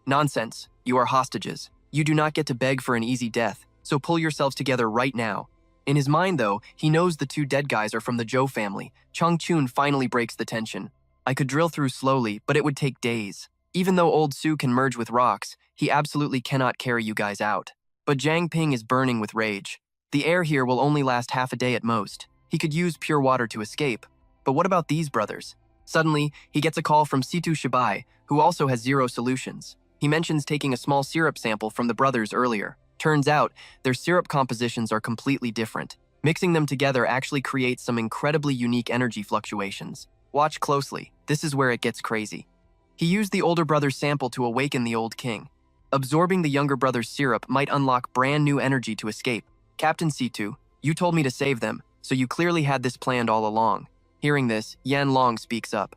"Nonsense, you are hostages. You do not get to beg for an easy death, so pull yourselves together right now." In his mind, though, he knows the two dead guys are from the Zhou family. Changchun finally breaks the tension. "I could drill through slowly, but it would take days. Even though Old Su can merge with rocks, he absolutely cannot carry you guys out." But Zhang Ping is burning with rage. The air here will only last half a day at most. He could use pure water to escape. But what about these brothers? Suddenly, he gets a call from Situ Shibai, who also has 0 solutions. He mentions taking a small syrup sample from the brothers earlier. Turns out, their syrup compositions are completely different. Mixing them together actually creates some incredibly unique energy fluctuations. Watch closely, this is where it gets crazy. He used the older brother's sample to awaken the old king. Absorbing the younger brother's syrup might unlock brand new energy to escape. Captain C2, you told me to save them, so you clearly had this planned all along. Hearing this, Yan Long speaks up.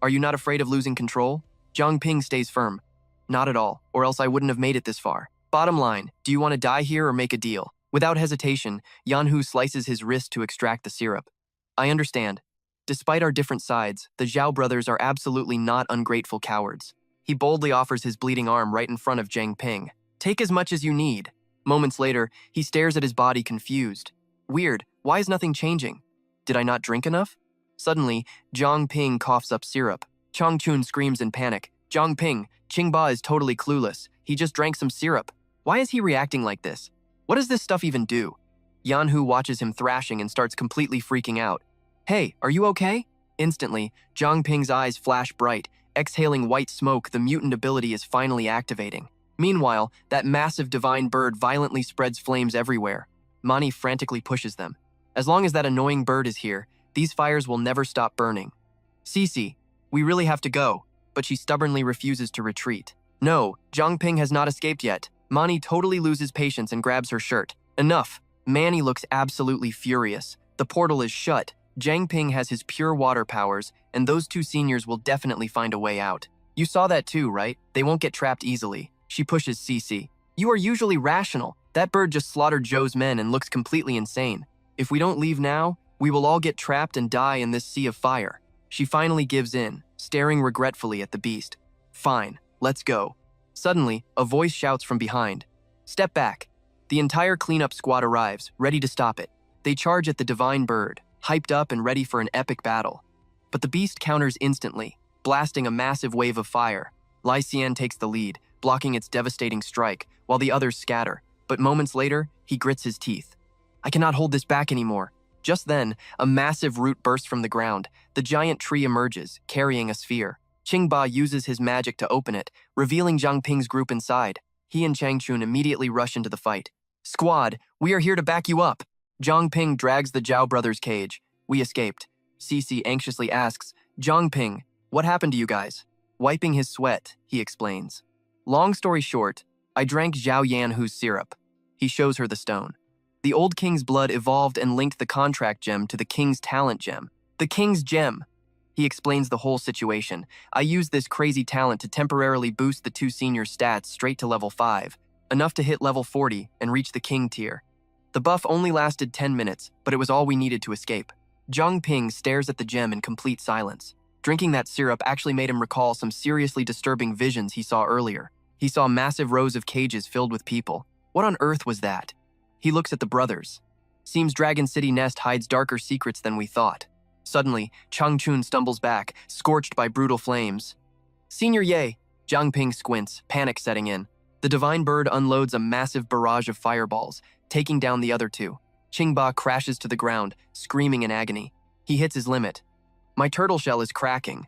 Are you not afraid of losing control? Zhang Ping stays firm. Not at all, or else I wouldn't have made it this far. Bottom line, do you want to die here or make a deal? Without hesitation, Yanhu slices his wrist to extract the syrup. I understand. Despite our different sides, the Zhao brothers are absolutely not ungrateful cowards. He boldly offers his bleeding arm right in front of Zhang Ping. Take as much as you need. Moments later, he stares at his body confused. Weird, why is nothing changing? Did I not drink enough? Suddenly, Zhang Ping coughs up syrup. Changchun screams in panic. Zhang Ping, Qingba is totally clueless. He just drank some syrup. Why is he reacting like this? What does this stuff even do? Yanhu watches him thrashing and starts completely freaking out. Hey, are you okay? Instantly, Zhang Ping's eyes flash bright. Exhaling white smoke, the mutant ability is finally activating. Meanwhile, that massive divine bird violently spreads flames everywhere. Mani frantically pushes them. As long as that annoying bird is here, these fires will never stop burning. Cece, we really have to go, but she stubbornly refuses to retreat. No, Zhang Ping has not escaped yet. Mani totally loses patience and grabs her shirt. Enough. Manny looks absolutely furious. The portal is shut. Zhang Ping has his pure water powers, and those two seniors will definitely find a way out. You saw that too, right? They won't get trapped easily. She pushes Cece. You are usually rational. That bird just slaughtered Zhou's men and looks completely insane. If we don't leave now, we will all get trapped and die in this sea of fire. She finally gives in, staring regretfully at the beast. Fine, let's go. Suddenly, a voice shouts from behind. Step back. The entire cleanup squad arrives, ready to stop it. They charge at the divine bird, hyped up and ready for an epic battle. But the beast counters instantly, blasting a massive wave of fire. Lai Xian takes the lead, blocking its devastating strike, while the others scatter. But moments later, he grits his teeth. I cannot hold this back anymore. Just then, a massive root bursts from the ground. The giant tree emerges, carrying a sphere. Qingba uses his magic to open it, revealing Zhang Ping's group inside. He and Changchun immediately rush into the fight. Squad, we are here to back you up. Zhang Ping drags the Zhao brothers' cage. We escaped. Cece anxiously asks, Zhang Ping, what happened to you guys? Wiping his sweat, he explains. Long story short, I drank Zhao Yanhu's syrup. He shows her the stone. The old king's blood evolved and linked the contract gem to the king's talent gem. The king's gem. He explains the whole situation. I used this crazy talent to temporarily boost the two seniors' stats straight to level 5, enough to hit level 40 and reach the king tier. The buff only lasted 10 minutes, but it was all we needed to escape. Zhang Ping stares at the gem in complete silence. Drinking that syrup actually made him recall some seriously disturbing visions he saw earlier. He saw massive rows of cages filled with people. What on earth was that? He looks at the brothers. Seems Dragon City Nest hides darker secrets than we thought. Suddenly, Changchun stumbles back, scorched by brutal flames. Senior Ye! Zhang Ping squints, panic setting in. The divine bird unloads a massive barrage of fireballs, taking down the other two. Qingba crashes to the ground, screaming in agony. He hits his limit. My turtle shell is cracking.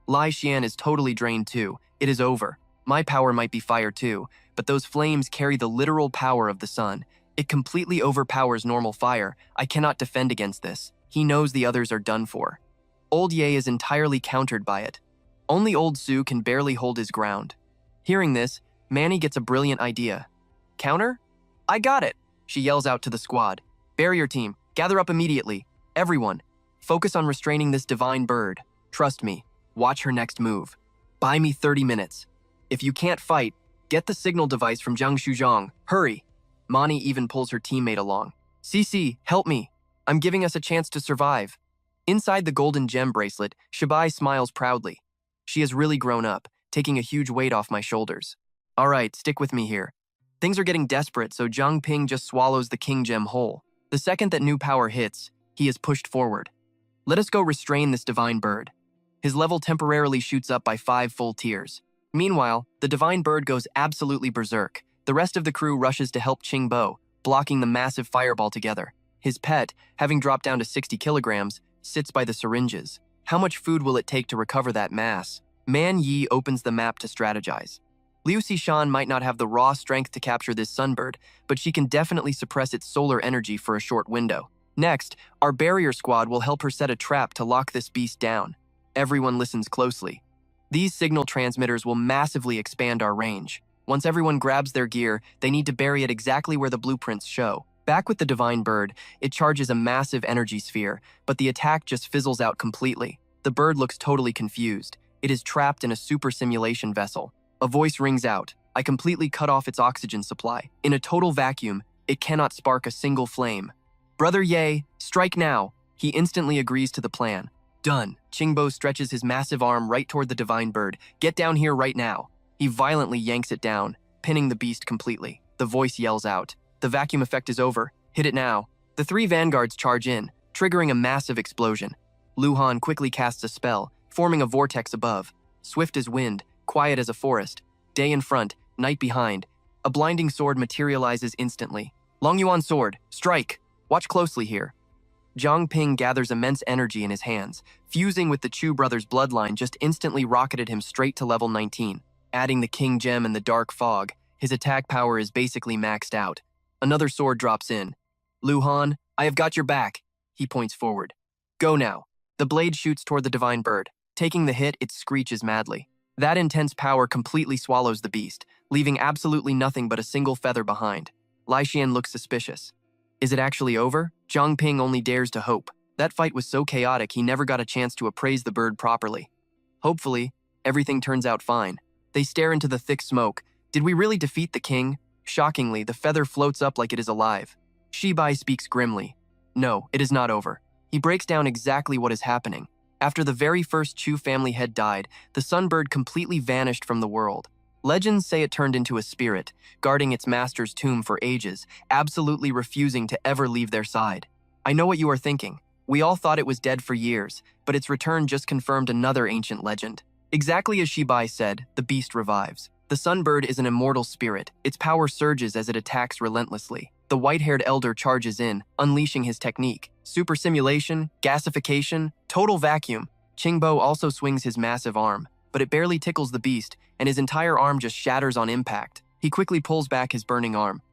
Lai Xian is totally drained too. It is over. My power might be fire too, but those flames carry the literal power of the sun. It completely overpowers normal fire. I cannot defend against this. He knows the others are done for. Old Ye is entirely countered by it. Only Old Su can barely hold his ground. Hearing this, Manny gets a brilliant idea. Counter? I got it! She yells out to the squad. Barrier team, gather up immediately. Everyone, focus on restraining this divine bird. Trust me, watch her next move. Buy me 30 minutes. If you can't fight, get the signal device from Jiang Shuzhong. Hurry! Mani even pulls her teammate along. Cece, help me. I'm giving us a chance to survive. Inside the golden gem bracelet, Shabai smiles proudly. She has really grown up, taking a huge weight off my shoulders. All right, stick with me here. Things are getting desperate, so Zhang Ping just swallows the king gem whole. The second that new power hits, he is pushed forward. Let us go restrain this divine bird. His level temporarily shoots up by 5 full tiers. Meanwhile, the divine bird goes absolutely berserk. The rest of the crew rushes to help Qingbo, blocking the massive fireball together. His pet, having dropped down to 60 kilograms, sits by the syringes. How much food will it take to recover that mass? Man Yi opens the map to strategize. Liu Xishan might not have the raw strength to capture this sunbird, but she can definitely suppress its solar energy for a short window. Next, our barrier squad will help her set a trap to lock this beast down. Everyone listens closely. These signal transmitters will massively expand our range. Once everyone grabs their gear, they need to bury it exactly where the blueprints show. Back with the divine bird, it charges a massive energy sphere, but the attack just fizzles out completely. The bird looks totally confused. It is trapped in a super simulation vessel. A voice rings out. I completely cut off its oxygen supply. In a total vacuum, it cannot spark a single flame. Brother Ye, strike now. He instantly agrees to the plan. Done. Qingbo stretches his massive arm right toward the divine bird. Get down here right now. He violently yanks it down, pinning the beast completely. The voice yells out. The vacuum effect is over. Hit it now. The three vanguards charge in, triggering a massive explosion. Luhan quickly casts a spell, forming a vortex above. Swift as wind, quiet as a forest. Day in front, night behind. A blinding sword materializes instantly. Long Yuan sword, strike! Watch closely here. Zhang Ping gathers immense energy in his hands. Fusing with the Chu brothers' bloodline just instantly rocketed him straight to level 19. Adding the King Gem and the Dark Fog, his attack power is basically maxed out. Another sword drops in. Luhan, I have got your back. He points forward. Go now. The blade shoots toward the divine bird. Taking the hit, it screeches madly. That intense power completely swallows the beast, leaving absolutely nothing but a single feather behind. Lai Xian looks suspicious. Is it actually over? Zhang Ping only dares to hope. That fight was so chaotic he never got a chance to appraise the bird properly. Hopefully, everything turns out fine. They stare into the thick smoke. Did we really defeat the king? Shockingly, the feather floats up like it is alive. Shibai speaks grimly. No, it is not over. He breaks down exactly what is happening. After the very first Chu family head died, the sunbird completely vanished from the world. Legends say it turned into a spirit, guarding its master's tomb for ages, absolutely refusing to ever leave their side. I know what you are thinking. We all thought it was dead for years, but its return just confirmed another ancient legend. Exactly as Shibai said, the beast revives. The sunbird is an immortal spirit. Its power surges as it attacks relentlessly. The white-haired elder charges in, unleashing his technique. Super simulation, gasification, total vacuum. Qingbo also swings his massive arm, but it barely tickles the beast, and his entire arm just shatters on impact. He quickly pulls back his burning arm.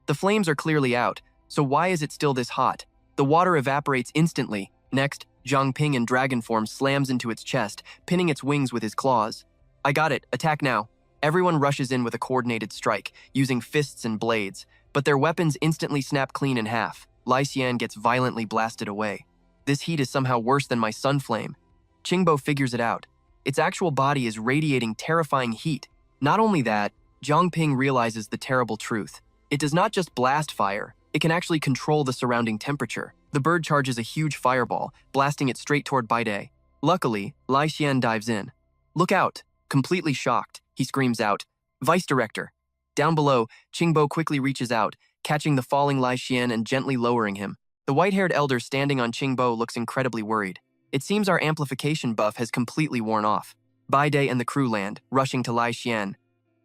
The flames are clearly out, so why is it still this hot? The water evaporates instantly. Next, Zhang Ping in dragon form slams into its chest, pinning its wings with his claws. I got it, attack now. Everyone rushes in with a coordinated strike, using fists and blades, but their weapons instantly snap clean in half. Lai Xian gets violently blasted away. This heat is somehow worse than my sun flame. Qingbo figures it out. Its actual body is radiating terrifying heat. Not only that, Zhang Ping realizes the terrible truth. It does not just blast fire, it can actually control the surrounding temperature. The bird charges a huge fireball, blasting it straight toward Baide. Luckily, Lai Xian dives in. Look out! Completely shocked, he screams out, Vice Director! Down below, Qingbo quickly reaches out, catching the falling Lai Xian and gently lowering him. The white-haired elder standing on Qingbo looks incredibly worried. It seems our amplification buff has completely worn off. Baide and the crew land, rushing to Lai Xian.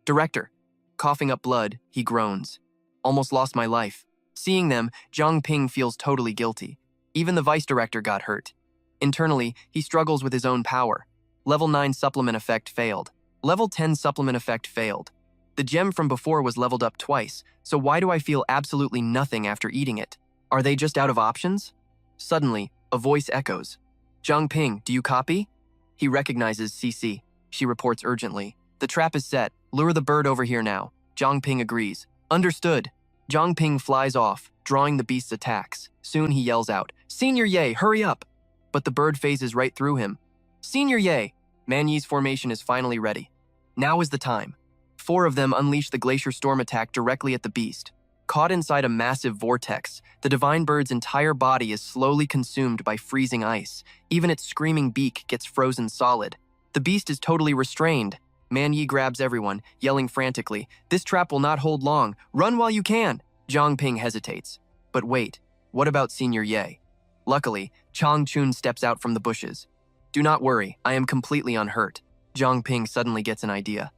Director. Coughing up blood, he groans. Almost lost my life. Seeing them, Zhang Ping feels totally guilty. Even the vice director got hurt. Internally, he struggles with his own power. Level 9 supplement effect failed. Level 10 supplement effect failed. The gem from before was leveled up twice, so why do I feel absolutely nothing after eating it? Are they just out of options? Suddenly, a voice echoes. Zhang Ping, do you copy? He recognizes CC. She reports urgently. The trap is set. Lure the bird over here now. Zhang Ping agrees. Understood. Zhang Ping flies off, drawing the beast's attacks. Soon he yells out, Senior Ye, hurry up! But the bird phases right through him. Senior Ye! Man Yi's formation is finally ready. Now is the time. 4 of them unleash the Glacier Storm attack directly at the beast. Caught inside a massive vortex, the divine bird's entire body is slowly consumed by freezing ice. Even its screaming beak gets frozen solid. The beast is totally restrained. Man Yi grabs everyone, yelling frantically, This trap will not hold long. Run while you can! Zhang Ping hesitates. But wait, what about Senior Ye? Luckily, Chang Chun steps out from the bushes. Do not worry, I am completely unhurt. Zhang Ping suddenly gets an idea.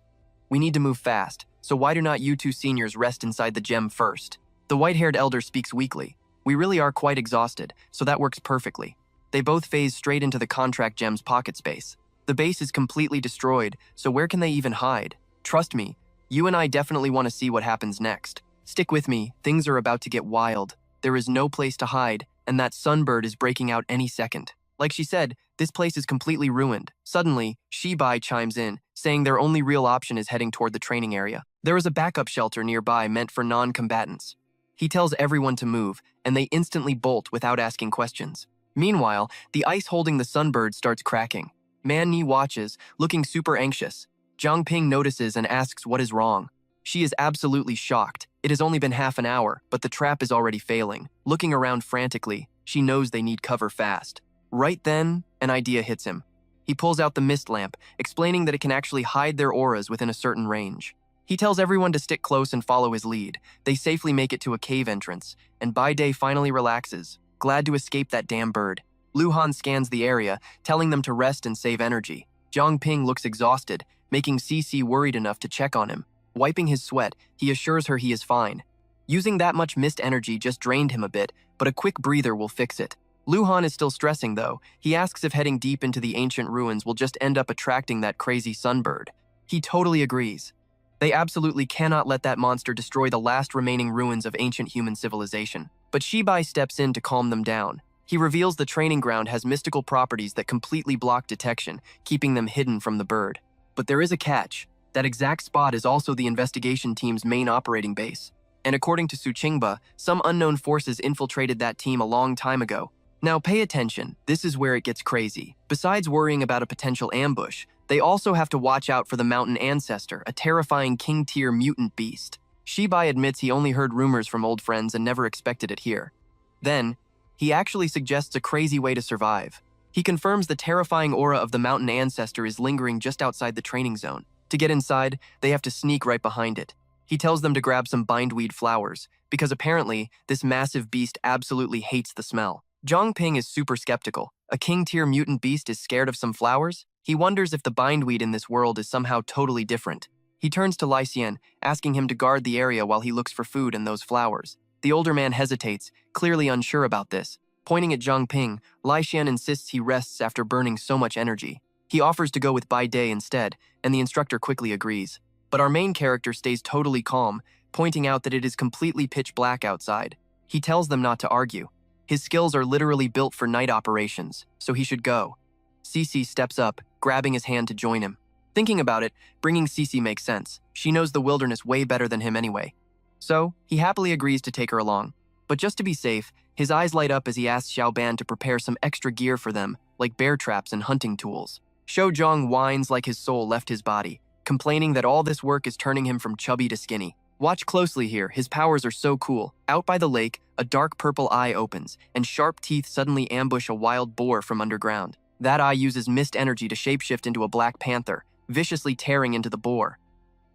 We need to move fast, so why do not you 2 seniors rest inside the gem first? The white-haired elder speaks weakly. We really are quite exhausted, so that works perfectly. They both phase straight into the contract gem's pocket space. The base is completely destroyed, so where can they even hide? Trust me, you and I definitely want to see what happens next. Stick with me, things are about to get wild. There is no place to hide, and that sunbird is breaking out any second. Like she said, this place is completely ruined. Suddenly, Shibai chimes in, saying their only real option is heading toward the training area. There is a backup shelter nearby meant for non-combatants. He tells everyone to move, and they instantly bolt without asking questions. Meanwhile, the ice holding the sunbird starts cracking. Man-Ni watches, looking super anxious. Zhang Ping notices and asks what is wrong. She is absolutely shocked. It has only been half an hour, but the trap is already failing. Looking around frantically, she knows they need cover fast. Right then, an idea hits him. He pulls out the mist lamp, explaining that it can actually hide their auras within a certain range. He tells everyone to stick close and follow his lead. They safely make it to a cave entrance, and Bai Day finally relaxes, glad to escape that damn bird. Lu Han scans the area, telling them to rest and save energy. Zhang Ping looks exhausted, making Cici worried enough to check on him. Wiping his sweat, he assures her he is fine. Using that much mist energy just drained him a bit, but a quick breather will fix it. Lu Han is still stressing though. He asks if heading deep into the ancient ruins will just end up attracting that crazy sunbird. He totally agrees. They absolutely cannot let that monster destroy the last remaining ruins of ancient human civilization. But Shibai steps in to calm them down. He reveals the training ground has mystical properties that completely block detection, keeping them hidden from the bird. But there is a catch. That exact spot is also the investigation team's main operating base. And according to Su Qingba, some unknown forces infiltrated that team a long time ago. Now pay attention, this is where it gets crazy. Besides worrying about a potential ambush, they also have to watch out for the mountain ancestor, a terrifying king-tier mutant beast. Shibai admits he only heard rumors from old friends and never expected it here. Then, he actually suggests a crazy way to survive. He confirms the terrifying aura of the mountain ancestor is lingering just outside the training zone. To get inside, they have to sneak right behind it. He tells them to grab some bindweed flowers, because apparently, this massive beast absolutely hates the smell. Zhang Ping is super skeptical. A king-tier mutant beast is scared of some flowers? He wonders if the bindweed in this world is somehow totally different. He turns to Lai Xian, asking him to guard the area while he looks for food and those flowers. The older man hesitates, clearly unsure about this. Pointing at Zhang Ping, Lai Xian insists he rests after burning so much energy. He offers to go with Bai Day instead, and the instructor quickly agrees. But our main character stays totally calm, pointing out that it is completely pitch black outside. He tells them not to argue. His skills are literally built for night operations, so he should go. Cici steps up, grabbing his hand to join him. Thinking about it, bringing Cici makes sense. She knows the wilderness way better than him anyway. So, he happily agrees to take her along. But just to be safe, his eyes light up as he asks Xiao Ban to prepare some extra gear for them, like bear traps and hunting tools. Shou Zhang whines like his soul left his body, complaining that all this work is turning him from chubby to skinny. Watch closely here, his powers are so cool. Out by the lake, a dark purple eye opens, and sharp teeth suddenly ambush a wild boar from underground. That eye uses mist energy to shapeshift into a black panther, viciously tearing into the boar.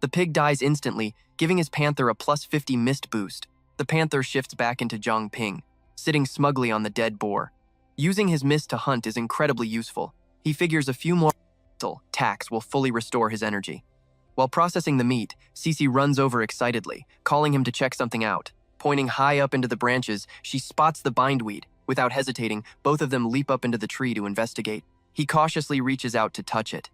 The pig dies instantly, giving his panther a +50 mist boost. The panther shifts back into Zhang Ping, sitting smugly on the dead boar. Using his mist to hunt is incredibly useful. He figures a few more attacks will fully restore his energy. While processing the meat, Cici runs over excitedly, calling him to check something out. Pointing high up into the branches, she spots the bindweed. Without hesitating, both of them leap up into the tree to investigate. He cautiously reaches out to touch it.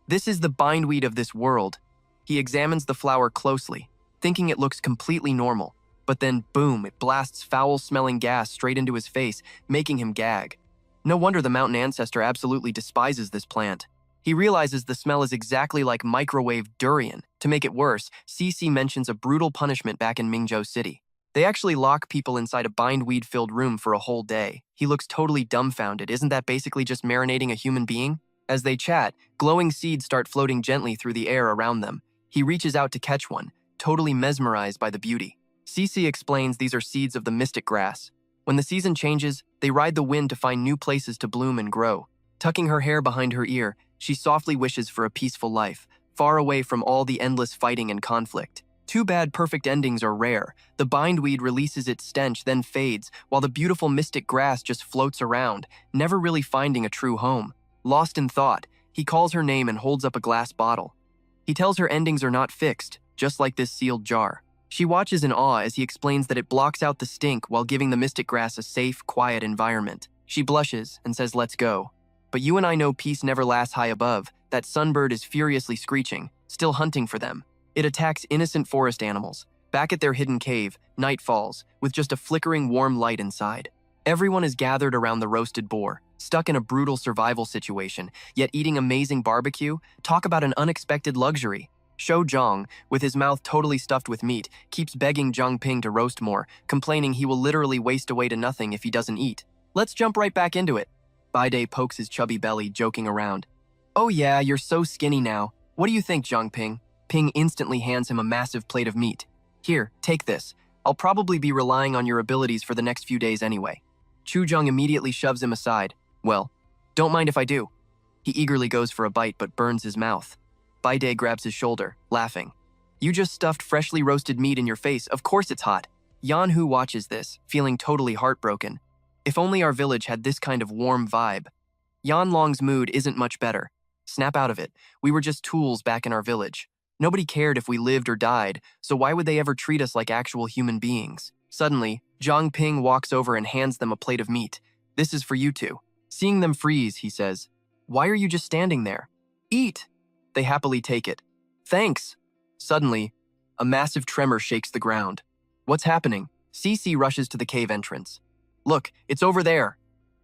This is the bindweed of this world. He examines the flower closely, thinking it looks completely normal. But then, boom, it blasts foul-smelling gas straight into his face, making him gag. No wonder the mountain ancestor absolutely despises this plant. He realizes the smell is exactly like microwave durian. To make it worse, Cici mentions a brutal punishment back in Mingzhou City. They actually lock people inside a bindweed-filled room for a whole day. He looks totally dumbfounded. Isn't that basically just marinating a human being? As they chat, glowing seeds start floating gently through the air around them. He reaches out to catch one, totally mesmerized by the beauty. Cici explains these are seeds of the mystic grass. When the season changes, they ride the wind to find new places to bloom and grow. Tucking her hair behind her ear, she softly wishes for a peaceful life, far away from all the endless fighting and conflict. Too bad perfect endings are rare. The bindweed releases its stench, then fades, while the beautiful mystic grass just floats around, never really finding a true home. Lost in thought, he calls her name and holds up a glass bottle. He tells her endings are not fixed, just like this sealed jar. She watches in awe as he explains that it blocks out the stink while giving the mystic grass a safe, quiet environment. She blushes and says, "Let's go." But you and I know peace never lasts high above. That sunbird is furiously screeching, still hunting for them. It attacks innocent forest animals. Back at their hidden cave, night falls, with just a flickering warm light inside. Everyone is gathered around the roasted boar, stuck in a brutal survival situation, yet eating amazing barbecue. Talk about an unexpected luxury. Shou Zhang, with his mouth totally stuffed with meat, keeps begging Zhang Ping to roast more, complaining he will literally waste away to nothing if he doesn't eat. Let's jump right back into it. Baide pokes his chubby belly, joking around. Oh yeah, you're so skinny now. What do you think, Zhang Ping? Ping instantly hands him a massive plate of meat. Here, take this. I'll probably be relying on your abilities for the next few days anyway. Chu Zhang immediately shoves him aside. Well, don't mind if I do. He eagerly goes for a bite but burns his mouth. Baide grabs his shoulder, laughing. You just stuffed freshly roasted meat in your face, of course it's hot. Yan Hu watches this, feeling totally heartbroken. If only our village had this kind of warm vibe. Yan Long's mood isn't much better. Snap out of it. We were just tools back in our village. Nobody cared if we lived or died, so why would they ever treat us like actual human beings? Suddenly, Zhang Ping walks over and hands them a plate of meat. This is for you two. Seeing them freeze, he says, Why are you just standing there? Eat! They happily take it. Thanks! Suddenly, a massive tremor shakes the ground. What's happening? Cece rushes to the cave entrance. Look, it's over there!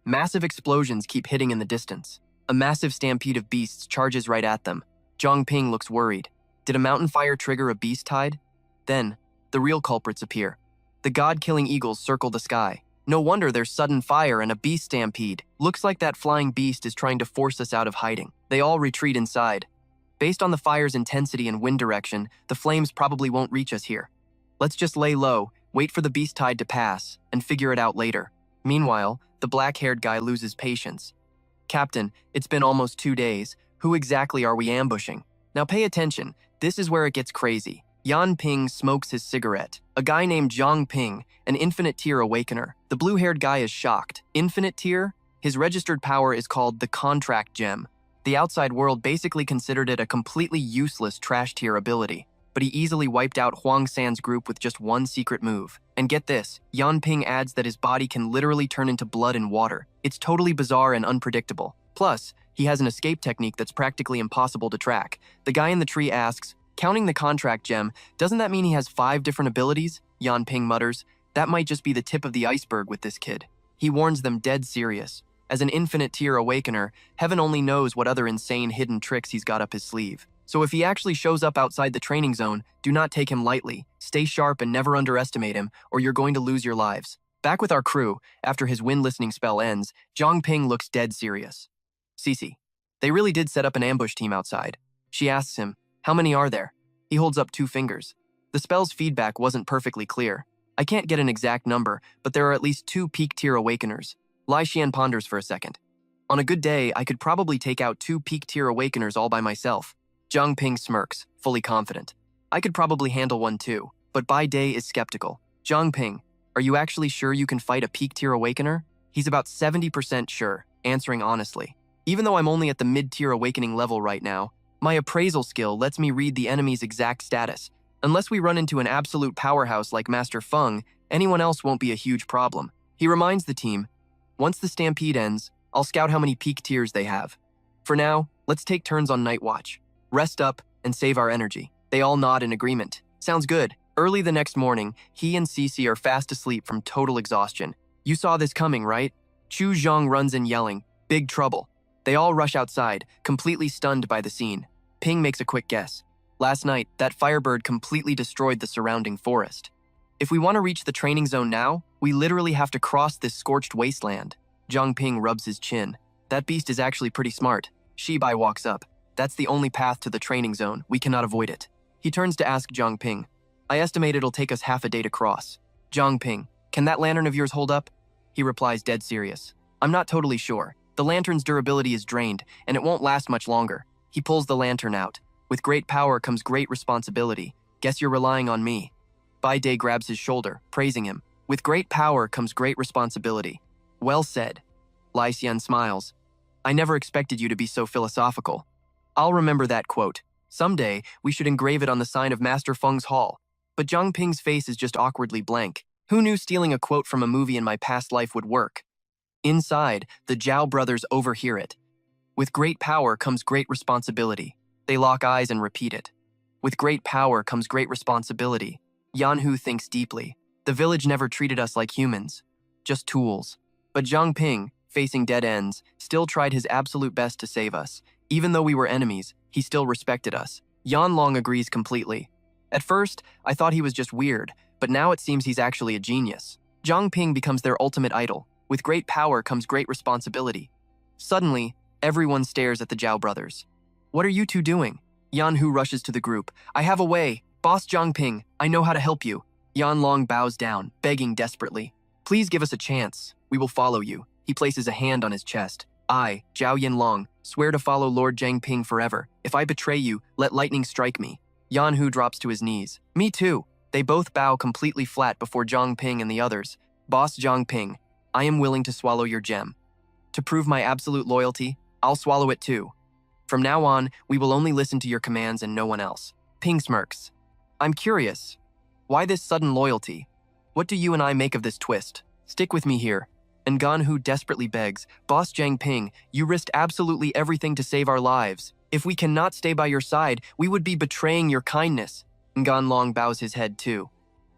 Massive explosions keep hitting in the distance. A massive stampede of beasts charges right at them. Zhang Ping looks worried. Did a mountain fire trigger a beast tide? Then, the real culprits appear. The god-killing eagles circle the sky. No wonder there's sudden fire and a beast stampede. Looks like that flying beast is trying to force us out of hiding. They all retreat inside. Based on the fire's intensity and wind direction, the flames probably won't reach us here. Let's just lay low, wait for the beast tide to pass, and figure it out later. Meanwhile, the black-haired guy loses patience. Captain, it's been almost 2 days. Who exactly are we ambushing? Now pay attention. This is where it gets crazy. Yan Ping smokes his cigarette. A guy named Zhang Ping, an infinite tier awakener. The blue-haired guy is shocked. Infinite tier? His registered power is called the contract gem. The outside world basically considered it a completely useless trash tier ability, but he easily wiped out Huang San's group with just one secret move. And get this, Yan Ping adds that his body can literally turn into blood and water. It's totally bizarre and unpredictable. Plus, he has an escape technique that's practically impossible to track. The guy in the tree asks, counting the contract gem, doesn't that mean he has 5 different abilities? Yan Ping mutters, that might just be the tip of the iceberg with this kid. He warns them dead serious. As an infinite tier awakener, heaven only knows what other insane hidden tricks he's got up his sleeve. So if he actually shows up outside the training zone, do not take him lightly. Stay sharp and never underestimate him, or you're going to lose your lives. Back with our crew, after his wind listening spell ends, Zhang Ping looks dead serious. Cece, they really did set up an ambush team outside. She asks him, how many are there? He holds up 2 fingers. The spell's feedback wasn't perfectly clear. I can't get an exact number, but there are at least 2 peak tier awakeners. Lai Xian ponders for a second. On a good day, I could probably take out 2 peak tier awakeners all by myself. Zhang Ping smirks, fully confident. I could probably handle one too, but Bai Day is skeptical. Zhang Ping, are you actually sure you can fight a peak tier awakener? He's about 70% sure, answering honestly. Even though I'm only at the mid-tier awakening level right now, my appraisal skill lets me read the enemy's exact status. Unless we run into an absolute powerhouse like Master Feng, anyone else won't be a huge problem. He reminds the team, once the stampede ends, I'll scout how many peak tiers they have. For now, let's take turns on night watch. Rest up and save our energy. They all nod in agreement. Sounds good. Early the next morning, he and Cece are fast asleep from total exhaustion. You saw this coming, right? Chu Zhang runs in yelling, big trouble. They all rush outside, completely stunned by the scene. Ping makes a quick guess. Last night, that firebird completely destroyed the surrounding forest. If we want to reach the training zone now, we literally have to cross this scorched wasteland. Zhang Ping rubs his chin. That beast is actually pretty smart. Shibai walks up. That's the only path to the training zone. We cannot avoid it. He turns to ask Zhang Ping. I estimate it'll take us half a day to cross. Zhang Ping, can that lantern of yours hold up? He replies dead serious. I'm not totally sure. The lantern's durability is drained, and it won't last much longer. He pulls the lantern out. With great power comes great responsibility. Guess you're relying on me. Bai Day grabs his shoulder, praising him. With great power comes great responsibility. Well said. Lai Xian smiles. I never expected you to be so philosophical. I'll remember that quote. Someday, we should engrave it on the sign of Master Feng's hall. But Zhang Ping's face is just awkwardly blank. Who knew stealing a quote from a movie in my past life would work? Inside, the Zhao brothers overhear it. With great power comes great responsibility. They lock eyes and repeat it. With great power comes great responsibility. Yan Hu thinks deeply. The village never treated us like humans, just tools. But Zhang Ping, facing dead ends, still tried his absolute best to save us. Even though we were enemies, he still respected us. Yanlong agrees completely. At first, I thought he was just weird, but now it seems he's actually a genius. Zhang Ping becomes their ultimate idol. With great power comes great responsibility. Suddenly, everyone stares at the Zhao brothers. What are you two doing? Yanhu rushes to the group. I have a way. Boss Zhang Ping, I know how to help you. Yanlong bows down, begging desperately. Please give us a chance. We will follow you. He places a hand on his chest. I, Zhao Yanlong, swear to follow Lord Zhang Ping forever. If I betray you, let lightning strike me. Yanhu drops to his knees. Me too. They both bow completely flat before Zhang Ping and the others. Boss Zhang Ping, I am willing to swallow your gem. To prove my absolute loyalty, I'll swallow it too. From now on, we will only listen to your commands and no one else. Ping smirks. I'm curious. Why this sudden loyalty? What do you and I make of this twist? Stick with me here. And Ganhu desperately begs, Boss Zhang Ping, you risked absolutely everything to save our lives. If we cannot stay by your side, we would be betraying your kindness. Nganlong bows his head too.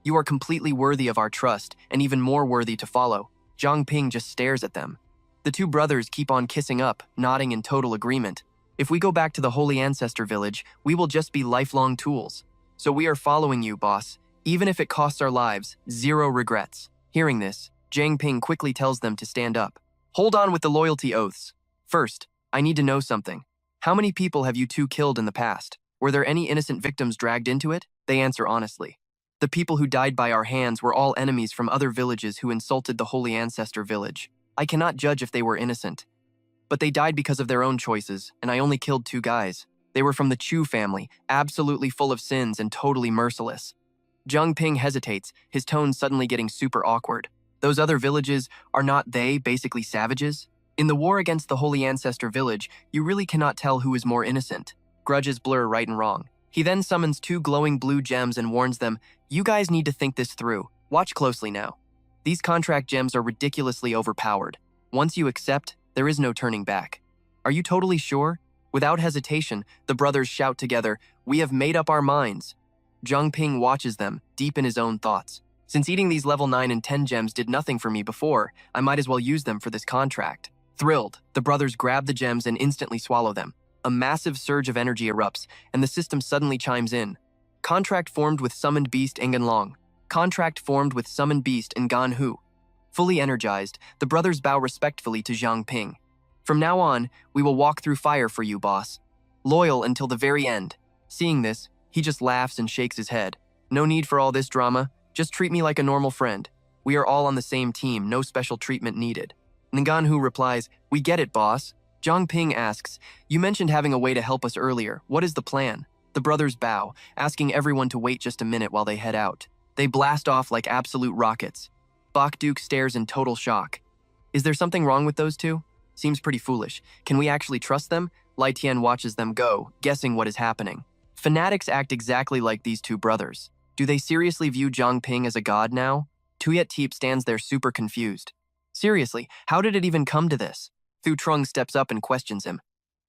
You are completely worthy of our trust, and even more worthy to follow. Zhang Ping just stares at them. The two brothers keep on kissing up, nodding in total agreement. If we go back to the Holy Ancestor Village, we will just be lifelong tools. So we are following you, boss. Even if it costs our lives, zero regrets. Hearing this, Zhang Ping quickly tells them to stand up. Hold on with the loyalty oaths. First, I need to know something. How many people have you two killed in the past? Were there any innocent victims dragged into it? They answer honestly. The people who died by our hands were all enemies from other villages who insulted the Holy Ancestor Village. I cannot judge if they were innocent. But they died because of their own choices, and I only killed 2 guys. They were from the Chu family, absolutely full of sins and totally merciless. Zhang Ping hesitates, his tone suddenly getting super awkward. Those other villages, are not they basically savages? In the war against the Holy Ancestor Village, you really cannot tell who is more innocent. Grudges blur right and wrong. He then summons 2 glowing blue gems and warns them, you guys need to think this through. Watch closely now. These contract gems are ridiculously overpowered. Once you accept, there is no turning back. Are you totally sure? Without hesitation, the brothers shout together, we have made up our minds. Zhang Ping watches them, deep in his own thoughts. Since eating these level 9 and 10 gems did nothing for me before, I might as well use them for this contract. Thrilled, the brothers grab the gems and instantly swallow them. A massive surge of energy erupts, and the system suddenly chimes in. Contract formed with summoned beast Nganlong. Contract formed with summoned beast Nganhu. Fully energized, the brothers bow respectfully to Zhang Ping. From now on, we will walk through fire for you, boss. Loyal until the very end. Seeing this, he just laughs and shakes his head. No need for all this drama, just treat me like a normal friend. We are all on the same team, no special treatment needed. Nganhu replies, we get it, boss. Zhang Ping asks, you mentioned having a way to help us earlier. What is the plan? The brothers bow, asking everyone to wait just a minute while they head out. They blast off like absolute rockets. Bakduk stares in total shock. Is there something wrong with those two? Seems pretty foolish. Can we actually trust them? Lai Tian watches them go, guessing what is happening. Fanatics act exactly like these two brothers. Do they seriously view Zhang Ping as a god now? Tuyet Teep stands there super confused. Seriously, how did it even come to this? Thu Trung steps up and questions him.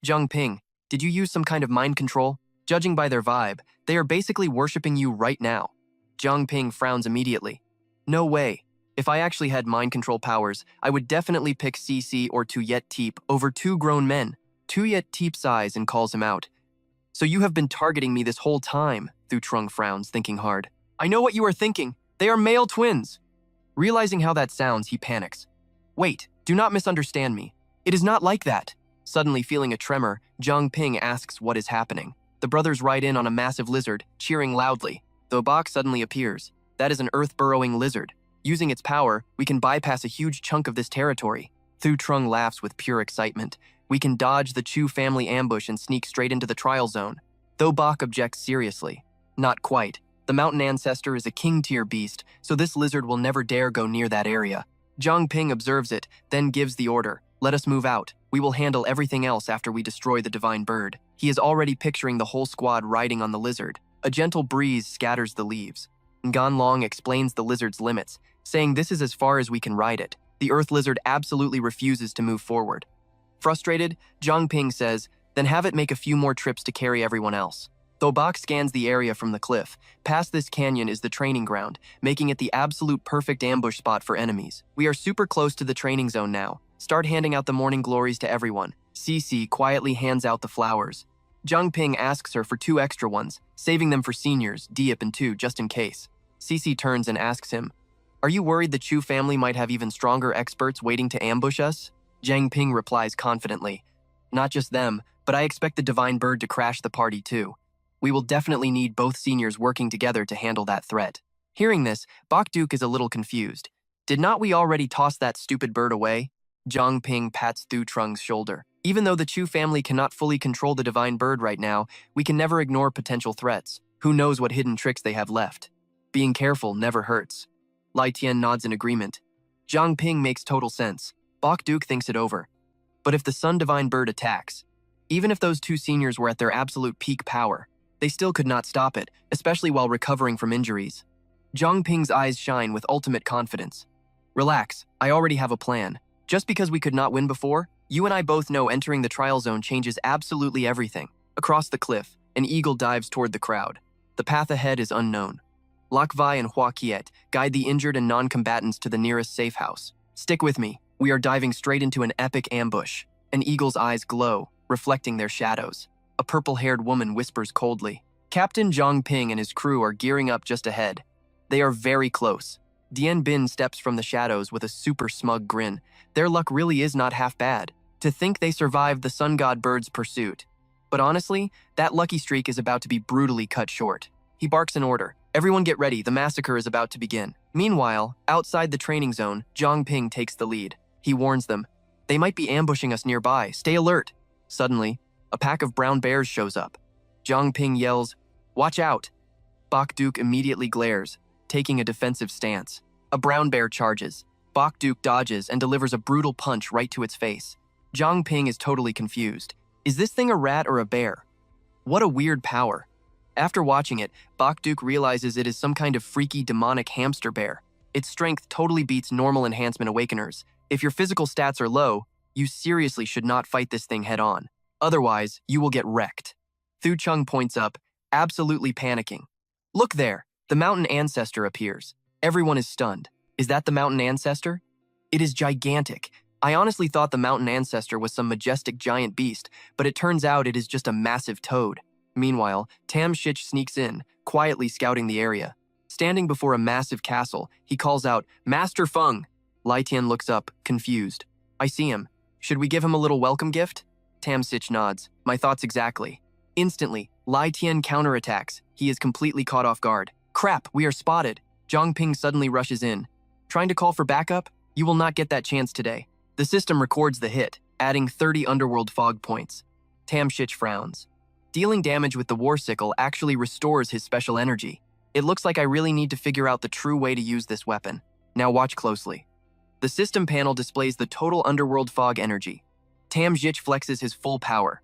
Zhang Ping, did you use some kind of mind control? Judging by their vibe, they are basically worshipping you right now. Zhang Ping frowns immediately. No way. If I actually had mind control powers, I would definitely pick CC or Tuyet Teep over 2 grown men. Tuyet Teep sighs and calls him out. So you have been targeting me this whole time, Thu Trung frowns, thinking hard. I know what you are thinking. They are male twins. Realizing how that sounds, he panics. Wait, do not misunderstand me. It is not like that. Suddenly feeling a tremor, Zhang Ping asks what is happening. The brothers ride in on a massive lizard, cheering loudly. The box suddenly appears. That is an earth-burrowing lizard. Using its power, we can bypass a huge chunk of this territory. Thu Trung laughs with pure excitement. We can dodge the Chu family ambush and sneak straight into the trial zone. Though Bach objects seriously. Not quite. The mountain ancestor is a king-tier beast, so this lizard will never dare go near that area. Zhang Ping observes it, then gives the order. Let us move out. We will handle everything else after we destroy the divine bird. He is already picturing the whole squad riding on the lizard. A gentle breeze scatters the leaves. Nganlong explains the lizard's limits, saying this is as far as we can ride it. The earth lizard absolutely refuses to move forward. Frustrated, Zhang Ping says, then have it make a few more trips to carry everyone else. Though Bach scans the area from the cliff, past this canyon is the training ground, making it the absolute perfect ambush spot for enemies. We are super close to the training zone now. Start handing out the morning glories to everyone. CC quietly hands out the flowers. Zhang Ping asks her for 2 extra ones, saving them for seniors, Diep and 2, just in case. Cece turns and asks him, "Are you worried the Chu family might have even stronger experts waiting to ambush us?" Zhang Ping replies confidently, "Not just them, but I expect the Divine Bird to crash the party too. We will definitely need both seniors working together to handle that threat." Hearing this, Bokduk is a little confused. "Did not we already toss that stupid bird away?" Zhang Ping pats Thu Trung's shoulder. "Even though the Chu family cannot fully control the Divine Bird right now, we can never ignore potential threats. Who knows what hidden tricks they have left? Being careful never hurts." Lai Tian nods in agreement. Zhang Ping makes total sense. Bokduk thinks it over. But if the Sun Divine Bird attacks, even if those 2 seniors were at their absolute peak power, they still could not stop it, especially while recovering from injuries. Zhang Ping's eyes shine with ultimate confidence. "Relax, I already have a plan. Just because we could not win before, you and I both know entering the trial zone changes absolutely everything." Across the cliff, an eagle dives toward the crowd. The path ahead is unknown. Lak Vai and Hua Kiet guide the injured and non-combatants to the nearest safe house. "Stick with me. We are diving straight into an epic ambush." An eagle's eyes glow, reflecting their shadows. A purple-haired woman whispers coldly. Captain Zhang Ping and his crew are gearing up just ahead. They are very close. Dien Bin steps from the shadows with a super smug grin. Their luck really is not half bad. To think they survived the Sun God Bird's pursuit. But honestly, that lucky streak is about to be brutally cut short. He barks an order. "Everyone get ready, the massacre is about to begin." Meanwhile, outside the training zone, Zhang Ping takes the lead. He warns them, "They might be ambushing us nearby, stay alert." Suddenly, a pack of brown bears shows up. Zhang Ping yells, "Watch out!" Bokduk immediately glares, taking a defensive stance. A brown bear charges. Bokduk dodges and delivers a brutal punch right to its face. Zhang Ping is totally confused. Is this thing a rat or a bear? What a weird power. After watching it, Bokduk realizes it is some kind of freaky demonic hamster bear. Its strength totally beats normal enhancement awakeners. If your physical stats are low, you seriously should not fight this thing head on. Otherwise, you will get wrecked. Thu Chung points up, absolutely panicking. "Look there! The mountain ancestor appears." Everyone is stunned. Is that the mountain ancestor? It is gigantic. I honestly thought the mountain ancestor was some majestic giant beast, but it turns out it is just a massive toad. Meanwhile, Tam Shich sneaks in, quietly scouting the area. Standing before a massive castle, he calls out, "Master Feng!" Lai Tian looks up, confused. "I see him. Should we give him a little welcome gift?" Tam Shich nods. "My thoughts exactly." Instantly, Lai Tian counterattacks. He is completely caught off guard. "Crap, we are spotted." Zhang Ping suddenly rushes in. "Trying to call for backup? You will not get that chance today." The system records the hit, adding 30 underworld fog points. Tam Shich frowns. Dealing damage with the war sickle actually restores his special energy. It looks like I really need to figure out the true way to use this weapon. Now watch closely. The system panel displays the total underworld fog energy. Tam Shich flexes his full power.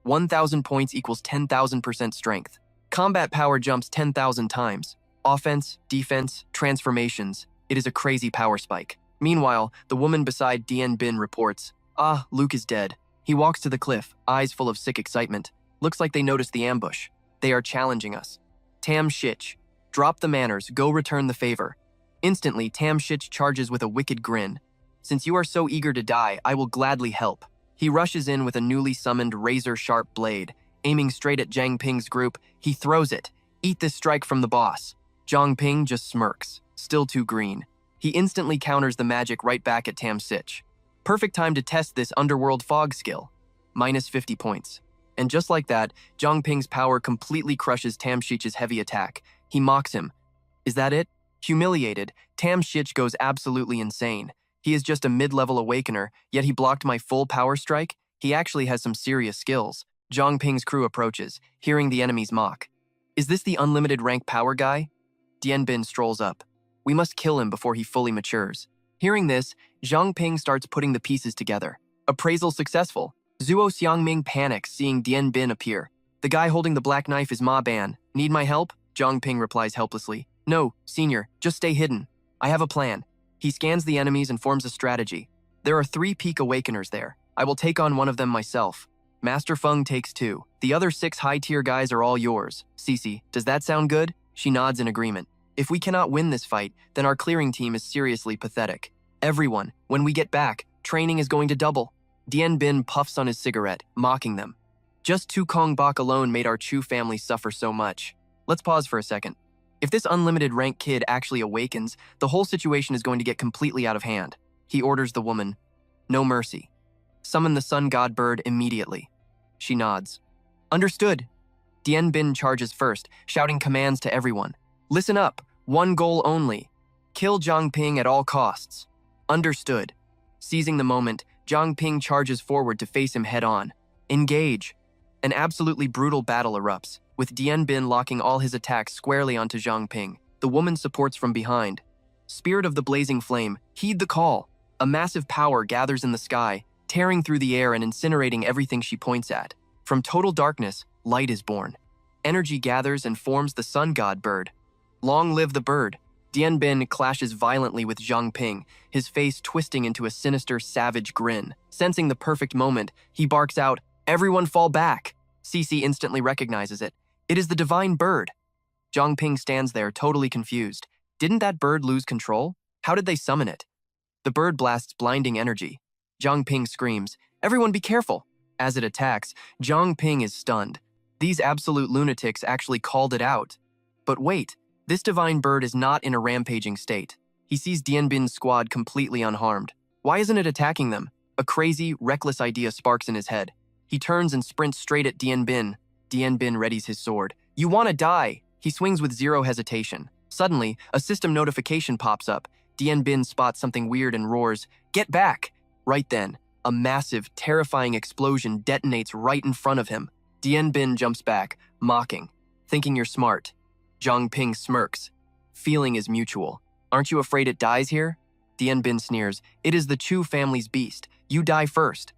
1,000 points equals 10,000% strength. Combat power jumps 10,000 times. Offense, defense, transformations. It is a crazy power spike. Meanwhile, the woman beside Dien Bin reports, "Ah, Luke is dead." He walks to the cliff, eyes full of sick excitement. Looks like they noticed the ambush. They are challenging us. Tam Shich, drop the manners, go return the favor. Instantly, Tam Shich charges with a wicked grin. "Since you are so eager to die, I will gladly help." He rushes in with a newly summoned razor-sharp blade. Aiming straight at Zhang Ping's group, he throws it. "Eat this strike from the boss." Zhang Ping just smirks, still too green. He instantly counters the magic right back at Tam Shich. Perfect time to test this underworld fog skill. Minus 50 points. And just like that, Zhang Ping's power completely crushes Tam Shich's heavy attack. He mocks him. Is that it? Humiliated, Tam Shich goes absolutely insane. He is just a mid-level awakener, yet he blocked my full power strike? He actually has some serious skills. Zhang Ping's crew approaches, hearing the enemy's mock. Is this the unlimited rank power guy? Dien Bin strolls up. We must kill him before he fully matures. Hearing this, Zhang Ping starts putting the pieces together. Appraisal successful. Zuo Xiangming panics seeing Dien Bin appear. The guy holding the black knife is Ma Ban. Need my help? Zhang Ping replies helplessly. No, senior, just stay hidden. I have a plan. He scans the enemies and forms a strategy. There are 3 peak awakeners there. I will take on one of them myself. Master Feng takes 2. The other 6 high-tier guys are all yours. Cece, does that sound good? She nods in agreement. If we cannot win this fight, then our clearing team is seriously pathetic. Everyone, when we get back, training is going to double. Dien Bin puffs on his cigarette, mocking them. Just Tu Kong Bok alone made our Chu family suffer so much. Let's pause for a second. If this unlimited rank kid actually awakens, the whole situation is going to get completely out of hand. He orders the woman, "No mercy. Summon the sun god bird immediately." She nods. "Understood." Dien Bin charges first, shouting commands to everyone. "Listen up, one goal only. Kill Zhang Ping at all costs." "Understood." Seizing the moment, Zhang Ping charges forward to face him head-on. "Engage." An absolutely brutal battle erupts, with Dien Bin locking all his attacks squarely onto Zhang Ping. The woman supports from behind. Spirit of the blazing flame, heed the call. A massive power gathers in the sky, tearing through the air and incinerating everything she points at. From total darkness, light is born. Energy gathers and forms the sun god bird. Long live the bird. Dien Bin clashes violently with Zhang Ping, his face twisting into a sinister, savage grin. Sensing the perfect moment, he barks out, "Everyone fall back!" Cici instantly recognizes it. It is the divine bird. Zhang Ping stands there, totally confused. Didn't that bird lose control? How did they summon it? The bird blasts blinding energy. Zhang Ping screams, "Everyone be careful!" As it attacks, Zhang Ping is stunned. These absolute lunatics actually called it out. But wait, this divine bird is not in a rampaging state. He sees Dien Bin's squad completely unharmed. Why isn't it attacking them? A crazy, reckless idea sparks in his head. He turns and sprints straight at Dien Bin. Dien Bin readies his sword. "You want to die!" He swings with zero hesitation. Suddenly, a system notification pops up. Dien Bin spots something weird and roars, "Get back!" Right then, a massive, terrifying explosion detonates right in front of him. Dien Bin jumps back, mocking, "Thinking you're smart." Zhang Ping smirks. "Feeling is mutual. Aren't you afraid it dies here?" Dien Bin sneers, "It is the Chu family's beast. You die first."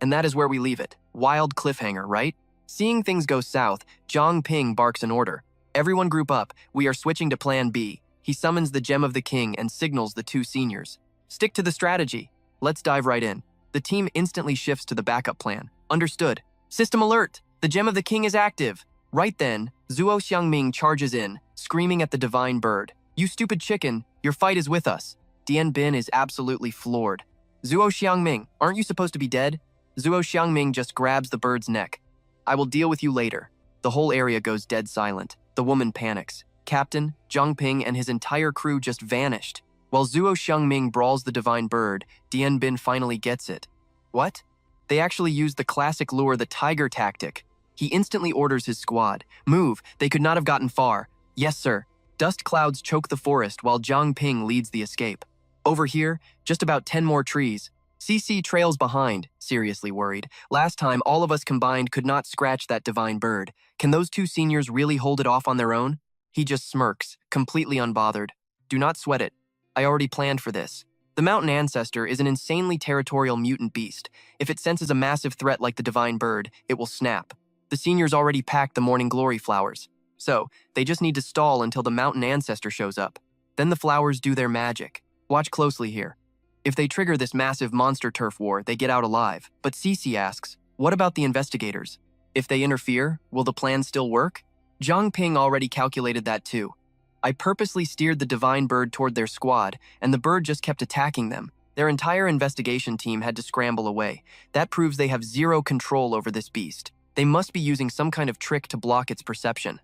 And that is where we leave it. Wild cliffhanger, right? Seeing things go south, Zhang Ping barks an order. "Everyone group up. We are switching to Plan B." He summons the Gem of the King and signals the two seniors. "Stick to the strategy." Let's dive right in. The team instantly shifts to the backup plan. "Understood. System alert! The Gem of the King is active." Right then, Zhuo Xiangming charges in, screaming at the divine bird. "You stupid chicken, your fight is with us." Dien Bin is absolutely floored. "Zhuo Xiangming, aren't you supposed to be dead?" Zhuo Xiangming just grabs the bird's neck. "I will deal with you later." The whole area goes dead silent. The woman panics. Captain, Zhang Ping, and his entire crew just vanished. While Zhuo Xiangming brawls the divine bird, Dien Bin finally gets it. What? They actually used the classic lure, the tiger tactic. He instantly orders his squad. "Move, they could not have gotten far." "Yes, sir." Dust clouds choke the forest while Zhang Ping leads the escape. Over here, just about 10 more trees. CC trails behind, seriously worried. Last time, all of us combined could not scratch that divine bird. Can those two seniors really hold it off on their own? He just smirks, completely unbothered. "Do not sweat it. I already planned for this." The mountain ancestor is an insanely territorial mutant beast. If it senses a massive threat like the divine bird, it will snap. The seniors already packed the morning glory flowers. So, they just need to stall until the mountain ancestor shows up. Then the flowers do their magic. Watch closely here. If they trigger this massive monster turf war, they get out alive. But Cici asks, what about the investigators? If they interfere, will the plan still work? Zhang Ping already calculated that too. I purposely steered the divine bird toward their squad, and the bird just kept attacking them. Their entire investigation team had to scramble away. That proves they have zero control over this beast. They must be using some kind of trick to block its perception.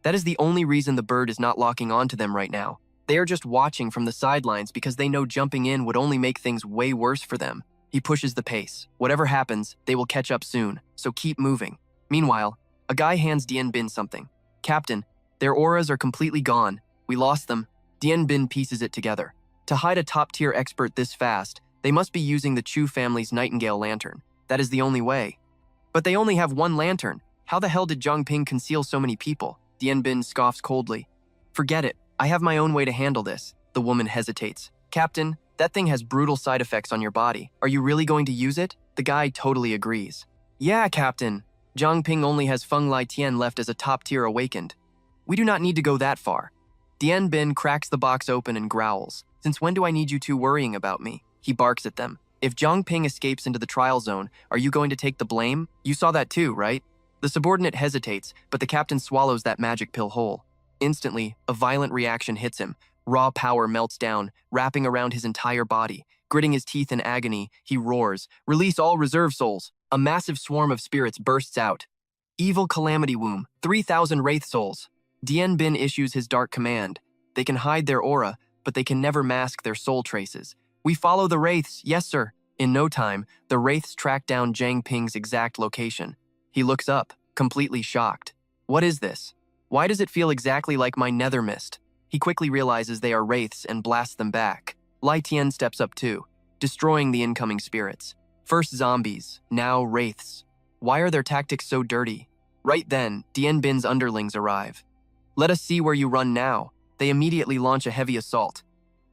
That is the only reason the bird is not locking onto them right now. They are just watching from the sidelines because they know jumping in would only make things way worse for them. He pushes the pace. Whatever happens, they will catch up soon, so keep moving. Meanwhile, a guy hands Dien Bin something. "Captain, their auras are completely gone. We lost them." Dien Bin pieces it together. To hide a top-tier expert this fast, they must be using the Chu family's Nightingale lantern. That is the only way. But they only have one lantern. How the hell did Zhang Ping conceal so many people? Dien Bin scoffs coldly. "Forget it. I have my own way to handle this." The woman hesitates. "Captain, that thing has brutal side effects on your body. Are you really going to use it?" The guy totally agrees. "Yeah, Captain. Zhang Ping only has Feng Lai Tian left as a top-tier awakened. We do not need to go that far." Dien Bin cracks the box open and growls. "Since when do I need you two worrying about me?" He barks at them. "If Zhang Ping escapes into the trial zone, are you going to take the blame? You saw that too, right?" The subordinate hesitates, but the captain swallows that magic pill whole. Instantly, a violent reaction hits him. Raw power melts down, wrapping around his entire body. Gritting his teeth in agony, he roars, "Release all reserve souls!" A massive swarm of spirits bursts out. Evil Calamity Womb, 3,000 Wraith Souls. Dien Bin issues his dark command. They can hide their aura, but they can never mask their soul traces. We follow the Wraiths, yes sir. In no time, the Wraiths track down Zhang Ping's exact location. He looks up, completely shocked. What is this? Why does it feel exactly like my nether mist? He quickly realizes they are Wraiths and blasts them back. Lai Tian steps up too, destroying the incoming spirits. First zombies, now Wraiths. Why are their tactics so dirty? Right then, Dien Bin's underlings arrive. Let us see where you run now. They immediately launch a heavy assault.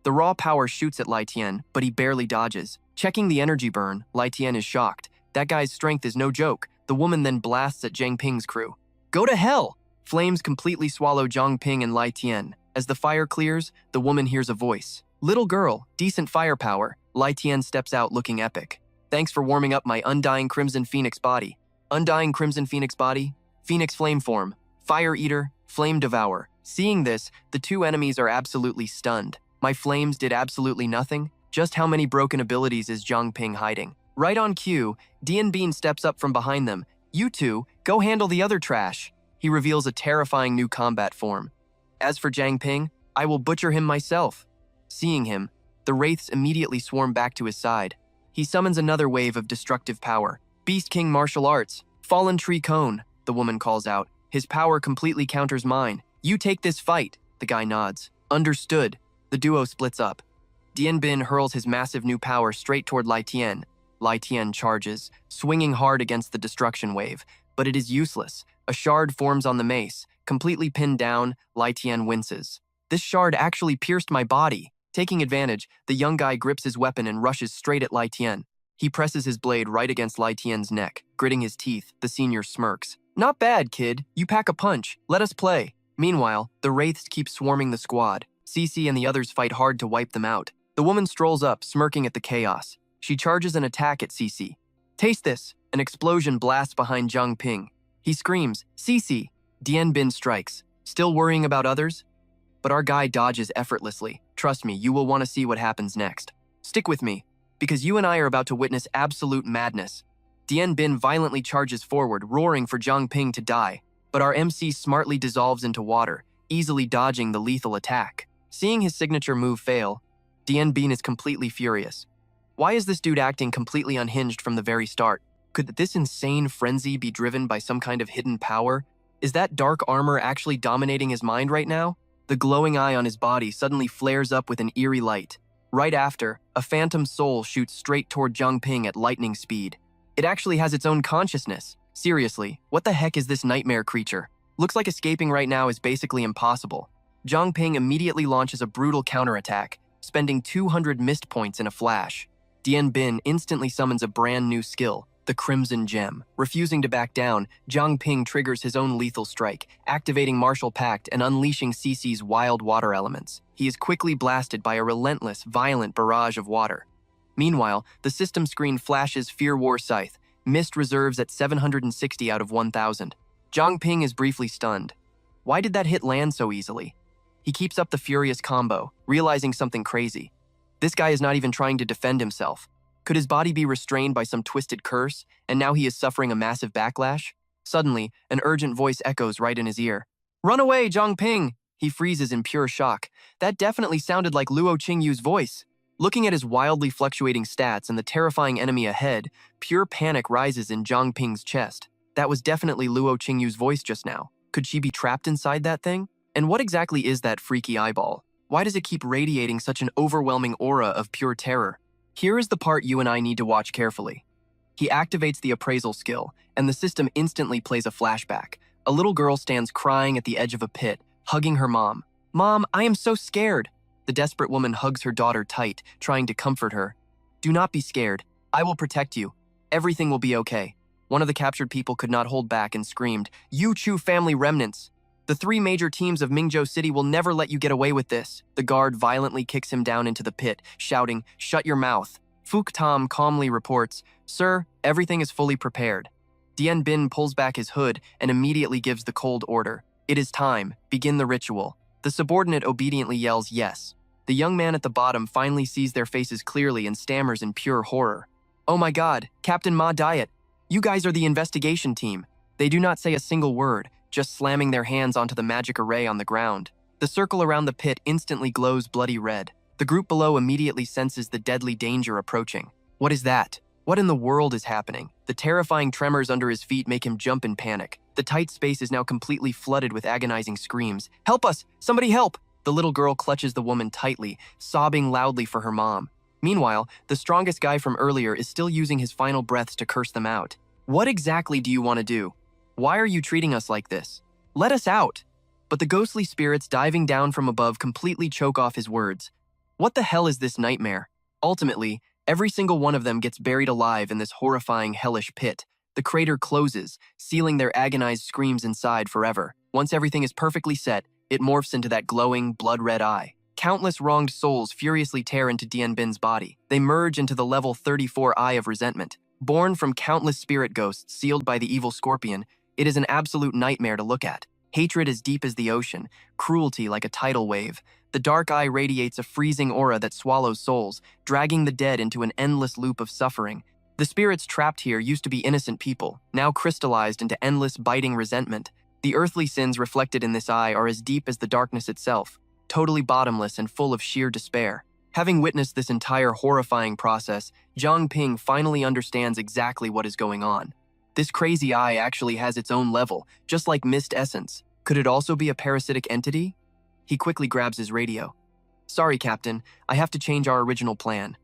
The raw power shoots at Lai Tian, but he barely dodges. Checking the energy burn, Lai Tian is shocked. That guy's strength is no joke. The woman then blasts at Zhang Ping's crew. Go to hell! Flames completely swallow Zhang Ping and Lai Tian. As the fire clears, the woman hears a voice. Little girl, decent firepower. Lai Tian steps out looking epic. Thanks for warming up my Undying Crimson Phoenix body. Undying Crimson Phoenix body, Phoenix Flame form, Fire Eater, Flame Devourer. Seeing this, the two enemies are absolutely stunned. My flames did absolutely nothing? Just how many broken abilities is Zhang Ping hiding? Right on cue, Dien Bin steps up from behind them. You two, go handle the other trash. He reveals a terrifying new combat form. As for Zhang Ping, I will butcher him myself. Seeing him, the Wraiths immediately swarm back to his side. He summons another wave of destructive power. Beast King Martial Arts, Fallen Tree Cone, the woman calls out. His power completely counters mine. You take this fight, the guy nods. Understood. The duo splits up. Dien Bin hurls his massive new power straight toward Lai Tian. Lai Tian charges, swinging hard against the destruction wave, but it is useless. A shard forms on the mace. Completely pinned down, Lai Tian winces. This shard actually pierced my body. Taking advantage, the young guy grips his weapon and rushes straight at Lai Tian. He presses his blade right against Lai Tian's neck. Gritting his teeth, the senior smirks. Not bad, kid. You pack a punch. Let us play. Meanwhile, the Wraiths keep swarming the squad. Cece and the others fight hard to wipe them out. The woman strolls up, smirking at the chaos. She charges an attack at Cece. Taste this. An explosion blasts behind Zhang Ping. He screams, Cece. Dien Bin strikes. Still worrying about others? But our guy dodges effortlessly. Trust me, you will want to see what happens next. Stick with me, because you and I are about to witness absolute madness. Dien Bin violently charges forward, roaring for Zhang Ping to die, but our MC smartly dissolves into water, easily dodging the lethal attack. Seeing his signature move fail, Dien Bin is completely furious. Why is this dude acting completely unhinged from the very start? Could this insane frenzy be driven by some kind of hidden power? Is that dark armor actually dominating his mind right now? The glowing eye on his body suddenly flares up with an eerie light. Right after, a phantom soul shoots straight toward Zhang Ping at lightning speed. It actually has its own consciousness. Seriously, what the heck is this nightmare creature? Looks like escaping right now is basically impossible. Zhang Ping immediately launches a brutal counterattack, spending 200 mist points in a flash. Dien Bin instantly summons a brand new skill, the Crimson Gem. Refusing to back down, Zhang Ping triggers his own lethal strike, activating Martial Pact and unleashing Cece's wild water elements. He is quickly blasted by a relentless, violent barrage of water. Meanwhile, the system screen flashes Fear War Scythe, mist reserves at 760 out of 1,000. Zhang Ping is briefly stunned. Why did that hit land so easily? He keeps up the furious combo, realizing something crazy. This guy is not even trying to defend himself. Could his body be restrained by some twisted curse, and now he is suffering a massive backlash? Suddenly, an urgent voice echoes right in his ear. Run away, Zhang Ping! He freezes in pure shock. That definitely sounded like Luo Qingyu's voice. Looking at his wildly fluctuating stats and the terrifying enemy ahead, pure panic rises in Zhang Ping's chest. That was definitely Luo Qingyu's voice just now. Could she be trapped inside that thing? And what exactly is that freaky eyeball? Why does it keep radiating such an overwhelming aura of pure terror? Here is the part you and I need to watch carefully. He activates the appraisal skill, and the system instantly plays a flashback. A little girl stands crying at the edge of a pit, hugging her mom. Mom, I am so scared. The desperate woman hugs her daughter tight, trying to comfort her. Do not be scared. I will protect you. Everything will be okay. One of the captured people could not hold back and screamed, You Chu family remnants! The 3 major teams of Mingzhou City will never let you get away with this. The guard violently kicks him down into the pit, shouting, Shut your mouth. Fook Tom calmly reports, Sir, everything is fully prepared. Dien Bin pulls back his hood and immediately gives the cold order. It is time. Begin the ritual. The subordinate obediently yells yes. The young man at the bottom finally sees their faces clearly and stammers in pure horror. Oh my god, Captain Ma Diet, you guys are the investigation team. They do not say a single word, just slamming their hands onto the magic array on the ground. The circle around the pit instantly glows bloody red. The group below immediately senses the deadly danger approaching. What is that? What in the world is happening? The terrifying tremors under his feet make him jump in panic. The tight space is now completely flooded with agonizing screams. "Help us! Somebody help!" The little girl clutches the woman tightly, sobbing loudly for her mom. Meanwhile, the strongest guy from earlier is still using his final breaths to curse them out. "What exactly do you want to do? Why are you treating us like this? Let us out!" But the ghostly spirits diving down from above completely choke off his words. What the hell is this nightmare? Ultimately, every single one of them gets buried alive in this horrifying, hellish pit. The crater closes, sealing their agonized screams inside forever. Once everything is perfectly set, it morphs into that glowing, blood-red eye. Countless wronged souls furiously tear into Dien Bin's body. They merge into the level 34 Eye of Resentment. Born from countless spirit ghosts sealed by the evil scorpion, it is an absolute nightmare to look at. Hatred as deep as the ocean, cruelty like a tidal wave. The dark eye radiates a freezing aura that swallows souls, dragging the dead into an endless loop of suffering. The spirits trapped here used to be innocent people, now crystallized into endless biting resentment. The earthly sins reflected in this eye are as deep as the darkness itself, totally bottomless and full of sheer despair. Having witnessed this entire horrifying process, Zhang Ping finally understands exactly what is going on. This crazy eye actually has its own level, just like mist essence. Could it also be a parasitic entity? He quickly grabs his radio. "Sorry, Captain, I have to change our original plan."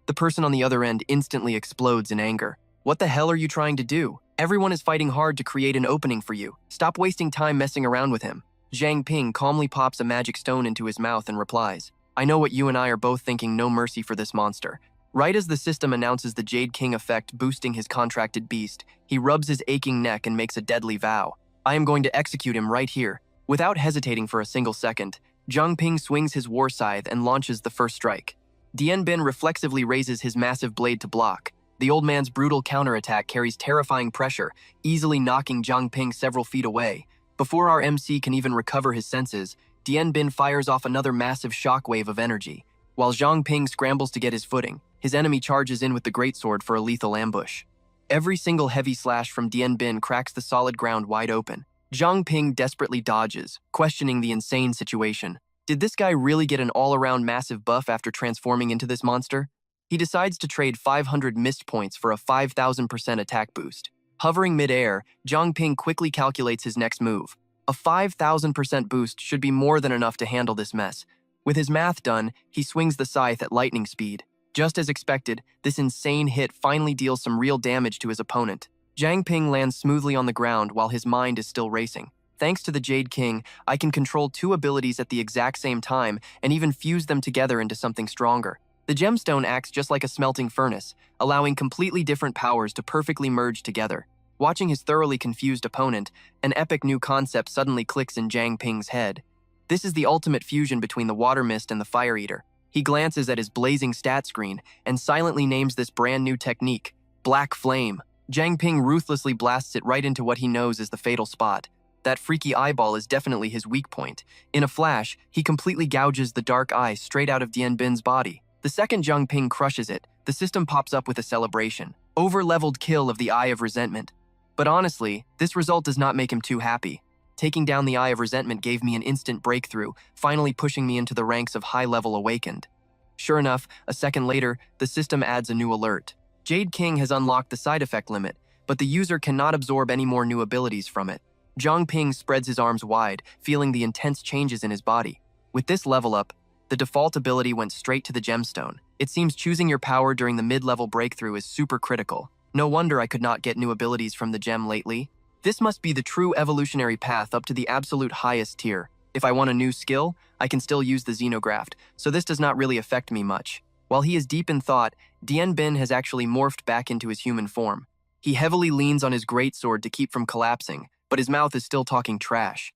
The person on the other end instantly explodes in anger. "What the hell are you trying to do? Everyone is fighting hard to create an opening for you. Stop wasting time messing around with him." Zhang Ping calmly pops a magic stone into his mouth and replies, "I know what you and I are both thinking, no mercy for this monster." Right as the system announces the Jade King effect boosting his contracted beast, he rubs his aching neck and makes a deadly vow. "I am going to execute him right here." Without hesitating for a single second, Zhang Ping swings his war scythe and launches the first strike. Dien Bin reflexively raises his massive blade to block. The old man's brutal counterattack carries terrifying pressure, easily knocking Zhang Ping several feet away. Before our MC can even recover his senses, Dien Bin fires off another massive shockwave of energy. While Zhang Ping scrambles to get his footing, his enemy charges in with the greatsword for a lethal ambush. Every single heavy slash from Dien Bin cracks the solid ground wide open. Zhang Ping desperately dodges, questioning the insane situation. Did this guy really get an all-around massive buff after transforming into this monster? He decides to trade 500 mist points for a 5,000% attack boost. Hovering mid-air, Zhang Ping quickly calculates his next move. A 5,000% boost should be more than enough to handle this mess. With his math done, he swings the scythe at lightning speed. Just as expected, this insane hit finally deals some real damage to his opponent. Zhang Ping lands smoothly on the ground while his mind is still racing. Thanks to the Jade King, I can control two abilities at the exact same time and even fuse them together into something stronger. The gemstone acts just like a smelting furnace, allowing completely different powers to perfectly merge together. Watching his thoroughly confused opponent, an epic new concept suddenly clicks in Zhang Ping's head. This is the ultimate fusion between the water mist and the fire eater. He glances at his blazing stat screen and silently names this brand new technique, Black Flame. Zhang Ping ruthlessly blasts it right into what he knows is the fatal spot. That freaky eyeball is definitely his weak point. In a flash, he completely gouges the dark eye straight out of Dien Bin's body. The second Zhang Ping crushes it, the system pops up with a celebration. Over-leveled kill of the Eye of Resentment. But honestly, this result does not make him too happy. Taking down the Eye of Resentment gave me an instant breakthrough, finally pushing me into the ranks of high-level awakened. Sure enough, a second later, the system adds a new alert. Jade King has unlocked the side effect limit, but the user cannot absorb any more new abilities from it. Zhang Ping spreads his arms wide, feeling the intense changes in his body. With this level up, the default ability went straight to the gemstone. It seems choosing your power during the mid-level breakthrough is super critical. No wonder I could not get new abilities from the gem lately. This must be the true evolutionary path up to the absolute highest tier. If I want a new skill, I can still use the xenograft, so this does not really affect me much. While he is deep in thought, Dien Bin has actually morphed back into his human form. He heavily leans on his greatsword to keep from collapsing, but his mouth is still talking trash.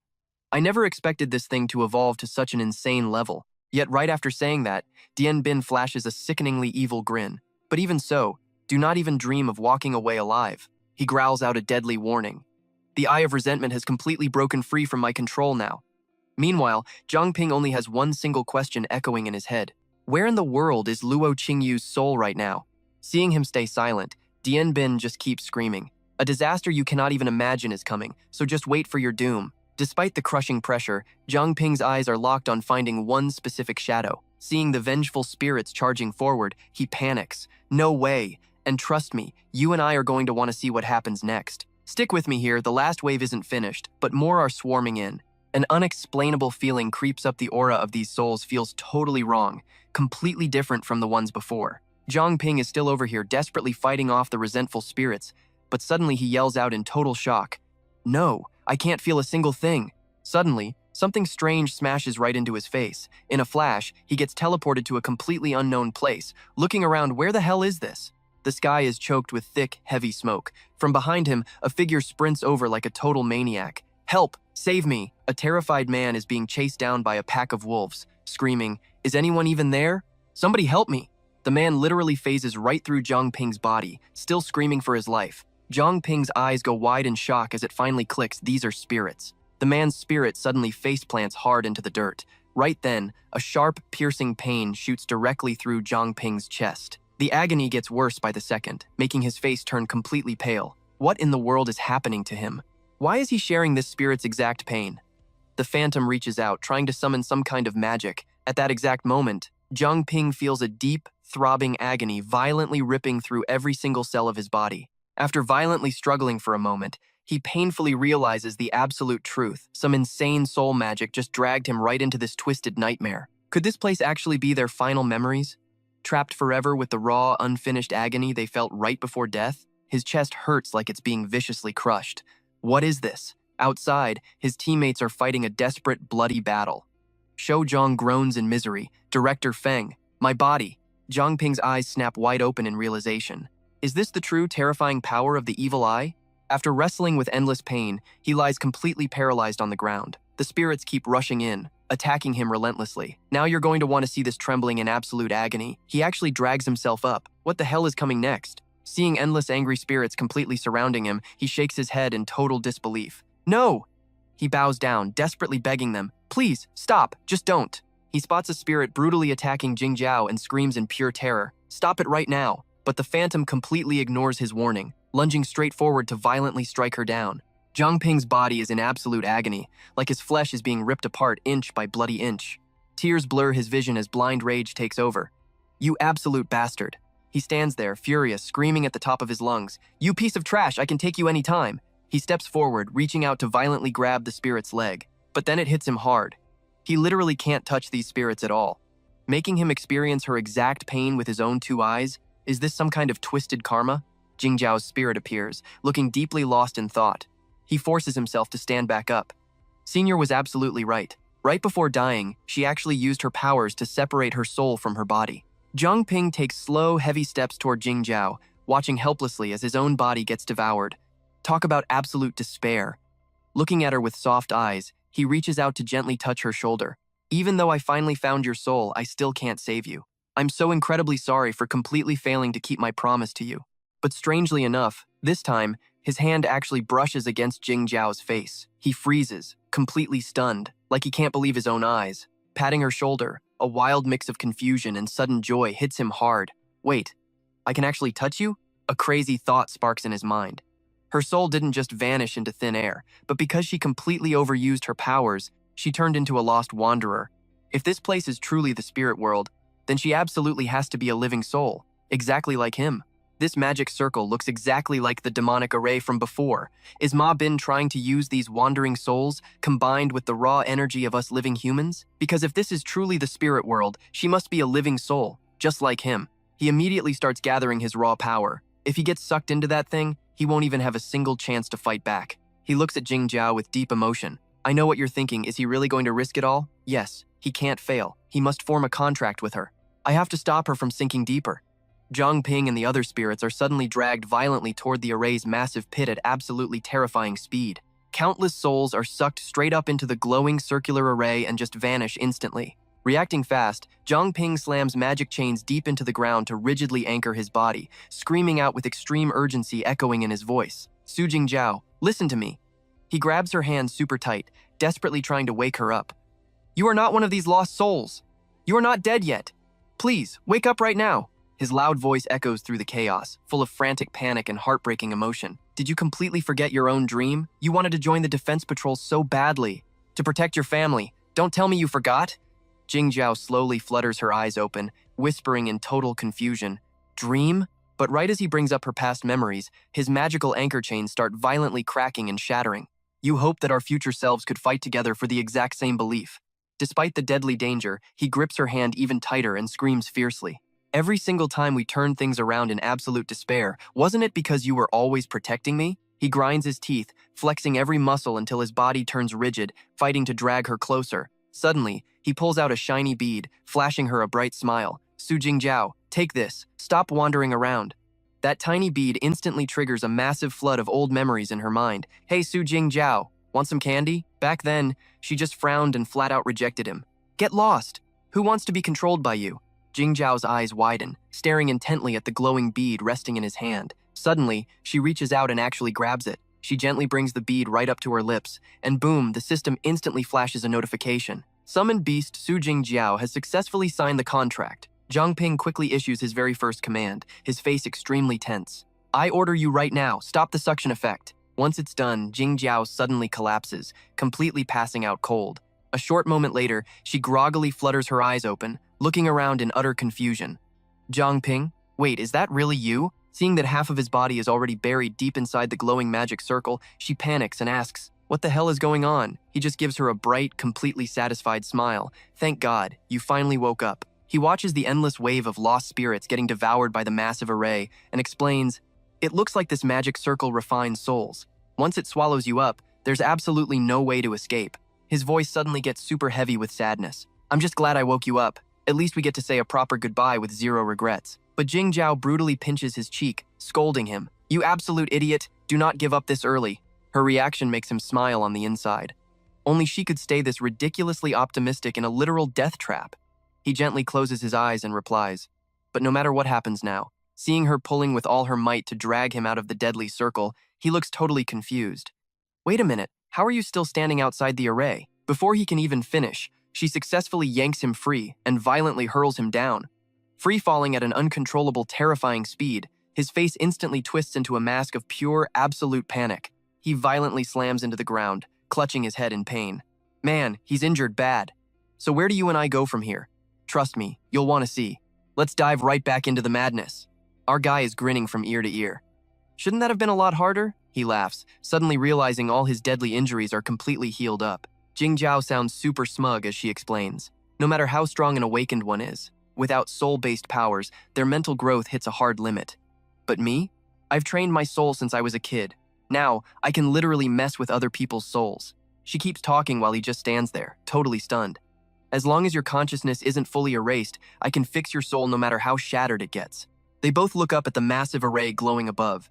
I never expected this thing to evolve to such an insane level. Yet right after saying that, Dien Bin flashes a sickeningly evil grin. But even so, do not even dream of walking away alive. He growls out a deadly warning. The Eye of Resentment has completely broken free from my control now. Meanwhile, Zhang Ping only has one single question echoing in his head. Where in the world is Luo Qingyu's soul right now? Seeing him stay silent, Dien Bin just keeps screaming. A disaster you cannot even imagine is coming, so just wait for your doom. Despite the crushing pressure, Zhang Ping's eyes are locked on finding one specific shadow. Seeing the vengeful spirits charging forward, he panics. No way. And trust me, you and I are going to want to see what happens next. Stick with me here, the last wave isn't finished, but more are swarming in. An unexplainable feeling creeps up the aura of these souls feels totally wrong, completely different from the ones before. Zhang Ping is still over here desperately fighting off the resentful spirits, but suddenly he yells out in total shock. No, I can't feel a single thing. Suddenly, something strange smashes right into his face. In a flash, he gets teleported to a completely unknown place. Looking around, where the hell is this? The sky is choked with thick, heavy smoke. From behind him, a figure sprints over like a total maniac. Help! Save me! A terrified man is being chased down by a pack of wolves, screaming, "Is anyone even there? Somebody help me!" The man literally phases right through Zhang Ping's body, still screaming for his life. Zhang Ping's eyes go wide in shock as it finally clicks, these are spirits. The man's spirit suddenly faceplants hard into the dirt. Right then, a sharp, piercing pain shoots directly through Zhang Ping's chest. The agony gets worse by the second, making his face turn completely pale. What in the world is happening to him? Why is he sharing this spirit's exact pain? The phantom reaches out, trying to summon some kind of magic. At that exact moment, Zhang Ping feels a deep, throbbing agony violently ripping through every single cell of his body. After violently struggling for a moment, he painfully realizes the absolute truth. Some insane soul magic just dragged him right into this twisted nightmare. Could this place actually be their final memories? Trapped forever with the raw, unfinished agony they felt right before death? His chest hurts like it's being viciously crushed. What is this? Outside, his teammates are fighting a desperate, bloody battle. Shou Zhang groans in misery. Director Feng, my body. Zhang Ping's eyes snap wide open in realization. Is this the true, terrifying power of the evil eye? After wrestling with endless pain, he lies completely paralyzed on the ground. The spirits keep rushing in, attacking him relentlessly. Now you're going to want to see this trembling in absolute agony. He actually drags himself up. What the hell is coming next? Seeing endless angry spirits completely surrounding him, he shakes his head in total disbelief. No! He bows down, desperately begging them, "Please, stop, just don't." He spots a spirit brutally attacking Jingjiao and screams in pure terror, "Stop it right now." But the phantom completely ignores his warning, lunging straight forward to violently strike her down. Zhang Ping's body is in absolute agony, like his flesh is being ripped apart inch by bloody inch. Tears blur his vision as blind rage takes over. "You absolute bastard." He stands there, furious, screaming at the top of his lungs, "You piece of trash, I can take you any time." He steps forward, reaching out to violently grab the spirit's leg. But then it hits him hard. He literally can't touch these spirits at all, making him experience her exact pain with his own two eyes. Is this some kind of twisted karma? Jingjiao's spirit appears, looking deeply lost in thought. He forces himself to stand back up. Senior was absolutely right. Right before dying, she actually used her powers to separate her soul from her body. Zhang Ping takes slow, heavy steps toward Jingjiao, watching helplessly as his own body gets devoured. Talk about absolute despair. Looking at her with soft eyes, he reaches out to gently touch her shoulder. "Even though I finally found your soul, I still can't save you. I'm so incredibly sorry for completely failing to keep my promise to you." But strangely enough, this time, his hand actually brushes against Jingjiao's face. He freezes, completely stunned, like he can't believe his own eyes. Patting her shoulder, a wild mix of confusion and sudden joy hits him hard. "Wait, I can actually touch you?" A crazy thought sparks in his mind. Her soul didn't just vanish into thin air, but because she completely overused her powers, she turned into a lost wanderer. If this place is truly the spirit world, then she absolutely has to be a living soul, exactly like him. This magic circle looks exactly like the demonic array from before. Is Ma Bin trying to use these wandering souls, combined with the raw energy of us living humans? Because if this is truly the spirit world, she must be a living soul, just like him. He immediately starts gathering his raw power. If he gets sucked into that thing, he won't even have a single chance to fight back. He looks at Jingjiao with deep emotion. "I know what you're thinking, is he really going to risk it all?" Yes, he can't fail. He must form a contract with her. I have to stop her from sinking deeper. Zhang Ping and the other spirits are suddenly dragged violently toward the array's massive pit at absolutely terrifying speed. Countless souls are sucked straight up into the glowing circular array and just vanish instantly. Reacting fast, Zhang Ping slams magic chains deep into the ground to rigidly anchor his body, screaming out with extreme urgency echoing in his voice. "Su Jingjiao, listen to me." He grabs her hand super tight, desperately trying to wake her up. "You are not one of these lost souls. You are not dead yet. Please, wake up right now." His loud voice echoes through the chaos, full of frantic panic and heartbreaking emotion. Did you completely forget your own dream? You wanted to join the defense patrol so badly. To protect your family. Don't tell me you forgot? Jingzhao slowly flutters her eyes open, whispering in total confusion. Dream? But right as he brings up her past memories, his magical anchor chains start violently cracking and shattering. You hoped that our future selves could fight together for the exact same belief. Despite the deadly danger, he grips her hand even tighter and screams fiercely. Every single time we turned things around in absolute despair, wasn't it because you were always protecting me? He grinds his teeth, flexing every muscle until his body turns rigid, fighting to drag her closer. Suddenly, he pulls out a shiny bead, flashing her a bright smile. Su Jingzhao, take this. Stop wandering around. That tiny bead instantly triggers a massive flood of old memories in her mind. Hey, Su Jingzhao, want some candy? Back then, she just frowned and flat out rejected him. Get lost. Who wants to be controlled by you? Jingzhao's eyes widen, staring intently at the glowing bead resting in his hand. Suddenly, she reaches out and actually grabs it. She gently brings the bead right up to her lips, and boom, the system instantly flashes a notification. Summoned Beast Su Jingzhao has successfully signed the contract. Zhang Ping quickly issues his very first command, his face extremely tense. I order you right now, stop the suction effect. Once it's done, Jingzhao suddenly collapses, completely passing out cold. A short moment later, she groggily flutters her eyes open, looking around in utter confusion. Zhang Ping? Wait, is that really you? Seeing that half of his body is already buried deep inside the glowing magic circle, she panics and asks, what the hell is going on? He just gives her a bright, completely satisfied smile. Thank God, you finally woke up. He watches the endless wave of lost spirits getting devoured by the massive array and explains, it looks like this magic circle refines souls. Once it swallows you up, there's absolutely no way to escape. His voice suddenly gets super heavy with sadness. I'm just glad I woke you up. At least we get to say a proper goodbye with zero regrets. But Jingzhao brutally pinches his cheek, scolding him. You absolute idiot, do not give up this early. Her reaction makes him smile on the inside. Only she could stay this ridiculously optimistic in a literal death trap. He gently closes his eyes and replies, but no matter what happens now, seeing her pulling with all her might to drag him out of the deadly circle, he looks totally confused. Wait a minute, how are you still standing outside the array? Before he can even finish, she successfully yanks him free and violently hurls him down. Free falling at an uncontrollable, terrifying speed, his face instantly twists into a mask of pure, absolute panic. He violently slams into the ground, clutching his head in pain. Man, he's injured bad. So where do you and I go from here? Trust me, you'll want to see. Let's dive right back into the madness. Our guy is grinning from ear to ear. Shouldn't that have been a lot harder? He laughs, suddenly realizing all his deadly injuries are completely healed up. Jingzhao sounds super smug as she explains. No matter how strong an awakened one is, without soul-based powers, their mental growth hits a hard limit. But me? I've trained my soul since I was a kid. Now, I can literally mess with other people's souls. She keeps talking while he just stands there, totally stunned. As long as your consciousness isn't fully erased, I can fix your soul no matter how shattered it gets. They both look up at the massive array glowing above.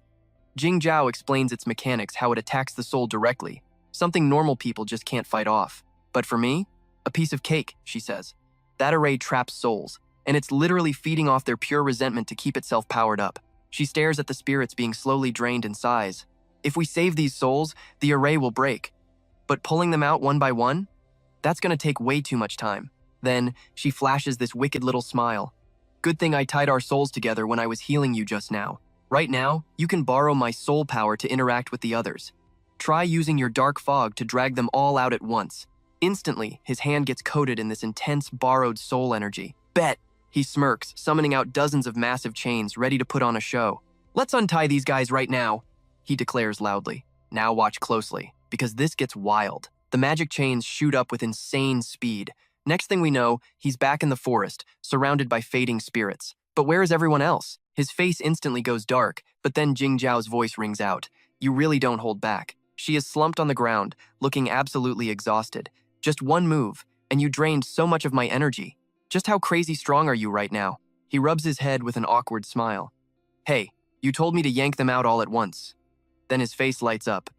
Jingzhao explains its mechanics, how it attacks the soul directly, something normal people just can't fight off. But for me, a piece of cake, she says. That array traps souls, and it's literally feeding off their pure resentment to keep itself powered up. She stares at the spirits being slowly drained and sighs. If we save these souls, the array will break. But pulling them out one by one? That's gonna take way too much time. Then, she flashes this wicked little smile. Good thing I tied our souls together when I was healing you just now. Right now, you can borrow my soul power to interact with the others. Try using your dark fog to drag them all out at once. Instantly, his hand gets coated in this intense, borrowed soul energy. Bet! He smirks, summoning out dozens of massive chains ready to put on a show. Let's untie these guys right now, he declares loudly. Now watch closely, because this gets wild. The magic chains shoot up with insane speed. Next thing we know, he's back in the forest, surrounded by fading spirits. But where is everyone else? His face instantly goes dark, but then Jingzhao's voice rings out. You really don't hold back. She is slumped on the ground, looking absolutely exhausted. Just one move, and you drained so much of my energy. Just how crazy strong are you right now? He rubs his head with an awkward smile. Hey, you told me to yank them out all at once. Then his face lights up.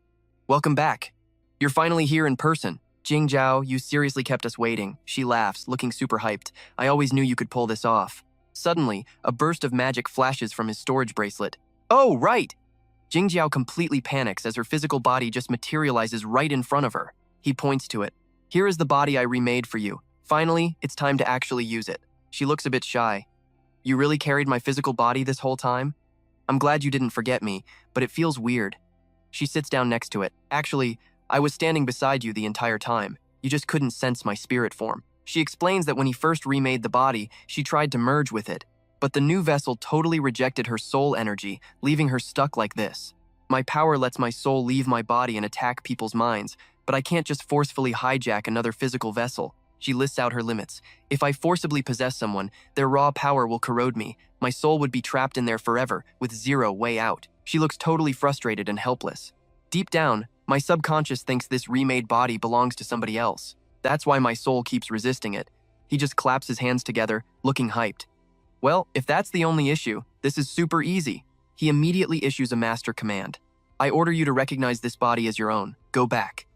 Welcome back. You're finally here in person. Jingzhao, you seriously kept us waiting. She laughs, looking super hyped. I always knew you could pull this off. Suddenly, a burst of magic flashes from his storage bracelet. Oh, right! Jingzhao completely panics as her physical body just materializes right in front of her. He points to it. Here is the body I remade for you. Finally, it's time to actually use it. She looks a bit shy. You really carried my physical body this whole time? I'm glad you didn't forget me, but it feels weird. She sits down next to it. Actually, I was standing beside you the entire time. You just couldn't sense my spirit form. She explains that when he first remade the body, she tried to merge with it, but the new vessel totally rejected her soul energy, leaving her stuck like this. My power lets my soul leave my body and attack people's minds, but I can't just forcefully hijack another physical vessel. She lists out her limits. If I forcibly possess someone, their raw power will corrode me. My soul would be trapped in there forever, with zero way out. She looks totally frustrated and helpless. Deep down, my subconscious thinks this remade body belongs to somebody else. That's why my soul keeps resisting it. He just claps his hands together, looking hyped. Well, if that's the only issue, this is super easy. He immediately issues a master command. I order you to recognize this body as your own. Go back.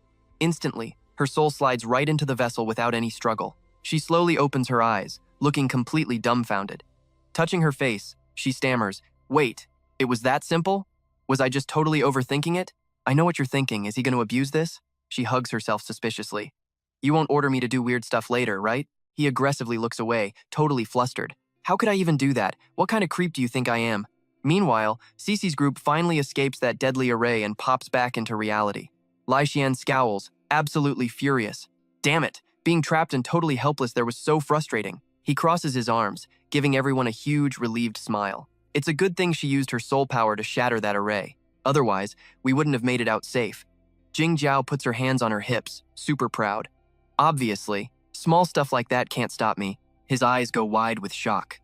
Instantly, her soul slides right into the vessel without any struggle. She slowly opens her eyes, looking completely dumbfounded. Touching her face, she stammers, "Wait, it was that simple? Was I just totally overthinking it? I know what you're thinking. Is he going to abuse this?" She hugs herself suspiciously. "You won't order me to do weird stuff later, right?" He aggressively looks away, totally flustered. "How could I even do that? What kind of creep do you think I am?" Meanwhile, Cece's group finally escapes that deadly array and pops back into reality. Lai Xian scowls, absolutely furious. Damn it, being trapped and totally helpless there was so frustrating. He crosses his arms, giving everyone a huge, relieved smile. It's a good thing she used her soul power to shatter that array. Otherwise, we wouldn't have made it out safe. Jing Jiao puts her hands on her hips, super proud. Obviously, small stuff like that can't stop me. His eyes go wide with shock.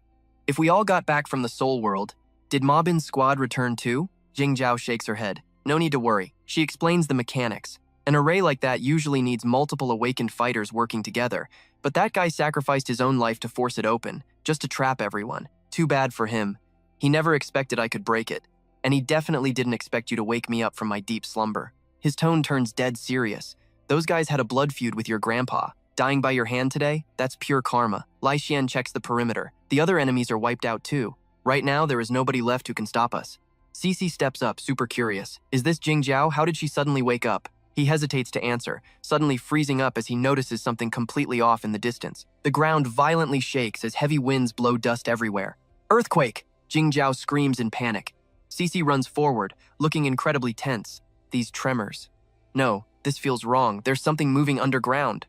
If we all got back from the soul world, did Ma Bin's squad return too? Jing Jiao shakes her head. No need to worry. She explains the mechanics. An array like that usually needs multiple awakened fighters working together, but that guy sacrificed his own life to force it open, just to trap everyone. Too bad for him. He never expected I could break it, and he definitely didn't expect you to wake me up from my deep slumber. His tone turns dead serious. Those guys had a blood feud with your grandpa. Dying by your hand today? That's pure karma. Lai Xian checks the perimeter. The other enemies are wiped out too. Right now, there is nobody left who can stop us. Cece steps up, super curious. Is this Jing Jiao? How did she suddenly wake up? He hesitates to answer, suddenly freezing up as he notices something completely off in the distance. The ground violently shakes as heavy winds blow dust everywhere. Earthquake! Jing Jiao screams in panic. Cece runs forward, looking incredibly tense. These tremors. No, this feels wrong. There's something moving underground.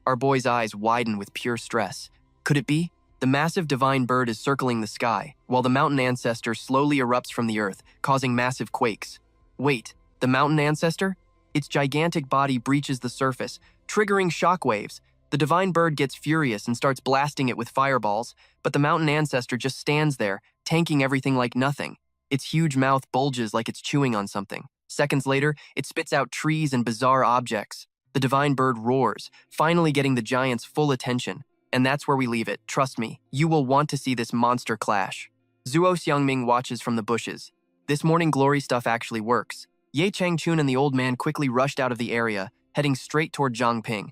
Our boy's eyes widen with pure stress. Could it be? The massive divine bird is circling the sky, while the mountain ancestor slowly erupts from the earth, causing massive quakes. Wait, the mountain ancestor? Its gigantic body breaches the surface, triggering shockwaves. The divine bird gets furious and starts blasting it with fireballs, but the mountain ancestor just stands there, tanking everything like nothing. Its huge mouth bulges like it's chewing on something. Seconds later, it spits out trees and bizarre objects. The divine bird roars, finally getting the giant's full attention. And that's where we leave it. Trust me, you will want to see this monster clash. Zhuo Xiangming watches from the bushes. This morning glory stuff actually works. Ye Changchun and the old man quickly rushed out of the area, heading straight toward Zhang Ping.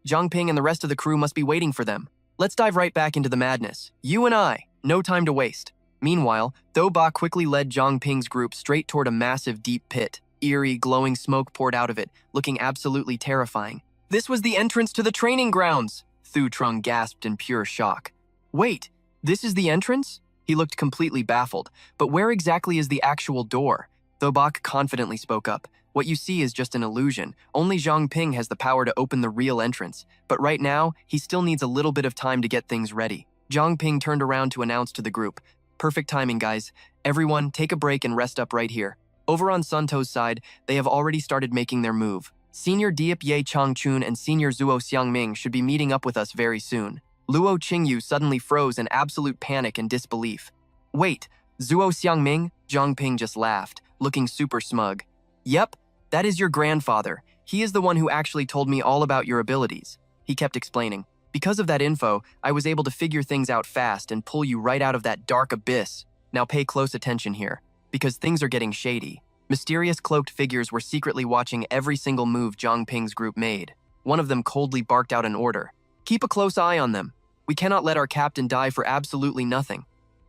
Zhang Ping and the rest of the crew must be waiting for them. Let's dive right back into the madness. You and I, no time to waste. Meanwhile, Dou Ba quickly led Zhang Ping's group straight toward a massive deep pit. Eerie, glowing smoke poured out of it, looking absolutely terrifying. This was the entrance to the training grounds! Thu Trung gasped in pure shock. Wait, this is the entrance? He looked completely baffled. But where exactly is the actual door? Thobak confidently spoke up. What you see is just an illusion. Only Zhang Ping has the power to open the real entrance. But right now, he still needs a little bit of time to get things ready. Zhang Ping turned around to announce to the group. Perfect timing, guys. Everyone, take a break and rest up right here. Over on Sunto's side, they have already started making their move. Senior Diep Ye Changchun and Senior Zhuo Xiangming should be meeting up with us very soon. Luo Qingyu suddenly froze in absolute panic and disbelief. Wait, Zhuo Xiangming? Zhang Ping just laughed, looking super smug. Yep, that is your grandfather. He is the one who actually told me all about your abilities. He kept explaining. Because of that info, I was able to figure things out fast and pull you right out of that dark abyss. Now pay close attention here, because things are getting shady. Mysterious cloaked figures were secretly watching every single move Zhang Ping's group made. One of them coldly barked out an order. Keep a close eye on them. We cannot let our captain die for absolutely nothing.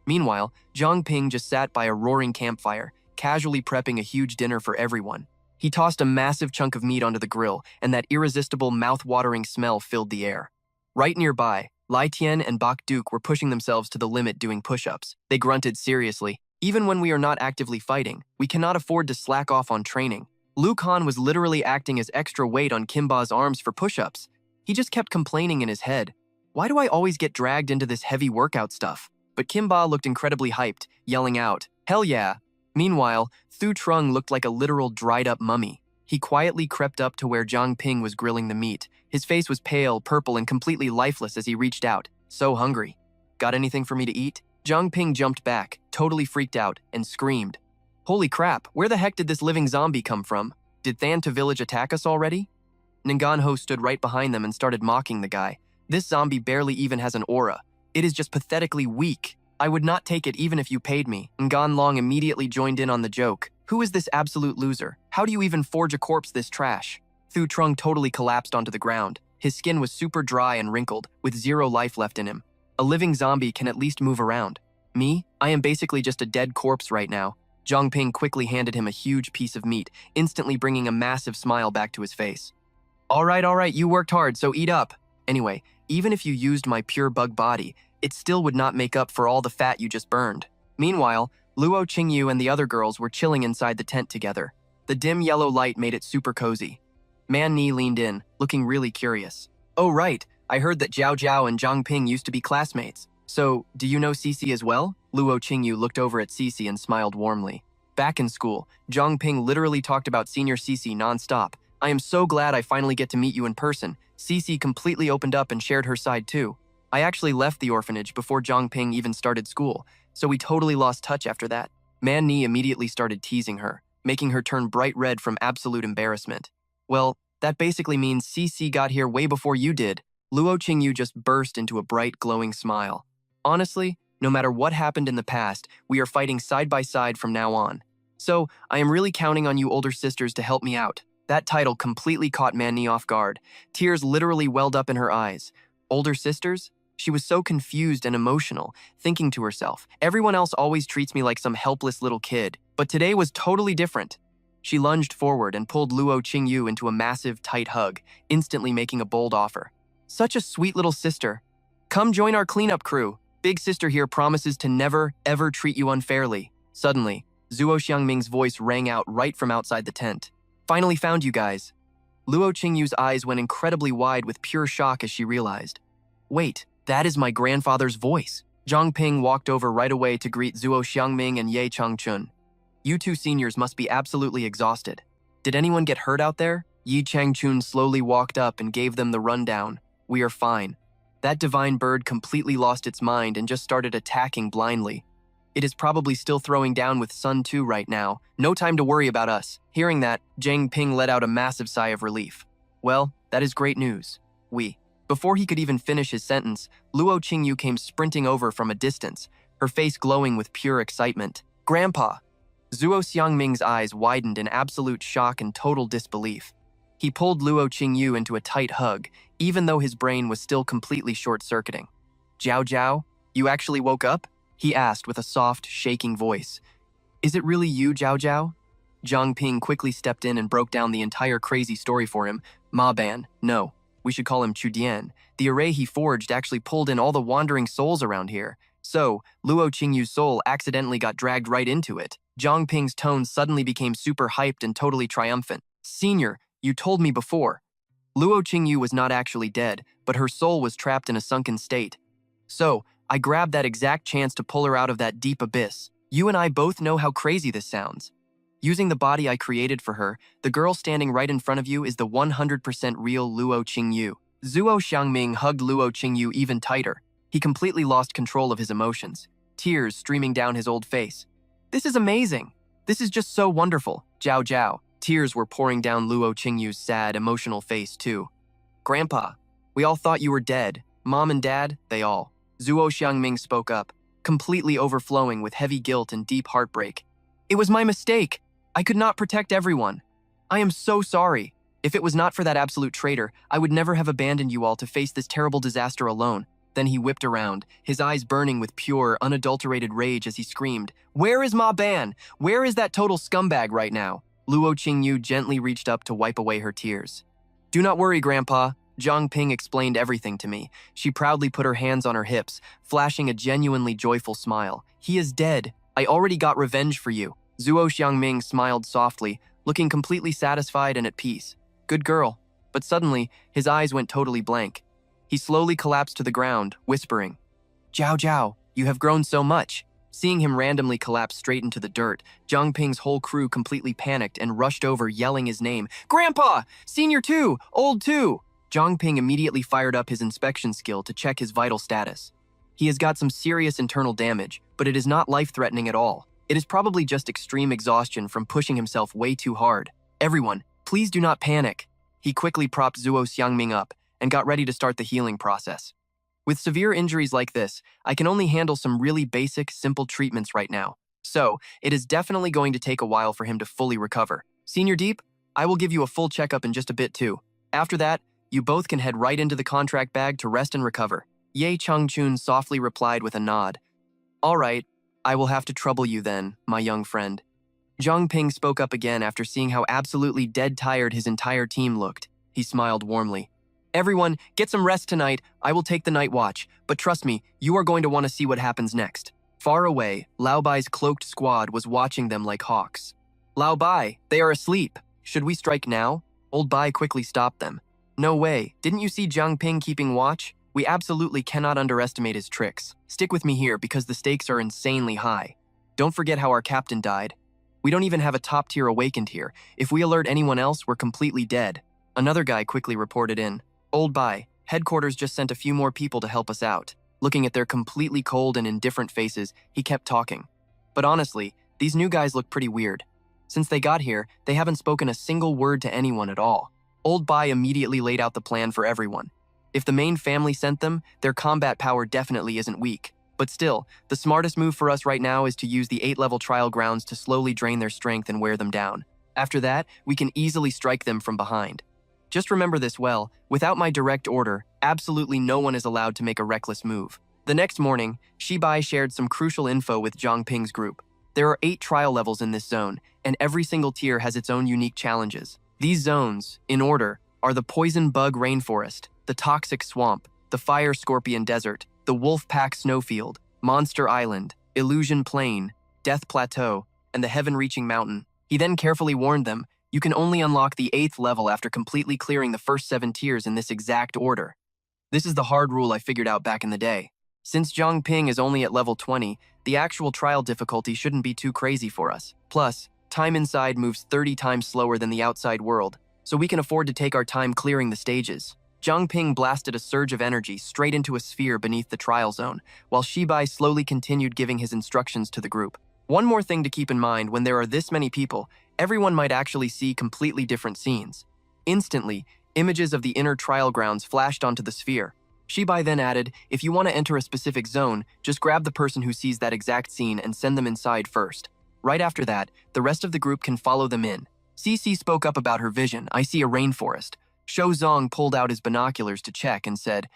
Meanwhile, Zhang Ping just sat by a roaring campfire, casually prepping a huge dinner for everyone. He tossed a massive chunk of meat onto the grill, and that irresistible mouth-watering smell filled the air. Right nearby, Lai Tian and Bak Duke were pushing themselves to the limit doing push-ups. They grunted seriously. Even when we are not actively fighting, we cannot afford to slack off on training. Luke Han was literally acting as extra weight on Kimba's arms for push-ups. He just kept complaining in his head. Why do I always get dragged into this heavy workout stuff? But Kimba looked incredibly hyped, yelling out, "Hell yeah!" Meanwhile, Thu Trung looked like a literal dried-up mummy. He quietly crept up to where Zhang Ping was grilling the meat. His face was pale, purple, and completely lifeless as he reached out. So hungry. "Got anything for me to eat?" Zhang Ping jumped back, totally freaked out, and screamed. "Holy crap, where the heck did this living zombie come from? Did Thanta village attack us already?" Nganho stood right behind them and started mocking the guy. "This zombie barely even has an aura. It is just pathetically weak. I would not take it even if you paid me." Ngan Long immediately joined in on the joke. "Who is this absolute loser? How do you even forge a corpse this trash?" Thu Trung totally collapsed onto the ground. His skin was super dry and wrinkled, with zero life left in him. A living zombie can at least move around. Me? I am basically just a dead corpse right now. Zhang Ping quickly handed him a huge piece of meat, instantly bringing a massive smile back to his face. All right, you worked hard, so eat up. Anyway, even if you used my pure bug body, it still would not make up for all the fat you just burned." Meanwhile, Luo Qingyu and the other girls were chilling inside the tent together. The dim yellow light made it super cozy. Man Ni leaned in, looking really curious. "Oh right, I heard that Zhao Zhao and Zhang Ping used to be classmates. So, do you know Cici as well?" Luo Qingyu looked over at Cici and smiled warmly. Back in school, Zhang Ping literally talked about senior Cici non-stop. "I am so glad I finally get to meet you in person." Cici completely opened up and shared her side too. "I actually left the orphanage before Zhang Ping even started school, so we totally lost touch after that." Man Ni immediately started teasing her, making her turn bright red from absolute embarrassment. "Well, that basically means Cici got here way before you did." Luo Qingyu just burst into a bright, glowing smile. "Honestly, no matter what happened in the past, we are fighting side by side from now on. So, I am really counting on you older sisters to help me out." That title completely caught Man Ni off guard. Tears literally welled up in her eyes. Older sisters? She was so confused and emotional, thinking to herself, "Everyone else always treats me like some helpless little kid, but today was totally different." She lunged forward and pulled Luo Qingyu into a massive, tight hug, instantly making a bold offer. "Such a sweet little sister. Come join our cleanup crew. Big sister here promises to never, ever treat you unfairly." Suddenly, Zuo Xiangming's voice rang out right from outside the tent. "Finally found you guys." Luo Qingyu's eyes went incredibly wide with pure shock as she realized. "Wait, that is my grandfather's voice." Zhang Ping walked over right away to greet Zuo Xiangming and Ye Changchun. "You two seniors must be absolutely exhausted. Did anyone get hurt out there?" Yi Changchun slowly walked up and gave them the rundown. "We are fine. That divine bird completely lost its mind and just started attacking blindly. It is probably still throwing down with Sun 2 right now. No time to worry about us." Hearing that, Zhang Ping let out a massive sigh of relief. "Well, that is great news. Before he could even finish his sentence, Luo Qingyu came sprinting over from a distance, her face glowing with pure excitement. "Grandpa!" Zuo Xiangming's eyes widened in absolute shock and total disbelief. He pulled Luo Qingyu into a tight hug, even though his brain was still completely short-circuiting. "Zhao Zhao, you actually woke up?" he asked with a soft, shaking voice. "Is it really you, Zhao Zhao?" Zhang Ping quickly stepped in and broke down the entire crazy story for him. "Ma Ban, no. We should call him Chudian. The array he forged actually pulled in all the wandering souls around here. So, Luo Qingyu's soul accidentally got dragged right into it." Zhang Ping's tone suddenly became super hyped and totally triumphant. "Senior, you told me before." Luo Qingyu was not actually dead, but her soul was trapped in a sunken state. "So, I grabbed that exact chance to pull her out of that deep abyss. You and I both know how crazy this sounds. Using the body I created for her, the girl standing right in front of you is the 100% real Luo Qingyu." Zuo Xiangming hugged Luo Qingyu even tighter. He completely lost control of his emotions, tears streaming down his old face. "This is amazing. This is just so wonderful, Zhao Zhao." Tears were pouring down Luo Qingyu's sad, emotional face too. "Grandpa, we all thought you were dead. Mom and Dad, they all." Zuo Xiangming spoke up, completely overflowing with heavy guilt and deep heartbreak. "It was my mistake. I could not protect everyone. I am so sorry. If it was not for that absolute traitor, I would never have abandoned you all to face this terrible disaster alone." Then he whipped around, his eyes burning with pure, unadulterated rage as he screamed, "Where is Ma Ban? Where is that total scumbag right now?" Luo Qingyu gently reached up to wipe away her tears. "Do not worry, Grandpa. Zhang Ping explained everything to me." She proudly put her hands on her hips, flashing a genuinely joyful smile. "He is dead. I already got revenge for you." Zuo Xiangming smiled softly, looking completely satisfied and at peace. Good girl. But suddenly, his eyes went totally blank. He slowly collapsed to the ground, whispering, "Jiao Jiao, you have grown so much." Seeing him randomly collapse straight into the dirt, Zhang Ping's whole crew completely panicked and rushed over yelling his name. "Grandpa! Senior 2! Old 2!" Zhang Ping immediately fired up his inspection skill to check his vital status. He has got some serious internal damage, but it is not life-threatening at all. It is probably just extreme exhaustion from pushing himself way too hard. "Everyone, please do not panic." He quickly propped Zhuo Xiangming up and got ready to start the healing process. With severe injuries like this, I can only handle some really basic, simple treatments right now. So, it is definitely going to take a while for him to fully recover. Senior Deep, I will give you a full checkup in just a bit too. After that, you both can head right into the contract bag to rest and recover. Ye Changchun softly replied with a nod. All right, I will have to trouble you then, my young friend. Zhang Ping spoke up again after seeing how absolutely dead tired his entire team looked. He smiled warmly. Everyone, get some rest tonight. I will take the night watch, but trust me, you are going to want to see what happens next. Far away, Lao Bai's cloaked squad was watching them like hawks. Lao Bai, they are asleep. Should we strike now? Old Bai quickly stopped them. No way, didn't you see Zhang Ping keeping watch? We absolutely cannot underestimate his tricks. Stick with me here because the stakes are insanely high. Don't forget how our captain died. We don't even have a top tier awakened here. If we alert anyone else, we're completely dead. Another guy quickly reported in. Old Bai, headquarters just sent a few more people to help us out. Looking at their completely cold and indifferent faces, he kept talking. But honestly, these new guys look pretty weird. Since they got here, they haven't spoken a single word to anyone at all. Old Bai immediately laid out the plan for everyone. If the main family sent them, their combat power definitely isn't weak. But still, the smartest move for us right now is to use the 8-level trial grounds to slowly drain their strength and wear them down. After that, we can easily strike them from behind. Just remember this well, without my direct order, absolutely no one is allowed to make a reckless move. The next morning, Shibai shared some crucial info with Zhang Ping's group. There are 8 trial levels in this zone, and every single tier has its own unique challenges. These zones, in order, are the Poison Bug Rainforest, the Toxic Swamp, the Fire Scorpion Desert, the Wolf Pack Snowfield, Monster Island, Illusion Plain, Death Plateau, and the Heaven-Reaching Mountain. He then carefully warned them, you can only unlock the 8th level after completely clearing the first 7 tiers in this exact order. This is the hard rule I figured out back in the day. Since Zhang Ping is only at level 20, the actual trial difficulty shouldn't be too crazy for us. Plus, time inside moves 30 times slower than the outside world, so we can afford to take our time clearing the stages. Zhang Ping blasted a surge of energy straight into a sphere beneath the trial zone, while Shibai slowly continued giving his instructions to the group. One more thing to keep in mind, when there are this many people, everyone might actually see completely different scenes. Instantly, images of the inner trial grounds flashed onto the sphere. Shibai then added, if you want to enter a specific zone, just grab the person who sees that exact scene and send them inside first. Right after that, the rest of the group can follow them in. Cece spoke up about her vision. I see a rainforest. Shou Zong pulled out his binoculars to check and said,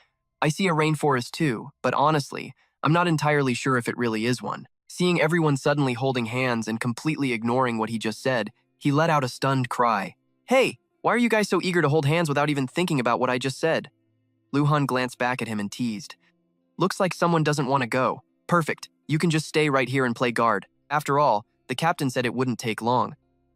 I see a rainforest too, but honestly, I'm not entirely sure if it really is one. Seeing everyone suddenly holding hands and completely ignoring what he just said, he let out a stunned cry. Hey, why are you guys so eager to hold hands without even thinking about what I just said? Luhan glanced back at him and teased. Looks like someone doesn't want to go. Perfect, you can just stay right here and play guard. After all, the captain said it wouldn't take long.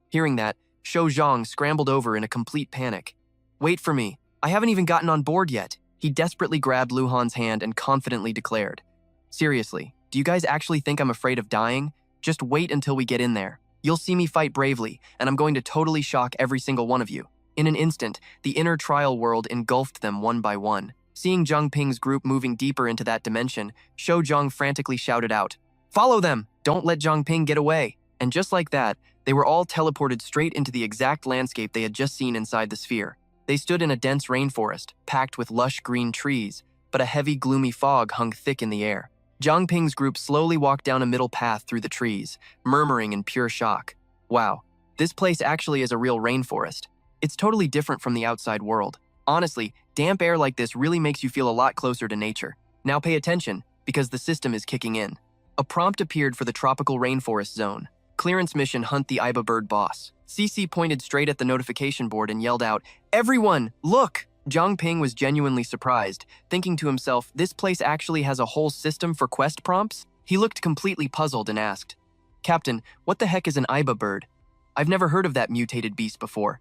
Hearing that, Shou Zhang scrambled over in a complete panic. Wait for me, I haven't even gotten on board yet. He desperately grabbed Luhan's hand and confidently declared. Seriously, do you guys actually think I'm afraid of dying? Just wait until we get in there. You'll see me fight bravely, and I'm going to totally shock every single one of you. In an instant, the inner trial world engulfed them one by one. Seeing Zhang Ping's group moving deeper into that dimension, Shou Zhang frantically shouted out, Follow them! Don't let Zhang Ping get away! And just like that, they were all teleported straight into the exact landscape they had just seen inside the sphere. They stood in a dense rainforest, packed with lush green trees, but a heavy, gloomy fog hung thick in the air. Zhang Ping's group slowly walked down a middle path through the trees, murmuring in pure shock. Wow, this place actually is a real rainforest. It's totally different from the outside world. Honestly, damp air like this really makes you feel a lot closer to nature. Now pay attention, because the system is kicking in. A prompt appeared for the tropical rainforest zone. Clearance mission Hunt the Iba Bird Boss. Cece pointed straight at the notification board and yelled out, Everyone, look! Zhang Ping was genuinely surprised, thinking to himself, this place actually has a whole system for quest prompts? He looked completely puzzled and asked, Captain, what the heck is an Iba bird? I've never heard of that mutated beast before.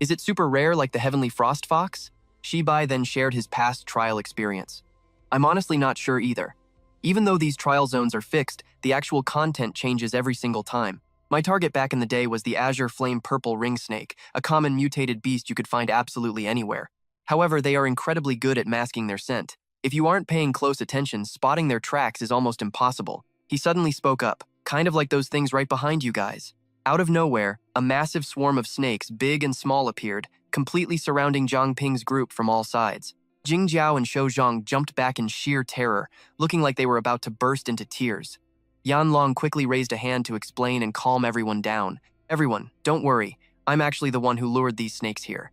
Is it super rare like the heavenly frost fox? Shibai then shared his past trial experience. I'm honestly not sure either. Even though these trial zones are fixed, the actual content changes every single time. My target back in the day was the azure flame purple ring snake, a common mutated beast you could find absolutely anywhere. However, they are incredibly good at masking their scent. If you aren't paying close attention, spotting their tracks is almost impossible. He suddenly spoke up, kind of like those things right behind you guys. Out of nowhere, a massive swarm of snakes, big and small, appeared, completely surrounding Zhang Ping's group from all sides. Jing Jiao and Shou Zhang jumped back in sheer terror, looking like they were about to burst into tears. Yan Long quickly raised a hand to explain and calm everyone down. Everyone, don't worry. I'm actually the one who lured these snakes here.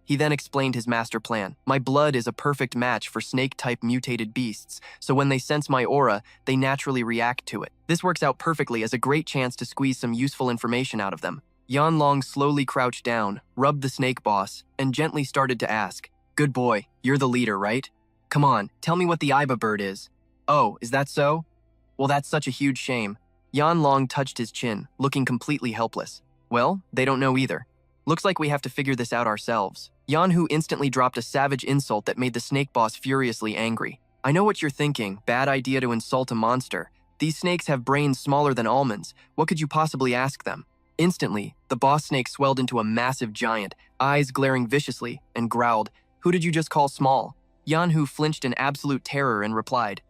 He then explained his master plan. My blood is a perfect match for snake-type mutated beasts, so when they sense my aura, they naturally react to it. This works out perfectly as a great chance to squeeze some useful information out of them. Yan Long slowly crouched down, rubbed the snake boss, and gently started to ask, "Good boy, you're the leader, right? Come on, tell me what the Iba bird is." "Oh, is that so? Well, that's such a huge shame." Yan Long touched his chin, looking completely helpless. "Well, they don't know either. Looks like we have to figure this out ourselves." Yan Hu instantly dropped a savage insult that made the snake boss furiously angry. "I know what you're thinking, bad idea to insult a monster. These snakes have brains smaller than almonds. What could you possibly ask them?" Instantly, the boss snake swelled into a massive giant, eyes glaring viciously, and growled, "Who did you just call small?" Yan Hu flinched in absolute terror and replied,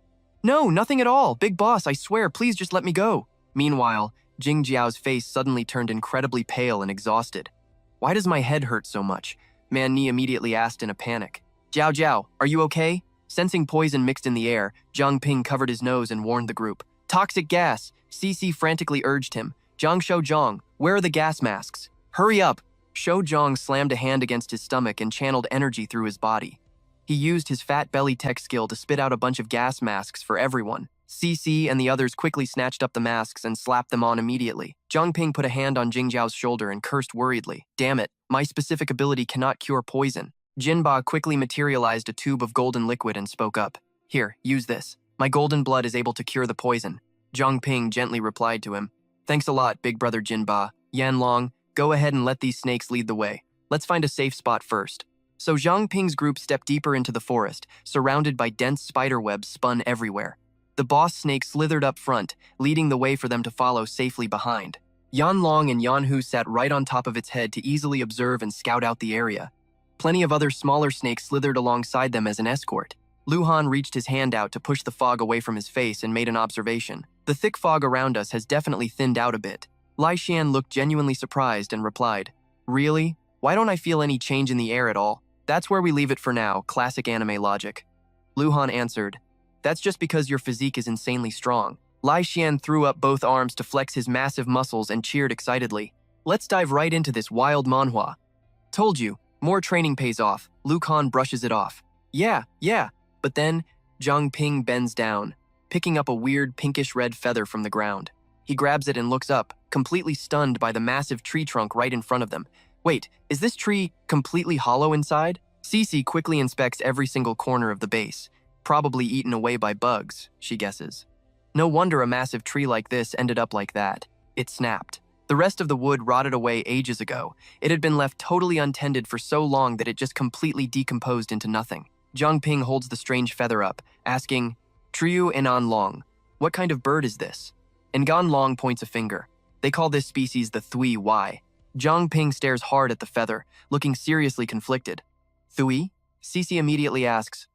"No, nothing at all. Big boss, I swear, please just let me go." Meanwhile, Jing Jiao's face suddenly turned incredibly pale and exhausted. "Why does my head hurt so much?" Man Ni immediately asked in a panic. "Jiao Jiao, are you okay?" Sensing poison mixed in the air, Zhang Ping covered his nose and warned the group. "Toxic gas!" CC frantically urged him. "Zhang Shoujiang, where are the gas masks? Hurry up!" Shoujiang slammed a hand against his stomach and channeled energy through his body. He used his fat belly tech skill to spit out a bunch of gas masks for everyone. CC and the others quickly snatched up the masks and slapped them on immediately. Zhang Ping put a hand on Jing Jiao's shoulder and cursed worriedly. "Damn it, my specific ability cannot cure poison." Jinba quickly materialized a tube of golden liquid and spoke up. "Here, use this. My golden blood is able to cure the poison." Zhang Ping gently replied to him. "Thanks a lot, big brother Jinba. Yan Long, go ahead and let these snakes lead the way. Let's find a safe spot first." So Zhang Ping's group stepped deeper into the forest, surrounded by dense spider webs spun everywhere. The boss snake slithered up front, leading the way for them to follow safely behind. Yan Long and Yan Hu sat right on top of its head to easily observe and scout out the area. Plenty of other smaller snakes slithered alongside them as an escort. Lu Han reached his hand out to push the fog away from his face and made an observation. "The thick fog around us has definitely thinned out a bit." Lai Xian looked genuinely surprised and replied, "Really? Why don't I feel any change in the air at all?" "That's where we leave it for now, classic anime logic." Lu Han answered, "That's just because your physique is insanely strong." Lai Xian threw up both arms to flex his massive muscles and cheered excitedly. "Let's dive right into this wild manhwa." "Told you, more training pays off." Lu Han brushes it off. Yeah, but then Zhang Ping bends down, picking up a weird pinkish-red feather from the ground. He grabs it and looks up, completely stunned by the massive tree trunk right in front of them. "Wait, is this tree completely hollow inside?" Cece quickly inspects every single corner of the base. Probably eaten away by bugs, she guesses. No wonder a massive tree like this ended up like that. It snapped. The rest of the wood rotted away ages ago. It had been left totally untended for so long that it just completely decomposed into nothing. Zhang Ping holds the strange feather up, asking, "Triu Enan Long, what kind of bird is this?" Ngan Long points a finger. They call this species the Thui Y. Zhang Ping stares hard at the feather, looking seriously conflicted. "Thui?" Cece immediately asks,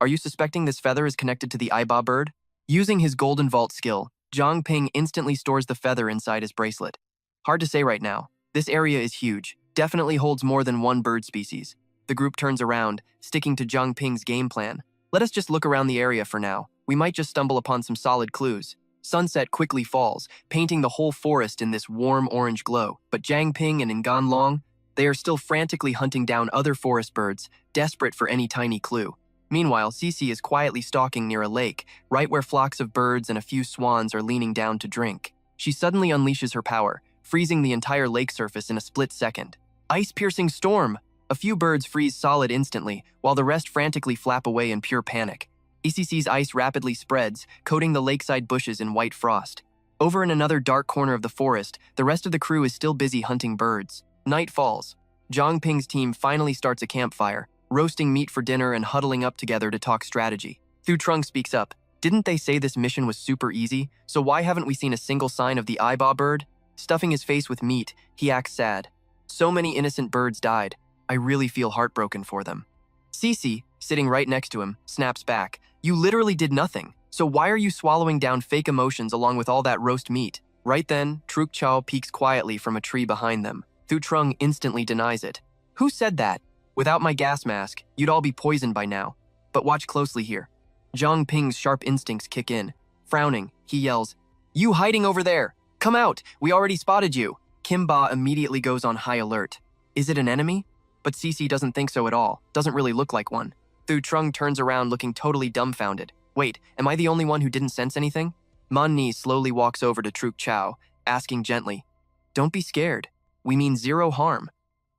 "Are you suspecting this feather is connected to the Iba bird?" Using his golden vault skill, Zhang Ping instantly stores the feather inside his bracelet. Hard to say right now. This area is huge, definitely holds more than one bird species. The group turns around, sticking to Zhang Ping's game plan. "Let us just look around the area for now. We might just stumble upon some solid clues." Sunset quickly falls, painting the whole forest in this warm orange glow. But Zhang Ping and Ngan Long, they are still frantically hunting down other forest birds, desperate for any tiny clue. Meanwhile, Cece is quietly stalking near a lake, right where flocks of birds and a few swans are leaning down to drink. She suddenly unleashes her power, freezing the entire lake surface in a split second. Ice-piercing storm! A few birds freeze solid instantly, while the rest frantically flap away in pure panic. ECC's ice rapidly spreads, coating the lakeside bushes in white frost. Over in another dark corner of the forest, the rest of the crew is still busy hunting birds. Night falls. Zhang Ping's team finally starts a campfire, roasting meat for dinner and huddling up together to talk strategy. Thu Trung speaks up. Didn't they say this mission was super easy? So why haven't we seen a single sign of the Iba bird? Stuffing his face with meat, he acts sad. So many innocent birds died. I really feel heartbroken for them. Cece, sitting right next to him, snaps back. You literally did nothing. So why are you swallowing down fake emotions along with all that roast meat? Right then, Truk Chao peeks quietly from a tree behind them. Thu Trung instantly denies it. Who said that? Without my gas mask, you'd all be poisoned by now. But watch closely here. Zhang Ping's sharp instincts kick in. Frowning, he yells, You hiding over there! Come out! We already spotted you! Kim Ba immediately goes on high alert. Is it an enemy? But Cece doesn't think so at all. Doesn't really look like one. Thu Trung turns around looking totally dumbfounded. Wait, am I the only one who didn't sense anything? Man Ni slowly walks over to Truk Chao, asking gently, Don't be scared. We mean zero harm.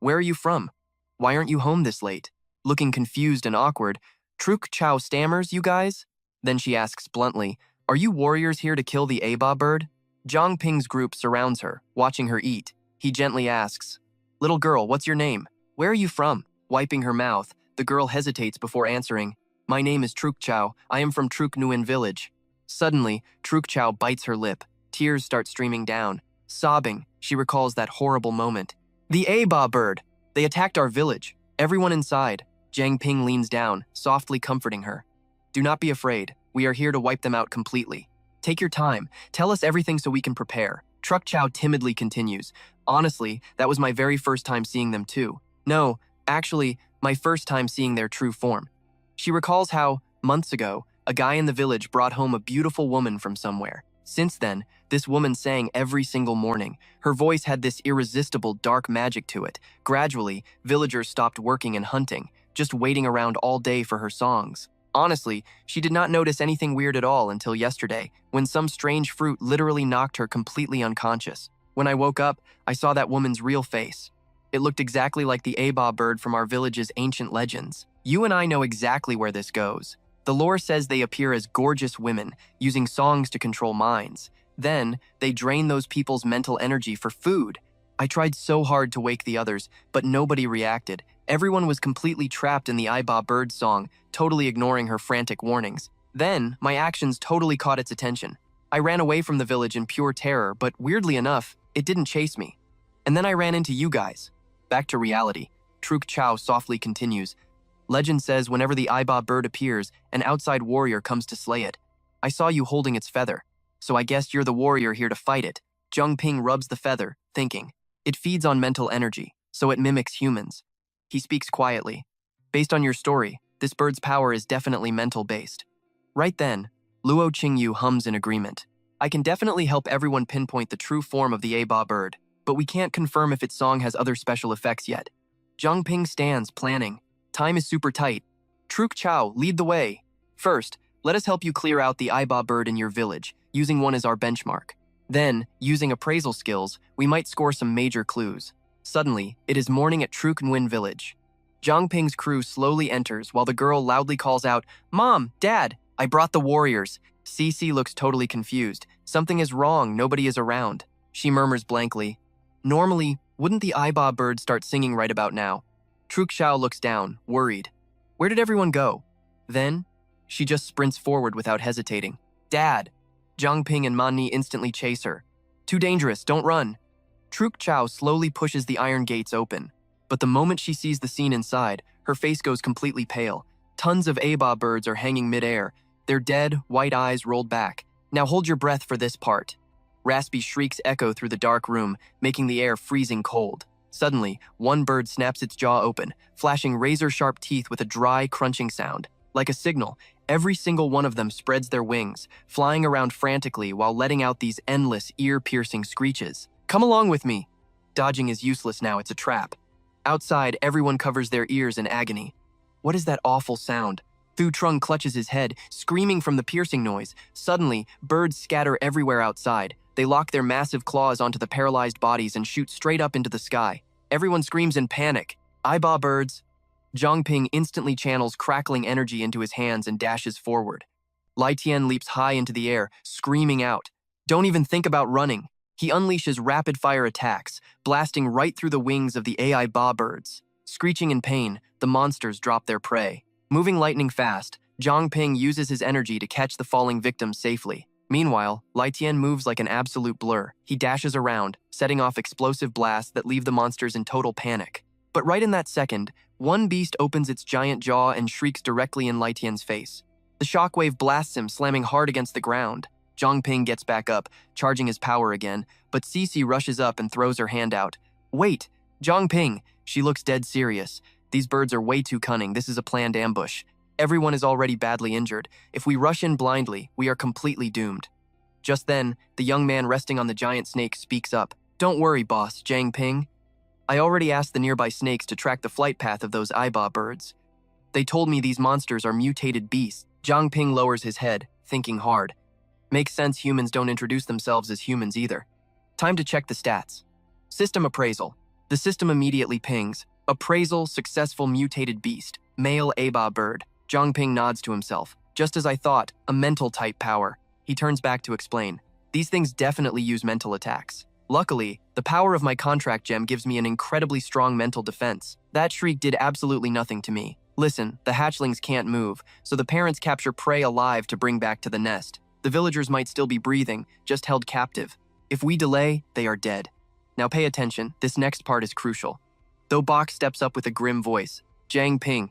Where are you from? Why aren't you home this late? Looking confused and awkward, Truk Chao stammers, You guys? Then she asks bluntly, Are you warriors here to kill the Aba bird? Zhang Ping's group surrounds her, watching her eat. He gently asks, Little girl, what's your name? Where are you from? Wiping her mouth, the girl hesitates before answering, My name is Truk Chao. I am from Truk Nguyen village. Suddenly, Truk Chao bites her lip. Tears start streaming down. Sobbing, she recalls that horrible moment. The Aba bird! They attacked our village. Everyone inside. Zhang Ping leans down, softly comforting her. Do not be afraid. We are here to wipe them out completely. Take your time. Tell us everything so we can prepare. Truk Chao timidly continues. Honestly, that was my very first time seeing them too. No, actually, my first time seeing their true form. She recalls how, months ago, a guy in the village brought home a beautiful woman from somewhere. Since then, this woman sang every single morning. Her voice had this irresistible dark magic to it. Gradually, villagers stopped working and hunting, just waiting around all day for her songs. Honestly, she did not notice anything weird at all until yesterday, when some strange fruit literally knocked her completely unconscious. When I woke up, I saw that woman's real face. It looked exactly like the Aba bird from our village's ancient legends. You and I know exactly where this goes. The lore says they appear as gorgeous women, using songs to control minds. Then, they drain those people's mental energy for food. I tried so hard to wake the others, but nobody reacted. Everyone was completely trapped in the Iba bird song, totally ignoring her frantic warnings. Then, my actions totally caught its attention. I ran away from the village in pure terror, but weirdly enough, it didn't chase me. And then I ran into you guys. Back to reality. Truk Chao softly continues. Legend says whenever the Iba bird appears, an outside warrior comes to slay it. I saw you holding its feather, so I guess you're the warrior here to fight it. Zhang Ping rubs the feather, thinking. It feeds on mental energy, so it mimics humans. He speaks quietly. Based on your story, this bird's power is definitely mental-based. Right then, Luo Qingyu hums in agreement. I can definitely help everyone pinpoint the true form of the Aba bird, but we can't confirm if its song has other special effects yet. Zhang Ping stands, planning. Time is super tight. Truk Chao, lead the way. First, let us help you clear out the Iba bird in your village, using one as our benchmark. Then, using appraisal skills, we might score some major clues. Suddenly, it is morning at Truk Nguyen village. Zhang Ping's crew slowly enters while the girl loudly calls out, Mom, Dad, I brought the warriors. Cece looks totally confused. Something is wrong, nobody is around. She murmurs blankly, Normally, wouldn't the Iba bird start singing right about now? Truk Chao looks down, worried. Where did everyone go? Then, she just sprints forward without hesitating. Dad! Zhang Ping and Man Ni instantly chase her. Too dangerous, don't run. Truk Chao slowly pushes the iron gates open. But the moment she sees the scene inside, her face goes completely pale. Tons of Aba birds are hanging midair, their dead, white eyes rolled back. Now hold your breath for this part. Raspy shrieks echo through the dark room, making the air freezing cold. Suddenly, one bird snaps its jaw open, flashing razor-sharp teeth with a dry, crunching sound. Like a signal, every single one of them spreads their wings, flying around frantically while letting out these endless, ear-piercing screeches. Come along with me. Dodging is useless now, it's a trap. Outside, everyone covers their ears in agony. What is that awful sound? Thu Trung clutches his head, screaming from the piercing noise. Suddenly, birds scatter everywhere outside. They lock their massive claws onto the paralyzed bodies and shoot straight up into the sky. Everyone screams in panic. Iba birds. Zhang Ping instantly channels crackling energy into his hands and dashes forward. Lai Tian leaps high into the air, screaming out. Don't even think about running. He unleashes rapid-fire attacks, blasting right through the wings of the AI Ba birds. Screeching in pain, the monsters drop their prey. Moving lightning fast, Zhang Ping uses his energy to catch the falling victims safely. Meanwhile, Lai Tian moves like an absolute blur. He dashes around, setting off explosive blasts that leave the monsters in total panic. But right in that second, one beast opens its giant jaw and shrieks directly in Lai Tian's face. The shockwave blasts him, slamming hard against the ground. Zhang Ping gets back up, charging his power again, but Cece rushes up and throws her hand out. Wait, Zhang Ping, she looks dead serious. These birds are way too cunning. This is a planned ambush. Everyone is already badly injured. If we rush in blindly, we are completely doomed. Just then, the young man resting on the giant snake speaks up. Don't worry, boss, Zhang Ping. I already asked the nearby snakes to track the flight path of those Aiba birds. They told me these monsters are mutated beasts. Zhang Ping lowers his head, thinking hard. Makes sense humans don't introduce themselves as humans either. Time to check the stats. System appraisal. The system immediately pings. Appraisal, successful mutated beast. Male Aiba bird. Zhang Ping nods to himself. Just as I thought, a mental type power. He turns back to explain. These things definitely use mental attacks. Luckily, the power of my contract gem gives me an incredibly strong mental defense. That shriek did absolutely nothing to me. Listen, the hatchlings can't move, so the parents capture prey alive to bring back to the nest. The villagers might still be breathing, just held captive. If we delay, they are dead. Now pay attention, this next part is crucial. Though Bach steps up with a grim voice. Zhang Ping,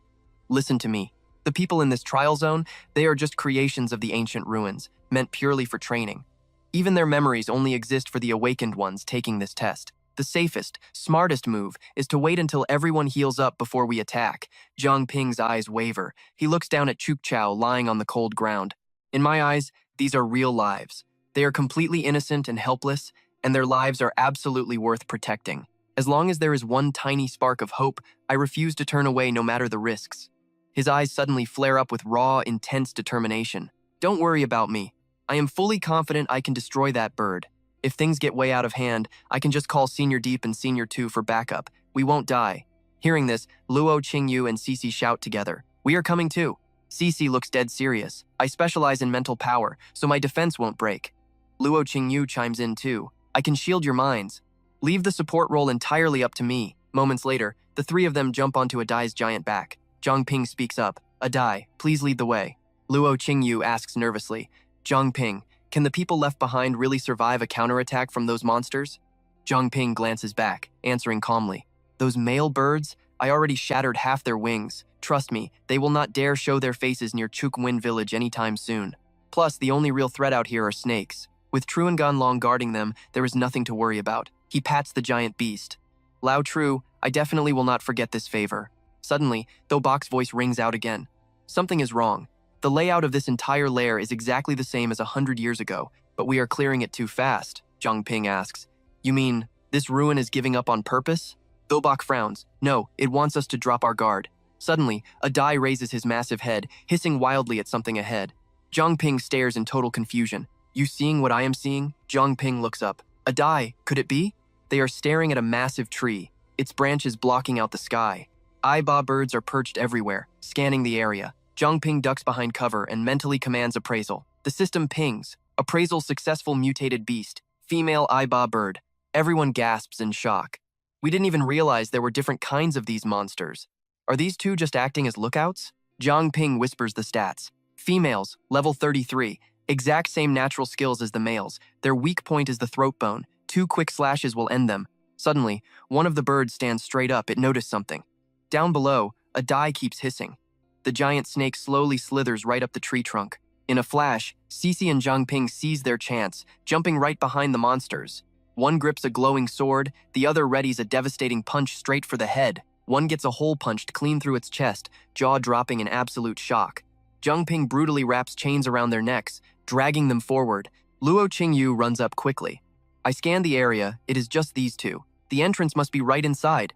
listen to me. The people in this trial zone, they are just creations of the ancient ruins, meant purely for training. Even their memories only exist for the awakened ones taking this test. The safest, smartest move is to wait until everyone heals up before we attack. Zhang Ping's eyes waver. He looks down at Chuk Chao lying on the cold ground. In my eyes, these are real lives. They are completely innocent and helpless, and their lives are absolutely worth protecting. As long as there is one tiny spark of hope, I refuse to turn away no matter the risks. His eyes suddenly flare up with raw, intense determination. Don't worry about me. I am fully confident I can destroy that bird. If things get way out of hand, I can just call Senior Deep and Senior 2 for backup. We won't die. Hearing this, Luo Qingyu and Cece shout together. We are coming too. Cece looks dead serious. I specialize in mental power, so my defense won't break. Luo Qingyu chimes in too. I can shield your minds. Leave the support role entirely up to me. Moments later, the three of them jump onto Adai's giant back. Zhang Ping speaks up. Adai, please lead the way. Luo Qingyu asks nervously. Zhang Ping, can the people left behind really survive a counterattack from those monsters? Zhang Ping glances back, answering calmly. Those male birds? I already shattered half their wings. Trust me, they will not dare show their faces near Chukwin village anytime soon. Plus, the only real threat out here are snakes. With Tru and Ganlong guarding them, there is nothing to worry about. He pats the giant beast. Lao Tru, I definitely will not forget this favor. Suddenly, Tho Bok's voice rings out again. Something is wrong. The layout of this entire lair is exactly the same as 100 years ago, but we are clearing it too fast, Zhang Ping asks. You mean, this ruin is giving up on purpose? Tho Bok frowns. No, it wants us to drop our guard. Suddenly, Adai raises his massive head, hissing wildly at something ahead. Zhang Ping stares in total confusion. You seeing what I am seeing? Zhang Ping looks up. Adai, could it be? They are staring at a massive tree, its branches blocking out the sky. Aiba birds are perched everywhere, scanning the area. Zhang Ping ducks behind cover and mentally commands appraisal. The system pings. Appraisal successful mutated beast. Female Aiba bird. Everyone gasps in shock. We didn't even realize there were different kinds of these monsters. Are these two just acting as lookouts? Zhang Ping whispers the stats. Females, level 33. Exact same natural skills as the males. Their weak point is the throat bone. 2 quick slashes will end them. Suddenly, one of the birds stands straight up. It noticed something. Down below, Adai keeps hissing. The giant snake slowly slithers right up the tree trunk. In a flash, Cece and Zhang Ping seize their chance, jumping right behind the monsters. One grips a glowing sword, the other readies a devastating punch straight for the head. One gets a hole punched clean through its chest, jaw dropping in absolute shock. Zhang Ping brutally wraps chains around their necks, dragging them forward. Luo Qingyu runs up quickly. I scan the area, it is just these two. The entrance must be right inside.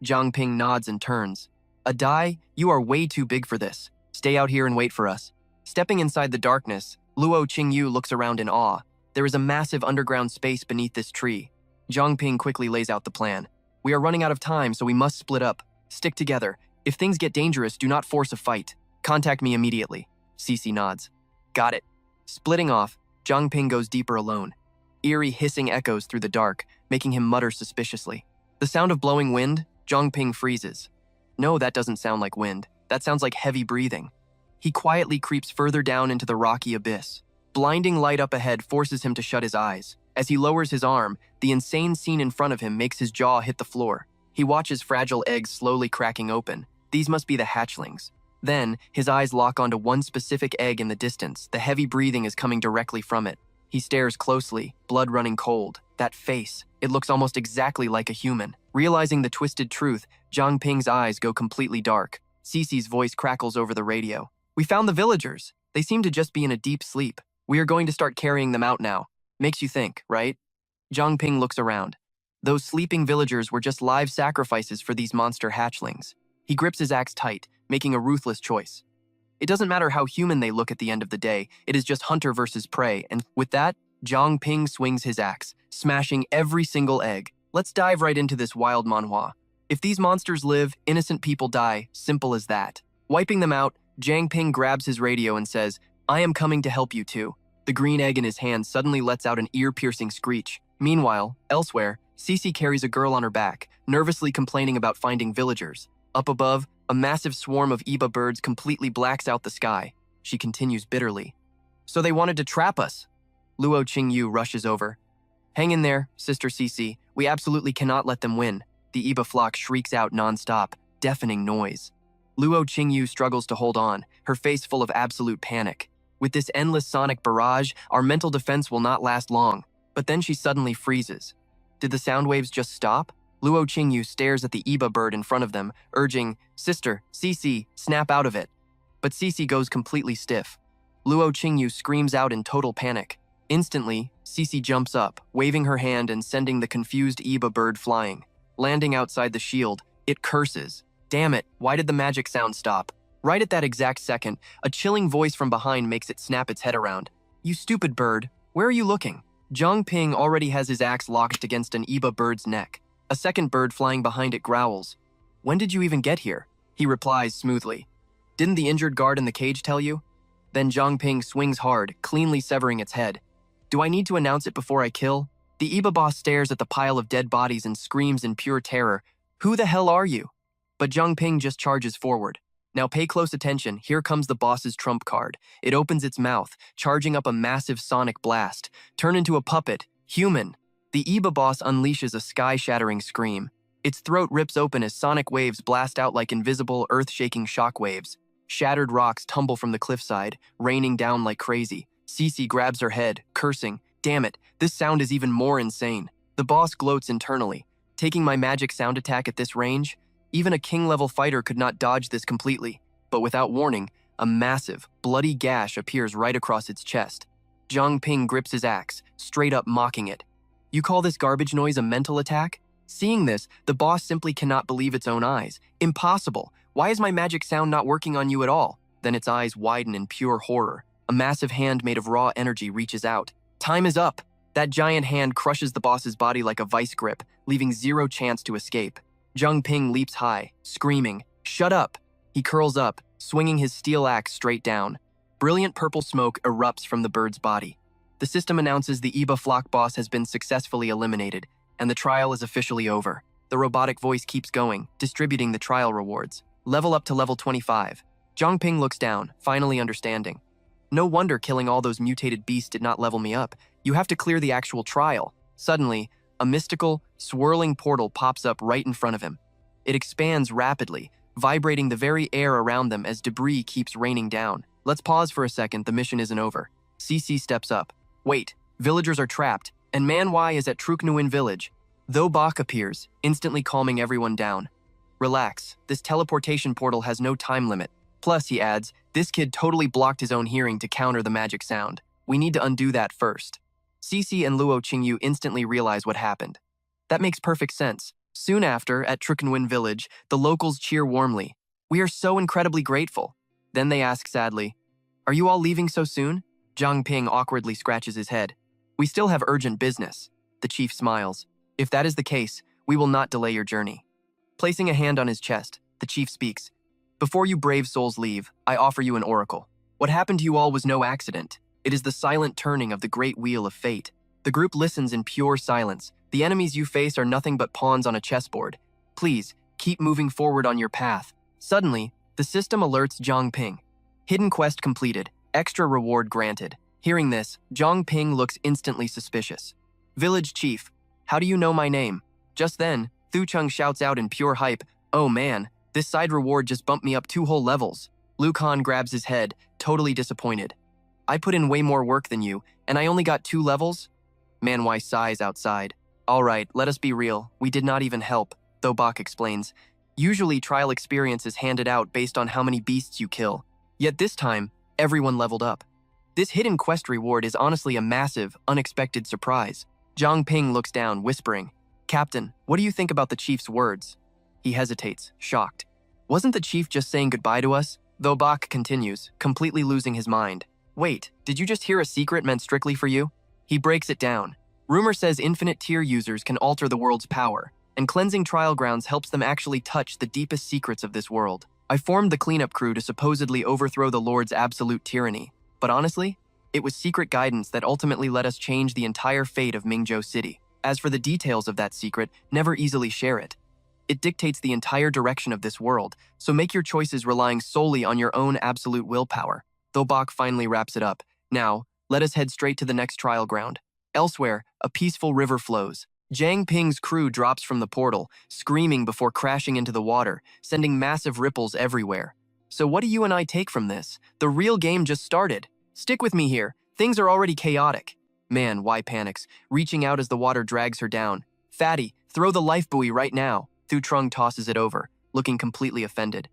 Zhang Ping nods and turns. Adai, you are way too big for this. Stay out here and wait for us. Stepping inside the darkness, Luo Qingyu looks around in awe. There is a massive underground space beneath this tree. Zhang Ping quickly lays out the plan. We are running out of time, so we must split up. Stick together. If things get dangerous, do not force a fight. Contact me immediately. Cece nods. Got it. Splitting off, Zhang Ping goes deeper alone. Eerie hissing echoes through the dark, making him mutter suspiciously. The sound of blowing wind, Zhang Ping freezes. No, that doesn't sound like wind. That sounds like heavy breathing. He quietly creeps further down into the rocky abyss. Blinding light up ahead forces him to shut his eyes. As he lowers his arm, the insane scene in front of him makes his jaw hit the floor. He watches fragile eggs slowly cracking open. These must be the hatchlings. Then, his eyes lock onto one specific egg in the distance. The heavy breathing is coming directly from it. He stares closely, blood running cold. That face, it looks almost exactly like a human. Realizing the twisted truth, Zhang Ping's eyes go completely dark. Cece's voice crackles over the radio. "We found the villagers. They seem to just be in a deep sleep. We are going to start carrying them out now. Makes you think, right?" Zhang Ping looks around. Those sleeping villagers were just live sacrifices for these monster hatchlings. He grips his axe tight, making a ruthless choice. It doesn't matter how human they look at the end of the day, it is just hunter versus prey, and with that, Zhang Ping swings his axe, smashing every single egg. Let's dive right into this wild manhwa. If these monsters live, innocent people die, simple as that. Wiping them out, Zhang Ping grabs his radio and says, "I am coming to help you too." The green egg in his hand suddenly lets out an ear-piercing screech. Meanwhile, elsewhere, Cece carries a girl on her back, nervously complaining about finding villagers. Up above, a massive swarm of Iba birds completely blacks out the sky. She continues bitterly. "So they wanted to trap us." Luo Qingyu rushes over. "Hang in there, Sister Cece. We absolutely cannot let them win." The Iba flock shrieks out non-stop, deafening noise. Luo Qingyu struggles to hold on, her face full of absolute panic. With this endless sonic barrage, our mental defense will not last long. But then she suddenly freezes. Did the sound waves just stop? Luo Qingyu stares at the Iba bird in front of them, urging, "Sister, Cece, snap out of it." But Cece goes completely stiff. Luo Qingyu screams out in total panic. Instantly, Cece jumps up, waving her hand and sending the confused Iba bird flying. Landing outside the shield, it curses. Damn it, why did the magic sound stop? Right at that exact second, a chilling voice from behind makes it snap its head around. "You stupid bird, where are you looking?" Zhang Ping already has his axe locked against an Iba bird's neck. A second bird flying behind it growls. "When did you even get here?" He replies smoothly. "Didn't the injured guard in the cage tell you?" Then Zhang Ping swings hard, cleanly severing its head. "Do I need to announce it before I kill?" The Iba boss stares at the pile of dead bodies and screams in pure terror, "Who the hell are you?" But Zhang Ping just charges forward. Now pay close attention, here comes the boss's trump card. It opens its mouth, charging up a massive sonic blast. Turn into a puppet, human. The Iba boss unleashes a sky-shattering scream. Its throat rips open as sonic waves blast out like invisible, earth-shaking shockwaves. Shattered rocks tumble from the cliffside, raining down like crazy. Cece grabs her head, cursing, "Damn it, this sound is even more insane." The boss gloats internally. "Taking my magic sound attack at this range? Even a king-level fighter could not dodge this completely." But without warning, a massive, bloody gash appears right across its chest. Zhang Ping grips his axe, straight up mocking it. "You call this garbage noise a mental attack?" Seeing this, the boss simply cannot believe its own eyes. "Impossible! Why is my magic sound not working on you at all?" Then its eyes widen in pure horror. A massive hand made of raw energy reaches out. Time is up! That giant hand crushes the boss's body like a vice grip, leaving zero chance to escape. Zhang Ping leaps high, screaming, "Shut up!" He curls up, swinging his steel axe straight down. Brilliant purple smoke erupts from the bird's body. The system announces the Iba flock boss has been successfully eliminated, and the trial is officially over. The robotic voice keeps going, distributing the trial rewards. Level up to level 25. Zhang Ping looks down, finally understanding. No wonder killing all those mutated beasts did not level me up. You have to clear the actual trial. Suddenly, a mystical, swirling portal pops up right in front of him. It expands rapidly, vibrating the very air around them as debris keeps raining down. Let's pause for a second, the mission isn't over. Cece steps up. Wait, villagers are trapped, and Manhwa is at Truknuin village. Though Bach appears, instantly calming everyone down. Relax, this teleportation portal has no time limit. Plus, he adds, this kid totally blocked his own hearing to counter the magic sound. We need to undo that first. Cece and Luo Qingyu instantly realize what happened. That makes perfect sense. Soon after, at Truknuin village, the locals cheer warmly. We are so incredibly grateful. Then they ask sadly, "Are you all leaving so soon?" Zhang Ping awkwardly scratches his head. "We still have urgent business." The chief smiles. "If that is the case, we will not delay your journey." Placing a hand on his chest, the chief speaks. "Before you brave souls leave, I offer you an oracle. What happened to you all was no accident. It is the silent turning of the great wheel of fate. The group listens in pure silence. The enemies you face are nothing but pawns on a chessboard. Please, keep moving forward on your path. Suddenly, the system alerts Zhang Ping. Hidden quest completed. Extra reward granted. Hearing this, Zhang Ping looks instantly suspicious. Village Chief, how do you know my name? Just then, Thu Chung shouts out in pure hype, oh man, this side reward just bumped me up 2 whole levels. Lu Khan grabs his head, totally disappointed. I put in way more work than you, and I only got 2 levels? Manhwa sighs outside. Alright, let us be real, we did not even help, though Bach explains. Usually trial experience is handed out based on how many beasts you kill. Yet this time, everyone leveled up. This hidden quest reward is honestly a massive, unexpected surprise. Zhang Ping looks down, whispering, Captain, what do you think about the chief's words? He hesitates, shocked. Wasn't the chief just saying goodbye to us? Though Bach continues, completely losing his mind. Wait, did you just hear a secret meant strictly for you? He breaks it down. Rumor says infinite tier users can alter the world's power, and cleansing trial grounds helps them actually touch the deepest secrets of this world. I formed the cleanup crew to supposedly overthrow the Lord's absolute tyranny, but honestly, it was secret guidance that ultimately let us change the entire fate of Mingzhou City. As for the details of that secret, never easily share it. It dictates the entire direction of this world, so make your choices relying solely on your own absolute willpower. Though Bach finally wraps it up. Now, let us head straight to the next trial ground. Elsewhere, a peaceful river flows. Zhang Ping's crew drops from the portal, screaming before crashing into the water, sending massive ripples everywhere. So what do you and I take from this? The real game just started. Stick with me here. Things are already chaotic. Man, why panics, reaching out as the water drags her down. Fatty, throw the life buoy right now. Thu Trung tosses it over, looking completely offended.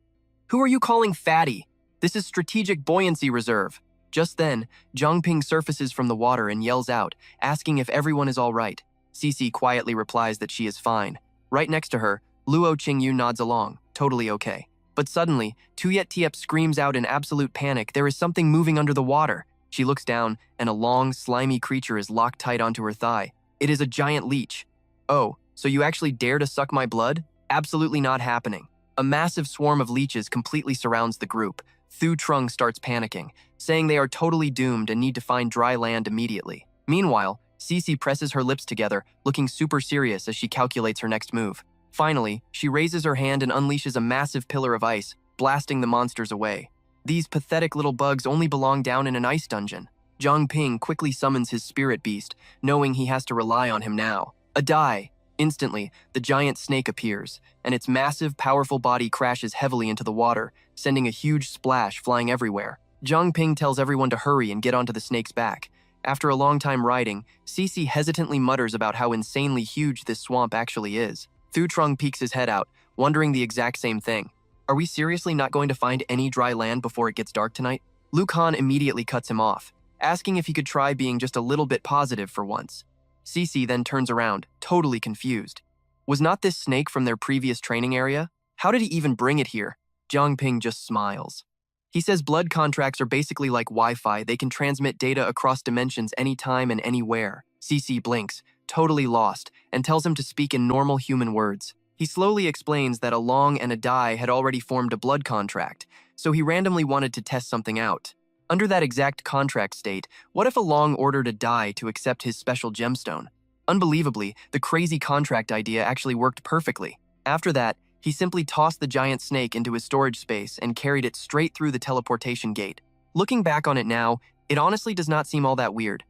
Who are you calling fatty? This is strategic buoyancy reserve. Just then, Zhang Ping surfaces from the water and yells out, asking if everyone is all right. Cici quietly replies that she is fine. Right next to her, Luo Qingyu nods along, totally okay. But suddenly, Tuyet Tiep screams out in absolute panic, there is something moving under the water. She looks down, and a long, slimy creature is locked tight onto her thigh. It is a giant leech. Oh, so you actually dare to suck my blood? Absolutely not happening. A massive swarm of leeches completely surrounds the group. Thu Trung starts panicking, saying they are totally doomed and need to find dry land immediately. Meanwhile, Cici presses her lips together, looking super serious as she calculates her next move. Finally, she raises her hand and unleashes a massive pillar of ice, blasting the monsters away. These pathetic little bugs only belong down in an ice dungeon. Zhang Ping quickly summons his spirit beast, knowing he has to rely on him now. A die! Instantly, the giant snake appears, and its massive, powerful body crashes heavily into the water, sending a huge splash flying everywhere. Zhang Ping tells everyone to hurry and get onto the snake's back. After a long time riding, Cici hesitantly mutters about how insanely huge this swamp actually is. Thu Trung peeks his head out, wondering the exact same thing. Are we seriously not going to find any dry land before it gets dark tonight? Lu Khan immediately cuts him off, asking if he could try being just a little bit positive for once. Cici then turns around, totally confused. Was not this snake from their previous training area? How did he even bring it here? Zhang Ping just smiles. He says blood contracts are basically like Wi-Fi. They can transmit data across dimensions anytime and anywhere. Cici blinks, totally lost, and tells him to speak in normal human words. He slowly explains that a Long and a Dai had already formed a blood contract, so he randomly wanted to test something out. Under that exact contract state, what if a Long ordered a Dai to accept his special gemstone? Unbelievably, the crazy contract idea actually worked perfectly. After that, he simply tossed the giant snake into his storage space and carried it straight through the teleportation gate. Looking back on it now, it honestly does not seem all that weird.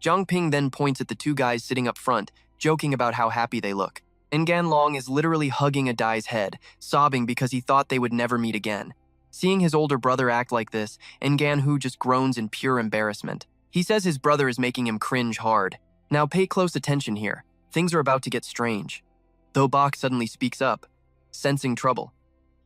Zhang Ping then points at the 2 guys sitting up front, joking about how happy they look. Ngan Long is literally hugging a Dai's head, sobbing because he thought they would never meet again. Seeing his older brother act like this, Ngan Hu just groans in pure embarrassment. He says his brother is making him cringe hard. Now pay close attention here. Things are about to get strange. Though Bach suddenly speaks up, sensing trouble.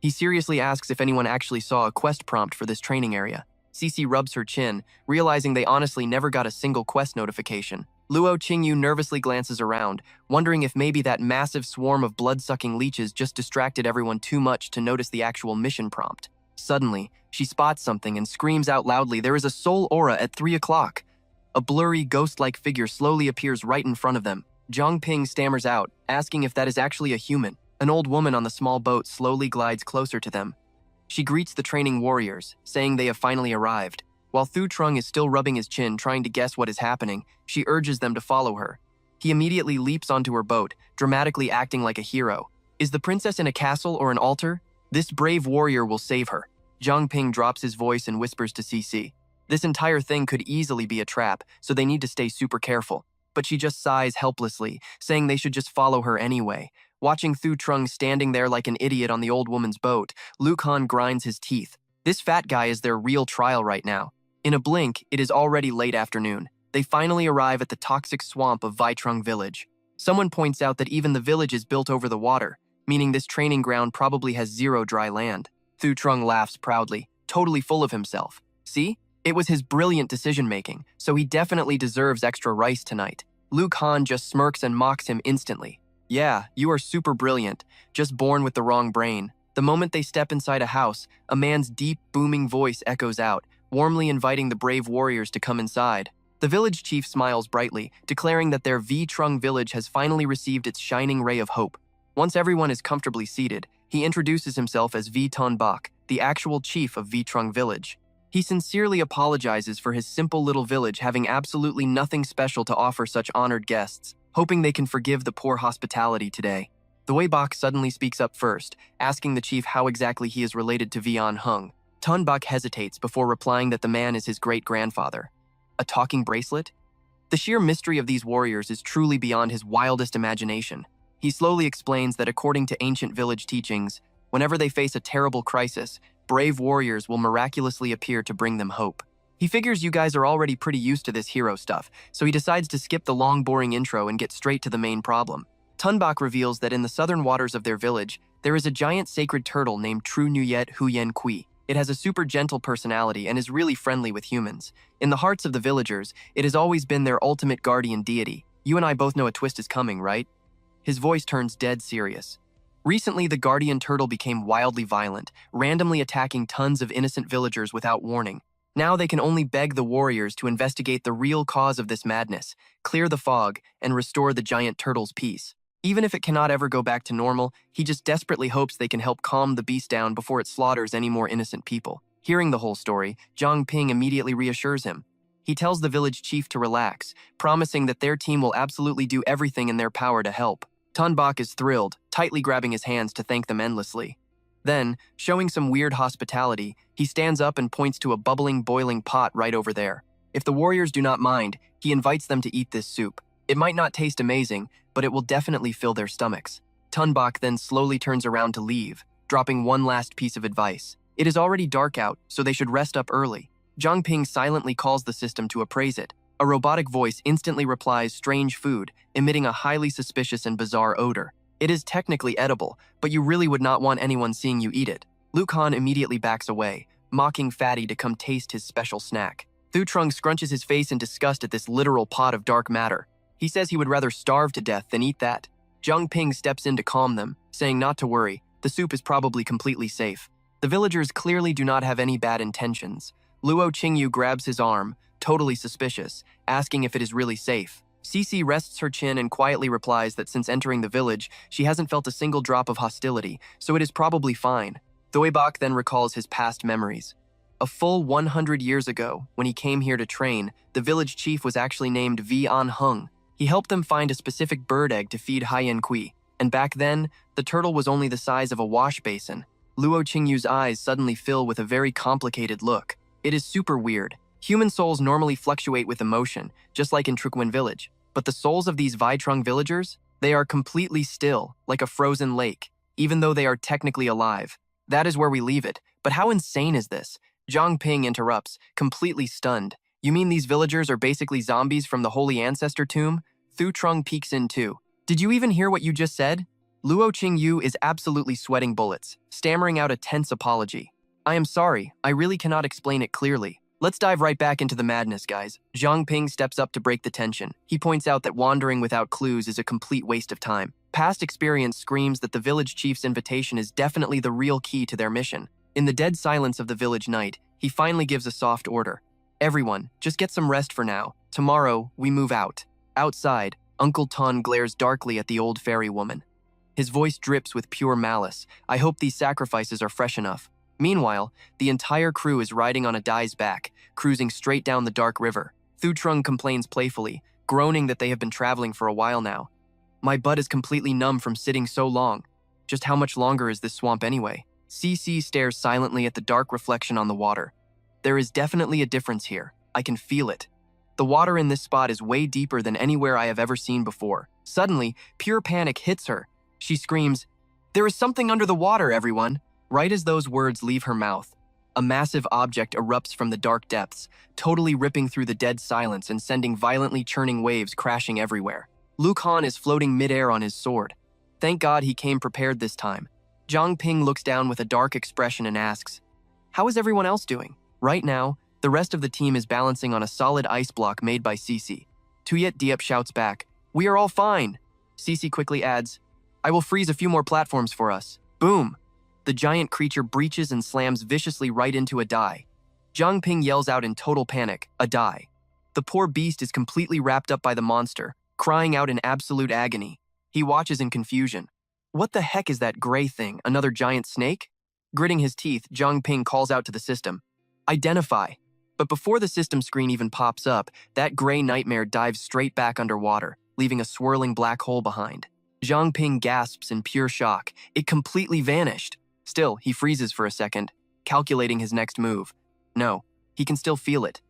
He seriously asks if anyone actually saw a quest prompt for this training area. Cici rubs her chin, realizing they honestly never got a single quest notification. Luo Qingyu nervously glances around, wondering if maybe that massive swarm of blood-sucking leeches just distracted everyone too much to notice the actual mission prompt. Suddenly, she spots something and screams out loudly, "There is a soul aura at 3 o'clock!" A blurry, ghost-like figure slowly appears right in front of them. Zhang Ping stammers out, asking if that is actually a human. An old woman on the small boat slowly glides closer to them. She greets the training warriors, saying they have finally arrived. While Thu Trung is still rubbing his chin trying to guess what is happening, she urges them to follow her. He immediately leaps onto her boat, dramatically acting like a hero. Is the princess in a castle or an altar? This brave warrior will save her. Zhang Ping drops his voice and whispers to Cici. This entire thing could easily be a trap, so they need to stay super careful. But she just sighs helplessly, saying they should just follow her anyway. Watching Thu Trung standing there like an idiot on the old woman's boat, Lu Khan grinds his teeth. This fat guy is their real trial right now. In a blink, it is already late afternoon. They finally arrive at the toxic swamp of Vaitrung village. Someone points out that even the village is built over the water, meaning this training ground probably has zero dry land. Thu Trung laughs proudly, totally full of himself. See? It was his brilliant decision-making, so he definitely deserves extra rice tonight. Lu Khan just smirks and mocks him instantly. Yeah, you are super brilliant, just born with the wrong brain. The moment they step inside a house, a man's deep, booming voice echoes out, warmly inviting the brave warriors to come inside. The village chief smiles brightly, declaring that their V Trung village has finally received its shining ray of hope. Once everyone is comfortably seated, he introduces himself as V Ton Bak, the actual chief of V Trung village. He sincerely apologizes for his simple little village having absolutely nothing special to offer such honored guests, hoping they can forgive the poor hospitality today. The Wei Bak suddenly speaks up first, asking the chief how exactly he is related to Vian Hung. Ton Bak hesitates before replying that the man is his great-grandfather. A talking bracelet? The sheer mystery of these warriors is truly beyond his wildest imagination. He slowly explains that according to ancient village teachings, whenever they face a terrible crisis, brave warriors will miraculously appear to bring them hope. He figures you guys are already pretty used to this hero stuff, so he decides to skip the long boring intro and get straight to the main problem. Ton Bak reveals that in the southern waters of their village, there is a giant sacred turtle named Tru Nuyet Huyen Kui. It has a super gentle personality and is really friendly with humans. In the hearts of the villagers, it has always been their ultimate guardian deity. You and I both know a twist is coming, right? His voice turns dead serious. Recently, the guardian turtle became wildly violent, randomly attacking tons of innocent villagers without warning. Now they can only beg the warriors to investigate the real cause of this madness, clear the fog, and restore the giant turtle's peace. Even if it cannot ever go back to normal, he just desperately hopes they can help calm the beast down before it slaughters any more innocent people. Hearing the whole story, Zhang Ping immediately reassures him. He tells the village chief to relax, promising that their team will absolutely do everything in their power to help. Ton Bak is thrilled, tightly grabbing his hands to thank them endlessly. Then, showing some weird hospitality, he stands up and points to a bubbling, boiling pot right over there. If the warriors do not mind, he invites them to eat this soup. It might not taste amazing, but it will definitely fill their stomachs. Ton Bak then slowly turns around to leave, dropping one last piece of advice. It is already dark out, so they should rest up early. Zhang Ping silently calls the system to appraise it. A robotic voice instantly replies strange food, emitting a highly suspicious and bizarre odor. It is technically edible, but you really would not want anyone seeing you eat it. Lu Khan immediately backs away, mocking Fatty to come taste his special snack. Thu Trung scrunches his face in disgust at this literal pot of dark matter. He says he would rather starve to death than eat that. Zhang Ping steps in to calm them, saying not to worry, the soup is probably completely safe. The villagers clearly do not have any bad intentions. Luo Qingyu grabs his arm, totally suspicious, asking if it is really safe. Cici rests her chin and quietly replies that since entering the village, she hasn't felt a single drop of hostility, so it is probably fine. Wei Bak then recalls his past memories. A full 100 years ago, when he came here to train, the village chief was actually named Vian Hung. He helped them find a specific bird egg to feed Haiyan Kui, and back then, the turtle was only the size of a wash basin. Luo Qingyu's eyes suddenly fill with a very complicated look. It is super weird. Human souls normally fluctuate with emotion, just like in Truquin village. But the souls of these Vaitrung villagers, they are completely still, like a frozen lake, even though they are technically alive. That is where we leave it. But how insane is this? Zhang Ping interrupts, completely stunned. You mean these villagers are basically zombies from the Holy Ancestor tomb? Thu Trung peeks in too. Did you even hear what you just said? Luo Qingyu is absolutely sweating bullets, stammering out a tense apology. I am sorry, I really cannot explain it clearly. Let's dive right back into the madness, guys. Zhang Ping steps up to break the tension. He points out that wandering without clues is a complete waste of time. Past experience screams that the village chief's invitation is definitely the real key to their mission. In the dead silence of the village night, he finally gives a soft order. Everyone, just get some rest for now. Tomorrow, we move out. Outside, Uncle Ton glares darkly at the old fairy woman. His voice drips with pure malice. I hope these sacrifices are fresh enough. Meanwhile, the entire crew is riding on a Dai's back, cruising straight down the dark river. Thutrung complains playfully, groaning that they have been traveling for a while now. My butt is completely numb from sitting so long. Just how much longer is this swamp anyway? CC stares silently at the dark reflection on the water. There is definitely a difference here. I can feel it. The water in this spot is way deeper than anywhere I have ever seen before. Suddenly, pure panic hits her. She screams, "There is something under the water, everyone!" Right as those words leave her mouth, a massive object erupts from the dark depths, totally ripping through the dead silence and sending violently churning waves crashing everywhere. Lu Khan is floating midair on his sword. Thank God he came prepared this time. Zhang Ping looks down with a dark expression and asks, "How is everyone else doing?" Right now, the rest of the team is balancing on a solid ice block made by Cici. Tuyet Diep shouts back, "We are all fine." Cici quickly adds, "I will freeze a few more platforms for us." Boom! The giant creature breaches and slams viciously right into a die. Zhang Ping yells out in total panic, "A die." The poor beast is completely wrapped up by the monster, crying out in absolute agony. He watches in confusion. What the heck is that gray thing, another giant snake? Gritting his teeth, Zhang Ping calls out to the system, "Identify." But before the system screen even pops up, that gray nightmare dives straight back underwater, leaving a swirling black hole behind. Zhang Ping gasps in pure shock. It completely vanished. Still, he freezes for a second, calculating his next move. No, he can still feel it.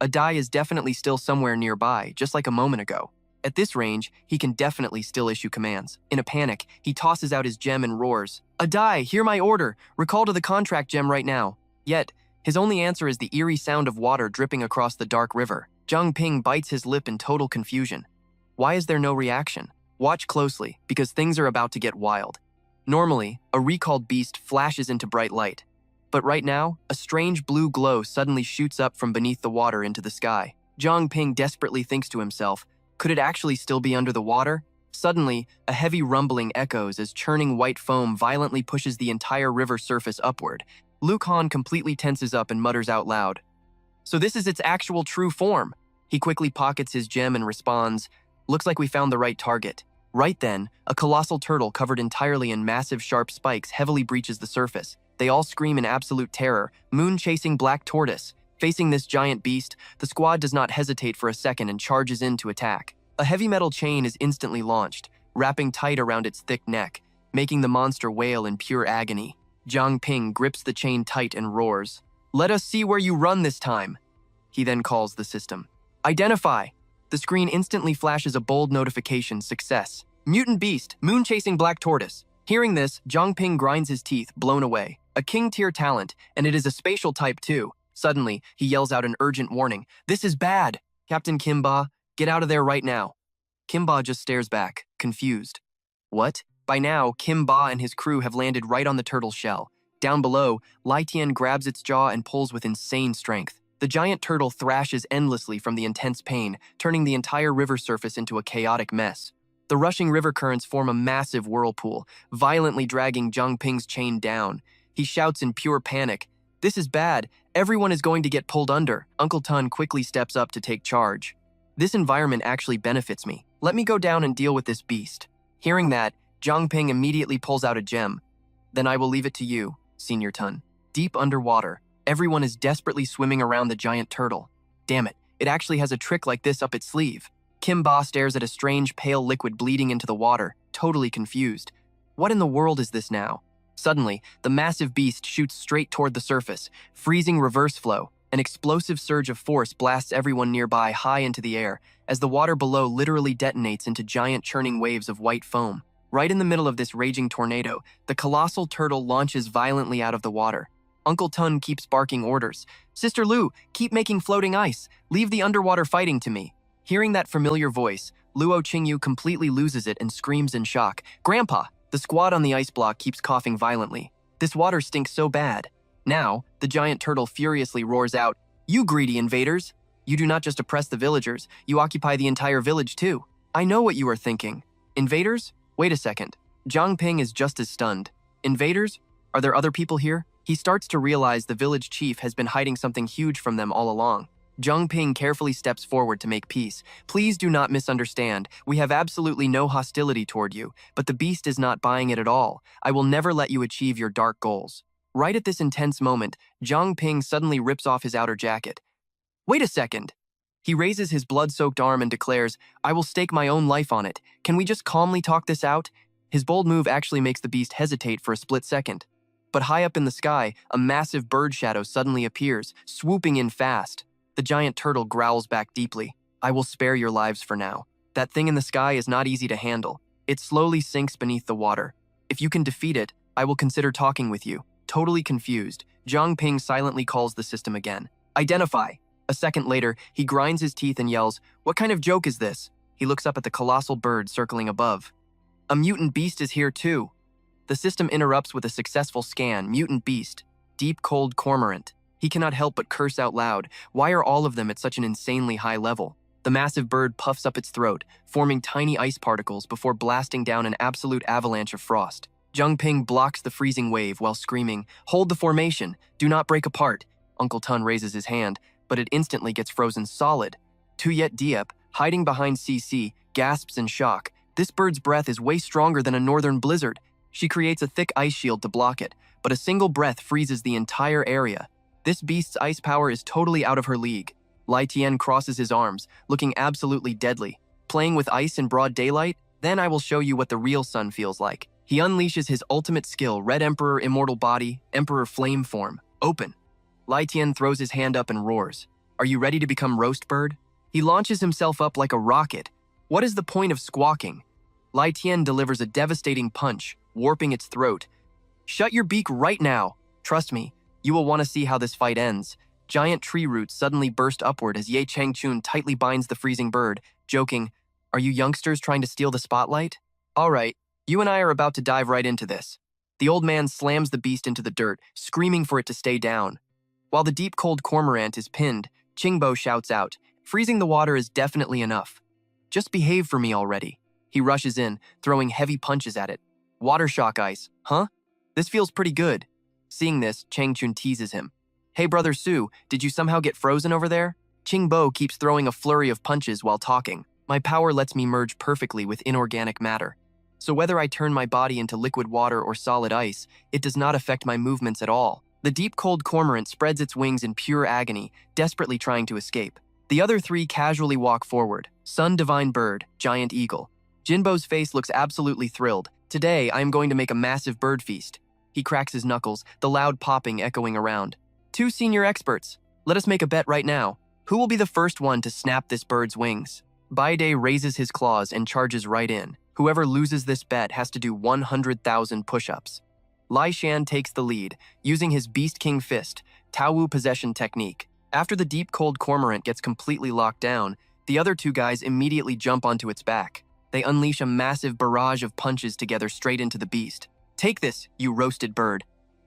A die is definitely still somewhere nearby, just like a moment ago. At this range, he can definitely still issue commands. In a panic, he tosses out his gem and roars, "A die, hear my order! Recall to the contract gem right now." Yet, his only answer is the eerie sound of water dripping across the dark river. Zhang Ping bites his lip in total confusion. Why is there no reaction? Watch closely, because things are about to get wild. Normally, a recalled beast flashes into bright light. But right now, a strange blue glow suddenly shoots up from beneath the water into the sky. Zhang Ping desperately thinks to himself, could it actually still be under the water? Suddenly, a heavy rumbling echoes as churning white foam violently pushes the entire river surface upward. Lu Khan completely tenses up and mutters out loud, "So this is its actual true form." He quickly pockets his gem and responds, "Looks like we found the right target." Right then, a colossal turtle covered entirely in massive sharp spikes heavily breaches the surface. They all scream in absolute terror, moon-chasing black tortoise. Facing this giant beast, the squad does not hesitate for a second and charges in to attack. A heavy metal chain is instantly launched, wrapping tight around its thick neck, making the monster wail in pure agony. Zhang Ping grips the chain tight and roars, "Let us see where you run this time." He then calls the system, "Identify." The screen instantly flashes a bold notification, "Success. Mutant beast, moon-chasing black tortoise." Hearing this, Zhang Ping grinds his teeth, blown away. A king-tier talent, and it is a spatial type too. Suddenly, he yells out an urgent warning, "This is bad! Captain Kimba, get out of there right now." Kimba just stares back, confused. What? By now, Kimba and his crew have landed right on the turtle's shell. Down below, Lai Tian grabs its jaw and pulls with insane strength. The giant turtle thrashes endlessly from the intense pain, turning the entire river surface into a chaotic mess. The rushing river currents form a massive whirlpool, violently dragging Zhang Ping's chain down. He shouts in pure panic, "This is bad. Everyone is going to get pulled under." Uncle Tun quickly steps up to take charge. "This environment actually benefits me. Let me go down and deal with this beast." Hearing that, Zhang Ping immediately pulls out a gem. "Then I will leave it to you, Senior Tun." Deep underwater, everyone is desperately swimming around the giant turtle. Damn it actually has a trick like this up its sleeve. Kimba stares at a strange pale liquid bleeding into the water, totally confused. What in the world is this now? Suddenly, the massive beast shoots straight toward the surface, freezing reverse flow. An explosive surge of force blasts everyone nearby high into the air, as the water below literally detonates into giant churning waves of white foam. Right in the middle of this raging tornado, the colossal turtle launches violently out of the water. Uncle Tun keeps barking orders. "Sister Lu, keep making floating ice. Leave the underwater fighting to me." Hearing that familiar voice, Luo Qingyu completely loses it and screams in shock, "Grandpa!" The squad on the ice block keeps coughing violently. This water stinks so bad. Now, the giant turtle furiously roars out, "You greedy invaders! You do not just oppress the villagers, you occupy the entire village too. I know what you are thinking. Invaders? Wait a second." Zhang Ping is just as stunned. Invaders? Are there other people here? He starts to realize the village chief has been hiding something huge from them all along. Zhang Ping carefully steps forward to make peace. "Please do not misunderstand. We have absolutely no hostility toward you, but the beast is not buying it at all. I will never let you achieve your dark goals." Right at this intense moment, Zhang Ping suddenly rips off his outer jacket. Wait a second. He raises his blood-soaked arm and declares, I will stake my own life on it. Can we just calmly talk this out? His bold move actually makes the beast hesitate for a split second. But high up in the sky, a massive bird shadow suddenly appears, swooping in fast. The giant turtle growls back deeply. I will spare your lives for now. That thing in the sky is not easy to handle. It slowly sinks beneath the water. If you can defeat it, I will consider talking with you. Totally confused, Zhang Ping silently calls the system again. Identify. A second later, he grinds his teeth and yells, what kind of joke is this? He looks up at the colossal bird circling above. A mutant beast is here too. The system interrupts with a successful scan. Mutant beast. Deep cold cormorant. He cannot help but curse out loud. Why are all of them at such an insanely high level? The massive bird puffs up its throat, forming tiny ice particles before blasting down an absolute avalanche of frost. Zhang Ping blocks the freezing wave while screaming, hold the formation, do not break apart. Uncle Tun raises his hand, but it instantly gets frozen solid. Tuyet Diep, hiding behind CC, gasps in shock. This bird's breath is way stronger than a northern blizzard. She creates a thick ice shield to block it, but a single breath freezes the entire area. This beast's ice power is totally out of her league. Lai Tian crosses his arms, looking absolutely deadly. Playing with ice in broad daylight? Then I will show you what the real sun feels like. He unleashes his ultimate skill, Red Emperor Immortal Body, Emperor Flame Form. Open. Lai Tian throws his hand up and roars. Are you ready to become Roast Bird? He launches himself up like a rocket. What is the point of squawking? Lai Tian delivers a devastating punch, warping its throat. Shut your beak right now. Trust me, you will want to see how this fight ends. Giant tree roots suddenly burst upward as Ye Changchun tightly binds the freezing bird, joking, are you youngsters trying to steal the spotlight? All right, you and I are about to dive right into this. The old man slams the beast into the dirt, screaming for it to stay down. While the deep cold cormorant is pinned, Qingbo shouts out, freezing the water is definitely enough. Just behave for me already. He rushes in, throwing heavy punches at it. Water shock ice, huh? This feels pretty good. Seeing this, Changchun teases him. Hey brother Su, did you somehow get frozen over there? Qingbo keeps throwing a flurry of punches while talking. My power lets me merge perfectly with inorganic matter. So whether I turn my body into liquid water or solid ice, it does not affect my movements at all. The deep cold cormorant spreads its wings in pure agony, desperately trying to escape. The other three casually walk forward. Sun Divine Bird, Giant Eagle. Jinbo's face looks absolutely thrilled. Today, I am going to make a massive bird feast. He cracks his knuckles, the loud popping echoing around. Two senior experts. Let us make a bet right now. Who will be the first one to snap this bird's wings? Baide raises his claws and charges right in. Whoever loses this bet has to do 100,000 push-ups. Lai Shan takes the lead, using his Beast King Fist, Taowu possession technique. After the deep cold cormorant gets completely locked down, the other two guys immediately jump onto its back. They unleash a massive barrage of punches together straight into the beast. Take this, you roasted bird.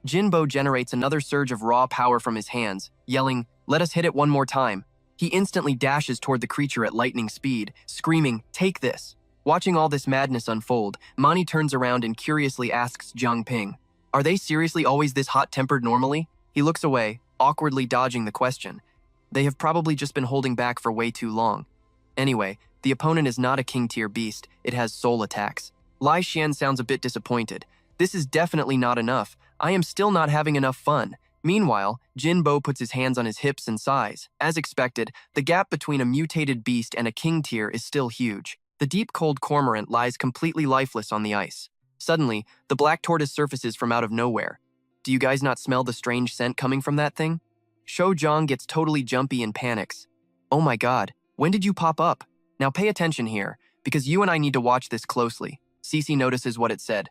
Jinbo generates another surge of raw power from his hands, yelling, let us hit it one more time. He instantly dashes toward the creature at lightning speed, screaming, take this. Watching all this madness unfold, Mani turns around and curiously asks Zhang Ping, are they seriously always this hot-tempered normally? He looks away, awkwardly dodging the question. They have probably just been holding back for way too long. Anyway, the opponent is not a king-tier beast, it has soul attacks. Lai Xian sounds a bit disappointed. This is definitely not enough. I am still not having enough fun. Meanwhile, Jinbo puts his hands on his hips and sighs. As expected, the gap between a mutated beast and a king tier is still huge. The deep cold cormorant lies completely lifeless on the ice. Suddenly, the black tortoise surfaces from out of nowhere. Do you guys not smell the strange scent coming from that thing? Shou Zhang gets totally jumpy and panics. Oh my god, when did you pop up? Now pay attention here, because you and I need to watch this closely. Cece notices what it said.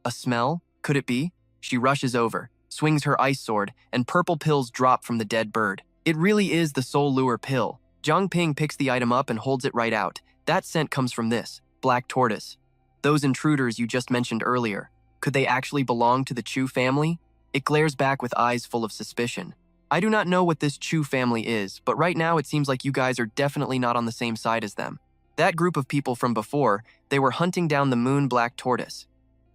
A smell? Could it be? She rushes over, swings her ice sword, and purple pills drop from the dead bird. It really is the soul lure pill. Zhang Ping picks the item up and holds it right out. That scent comes from this, black tortoise. Those intruders you just mentioned earlier, could they actually belong to the Chu family? It glares back with eyes full of suspicion. I do not know what this Chu family is, but right now it seems like you guys are definitely not on the same side as them. That group of people from before, they were hunting down the moon black tortoise.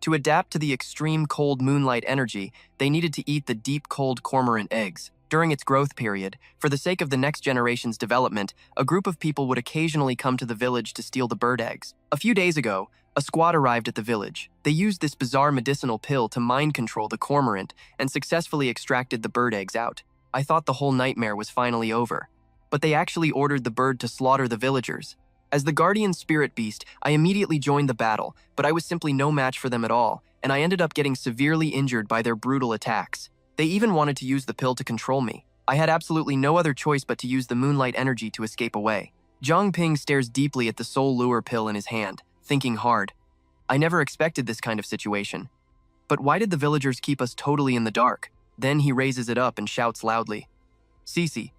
To adapt to the extreme cold moonlight energy, they needed to eat the deep cold cormorant eggs. During its growth period, for the sake of the next generation's development, a group of people would occasionally come to the village to steal the bird eggs. A few days ago, a squad arrived at the village. They used this bizarre medicinal pill to mind control the cormorant and successfully extracted the bird eggs out. I thought the whole nightmare was finally over. but they actually ordered the bird to slaughter the villagers. As the guardian spirit beast, I immediately joined the battle, but I was simply no match for them at all, and I ended up getting severely injured by their brutal attacks. They even wanted to use the pill to control me. I had absolutely no other choice but to use the moonlight energy to escape away. Zhang Ping stares deeply at the soul lure pill in his hand, thinking hard. I never expected this kind of situation. But why did the villagers keep us totally in the dark? Then he raises it up and shouts loudly. Cece,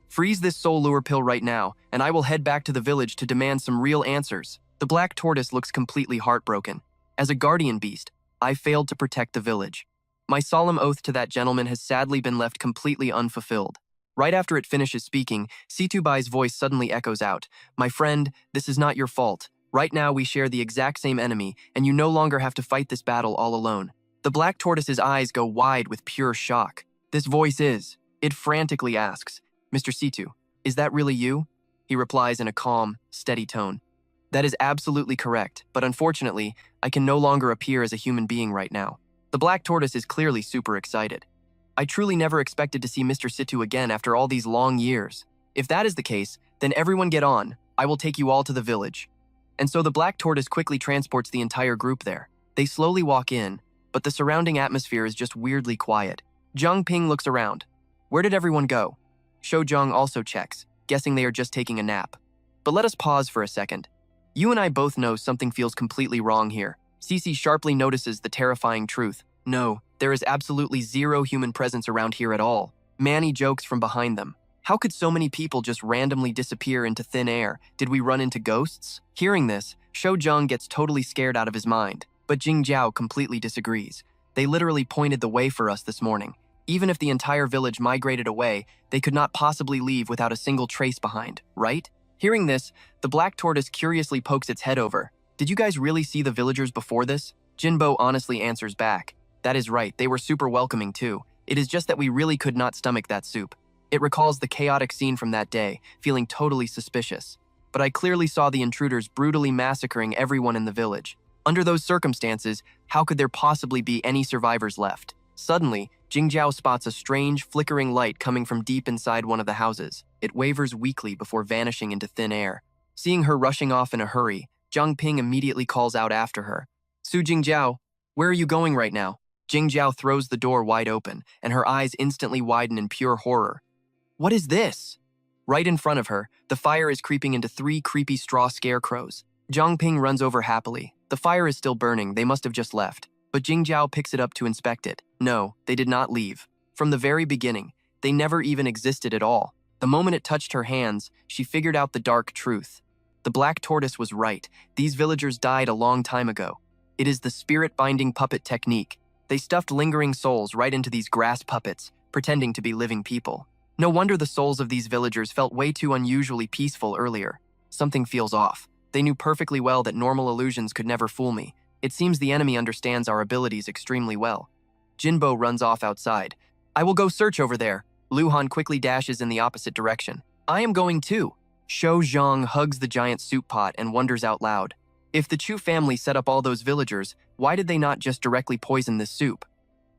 freeze this soul lure pill right now, and I will head back to the village to demand some real answers. The black tortoise looks completely heartbroken. As a guardian beast, I failed to protect the village. My solemn oath to that gentleman has sadly been left completely unfulfilled. Right after it finishes speaking, Situbai's voice suddenly echoes out. My friend, this is not your fault. Right now we share the exact same enemy, and you no longer have to fight this battle all alone. The black tortoise's eyes go wide with pure shock. This voice is. It frantically asks, Mr. Situ, is that really you? He replies in a calm, steady tone. That is absolutely correct, but unfortunately, I can no longer appear as a human being right now. The black tortoise is clearly super excited. I truly never expected to see Mr. Situ again after all these long years. If that is the case, then everyone get on. I will take you all to the village. And so the black tortoise quickly transports the entire group there. They slowly walk in, but the surrounding atmosphere is just weirdly quiet. Zhang Ping looks around. Where did everyone go? Shou Zhang also checks, guessing they are just taking a nap. But let us pause for a second. You and I both know something feels completely wrong here. Cece sharply notices the terrifying truth. No, there is absolutely zero human presence around here at all. Manny jokes from behind them. How could so many people just randomly disappear into thin air? Did we run into ghosts? Hearing this, Shou Zhang gets totally scared out of his mind. But Jing Jiao completely disagrees. They literally pointed the way for us this morning. Even if the entire village migrated away, they could not possibly leave without a single trace behind, right? Hearing this, the black tortoise curiously pokes its head over. Did you guys really see the villagers before this? Jinbo honestly answers back. That is right, they were super welcoming too. It is just that we really could not stomach that soup. It recalls the chaotic scene from that day, feeling totally suspicious. But I clearly saw the intruders brutally massacring everyone in the village. Under those circumstances, how could there possibly be any survivors left? Suddenly, Jingjiao spots a strange, flickering light coming from deep inside one of the houses. It wavers weakly before vanishing into thin air. Seeing her rushing off in a hurry, Zhang Ping immediately calls out after her. Su Jingjiao, where are you going right now? Jingjiao throws the door wide open, and her eyes instantly widen in pure horror. What is this? Right in front of her, the fire is creeping into 3 creepy straw scarecrows. Zhang Ping runs over happily. The fire is still burning, they must have just left. But Jingjiao picks it up to inspect it. No, they did not leave. From the very beginning, they never even existed at all. The moment it touched her hands, she figured out the dark truth. The black tortoise was right. These villagers died a long time ago. It is the spirit-binding puppet technique. They stuffed lingering souls right into these grass puppets, pretending to be living people. No wonder the souls of these villagers felt way too unusually peaceful earlier. Something feels off. They knew perfectly well that normal illusions could never fool me. It seems the enemy understands our abilities extremely well. Jinbo runs off outside. I will go search over there. Luhan quickly dashes in the opposite direction. I am going too. Shou Zhang hugs the giant soup pot and wonders out loud. If the Chu family set up all those villagers, why did they not just directly poison this soup?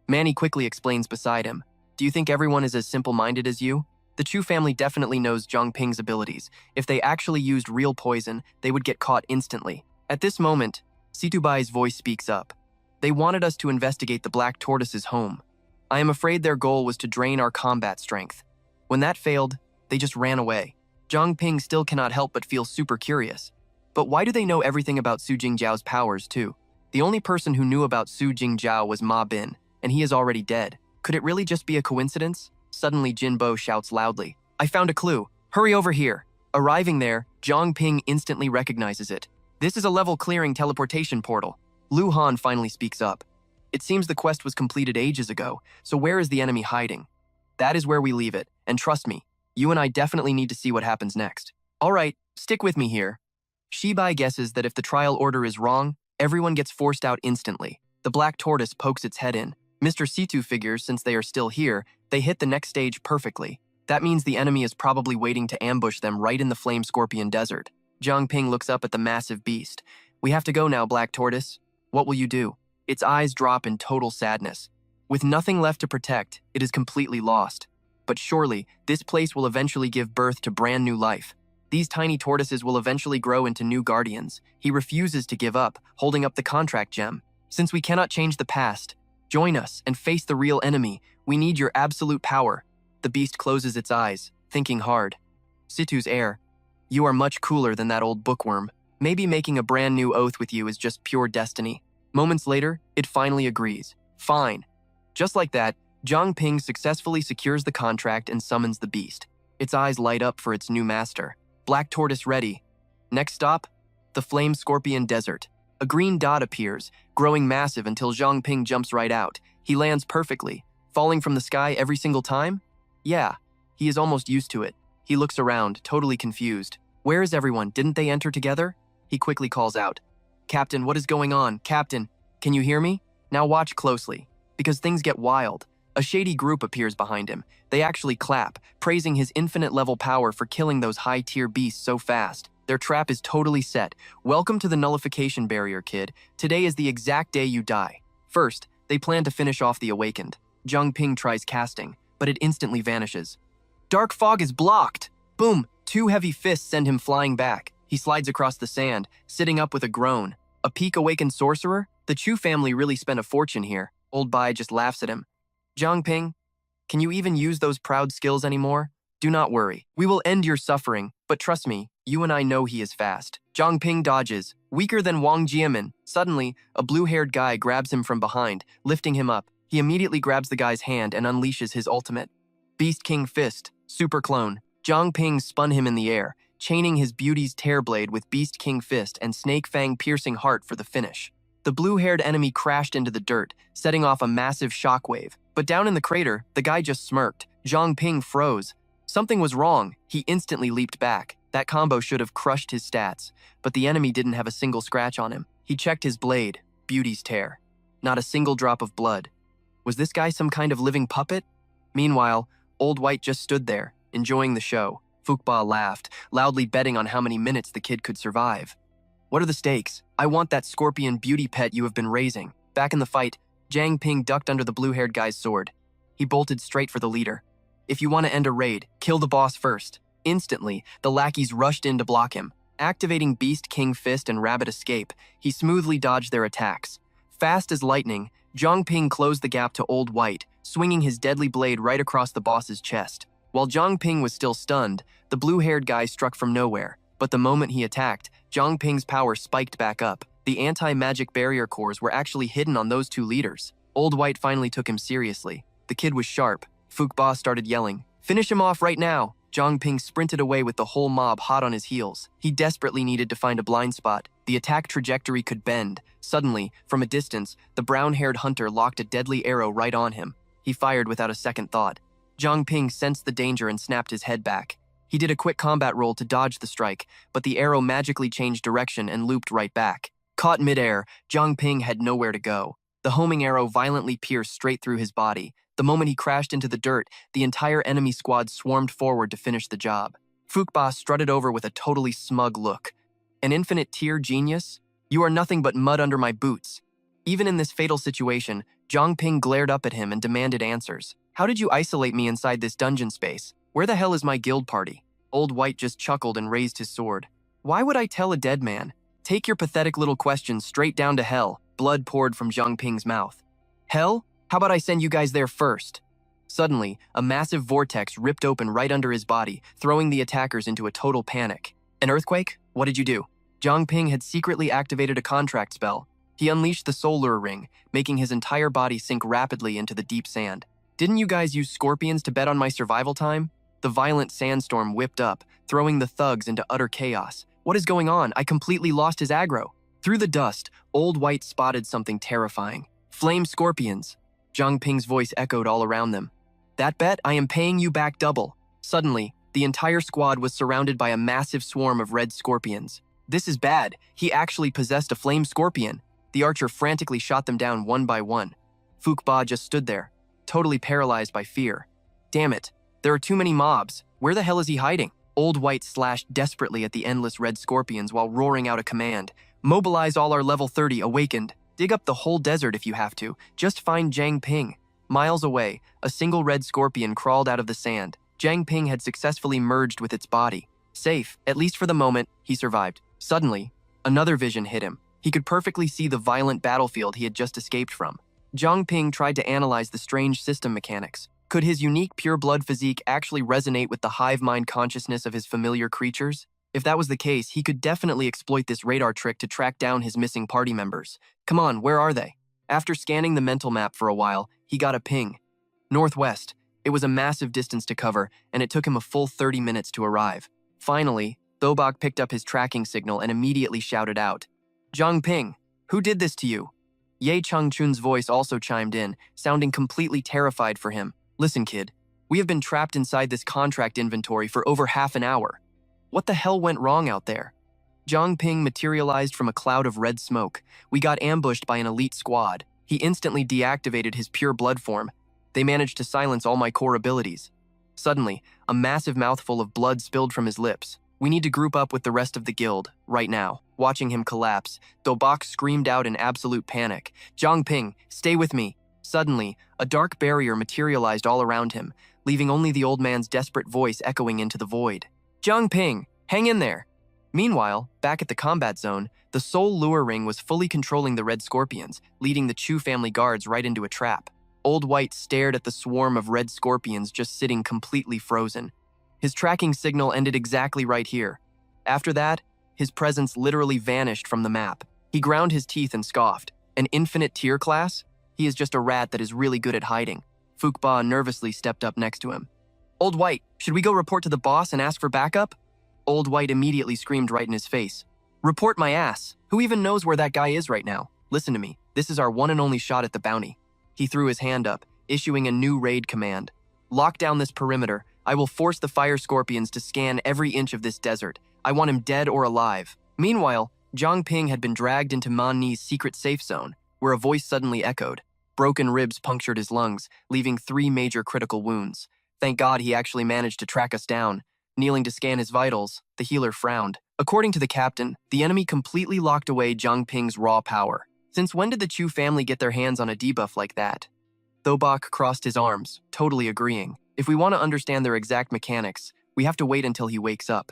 Manny quickly explains beside him. Do you think everyone is as simple-minded as you? The Chu family definitely knows Zhang Ping's abilities. If they actually used real poison, they would get caught instantly. At this moment, Situbai's voice speaks up. They wanted us to investigate the black tortoise's home. I am afraid their goal was to drain our combat strength. When that failed, they just ran away. Zhang Ping still cannot help but feel super curious. But why do they know everything about Su Jingjiao's powers too? The only person who knew about Su Jingjiao was Ma Bin, and he is already dead. Could it really just be a coincidence? Suddenly Jinbo shouts loudly. I found a clue. Hurry over here. Arriving there, Zhang Ping instantly recognizes it. This is a level-clearing teleportation portal. Lu Han finally speaks up. It seems the quest was completed ages ago, so where is the enemy hiding? That is where we leave it, and trust me, you and I definitely need to see what happens next. All right, stick with me here. Shibai guesses that if the trial order is wrong, everyone gets forced out instantly. The black tortoise pokes its head in. Mr. Situ figures since they are still here, they hit the next stage perfectly. That means the enemy is probably waiting to ambush them right in the Flame Scorpion Desert. Zhang Ping looks up at the massive beast. We have to go now, Black Tortoise. What will you do? Its eyes drop in total sadness. With nothing left to protect, it is completely lost. but surely, this place will eventually give birth to brand new life. These tiny tortoises will eventually grow into new guardians. He refuses to give up, holding up the contract gem. Since we cannot change the past, join us and face the real enemy. We need your absolute power. The beast closes its eyes, thinking hard. Situ's heir, you are much cooler than that old bookworm. Maybe making a brand new oath with you is just pure destiny. Moments later, it finally agrees. Fine. Just like that, Zhang Ping successfully secures the contract and summons the beast. Its eyes light up for its new master. Black tortoise ready. Next stop, the Flame Scorpion Desert. A green dot appears, growing massive until Zhang Ping jumps right out. He lands perfectly, falling from the sky every single time? Yeah, he is almost used to it. He looks around, totally confused. Where is everyone? Didn't they enter together? He quickly calls out. Captain, what is going on? Captain, can you hear me? Now watch closely, because things get wild. A shady group appears behind him. They actually clap, praising his infinite-level power for killing those high-tier beasts so fast. Their trap is totally set. Welcome to the nullification barrier, kid. Today is the exact day you die. First, they plan to finish off the awakened. Zhang Ping tries casting, but it instantly vanishes. Dark fog is blocked! Boom! 2 heavy fists send him flying back. He slides across the sand, sitting up with a groan. A peak awakened sorcerer? The Chu family really spent a fortune here. Old Bai just laughs at him. Zhang Ping, can you even use those proud skills anymore? Do not worry. We will end your suffering, but trust me, you and I know he is fast. Zhang Ping dodges, weaker than Wang Jiamin. Suddenly, a blue-haired guy grabs him from behind, lifting him up. He immediately grabs the guy's hand and unleashes his ultimate. Beast King Fist, Super Clone. Zhang Ping spun him in the air, chaining his beauty's tear blade with Beast King Fist and Snake Fang piercing heart for the finish. The blue-haired enemy crashed into the dirt, setting off a massive shockwave. But down in the crater, the guy just smirked. Zhang Ping froze. Something was wrong. He instantly leaped back. That combo should have crushed his stats, but the enemy didn't have a single scratch on him. He checked his blade, beauty's tear. Not a single drop of blood. Was this guy some kind of living puppet? Meanwhile, Old White just stood there, enjoying the show. Fuqua laughed, loudly betting on how many minutes the kid could survive. What are the stakes? I want that scorpion beauty pet you have been raising. Back in the fight, Zhang Ping ducked under the blue-haired guy's sword. He bolted straight for the leader. If you want to end a raid, kill the boss first. Instantly, the lackeys rushed in to block him. Activating Beast King Fist and Rabbit Escape, he smoothly dodged their attacks. Fast as lightning, Zhang Ping closed the gap to Old White, swinging his deadly blade right across the boss's chest. While Zhang Ping was still stunned, the blue-haired guy struck from nowhere. But the moment he attacked, Zhang Ping's power spiked back up. The anti-magic barrier cores were actually hidden on those 2 leaders. Old White finally took him seriously. The kid was sharp. Fuqua started yelling, "Finish him off right now!" Zhang Ping sprinted away with the whole mob hot on his heels. He desperately needed to find a blind spot. The attack trajectory could bend. Suddenly, from a distance, the brown-haired hunter locked a deadly arrow right on him. He fired without a second thought. Zhang Ping sensed the danger and snapped his head back. He did a quick combat roll to dodge the strike, but the arrow magically changed direction and looped right back. Caught midair, Zhang Ping had nowhere to go. The homing arrow violently pierced straight through his body. The moment he crashed into the dirt, the entire enemy squad swarmed forward to finish the job. Fuqua strutted over with a totally smug look. An infinite tier genius? You are nothing but mud under my boots. Even in this fatal situation, Zhang Ping glared up at him and demanded answers. How did you isolate me inside this dungeon space? Where the hell is my guild party? Old White just chuckled and raised his sword. Why would I tell a dead man? Take your pathetic little questions straight down to hell. Blood poured from Zhang Ping's mouth. Hell? How about I send you guys there first? Suddenly, a massive vortex ripped open right under his body, throwing the attackers into a total panic. An earthquake? What did you do? Zhang Ping had secretly activated a contract spell. He unleashed the solar ring, making his entire body sink rapidly into the deep sand. Didn't you guys use scorpions to bet on my survival time? The violent sandstorm whipped up, throwing the thugs into utter chaos. What is going on? I completely lost his aggro. Through the dust, Old White spotted something terrifying. Flame scorpions. Zhang Ping's voice echoed all around them. That bet, I am paying you back double. Suddenly, the entire squad was surrounded by a massive swarm of red scorpions. This is bad. He actually possessed a flame scorpion. The archer frantically shot them down one by one. Fuqua just stood there, totally paralyzed by fear. Damn it, there are too many mobs. Where the hell is he hiding? Old White slashed desperately at the endless red scorpions while roaring out a command. Mobilize all our level 30 awakened. Dig up the whole desert if you have to. Just find Zhang Ping. Miles away, a single red scorpion crawled out of the sand. Zhang Ping had successfully merged with its body. Safe, at least for the moment, he survived. Suddenly, another vision hit him. He could perfectly see the violent battlefield he had just escaped from. Zhang Ping tried to analyze the strange system mechanics. Could his unique pure-blood physique actually resonate with the hive-mind consciousness of his familiar creatures? If that was the case, he could definitely exploit this radar trick to track down his missing party members. Come on, where are they? After scanning the mental map for a while, he got a ping. Northwest. It was a massive distance to cover, and it took him a full 30 minutes to arrive. Finally, Thobok picked up his tracking signal and immediately shouted out, "Zhang Ping, who did this to you?" Ye Changchun's voice also chimed in, sounding completely terrified for him. "Listen, kid, we have been trapped inside this contract inventory for over half an hour. What the hell went wrong out there?" Zhang Ping materialized from a cloud of red smoke. "We got ambushed by an elite squad. He instantly deactivated his pure blood form. They managed to silence all my core abilities." Suddenly, a massive mouthful of blood spilled from his lips. "We need to group up with the rest of the guild, right now." Watching him collapse, Dobok screamed out in absolute panic, "Zhang Ping, stay with me." Suddenly, a dark barrier materialized all around him, leaving only the old man's desperate voice echoing into the void. "Zhang Ping, hang in there." Meanwhile, back at the combat zone, the Soul Lure Ring was fully controlling the red scorpions, leading the Chu family guards right into a trap. Old White stared at the swarm of red scorpions just sitting completely frozen. His tracking signal ended exactly right here. After that, his presence literally vanished from the map. He ground his teeth and scoffed. "An infinite tier class? He is just a rat that is really good at hiding." Fukba nervously stepped up next to him. "Old White, should we go report to the boss and ask for backup?" Old White immediately screamed right in his face. "Report my ass. Who even knows where that guy is right now? Listen to me. This is our one and only shot at the bounty." He threw his hand up, issuing a new raid command. "Lock down this perimeter. I will force the fire scorpions to scan every inch of this desert. I want him dead or alive." Meanwhile, Zhang Ping had been dragged into Manni's secret safe zone, where a voice suddenly echoed. Broken ribs punctured his lungs, leaving 3 major critical wounds. Thank God he actually managed to track us down. Kneeling to scan his vitals, the healer frowned. According to the captain, the enemy completely locked away Zhang Ping's raw power. Since when did the Chu family get their hands on a debuff like that? Thobok crossed his arms, totally agreeing. If we want to understand their exact mechanics, we have to wait until he wakes up.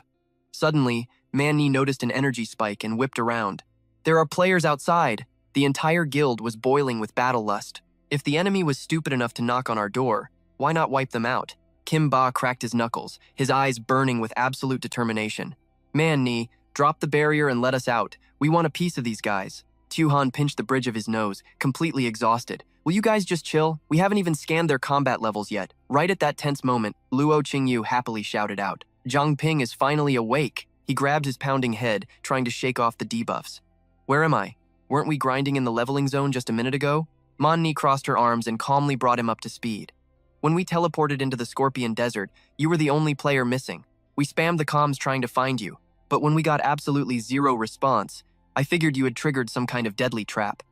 Suddenly, Manny noticed an energy spike and whipped around. "There are players outside." The entire guild was boiling with battle lust. If the enemy was stupid enough to knock on our door, why not wipe them out? Kim Ba cracked his knuckles, his eyes burning with absolute determination. "Man-Ni, drop the barrier and let us out. We want a piece of these guys." Tu-Han pinched the bridge of his nose, completely exhausted. "Will you guys just chill? We haven't even scanned their combat levels yet." Right at that tense moment, Luo Qingyu happily shouted out, "Zhang Ping is finally awake." He grabbed his pounding head, trying to shake off the debuffs. "Where am I? Weren't we grinding in the leveling zone just a minute ago?" Man-Ni crossed her arms and calmly brought him up to speed. "When we teleported into the Scorpion Desert, you were the only player missing. We spammed the comms trying to find you, but when we got absolutely zero response, I figured you had triggered some kind of deadly trap.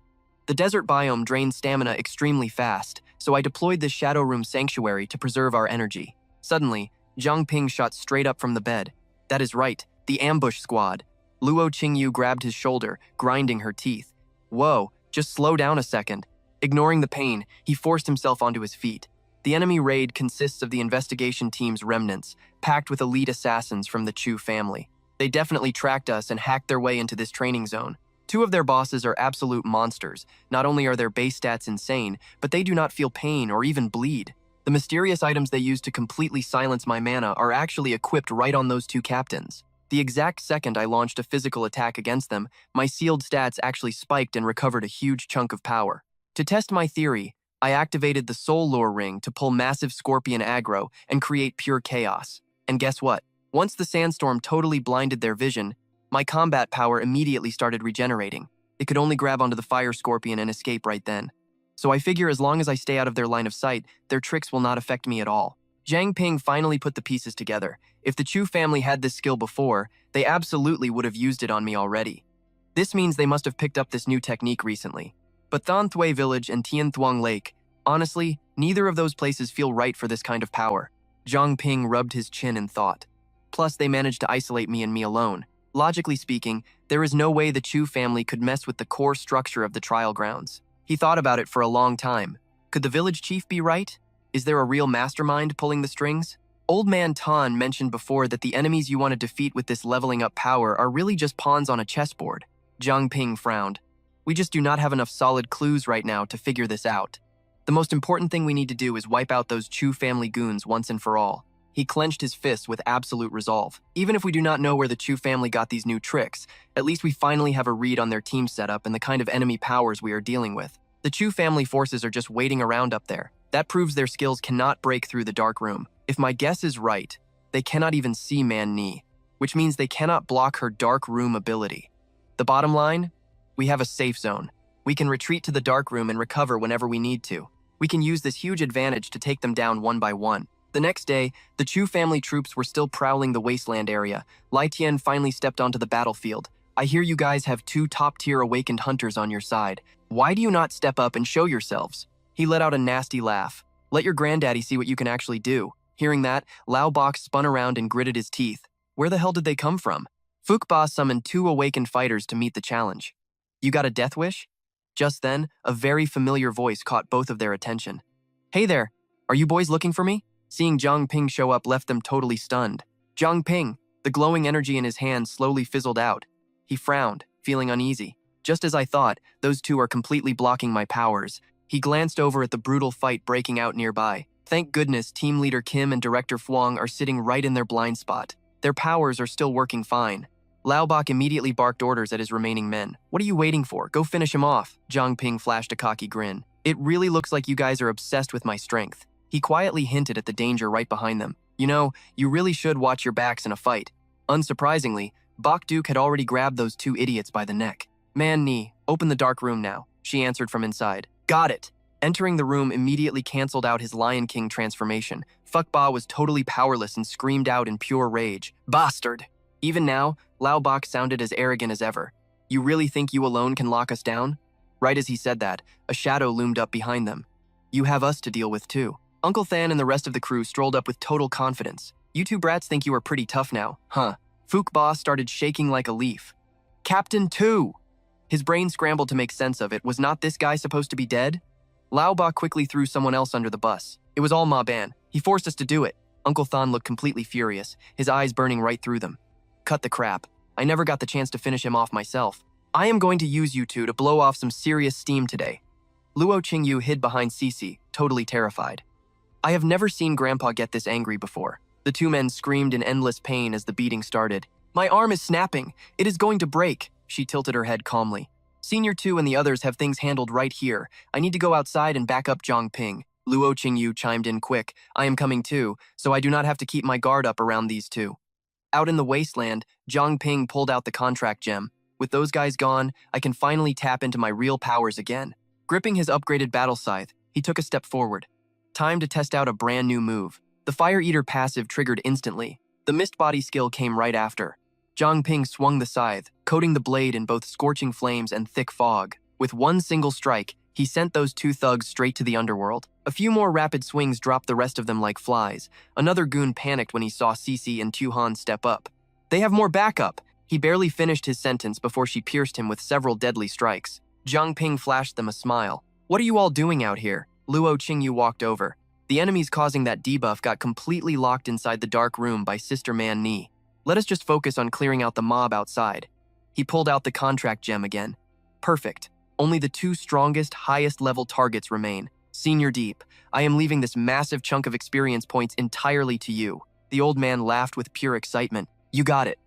The desert biome drains stamina extremely fast, so I deployed this Shadow Room Sanctuary to preserve our energy." Suddenly, Zhang Ping shot straight up from the bed. "That is right, the ambush squad." Luo Qingyu grabbed his shoulder, grinding her teeth. "Whoa, just slow down a second." Ignoring the pain, he forced himself onto his feet. The enemy raid consists of the investigation team's remnants, packed with elite assassins from the Chu family. They definitely tracked us and hacked their way into this training zone. 2 of their bosses are absolute monsters. Not only are their base stats insane, but they do not feel pain or even bleed. The mysterious items they use to completely silence my mana are actually equipped right on those 2 captains. The exact second I launched a physical attack against them, my sealed stats actually spiked and recovered a huge chunk of power. To test my theory, I activated the Soul Lure Ring to pull massive scorpion aggro and create pure chaos. And guess what? Once the sandstorm totally blinded their vision, my combat power immediately started regenerating. It could only grab onto the fire scorpion and escape right then. So I figure as long as I stay out of their line of sight, their tricks will not affect me at all. Zhang Ping finally put the pieces together. If the Chu family had this skill before, they absolutely would have used it on me already. This means they must have picked up this new technique recently. But Than Thuy Village and Tian Thuong Lake, honestly, neither of those places feel right for this kind of power. Zhang Ping rubbed his chin in thought. Plus, they managed to isolate me and me alone. Logically speaking, there is no way the Chu family could mess with the core structure of the trial grounds. He thought about it for a long time. Could the village chief be right? Is there a real mastermind pulling the strings? Old Man Tan mentioned before that the enemies you want to defeat with this leveling up power are really just pawns on a chessboard. Zhang Ping frowned. We just do not have enough solid clues right now to figure this out. The most important thing we need to do is wipe out those Chu family goons once and for all. He clenched his fists with absolute resolve. Even if we do not know where the Chu family got these new tricks, at least we finally have a read on their team setup and the kind of enemy powers we are dealing with. The Chu family forces are just waiting around up there. That proves their skills cannot break through the dark room. If my guess is right, they cannot even see Man Ni, which means they cannot block her dark room ability. The bottom line? We have a safe zone. We can retreat to the dark room and recover whenever we need to. We can use this huge advantage to take them down one by one. The next day, the Chu family troops were still prowling the wasteland area. Lai Tian finally stepped onto the battlefield. I hear you guys have 2 top-tier awakened hunters on your side. Why do you not step up and show yourselves? He let out a nasty laugh. Let your granddaddy see what you can actually do. Hearing that, Lao Bok spun around and gritted his teeth. Where the hell did they come from? Fukba summoned 2 awakened fighters to meet the challenge. You got a death wish? Just then, a very familiar voice caught both of their attention. Hey there, are you boys looking for me? Seeing Zhang Ping show up left them totally stunned. Zhang Ping, the glowing energy in his hand slowly fizzled out. He frowned, feeling uneasy. Just as I thought, those 2 are completely blocking my powers. He glanced over at the brutal fight breaking out nearby. Thank goodness Team Leader Kim and Director Fuang are sitting right in their blind spot. Their powers are still working fine. Lao Bok immediately barked orders at his remaining men. What are you waiting for? Go finish him off. Zhang Ping flashed a cocky grin. It really looks like you guys are obsessed with my strength. He quietly hinted at the danger right behind them. You know, you really should watch your backs in a fight. Unsurprisingly, Bok Duke had already grabbed those 2 idiots by the neck. Man Ni, open the dark room now, she answered from inside. Got it. Entering the room immediately canceled out his Lion King transformation. Fuckba was totally powerless and screamed out in pure rage. Bastard! Even now, Lao Bok sounded as arrogant as ever. You really think you alone can lock us down? Right as he said that, a shadow loomed up behind them. You have us to deal with too. Uncle Than and the rest of the crew strolled up with total confidence. You 2 brats think you are pretty tough now, huh? Fukba started shaking like a leaf. Captain 2! His brain scrambled to make sense of it. Was not this guy supposed to be dead? Lao Ba quickly threw someone else under the bus. It was all Ma Ban. He forced us to do it. Uncle Than looked completely furious, his eyes burning right through them. Cut the crap. I never got the chance to finish him off myself. I am going to use you 2 to blow off some serious steam today. Luo Qingyu hid behind Cici, totally terrified. I have never seen Grandpa get this angry before. The 2 men screamed in endless pain as the beating started. My arm is snapping. It is going to break. She tilted her head calmly. Senior 2 and the others have things handled right here. I need to go outside and back up Zhang Ping. Luo Qingyu chimed in quick. I am coming too, so I do not have to keep my guard up around these 2. Out in the wasteland, Zhang Ping pulled out the contract gem. With those guys gone, I can finally tap into my real powers again. Gripping his upgraded battle scythe, he took a step forward. Time to test out a brand new move. The Fire Eater passive triggered instantly. The Mist Body skill came right after. Zhang Ping swung the scythe, coating the blade in both scorching flames and thick fog. With one single strike, he sent those 2 thugs straight to the underworld. A few more rapid swings dropped the rest of them like flies. Another goon panicked when he saw Cici and Tu-Han step up. They have more backup! He barely finished his sentence before she pierced him with several deadly strikes. Zhang Ping flashed them a smile. What are you all doing out here? Luo Qingyu walked over. The enemies causing that debuff got completely locked inside the dark room by Sister Man Ni. Let us just focus on clearing out the mob outside. He pulled out the contract gem again. Perfect. Only the 2 strongest, highest level targets remain. Senior Deep, I am leaving this massive chunk of experience points entirely to you. The old man laughed with pure excitement. You got it.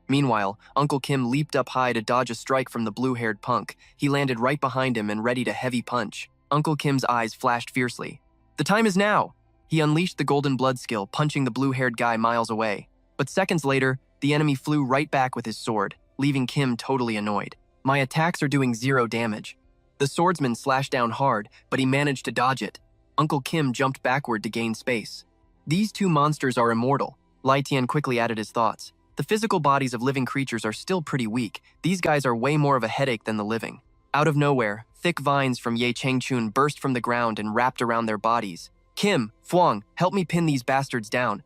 Meanwhile, Uncle Kim leaped up high to dodge a strike from the blue-haired punk. He landed right behind him and readied a heavy punch. Uncle Kim's eyes flashed fiercely. The time is now! He unleashed the golden blood skill, punching the blue-haired guy miles away. But seconds later, the enemy flew right back with his sword, leaving Kim totally annoyed. My attacks are doing 0 damage. The swordsman slashed down hard, but he managed to dodge it. Uncle Kim jumped backward to gain space. These 2 monsters are immortal. Lai Tian quickly added his thoughts. The physical bodies of living creatures are still pretty weak. These guys are way more of a headache than the living. Out of nowhere, thick vines from Ye Chengchun burst from the ground and wrapped around their bodies. Kim, Fuang, help me pin these bastards down.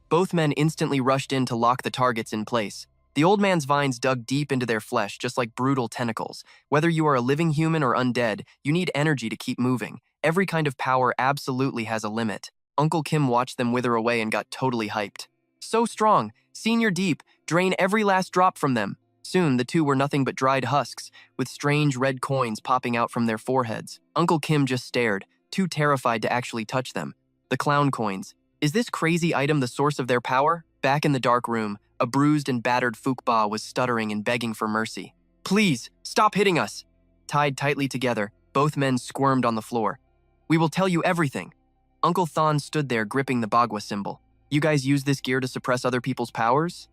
Both men instantly rushed in to lock the targets in place. The old man's vines dug deep into their flesh, just like brutal tentacles. Whether you are a living human or undead, you need energy to keep moving, Every kind of power absolutely has a limit. Uncle Kim watched them wither away and got totally hyped. So strong, senior deep, drain every last drop from them. Soon, the two were nothing but dried husks, with strange red coins popping out from their foreheads. Uncle Kim just stared, too terrified to actually touch them. The clown coins. Is this crazy item the source of their power? Back in the dark room, a bruised and battered Fuqba was stuttering and begging for mercy. Please, stop hitting us! Tied tightly together, both men squirmed on the floor. We will tell you everything. Uncle Thon stood there gripping the Bagua symbol. You guys use this gear to suppress other people's powers?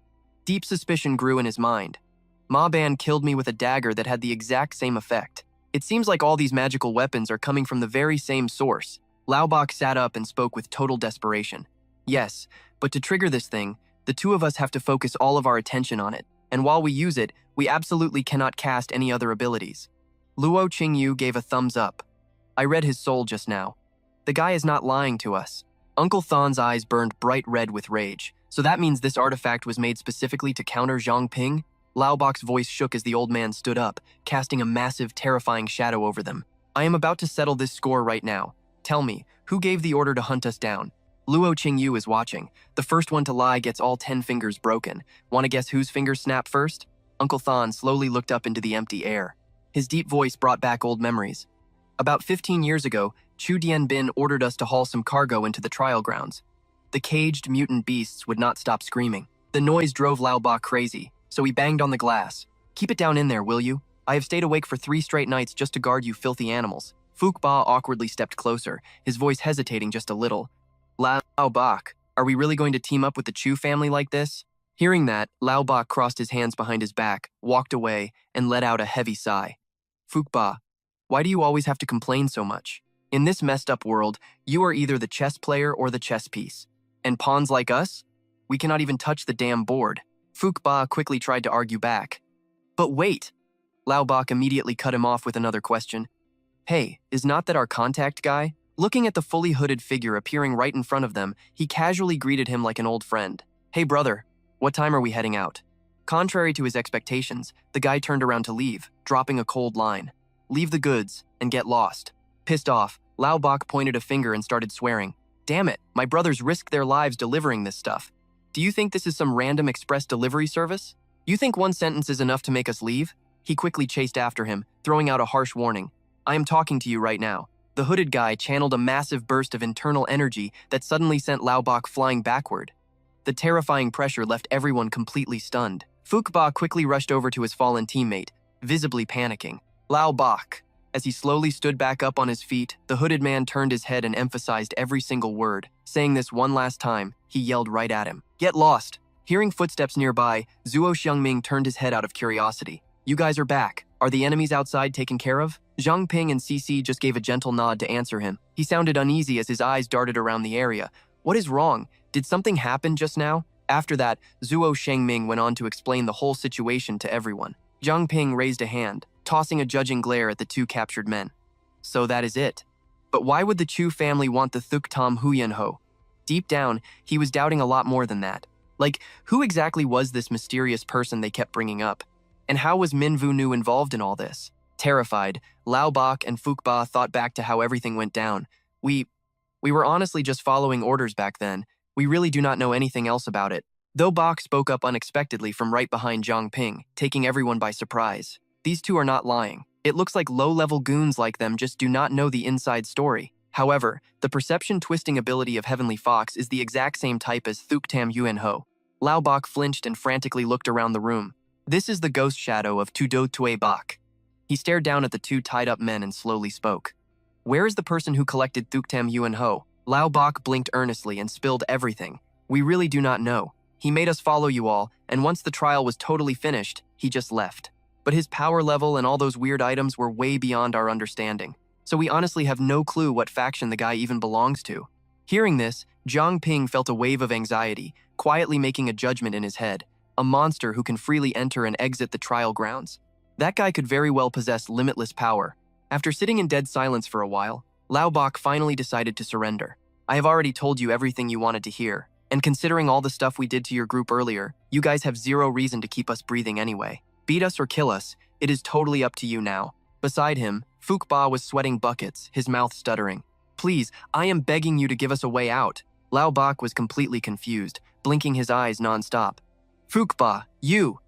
Deep suspicion grew in his mind. Ma Ban killed me with a dagger that had the exact same effect. It seems like all these magical weapons are coming from the very same source. Lao Bak sat up and spoke with total desperation. Yes, but to trigger this thing, the two of us have to focus all of our attention on it, and while we use it, we absolutely cannot cast any other abilities. Luo Qingyu gave a thumbs up. I read his soul just now. The guy is not lying to us. Uncle Thon's eyes burned bright red with rage. So that means this artifact was made specifically to counter Zhang Ping? Lao Bak's voice shook as the old man stood up, casting a massive, terrifying shadow over them. I am about to settle this score right now. Tell me, who gave the order to hunt us down? Luo Qingyu is watching. The first one to lie gets all 10 fingers broken. Want to guess whose fingers snap first? Uncle Thon slowly looked up into the empty air. His deep voice brought back old memories. About 15 years ago, Chu Dianbin ordered us to haul some cargo into the trial grounds. The caged mutant beasts would not stop screaming. The noise drove Lao Bak crazy, so he banged on the glass. Keep it down in there, will you? I have stayed awake for 3 straight nights just to guard you filthy animals. Fuqba awkwardly stepped closer, his voice hesitating just a little. Lao Bak, are we really going to team up with the Chu family like this? Hearing that, Lao Bak crossed his hands behind his back, walked away, and let out a heavy sigh. Fuqba, why do you always have to complain so much? In this messed up world, you are either the chess player or the chess piece. And pawns like us? We cannot even touch the damn board. Fuqba quickly tried to argue back. But wait! Lao Bak immediately cut him off with another question. Hey, is not that our contact guy? Looking at the fully hooded figure appearing right in front of them, he casually greeted him like an old friend. Hey brother, what time are we heading out? Contrary to his expectations, the guy turned around to leave, dropping a cold line. Leave the goods and get lost. Pissed off, Lao Bak pointed a finger and started swearing. Damn it, my brothers risked their lives delivering this stuff. Do you think this is some random express delivery service? You think one sentence is enough to make us leave? He quickly chased after him, throwing out a harsh warning. I am talking to you right now. The hooded guy channeled a massive burst of internal energy that suddenly sent Lao Bak flying backward. The terrifying pressure left everyone completely stunned. Fuqba quickly rushed over to his fallen teammate, visibly panicking. Lao Bak. As he slowly stood back up on his feet, the hooded man turned his head and emphasized every single word. Saying this one last time, he yelled right at him. Get lost! Hearing footsteps nearby, Zuo Xiangming turned his head out of curiosity. You guys are back. Are the enemies outside taken care of? Zhang Ping and CC just gave a gentle nod to answer him. He sounded uneasy as his eyes darted around the area. What is wrong? Did something happen just now? After that, Zuo Xiangming went on to explain the whole situation to everyone. Zhang Ping raised a hand, tossing a judging glare at the two captured men. So that is it. But why would the Chu family want the Thuk Tam Huyenho? Deep down, he was doubting a lot more than that. Like, who exactly was this mysterious person they kept bringing up? And how was Minvu Nu involved in all this? Terrified, Lao Bak and Fuqba thought back to how everything went down. We were honestly just following orders back then. We really do not know anything else about it. Though Bak spoke up unexpectedly from right behind Zhang Ping, taking everyone by surprise. These two are not lying. It looks like low-level goons like them just do not know the inside story. However, the perception-twisting ability of Heavenly Fox is the exact same type as Thuk Tam Yuenho. Lao Bak flinched and frantically looked around the room. This is the ghost shadow of Tudo Tue Bak. He stared down at the two tied-up men and slowly spoke. Where is the person who collected Thuk Tam Yuenho? Lao Bak blinked earnestly and spilled everything. We really do not know. He made us follow you all, and once the trial was totally finished, he just left. But his power level and all those weird items were way beyond our understanding. So we honestly have no clue what faction the guy even belongs to. Hearing this, Zhang Ping felt a wave of anxiety, quietly making a judgment in his head. A monster who can freely enter and exit the trial grounds. That guy could very well possess limitless power. After sitting in dead silence for a while, Lao Bak finally decided to surrender. I have already told you everything you wanted to hear, and considering all the stuff we did to your group earlier, you guys have zero reason to keep us breathing anyway. Beat us or kill us, it is totally up to you now. Beside him, Fuq Ba was sweating buckets, his mouth stuttering. Please, I am begging you to give us a way out. Lao Bak was completely confused, blinking his eyes nonstop. Fuq Ba, you!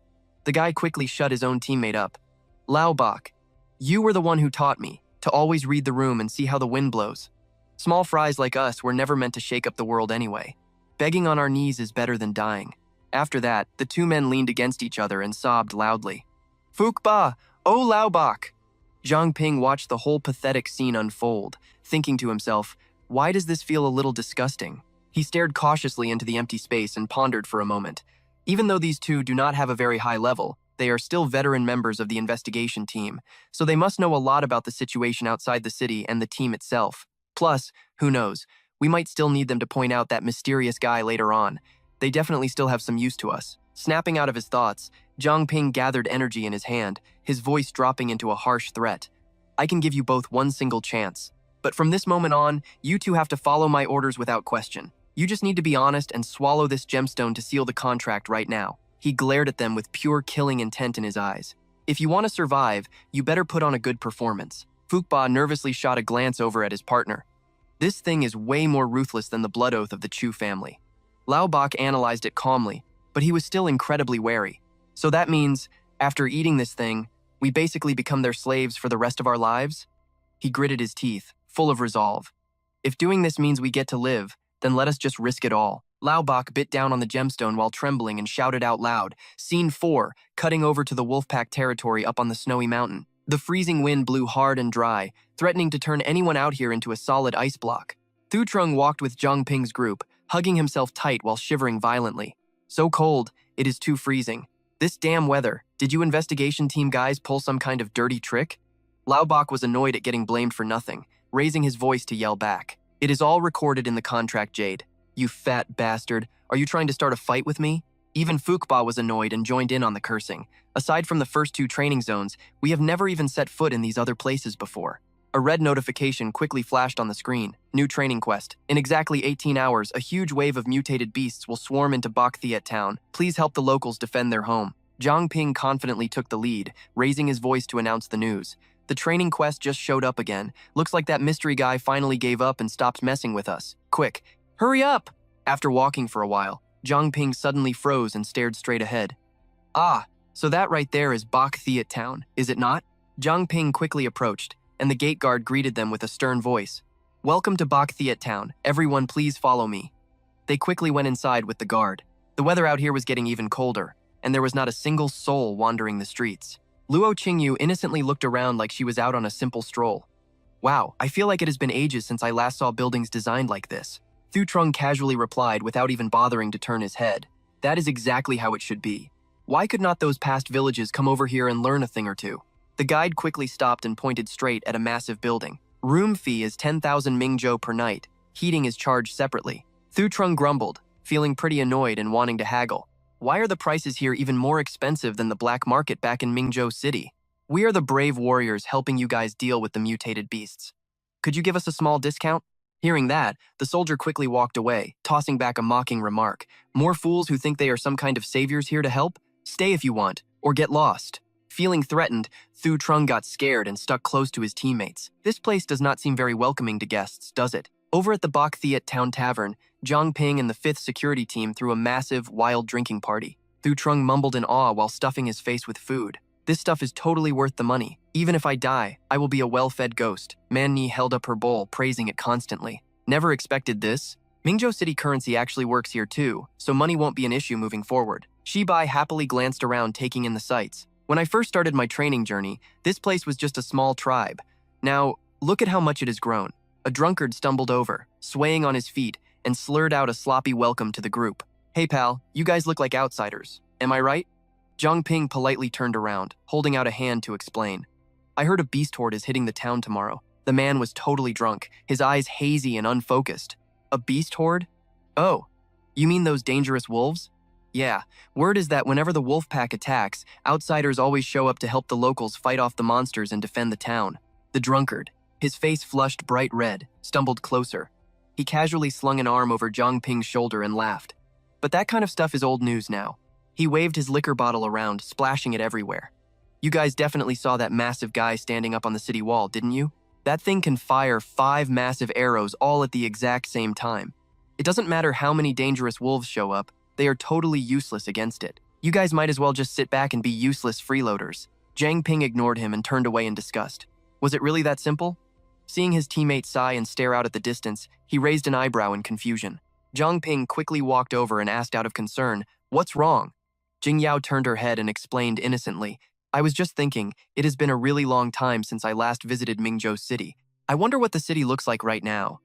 The guy quickly shut his own teammate up. Lao Bak, you were the one who taught me to always read the room and see how the wind blows. Small fries like us were never meant to shake up the world anyway. Begging on our knees is better than dying. After that, the two men leaned against each other and sobbed loudly. Fuq Ba, oh Lao Bak! Zhang Ping watched the whole pathetic scene unfold, thinking to himself, why does this feel a little disgusting? He stared cautiously into the empty space and pondered for a moment. Even though these two do not have a very high level, they are still veteran members of the investigation team, so they must know a lot about the situation outside the city and the team itself. Plus, who knows, we might still need them to point out that mysterious guy later on. They definitely still have some use to us. Snapping out of his thoughts, Zhang Ping gathered energy in his hand, his voice dropping into a harsh threat. I can give you both one single chance. But from this moment on, you two have to follow my orders without question. You just need to be honest and swallow this gemstone to seal the contract right now. He glared at them with pure killing intent in his eyes. If you want to survive, you better put on a good performance. Fuq Ba nervously shot a glance over at his partner. This thing is way more ruthless than the blood oath of the Chu family. Lao Bak analyzed it calmly, but he was still incredibly wary. So that means, after eating this thing, we basically become their slaves for the rest of our lives? He gritted his teeth, full of resolve. If doing this means we get to live, then let us just risk it all. Lao Bak bit down on the gemstone while trembling and shouted out loud. Scene 4, cutting over to the Wolfpack territory up on the snowy mountain. The freezing wind blew hard and dry, threatening to turn anyone out here into a solid ice block. Thu Trung walked with Zhang Ping's group, hugging himself tight while shivering violently. So cold, it is too freezing. This damn weather, did you investigation team guys pull some kind of dirty trick? Lao Bak was annoyed at getting blamed for nothing, raising his voice to yell back. It is all recorded in the contract, Jade. You fat bastard, are you trying to start a fight with me? Even Fuq Ba was annoyed and joined in on the cursing. Aside from the first two training zones, we have never even set foot in these other places before. A red notification quickly flashed on the screen. New training quest. In exactly 18 hours, a huge wave of mutated beasts will swarm into Bak Thiet town. Please help the locals defend their home. Zhang Ping confidently took the lead, raising his voice to announce the news. The training quest just showed up again. Looks like that mystery guy finally gave up and stopped messing with us. Quick, hurry up! After walking for a while, Zhang Ping suddenly froze and stared straight ahead. Ah, so that right there is Bak Thiet town, is it not? Zhang Ping quickly approached, and the gate guard greeted them with a stern voice. Welcome to Bak Thiet town. Everyone please follow me. They quickly went inside with the guard. The weather out here was getting even colder, and there was not a single soul wandering the streets. Luo Qingyu innocently looked around like she was out on a simple stroll. Wow, I feel like it has been ages since I last saw buildings designed like this. Thu Trung casually replied without even bothering to turn his head. That is exactly how it should be. Why could not those past villages come over here and learn a thing or two? The guide quickly stopped and pointed straight at a massive building. Room fee is 10,000 Mingzhou per night. Heating is charged separately. Thu Trung grumbled, feeling pretty annoyed and wanting to haggle. Why are the prices here even more expensive than the black market back in Mingzhou City? We are the brave warriors helping you guys deal with the mutated beasts. Could you give us a small discount? Hearing that, the soldier quickly walked away, tossing back a mocking remark. More fools who think they are some kind of saviors here to help? Stay if you want, or get lost. Feeling threatened, Thu Trung got scared and stuck close to his teammates. This place does not seem very welcoming to guests, does it? Over at the Bak Thiet Town Tavern, Zhang Ping and the 5th security team threw a massive, wild drinking party. Thu Trung mumbled in awe while stuffing his face with food. This stuff is totally worth the money. Even if I die, I will be a well-fed ghost. Man Ni held up her bowl, praising it constantly. Never expected this. Mingzhou City currency actually works here too, so money won't be an issue moving forward. Shibai happily glanced around, taking in the sights. When I first started my training journey, this place was just a small tribe. Now, look at how much it has grown. A drunkard stumbled over, swaying on his feet, and slurred out a sloppy welcome to the group. Hey pal, you guys look like outsiders. Am I right? Zhang Ping politely turned around, holding out a hand to explain. I heard a beast horde is hitting the town tomorrow. The man was totally drunk, his eyes hazy and unfocused. A beast horde? Oh, you mean those dangerous wolves? Yeah, word is that whenever the wolf pack attacks, outsiders always show up to help the locals fight off the monsters and defend the town. The drunkard, his face flushed bright red, stumbled closer. He casually slung an arm over Zhang Ping's shoulder and laughed. But that kind of stuff is old news now. He waved his liquor bottle around, splashing it everywhere. You guys definitely saw that massive guy standing up on the city wall, didn't you? That thing can fire 5 massive arrows all at the exact same time. It doesn't matter how many dangerous wolves show up, they are totally useless against it. You guys might as well just sit back and be useless freeloaders. Zhang Ping ignored him and turned away in disgust. Was it really that simple? Seeing his teammate sigh and stare out at the distance, he raised an eyebrow in confusion. Zhang Ping quickly walked over and asked out of concern, "What's wrong?" Jing Yao turned her head and explained innocently, "I was just thinking, it has been a really long time since I last visited Mingzhou City. I wonder what the city looks like right now."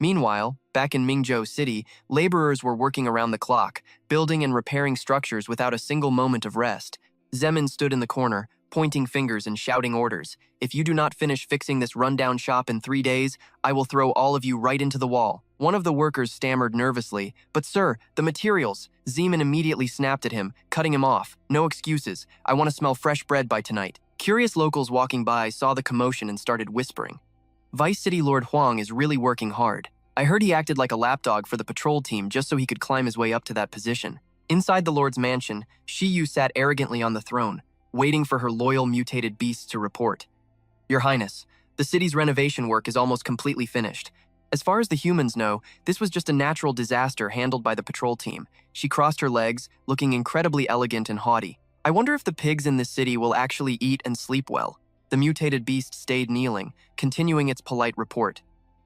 Meanwhile, back in Mingzhou City, laborers were working around the clock, building and repairing structures without a single moment of rest. Zemin stood in the corner, pointing fingers and shouting orders. "If you do not finish fixing this rundown shop in 3 days, I will throw all of you right into the wall." One of the workers stammered nervously, "But sir, the materials." Zemin immediately snapped at him, cutting him off. "No excuses. I want to smell fresh bread by tonight." Curious locals walking by saw the commotion and started whispering. Vice City Lord Huang is really working hard. I heard he acted like a lapdog for the patrol team just so he could climb his way up to that position. Inside the Lord's mansion, Shi Yu sat arrogantly on the throne, waiting for her loyal mutated beasts to report. "Your Highness, the city's renovation work is almost completely finished. As far as the humans know, this was just a natural disaster handled by the patrol team." She crossed her legs, looking incredibly elegant and haughty. "I wonder if the pigs in this city will actually eat and sleep well." The mutated beast stayed kneeling, continuing its polite report.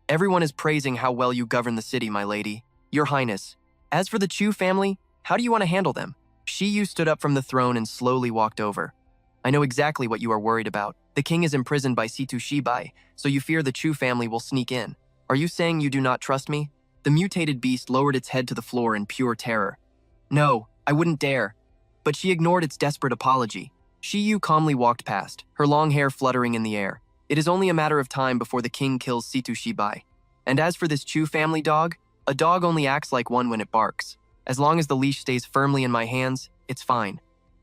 "Everyone is praising how well you govern the city, my lady. Your Highness. As for the Chu family, how do you want to handle them?" Shi Yu stood up from the throne and slowly walked over. "I know exactly what you are worried about. The king is imprisoned by Situ Shibai, so you fear the Chu family will sneak in. Are you saying you do not trust me?" The mutated beast lowered its head to the floor in pure terror. "No, I wouldn't dare." But she ignored its desperate apology. Shi Yu calmly walked past, her long hair fluttering in the air. "It is only a matter of time before the king kills Situ Shibai. And as for this Chu family dog, a dog only acts like one when it barks. As long as the leash stays firmly in my hands, it's fine."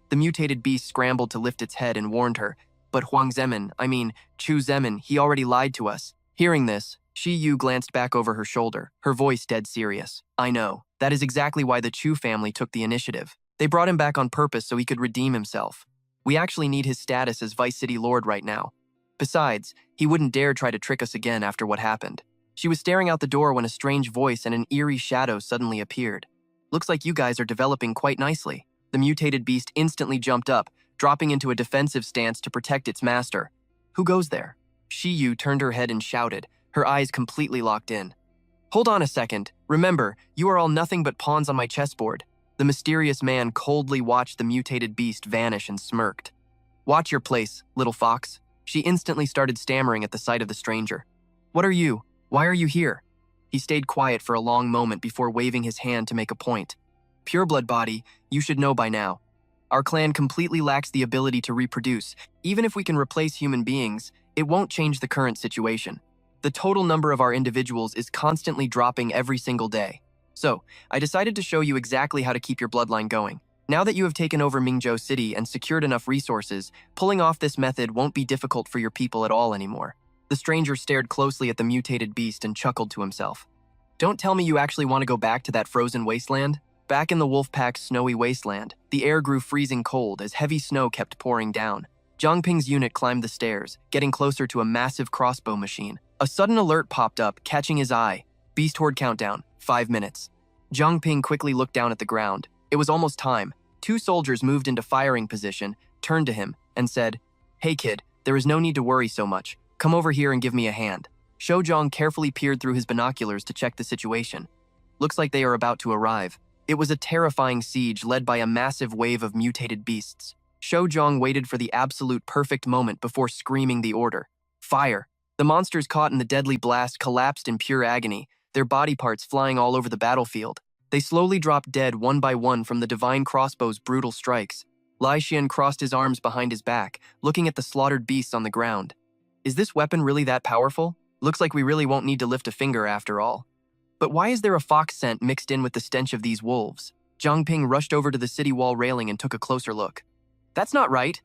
The mutated beast scrambled to lift its head and warned her, "But Chu Zemin, he already lied to us." Hearing this, Shi Yu glanced back over her shoulder, her voice dead serious. "I know. That is exactly why the Chu family took the initiative. They brought him back on purpose so he could redeem himself. We actually need his status as Vice City Lord right now. Besides, he wouldn't dare try to trick us again after what happened." She was staring out the door when a strange voice and an eerie shadow suddenly appeared. "Looks like you guys are developing quite nicely." The mutated beast instantly jumped up, dropping into a defensive stance to protect its master. "Who goes there?" Shi Yu turned her head and shouted, her eyes completely locked in. "Hold on a second. Remember, you are all nothing but pawns on my chessboard." The mysterious man coldly watched the mutated beast vanish and smirked. "Watch your place, little fox." She instantly started stammering at the sight of the stranger. "What are you? Why are you here?" He stayed quiet for a long moment before waving his hand to make a point. "Pureblood body, you should know by now. Our clan completely lacks the ability to reproduce. Even if we can replace human beings, it won't change the current situation. The total number of our individuals is constantly dropping every single day. So, I decided to show you exactly how to keep your bloodline going. Now that you have taken over Mingzhou City and secured enough resources, pulling off this method won't be difficult for your people at all anymore." The stranger stared closely at the mutated beast and chuckled to himself. "Don't tell me you actually want to go back to that frozen wasteland?" Back in the Wolfpack's snowy wasteland, the air grew freezing cold as heavy snow kept pouring down. Zhang Ping's unit climbed the stairs, getting closer to a massive crossbow machine. A sudden alert popped up, catching his eye. "Beast Horde countdown, 5 minutes." Zhang Ping quickly looked down at the ground. It was almost time. 2 soldiers moved into firing position, turned to him, and said, "Hey kid, there is no need to worry so much. Come over here and give me a hand." Shou Zhang carefully peered through his binoculars to check the situation. Looks like they are about to arrive. It was a terrifying siege led by a massive wave of mutated beasts. Shou Zhang waited for the absolute perfect moment before screaming the order. "Fire!" The monsters caught in the deadly blast collapsed in pure agony, their body parts flying all over the battlefield. They slowly dropped dead one by one from the divine crossbow's brutal strikes. Lai Xian crossed his arms behind his back, looking at the slaughtered beasts on the ground. "Is this weapon really that powerful? Looks like we really won't need to lift a finger after all. But why is there a fox scent mixed in with the stench of these wolves?" Zhang Ping rushed over to the city wall railing and took a closer look. "That's not right.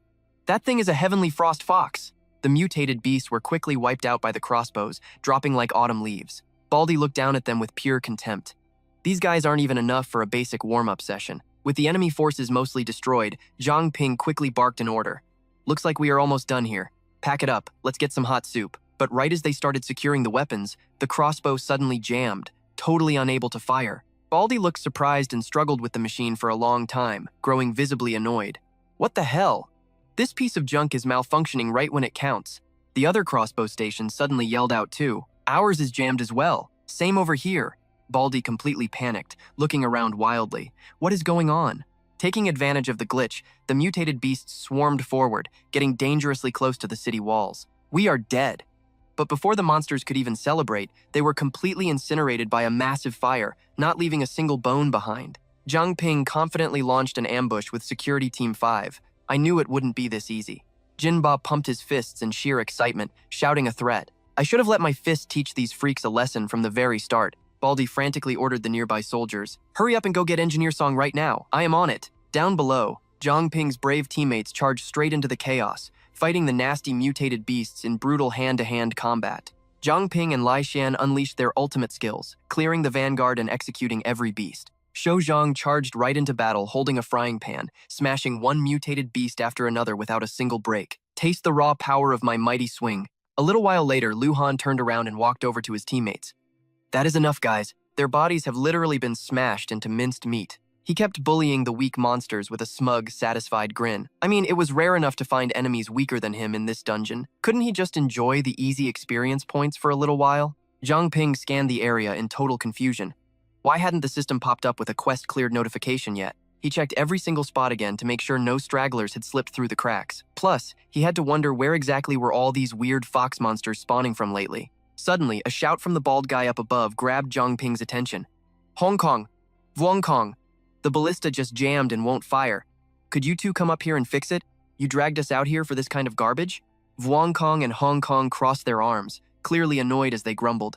That thing is a heavenly frost fox." The mutated beasts were quickly wiped out by the crossbows, dropping like autumn leaves. Baldy looked down at them with pure contempt. These guys aren't even enough for a basic warm-up session. With the enemy forces mostly destroyed, Zhang Ping quickly barked an order. Looks like we are almost done here. Pack it up, let's get some hot soup. But right as they started securing the weapons, the crossbow suddenly jammed, totally unable to fire. Baldy looked surprised and struggled with the machine for a long time, growing visibly annoyed. What the hell? This piece of junk is malfunctioning right when it counts. The other crossbow station suddenly yelled out too. Ours is jammed as well. Same over here. Baldy completely panicked, looking around wildly. What is going on? Taking advantage of the glitch, the mutated beasts swarmed forward, getting dangerously close to the city walls. We are dead. But before the monsters could even celebrate, they were completely incinerated by a massive fire, not leaving a single bone behind. Zhang Ping confidently launched an ambush with Security Team 5. I knew it wouldn't be this easy. Jinba pumped his fists in sheer excitement, shouting a threat. I should have let my fist teach these freaks a lesson from the very start. Baldy frantically ordered the nearby soldiers. Hurry up and go get Engineer Song right now. I am on it. Down below, Zhang Ping's brave teammates charged straight into the chaos, fighting the nasty mutated beasts in brutal hand-to-hand combat. Zhang Ping and Lai Xian unleashed their ultimate skills, clearing the vanguard and executing every beast. Shou Zhang charged right into battle holding a frying pan, smashing one mutated beast after another without a single break. Taste the raw power of my mighty swing. A little while later, Lu Han turned around and walked over to his teammates. That is enough, guys. Their bodies have literally been smashed into minced meat. He kept bullying the weak monsters with a smug, satisfied grin. I mean, it was rare enough to find enemies weaker than him in this dungeon. Couldn't he just enjoy the easy experience points for a little while? Zhang Ping scanned the area in total confusion. Why hadn't the system popped up with a quest cleared notification yet? He checked every single spot again to make sure no stragglers had slipped through the cracks. Plus, he had to wonder where exactly were all these weird fox monsters spawning from lately. Suddenly, a shout from the bald guy up above grabbed Zhang Ping's attention. Hong Kong! Vuong Kong! The ballista just jammed and won't fire. Could you two come up here and fix it? You dragged us out here for this kind of garbage? Vuong Kong and Hong Kong crossed their arms, clearly annoyed as they grumbled.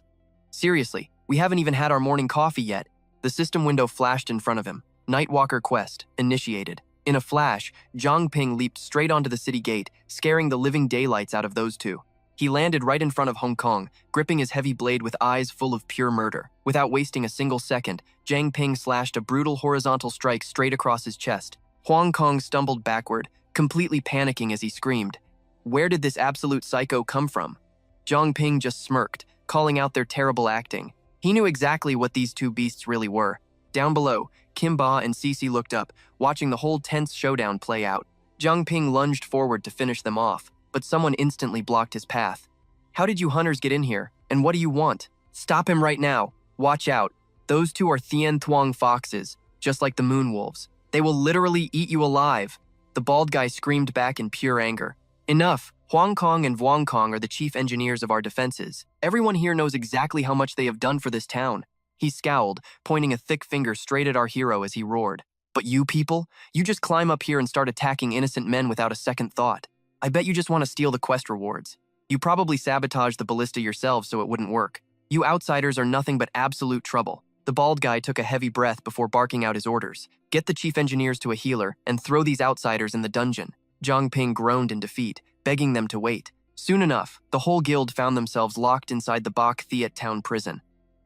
Seriously, we haven't even had our morning coffee yet. The system window flashed in front of him. Nightwalker quest, initiated. In a flash, Zhang Ping leaped straight onto the city gate, scaring the living daylights out of those two. He landed right in front of Hong Kong, gripping his heavy blade with eyes full of pure murder. Without wasting a single second, Zhang Ping slashed a brutal horizontal strike straight across his chest. Hong Kong stumbled backward, completely panicking as he screamed. Where did this absolute psycho come from? Zhang Ping just smirked, calling out their terrible acting. He knew exactly what these two beasts really were. Down below, Kim Ba and Cece looked up, watching the whole tense showdown play out. Zhang Ping lunged forward to finish them off, but someone instantly blocked his path. How did you hunters get in here, and what do you want? Stop him right now. Watch out. Those two are Thien Thuong foxes, just like the moon wolves. They will literally eat you alive. The bald guy screamed back in pure anger. Enough. Hong Kong and Vuong Kong are the chief engineers of our defenses. Everyone here knows exactly how much they have done for this town. He scowled, pointing a thick finger straight at our hero as he roared. But you people, you just climb up here and start attacking innocent men without a second thought. I bet you just want to steal the quest rewards. You probably sabotaged the ballista yourselves so it wouldn't work. You outsiders are nothing but absolute trouble. The bald guy took a heavy breath before barking out his orders. Get the chief engineers to a healer and throw these outsiders in the dungeon. Zhang Ping groaned in defeat, begging them to wait. Soon enough, the whole guild found themselves locked inside the Bak Thiet town prison.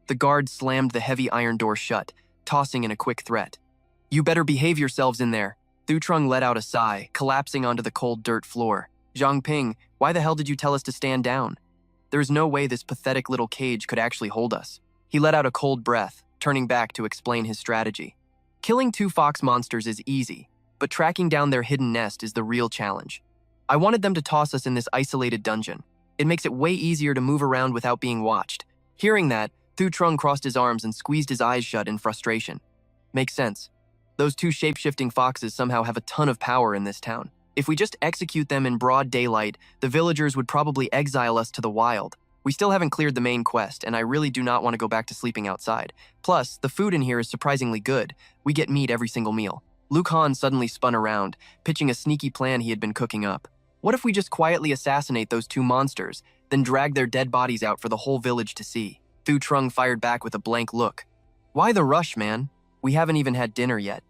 The guard slammed the heavy iron door shut, tossing in a quick threat. You better behave yourselves in there. Thu Trung let out a sigh, collapsing onto the cold dirt floor. Zhang Ping, why the hell did you tell us to stand down? There's no way this pathetic little cage could actually hold us. He let out a cold breath, turning back to explain his strategy. Killing two fox monsters is easy, but tracking down their hidden nest is the real challenge. I wanted them to toss us in this isolated dungeon. It makes it way easier to move around without being watched. Hearing that, Thu Trung crossed his arms and squeezed his eyes shut in frustration. Makes sense. Those two shape-shifting foxes somehow have a ton of power in this town. If we just execute them in broad daylight, the villagers would probably exile us to the wild. We still haven't cleared the main quest, and I really do not want to go back to sleeping outside. Plus, the food in here is surprisingly good. We get meat every single meal. Luke Han suddenly spun around, pitching a sneaky plan he had been cooking up. What if we just quietly assassinate those two monsters, then drag their dead bodies out for the whole village to see? Thu Trung fired back with a blank look. Why the rush, man? We haven't even had dinner yet.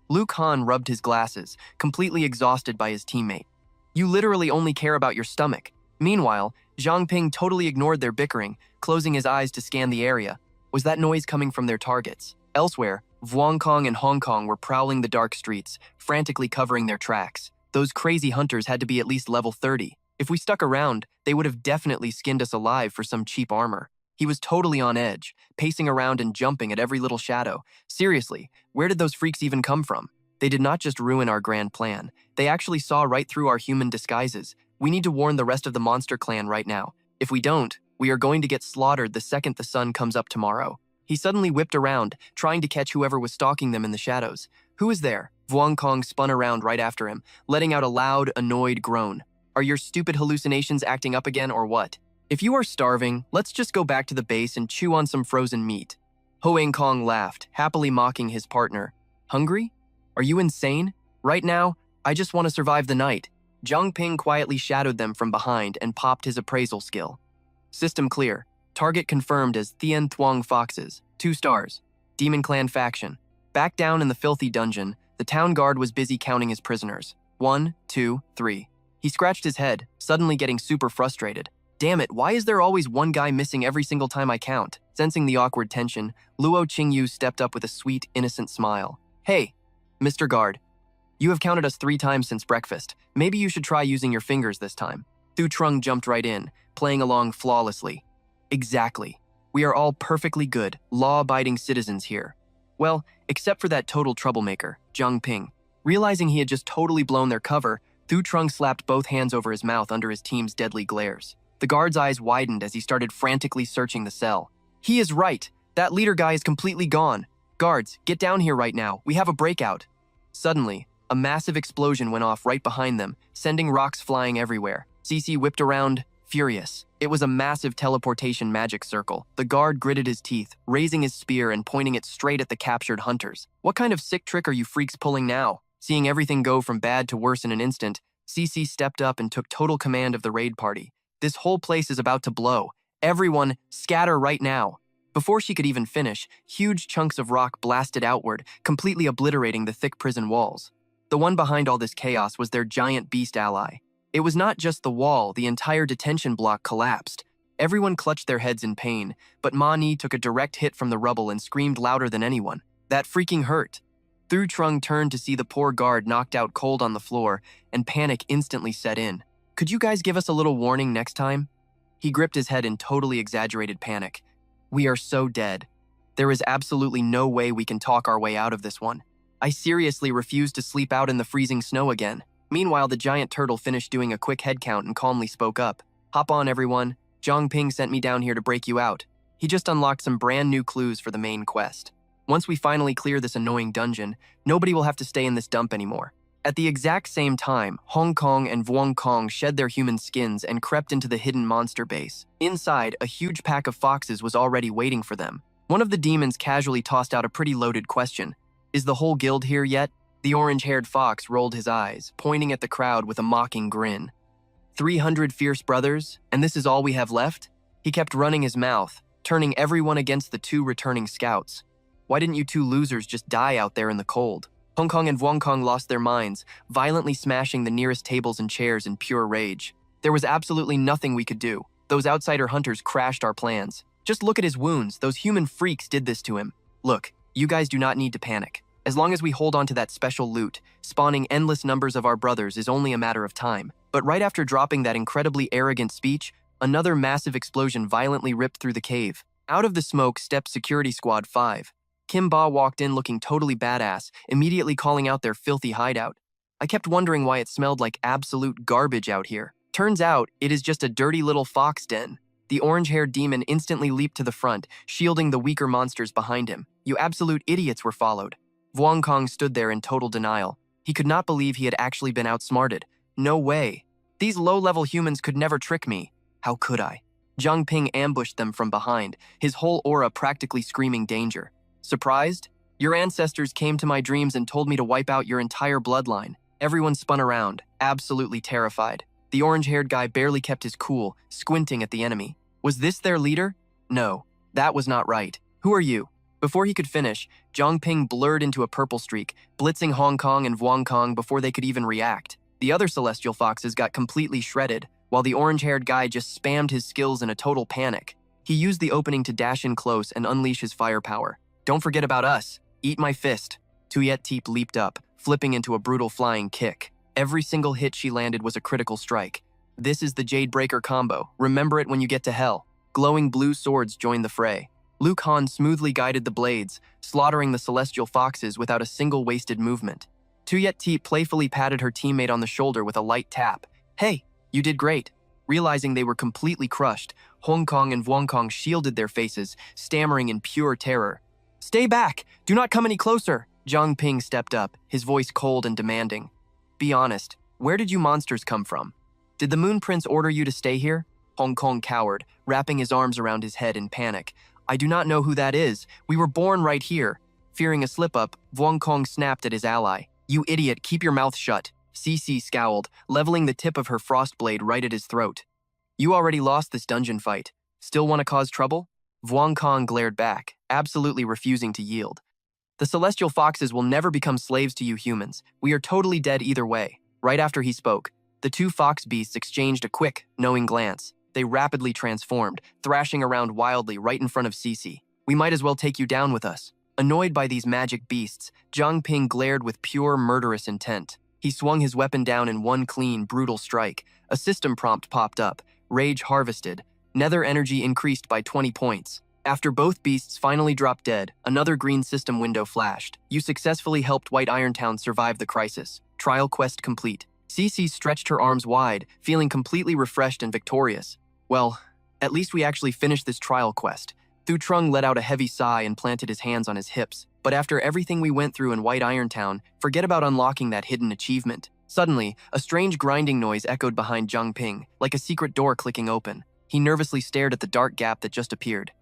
Luke Han rubbed his glasses, completely exhausted by his teammate. You literally only care about your stomach. Meanwhile, Zhang Ping totally ignored their bickering, closing his eyes to scan the area. Was that noise coming from their targets? Elsewhere, Vuong Kong and Hong Kong were prowling the dark streets, frantically covering their tracks. Those crazy hunters had to be at least level 30. If we stuck around, they would have definitely skinned us alive for some cheap armor. He was totally on edge, pacing around and jumping at every little shadow. Seriously, where did those freaks even come from? They did not just ruin our grand plan. They actually saw right through our human disguises. We need to warn the rest of the monster clan right now. If we don't, we are going to get slaughtered the second the sun comes up tomorrow. He suddenly whipped around, trying to catch whoever was stalking them in the shadows. Who is there? Vuong Kong spun around right after him, letting out a loud, annoyed groan. Are your stupid hallucinations acting up again or what? If you are starving, let's just go back to the base and chew on some frozen meat. Hoang Kong laughed, happily mocking his partner. Hungry? Are you insane? Right now, I just want to survive the night. Zhang Ping quietly shadowed them from behind and popped his appraisal skill. System clear. Target confirmed as Thien Thuong Foxes. 2 stars. Demon Clan faction. Back down in the filthy dungeon, the town guard was busy counting his prisoners. 1, 2, 3. He scratched his head, suddenly getting super frustrated. Damn it, why is there always one guy missing every single time I count? Sensing the awkward tension, Luo Qingyu stepped up with a sweet, innocent smile. Hey, Mr. Guard. You have counted us 3 times since breakfast. Maybe you should try using your fingers this time. Thu Trung jumped right in, playing along flawlessly. Exactly. We are all perfectly good, law-abiding citizens here. Well, except for that total troublemaker, Zhang Ping. Realizing he had just totally blown their cover, Thu Trung slapped both hands over his mouth under his team's deadly glares. The guard's eyes widened as he started frantically searching the cell. He is right. That leader guy is completely gone. Guards, get down here right now. We have a breakout. Suddenly, a massive explosion went off right behind them, sending rocks flying everywhere. CC whipped around, furious. It was a massive teleportation magic circle. The guard gritted his teeth, raising his spear and pointing it straight at the captured hunters. What kind of sick trick are you freaks pulling now? Seeing everything go from bad to worse in an instant, CC stepped up and took total command of the raid party. This whole place is about to blow. Everyone, scatter right now. Before she could even finish, huge chunks of rock blasted outward, completely obliterating the thick prison walls. The one behind all this chaos was their giant beast ally. It was not just the wall, the entire detention block collapsed. Everyone clutched their heads in pain, but Ma Ni took a direct hit from the rubble and screamed louder than anyone. That freaking hurt. Thu Trung turned to see the poor guard knocked out cold on the floor, and panic instantly set in. Could you guys give us a little warning next time? He gripped his head in totally exaggerated panic. We are so dead. There is absolutely no way we can talk our way out of this one. I seriously refuse to sleep out in the freezing snow again. Meanwhile, the giant turtle finished doing a quick head count and calmly spoke up. Hop on, everyone. Zhang Ping sent me down here to break you out. He just unlocked some brand new clues for the main quest. Once we finally clear this annoying dungeon, nobody will have to stay in this dump anymore. At the exact same time, Hong Kong and Vuong Kong shed their human skins and crept into the hidden monster base. Inside, a huge pack of foxes was already waiting for them. One of the demons casually tossed out a pretty loaded question. Is the whole guild here yet? The orange-haired fox rolled his eyes, pointing at the crowd with a mocking grin. 300 fierce brothers, and this is all we have left? He kept running his mouth, turning everyone against the 2 returning scouts. Why didn't you 2 losers just die out there in the cold? Hong Kong and Vuong Kong lost their minds, violently smashing the nearest tables and chairs in pure rage. There was absolutely nothing we could do. Those outsider hunters crashed our plans. Just look at his wounds. Those human freaks did this to him. Look, you guys do not need to panic. As long as we hold on to that special loot, spawning endless numbers of our brothers is only a matter of time. But right after dropping that incredibly arrogant speech, another massive explosion violently ripped through the cave. Out of the smoke stepped Security Squad 5. Kim Ba walked in looking totally badass, immediately calling out their filthy hideout. I kept wondering why it smelled like absolute garbage out here. Turns out, it is just a dirty little fox den. The orange-haired demon instantly leaped to the front, shielding the weaker monsters behind him. You absolute idiots were followed. Vuong Kong stood there in total denial. He could not believe he had actually been outsmarted. No way. These low-level humans could never trick me. How could I? Zhang Ping ambushed them from behind, his whole aura practically screaming danger. Surprised? Your ancestors came to my dreams and told me to wipe out your entire bloodline. Everyone spun around, absolutely terrified. The orange-haired guy barely kept his cool, squinting at the enemy. Was this their leader? No, that was not right. Who are you? Before he could finish, Zhang Ping blurred into a purple streak, blitzing Hong Kong and Vuong Kong before they could even react. The other celestial foxes got completely shredded, while the orange-haired guy just spammed his skills in a total panic. He used the opening to dash in close and unleash his firepower. Don't forget about us. Eat my fist. Tuyet Teep leaped up, flipping into a brutal flying kick. Every single hit she landed was a critical strike. This is the Jade Breaker combo. Remember it when you get to hell. Glowing blue swords joined the fray. Luke Han smoothly guided the blades, slaughtering the celestial foxes without a single wasted movement. Tuyet Ti playfully patted her teammate on the shoulder with a light tap. "Hey, you did great." Realizing they were completely crushed, Hong Kong and Vuong Kong shielded their faces, stammering in pure terror. "Stay back! Do not come any closer!" Zhang Ping stepped up, his voice cold and demanding. "Be honest, where did you monsters come from? Did the Moon Prince order you to stay here?" Hong Kong cowered, wrapping his arms around his head in panic. "I do not know who that is. We were born right here." Fearing a slip-up, Vuong Kong snapped at his ally. "You idiot, keep your mouth shut." Cece scowled, leveling the tip of her frost blade right at his throat. "You already lost this dungeon fight. Still want to cause trouble?" Vuong Kong glared back, absolutely refusing to yield. "The celestial foxes will never become slaves to you humans. We are totally dead either way." Right after he spoke, the two fox beasts exchanged a quick, knowing glance. They rapidly transformed, thrashing around wildly right in front of Cece. "We might as well take you down with us." Annoyed by these magic beasts, Zhang Ping glared with pure murderous intent. He swung his weapon down in one clean, brutal strike. A system prompt popped up. Rage harvested. Nether energy increased by 20 points. After both beasts finally dropped dead, another green system window flashed. "You successfully helped White Irontown survive the crisis. Trial quest complete." Cece stretched her arms wide, feeling completely refreshed and victorious. "Well, at least we actually finished this trial quest." Thu Trung let out a heavy sigh and planted his hands on his hips. "But after everything we went through in White Irontown, forget about unlocking that hidden achievement." Suddenly, a strange grinding noise echoed behind Zhang Ping, like a secret door clicking open. He nervously stared at the dark gap that just appeared.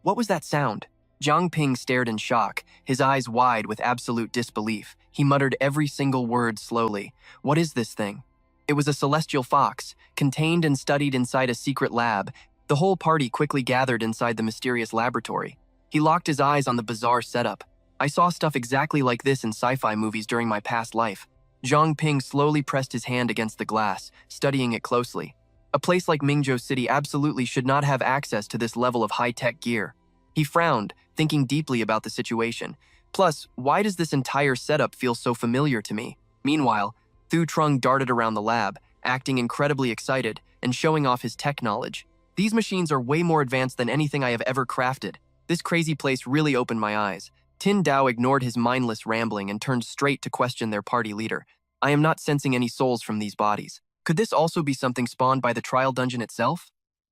What was that sound? Zhang Ping stared in shock, his eyes wide with absolute disbelief. He muttered every single word slowly. "What is this thing?" It was a celestial fox, contained and studied inside a secret lab. The whole party quickly gathered inside the mysterious laboratory. He locked his eyes on the bizarre setup. "I saw stuff exactly like this in sci-fi movies during my past life." Zhang Ping slowly pressed his hand against the glass, studying it closely. A place like Mingzhou City absolutely should not have access to this level of high-tech gear. He frowned, thinking deeply about the situation. Plus, why does this entire setup feel so familiar to me? Meanwhile, Thu Trung darted around the lab, acting incredibly excited and showing off his tech knowledge. "These machines are way more advanced than anything I have ever crafted. This crazy place really opened my eyes." Tin Dao ignored his mindless rambling and turned straight to question their party leader. "I am not sensing any souls from these bodies. Could this also be something spawned by the trial dungeon itself?"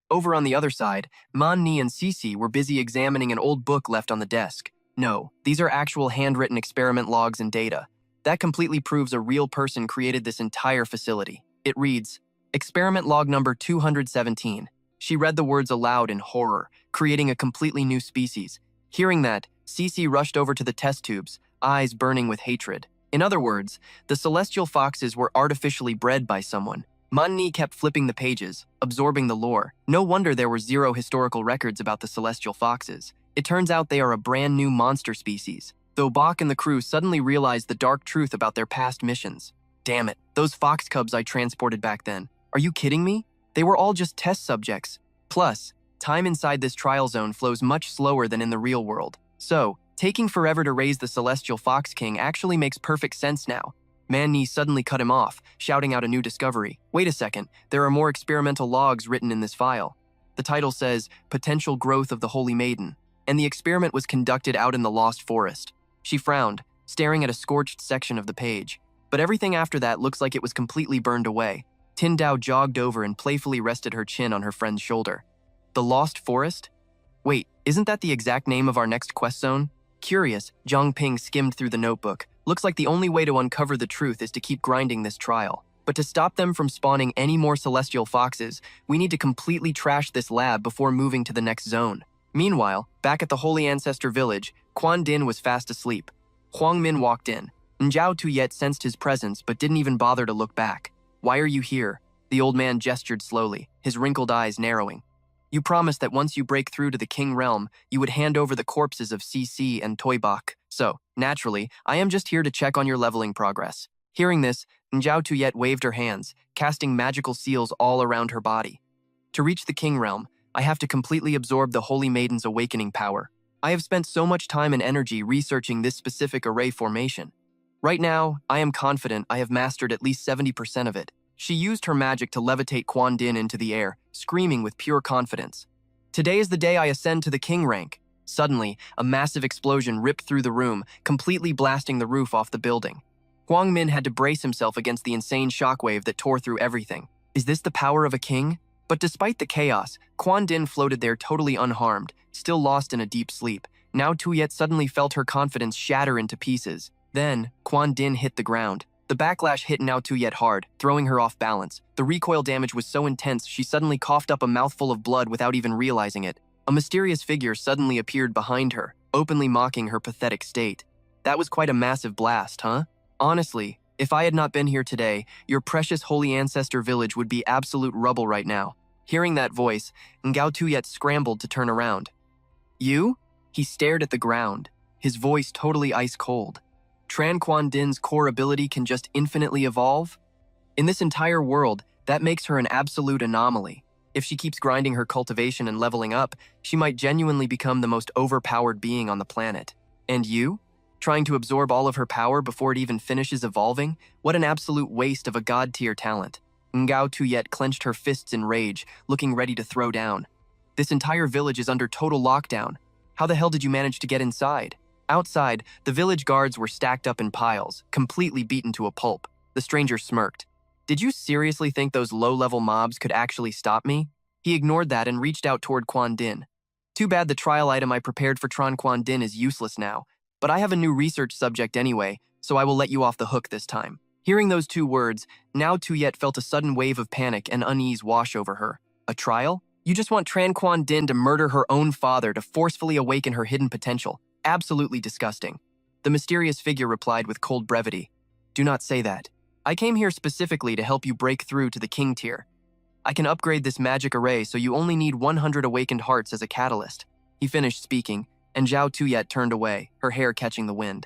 Over on the other side, Man Ni and Cece were busy examining an old book left on the desk. "No, these are actual handwritten experiment logs and data. That completely proves a real person created this entire facility." It reads, "Experiment log number 217. She read the words aloud in horror, creating a completely new species. Hearing that, Cece rushed over to the test tubes, eyes burning with hatred. In other words, the celestial foxes were artificially bred by someone. Man Ni kept flipping the pages, absorbing the lore. No wonder there were zero historical records about the celestial foxes. It turns out they are a brand new monster species. Though Bach and the crew suddenly realized the dark truth about their past missions. Damn it, those fox cubs I transported back then. Are you kidding me? They were all just test subjects. Plus, time inside this trial zone flows much slower than in the real world. So, taking forever to raise the Celestial Fox King actually makes perfect sense now." Man Ni suddenly cut him off, shouting out a new discovery. "Wait a second, there are more experimental logs written in this file. The title says, Potential Growth of the Holy Maiden, and the experiment was conducted out in the Lost Forest." She frowned, staring at a scorched section of the page. But everything after that looks like it was completely burned away. Tin Dao jogged over and playfully rested her chin on her friend's shoulder. "The Lost Forest? Wait, isn't that the exact name of our next quest zone?" Curious, Zhang Ping skimmed through the notebook. Looks like the only way to uncover the truth is to keep grinding this trial. But to stop them from spawning any more celestial foxes, we need to completely trash this lab before moving to the next zone. Meanwhile, back at the Holy Ancestor Village, Quan Din was fast asleep. Huang Min walked in. Zhao Tuyet sensed his presence but didn't even bother to look back. "Why are you here?" The old man gestured slowly, his wrinkled eyes narrowing. "You promised that once you break through to the King Realm, you would hand over the corpses of Cece and Toybach. So, naturally, I am just here to check on your leveling progress." Hearing this, Zhao Tuyet waved her hands, casting magical seals all around her body. "To reach the King Realm, I have to completely absorb the Holy Maiden's awakening power. I have spent so much time and energy researching this specific array formation." Right now, I am confident I have mastered at least 70% of it. She used her magic to levitate Quan Din into the air, screaming with pure confidence. Today is the day I ascend to the king rank. Suddenly, a massive explosion ripped through the room, completely blasting the roof off the building. Huang Min had to brace himself against the insane shockwave that tore through everything. Is this the power of a king? But despite the chaos, Quan Din floated there totally unharmed, still lost in a deep sleep. Now Tuyet suddenly felt her confidence shatter into pieces. Then, Quan Din hit the ground. The backlash hit Now Tuyet hard, throwing her off balance. The recoil damage was so intense she suddenly coughed up a mouthful of blood without even realizing it. A mysterious figure suddenly appeared behind her, openly mocking her pathetic state. That was quite a massive blast, huh? Honestly, if I had not been here today, your precious holy ancestor village would be absolute rubble right now. Hearing that voice, Ngao Tuyet scrambled to turn around. You? He stared at the ground, his voice totally ice cold. Tran Quan Din's core ability can just infinitely evolve? In this entire world, that makes her an absolute anomaly. If she keeps grinding her cultivation and leveling up, she might genuinely become the most overpowered being on the planet. And you? Trying to absorb all of her power before it even finishes evolving? What an absolute waste of a god-tier talent. Ngao Tuyet clenched her fists in rage, looking ready to throw down. This entire village is under total lockdown. How the hell did you manage to get inside? Outside, the village guards were stacked up in piles, completely beaten to a pulp. The stranger smirked. Did you seriously think those low-level mobs could actually stop me? He ignored that and reached out toward Quan Din. Too bad the trial item I prepared for Tran Quan Din is useless now, but I have a new research subject anyway, so I will let you off the hook this time. Hearing those two words, Now Tuyet felt a sudden wave of panic and unease wash over her. A trial? You just want Tran Quan Din to murder her own father to forcefully awaken her hidden potential. Absolutely disgusting. The mysterious figure replied with cold brevity. Do not say that. I came here specifically to help you break through to the king tier. I can upgrade this magic array so you only need 100 awakened hearts as a catalyst. He finished speaking, and Zhao Tuyet turned away, her hair catching the wind.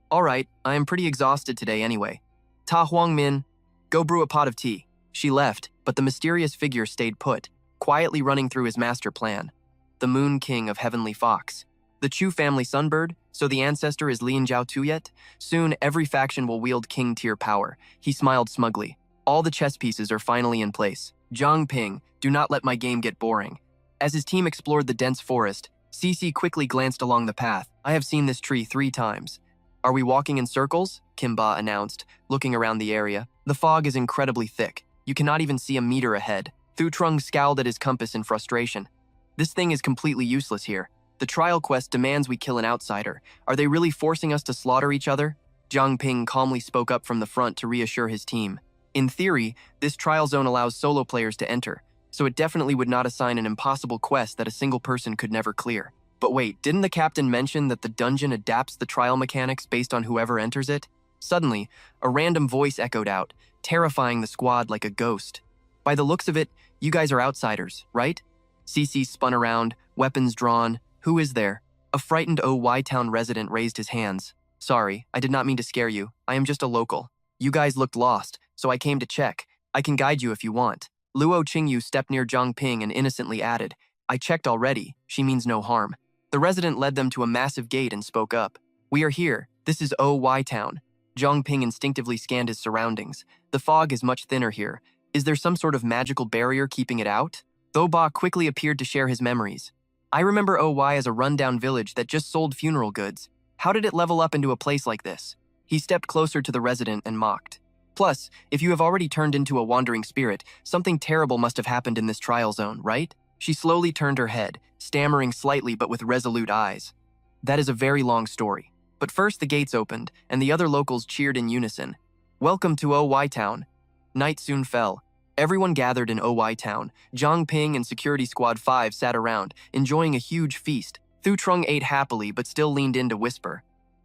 All right, I am pretty exhausted today anyway. Ta Huang Min, go brew a pot of tea. She left, but the mysterious figure stayed put, quietly running through his master plan. The Moon King of Heavenly Fox. The Chu family sunbird, so the ancestor is Lin Zhao Tuyet? Soon, every faction will wield king-tier power. He smiled smugly. All the chess pieces are finally in place. Zhang Ping, do not let my game get boring. As his team explored the dense forest, Cici quickly glanced along the path. I have seen this tree 3 times. Are we walking in circles? Kimba announced, looking around the area. The fog is incredibly thick. You cannot even see a meter ahead. Thu Trung scowled at his compass in frustration. This thing is completely useless here. The trial quest demands we kill an outsider. Are they really forcing us to slaughter each other? Zhang Ping calmly spoke up from the front to reassure his team. In theory, this trial zone allows solo players to enter, so it definitely would not assign an impossible quest that a single person could never clear. But wait, didn't the captain mention that the dungeon adapts the trial mechanics based on whoever enters it? Suddenly, a random voice echoed out, terrifying the squad like a ghost. By the looks of it, you guys are outsiders, right? Cici spun around, weapons drawn. Who is there? A frightened OY Town resident raised his hands. Sorry, I did not mean to scare you. I am just a local. You guys looked lost, so I came to check. I can guide you if you want. Luo Qingyu stepped near Zhang Ping and innocently added, I checked already. She means no harm. The resident led them to a massive gate and spoke up. We are here. This is OY Town. Zhang Ping instinctively scanned his surroundings. The fog is much thinner here. Is there some sort of magical barrier keeping it out? Thoba quickly appeared to share his memories. I remember OY as a rundown village that just sold funeral goods. How did it level up into a place like this? He stepped closer to the resident and mocked. Plus, if you have already turned into a wandering spirit, something terrible must have happened in this trial zone, right? She slowly turned her head, stammering slightly but with resolute eyes. That is a very long story. But first the gates opened, and the other locals cheered in unison. Welcome to OY Town. Night soon fell. Everyone gathered in OY Town. Zhang Ping and Security Squad 5 sat around, enjoying a huge feast. Thu Trung ate happily but still leaned in to whisper.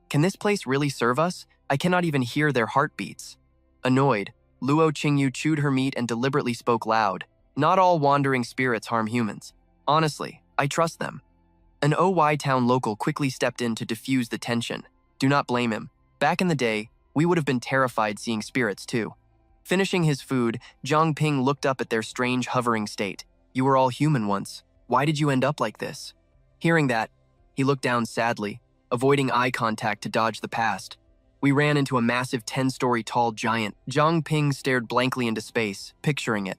Can this place really serve us? I cannot even hear their heartbeats. Annoyed, Luo Qingyu chewed her meat and deliberately spoke loud. Not all wandering spirits harm humans. Honestly, I trust them. An OY Town local quickly stepped in to diffuse the tension. Do not blame him. Back in the day, we would have been terrified seeing spirits too. Finishing his food, Zhang Ping looked up at their strange hovering state. You were all human once. Why did you end up like this? Hearing that, he looked down sadly, avoiding eye contact to dodge the past. We ran into a massive 10-story tall giant. Zhang Ping stared blankly into space, picturing it.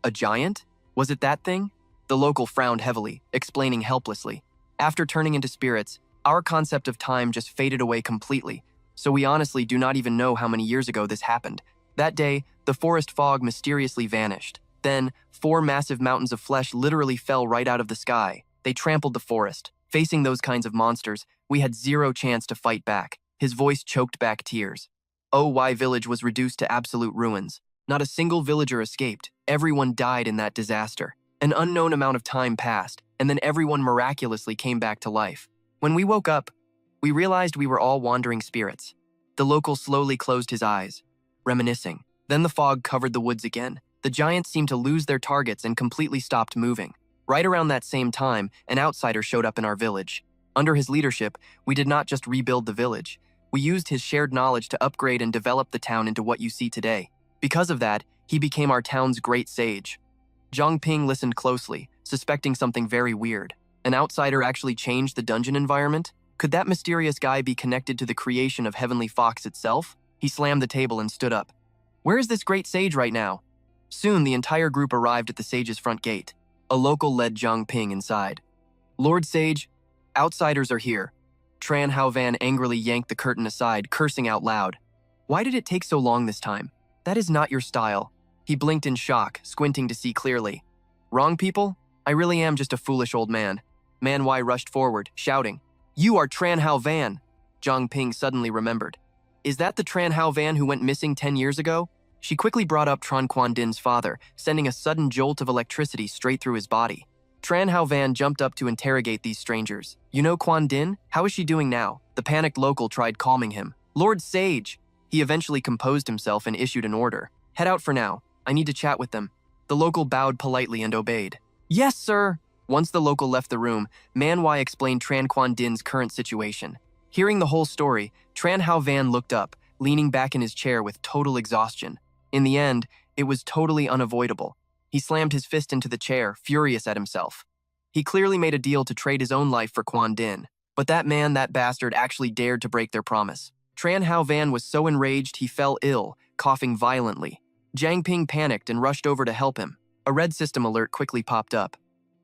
A giant? Was it that thing? The local frowned heavily, explaining helplessly. After turning into spirits, our concept of time just faded away completely, so we honestly do not even know how many years ago this happened. That day, the forest fog mysteriously vanished. Then, 4 massive mountains of flesh literally fell right out of the sky. They trampled the forest. Facing those kinds of monsters, we had zero chance to fight back. His voice choked back tears. OY Village was reduced to absolute ruins. Not a single villager escaped. Everyone died in that disaster. An unknown amount of time passed, and then everyone miraculously came back to life. When we woke up, we realized we were all wandering spirits. The local slowly closed his eyes, reminiscing. Then the fog covered the woods again. The giants seemed to lose their targets and completely stopped moving. Right around that same time, an outsider showed up in our village. Under his leadership, we did not just rebuild the village. We used his shared knowledge to upgrade and develop the town into what you see today. Because of that, he became our town's great sage. Zhang Ping listened closely, suspecting something very weird. An outsider actually changed the dungeon environment? Could that mysterious guy be connected to the creation of Heavenly Fox itself? He slammed the table and stood up. Where is this great sage right now? Soon, the entire group arrived at the sage's front gate. A local led Zhang Ping inside. Lord Sage, outsiders are here. Tran Hao Van angrily yanked the curtain aside, cursing out loud. Why did it take so long this time? That is not your style. He blinked in shock, squinting to see clearly. Wrong people? I really am just a foolish old man. Manhwa rushed forward, shouting. You are Tran Hao Van! Zhang Ping suddenly remembered. Is that the Tran Hao Van who went missing 10 years ago? She quickly brought up Tran Quan Din's father, sending a sudden jolt of electricity straight through his body. Tran Hao Van jumped up to interrogate these strangers. You know Quan Din? How is she doing now? The panicked local tried calming him. Lord Sage! He eventually composed himself and issued an order. Head out for now. I need to chat with them. The local bowed politely and obeyed. Yes, sir! Once the local left the room, Manhwa explained Tran Quan Din's current situation. Hearing the whole story, Tran Hao Van looked up, leaning back in his chair with total exhaustion. In the end, it was totally unavoidable. He slammed his fist into the chair, furious at himself. He clearly made a deal to trade his own life for Quan Din, but that bastard actually dared to break their promise. Tran Hao Van was so enraged he fell ill, coughing violently. Zhang Ping panicked and rushed over to help him. A red system alert quickly popped up.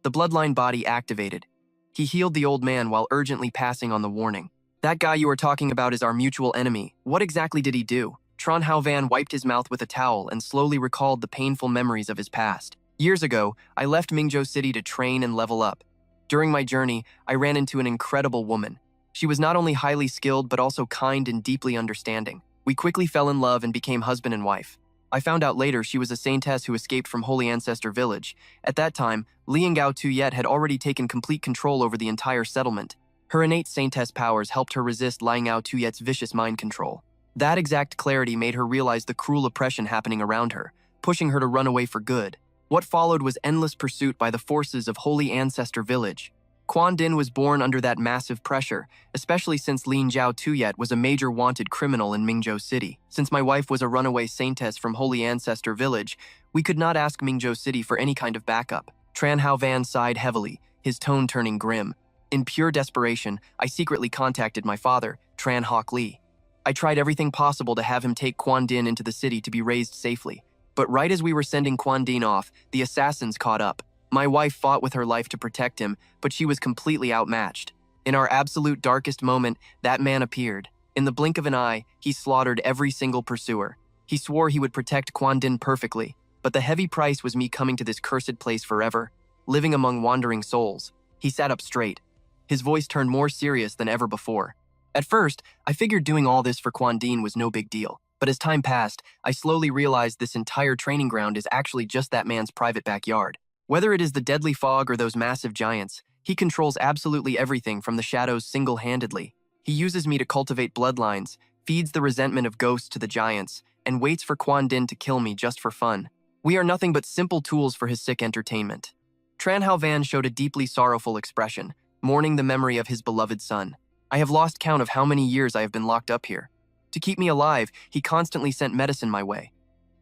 The bloodline body activated. He healed the old man while urgently passing on the warning. That guy you are talking about is our mutual enemy. What exactly did he do? Tran Hao Van wiped his mouth with a towel and slowly recalled the painful memories of his past. Years ago, I left Mingzhou City to train and level up. During my journey, I ran into an incredible woman. She was not only highly skilled but also kind and deeply understanding. We quickly fell in love and became husband and wife. I found out later she was a saintess who escaped from Holy Ancestor Village. At that time, Liangao Tuyet had already taken complete control over the entire settlement. Her innate saintess powers helped her resist Liangao Tuyet's vicious mind control. That exact clarity made her realize the cruel oppression happening around her, pushing her to run away for good. What followed was endless pursuit by the forces of Holy Ancestor Village. Quan Din was born under that massive pressure, especially since Lin Jiao Tuyet was a major wanted criminal in Mingzhou City. Since my wife was a runaway saintess from Holy Ancestor Village, we could not ask Mingzhou City for any kind of backup. Tran Hao Van sighed heavily, his tone turning grim. In pure desperation, I secretly contacted my father, Tran Hock Li. I tried everything possible to have him take Quan Din into the city to be raised safely. But right as we were sending Quan Din off, the assassins caught up. My wife fought with her life to protect him, but she was completely outmatched. In our absolute darkest moment, that man appeared. In the blink of an eye, he slaughtered every single pursuer. He swore he would protect Quan Din perfectly, but the heavy price was me coming to this cursed place forever, living among wandering souls. He sat up straight. His voice turned more serious than ever before. At first, I figured doing all this for Quan Din was no big deal, but as time passed, I slowly realized this entire training ground is actually just that man's private backyard. Whether it is the deadly fog or those massive giants, he controls absolutely everything from the shadows single-handedly. He uses me to cultivate bloodlines, feeds the resentment of ghosts to the giants, and waits for Quan Din to kill me just for fun. We are nothing but simple tools for his sick entertainment. Tran Hao Van showed a deeply sorrowful expression, mourning the memory of his beloved son. I have lost count of how many years I have been locked up here. To keep me alive, he constantly sent medicine my way.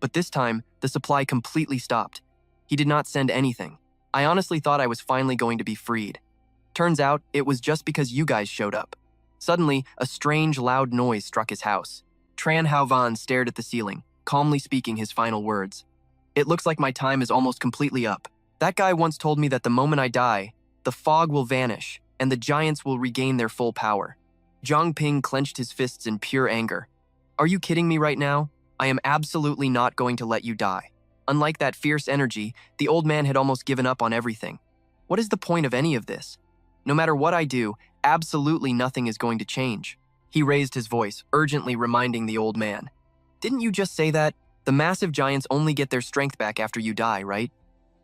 But this time, the supply completely stopped. He did not send anything. I honestly thought I was finally going to be freed. Turns out, it was just because you guys showed up. Suddenly, a strange, loud noise struck his house. Tran Hao Van stared at the ceiling, calmly speaking his final words. It looks like my time is almost completely up. That guy once told me that the moment I die, the fog will vanish, and the giants will regain their full power. Zhang Ping clenched his fists in pure anger. Are you kidding me right now? I am absolutely not going to let you die. Unlike that fierce energy, the old man had almost given up on everything. What is the point of any of this? No matter what I do, absolutely nothing is going to change. He raised his voice, urgently reminding the old man. Didn't you just say that? The massive giants only get their strength back after you die, right?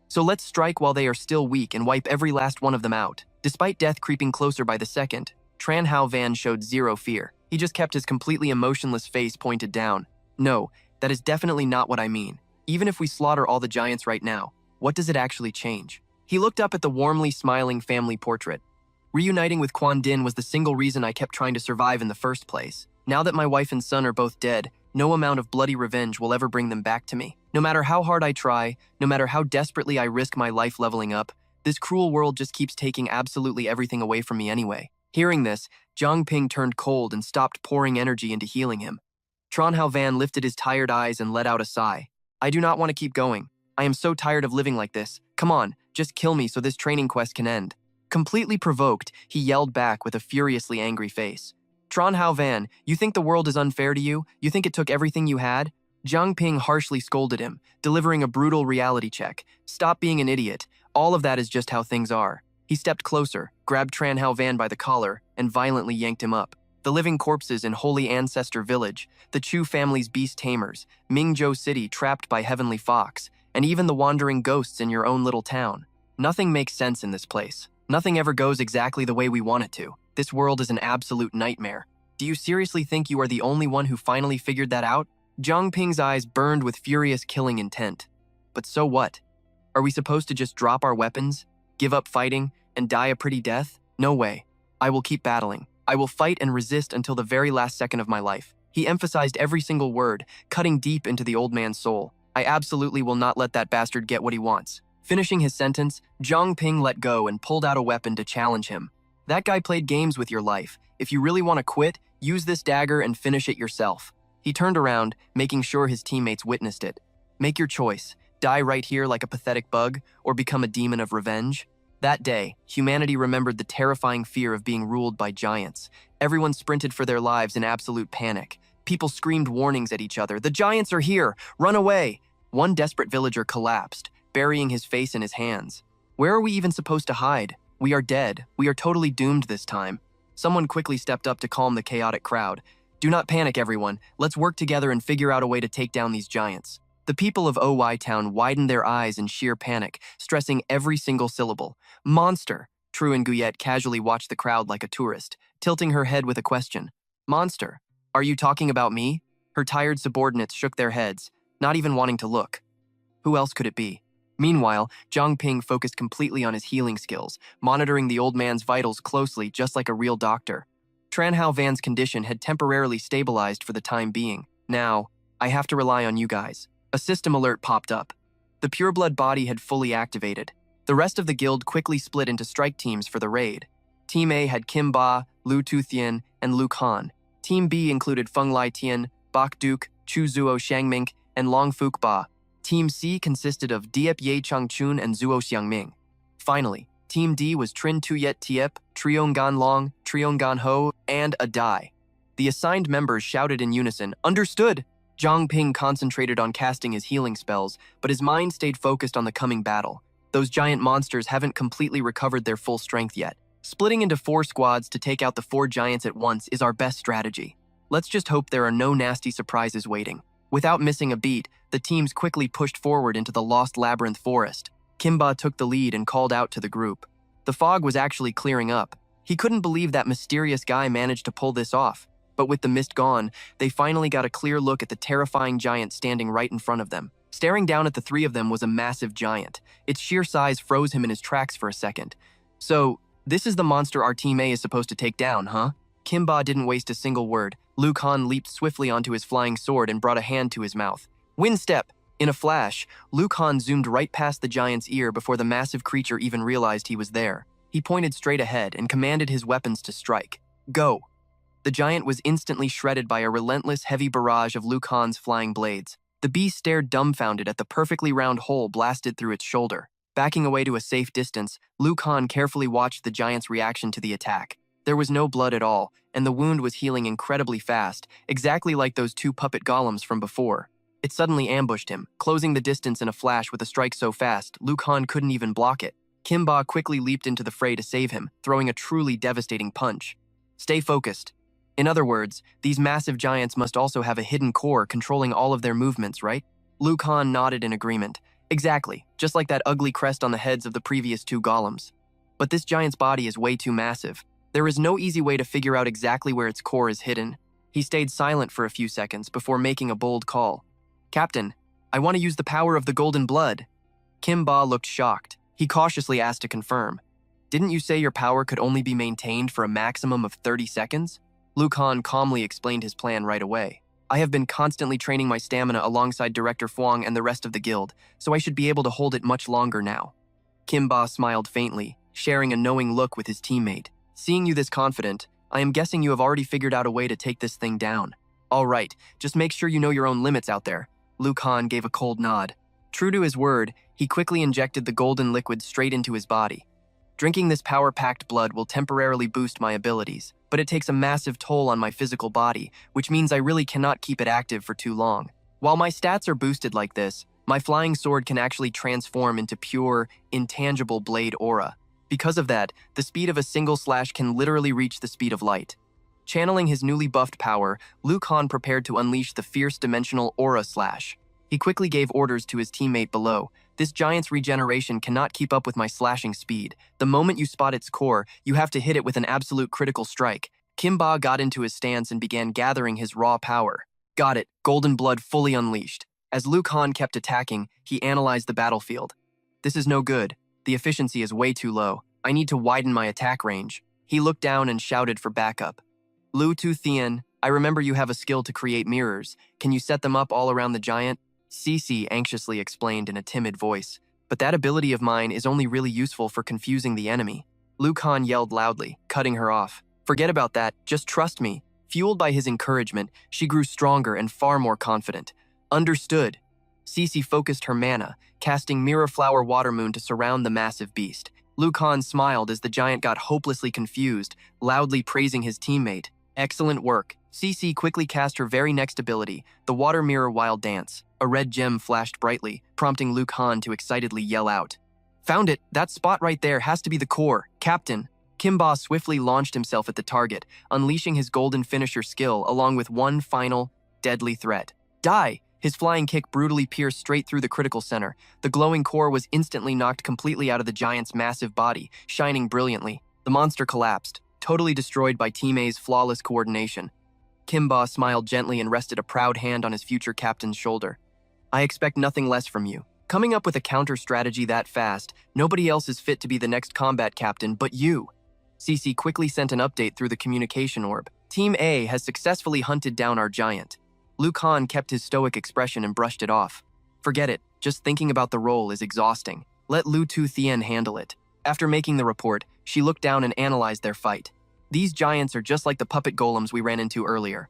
So let's strike while they are still weak and wipe every last one of them out. Despite death creeping closer by the second, Tran Hao Van showed zero fear. He just kept his completely emotionless face pointed down. No, that is definitely not what I mean. Even if we slaughter all the giants right now, what does it actually change? He looked up at the warmly smiling family portrait. Reuniting with Quan Din was the single reason I kept trying to survive in the first place. Now that my wife and son are both dead, no amount of bloody revenge will ever bring them back to me. No matter how hard I try, no matter how desperately I risk my life leveling up, this cruel world just keeps taking absolutely everything away from me anyway. Hearing this, Zhang Ping turned cold and stopped pouring energy into healing him. Tran Hao Van lifted his tired eyes and let out a sigh. I do not want to keep going. I am so tired of living like this. Come on, just kill me so this training quest can end. Completely provoked, he yelled back with a furiously angry face. Tran Hao Van, you think the world is unfair to you? You think it took everything you had? Zhang Ping harshly scolded him, delivering a brutal reality check. Stop being an idiot. All of that is just how things are. He stepped closer, grabbed Tran Hao Van by the collar, and violently yanked him up. The living corpses in Holy Ancestor Village, the Chu family's Beast Tamers, Mingzhou City trapped by Heavenly Fox, and even the wandering ghosts in your own little town. Nothing makes sense in this place. Nothing ever goes exactly the way we want it to. This world is an absolute nightmare. Do you seriously think you are the only one who finally figured that out? Zhang Ping's eyes burned with furious killing intent. But so what? Are we supposed to just drop our weapons, give up fighting, and die a pretty death? No way. I will keep battling. I will fight and resist until the very last second of my life. He emphasized every single word, cutting deep into the old man's soul. I absolutely will not let that bastard get what he wants. Finishing his sentence, Zhang Ping let go and pulled out a weapon to challenge him. That guy played games with your life. If you really want to quit, use this dagger and finish it yourself. He turned around, making sure his teammates witnessed it. Make your choice. Die right here like a pathetic bug, or become a demon of revenge. That day, humanity remembered the terrifying fear of being ruled by giants. Everyone sprinted for their lives in absolute panic. People screamed warnings at each other. The giants are here! Run away! One desperate villager collapsed, burying his face in his hands. Where are we even supposed to hide? We are dead. We are totally doomed this time. Someone quickly stepped up to calm the chaotic crowd. Do not panic, everyone. Let's work together and figure out a way to take down these giants. The people of OY Town widened their eyes in sheer panic, stressing every single syllable. Monster! True Nguyet casually watched the crowd like a tourist, tilting her head with a question. Monster, are you talking about me? Her tired subordinates shook their heads, not even wanting to look. Who else could it be? Meanwhile, Zhang Ping focused completely on his healing skills, monitoring the old man's vitals closely just like a real doctor. Tran Hao Van's condition had temporarily stabilized for the time being. Now, I have to rely on you guys. A system alert popped up. The pureblood body had fully activated. The rest of the guild quickly split into strike teams for the raid. Team A had Kim Ba, Lu Tuthian, and Lu Kan. Team B included Feng Lai Tian, Bak Duke, Chu Zuo Shangming, and Long Fuk Ba. Team C consisted of Diep Ye Changchun and Zuo Xiangming. Finally, Team D was Trin Tuyet Tiep, Triongan Long, Triongan Ho, and Adai. The assigned members shouted in unison, "Understood!" Zhang Ping concentrated on casting his healing spells, but his mind stayed focused on the coming battle. Those giant monsters haven't completely recovered their full strength yet. Splitting into 4 squads to take out the 4 giants at once is our best strategy. Let's just hope there are no nasty surprises waiting. Without missing a beat, the teams quickly pushed forward into the Lost Labyrinth forest. Kimba took the lead and called out to the group. The fog was actually clearing up. He couldn't believe that mysterious guy managed to pull this off. But with the mist gone, they finally got a clear look at the terrifying giant standing right in front of them. Staring down at the 3 of them was a massive giant. Its sheer size froze him in his tracks for a second. So, this is the monster our Team A is supposed to take down, huh? Kimba didn't waste a single word. Lu Kan leaped swiftly onto his flying sword and brought a hand to his mouth. Wind step! In a flash, Lu Kan zoomed right past the giant's ear before the massive creature even realized he was there. He pointed straight ahead and commanded his weapons to strike. Go! The giant was instantly shredded by a relentless, heavy barrage of Liu Khan's flying blades. The beast stared dumbfounded at the perfectly round hole blasted through its shoulder. Backing away to a safe distance, Liu Khan carefully watched the giant's reaction to the attack. There was no blood at all, and the wound was healing incredibly fast, exactly like those two puppet golems from before. It suddenly ambushed him, closing the distance in a flash with a strike so fast, Liu Khan couldn't even block it. Kimba quickly leaped into the fray to save him, throwing a truly devastating punch. Stay focused. In other words, these massive giants must also have a hidden core controlling all of their movements, right? Liu Khan nodded in agreement. Exactly, just like that ugly crest on the heads of the previous two golems. But this giant's body is way too massive. There is no easy way to figure out exactly where its core is hidden. He stayed silent for a few seconds before making a bold call. Captain, I want to use the power of the golden blood. Kimba looked shocked. He cautiously asked to confirm. Didn't you say your power could only be maintained for a maximum of 30 seconds? Liu Khan calmly explained his plan right away. I have been constantly training my stamina alongside Director Fuang and the rest of the guild, so I should be able to hold it much longer now. Kimba smiled faintly, sharing a knowing look with his teammate. Seeing you this confident, I am guessing you have already figured out a way to take this thing down. All right, just make sure you know your own limits out there. Liu Khan gave a cold nod. True to his word, he quickly injected the golden liquid straight into his body. Drinking this power-packed blood will temporarily boost my abilities, but it takes a massive toll on my physical body, which means I really cannot keep it active for too long. While my stats are boosted like this, my flying sword can actually transform into pure, intangible blade aura. Because of that, the speed of a single slash can literally reach the speed of light. Channeling his newly buffed power, Liu Khan prepared to unleash the fierce dimensional aura slash. He quickly gave orders to his teammate below. This giant's regeneration cannot keep up with my slashing speed. The moment you spot its core, you have to hit it with an absolute critical strike. Kimba got into his stance and began gathering his raw power. Got it, golden blood fully unleashed. As Liu Khan kept attacking, he analyzed the battlefield. This is no good. The efficiency is way too low. I need to widen my attack range. He looked down and shouted for backup. Lu Tu Thien, I remember you have a skill to create mirrors. Can you set them up all around the giant? Cici anxiously explained in a timid voice. But that ability of mine is only really useful for confusing the enemy. Liu Khan yelled loudly, cutting her off. Forget about that, just trust me. Fueled by his encouragement, she grew stronger and far more confident. Understood. Cici focused her mana, casting Mirror Flower Water Moon to surround the massive beast. Liu Khan smiled as the giant got hopelessly confused, loudly praising his teammate. Excellent work. Cici quickly cast her very next ability, the Water Mirror Wild Dance. A red gem flashed brightly, prompting Liu Khan to excitedly yell out. Found it! That spot right there has to be the core. Captain! Kimba swiftly launched himself at the target, unleashing his golden finisher skill along with one final, deadly threat. Die! His flying kick brutally pierced straight through the critical center. The glowing core was instantly knocked completely out of the giant's massive body, shining brilliantly. The monster collapsed, totally destroyed by Team A's flawless coordination. Kimba smiled gently and rested a proud hand on his future captain's shoulder. I expect nothing less from you. Coming up with a counter strategy that fast, nobody else is fit to be the next combat captain but you. Cici quickly sent an update through the communication orb. Team A has successfully hunted down our giant. Liu Khan kept his stoic expression and brushed it off. Forget it, just thinking about the role is exhausting. Let Lu Tu Thien handle it. After making the report, she looked down and analyzed their fight. These giants are just like the puppet golems we ran into earlier.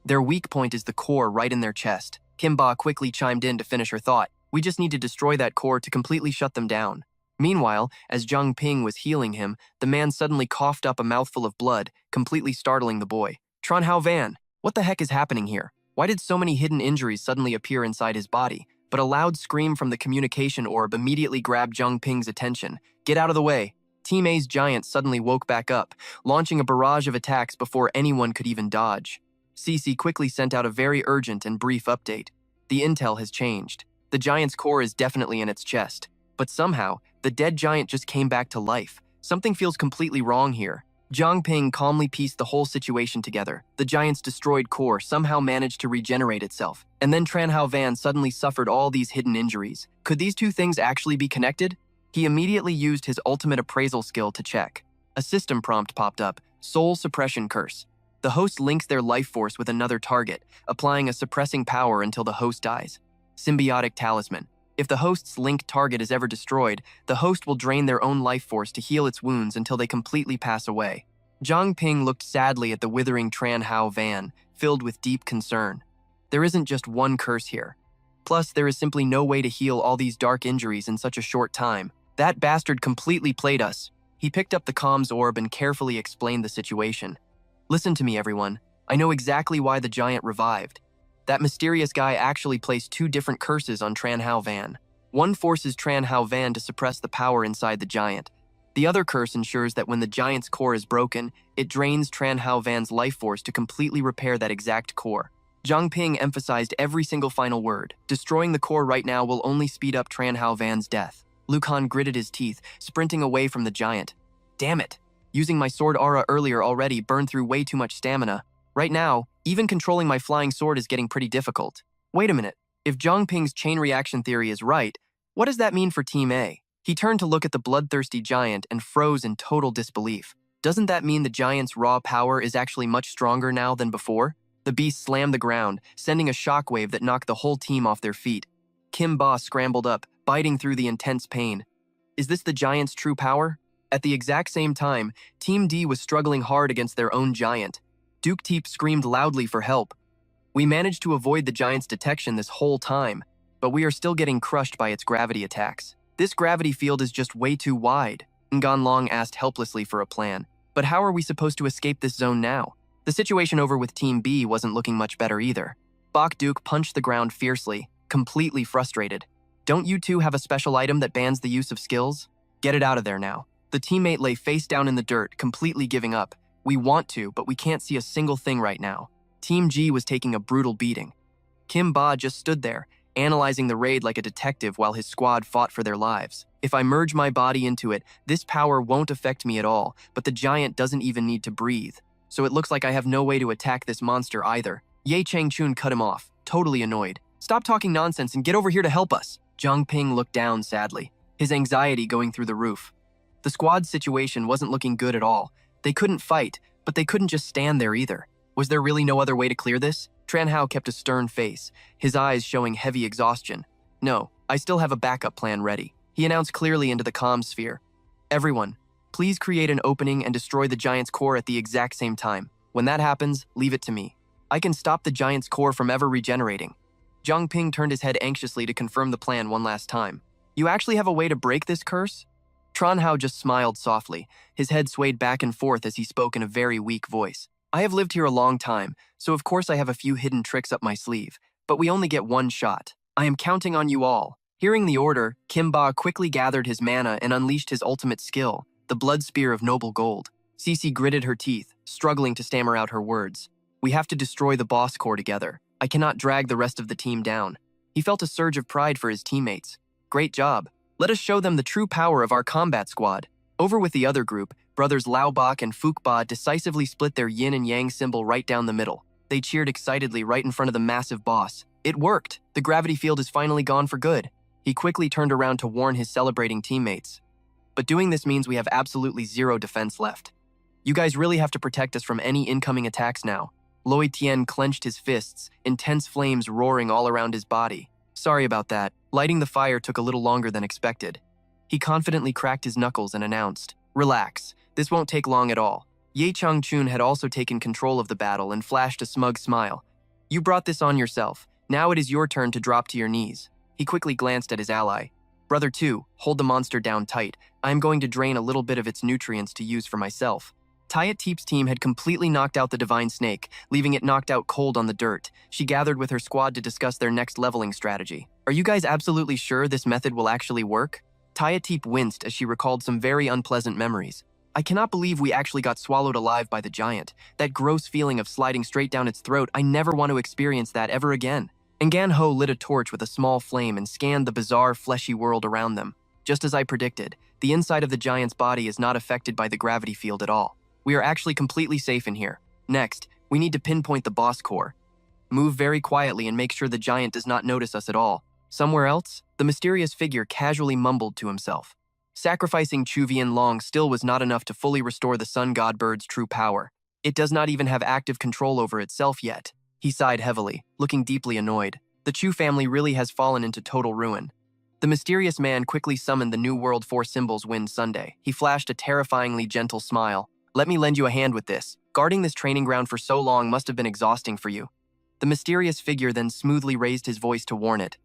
Their weak point is the core right in their chest. Kimba quickly chimed in to finish her thought. We just need to destroy that core to completely shut them down. Meanwhile, as Zhang Ping was healing him, the man suddenly coughed up a mouthful of blood, completely startling the boy. Tran Hao Van, what the heck is happening here? Why did so many hidden injuries suddenly appear inside his body? But a loud scream from the communication orb immediately grabbed Zhang Ping's attention. Get out of the way. Team A's giant suddenly woke back up, launching a barrage of attacks before anyone could even dodge. Cici quickly sent out a very urgent and brief update. The intel has changed. The giant's core is definitely in its chest. But somehow, the dead giant just came back to life. Something feels completely wrong here. Zhang Ping calmly pieced the whole situation together. The giant's destroyed core somehow managed to regenerate itself. And then Tran Hao Van suddenly suffered all these hidden injuries. Could these two things actually be connected? He immediately used his ultimate appraisal skill to check. A system prompt popped up, Soul Suppression Curse. The host links their life force with another target, applying a suppressing power until the host dies. Symbiotic Talisman. If the host's linked target is ever destroyed, the host will drain their own life force to heal its wounds until they completely pass away. Zhang Ping looked sadly at the withering Tran Hao van, filled with deep concern. There isn't just one curse here. Plus, there is simply no way to heal all these dark injuries in such a short time. That bastard completely played us. He picked up the comms orb and carefully explained the situation. Listen to me, everyone. I know exactly why the giant revived. That mysterious guy actually placed 2 different curses on Tran Hao van. One forces Tran Hao van to suppress the power inside the giant. The other curse ensures that when the giant's core is broken, it drains Tran Hao van's life force to completely repair that exact core. Zhang Ping emphasized every single final word. Destroying the core right now will only speed up Tran Hao van's death. Liu Kang gritted his teeth, sprinting away from the giant. Damn it! Using my sword aura earlier already burned through way too much stamina. Right now, even controlling my flying sword is getting pretty difficult. Wait a minute. If Zhang Ping's chain reaction theory is right, what does that mean for Team A? He turned to look at the bloodthirsty giant and froze in total disbelief. Doesn't that mean the giant's raw power is actually much stronger now than before? The beast slammed the ground, sending a shockwave that knocked the whole team off their feet. Kim Ba scrambled up, biting through the intense pain. Is this the giant's true power? At the exact same time, Team D was struggling hard against their own giant. Duke Teep screamed loudly for help. We managed to avoid the giant's detection this whole time, but we are still getting crushed by its gravity attacks. This gravity field is just way too wide. Ngan Long asked helplessly for a plan. But how are we supposed to escape this zone now? The situation over with Team B wasn't looking much better either. Bok Duke punched the ground fiercely, completely frustrated. Don't you two have a special item that bans the use of skills? Get it out of there now. The teammate lay face down in the dirt, completely giving up. We want to, but we can't see a single thing right now. Team G was taking a brutal beating. Kim Ba just stood there, analyzing the raid like a detective while his squad fought for their lives. If I merge my body into it, this power won't affect me at all, but the giant doesn't even need to breathe. So it looks like I have no way to attack this monster either. Ye Changchun cut him off, totally annoyed. Stop talking nonsense and get over here to help us. Zhang Ping looked down sadly, his anxiety going through the roof. The squad's situation wasn't looking good at all. They couldn't fight, but they couldn't just stand there either. Was there really no other way to clear this? Tran Hao kept a stern face, his eyes showing heavy exhaustion. No, I still have a backup plan ready. He announced clearly into the comm sphere. Everyone, please create an opening and destroy the giant's core at the exact same time. When that happens, leave it to me. I can stop the giant's core from ever regenerating. Zhang Ping turned his head anxiously to confirm the plan one last time. You actually have a way to break this curse? Tran Hao just smiled softly. His head swayed back and forth as he spoke in a very weak voice. I have lived here a long time, so of course I have a few hidden tricks up my sleeve, but we only get one shot. I am counting on you all. Hearing the order, Kim Ba quickly gathered his mana and unleashed his ultimate skill, the Blood Spear of Noble Gold. Cece gritted her teeth, struggling to stammer out her words. We have to destroy the boss core together. I cannot drag the rest of the team down. He felt a surge of pride for his teammates. Great job. Let us show them the true power of our combat squad. Over with the other group, brothers Lao Bak and Fook Ba decisively split their yin and yang symbol right down the middle. They cheered excitedly right in front of the massive boss. It worked. The gravity field is finally gone for good. He quickly turned around to warn his celebrating teammates. But doing this means we have absolutely zero defense left. You guys really have to protect us from any incoming attacks now. Loi Tian clenched his fists, intense flames roaring all around his body. Sorry about that. Lighting the fire took a little longer than expected. He confidently cracked his knuckles and announced, Relax, this won't take long at all. Ye Changchun had also taken control of the battle and flashed a smug smile. You brought this on yourself. Now it is your turn to drop to your knees. He quickly glanced at his ally. Brother 2, hold the monster down tight. I am going to drain a little bit of its nutrients to use for myself. Tyat Teep's team had completely knocked out the Divine Snake, leaving it knocked out cold on the dirt. She gathered with her squad to discuss their next leveling strategy. Are you guys absolutely sure this method will actually work? Tyat Teep winced as she recalled some very unpleasant memories. I cannot believe we actually got swallowed alive by the giant. That gross feeling of sliding straight down its throat, I never want to experience that ever again. Ngan Ho lit a torch with a small flame and scanned the bizarre, fleshy world around them. Just as I predicted, the inside of the giant's body is not affected by the gravity field at all. We are actually completely safe in here. Next, we need to pinpoint the boss core. Move very quietly and make sure the giant does not notice us at all. Somewhere else, the mysterious figure casually mumbled to himself. Sacrificing Chuvian Long still was not enough to fully restore the sun god bird's true power. It does not even have active control over itself yet. He sighed heavily, looking deeply annoyed. The Chu family really has fallen into total ruin. The mysterious man quickly summoned the New World 4 Symbols Wind Sunday. He flashed a terrifyingly gentle smile. Let me lend you a hand with this. Guarding this training ground for so long must have been exhausting for you. The mysterious figure then smoothly raised his voice to warn it.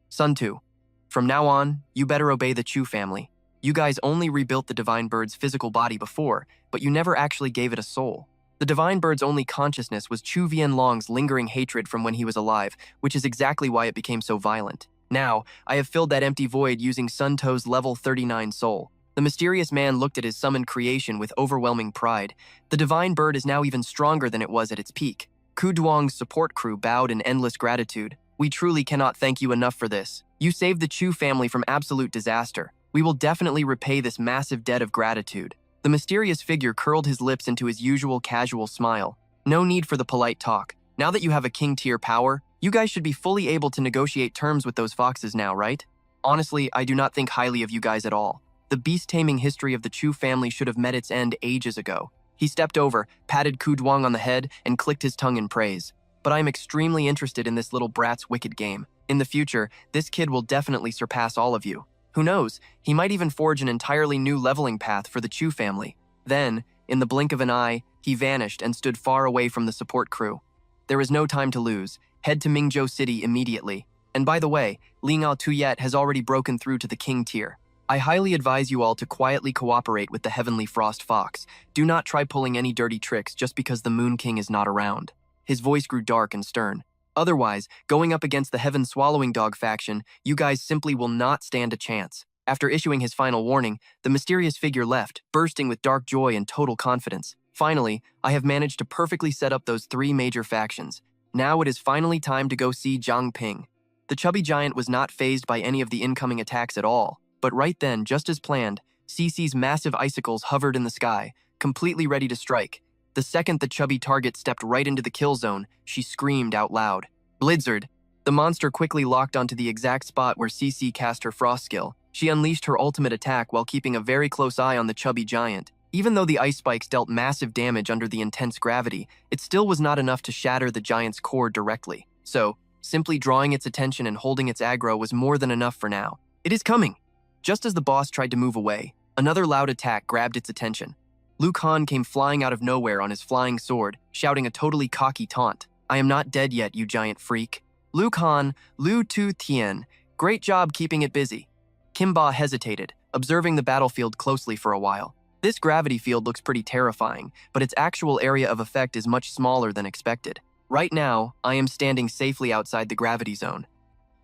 Sun Tu, from now on, you better obey the Chu family. You guys only rebuilt the Divine Bird's physical body before, but you never actually gave it a soul. The Divine Bird's only consciousness was Chu Vianlong's lingering hatred from when he was alive, which is exactly why it became so violent. Now, I have filled that empty void using Sun To's level 39 soul. The mysterious man looked at his summoned creation with overwhelming pride. The Divine Bird is now even stronger than it was at its peak. Ku Duong's support crew bowed in endless gratitude. We truly cannot thank you enough for this. You saved the Chu family from absolute disaster. We will definitely repay this massive debt of gratitude. The mysterious figure curled his lips into his usual casual smile. No need for the polite talk. Now that you have a king-tier power, you guys should be fully able to negotiate terms with those foxes now, right? Honestly, I do not think highly of you guys at all. The beast taming history of the Chu family should have met its end ages ago. He stepped over, patted Ku Duong on the head, and clicked his tongue in praise. But I am extremely interested in this little brat's wicked game. In the future, this kid will definitely surpass all of you. Who knows, he might even forge an entirely new leveling path for the Chu family. Then, in the blink of an eye, he vanished and stood far away from the support crew. There is no time to lose. Head to Mingzhou City immediately. And by the way, Lingao Tuyet has already broken through to the king tier. I highly advise you all to quietly cooperate with the Heavenly Frost Fox. Do not try pulling any dirty tricks just because the Moon King is not around. His voice grew dark and stern. Otherwise, going up against the Heaven Swallowing Dog faction, you guys simply will not stand a chance. After issuing his final warning, the mysterious figure left, bursting with dark joy and total confidence. Finally, I have managed to perfectly set up those 3 major factions. Now it is finally time to go see Zhang Ping. The chubby giant was not fazed by any of the incoming attacks at all. But right then, just as planned, CC's massive icicles hovered in the sky, completely ready to strike. The second the chubby target stepped right into the kill zone, she screamed out loud. Blizzard! The monster quickly locked onto the exact spot where CC cast her frost skill. She unleashed her ultimate attack while keeping a very close eye on the chubby giant. Even though the ice spikes dealt massive damage under the intense gravity, it still was not enough to shatter the giant's core directly. So, simply drawing its attention and holding its aggro was more than enough for now. It is coming! Just as the boss tried to move away, another loud attack grabbed its attention. Liu Kang came flying out of nowhere on his flying sword, shouting a totally cocky taunt. I am not dead yet, you giant freak. Liu Kang, Liu Tu Tian, great job keeping it busy. Kimba hesitated, observing the battlefield closely for a while. This gravity field looks pretty terrifying, but its actual area of effect is much smaller than expected. Right now, I am standing safely outside the gravity zone.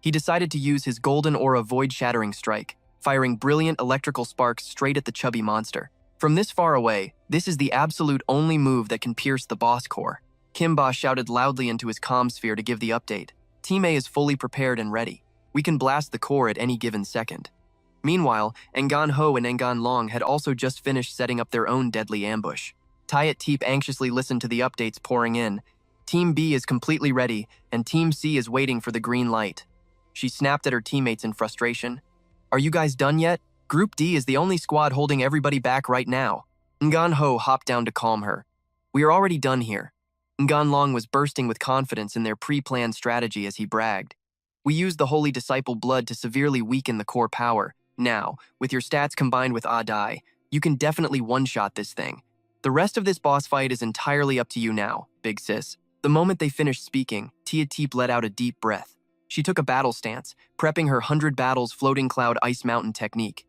He decided to use his golden aura void-shattering strike, firing brilliant electrical sparks straight at the chubby monster. From this far away, this is the absolute only move that can pierce the boss core. Kimba shouted loudly into his comm sphere to give the update. Team A is fully prepared and ready. We can blast the core at any given second. Meanwhile, Engan Ho and Engan Long had also just finished setting up their own deadly ambush. Tayet Teep anxiously listened to the updates pouring in. Team B is completely ready, and Team C is waiting for the green light. She snapped at her teammates in frustration. Are you guys done yet? Group D is the only squad holding everybody back right now. Ngan Ho hopped down to calm her. We are already done here. Ngan Long was bursting with confidence in their pre-planned strategy as he bragged. We used the Holy Disciple blood to severely weaken the core power. Now, with your stats combined with Adai, you can definitely one-shot this thing. The rest of this boss fight is entirely up to you now, big sis. The moment they finished speaking, Tia Teep let out a deep breath. She took a battle stance, prepping her 100 battles floating cloud ice mountain technique.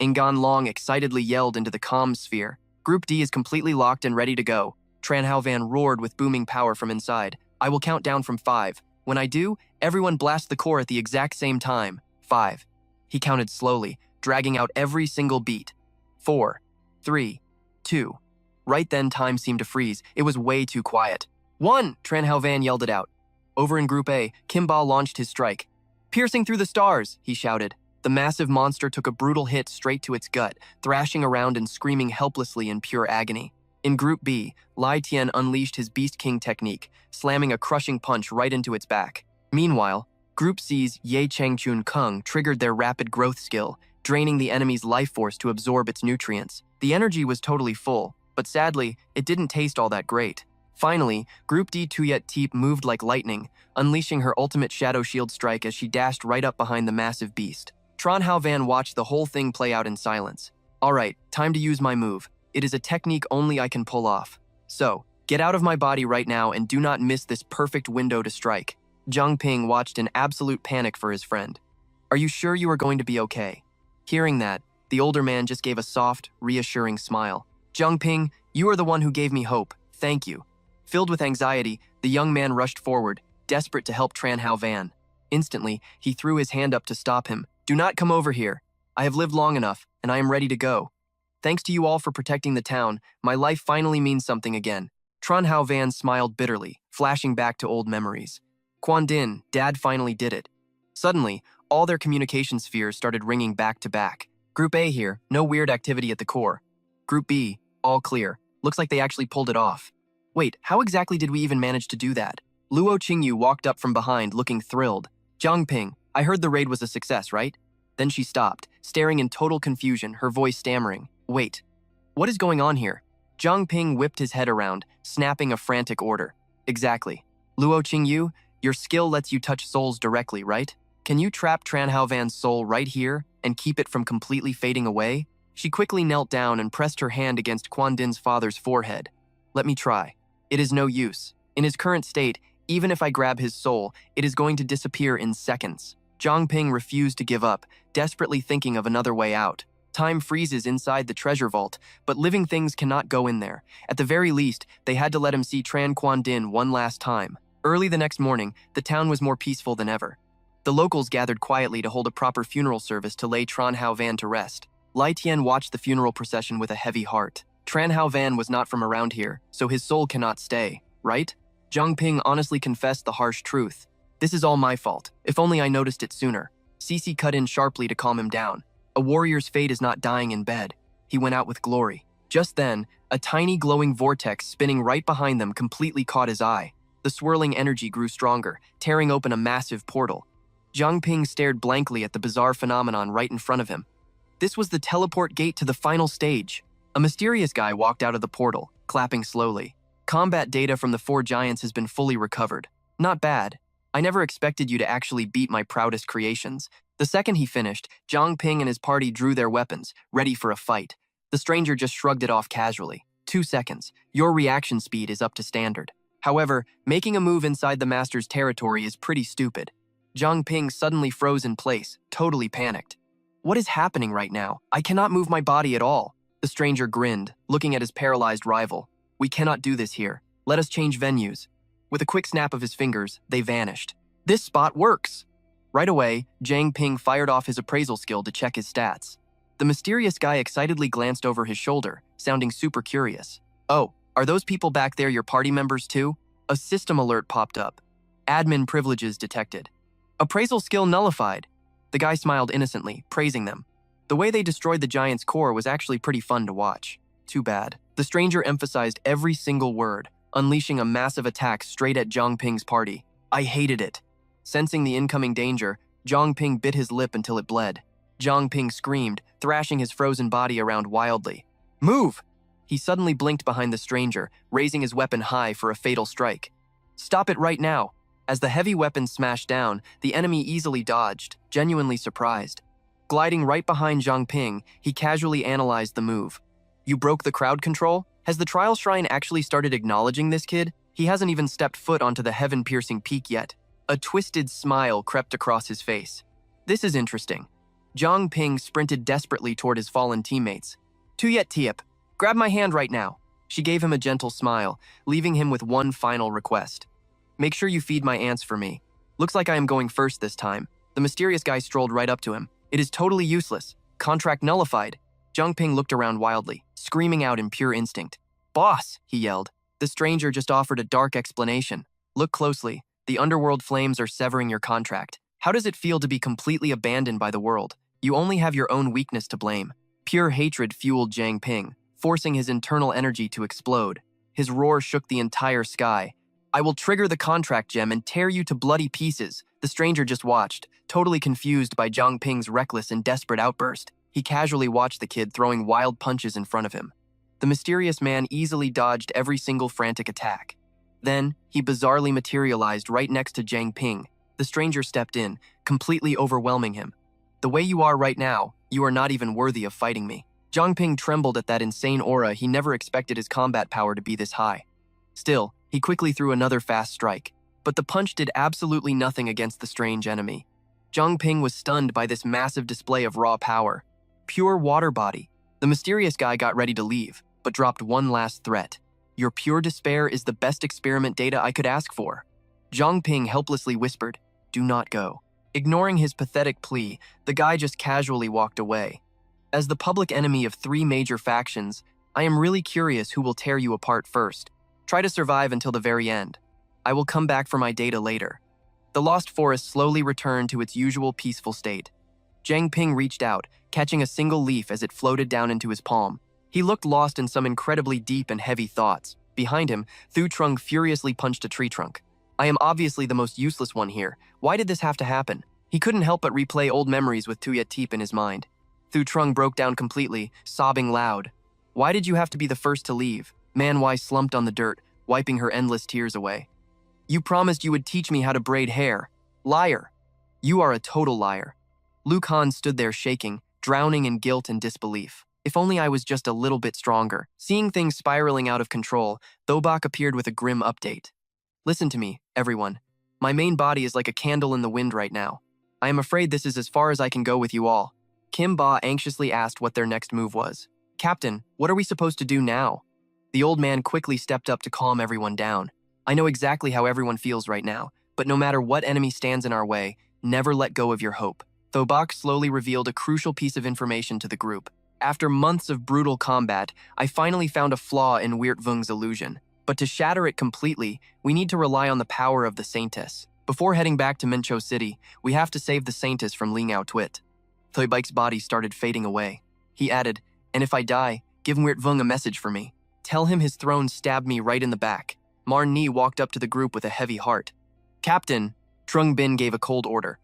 Ngan Long excitedly yelled into the comm sphere. Group D is completely locked and ready to go. Tran Hao Van roared with booming power from inside. I will count down from 5. When I do, everyone blast the core at the exact same time. 5. He counted slowly, dragging out every single beat. 4, 3, 2. Right then, time seemed to freeze. It was way too quiet. 1! Tran Hao Van yelled it out. Over in Group A, Kimba launched his strike. Piercing through the stars, he shouted. The massive monster took a brutal hit straight to its gut, thrashing around and screaming helplessly in pure agony. In Group B, Lai Tian unleashed his Beast King technique, slamming a crushing punch right into its back. Meanwhile, Group C's Ye Changchun Kung triggered their rapid growth skill, draining the enemy's life force to absorb its nutrients. The energy was totally full, but sadly, it didn't taste all that great. Finally, Group D Tuyet Teep moved like lightning, unleashing her ultimate Shadow Shield strike as she dashed right up behind the massive beast. Tran Hao Van watched the whole thing play out in silence. Alright, time to use my move. It is a technique only I can pull off. So, get out of my body right now and do not miss this perfect window to strike. Zhang Ping watched in absolute panic for his friend. Are you sure you are going to be okay? Hearing that, the older man just gave a soft, reassuring smile. Zhang Ping, you are the one who gave me hope. Thank you. Filled with anxiety, the young man rushed forward, desperate to help Tran Hao Van. Instantly, he threw his hand up to stop him. Do not come over here. I have lived long enough, and I am ready to go. Thanks to you all for protecting the town, my life finally means something again. Tran Hao Van smiled bitterly, flashing back to old memories. Quan Din, Dad finally did it. Suddenly, all their communication spheres started ringing back to back. Group A here, no weird activity at the core. Group B, all clear. Looks like they actually pulled it off. Wait, how exactly did we even manage to do that? Luo Qingyu walked up from behind, looking thrilled. Zhang Ping, I heard the raid was a success, right? Then she stopped, staring in total confusion, her voice stammering. Wait, what is going on here? Zhang Ping whipped his head around, snapping a frantic order. Exactly. Luo Qingyu, your skill lets you touch souls directly, right? Can you trap Tran Hao Van's soul right here and keep it from completely fading away? She quickly knelt down and pressed her hand against Quan Din's father's forehead. Let me try. It is no use. In his current state, even if I grab his soul, it is going to disappear in seconds. Zhang Ping refused to give up, desperately thinking of another way out. Time freezes inside the treasure vault, but living things cannot go in there. At the very least, they had to let him see Tran Quan Din one last time. Early the next morning, the town was more peaceful than ever. The locals gathered quietly to hold a proper funeral service to lay Tran Hao Van to rest. Lai Tian watched the funeral procession with a heavy heart. Tran Hao Van was not from around here, so his soul cannot stay, right? Zhang Ping honestly confessed the harsh truth. This is all my fault. If only I noticed it sooner. Cece cut in sharply to calm him down. A warrior's fate is not dying in bed. He went out with glory. Just then, a tiny glowing vortex spinning right behind them completely caught his eye. The swirling energy grew stronger, tearing open a massive portal. Zhang Ping stared blankly at the bizarre phenomenon right in front of him. This was the teleport gate to the final stage. A mysterious guy walked out of the portal, clapping slowly. Combat data from the 4 giants has been fully recovered. Not bad. I never expected you to actually beat my proudest creations. The second he finished, Zhang Ping and his party drew their weapons, ready for a fight. The stranger just shrugged it off casually. 2 seconds. Your reaction speed is up to standard. However, making a move inside the master's territory is pretty stupid. Zhang Ping suddenly froze in place, totally panicked. What is happening right now? I cannot move my body at all. The stranger grinned, looking at his paralyzed rival. We cannot do this here. Let us change venues. With a quick snap of his fingers, they vanished. This spot works! Right away, Zhang Ping fired off his appraisal skill to check his stats. The mysterious guy excitedly glanced over his shoulder, sounding super curious. Oh, are those people back there your party members too? A system alert popped up. Admin privileges detected. Appraisal skill nullified. The guy smiled innocently, praising them. The way they destroyed the giant's core was actually pretty fun to watch. Too bad. The stranger emphasized every single word, unleashing a massive attack straight at Zhang Ping's party. I hated it. Sensing the incoming danger, Zhang Ping bit his lip until it bled. Zhang Ping screamed, thrashing his frozen body around wildly. Move! He suddenly blinked behind the stranger, raising his weapon high for a fatal strike. Stop it right now! As the heavy weapon smashed down, the enemy easily dodged, genuinely surprised. Gliding right behind Zhang Ping, he casually analyzed the move. You broke the crowd control? Has the Trial Shrine actually started acknowledging this kid? He hasn't even stepped foot onto the heaven-piercing peak yet. A twisted smile crept across his face. This is interesting. Zhang Ping sprinted desperately toward his fallen teammates. Tuyet Tiep, grab my hand right now. She gave him a gentle smile, leaving him with one final request. Make sure you feed my ants for me. Looks like I am going first this time. The mysterious guy strolled right up to him. It is totally useless. Contract nullified. Zhang Ping looked around wildly, screaming out in pure instinct. Boss, he yelled. The stranger just offered a dark explanation. Look closely. The underworld flames are severing your contract. How does it feel to be completely abandoned by the world? You only have your own weakness to blame. Pure hatred fueled Zhang Ping, forcing his internal energy to explode. His roar shook the entire sky. I will trigger the contract gem and tear you to bloody pieces. The stranger just watched, totally confused by Zhang Ping's reckless and desperate outburst. He casually watched the kid throwing wild punches in front of him. The mysterious man easily dodged every single frantic attack. Then, he bizarrely materialized right next to Zhang Ping. The stranger stepped in, completely overwhelming him. The way you are right now, you are not even worthy of fighting me. Zhang Ping trembled at that insane aura. He never expected his combat power to be this high. Still, he quickly threw another fast strike, but the punch did absolutely nothing against the strange enemy. Zhang Ping was stunned by this massive display of raw power. Pure water body. The mysterious guy got ready to leave, but dropped one last threat. Your pure despair is the best experiment data I could ask for. Zhang Ping helplessly whispered, do not go. Ignoring his pathetic plea, the guy just casually walked away. As the public enemy of 3 major factions, I am really curious who will tear you apart first. Try to survive until the very end. I will come back for my data later. The Lost Forest slowly returned to its usual peaceful state. Zhang Ping reached out, catching a single leaf as it floated down into his palm. He looked lost in some incredibly deep and heavy thoughts. Behind him, Thu Trung furiously punched a tree trunk. I am obviously the most useless one here. Why did this have to happen? He couldn't help but replay old memories with Tuyet Teep in his mind. Thu Trung broke down completely, sobbing loud. Why did you have to be the first to leave? Manhwa slumped on the dirt, wiping her endless tears away. You promised you would teach me how to braid hair. Liar. You are a total liar. Lu Khan stood there shaking, drowning in guilt and disbelief. If only I was just a little bit stronger. Seeing things spiraling out of control, Thobak appeared with a grim update. Listen to me, everyone. My main body is like a candle in the wind right now. I am afraid this is as far as I can go with you all. Kim Ba anxiously asked what their next move was. Captain, what are we supposed to do now? The old man quickly stepped up to calm everyone down. I know exactly how everyone feels right now, but no matter what enemy stands in our way, never let go of your hope. Thobak slowly revealed a crucial piece of information to the group. After months of brutal combat, I finally found a flaw in Weert Vung's illusion. But to shatter it completely, we need to rely on the power of the Saintess. Before heading back to Mingzhou City, we have to save the Saintess from Lingao Twit. Thoibike's body started fading away. He added, and if I die, give Weert Vung a message for me. Tell him his throne stabbed me right in the back. Marn Ni walked up to the group with a heavy heart. Captain, Trung Bin gave a cold order.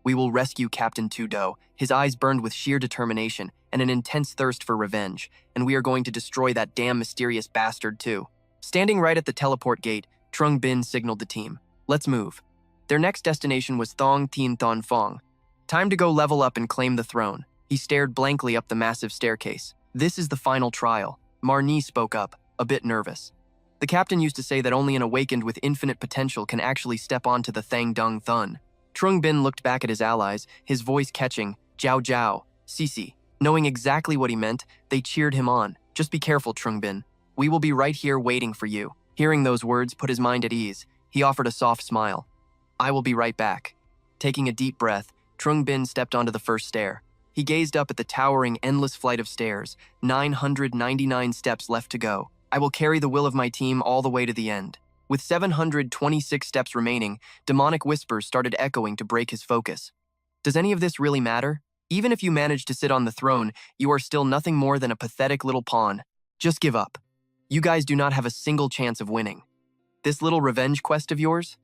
We will rescue Captain Tu Do. His eyes burned with sheer determination and an intense thirst for revenge, and we are going to destroy that damn mysterious bastard too. Standing right at the teleport gate, Trung Bin signaled the team. Let's move. Their next destination was Thong Tien Thon Fong. Time to go level up and claim the throne. He stared blankly up the massive staircase. This is the final trial. Marni spoke up, a bit nervous. The captain used to say that only an awakened with infinite potential can actually step onto the Thang Dung Thun. Trung Bin looked back at his allies, his voice catching, Jiao Jiao, Sisi. Knowing exactly what he meant, they cheered him on. Just be careful, Trung Bin. We will be right here waiting for you. Hearing those words put his mind at ease. He offered a soft smile. I will be right back. Taking a deep breath, Trung Bin stepped onto the first stair. He gazed up at the towering, endless flight of stairs, 999 steps left to go. I will carry the will of my team all the way to the end. With 726 steps remaining, demonic whispers started echoing to break his focus. Does any of this really matter? Even if you manage to sit on the throne, you are still nothing more than a pathetic little pawn. Just give up. You guys do not have a single chance of winning. This little revenge quest of yours?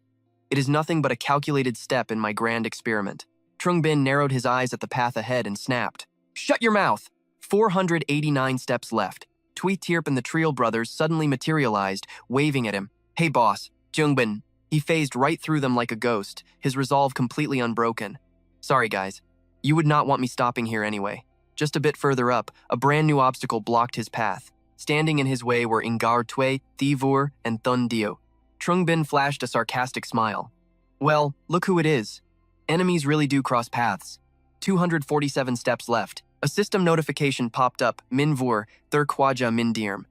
It is nothing but a calculated step in my grand experiment. Trung Bin narrowed his eyes at the path ahead and snapped. Shut your mouth! 489 steps left. Tui Tierp and the Trial brothers suddenly materialized, waving at him. Hey boss, Jung Bin. He phased right through them like a ghost, his resolve completely unbroken. Sorry guys, you would not want me stopping here anyway. Just a bit further up, a brand new obstacle blocked his path. Standing in his way were Ingar Tui, Thivur, and Thun Dio. Trung Bin flashed a sarcastic smile. Well, look who it is. Enemies really do cross paths. 247 steps left. A system notification popped up, Minvur, Thur Kwaja Mindirm.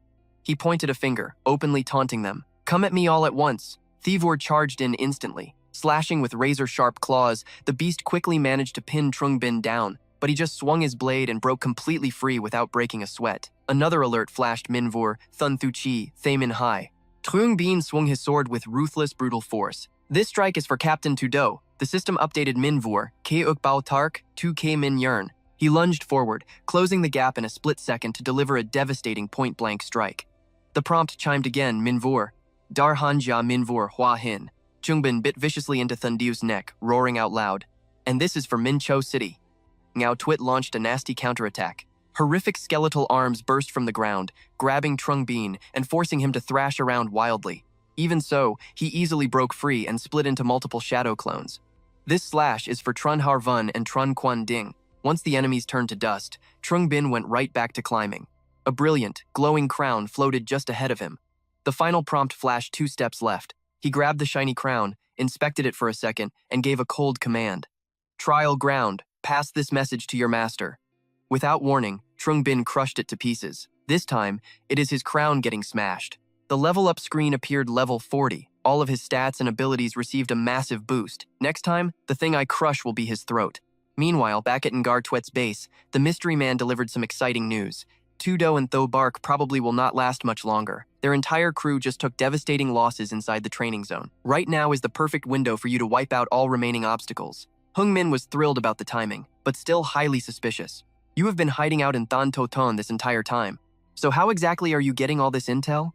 He pointed a finger, openly taunting them. Come at me all at once. Thivur charged in instantly. Slashing with razor-sharp claws, the beast quickly managed to pin Trung Bin down, but he just swung his blade and broke completely free without breaking a sweat. Another alert flashed Minvur, Thun Thu Chi, Thamin Hai. Trung Bin swung his sword with ruthless, brutal force. This strike is for Captain Tudo. The system updated Minvur, K Uk Bao Tark, 2K Min Yern. He lunged forward, closing the gap in a split second to deliver a devastating point-blank strike. The prompt chimed again, Minvur. Dar Hanja Minvur Hua Hin. Chungbin bit viciously into Thundiu's neck, roaring out loud. And this is for Mingzhou City. Ngao Twit launched a nasty counterattack. Horrific skeletal arms burst from the ground, grabbing Trung Bin and forcing him to thrash around wildly. Even so, he easily broke free and split into multiple shadow clones. This slash is for Trun Har Vun and Trun Quan Ding. Once the enemies turned to dust, Trung Bin went right back to climbing. A brilliant, glowing crown floated just ahead of him. The final prompt flashed 2 steps left. He grabbed the shiny crown, inspected it for a second, and gave a cold command. Trial ground, pass this message to your master. Without warning, Trung Bin crushed it to pieces. This time, it is his crown getting smashed. The level up screen appeared level 40. All of his stats and abilities received a massive boost. Next time, the thing I crush will be his throat. Meanwhile, back at Ngar Tuet's base, the mystery man delivered some exciting news. Tudo and Tho Bark probably will not last much longer. Their entire crew just took devastating losses inside the training zone. Right now is the perfect window for you to wipe out all remaining obstacles. Hung Min was thrilled about the timing, but still highly suspicious. You have been hiding out in Than To Ton this entire time. So how exactly are you getting all this intel?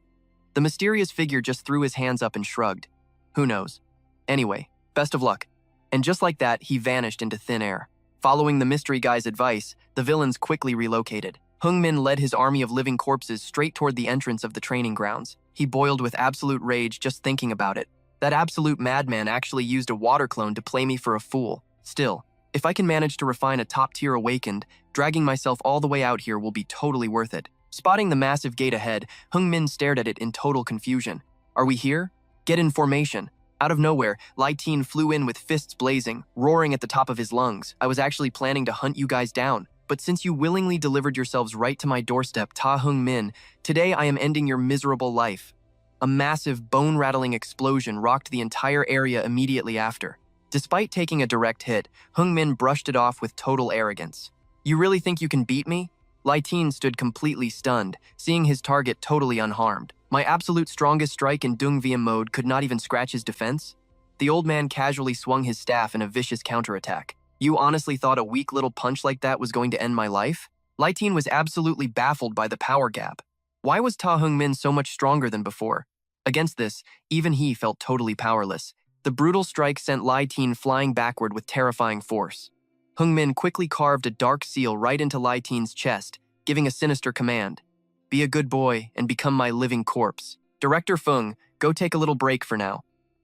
The mysterious figure just threw his hands up and shrugged. Who knows? Anyway, best of luck. And just like that, he vanished into thin air. Following the mystery guy's advice, the villains quickly relocated. Hung Min led his army of living corpses straight toward the entrance of the training grounds. He boiled with absolute rage just thinking about it. That absolute madman actually used a water clone to play me for a fool. Still, if I can manage to refine a top-tier awakened, dragging myself all the way out here will be totally worth it. Spotting the massive gate ahead, Hung Min stared at it in total confusion. Are we here? Get in formation. Out of nowhere, Lai Tin flew in with fists blazing, roaring at the top of his lungs. I was actually planning to hunt you guys down. But since you willingly delivered yourselves right to my doorstep, Ta Hung Min, today I am ending your miserable life. A massive, bone-rattling explosion rocked the entire area immediately after. Despite taking a direct hit, Hung Min brushed it off with total arrogance. You really think you can beat me? Lai Tin stood completely stunned, seeing his target totally unharmed. My absolute strongest strike in Dung Viêm mode could not even scratch his defense? The old man casually swung his staff in a vicious counterattack. You honestly thought a weak little punch like that was going to end my life? Lai Tin was absolutely baffled by the power gap. Why was Ta Hung Min so much stronger than before? Against this, even he felt totally powerless. The brutal strike sent Lai Tin flying backward with terrifying force. Hung Min quickly carved a dark seal right into Lai Tin's chest, giving a sinister command. Be a good boy and become my living corpse. Director Fung, go take a little break for now.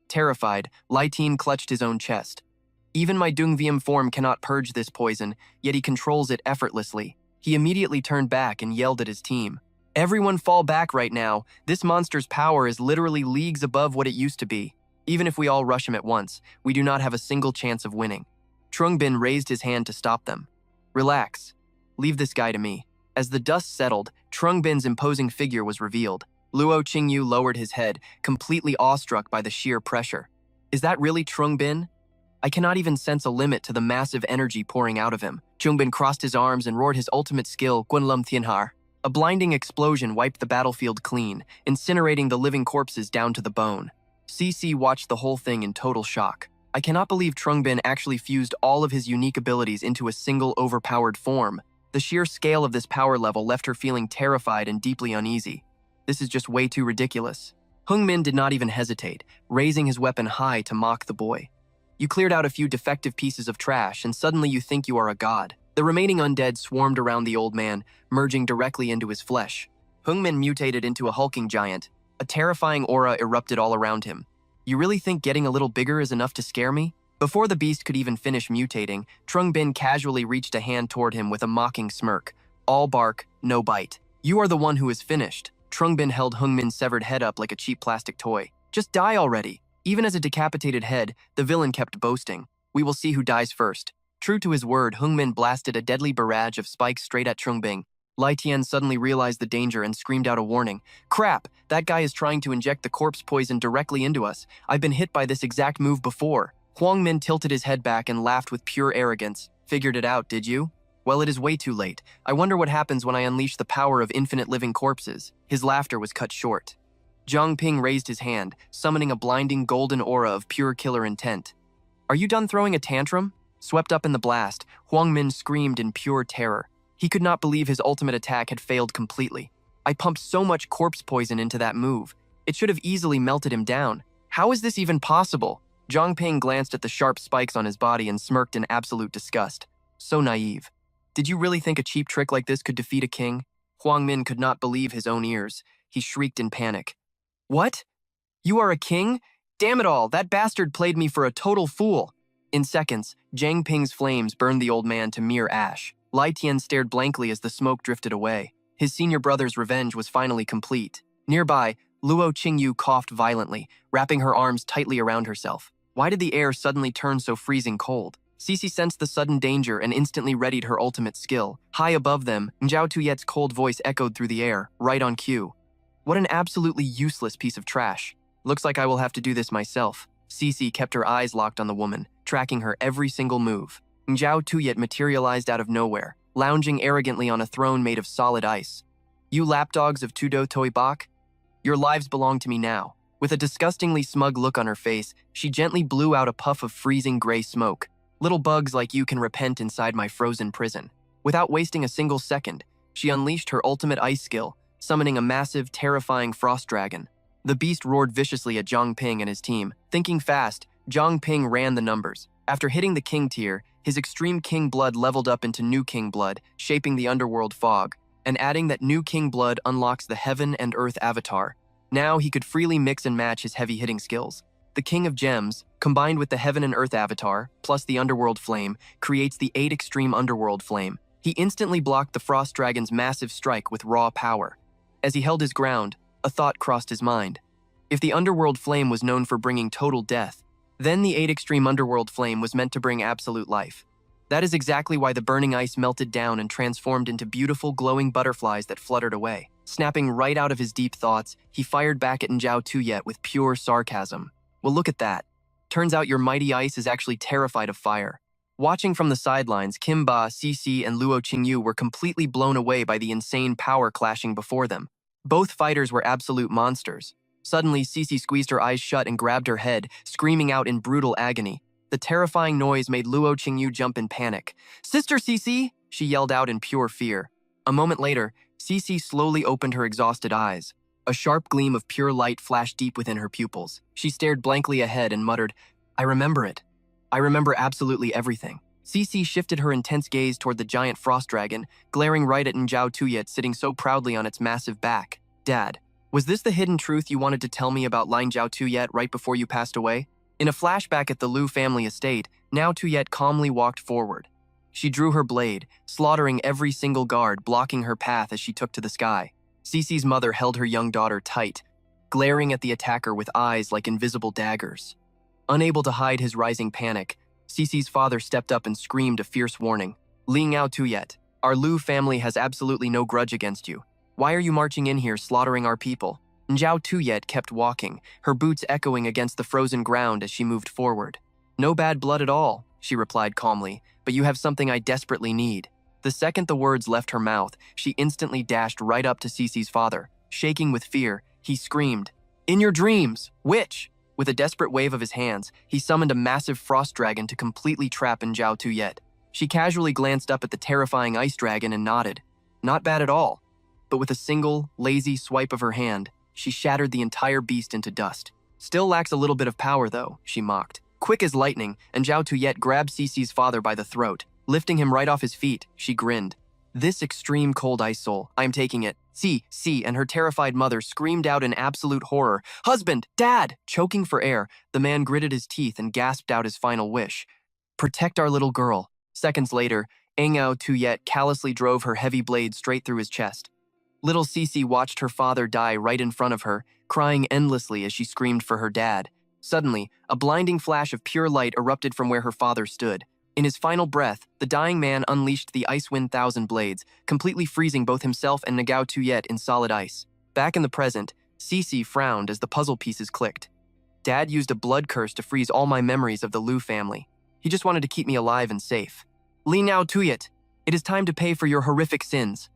Terrified, Lai Tin clutched his own chest. Even my Dung Viêm form cannot purge this poison, yet he controls it effortlessly. He immediately turned back and yelled at his team. Everyone fall back right now. This monster's power is literally leagues above what it used to be. Even if we all rush him at once, we do not have a single chance of winning. Trung Bin raised his hand to stop them. Relax. Leave this guy to me. As the dust settled, Trung Bin's imposing figure was revealed. Luo Qingyu lowered his head, completely awestruck by the sheer pressure. Is that really Trung Bin? I cannot even sense a limit to the massive energy pouring out of him. Trung Bin crossed his arms and roared his ultimate skill, Guanlum Tianhar. A blinding explosion wiped the battlefield clean, incinerating the living corpses down to the bone. CC watched the whole thing in total shock. I cannot believe Trung Bin actually fused all of his unique abilities into a single overpowered form. The sheer scale of this power level left her feeling terrified and deeply uneasy. This is just way too ridiculous. Hung Min did not even hesitate, raising his weapon high to mock the boy. You cleared out a few defective pieces of trash and suddenly you think you are a god. The remaining undead swarmed around the old man, merging directly into his flesh. Hung Min mutated into a hulking giant. A terrifying aura erupted all around him. You really think getting a little bigger is enough to scare me? Before the beast could even finish mutating, Trung Bin casually reached a hand toward him with a mocking smirk. All bark, no bite. You are the one who is finished. Trung Bin held Hung Min's severed head up like a cheap plastic toy. Just die already. Even as a decapitated head, the villain kept boasting. We will see who dies first. True to his word, Hung Min blasted a deadly barrage of spikes straight at Trung Bin. Lai Tian suddenly realized the danger and screamed out a warning. Crap! That guy is trying to inject the corpse poison directly into us. I've been hit by this exact move before. Huang Min tilted his head back and laughed with pure arrogance. Figured it out, did you? Well, it is way too late. I wonder what happens when I unleash the power of infinite living corpses. His laughter was cut short. Zhang Ping raised his hand, summoning a blinding golden aura of pure killer intent. Are you done throwing a tantrum? Swept up in the blast, Huang Min screamed in pure terror. He could not believe his ultimate attack had failed completely. I pumped so much corpse poison into that move. It should have easily melted him down. How is this even possible? Zhang Ping glanced at the sharp spikes on his body and smirked in absolute disgust. So naive. Did you really think a cheap trick like this could defeat a king? Huang Min could not believe his own ears. He shrieked in panic. What? You are a king? Damn it all, that bastard played me for a total fool. In seconds, Zhang Ping's flames burned the old man to mere ash. Lai Tian stared blankly as the smoke drifted away. His senior brother's revenge was finally complete. Nearby, Luo Qingyu coughed violently, wrapping her arms tightly around herself. Why did the air suddenly turn so freezing cold? Cece sensed the sudden danger and instantly readied her ultimate skill. High above them, Mingzhou Tuyet's cold voice echoed through the air, right on cue. What an absolutely useless piece of trash. Looks like I will have to do this myself. Cece kept her eyes locked on the woman, tracking her every single move. Mingzhou Tuyet materialized out of nowhere, lounging arrogantly on a throne made of solid ice. You lapdogs of Tudo Toibak? Your lives belong to me now. With a disgustingly smug look on her face, she gently blew out a puff of freezing gray smoke. Little bugs like you can repent inside my frozen prison. Without wasting a single second, she unleashed her ultimate ice skill, summoning a massive, terrifying frost dragon. The beast roared viciously at Zhang Ping and his team. Thinking fast, Zhang Ping ran the numbers. After hitting the king tier, his extreme king blood leveled up into new king blood, shaping the underworld fog, and adding that new king blood unlocks the heaven and earth avatar. Now he could freely mix and match his heavy-hitting skills. The King of Gems, combined with the Heaven and Earth avatar, plus the Underworld Flame, creates the 8 Extreme Underworld Flame. He instantly blocked the Frost Dragon's massive strike with raw power. As he held his ground, a thought crossed his mind. If the Underworld Flame was known for bringing total death, then the 8 Extreme Underworld Flame was meant to bring absolute life. That is exactly why the burning ice melted down and transformed into beautiful glowing butterflies that fluttered away. Snapping right out of his deep thoughts, he fired back at Mingzhou Tuyet with pure sarcasm. Well, look at that. Turns out your mighty ice is actually terrified of fire. Watching from the sidelines, Kim Ba, Cece, and Luo Qingyu were completely blown away by the insane power clashing before them. Both fighters were absolute monsters. Suddenly, Cece squeezed her eyes shut and grabbed her head, screaming out in brutal agony. The terrifying noise made Luo Qingyu jump in panic. "Sister Cece!" she yelled out in pure fear. A moment later, Cece slowly opened her exhausted eyes. A sharp gleam of pure light flashed deep within her pupils. She stared blankly ahead and muttered, "I remember it. I remember absolutely everything." Cece shifted her intense gaze toward the giant frost dragon, glaring right at Mingzhou Tuyet sitting so proudly on its massive back. "Dad, was this the hidden truth you wanted to tell me about Mingzhou Tuyet right before you passed away?" In a flashback at the Liu family estate, now Tuyet calmly walked forward. She drew her blade, slaughtering every single guard, blocking her path as she took to the sky. Cece's mother held her young daughter tight, glaring at the attacker with eyes like invisible daggers. Unable to hide his rising panic, Cece's father stepped up and screamed a fierce warning. "Mingzhou Tuyet, our Liu family has absolutely no grudge against you. Why are you marching in here slaughtering our people?" Mingzhou Tuyet kept walking, her boots echoing against the frozen ground as she moved forward. "No bad blood at all," she replied calmly, "but you have something I desperately need." The second the words left her mouth, she instantly dashed right up to Cece's father. Shaking with fear, he screamed, "In your dreams, witch!" With a desperate wave of his hands, he summoned a massive frost dragon to completely trap Mingzhou Tuyet. She casually glanced up at the terrifying ice dragon and nodded. Not bad at all. But with a single, lazy swipe of her hand, she shattered the entire beast into dust. "Still lacks a little bit of power, though," she mocked. Quick as lightning, Mingzhou Tuyet grabbed Cece's father by the throat. Lifting him right off his feet, she grinned. "This extreme cold ice soul, I'm taking it." See, and her terrified mother screamed out in absolute horror, "Husband! Dad!" Choking for air, the man gritted his teeth and gasped out his final wish. "Protect our little girl." Seconds later, Mingzhou Tuyet callously drove her heavy blade straight through his chest. Little Cece watched her father die right in front of her, crying endlessly as she screamed for her dad. Suddenly, a blinding flash of pure light erupted from where her father stood. In his final breath, the dying man unleashed the Icewind Thousand Blades, completely freezing both himself and Mingzhou Tuyet in solid ice. Back in the present, Cece frowned as the puzzle pieces clicked. Dad used a blood curse to freeze all my memories of the Liu family. He just wanted to keep me alive and safe. "Mingzhou Tuyet, it is time to pay for your horrific sins."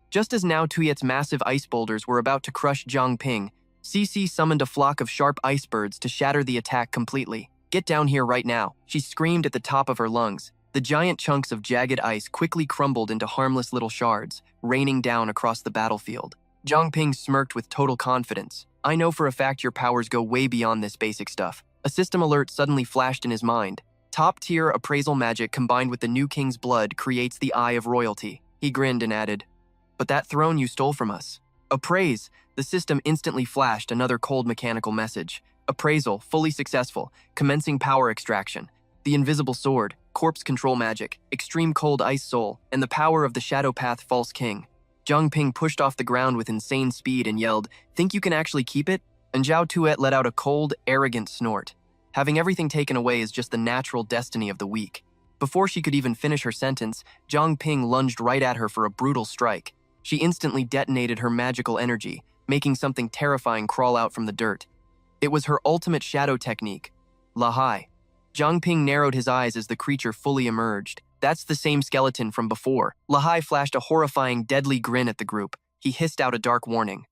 Just as Now Tuyet's massive ice boulders were about to crush Zhang Ping, Cece summoned a flock of sharp ice birds to shatter the attack completely. "Get down here right now," she screamed at the top of her lungs. The giant chunks of jagged ice quickly crumbled into harmless little shards, raining down across the battlefield. Zhang Ping smirked with total confidence. "I know for a fact your powers go way beyond this basic stuff." A system alert suddenly flashed in his mind. Top-tier appraisal magic combined with the new king's blood creates the Eye of Royalty. He grinned and added, "But that throne you stole from us." "Appraise." The system instantly flashed another cold mechanical message. "Appraisal, fully successful. Commencing power extraction." the invisible sword, corpse control magic, extreme cold ice soul, and the power of the shadow path false king. Zhang Ping pushed off the ground with insane speed and yelled, "Think you can actually keep it?" And Zhao Tuet let out a cold, arrogant snort. Having everything taken away is just the natural destiny of the weak. Before she could even finish her sentence, Zhang Ping lunged right at her for a brutal strike. She instantly detonated her magical energy, making something terrifying crawl out from the dirt. It was her ultimate shadow technique, Lahai. Zhang Ping narrowed his eyes as the creature fully emerged. That's the same skeleton from before. Lahai flashed a horrifying, deadly grin at the group. He hissed out a dark warning.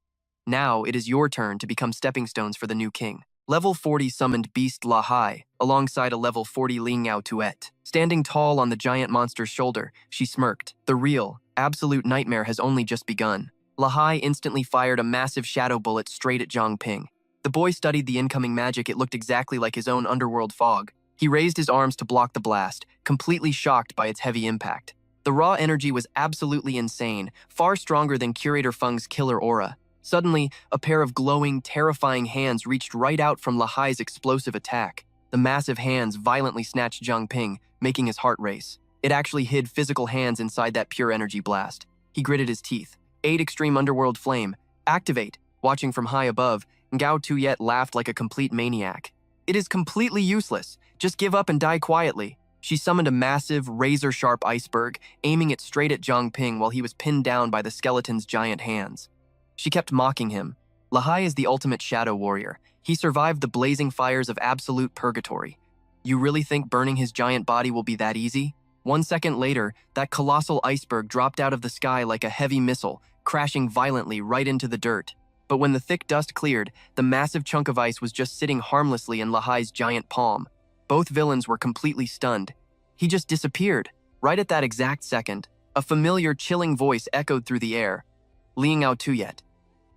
Now it is your turn to become stepping stones for the new king. Level 40 summoned Beast Lahai, alongside a level 40 Mingzhou Tuet. Standing tall on the giant monster's shoulder, she smirked. The real, absolute nightmare has only just begun. Lahai instantly fired a massive shadow bullet straight at Zhang Ping. The boy studied the incoming magic. It looked exactly like his own underworld fog. He raised his arms to block the blast, completely shocked by its heavy impact. The raw energy was absolutely insane, far stronger than Curator Feng's killer aura. Suddenly, a pair of glowing, terrifying hands reached right out from Lahai's explosive attack. The massive hands violently snatched Zhang Ping, making his heart race. It actually hid physical hands inside that pure energy blast. He gritted his teeth. 8 Extreme Underworld Flame. Activate. Watching from high above, Gao Tuyet laughed like a complete maniac. It is completely useless. Just give up and die quietly. She summoned a massive, razor-sharp iceberg, aiming it straight at Zhang Ping while he was pinned down by the skeleton's giant hands. She kept mocking him. Lahai is the ultimate shadow warrior. He survived the blazing fires of absolute purgatory. You really think burning his giant body will be that easy? 1 second later, that colossal iceberg dropped out of the sky like a heavy missile, crashing violently right into the dirt. But when the thick dust cleared, the massive chunk of ice was just sitting harmlessly in Lahai's giant palm. Both villains were completely stunned. He just disappeared. Right at that exact second, a familiar, chilling voice echoed through the air. Mingzhou Tuyet.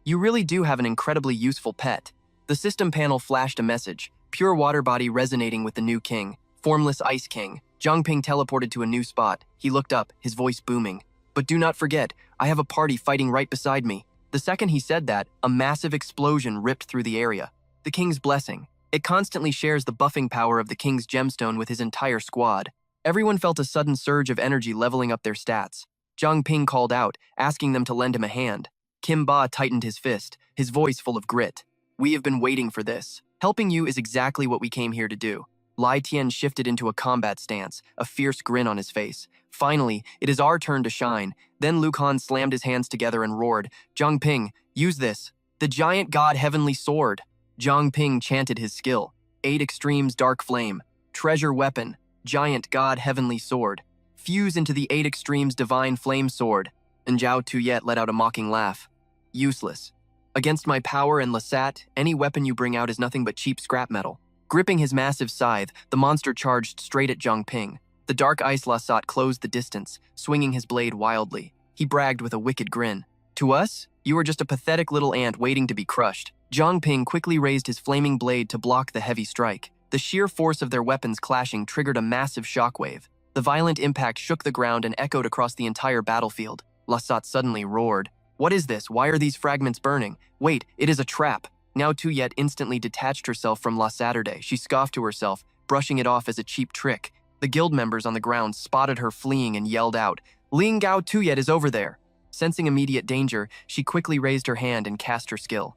You really do have an incredibly useful pet. The system panel flashed a message, pure water body resonating with the new king, formless ice king. Zhang Ping teleported to a new spot. He looked up, his voice booming. But do not forget, I have a party fighting right beside me. The second he said that, a massive explosion ripped through the area. The king's blessing. It constantly shares the buffing power of the king's gemstone with his entire squad. Everyone felt a sudden surge of energy leveling up their stats. Zhang Ping called out, asking them to lend him a hand. Kim Ba tightened his fist, his voice full of grit. We have been waiting for this. Helping you is exactly what we came here to do. Lai Tian shifted into a combat stance, a fierce grin on his face. Finally, it is our turn to shine. Then Lu Khan slammed his hands together and roared, Zhang Ping, use this. The giant god heavenly sword. Zhang Ping chanted his skill. 8 Extremes Dark Flame. Treasure Weapon. Giant God Heavenly Sword. Fuse into the 8 Extremes Divine Flame Sword. And Zhao Tuyet let out a mocking laugh. Useless. Against my power and Lasat, any weapon you bring out is nothing but cheap scrap metal. Gripping his massive scythe, the monster charged straight at Zhang Ping. The dark ice Lasat closed the distance, swinging his blade wildly. He bragged with a wicked grin. To us, you are just a pathetic little ant waiting to be crushed. Zhang Ping quickly raised his flaming blade to block the heavy strike. The sheer force of their weapons clashing triggered a massive shockwave. The violent impact shook the ground and echoed across the entire battlefield. Lasat suddenly roared. What is this? Why are these fragments burning? Wait, it is a trap. Now Tuyet instantly detached herself from La Saturday. She scoffed to herself, brushing it off as a cheap trick. The guild members on the ground spotted her fleeing and yelled out, Mingzhou Tuyet is over there. Sensing immediate danger, she quickly raised her hand and cast her skill.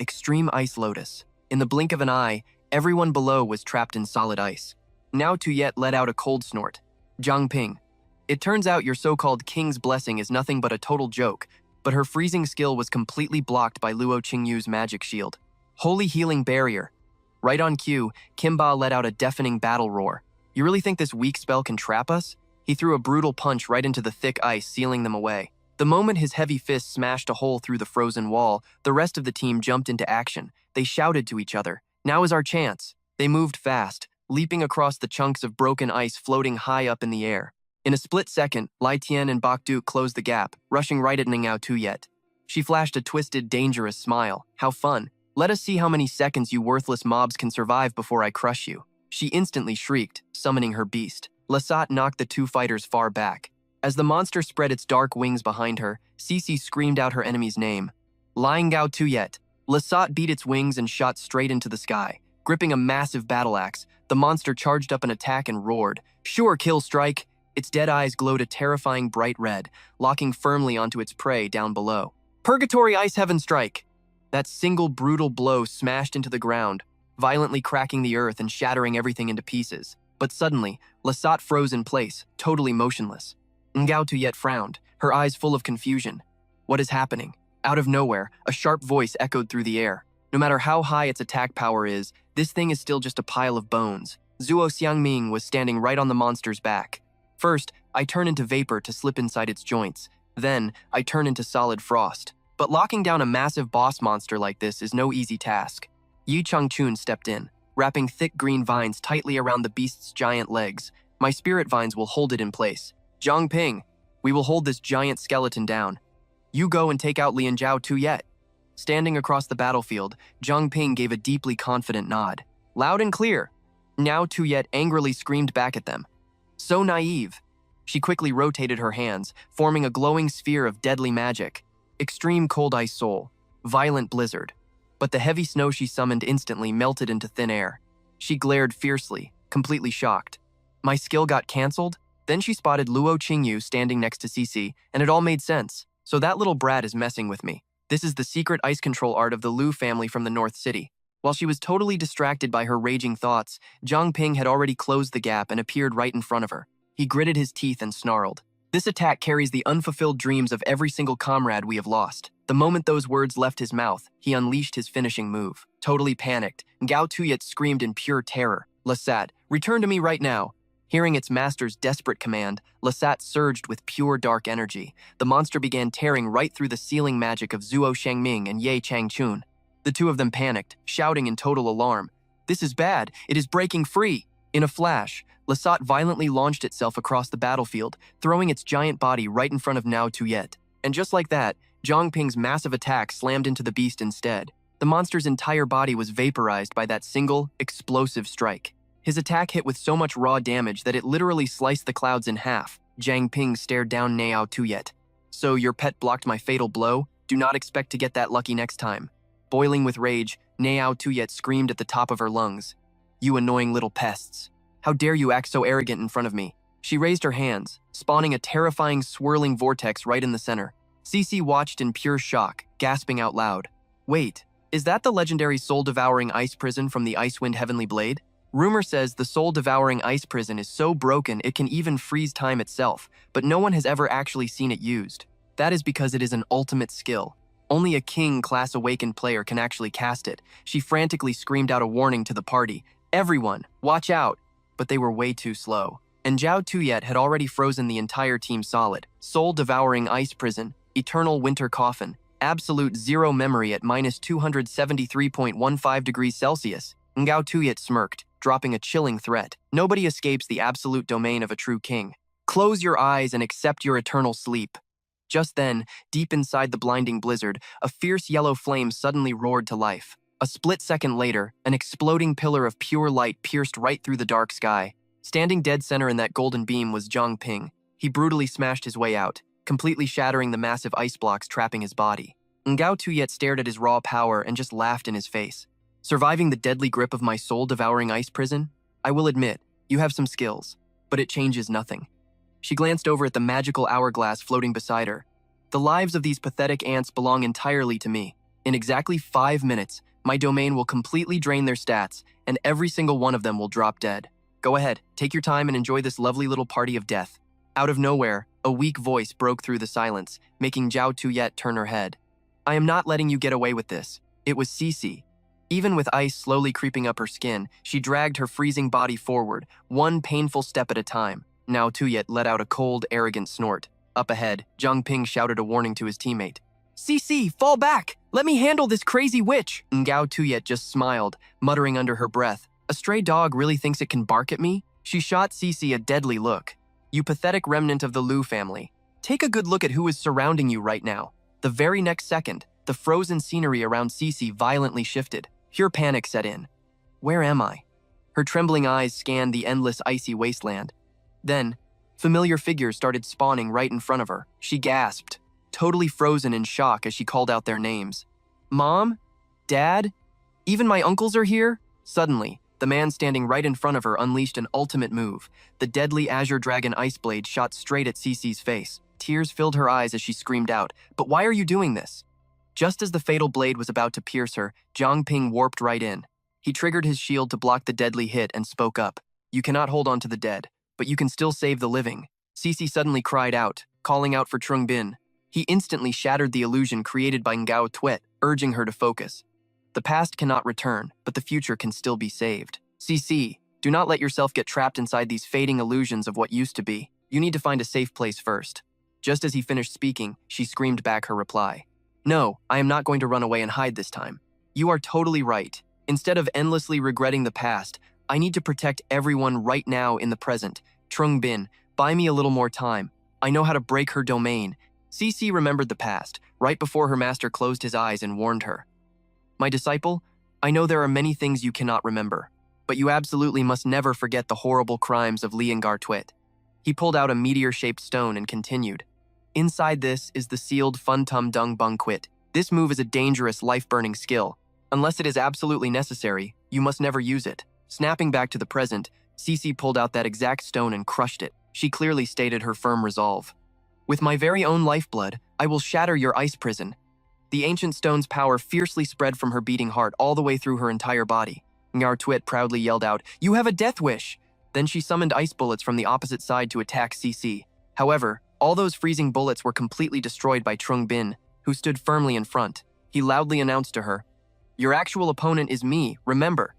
Extreme Ice Lotus. In the blink of an eye, everyone below was trapped in solid ice. Now Tuyet let out a cold snort. Zhang Ping. It turns out your so-called king's blessing is nothing but a total joke, but her freezing skill was completely blocked by Luo Qingyu's magic shield. Holy Healing Barrier. Right on cue, Kimba let out a deafening battle roar. You really think this weak spell can trap us? He threw a brutal punch right into the thick ice, sealing them away. The moment his heavy fist smashed a hole through the frozen wall, the rest of the team jumped into action. They shouted to each other, now is our chance. They moved fast, leaping across the chunks of broken ice floating high up in the air. In a split second, Lai Tian and Bok Duke closed the gap, rushing right at Mingzhou Tuyet. She flashed a twisted, dangerous smile. How fun. Let us see how many seconds you worthless mobs can survive before I crush you. She instantly shrieked, summoning her beast. Lasat knocked the two fighters far back. As the monster spread its dark wings behind her, Cece screamed out her enemy's name. Mingzhou Tuyet. Lasat beat its wings and shot straight into the sky. Gripping a massive battle axe, the monster charged up an attack and roared. Sure, kill strike! Its dead eyes glowed a terrifying bright red, locking firmly onto its prey down below. Purgatory Ice Heaven Strike! That single brutal blow smashed into the ground, violently cracking the earth and shattering everything into pieces. But suddenly, Lasat froze in place, totally motionless. Ngao Tuyet frowned, her eyes full of confusion. What is happening? Out of nowhere, a sharp voice echoed through the air. No matter how high its attack power is, this thing is still just a pile of bones. Zhuo Xiangming was standing right on the monster's back. First, I turn into vapor to slip inside its joints. Then, I turn into solid frost. But locking down a massive boss monster like this is no easy task. Yi Changchun stepped in, wrapping thick green vines tightly around the beast's giant legs. My spirit vines will hold it in place. Zhang Ping, we will hold this giant skeleton down. You go and take out Lianzhou Tuyet. Standing across the battlefield, Zhang Ping gave a deeply confident nod. Loud and clear. Now Tuyet angrily screamed back at them. So naive. She quickly rotated her hands, forming a glowing sphere of deadly magic. Extreme cold ice soul. Violent blizzard. But the heavy snow she summoned instantly melted into thin air. She glared fiercely, completely shocked. My skill got cancelled? Then she spotted Luo Qingyu standing next to Cici, and it all made sense. So that little brat is messing with me. This is the secret ice control art of the Lu family from the North City. While she was totally distracted by her raging thoughts, Zhang Ping had already closed the gap and appeared right in front of her. He gritted his teeth and snarled. This attack carries the unfulfilled dreams of every single comrade we have lost. The moment those words left his mouth, he unleashed his finishing move. Totally panicked, Ngao Tuyet screamed in pure terror. Lasat, return to me right now. Hearing its master's desperate command, Lasat surged with pure dark energy. The monster began tearing right through the sealing magic of Zhuo Shangming and Ye Changchun. The two of them panicked, shouting in total alarm. This is bad, it is breaking free. In a flash, Lasat violently launched itself across the battlefield, throwing its giant body right in front of Ngao Tuyet. And just like that, Zhang Ping's massive attack slammed into the beast instead. The monster's entire body was vaporized by that single, explosive strike. His attack hit with so much raw damage that it literally sliced the clouds in half. Zhang Ping stared down Ngao Tuyet. So your pet blocked my fatal blow? Do not expect to get that lucky next time. Boiling with rage, Ngao Tuyet screamed at the top of her lungs. You annoying little pests. How dare you act so arrogant in front of me? She raised her hands, spawning a terrifying swirling vortex right in the center. Cici watched in pure shock, gasping out loud. Wait, is that the legendary soul-devouring ice prison from the Icewind Heavenly Blade? Rumor says the soul-devouring ice prison is so broken it can even freeze time itself, but no one has ever actually seen it used. That is because it is an ultimate skill. Only a king-class awakened player can actually cast it. She frantically screamed out a warning to the party. Everyone, watch out! But they were way too slow. And Zhao Tuyet had already frozen the entire team solid. Soul-devouring ice prison, eternal winter coffin, absolute zero memory at minus 273.15 degrees Celsius. Ngao Tuyet smirked, dropping a chilling threat. Nobody escapes the absolute domain of a true king. Close your eyes and accept your eternal sleep. Just then, deep inside the blinding blizzard, a fierce yellow flame suddenly roared to life. A split second later, an exploding pillar of pure light pierced right through the dark sky. Standing dead center in that golden beam was Zhang Ping. He brutally smashed his way out, completely shattering the massive ice blocks trapping his body. Ngao Tuyet stared at his raw power and just laughed in his face. Surviving the deadly grip of my soul-devouring ice prison? I will admit, you have some skills, but it changes nothing. She glanced over at the magical hourglass floating beside her. The lives of these pathetic ants belong entirely to me. In exactly 5 minutes, my domain will completely drain their stats, and every single one of them will drop dead. Go ahead, take your time and enjoy this lovely little party of death. Out of nowhere, a weak voice broke through the silence, making Zhao Tuyet turn her head. I am not letting you get away with this. It was Cici. Even with ice slowly creeping up her skin, she dragged her freezing body forward, one painful step at a time. Ngao Tuyet let out a cold, arrogant snort. Up ahead, Zhang Ping shouted a warning to his teammate. Cici, fall back! Let me handle this crazy witch! Ngao Tuyet just smiled, muttering under her breath. A stray dog really thinks it can bark at me? She shot Cici a deadly look. You pathetic remnant of the Lu family. Take a good look at who is surrounding you right now. The very next second, the frozen scenery around Cici violently shifted. Pure panic set in. Where am I? Her trembling eyes scanned the endless icy wasteland. Then, familiar figures started spawning right in front of her. She gasped, totally frozen in shock as she called out their names. Mom? Dad? Even my uncles are here? Suddenly, the man standing right in front of her unleashed an ultimate move. The deadly Azure Dragon Ice Blade shot straight at Cece's face. Tears filled her eyes as she screamed out, "But why are you doing this?" Just as the fatal blade was about to pierce her, Zhang Ping warped right in. He triggered his shield to block the deadly hit and spoke up. "You cannot hold on to the dead, but you can still save the living." Cece suddenly cried out, calling out for Trung Bin. He instantly shattered the illusion created by Ngao Tuet, urging her to focus. The past cannot return, but the future can still be saved. Cece, do not let yourself get trapped inside these fading illusions of what used to be. You need to find a safe place first. Just as he finished speaking, she screamed back her reply. "No, I am not going to run away and hide this time. You are totally right. Instead of endlessly regretting the past, I need to protect everyone right now in the present. Trung Bin, buy me a little more time. I know how to break her domain." Cece remembered the past, right before her master closed his eyes and warned her. "My disciple, I know there are many things you cannot remember, but you absolutely must never forget the horrible crimes of Liangar Tuet." He pulled out a meteor-shaped stone and continued. "Inside this is the sealed Fun Tum Dung Bung Quit. This move is a dangerous, life-burning skill. Unless it is absolutely necessary, you must never use it." Snapping back to the present, Cece pulled out that exact stone and crushed it. She clearly stated her firm resolve. "With my very own lifeblood, I will shatter your ice prison." The ancient stone's power fiercely spread from her beating heart all the way through her entire body. Ngar Tuet proudly yelled out, "You have a death wish!" Then she summoned ice bullets from the opposite side to attack Cece. However, all those freezing bullets were completely destroyed by Trung Bin, who stood firmly in front. He loudly announced to her, "Your actual opponent is me, remember."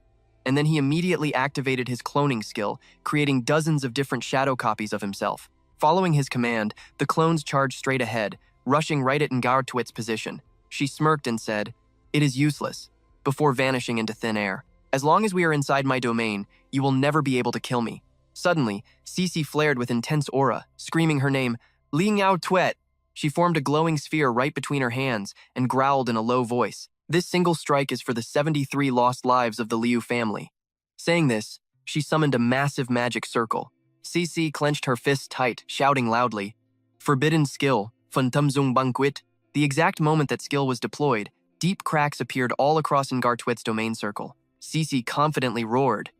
And then he immediately activated his cloning skill, creating dozens of different shadow copies of himself. Following his command, the clones charged straight ahead, rushing right at Ngar Tuet's position. She smirked and said, "It is useless," before vanishing into thin air. "As long as we are inside my domain, you will never be able to kill me." Suddenly, Cece flared with intense aura, screaming her name, "Li Ngao Tuet!" She formed a glowing sphere right between her hands and growled in a low voice, "This single strike is for the 73 lost lives of the Liu family." Saying this, she summoned a massive magic circle. Cece clenched her fists tight, shouting loudly, "Forbidden skill, Fun Tum Zung Banquet." The exact moment that skill was deployed, deep cracks appeared all across Ngar Tuet's domain circle. Cece confidently roared,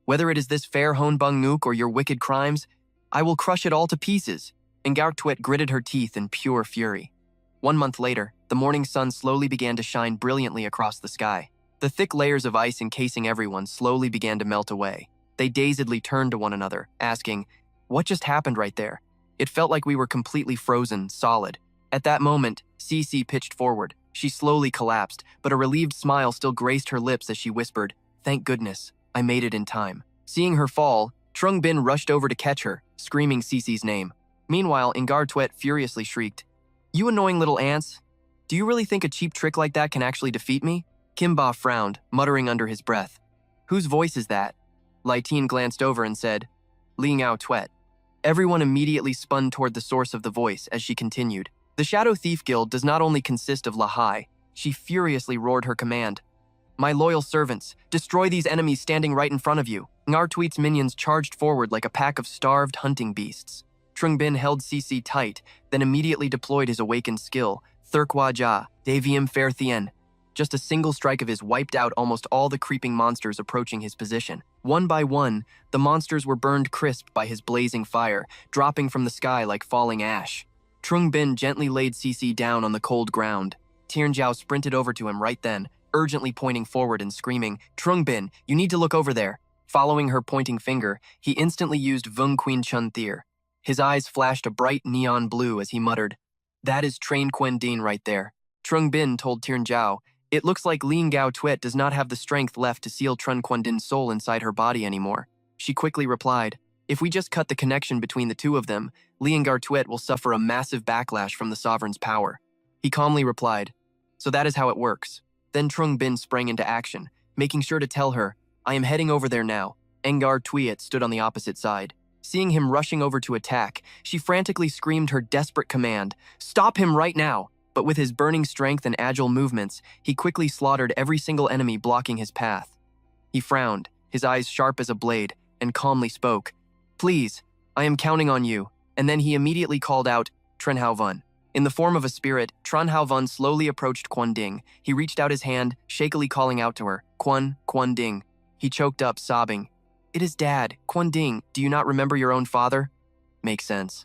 "Whether it is this fair Hon Bung Ngook or your wicked crimes, I will crush it all to pieces." Ngar Tuet gritted her teeth in pure fury. 1 month later, the morning sun slowly began to shine brilliantly across the sky. The thick layers of ice encasing everyone slowly began to melt away. They dazedly turned to one another, asking, "What just happened right there?" It felt like we were completely frozen, solid. At that moment, Cece pitched forward. She slowly collapsed, but a relieved smile still graced her lips as she whispered, "Thank goodness, I made it in time." Seeing her fall, Trung Bin rushed over to catch her, screaming Cece's name. Meanwhile, Ngar Tuet furiously shrieked, "You annoying little ants! Do you really think a cheap trick like that can actually defeat me?" Kimba frowned, muttering under his breath, "Whose voice is that?" Lai Tin glanced over and said, "Li Ngao Tuet." Everyone immediately spun toward the source of the voice as she continued. The Shadow Thief Guild does not only consist of Lahai. She furiously roared her command, "My loyal servants, destroy these enemies standing right in front of you." Ngar Tuet's minions charged forward like a pack of starved hunting beasts. Trung Bin held Cece tight, then immediately deployed his awakened skill, Thurkwa Ja, Devium Fair Thien. Just a single strike of his wiped out almost all the creeping monsters approaching his position. One by one, the monsters were burned crisp by his blazing fire, dropping from the sky like falling ash. Trung Bin gently laid Cece down on the cold ground. Tianjiao sprinted over to him right then, urgently pointing forward and screaming, "Trung Bin, you need to look over there." Following her pointing finger, he instantly used Vung Queen Chun Thier. His eyes flashed a bright neon blue as he muttered, "That is Train Quen Din right there." Trung Bin told Tianjiao, "It looks like Lin Gao Tuet does not have the strength left to seal Trun Quan Din's soul inside her body anymore." She quickly replied, "If we just cut the connection between the two of them, Liangar Tuet will suffer a massive backlash from the sovereign's power." He calmly replied, "So that is how it works." Then Trung Bin sprang into action, making sure to tell her, "I am heading over there now." Ngar Tuet stood on the opposite side. Seeing him rushing over to attack, she frantically screamed her desperate command, "Stop him right now!" But with his burning strength and agile movements, he quickly slaughtered every single enemy blocking his path. He frowned, his eyes sharp as a blade, and calmly spoke, "Please, I am counting on you." And then he immediately called out, "Tren Hao Vun." In the form of a spirit, Tren Hao Vun slowly approached Quan Ding. He reached out his hand, shakily calling out to her, "Quan Ding." He choked up, sobbing. It is Dad. Ding, do you not remember your own father? Makes sense.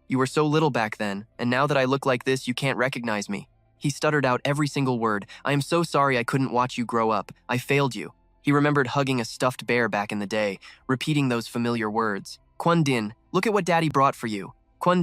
You were so little back then, and now that I look like this, you can't recognize me. He stuttered out every single word. I am so sorry I couldn't watch you grow up. I failed you. He remembered hugging a stuffed bear back in the day, repeating those familiar words. Din, look at what Daddy brought for you.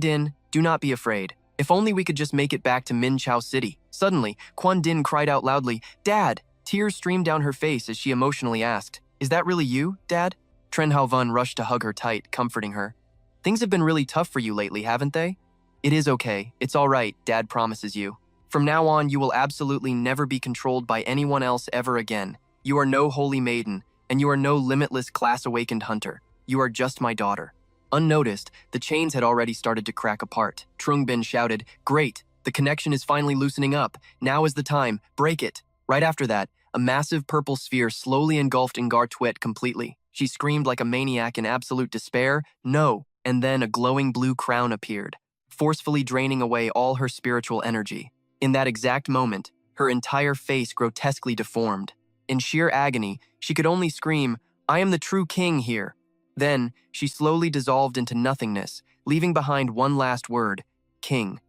Din, do not be afraid. If only we could just make it back to Mingzhou City. Suddenly, Din cried out loudly, Dad! Tears streamed down her face as she emotionally asked, Is that really you, Dad? Tren Haovan rushed to hug her tight, comforting her. Things have been really tough for you lately, haven't they? It is okay. It's all right, Dad promises you. From now on, you will absolutely never be controlled by anyone else ever again. You are no holy maiden, and you are no limitless class-awakened hunter. You are just my daughter. Unnoticed, the chains had already started to crack apart. Trungbin shouted, Great! The connection is finally loosening up. Now is the time. Break it. Right after that, a massive purple sphere slowly engulfed Ngartuet completely. She screamed like a maniac in absolute despair, No! And then a glowing blue crown appeared, forcefully draining away all her spiritual energy. In that exact moment, her entire face grotesquely deformed. In sheer agony, she could only scream, I am the true king here. Then, she slowly dissolved into nothingness, leaving behind one last word, king.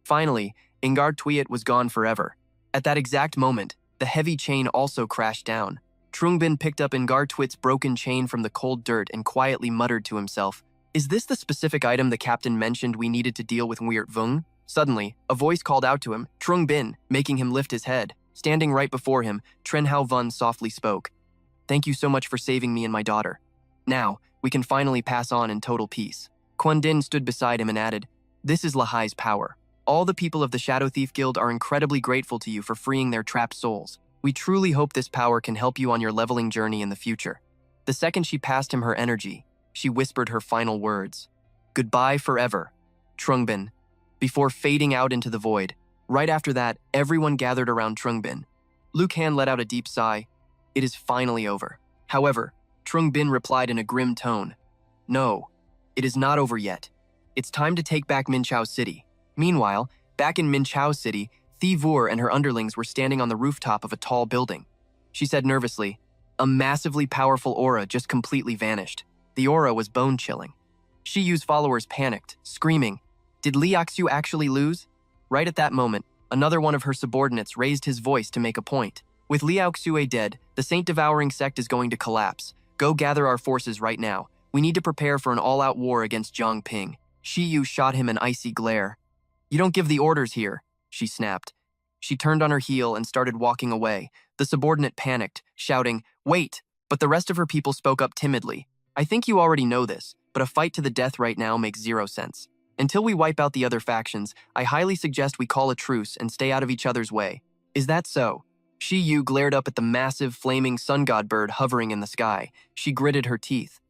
Finally, Ngartuet was gone forever. At that exact moment, the heavy chain also crashed down. Trungbin picked up Ngartuet's broken chain from the cold dirt and quietly muttered to himself, Is this the specific item the captain mentioned we needed to deal with Wirt Vung? Suddenly, a voice called out to him, Trungbin, making him lift his head. Standing right before him, Tren Haovan softly spoke. Thank you so much for saving me and my daughter. Now, we can finally pass on in total peace. Din stood beside him and added, This is Lahai's power. All the people of the Shadow Thief Guild are incredibly grateful to you for freeing their trapped souls. We truly hope this power can help you on your leveling journey in the future. The second she passed him her energy, she whispered her final words. Goodbye forever, Trungbin, before fading out into the void. Right after that, everyone gathered around Trungbin. Luke Han let out a deep sigh. It is finally over. However, Trungbin replied in a grim tone. No, it is not over yet. It's time to take back Mingzhou City. Meanwhile, back in Mingzhou City, Thivur and her underlings were standing on the rooftop of a tall building. She said nervously, a massively powerful aura just completely vanished. The aura was bone-chilling. Shiyu's followers panicked, screaming, Did Liaoxiu actually lose? Right at that moment, another one of her subordinates raised his voice to make a point. With Liaoxiu dead, the Saint-Devouring sect is going to collapse. Go gather our forces right now. We need to prepare for an all-out war against Zhang Ping. Shiyu shot him an icy glare. You don't give the orders here, she snapped. She turned on her heel and started walking away. The subordinate panicked, shouting, Wait! But the rest of her people spoke up timidly. I think you already know this, but a fight to the death right now makes zero sense. Until we wipe out the other factions, I highly suggest we call a truce and stay out of each other's way. Is that so? Shiyu glared up at the massive, flaming sun god bird hovering in the sky. She gritted her teeth.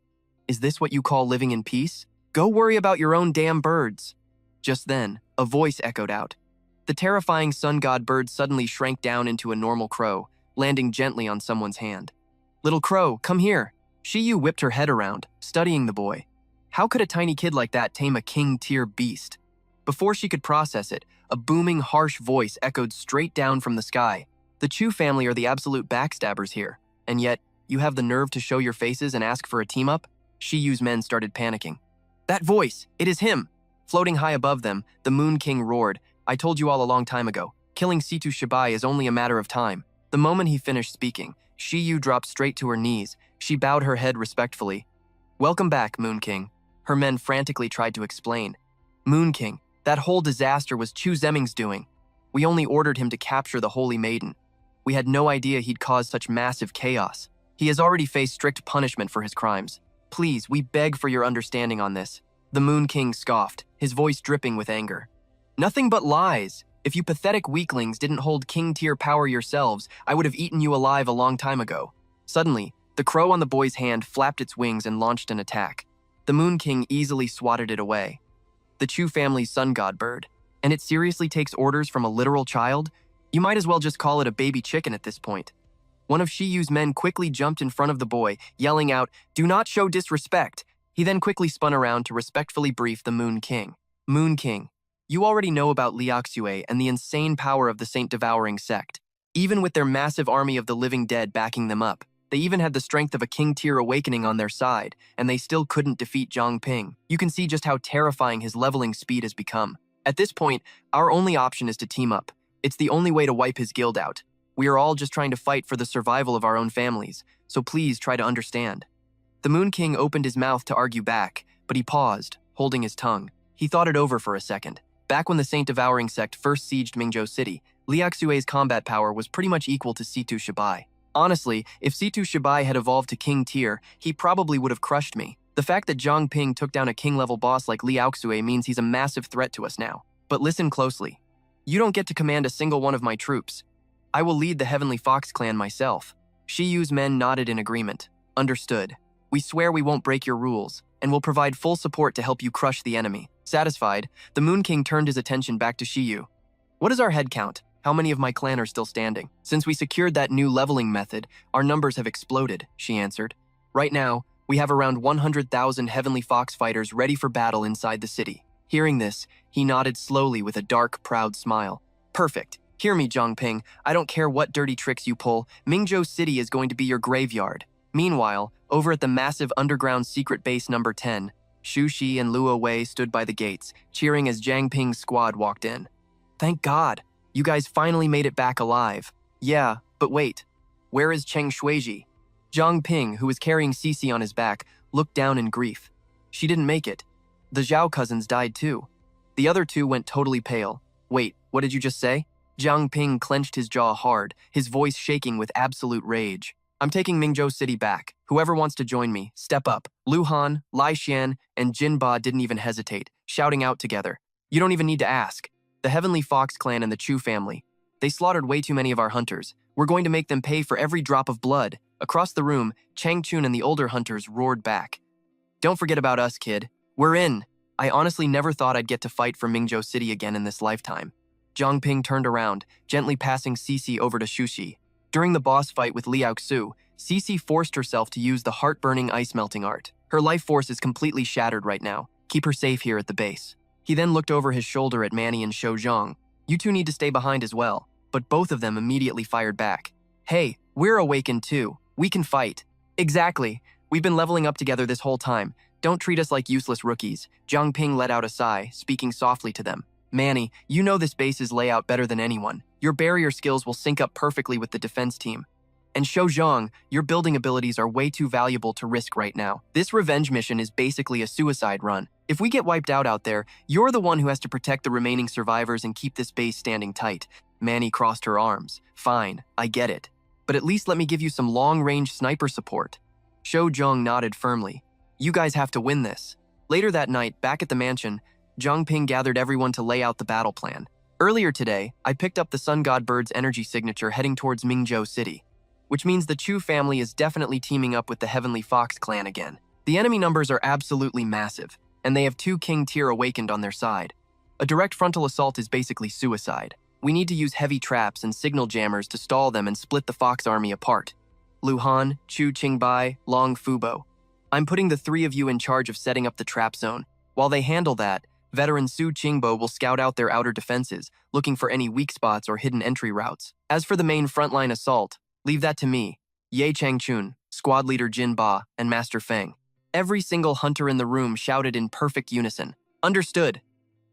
Is this what you call living in peace? Go worry about your own damn birds. Just then, a voice echoed out. The terrifying sun god bird suddenly shrank down into a normal crow, landing gently on someone's hand. Little crow, come here. Shiyu whipped her head around, studying the boy. How could a tiny kid like that tame a king-tier beast? Before she could process it, a booming, harsh voice echoed straight down from the sky. The Chu family are the absolute backstabbers here, and yet, you have the nerve to show your faces and ask for a team-up? Shiyu's men started panicking. That voice! It is him! Floating high above them, the Moon King roared, I told you all a long time ago. Killing Situ Shibai is only a matter of time. The moment he finished speaking, Shiyu dropped straight to her knees. She bowed her head respectfully. Welcome back, Moon King. Her men frantically tried to explain. Moon King, that whole disaster was Chu Zemming's doing. We only ordered him to capture the Holy Maiden. We had no idea he'd cause such massive chaos. He has already faced strict punishment for his crimes. Please, we beg for your understanding on this. The Moon King scoffed, his voice dripping with anger. Nothing but lies. If you pathetic weaklings didn't hold king-tier power yourselves, I would have eaten you alive a long time ago. Suddenly, the crow on the boy's hand flapped its wings and launched an attack. The Moon King easily swatted it away. The Chu family's sun god bird. And it seriously takes orders from a literal child? You might as well just call it a baby chicken at this point. One of Shiyu's men quickly jumped in front of the boy, yelling out, Do not show disrespect. He then quickly spun around to respectfully brief the Moon King. Moon King, you already know about Liaoxiu and the insane power of the Saint-Devouring sect, even with their massive army of the living dead backing them up. They even had the strength of a king-tier awakening on their side, and they still couldn't defeat Zhang Ping. You can see just how terrifying his leveling speed has become. At this point, our only option is to team up. It's the only way to wipe his guild out. We are all just trying to fight for the survival of our own families, so please try to understand. The Moon King opened his mouth to argue back, but he paused, holding his tongue. He thought it over for a second. Back when the Saint-Devouring sect first sieged Mingzhou City, Liao Xue's combat power was pretty much equal to Situ Shibai. Honestly, if Situ Shibai had evolved to King tier, he probably would have crushed me. The fact that Zhang Ping took down a king-level boss like Liao Xue means he's a massive threat to us now. But listen closely. You don't get to command a single one of my troops. I will lead the Heavenly Fox clan myself. Shiyu's men nodded in agreement. Understood. We swear we won't break your rules, and will provide full support to help you crush the enemy. Satisfied, the Moon King turned his attention back to Shiyu. What is our head count? How many of my clan are still standing? Since we secured that new leveling method, our numbers have exploded, she answered. Right now, we have around 100,000 Heavenly Fox fighters ready for battle inside the city. Hearing this, he nodded slowly with a dark, proud smile. Perfect. Hear me, Zhang Ping. I don't care what dirty tricks you pull. Mingzhou City is going to be your graveyard. Meanwhile, over at the massive underground secret base number 10, Xu Shi and Luo Wei stood by the gates, cheering as Zhang Ping's squad walked in. Thank God. You guys finally made it back alive. Yeah, but wait. Where is Cheng Shuiji? Zhang Ping, who was carrying Cici on his back, looked down in grief. She didn't make it. The Zhao cousins died too. The other two went totally pale. Wait, what did you just say? Zhang Ping clenched his jaw hard, his voice shaking with absolute rage. I'm taking Mingzhou City back. Whoever wants to join me, step up. Lu Han, Lai Xian, and Jin Ba didn't even hesitate, shouting out together. You don't even need to ask. The Heavenly Fox clan and the Chu family. They slaughtered way too many of our hunters. We're going to make them pay for every drop of blood. Across the room, Chang Chun and the older hunters roared back. Don't forget about us, kid. We're in. I honestly never thought I'd get to fight for Mingzhou City again in this lifetime. Zhang Ping turned around, gently passing Cici over to Xuxi. During the boss fight with Liao Xu, Cici forced herself to use the heart-burning ice-melting art. Her life force is completely shattered right now. Keep her safe here at the base. He then looked over his shoulder at Manny and Shou Zhang. You two need to stay behind as well. But both of them immediately fired back. Hey, we're awakened too. We can fight. Exactly. We've been leveling up together this whole time. Don't treat us like useless rookies. Zhang Ping let out a sigh, speaking softly to them. Manny, you know this base's layout better than anyone. Your barrier skills will sync up perfectly with the defense team. And Shou Zhang, your building abilities are way too valuable to risk right now. This revenge mission is basically a suicide run. If we get wiped out there, you're the one who has to protect the remaining survivors and keep this base standing tight. Manny crossed her arms. Fine, I get it. But at least let me give you some long-range sniper support. Shou Zhang nodded firmly. You guys have to win this. Later that night, back at the mansion, Zhang Ping gathered everyone to lay out the battle plan. Earlier today, I picked up the Sun God Bird's energy signature heading towards Mingzhou City, which means the Chu family is definitely teaming up with the Heavenly Fox clan again. The enemy numbers are absolutely massive, and they have 2 King tier awakened on their side. A direct frontal assault is basically suicide. We need to use heavy traps and signal jammers to stall them and split the Fox army apart. Lu Han, Chu Qingbai, Long Fubo. I'm putting the 3 of you in charge of setting up the trap zone. While they handle that, veteran Su Qingbo will scout out their outer defenses, looking for any weak spots or hidden entry routes. As for the main frontline assault, leave that to me, Ye Changchun, squad leader Jin Ba, and Master Feng. Every single hunter in the room shouted in perfect unison. Understood.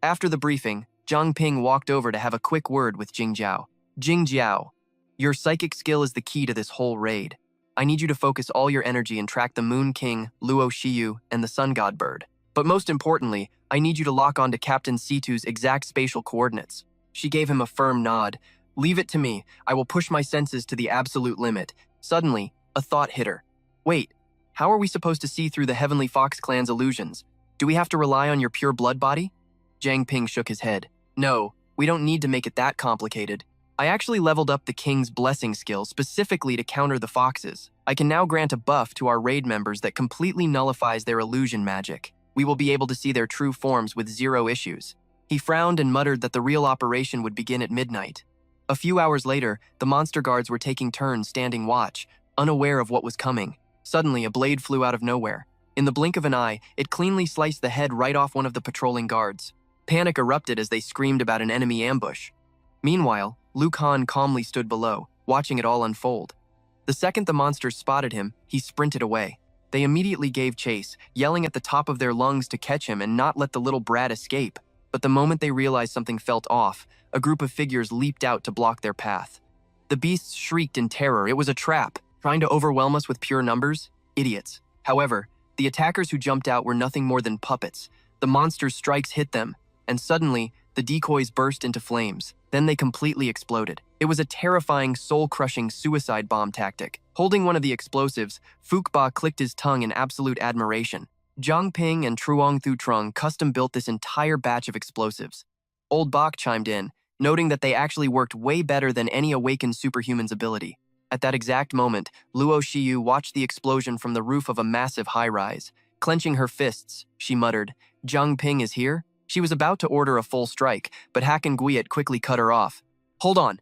After the briefing, Zhang Ping walked over to have a quick word with Jing Jiao. Jing Jiao, your psychic skill is the key to this whole raid. I need you to focus all your energy and track the Moon King, Luo Shiyu, and the Sun God Bird. But most importantly, I need you to lock on to Captain Situ's exact spatial coordinates. She gave him a firm nod. Leave it to me. I will push my senses to the absolute limit. Suddenly, a thought hit her. Wait, how are we supposed to see through the Heavenly Fox clan's illusions? Do we have to rely on your pure blood body? Zhang Ping shook his head. No, we don't need to make it that complicated. I actually leveled up the King's blessing skill specifically to counter the foxes. I can now grant a buff to our raid members that completely nullifies their illusion magic. We will be able to see their true forms with 0 issues. He frowned and muttered that the real operation would begin at midnight. A few hours later, the monster guards were taking turns standing watch, unaware of what was coming. Suddenly, a blade flew out of nowhere. In the blink of an eye, it cleanly sliced the head right off one of the patrolling guards. Panic erupted as they screamed about an enemy ambush. Meanwhile, Lu Han calmly stood below, watching it all unfold. The second the monsters spotted him, he sprinted away. They immediately gave chase, yelling at the top of their lungs to catch him and not let the little brat escape. But the moment they realized something felt off, a group of figures leaped out to block their path. The beasts shrieked in terror. It was a trap. Trying to overwhelm us with pure numbers? Idiots. However, the attackers who jumped out were nothing more than puppets. The monsters' strikes hit them, and suddenly, the decoys burst into flames. Then they completely exploded. It was a terrifying, soul-crushing suicide bomb tactic. Holding one of the explosives, Fuqua clicked his tongue in absolute admiration. Zhang Ping and Truong Thu Trung custom-built this entire batch of explosives. Old Bach chimed in, noting that they actually worked way better than any awakened superhuman's ability. At that exact moment, Luo Shiyu watched the explosion from the roof of a massive high-rise. Clenching her fists, she muttered, "Zhang Ping is here?" She was about to order a full strike, but Hakan Guyet quickly cut her off. "Hold on."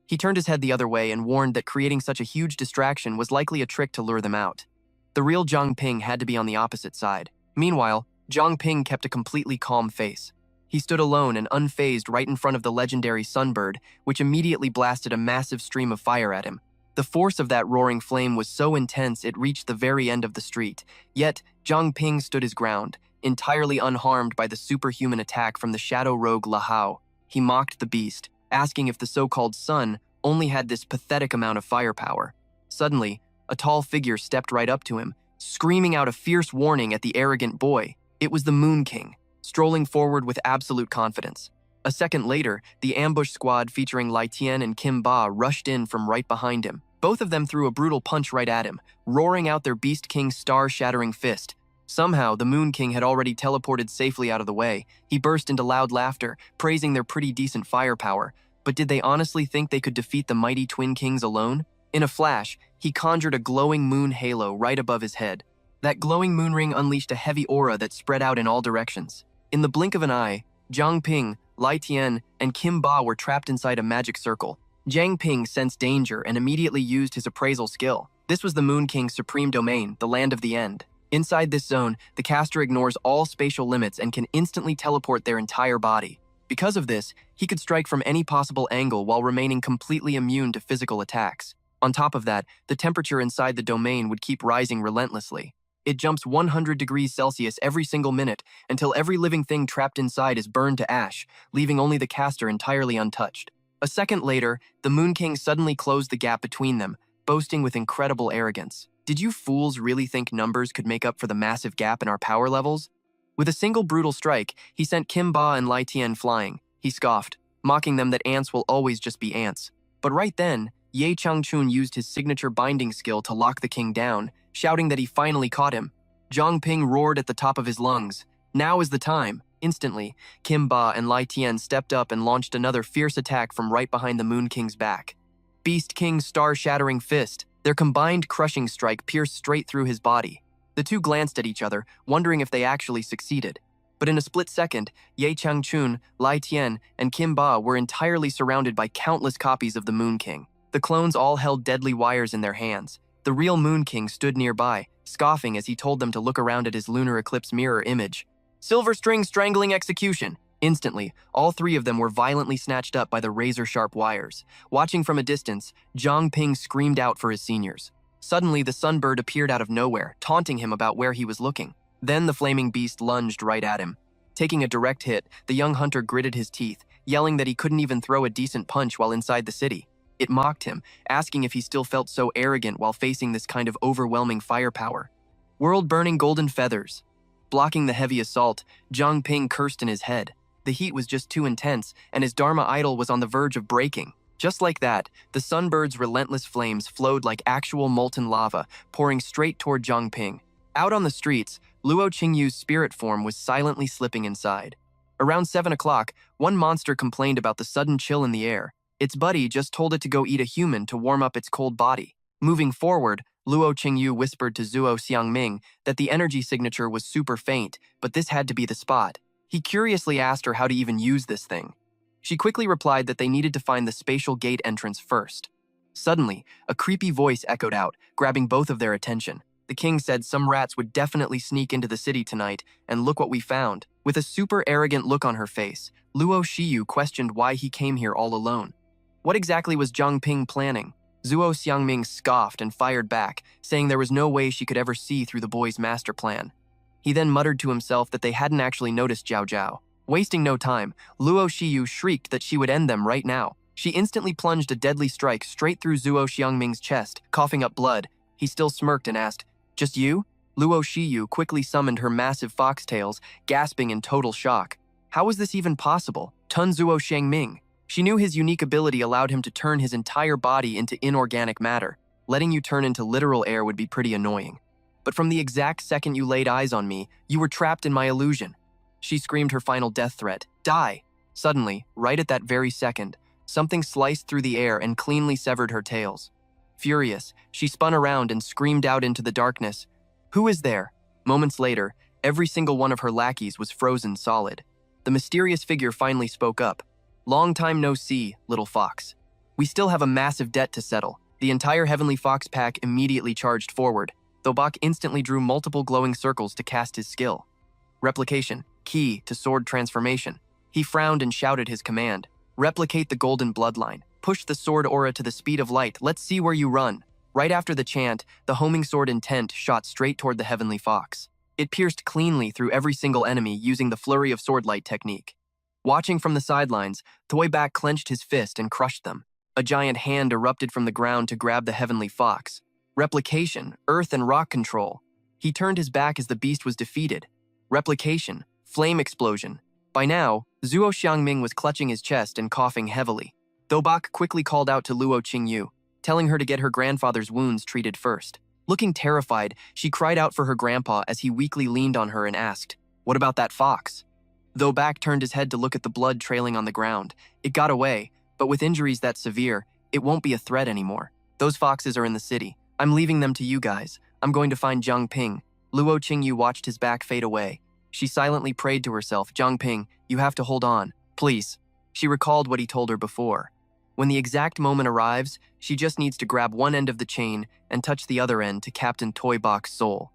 He turned his head the other way and warned that creating such a huge distraction was likely a trick to lure them out. The real Zhang Ping had to be on the opposite side. Meanwhile, Zhang Ping kept a completely calm face. He stood alone and unfazed right in front of the legendary Sunbird, which immediately blasted a massive stream of fire at him. The force of that roaring flame was so intense it reached the very end of the street. Yet, Zhang Ping stood his ground, entirely unharmed by the superhuman attack from the shadow rogue Lahao. He mocked the beast, asking if the so-called sun only had this pathetic amount of firepower. Suddenly, a tall figure stepped right up to him, screaming out a fierce warning at the arrogant boy. It was the Moon King, strolling forward with absolute confidence. A second later, the ambush squad featuring Lai Tian and Kim Ba rushed in from right behind him. Both of them threw a brutal punch right at him, roaring out their Beast King's star-shattering fist. Somehow, the Moon King had already teleported safely out of the way. He burst into loud laughter, praising their pretty decent firepower. But did they honestly think they could defeat the mighty Twin Kings alone? In a flash, he conjured a glowing moon halo right above his head. That glowing moon ring unleashed a heavy aura that spread out in all directions. In the blink of an eye, Zhang Ping, Lai Tian, and Kim Ba were trapped inside a magic circle. Zhang Ping sensed danger and immediately used his appraisal skill. This was the Moon King's supreme domain, the land of the end. Inside this zone, the caster ignores all spatial limits and can instantly teleport their entire body. Because of this, he could strike from any possible angle while remaining completely immune to physical attacks. On top of that, the temperature inside the domain would keep rising relentlessly. It jumps 100 degrees Celsius every single minute until every living thing trapped inside is burned to ash, leaving only the caster entirely untouched. A second later, the Moon King suddenly closed the gap between them, boasting with incredible arrogance. "Did you fools really think numbers could make up for the massive gap in our power levels?" With a single brutal strike, he sent Kim Ba and Lai Tian flying. He scoffed, mocking them that ants will always just be ants. But right then, Ye Changchun used his signature binding skill to lock the king down, shouting that he finally caught him. Zhang Ping roared at the top of his lungs. "Now is the time." Instantly, Kim Ba and Lai Tian stepped up and launched another fierce attack from right behind the Moon King's back. Beast King's star-shattering fist. Their combined crushing strike pierced straight through his body. The two glanced at each other, wondering if they actually succeeded. But in a split second, Ye Changchun, Lai Tian, and Kim Ba were entirely surrounded by countless copies of the Moon King. The clones all held deadly wires in their hands. The real Moon King stood nearby, scoffing as he told them to look around at his lunar eclipse mirror image. "Silver string strangling execution." Instantly, all three of them were violently snatched up by the razor-sharp wires. Watching from a distance, Zhang Ping screamed out for his seniors. Suddenly, the Sunbird appeared out of nowhere, taunting him about where he was looking. Then the flaming beast lunged right at him. Taking a direct hit, the young hunter gritted his teeth, yelling that he couldn't even throw a decent punch while inside the city. It mocked him, asking if he still felt so arrogant while facing this kind of overwhelming firepower. World-burning golden feathers. Blocking the heavy assault, Zhang Ping cursed in his head. The heat was just too intense, and his Dharma idol was on the verge of breaking. Just like that, the Sunbird's relentless flames flowed like actual molten lava, pouring straight toward Zhang Ping. Out on the streets, Luo Qingyu's spirit form was silently slipping inside. Around 7 o'clock, one monster complained about the sudden chill in the air. Its buddy just told it to go eat a human to warm up its cold body. Moving forward, Luo Qingyu whispered to Zuo Xiangming that the energy signature was super faint, but this had to be the spot. He curiously asked her how to even use this thing. She quickly replied that they needed to find the spatial gate entrance first. Suddenly, a creepy voice echoed out, grabbing both of their attention. The king said some rats would definitely sneak into the city tonight, and look what we found. With a super arrogant look on her face, Luo Shiyu questioned why he came here all alone. What exactly was Zhang Ping planning? Zhuo Xiangming scoffed and fired back, saying there was no way she could ever see through the boy's master plan. He then muttered to himself that they hadn't actually noticed Zhao Zhao. Wasting no time, Luo Shiyu shrieked that she would end them right now. She instantly plunged a deadly strike straight through Zhuo Xiangming's chest, coughing up blood. He still smirked and asked, "Just you?" Luo Shiyu quickly summoned her massive foxtails, gasping in total shock. How was this even possible? Tun Zhuo Xiangming. She knew his unique ability allowed him to turn his entire body into inorganic matter. Letting you turn into literal air would be pretty annoying. But from the exact second you laid eyes on me, you were trapped in my illusion. She screamed her final death threat, "Die!" Suddenly, right at that very second, something sliced through the air and cleanly severed her tails. Furious, she spun around and screamed out into the darkness, "Who is there?" Moments later, every single one of her lackeys was frozen solid. The mysterious figure finally spoke up. "Long time no see, little fox. We still have a massive debt to settle." The entire Heavenly Fox pack immediately charged forward, though Bach instantly drew multiple glowing circles to cast his skill. Replication, key to sword transformation. He frowned and shouted his command. "Replicate the golden bloodline. Push the sword aura to the speed of light. Let's see where you run." Right after the chant, the homing sword intent shot straight toward the Heavenly Fox. It pierced cleanly through every single enemy using the flurry of swordlight technique. Watching from the sidelines, Toyback clenched his fist and crushed them. A giant hand erupted from the ground to grab the Heavenly Fox. Replication, earth and rock control. He turned his back as the beast was defeated. Replication, flame explosion. By now, Zhuo Xiangming was clutching his chest and coughing heavily. Dobak quickly called out to Luo Qingyu, telling her to get her grandfather's wounds treated first. Looking terrified, she cried out for her grandpa as he weakly leaned on her and asked, "What about that fox?" Dobak turned his head to look at the blood trailing on the ground. It got away, but with injuries that severe, it won't be a threat anymore. Those foxes are in the city. I'm leaving them to you guys. I'm going to find Zhang Ping. Luo Qingyu watched his back fade away. She silently prayed to herself, "Zhang Ping, you have to hold on, please." She recalled what he told her before. When the exact moment arrives, she just needs to grab one end of the chain and touch the other end to Captain Toybach's soul.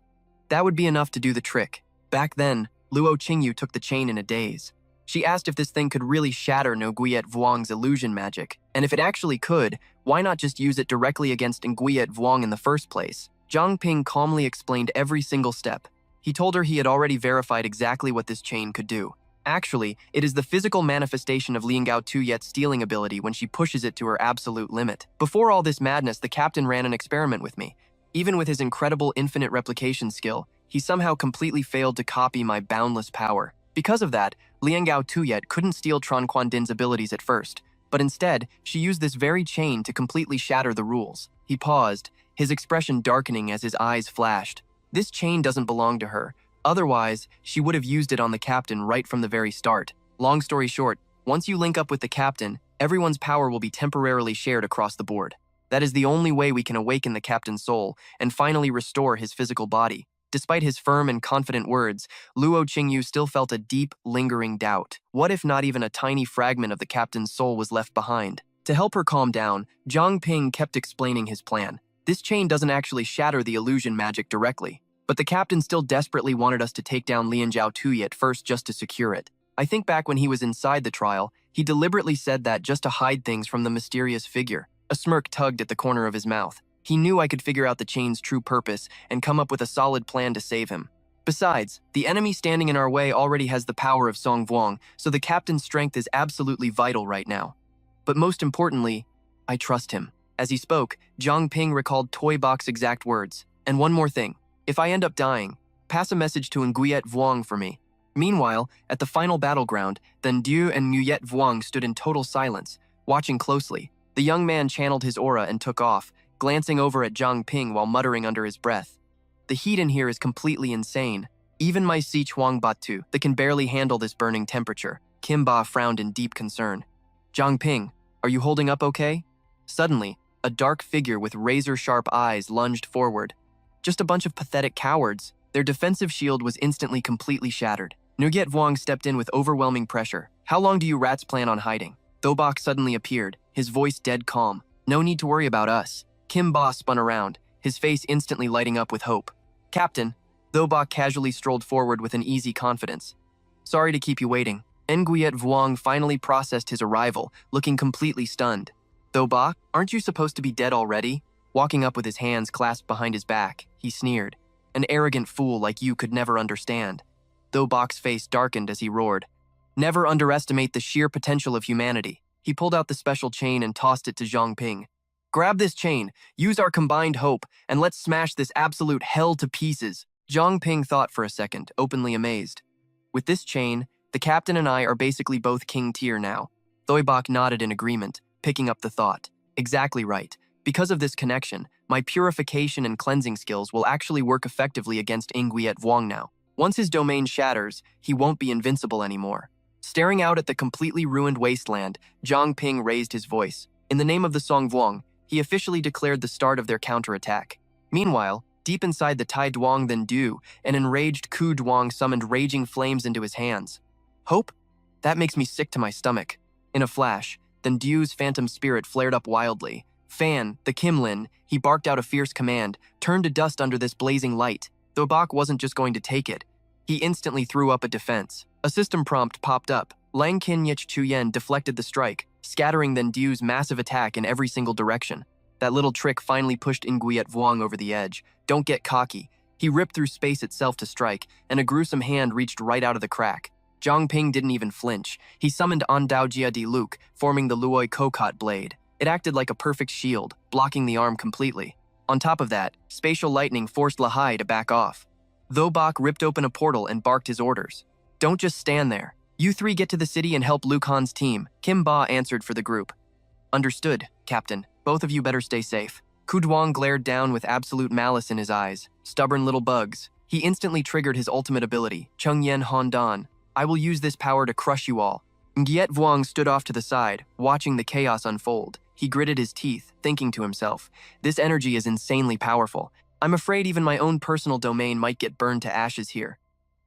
That would be enough to do the trick. Back then, Luo Qingyu took the chain in a daze. She asked if this thing could really shatter Nguyen Vuong's illusion magic, and if it actually could, why not just use it directly against Nguyen Vuong in the first place? Zhang Ping calmly explained every single step. He told her he had already verified exactly what this chain could do. Actually, it is the physical manifestation of Liangao Tuyet's stealing ability when she pushes it to her absolute limit. Before all this madness, the captain ran an experiment with me. Even with his incredible infinite replication skill, he somehow completely failed to copy my boundless power. Because of that, Liangao Tuyet couldn't steal Tron Quandin's abilities at first, but instead, she used this very chain to completely shatter the rules. He paused, his expression darkening as his eyes flashed. This chain doesn't belong to her. Otherwise, she would have used it on the captain right from the very start. Long story short, once you link up with the captain, everyone's power will be temporarily shared across the board. That is the only way we can awaken the captain's soul and finally restore his physical body. Despite his firm and confident words, Luo Qingyu still felt a deep, lingering doubt. What if not even a tiny fragment of the captain's soul was left behind? To help her calm down, Zhang Ping kept explaining his plan. This chain doesn't actually shatter the illusion magic directly, but the captain still desperately wanted us to take down Liangao Tuyet first just to secure it. I think back when he was inside the trial, he deliberately said that just to hide things from the mysterious figure. A smirk tugged at the corner of his mouth. He knew I could figure out the chain's true purpose and come up with a solid plan to save him. Besides, the enemy standing in our way already has the power of Song Vuong, so the captain's strength is absolutely vital right now. But most importantly, I trust him. As he spoke, Zhang Ping recalled Toybach's exact words. And one more thing. If I end up dying, pass a message to Nguyen Vuong for me. Meanwhile, at the final battleground, then Dieu and Nguyen Vuong stood in total silence, watching closely. The young man channeled his aura and took off, glancing over at Zhang Ping while muttering under his breath. The heat in here is completely insane. Even my Si Chuang Batu that can barely handle this burning temperature. Kim Ba frowned in deep concern. Zhang Ping, are you holding up okay? Suddenly, a dark figure with razor-sharp eyes lunged forward. Just a bunch of pathetic cowards. Their defensive shield was instantly completely shattered. Nguyen Vuong stepped in with overwhelming pressure. How long do you rats plan on hiding? Dobak suddenly appeared, his voice dead calm. No need to worry about us. Kim Ba spun around, his face instantly lighting up with hope. Captain, Dobak casually strolled forward with an easy confidence. Sorry to keep you waiting. Nguyen Vuong finally processed his arrival, looking completely stunned. Though Ba, aren't you supposed to be dead already? Walking up with his hands clasped behind his back, he sneered. An arrogant fool like you could never understand. Though Bak's face darkened as he roared. Never underestimate the sheer potential of humanity. He pulled out the special chain and tossed it to Zhang Ping. Grab this chain, use our combined hope, and let's smash this absolute hell to pieces. Zhang Ping thought for a second, openly amazed. With this chain, the captain and I are basically both king tier now. Thoibok nodded in agreement, picking up the thought. Exactly right. Because of this connection, my purification and cleansing skills will actually work effectively against Nguyen Vuong now. Once his domain shatters, he won't be invincible anymore. Staring out at the completely ruined wasteland, Zhang Ping raised his voice. In the name of the Song Vuong, he officially declared the start of their counterattack. Meanwhile, deep inside the Tai Duong Then Du, an enraged Ku Duong summoned raging flames into his hands. Hope? That makes me sick to my stomach. In a flash, Then Du's phantom spirit flared up wildly. Fan, the Kimlin, he barked out a fierce command, turned to dust under this blazing light. Though Bak wasn't just going to take it. He instantly threw up a defense. A system prompt popped up. Lang Kin Yich Chuyen deflected the strike, scattering Then Du's massive attack in every single direction. That little trick finally pushed Nguyen Vuong over the edge. Don't get cocky. He ripped through space itself to strike, and a gruesome hand reached right out of the crack. Zhang Ping didn't even flinch. He summoned Ondao Jia Di Luke, forming the Luoi Kokot blade. It acted like a perfect shield, blocking the arm completely. On top of that, spatial lightning forced Lahai to back off. Though Bak ripped open a portal and barked his orders. Don't just stand there. You three get to the city and help Luke Han's team. Kim Ba answered for the group. Understood, Captain. Both of you better stay safe. Ku Duong glared down with absolute malice in his eyes. Stubborn little bugs. He instantly triggered his ultimate ability, Chung Yen Han Dan. I will use this power to crush you all. Nguyen Vuong stood off to the side, watching the chaos unfold. He gritted his teeth, thinking to himself, this energy is insanely powerful. I'm afraid even my own personal domain might get burned to ashes here.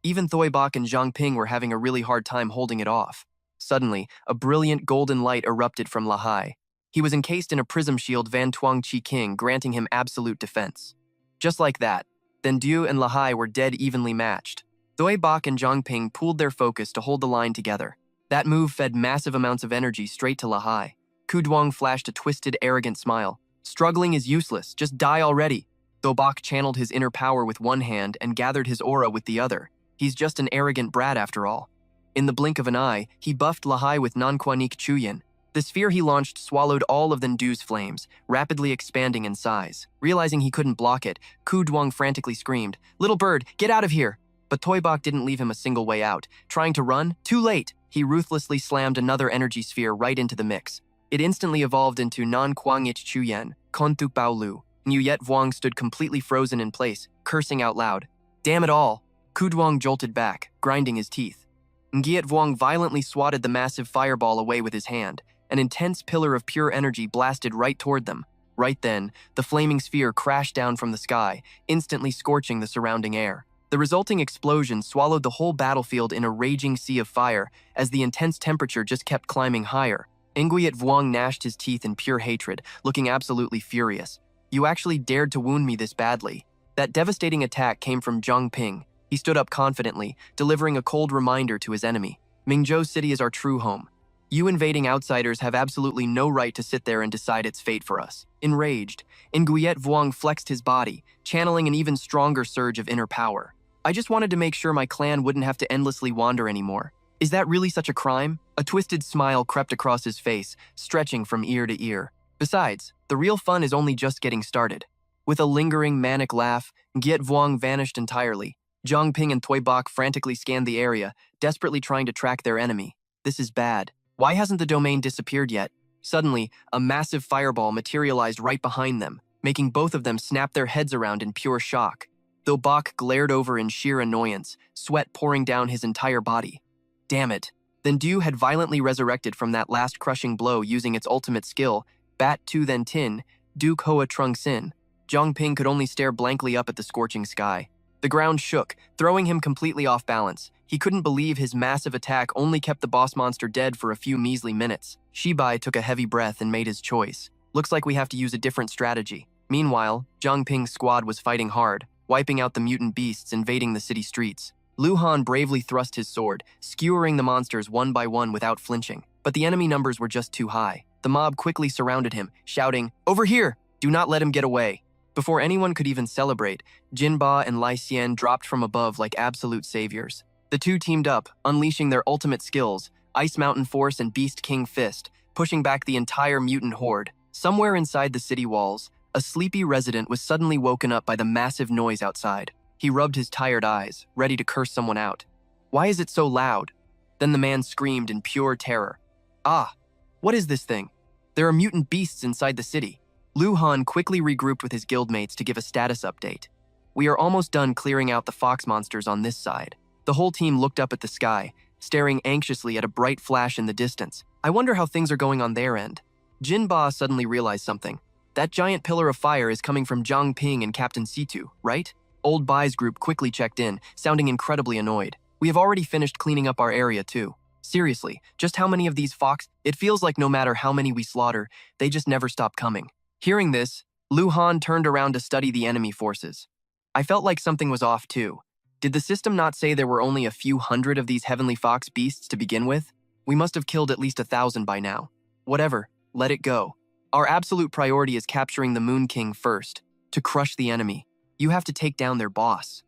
Even Thoibok and Zhang Ping were having a really hard time holding it off. Suddenly, a brilliant golden light erupted from Lahai. He was encased in a prism shield Van Tuong Chi King, granting him absolute defense. Just like that, Then Du and Lahai were dead evenly matched. Thoibok and Zhang Ping pooled their focus to hold the line together. That move fed massive amounts of energy straight to Lahai. Ku Duong flashed a twisted, arrogant smile. Struggling is useless, just die already. Thoibok channeled his inner power with one hand and gathered his aura with the other. He's just an arrogant brat after all. In the blink of an eye, he buffed Lahai with Nanquanik Chuyen. The sphere he launched swallowed all of Then Du's flames, rapidly expanding in size. Realizing he couldn't block it, Ku Duong frantically screamed, "Little bird, get out of here!" But Thoibok didn't leave him a single way out. Trying to run? Too late! He ruthlessly slammed another energy sphere right into the mix. It instantly evolved into Nanquangich Chuyen, Kontuk Bao Lu. Nguyen Vuong stood completely frozen in place, cursing out loud. Damn it all! Ku Duong jolted back, grinding his teeth. Nguyen Vuong violently swatted the massive fireball away with his hand. An intense pillar of pure energy blasted right toward them. Right then, the flaming sphere crashed down from the sky, instantly scorching the surrounding air. The resulting explosion swallowed the whole battlefield in a raging sea of fire as the intense temperature just kept climbing higher. Nguyen Vuong gnashed his teeth in pure hatred, looking absolutely furious. You actually dared to wound me this badly. That devastating attack came from Zhang Ping. He stood up confidently, delivering a cold reminder to his enemy. Mingzhou City is our true home. You invading outsiders have absolutely no right to sit there and decide its fate for us. Enraged, Nguyen Vuong flexed his body, channeling an even stronger surge of inner power. I just wanted to make sure my clan wouldn't have to endlessly wander anymore. Is that really such a crime? A twisted smile crept across his face, stretching from ear to ear. Besides, the real fun is only just getting started. With a lingering, manic laugh, Nguyen Vuong vanished entirely. Zhang Ping and Thoibok frantically scanned the area, desperately trying to track their enemy. This is bad. Why hasn't the domain disappeared yet? Suddenly, a massive fireball materialized right behind them, making both of them snap their heads around in pure shock. Though Bak glared over in sheer annoyance, sweat pouring down his entire body. Damn it. Then Du had violently resurrected from that last crushing blow using its ultimate skill, Bat Tu Then Tin, Duke Hoa Trung Sin. Zhang Ping could only stare blankly up at the scorching sky. The ground shook, throwing him completely off balance. He couldn't believe his massive attack only kept the boss monster dead for a few measly minutes. Shibai took a heavy breath and made his choice. Looks like we have to use a different strategy. Meanwhile, Zhang Ping's squad was fighting hard, wiping out the mutant beasts invading the city streets. Lu Han bravely thrust his sword, skewering the monsters one by one without flinching. But the enemy numbers were just too high. The mob quickly surrounded him, shouting, "Over here! Do not let him get away!" Before anyone could even celebrate, Jinba and Lai Xian dropped from above like absolute saviors. The two teamed up, unleashing their ultimate skills, Ice Mountain Force and Beast King Fist, pushing back the entire mutant horde. Somewhere inside the city walls, a sleepy resident was suddenly woken up by the massive noise outside. He rubbed his tired eyes, ready to curse someone out. "Why is it so loud?" Then the man screamed in pure terror. "Ah, what is this thing? There are mutant beasts inside the city." Lu Han quickly regrouped with his guildmates to give a status update. "We are almost done clearing out the fox monsters on this side." The whole team looked up at the sky, staring anxiously at a bright flash in the distance. "I wonder how things are going on their end." Jinba suddenly realized something. "That giant pillar of fire is coming from Zhang Ping and Captain Situ, right?" Old Bai's group quickly checked in, sounding incredibly annoyed. "We have already finished cleaning up our area too. Seriously, just how many of these fox? It feels like no matter how many we slaughter, they just never stop coming." Hearing this, Lu Han turned around to study the enemy forces. I felt like something was off too. Did the system not say there were only a few hundred of these heavenly fox beasts to begin with? We must have killed at least 1,000 by now. Whatever, let it go. Our absolute priority is capturing the Moon King first. To crush the enemy, you have to take down their boss.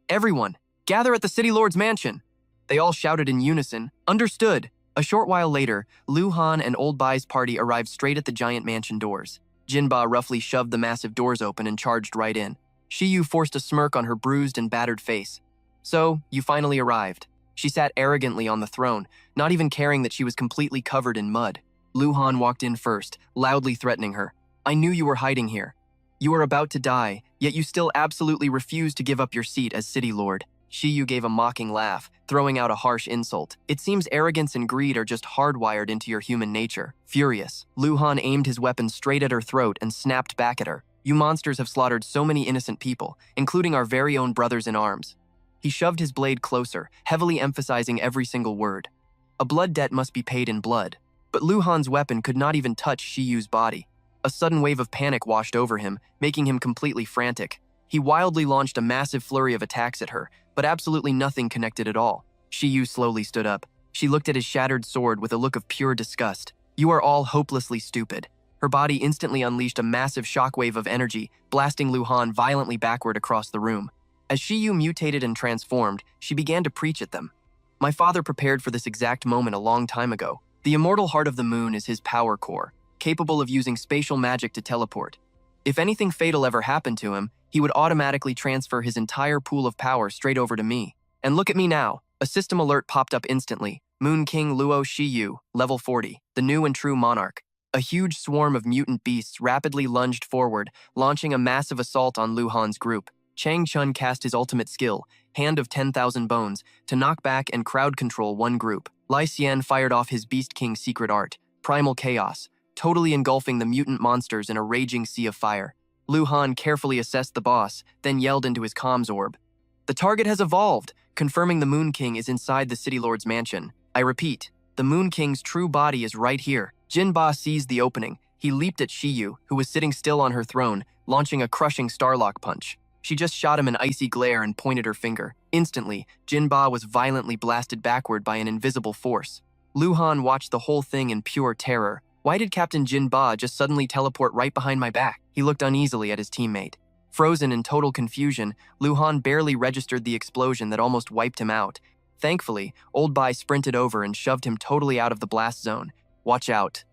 "Everyone, gather at the City Lord's mansion!" They all shouted in unison, "Understood!" A short while later, Lu Han and Old Bai's party arrived straight at the giant mansion doors. Jinba roughly shoved the massive doors open and charged right in. Shiyu forced a smirk on her bruised and battered face. "So, you finally arrived." She sat arrogantly on the throne, not even caring that she was completely covered in mud. Lu Han walked in first, loudly threatening her. "I knew you were hiding here. You are about to die, yet you still absolutely refuse to give up your seat as City Lord." Shiyu gave a mocking laugh, throwing out a harsh insult. "It seems arrogance and greed are just hardwired into your human nature." Furious, Lu Han aimed his weapon straight at her throat and snapped back at her. "You monsters have slaughtered so many innocent people, including our very own brothers in arms." He shoved his blade closer, heavily emphasizing every single word. A blood debt must be paid in blood. But Lu Han's weapon could not even touch Shiyu's body. A sudden wave of panic washed over him, making him completely frantic. He wildly launched a massive flurry of attacks at her, but absolutely nothing connected at all. Shiyu slowly stood up. She looked at his shattered sword with a look of pure disgust. "You are all hopelessly stupid." Her body instantly unleashed a massive shockwave of energy, blasting Lu Han violently backward across the room. As Shiyu mutated and transformed, she began to preach at them. "My father prepared for this exact moment a long time ago. The immortal heart of the moon is his power core, capable of using spatial magic to teleport. If anything fatal ever happened to him, he would automatically transfer his entire pool of power straight over to me. And look at me now." A system alert popped up instantly. "Moon King Luo Shiyu, level 40, the new and true monarch." A huge swarm of mutant beasts rapidly lunged forward, launching a massive assault on Lu Han's group. Chang Chun cast his ultimate skill, Hand of 10,000 Bones, to knock back and crowd control one group. Lai Xian fired off his Beast King secret art, Primal Chaos, totally engulfing the mutant monsters in a raging sea of fire. Lu Han carefully assessed the boss, then yelled into his comms orb. "The target has evolved, confirming the Moon King is inside the City Lord's mansion. I repeat, the Moon King's true body is right here." Jinba seized the opening. He leaped at Shiyu, who was sitting still on her throne, launching a crushing Starlock punch. She just shot him an icy glare and pointed her finger. Instantly, Jinba was violently blasted backward by an invisible force. Lu Han watched the whole thing in pure terror. Why did Captain Jinba just suddenly teleport right behind my back? He looked uneasily at his teammate. Frozen in total confusion, Lu Han barely registered the explosion that almost wiped him out. Thankfully, Old Bai sprinted over and shoved him totally out of the blast zone. "Watch out."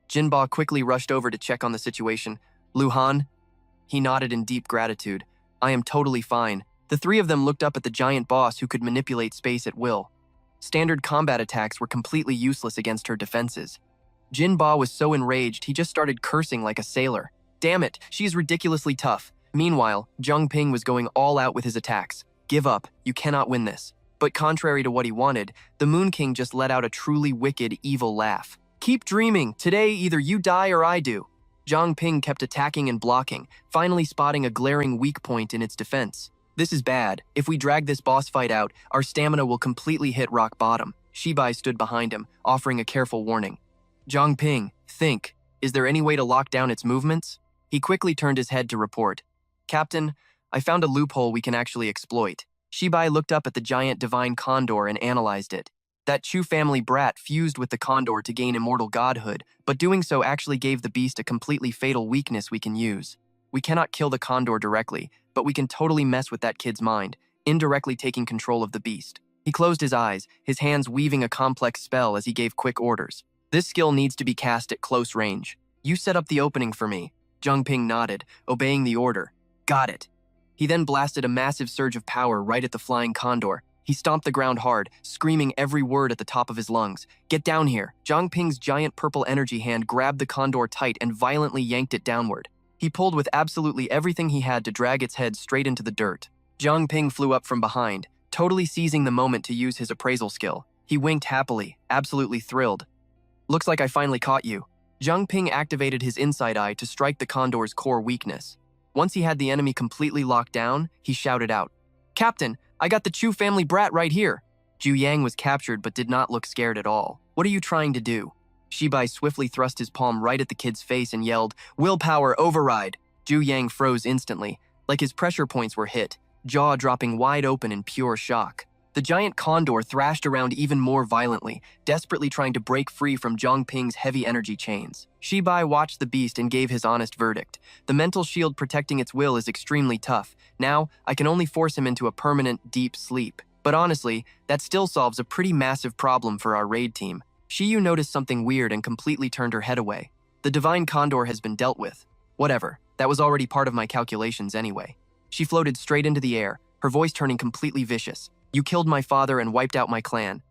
Jinba quickly rushed over to check on the situation. "Lu Han?" He nodded in deep gratitude. "I am totally fine." The three of them looked up at the giant boss who could manipulate space at will. Standard combat attacks were completely useless against her defenses. Jinba was so enraged he just started cursing like a sailor. "Damn it, she is ridiculously tough." Meanwhile, Zhang Ping was going all out with his attacks. "Give up, you cannot win this." But contrary to what he wanted, the Moon King just let out a truly wicked, evil laugh. "Keep dreaming, today either you die or I do." Zhang Ping kept attacking and blocking, finally spotting a glaring weak point in its defense. "This is bad. If we drag this boss fight out, our stamina will completely hit rock bottom." Shibai stood behind him, offering a careful warning. "Zhang Ping, think. Is there any way to lock down its movements?" He quickly turned his head to report. "Captain, I found a loophole we can actually exploit." Shibai looked up at the giant divine condor and analyzed it. That Chu family brat fused with the condor to gain immortal godhood, but doing so actually gave the beast a completely fatal weakness we can use. We cannot kill the condor directly, but we can totally mess with that kid's mind, indirectly taking control of the beast. He closed his eyes, his hands weaving a complex spell as he gave quick orders. This skill needs to be cast at close range. You set up the opening for me. Zhang Ping nodded, obeying the order. Got it. He then blasted a massive surge of power right at the flying condor. He stomped the ground hard, screaming every word at the top of his lungs. Get down here. Zhang Ping's giant purple energy hand grabbed the condor tight and violently yanked it downward. He pulled with absolutely everything he had to drag its head straight into the dirt. Zhang Ping flew up from behind, totally seizing the moment to use his appraisal skill. He winked happily, absolutely thrilled. Looks like I finally caught you. Zhang Ping activated his inside eye to strike the condor's core weakness. Once he had the enemy completely locked down, he shouted out, Captain, I got the Chu family brat right here. Zhu Yang was captured but did not look scared at all. What are you trying to do? Shibai swiftly thrust his palm right at the kid's face and yelled, Willpower override. Zhu Yang froze instantly, like his pressure points were hit, jaw dropping wide open in pure shock. The giant condor thrashed around even more violently, desperately trying to break free from Zhang Ping's heavy energy chains. Shibai watched the beast and gave his honest verdict. The mental shield protecting its will is extremely tough. Now, I can only force him into a permanent, deep sleep. But honestly, that still solves a pretty massive problem for our raid team. Shiyu noticed something weird and completely turned her head away. The divine condor has been dealt with. Whatever, that was already part of my calculations anyway. She floated straight into the air, her voice turning completely vicious. You killed my father and wiped out my clan.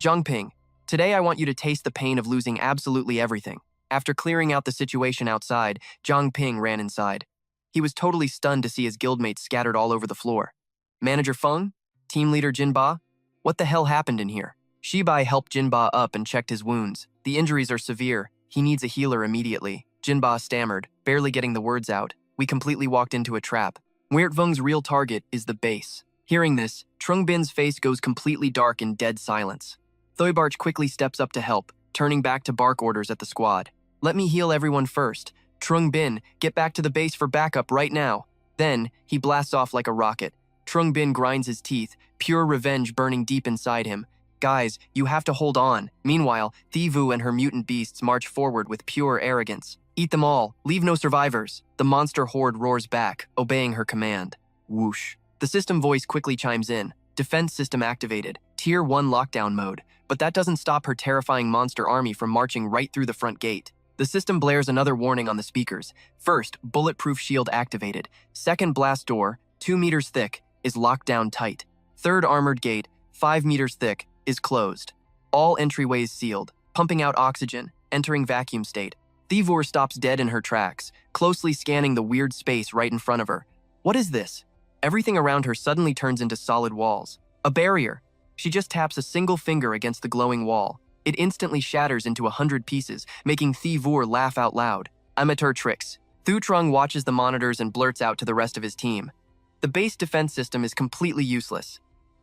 Zhang Ping, today I want you to taste the pain of losing absolutely everything. After clearing out the situation outside, Zhang Ping ran inside. He was totally stunned to see his guildmates scattered all over the floor. Manager Feng? Team leader Jinba? What the hell happened in here? Shibai helped Jinba up and checked his wounds. The injuries are severe. He needs a healer immediately. Jinba stammered, barely getting the words out. We completely walked into a trap. Wertfeng's real target is the base. Hearing this, Trung Bin's face goes completely dark in dead silence. Thoibarch quickly steps up to help, turning back to bark orders at the squad. Let me heal everyone first. Trung Bin, get back to the base for backup right now. Then, he blasts off like a rocket. Trung Bin grinds his teeth, pure revenge burning deep inside him. Guys, you have to hold on. Meanwhile, Thivu and her mutant beasts march forward with pure arrogance. Eat them all, leave no survivors. The monster horde roars back, obeying her command. Whoosh. The system voice quickly chimes in. Defense system activated. Tier 1 lockdown mode. But that doesn't stop her terrifying monster army from marching right through the front gate. The system blares another warning on the speakers. First, bulletproof shield activated. Second blast door, 2 meters thick, is locked down tight. Third armored gate, 5 meters thick, is closed. All entryways sealed, pumping out oxygen, entering vacuum state. Thivur stops dead in her tracks, closely scanning the weird space right in front of her. What is this? Everything around her suddenly turns into solid walls. A barrier. She just taps a single finger against the glowing wall. It instantly shatters into 100 pieces, making Thivur laugh out loud. Amateur tricks. Thutrung watches the monitors and blurts out to the rest of his team. The base defense system is completely useless.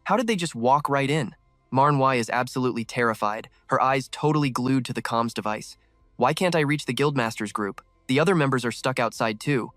How did they just walk right in? Manhwa is absolutely terrified, her eyes totally glued to the comms device. Why can't I reach the guildmasters group? The other members are stuck outside too.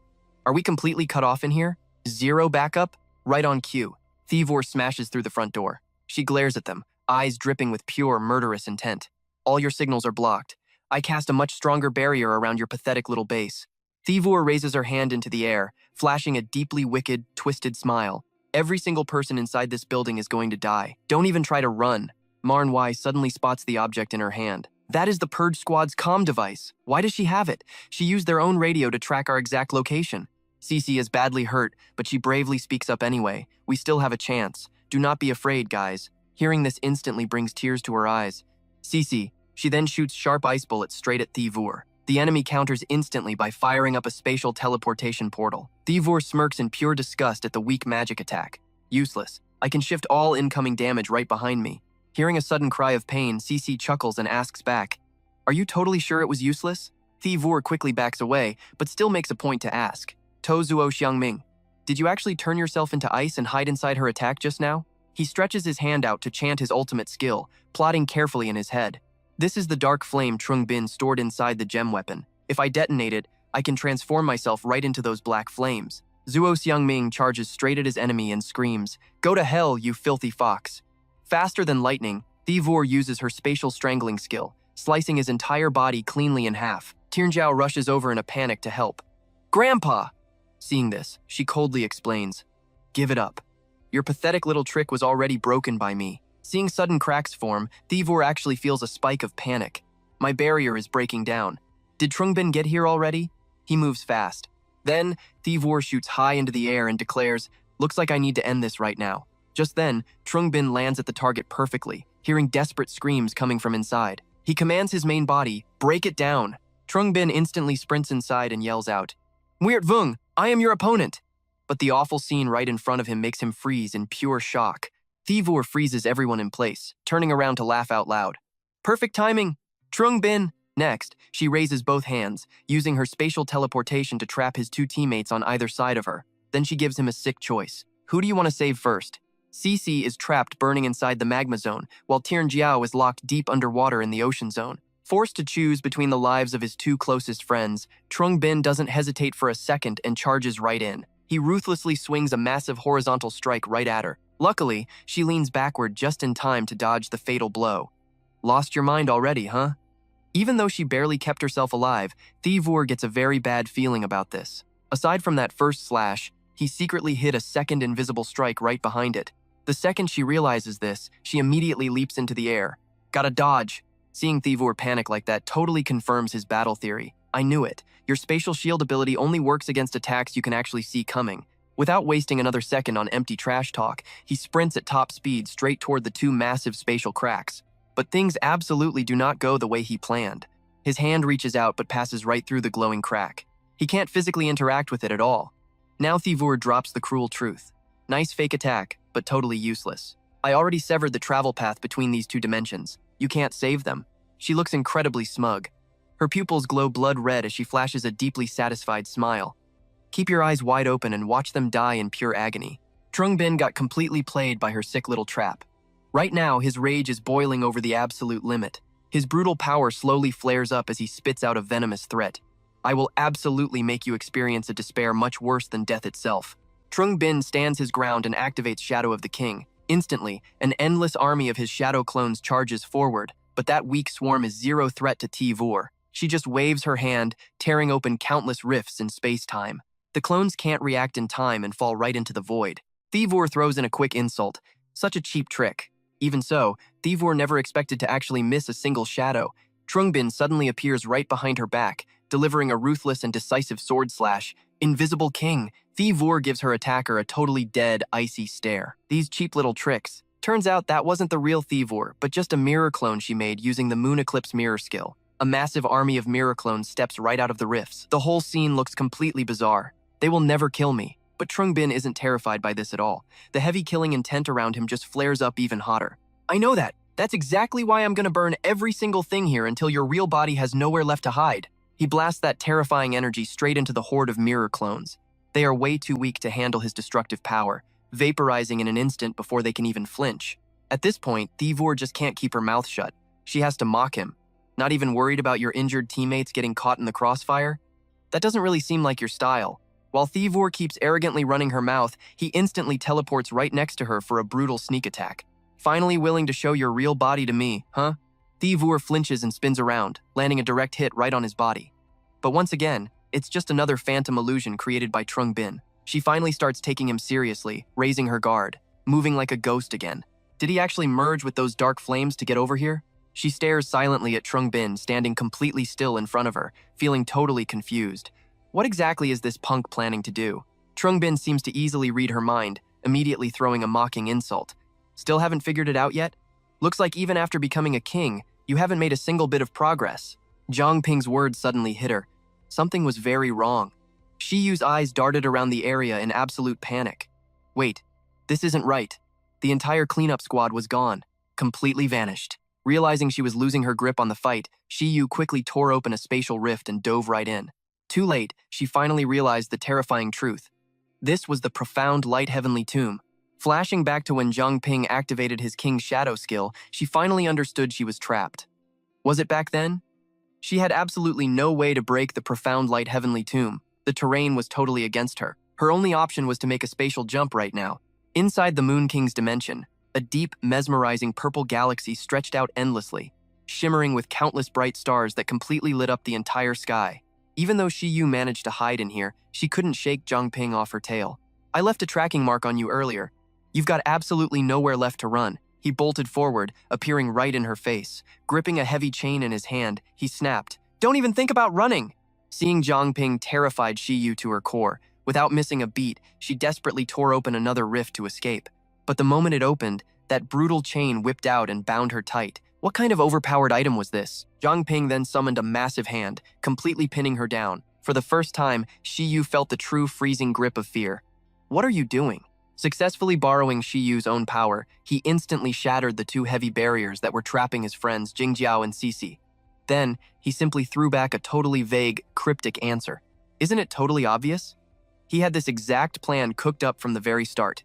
Are we completely cut off in here? Zero backup? Right on cue. Thivur smashes through the front door. She glares at them, eyes dripping with pure, murderous intent. All your signals are blocked. I cast a much stronger barrier around your pathetic little base. Thivur raises her hand into the air, flashing a deeply wicked, twisted smile. Every single person inside this building is going to die. Don't even try to run. Manhwa suddenly spots the object in her hand. That is the Purge Squad's comm device. Why does she have it? She used their own radio to track our exact location. Cece is badly hurt, but she bravely speaks up anyway. We still have a chance. Do not be afraid, guys. Hearing this instantly brings tears to her eyes. Cece. She then shoots sharp ice bullets straight at Thivur. The enemy counters instantly by firing up a spatial teleportation portal. Thivur smirks in pure disgust at the weak magic attack. Useless. I can shift all incoming damage right behind me. Hearing a sudden cry of pain, Cece chuckles and asks back, Are you totally sure it was useless? Thivur quickly backs away, but still makes a point to ask. Tozuo Xiangming, did you actually turn yourself into ice and hide inside her attack just now? He stretches his hand out to chant his ultimate skill, plotting carefully in his head. This is the dark flame Trung Bin stored inside the gem weapon. If I detonate it, I can transform myself right into those black flames. Zuo Xiangming charges straight at his enemy and screams, Go to hell, you filthy fox. Faster than lightning, Thivor uses her spatial strangling skill, slicing his entire body cleanly in half. Tianjiao rushes over in a panic to help. Grandpa! Seeing this, she coldly explains, "Give it up. Your pathetic little trick was already broken by me." Seeing sudden cracks form, Thivor actually feels a spike of panic. My barrier is breaking down. Did Trungbin get here already? He moves fast. Then, Thivor shoots high into the air and declares, "Looks like I need to end this right now." Just then, Trungbin lands at the target perfectly, hearing desperate screams coming from inside. He commands his main body, "Break it down." Trungbin instantly sprints inside and yells out, "Weird Vung, I am your opponent!" But the awful scene right in front of him makes him freeze in pure shock. Thivor freezes everyone in place, turning around to laugh out loud. "Perfect timing! Trungbin!" Next, she raises both hands, using her spatial teleportation to trap his two teammates on either side of her. Then she gives him a sick choice. Who do you want to save first? Cece is trapped burning inside the magma zone, while Tianjiao is locked deep underwater in the ocean zone. Forced to choose between the lives of his two closest friends, Trungbin doesn't hesitate for a second and charges right in. He ruthlessly swings a massive horizontal strike right at her. Luckily, she leans backward just in time to dodge the fatal blow. Lost your mind already, huh? Even though she barely kept herself alive, Thivor gets a very bad feeling about this. Aside from that first slash, he secretly hid a second invisible strike right behind it. The second she realizes this, she immediately leaps into the air. Gotta dodge. Seeing Thivor panic like that totally confirms his battle theory. I knew it. Your spatial shield ability only works against attacks you can actually see coming. Without wasting another second on empty trash talk, he sprints at top speed straight toward the two massive spatial cracks. But things absolutely do not go the way he planned. His hand reaches out but passes right through the glowing crack. He can't physically interact with it at all. Now Thivor drops the cruel truth. Nice fake attack, but totally useless. I already severed the travel path between these two dimensions. You can't save them. She looks incredibly smug. Her pupils glow blood red as she flashes a deeply satisfied smile. Keep your eyes wide open and watch them die in pure agony. Trungbin got completely played by her sick little trap. Right now, his rage is boiling over the absolute limit. His brutal power slowly flares up as he spits out a venomous threat. I will absolutely make you experience a despair much worse than death itself. Trungbin stands his ground and activates Shadow of the King. Instantly, an endless army of his shadow clones charges forward, but that weak swarm is zero threat to Thivor. She just waves her hand, tearing open countless rifts in space-time. The clones can't react in time and fall right into the void. Thivor throws in a quick insult. Such a cheap trick. Even so, Thivor never expected to actually miss a single shadow. Trungbin suddenly appears right behind her back, delivering a ruthless and decisive sword slash. Invisible King! Thivor gives her attacker a totally dead, icy stare. These cheap little tricks. Turns out that wasn't the real Thivor, but just a mirror clone she made using the Moon Eclipse mirror skill. A massive army of mirror clones steps right out of the rifts. The whole scene looks completely bizarre. They will never kill me. But Trungbin isn't terrified by this at all. The heavy killing intent around him just flares up even hotter. I know that. That's exactly why I'm gonna burn every single thing here until your real body has nowhere left to hide. He blasts that terrifying energy straight into the horde of mirror clones. They are way too weak to handle his destructive power, vaporizing in an instant before they can even flinch. At this point, Thivor just can't keep her mouth shut. She has to mock him. Not even worried about your injured teammates getting caught in the crossfire? That doesn't really seem like your style. While Thivor keeps arrogantly running her mouth, he instantly teleports right next to her for a brutal sneak attack. Finally willing to show your real body to me, huh? Thivor flinches and spins around, landing a direct hit right on his body. But once again, it's just another phantom illusion created by Trungbin. She finally starts taking him seriously, raising her guard, moving like a ghost again. Did he actually merge with those dark flames to get over here? She stares silently at Trungbin, standing completely still in front of her, feeling totally confused. What exactly is this punk planning to do? Trungbin seems to easily read her mind, immediately throwing a mocking insult. Still haven't figured it out yet? Looks like even after becoming a king, you haven't made a single bit of progress. Zhang Ping's words suddenly hit her. Something was very wrong. Shiyu's eyes darted around the area in absolute panic. Wait, this isn't right. The entire cleanup squad was gone, completely vanished. Realizing she was losing her grip on the fight, Shiyu quickly tore open a spatial rift and dove right in. Too late, she finally realized the terrifying truth. This was the profound light heavenly tomb. Flashing back to when Zhang Ping activated his King's Shadow skill, she finally understood she was trapped. Was it back then? She had absolutely no way to break the profound light heavenly tomb. The terrain was totally against her. Her only option was to make a spatial jump right now. Inside the Moon King's dimension, A deep, mesmerizing purple galaxy stretched out endlessly, shimmering with countless bright stars that completely lit up the entire sky. Even though Shiyu managed to hide in here, she couldn't shake Zhang Ping off her tail. "I left a tracking mark on you earlier. You've got absolutely nowhere left to run." He bolted forward, appearing right in her face. Gripping a heavy chain in his hand, he snapped, "Don't even think about running!" Seeing Zhang Ping terrified Shiyu to her core, without missing a beat, she desperately tore open another rift to escape. But the moment it opened, that brutal chain whipped out and bound her tight. What kind of overpowered item was this? Zhang Ping then summoned a massive hand, completely pinning her down. For the first time, Shiyu felt the true freezing grip of fear. "What are you doing?" Successfully borrowing Shiyu's own power, he instantly shattered the two heavy barriers that were trapping his friends Jingjiao and Cici. Then, he simply threw back a totally vague, cryptic answer. Isn't it totally obvious? He had this exact plan cooked up from the very start.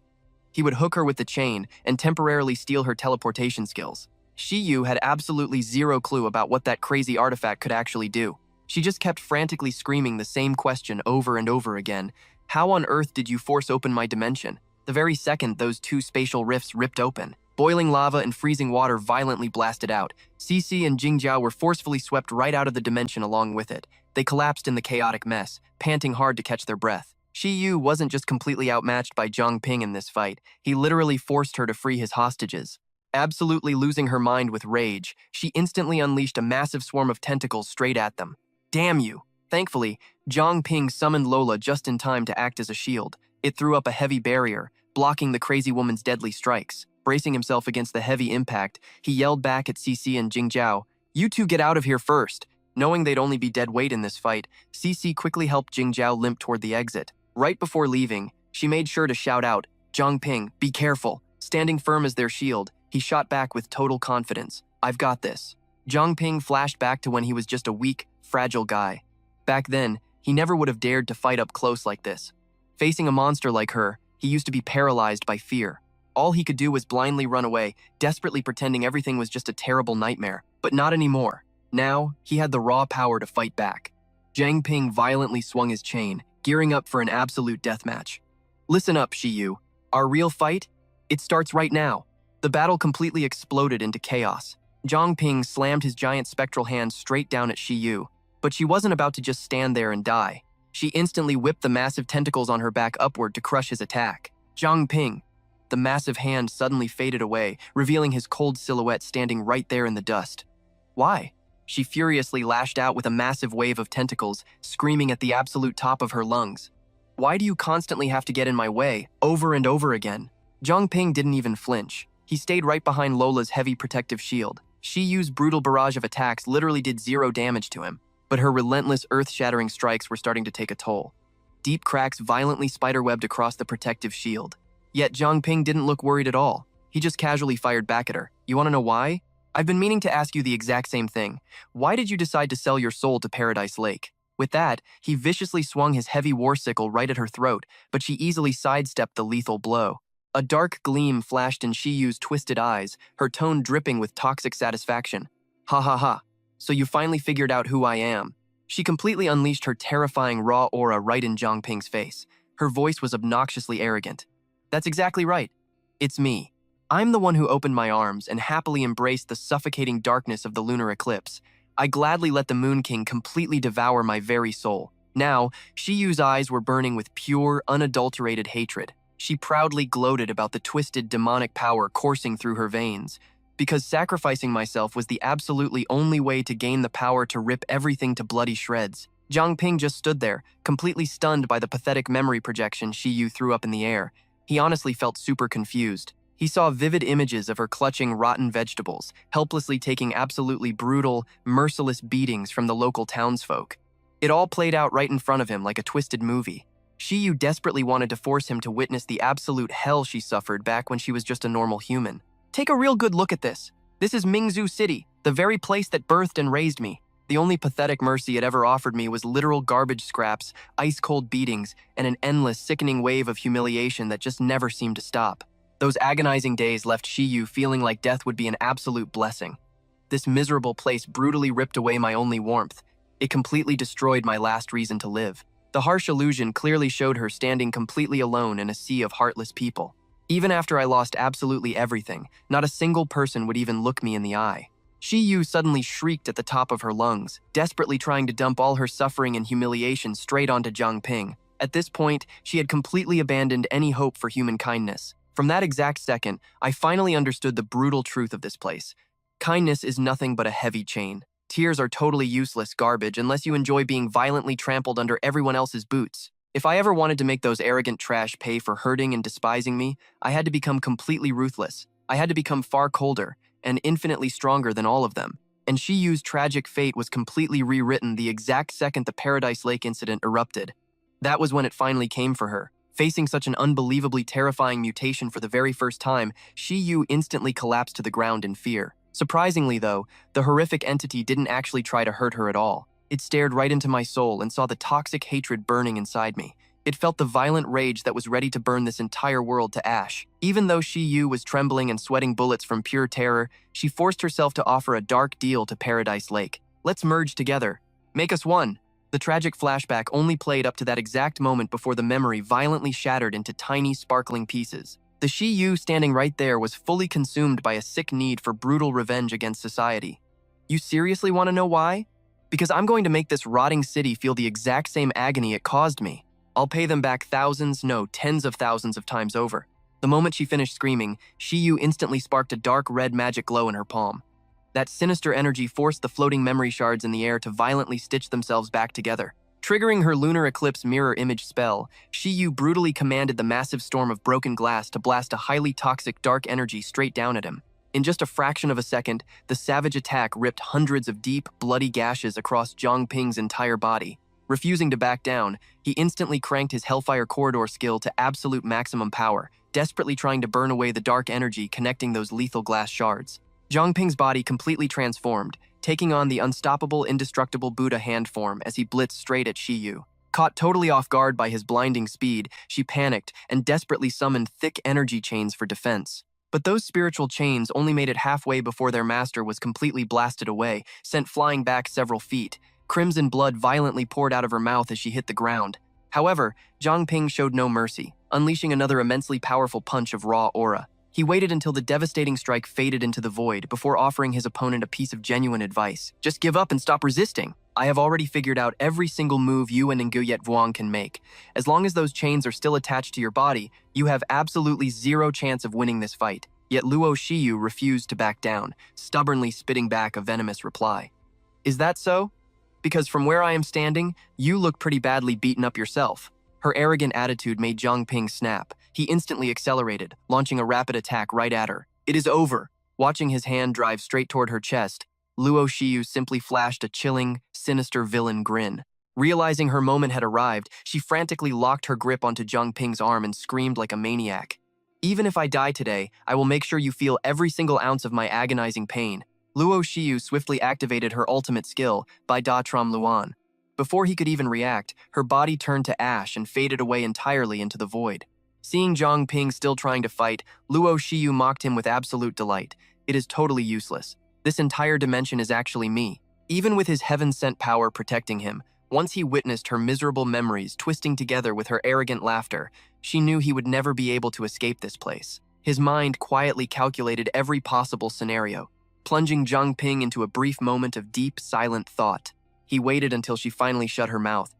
He would hook her with the chain and temporarily steal her teleportation skills. Shiyu had absolutely zero clue about what that crazy artifact could actually do. She just kept frantically screaming the same question over and over again. "How on earth did you force open my dimension?" The very second those two spatial rifts ripped open, boiling lava and freezing water violently blasted out. Cici and Jingjiao were forcefully swept right out of the dimension along with it. They collapsed in the chaotic mess, panting hard to catch their breath. Shiyu wasn't just completely outmatched by Zhang Ping in this fight, he literally forced her to free his hostages. Absolutely losing her mind with rage, she instantly unleashed a massive swarm of tentacles straight at them. "Damn you!" Thankfully, Zhang Ping summoned Lola just in time to act as a shield. It threw up a heavy barrier, blocking the crazy woman's deadly strikes. Bracing himself against the heavy impact, he yelled back at Cici and Jingjiao, "You two get out of here first." Knowing they'd only be dead weight in this fight, Cici quickly helped Jingjiao limp toward the exit. Right before leaving, she made sure to shout out, "Zhang Ping, be careful." Standing firm as their shield, he shot back with total confidence, "I've got this." Zhang Ping flashed back to when he was just a weak, fragile guy. Back then, he never would have dared to fight up close like this. Facing a monster like her, he used to be paralyzed by fear. All he could do was blindly run away, desperately pretending everything was just a terrible nightmare. But not anymore. Now, he had the raw power to fight back. Zhang Ping violently swung his chain, gearing up for an absolute deathmatch. "Listen up, Shiyu. Our real fight? It starts right now." The battle completely exploded into chaos. Zhang Ping slammed his giant spectral hand straight down at Shiyu, but she wasn't about to just stand there and die. She instantly whipped the massive tentacles on her back upward to crush his attack. Zhang Ping. The massive hand suddenly faded away, revealing his cold silhouette standing right there in the dust. "Why?" She furiously lashed out with a massive wave of tentacles, screaming at the absolute top of her lungs. "Why do you constantly have to get in my way, over and over again?" Zhang Ping didn't even flinch. He stayed right behind Lola's heavy protective shield. Shiyu's brutal barrage of attacks literally did zero damage to him, but her relentless earth-shattering strikes were starting to take a toll. Deep cracks violently spiderwebbed across the protective shield. Yet Zhang Ping didn't look worried at all. He just casually fired back at her. "You want to know why? I've been meaning to ask you the exact same thing. Why did you decide to sell your soul to Paradise Lake?" With that, he viciously swung his heavy war sickle right at her throat, but she easily sidestepped the lethal blow. A dark gleam flashed in Shiyu's twisted eyes, her tone dripping with toxic satisfaction. "Ha ha ha. So you finally figured out who I am." She completely unleashed her terrifying raw aura right in Zhang Ping's face. Her voice was obnoxiously arrogant. "That's exactly right. It's me. I'm the one who opened my arms and happily embraced the suffocating darkness of the lunar eclipse. I gladly let the Moon King completely devour my very soul." Now, Shiyu's eyes were burning with pure, unadulterated hatred. She proudly gloated about the twisted demonic power coursing through her veins. "Because sacrificing myself was the absolutely only way to gain the power to rip everything to bloody shreds." Zhang Ping just stood there, completely stunned by the pathetic memory projection Shiyu threw up in the air. He honestly felt super confused. He saw vivid images of her clutching rotten vegetables, helplessly taking absolutely brutal, merciless beatings from the local townsfolk. It all played out right in front of him like a twisted movie. Shiyu desperately wanted to force him to witness the absolute hell she suffered back when she was just a normal human. "Take a real good look at this. This is Mingzhou City, the very place that birthed and raised me. The only pathetic mercy it ever offered me was literal garbage scraps, ice-cold beatings, and an endless, sickening wave of humiliation that just never seemed to stop. Those agonizing days left Shiyu feeling like death would be an absolute blessing. This miserable place brutally ripped away my only warmth. It completely destroyed my last reason to live." The harsh illusion clearly showed her standing completely alone in a sea of heartless people. Even after I lost absolutely everything, not a single person would even look me in the eye. Shi Yu suddenly shrieked at the top of her lungs, desperately trying to dump all her suffering and humiliation straight onto Zhang Ping. At this point, she had completely abandoned any hope for human kindness. From that exact second, I finally understood the brutal truth of this place. Kindness is nothing but a heavy chain. Tears are totally useless garbage unless you enjoy being violently trampled under everyone else's boots. If I ever wanted to make those arrogant trash pay for hurting and despising me, I had to become completely ruthless. I had to become far colder and infinitely stronger than all of them. And Shi Yu's tragic fate was completely rewritten the exact second the Paradise Lake incident erupted. That was when it finally came for her. Facing such an unbelievably terrifying mutation for the very first time, Shi Yu instantly collapsed to the ground in fear. Surprisingly, though, the horrific entity didn't actually try to hurt her at all. It stared right into my soul and saw the toxic hatred burning inside me. It felt the violent rage that was ready to burn this entire world to ash. Even though Shi Yu was trembling and sweating bullets from pure terror, she forced herself to offer a dark deal to Paradise Lake. Let's merge together. Make us one. The tragic flashback only played up to that exact moment before the memory violently shattered into tiny, sparkling pieces. The Shi Yu standing right there was fully consumed by a sick need for brutal revenge against society. You seriously want to know why? Because I'm going to make this rotting city feel the exact same agony it caused me. I'll pay them back thousands, no, tens of thousands of times over. The moment she finished screaming, Shi Yu instantly sparked a dark red magic glow in her palm. That sinister energy forced the floating memory shards in the air to violently stitch themselves back together. Triggering her lunar eclipse mirror image spell, Shi Yu brutally commanded the massive storm of broken glass to blast a highly toxic dark energy straight down at him. In just a fraction of a second, the savage attack ripped hundreds of deep, bloody gashes across Zhang Ping's entire body. Refusing to back down, he instantly cranked his Hellfire Corridor skill to absolute maximum power, desperately trying to burn away the dark energy connecting those lethal glass shards. Zhang Ping's body completely transformed, taking on the unstoppable, indestructible Buddha hand form as he blitzed straight at Shi Yu. Caught totally off guard by his blinding speed, she panicked and desperately summoned thick energy chains for defense. But those spiritual chains only made it halfway before their master was completely blasted away, sent flying back several feet. Crimson blood violently poured out of her mouth as she hit the ground. However, Zhang Ping showed no mercy, unleashing another immensely powerful punch of raw aura. He waited until the devastating strike faded into the void before offering his opponent a piece of genuine advice. Just give up and stop resisting. I have already figured out every single move you and Nguyet Vuong can make. As long as those chains are still attached to your body, you have absolutely zero chance of winning this fight. Yet Luo Shiyu refused to back down, stubbornly spitting back a venomous reply. Is that so? Because from where I am standing, you look pretty badly beaten up yourself. Her arrogant attitude made Zhang Ping snap. He instantly accelerated, launching a rapid attack right at her. It is over. Watching his hand drive straight toward her chest, Luo Shiyu simply flashed a chilling, sinister villain grin. Realizing her moment had arrived, she frantically locked her grip onto Zhang Ping's arm and screamed like a maniac. Even if I die today, I will make sure you feel every single ounce of my agonizing pain. Luo Shiyu swiftly activated her ultimate skill, Bai Da Tram Luan. Before he could even react, her body turned to ash and faded away entirely into the void. Seeing Zhang Ping still trying to fight, Luo Shiyu mocked him with absolute delight. It is totally useless. This entire dimension is actually me. Even with his heaven-sent power protecting him, once he witnessed her miserable memories twisting together with her arrogant laughter, she knew he would never be able to escape this place. His mind quietly calculated every possible scenario, plunging Zhang Ping into a brief moment of deep, silent thought. He waited until she finally shut her mouth.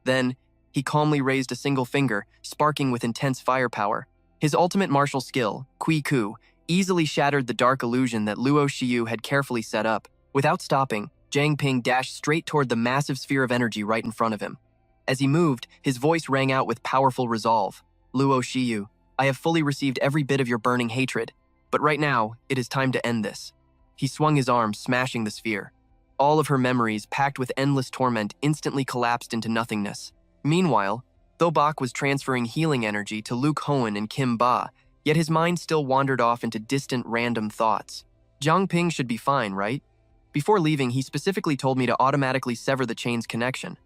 Then, he calmly raised a single finger, sparking with intense firepower. His ultimate martial skill, Kui Ku, easily shattered the dark illusion that Luo Shiyu had carefully set up. Without stopping, Zhang Ping dashed straight toward the massive sphere of energy right in front of him. As he moved, his voice rang out with powerful resolve. Luo Shiyu, I have fully received every bit of your burning hatred, but right now, it is time to end this. He swung his arm, smashing the sphere. All of her memories, packed with endless torment, instantly collapsed into nothingness. Meanwhile, Tho Bak was transferring healing energy to Luke Hoen and Kim Ba, yet his mind still wandered off into distant, random thoughts. Zhang Ping should be fine, right? Before leaving, he specifically told me to automatically sever the chain's connection.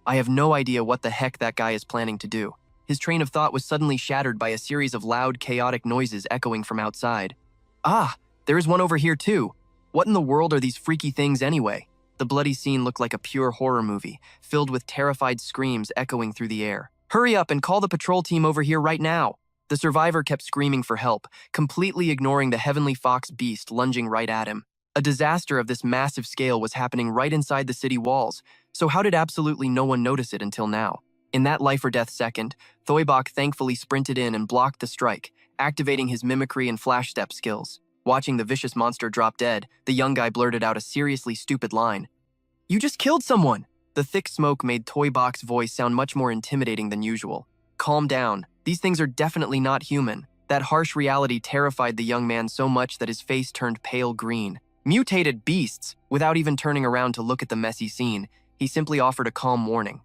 I have no idea what the heck that guy is planning to do. His train of thought was suddenly shattered by a series of loud, chaotic noises echoing from outside. Ah, there is one over here too. What in the world are these freaky things anyway? The bloody scene looked like a pure horror movie, filled with terrified screams echoing through the air. Hurry up and call the patrol team over here right now. The survivor kept screaming for help, completely ignoring the heavenly fox beast lunging right at him. A disaster of this massive scale was happening right inside the city walls, so how did absolutely no one notice it until now? In that life-or-death second, Thoibok thankfully sprinted in and blocked the strike, activating his mimicry and flash step skills. Watching the vicious monster drop dead, the young guy blurted out a seriously stupid line. "You just killed someone!" The thick smoke made Thoibok's voice sound much more intimidating than usual. "Calm down. These things are definitely not human." That harsh reality terrified the young man so much that his face turned pale green. Mutated beasts! Without even turning around to look at the messy scene, he simply offered a calm warning.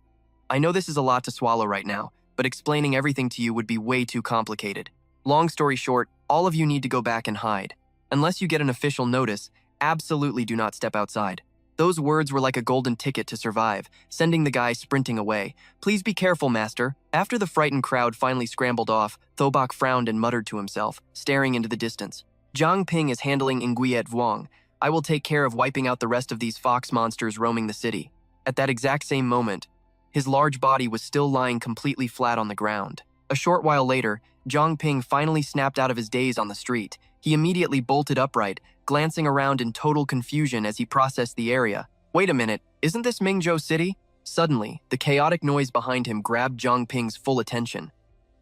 "I know this is a lot to swallow right now, but explaining everything to you would be way too complicated. Long story short, all of you need to go back and hide. Unless you get an official notice, absolutely do not step outside." Those words were like a golden ticket to survive, sending the guy sprinting away. "Please be careful, master." After the frightened crowd finally scrambled off, Thobok frowned and muttered to himself, staring into the distance. "Zhang Ping is handling Nguyen Vuong. I will take care of wiping out the rest of these fox monsters roaming the city." At that exact same moment, his large body was still lying completely flat on the ground. A short while later, Zhang Ping finally snapped out of his daze on the street. He immediately bolted upright, glancing around in total confusion as he processed the area. "Wait a minute, isn't this Mingzhou City?" Suddenly, the chaotic noise behind him grabbed Zhang Ping's full attention.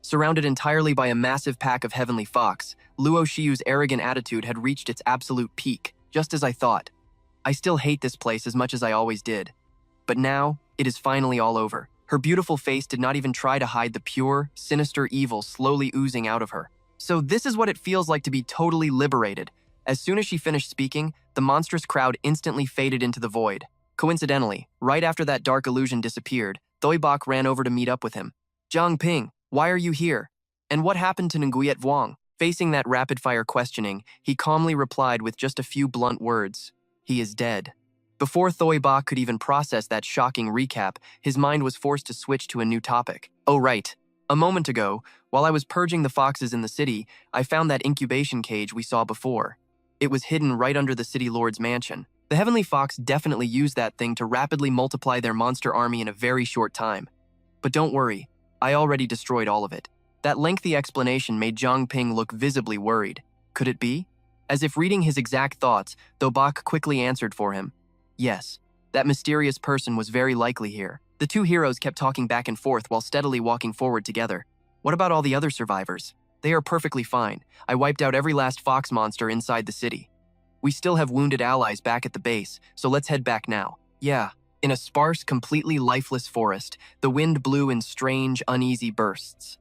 Surrounded entirely by a massive pack of heavenly fox, Luo Xiu's arrogant attitude had reached its absolute peak, just as I thought. I still hate this place as much as I always did. But now, it is finally all over. Her beautiful face did not even try to hide the pure, sinister evil slowly oozing out of her. So this is what it feels like to be totally liberated. As soon as she finished speaking, the monstrous crowd instantly faded into the void. Coincidentally, right after that dark illusion disappeared, Thoibok ran over to meet up with him. "Zhang Ping, why are you here? And what happened to Nguyen Vuong?" Facing that rapid-fire questioning, he calmly replied with just a few blunt words. "He is dead." Before Thoibok could even process that shocking recap, his mind was forced to switch to a new topic. "Oh right. A moment ago, while I was purging the foxes in the city, I found that incubation cage we saw before. It was hidden right under the city lord's mansion. The heavenly fox definitely used that thing to rapidly multiply their monster army in a very short time. But don't worry, I already destroyed all of it." That lengthy explanation made Zhang Ping look visibly worried. Could it be? As if reading his exact thoughts, Thoibok quickly answered for him. Yes, that mysterious person was very likely here. The two heroes kept talking back and forth while steadily walking forward together. "What about all the other survivors?" "They are perfectly fine. I wiped out every last fox monster inside the city. We still have wounded allies back at the base, so let's head back now." Yeah, in a sparse, completely lifeless forest, the wind blew in strange, uneasy bursts.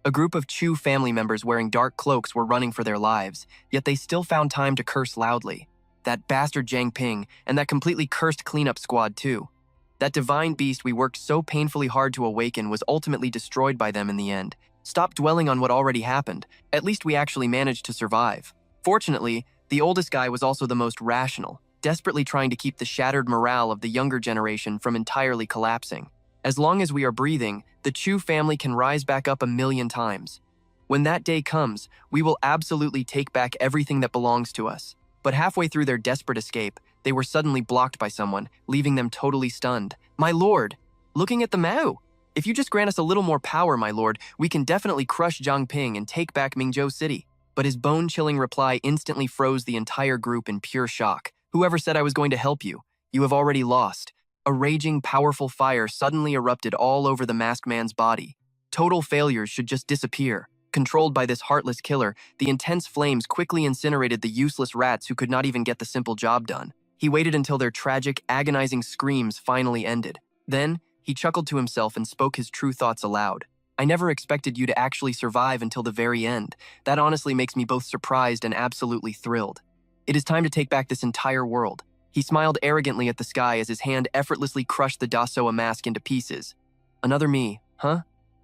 A group of Chu family members wearing dark cloaks were running for their lives, yet they still found time to curse loudly. That bastard Zhang Ping, and that completely cursed cleanup squad too. That divine beast we worked so painfully hard to awaken was ultimately destroyed by them in the end. Stop dwelling on what already happened. At least we actually managed to survive. Fortunately, the oldest guy was also the most rational, desperately trying to keep the shattered morale of the younger generation from entirely collapsing. As long as we are breathing, the Chu family can rise back up 1,000,000 times. When that day comes, we will absolutely take back everything that belongs to us. But halfway through their desperate escape, they were suddenly blocked by someone, leaving them totally stunned. "My lord, looking at the Mao. If you just grant us a little more power, my lord, we can definitely crush Zhang Ping and take back Mingzhou City." But his bone-chilling reply instantly froze the entire group in pure shock. "Whoever said I was going to help you? You have already lost." A raging, powerful fire suddenly erupted all over the masked man's body. Total failures should just disappear. Controlled by this heartless killer, the intense flames quickly incinerated the useless rats who could not even get the simple job done. He waited until their tragic, agonizing screams finally ended. Then, he chuckled to himself and spoke his true thoughts aloud. "I never expected you to actually survive until the very end. That honestly makes me both surprised and absolutely thrilled. It is time to take back this entire world." He smiled arrogantly at the sky as his hand effortlessly crushed the Dasoa mask into pieces. "Another me, huh?"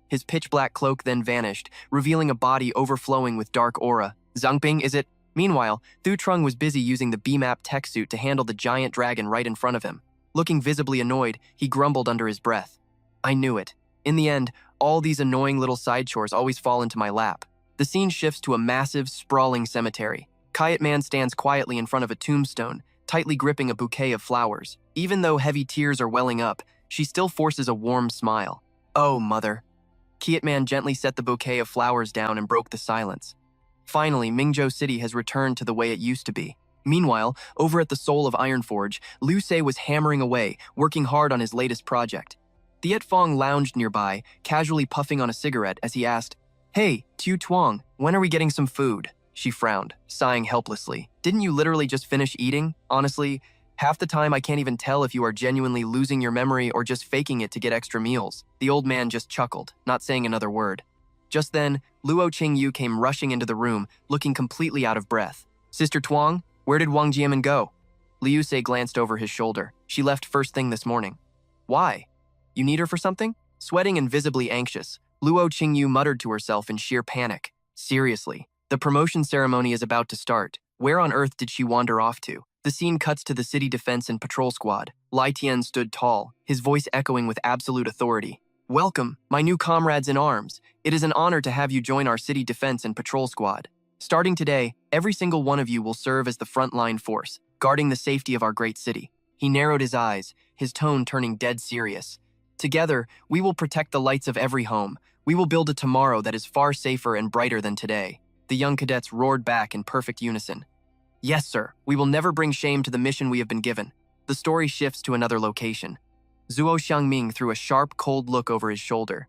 His pitch-black cloak then vanished, revealing a body overflowing with dark aura. "Zhang Ping, is it?" Meanwhile, Thu Trung was busy using the B-map tech suit to handle the giant dragon right in front of him. Looking visibly annoyed, he grumbled under his breath. "I knew it. In the end, all these annoying little side chores always fall into my lap." The scene shifts to a massive, sprawling cemetery. Kayat Man stands quietly in front of a tombstone, tightly gripping a bouquet of flowers. Even though heavy tears are welling up, she still forces a warm smile. "Oh, mother. Kietman gently set the bouquet of flowers down and broke the silence. Finally, Mingzhou City has returned to the way it used to be. Meanwhile, over at the Soul of Ironforge, Liu Se was hammering away, working hard on his latest project. Thiet Fong lounged nearby, casually puffing on a cigarette as he asked, "Hey, Tu Tuong, when are we getting some food?" She frowned, sighing helplessly. "Didn't you literally just finish eating? Honestly, half the time I can't even tell if you are genuinely losing your memory or just faking it to get extra meals." The old man just chuckled, not saying another word. Just then, Luo Qingyu came rushing into the room, looking completely out of breath. "Sister Tuong, where did Wang Jiamin go?" Liu Se glanced over his shoulder. "She left first thing this morning." "Why? You need her for something?" Sweating and visibly anxious, Luo Qingyu muttered to herself in sheer panic. Seriously, the promotion ceremony is about to start. Where on earth did she wander off to? The scene cuts to the city defense and patrol squad. Lai Tian stood tall, his voice echoing with absolute authority. "Welcome, my new comrades in arms. It is an honor to have you join our city defense and patrol squad. Starting today, every single one of you will serve as the frontline force, guarding the safety of our great city." He narrowed his eyes, his tone turning dead serious. "Together, we will protect the lights of every home. We will build a tomorrow that is far safer and brighter than today." The young cadets roared back in perfect unison. "Yes, sir. We will never bring shame to the mission we have been given." The story shifts to another location. Zuo Xiangming threw a sharp, cold look over his shoulder.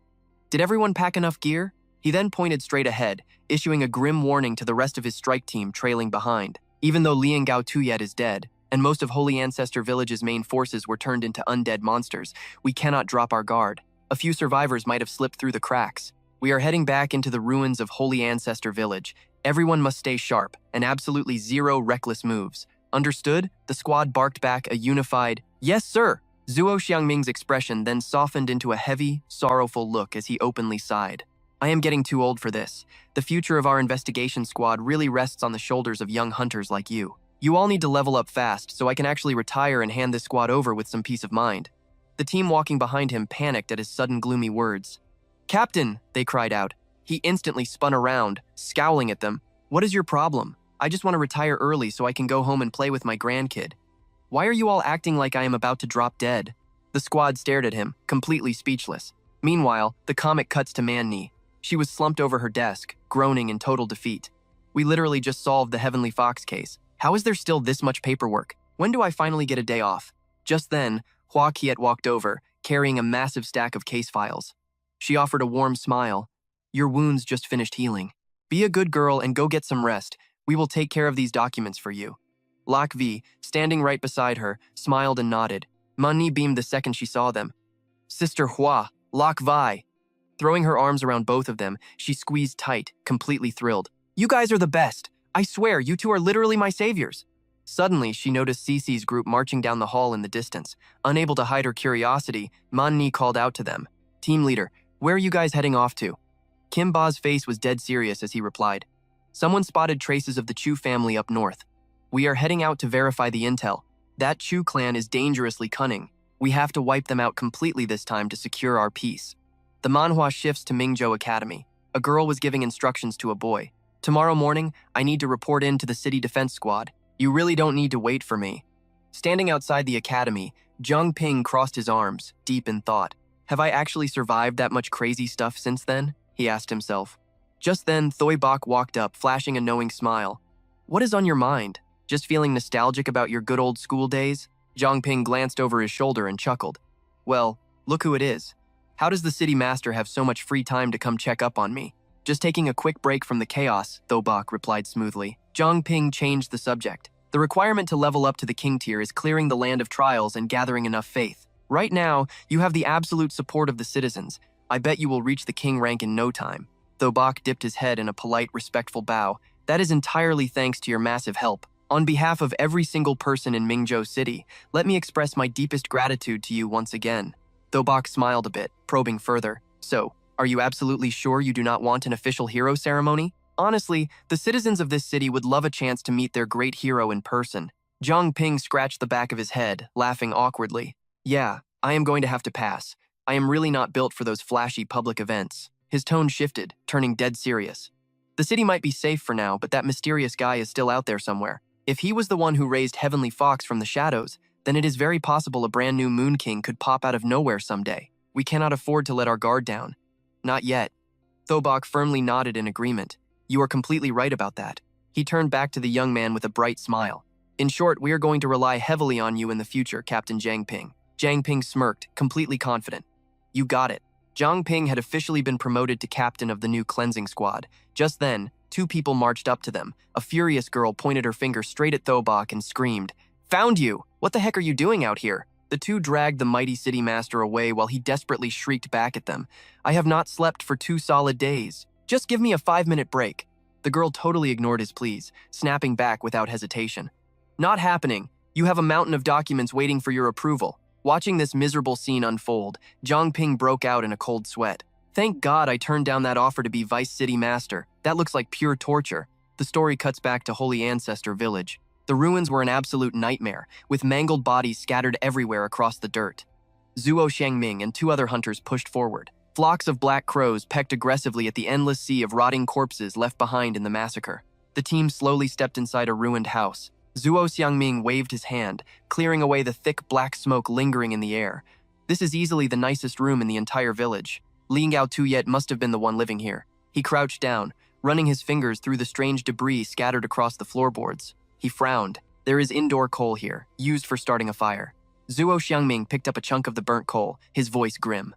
"Did everyone pack enough gear?" He then pointed straight ahead, issuing a grim warning to the rest of his strike team trailing behind. Even though Liang Gao Tuyet is dead, and most of Holy Ancestor Village's main forces were turned into undead monsters, we cannot drop our guard. A few survivors might have slipped through the cracks. We are heading back into the ruins of Holy Ancestor Village. Everyone must stay sharp, and absolutely zero reckless moves. Understood? The squad barked back a unified, "Yes, sir." Zuo Xiangming's expression then softened into a heavy, sorrowful look as he openly sighed. "I am getting too old for this. The future of our investigation squad really rests on the shoulders of young hunters like you. You all need to level up fast so I can actually retire and hand this squad over with some peace of mind." The team walking behind him panicked at his sudden gloomy words. "Captain!" they cried out. He instantly spun around, scowling at them. "What is your problem? I just want to retire early so I can go home and play with my grandkid. Why are you all acting like I am about to drop dead?" The squad stared at him, completely speechless. Meanwhile, the comic cuts to Manny. She was slumped over her desk, groaning in total defeat. "We literally just solved the Heavenly Fox case. How is there still this much paperwork? When do I finally get a day off?" Just then, Hua Kiet walked over, carrying a massive stack of case files. She offered a warm smile. "Your wounds just finished healing. Be a good girl and go get some rest. We will take care of these documents for you." Lak Vi, standing right beside her, smiled and nodded. Manny beamed the second she saw them. "Sister Hua, Lak Vi." Throwing her arms around both of them, she squeezed tight, completely thrilled. "You guys are the best. I swear, you two are literally my saviors." Suddenly, she noticed Cece's group marching down the hall in the distance. Unable to hide her curiosity, Manny called out to them. "Team leader, where are you guys heading off to?" Kim Ba's face was dead serious as he replied. "Someone spotted traces of the Chu family up north. We are heading out to verify the intel. That Chu clan is dangerously cunning. We have to wipe them out completely this time to secure our peace." The Manhwa shifts to Mingzhou Academy. A girl was giving instructions to a boy. "Tomorrow morning, I need to report in to the city defense squad. You really don't need to wait for me." Standing outside the academy, Zhang Ping crossed his arms, deep in thought. "Have I actually survived that much crazy stuff since then?" he asked himself. Just then, Thoi Bok walked up, flashing a knowing smile. "What is on your mind? Just feeling nostalgic about your good old school days?" Zhang Ping glanced over his shoulder and chuckled. "Well, look who it is. How does the city master have so much free time to come check up on me?" "Just taking a quick break from the chaos," Thoi Bok replied smoothly. Zhang Ping changed the subject. "The requirement to level up to the king tier is clearing the land of trials and gathering enough faith. Right now, you have the absolute support of the citizens. I bet you will reach the king rank in no time." Thoi Bok dipped his head in a polite, respectful bow. "That is entirely thanks to your massive help. On behalf of every single person in Mingzhou City, let me express my deepest gratitude to you once again." Thoi Bok smiled a bit, probing further. "So, are you absolutely sure you do not want an official hero ceremony? Honestly, the citizens of this city would love a chance to meet their great hero in person." Zhang Ping scratched the back of his head, laughing awkwardly. "Yeah, I am going to have to pass. I am really not built for those flashy public events." His tone shifted, turning dead serious. "The city might be safe for now, but that mysterious guy is still out there somewhere. If he was the one who raised Heavenly Fox from the shadows, then it is very possible a brand new Moon King could pop out of nowhere someday. We cannot afford to let our guard down." Not yet. Thobok firmly nodded in agreement. You are completely right about that. He turned back to the young man with a bright smile. In short, we are going to rely heavily on you in the future, Captain Zhang Ping. Zhang Ping smirked, completely confident. You got it. Zhang Ping had officially been promoted to captain of the new cleansing squad. Just then, two people marched up to them. A furious girl pointed her finger straight at Thobok and screamed, "Found you! What the heck are you doing out here?" The two dragged the mighty city master away while he desperately shrieked back at them. "I have not slept for 2 solid days. Just give me a 5-minute break." The girl totally ignored his pleas, snapping back without hesitation. "Not happening. You have a mountain of documents waiting for your approval." Watching this miserable scene unfold, Zhang Ping broke out in a cold sweat. "Thank God I turned down that offer to be vice city master. That looks like pure torture." The story cuts back to Holy Ancestor Village. The ruins were an absolute nightmare, with mangled bodies scattered everywhere across the dirt. Zhuo Xiangming and 2 other hunters pushed forward. Flocks of black crows pecked aggressively at the endless sea of rotting corpses left behind in the massacre. The team slowly stepped inside a ruined house. Zhuo Xiangming waved his hand, clearing away the thick black smoke lingering in the air. "This is easily the nicest room in the entire village. Li Yao Tuyet must have been the one living here." He crouched down, running his fingers through the strange debris scattered across the floorboards. He frowned. "There is indoor coal here, used for starting a fire." Zhuo Xiangming picked up a chunk of the burnt coal, his voice grim.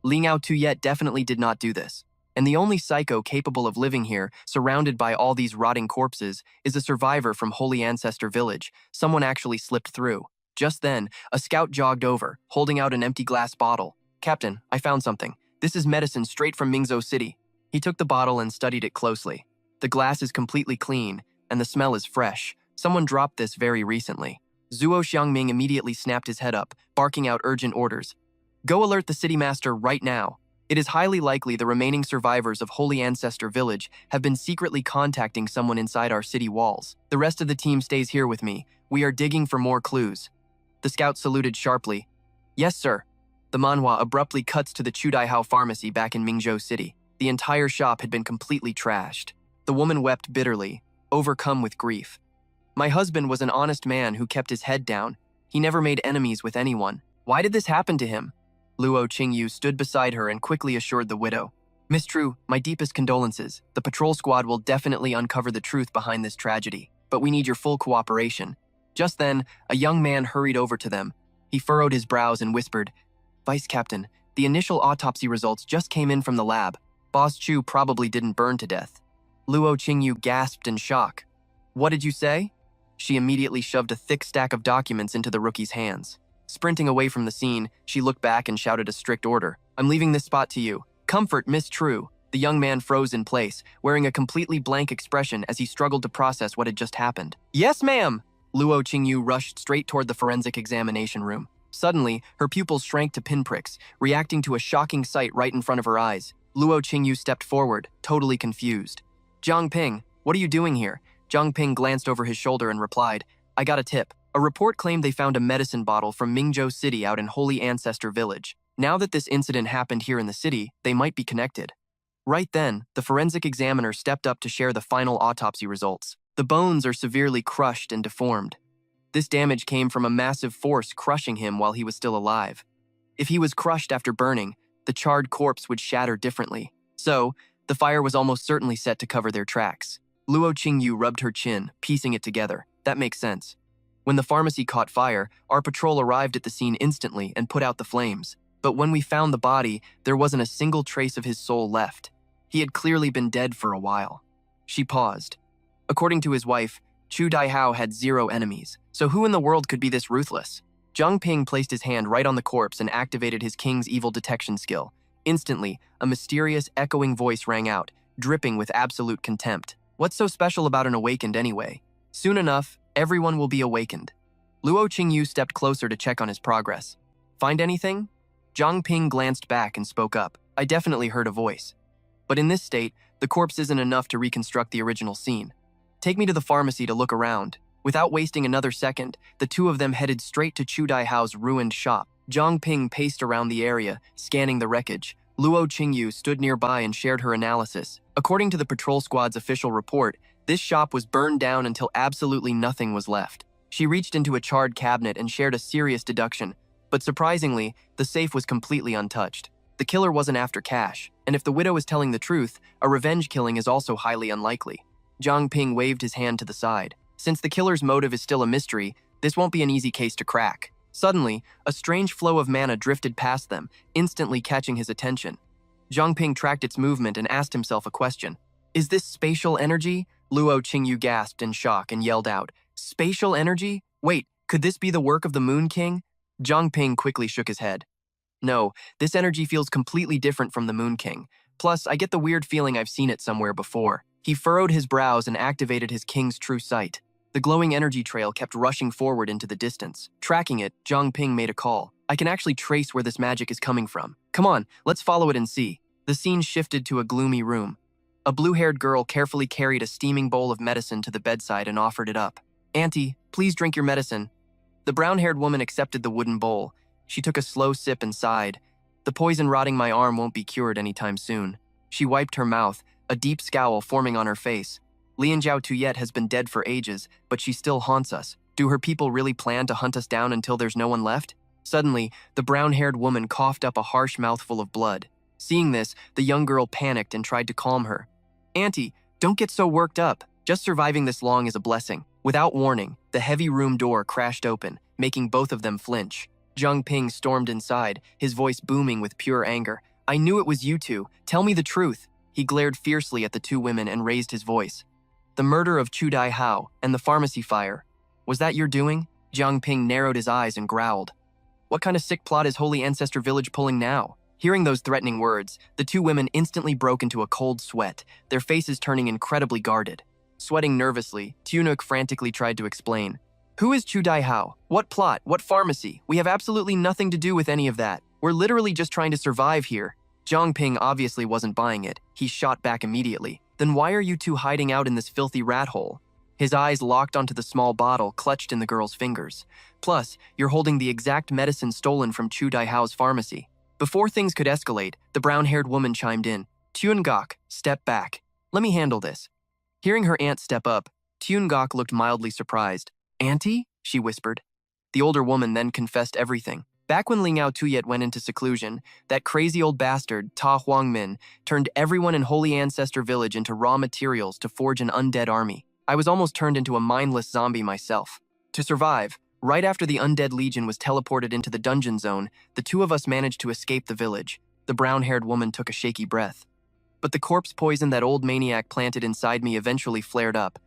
Li Yao Tuyet definitely did not do this. And the only psycho capable of living here, surrounded by all these rotting corpses, is a survivor from Holy Ancestor Village. Someone actually slipped through. Just then, a scout jogged over, holding out an empty glass bottle. "Captain, I found something. This is medicine straight from Mingzhou City." He took the bottle and studied it closely. The glass is completely clean, and the smell is fresh. Someone dropped this very recently. Zhuo Xiangming immediately snapped his head up, barking out urgent orders. "Go alert the city master right now. It is highly likely the remaining survivors of Holy Ancestor Village have been secretly contacting someone inside our city walls. The rest of the team stays here with me. We are digging for more clues." The scout saluted sharply. "Yes, sir." The manhwa abruptly cuts to the Chudaihao pharmacy back in Mingzhou City. The entire shop had been completely trashed. The woman wept bitterly, overcome with grief. "My husband was an honest man who kept his head down. He never made enemies with anyone. Why did this happen to him?" Luo Qingyu stood beside her and quickly assured the widow. "Miss True, my deepest condolences. The patrol squad will definitely uncover the truth behind this tragedy, but we need your full cooperation." Just then, a young man hurried over to them. He furrowed his brows and whispered, "Vice Captain, the initial autopsy results just came in from the lab. Boss Chu probably didn't burn to death." Luo Qingyu gasped in shock. "What did you say?" She immediately shoved a thick stack of documents into the rookie's hands. Sprinting away from the scene, she looked back and shouted a strict order. "I'm leaving this spot to you. Comfort Miss True." The young man froze in place, wearing a completely blank expression as he struggled to process what had just happened. "Yes, ma'am!" Luo Qingyu rushed straight toward the forensic examination room. Suddenly, her pupils shrank to pinpricks, reacting to a shocking sight right in front of her eyes. Luo Qingyu stepped forward, totally confused. "Zhang Ping, what are you doing here?" Zhang Ping glanced over his shoulder and replied, "I got a tip. A report claimed they found a medicine bottle from Mingzhou City out in Holy Ancestor Village. Now that this incident happened here in the city, they might be connected." Right then, the forensic examiner stepped up to share the final autopsy results. The bones are severely crushed and deformed. This damage came from a massive force crushing him while he was still alive. If he was crushed after burning, the charred corpse would shatter differently. So, the fire was almost certainly set to cover their tracks. Luo Qingyu rubbed her chin, piecing it together. That makes sense. When the pharmacy caught fire, our patrol arrived at the scene instantly and put out the flames. But when we found the body, there wasn't a single trace of his soul left. He had clearly been dead for a while. She paused. According to his wife, Chu Daihao had 0 enemies, so who in the world could be this ruthless? Zhang Ping placed his hand right on the corpse and activated his king's evil detection skill. Instantly, a mysterious, echoing voice rang out, dripping with absolute contempt. "What's so special about an awakened anyway? Soon enough, everyone will be awakened." Luo Qingyu stepped closer to check on his progress. "Find anything?" Zhang Ping glanced back and spoke up. "I definitely heard a voice. But in this state, the corpse isn't enough to reconstruct the original scene. Take me to the pharmacy to look around." Without wasting another second, the two of them headed straight to Chu Daihao's ruined shop. Zhang Ping paced around the area, scanning the wreckage. Luo Qingyu stood nearby and shared her analysis. According to the patrol squad's official report, this shop was burned down until absolutely nothing was left. She reached into a charred cabinet and shared a serious deduction, but surprisingly, the safe was completely untouched. The killer wasn't after cash, and if the widow is telling the truth, a revenge killing is also highly unlikely. Zhang Ping waved his hand to the side. Since the killer's motive is still a mystery, this won't be an easy case to crack. Suddenly, a strange flow of mana drifted past them, instantly catching his attention. Zhang Ping tracked its movement and asked himself a question. Is this spatial energy? Luo Qingyu gasped in shock and yelled out, Spatial energy? Wait, could this be the work of the Moon King? Zhang Ping quickly shook his head. No, this energy feels completely different from the Moon King. Plus, I get the weird feeling I've seen it somewhere before. He furrowed his brows and activated his king's true sight. The glowing energy trail kept rushing forward into the distance. Tracking it, Zhang Ping made a call. I can actually trace where this magic is coming from. Come on, let's follow it and see. The scene shifted to a gloomy room. A blue-haired girl carefully carried a steaming bowl of medicine to the bedside and offered it up. Auntie, please drink your medicine. The brown-haired woman accepted the wooden bowl. She took a slow sip and sighed. The poison rotting my arm won't be cured anytime soon. She wiped her mouth, a deep scowl forming on her face. Lian Zhao Tuyet has been dead for ages, but she still haunts us. Do her people really plan to hunt us down until there's no one left? Suddenly, the brown-haired woman coughed up a harsh mouthful of blood. Seeing this, the young girl panicked and tried to calm her. Auntie, don't get so worked up. Just surviving this long is a blessing. Without warning, the heavy room door crashed open, making both of them flinch. Zhang Ping stormed inside, his voice booming with pure anger. I knew it was you two. Tell me the truth. He glared fiercely at the two women and raised his voice. The murder of Chu Dai Hao and the pharmacy fire. Was that your doing? Zhang Ping narrowed his eyes and growled. What kind of sick plot is Holy Ancestor Village pulling now? Hearing those threatening words, the two women instantly broke into a cold sweat, their faces turning incredibly guarded. Sweating nervously, Tunuk frantically tried to explain. Who is Chu Dai Hao? What plot? What pharmacy? We have absolutely nothing to do with any of that. We're literally just trying to survive here. Zhang Ping obviously wasn't buying it. He shot back immediately. Then why are you two hiding out in this filthy rat hole? His eyes locked onto the small bottle clutched in the girl's fingers. Plus, you're holding the exact medicine stolen from Chu Dai Hao's pharmacy. Before things could escalate, the brown-haired woman chimed in. Tuan-gok, step back. Let me handle this. Hearing her aunt step up, Tuan-gok looked mildly surprised. Auntie? She whispered. The older woman then confessed everything. Back when Lingao Tuyet went into seclusion, that crazy old bastard, Ta Huangmin, turned everyone in Holy Ancestor Village into raw materials to forge an undead army. I was almost turned into a mindless zombie myself. To survive, right after the undead legion was teleported into the dungeon zone, the two of us managed to escape the village. The brown-haired woman took a shaky breath. But the corpse poison that old maniac planted inside me eventually flared up.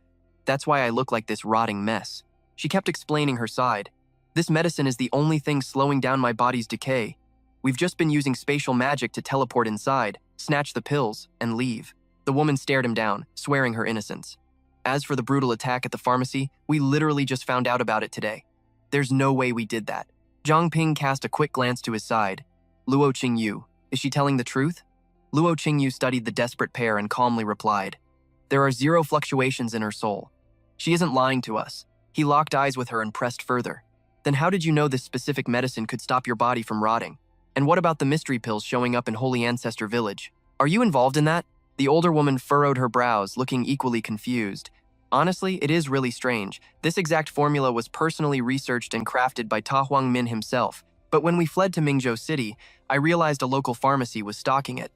That's why I look like this rotting mess. She kept explaining her side. This medicine is the only thing slowing down my body's decay. We've just been using spatial magic to teleport inside, snatch the pills, and leave. The woman stared him down, swearing her innocence. As for the brutal attack at the pharmacy, we literally just found out about it today. There's no way we did that. Zhang Ping cast a quick glance to his side. Luo Qingyu, is she telling the truth? Luo Qingyu studied the desperate pair and calmly replied. There are zero fluctuations in her soul. She isn't lying to us. He locked eyes with her and pressed further. Then how did you know this specific medicine could stop your body from rotting? And what about the mystery pills showing up in Holy Ancestor Village? Are you involved in that? The older woman furrowed her brows, looking equally confused. Honestly, it is really strange. This exact formula was personally researched and crafted by Ta Huangmin himself, but when we fled to Mingzhou City, I realized a local pharmacy was stocking it.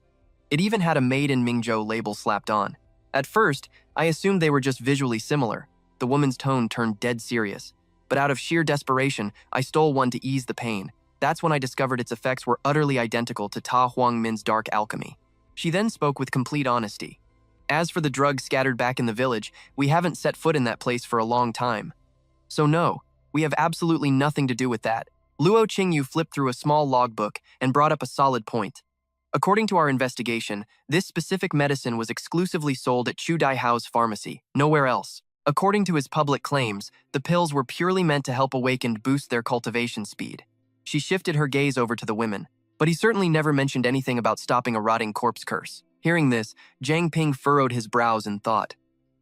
It even had a Made in Mingzhou label slapped on. At first, I assumed they were just visually similar. The woman's tone turned dead serious. But out of sheer desperation, I stole one to ease the pain. That's when I discovered its effects were utterly identical to Ta Huangmin's dark alchemy. She then spoke with complete honesty. As for the drugs scattered back in the village, we haven't set foot in that place for a long time. So no, we have absolutely nothing to do with that. Luo Qingyu flipped through a small logbook and brought up a solid point. According to our investigation, this specific medicine was exclusively sold at Chu Dai Hao's pharmacy, nowhere else. According to his public claims, the pills were purely meant to help awakened boost their cultivation speed. She shifted her gaze over to the women, but he certainly never mentioned anything about stopping a rotting corpse curse. Hearing this, Zhang Ping furrowed his brows in thought.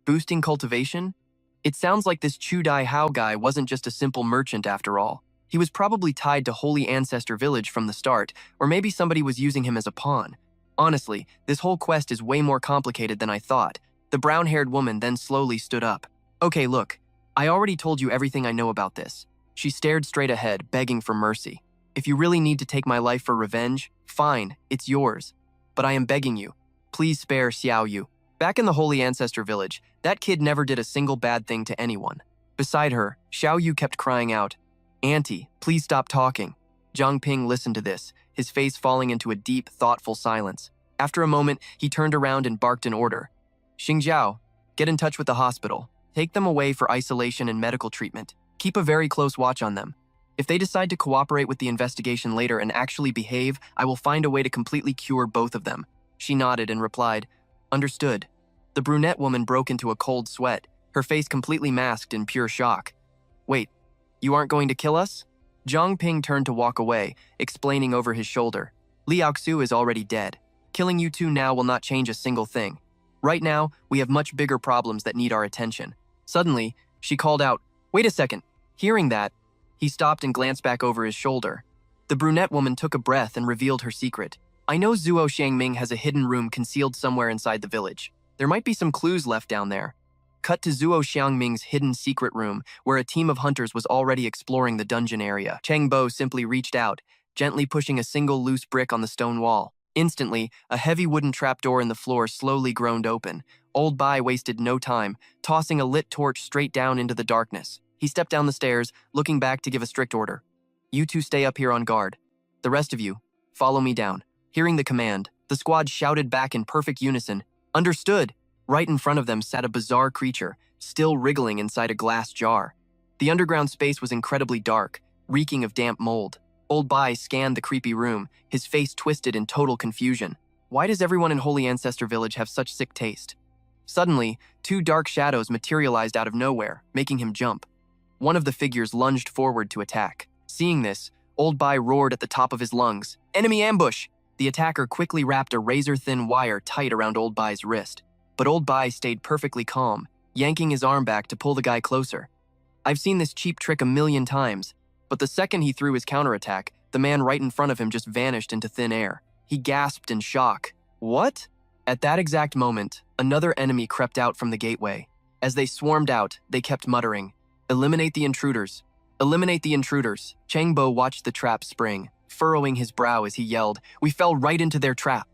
Boosting cultivation? It sounds like this Chu Dai Hao guy wasn't just a simple merchant after all. He was probably tied to Holy Ancestor Village from the start, or maybe somebody was using him as a pawn. Honestly, this whole quest is way more complicated than I thought. The brown-haired woman then slowly stood up. Okay, look, I already told you everything I know about this. She stared straight ahead, begging for mercy. If you really need to take my life for revenge, fine, it's yours. But I am begging you, please spare Xiao Yu. Back in the Holy Ancestor Village, that kid never did a single bad thing to anyone. Beside her, Xiao Yu kept crying out, "Auntie, please stop talking." Zhang Ping listened to this, his face falling into a deep, thoughtful silence. After a moment, he turned around and barked an order. "Xingjiao, get in touch with the hospital. Take them away for isolation and medical treatment. Keep a very close watch on them. If they decide to cooperate with the investigation later and actually behave, I will find a way to completely cure both of them." She nodded and replied, "Understood." The brunette woman broke into a cold sweat, her face completely masked in pure shock. "Wait, you aren't going to kill us?" Zhang Ping turned to walk away, explaining over his shoulder. "Li Aoxu is already dead. Killing you two now will not change a single thing. Right now, we have much bigger problems that need our attention." Suddenly, she called out, "Wait a second." Hearing that, he stopped and glanced back over his shoulder. The brunette woman took a breath and revealed her secret. "I know Zuo Xiangming has a hidden room concealed somewhere inside the village. There might be some clues left down there." Cut to Zuo Xiangming's hidden secret room, where a team of hunters was already exploring the dungeon area. Cheng Bo simply reached out, gently pushing a single loose brick on the stone wall. Instantly, a heavy wooden trapdoor in the floor slowly groaned open. Old Bai wasted no time, tossing a lit torch straight down into the darkness. He stepped down the stairs, looking back to give a strict order. "You two stay up here on guard. The rest of you, follow me down." Hearing the command, the squad shouted back in perfect unison, "Understood!" Right in front of them sat a bizarre creature, still wriggling inside a glass jar. The underground space was incredibly dark, reeking of damp mold. Old Bai scanned the creepy room, his face twisted in total confusion. Why does everyone in Holy Ancestor Village have such sick taste? Suddenly, two dark shadows materialized out of nowhere, making him jump. One of the figures lunged forward to attack. Seeing this, Old Bai roared at the top of his lungs, "Enemy ambush!" The attacker quickly wrapped a razor-thin wire tight around Old Bai's wrist. But Old Bai stayed perfectly calm, yanking his arm back to pull the guy closer. I've seen this cheap trick a million times, but the second he threw his counterattack, the man right in front of him just vanished into thin air. He gasped in shock. "What?" At that exact moment, another enemy crept out from the gateway. As they swarmed out, they kept muttering, "Eliminate the intruders! Eliminate the intruders!" Cheng Bo watched the trap spring, furrowing his brow as he yelled, "We fell right into their trap."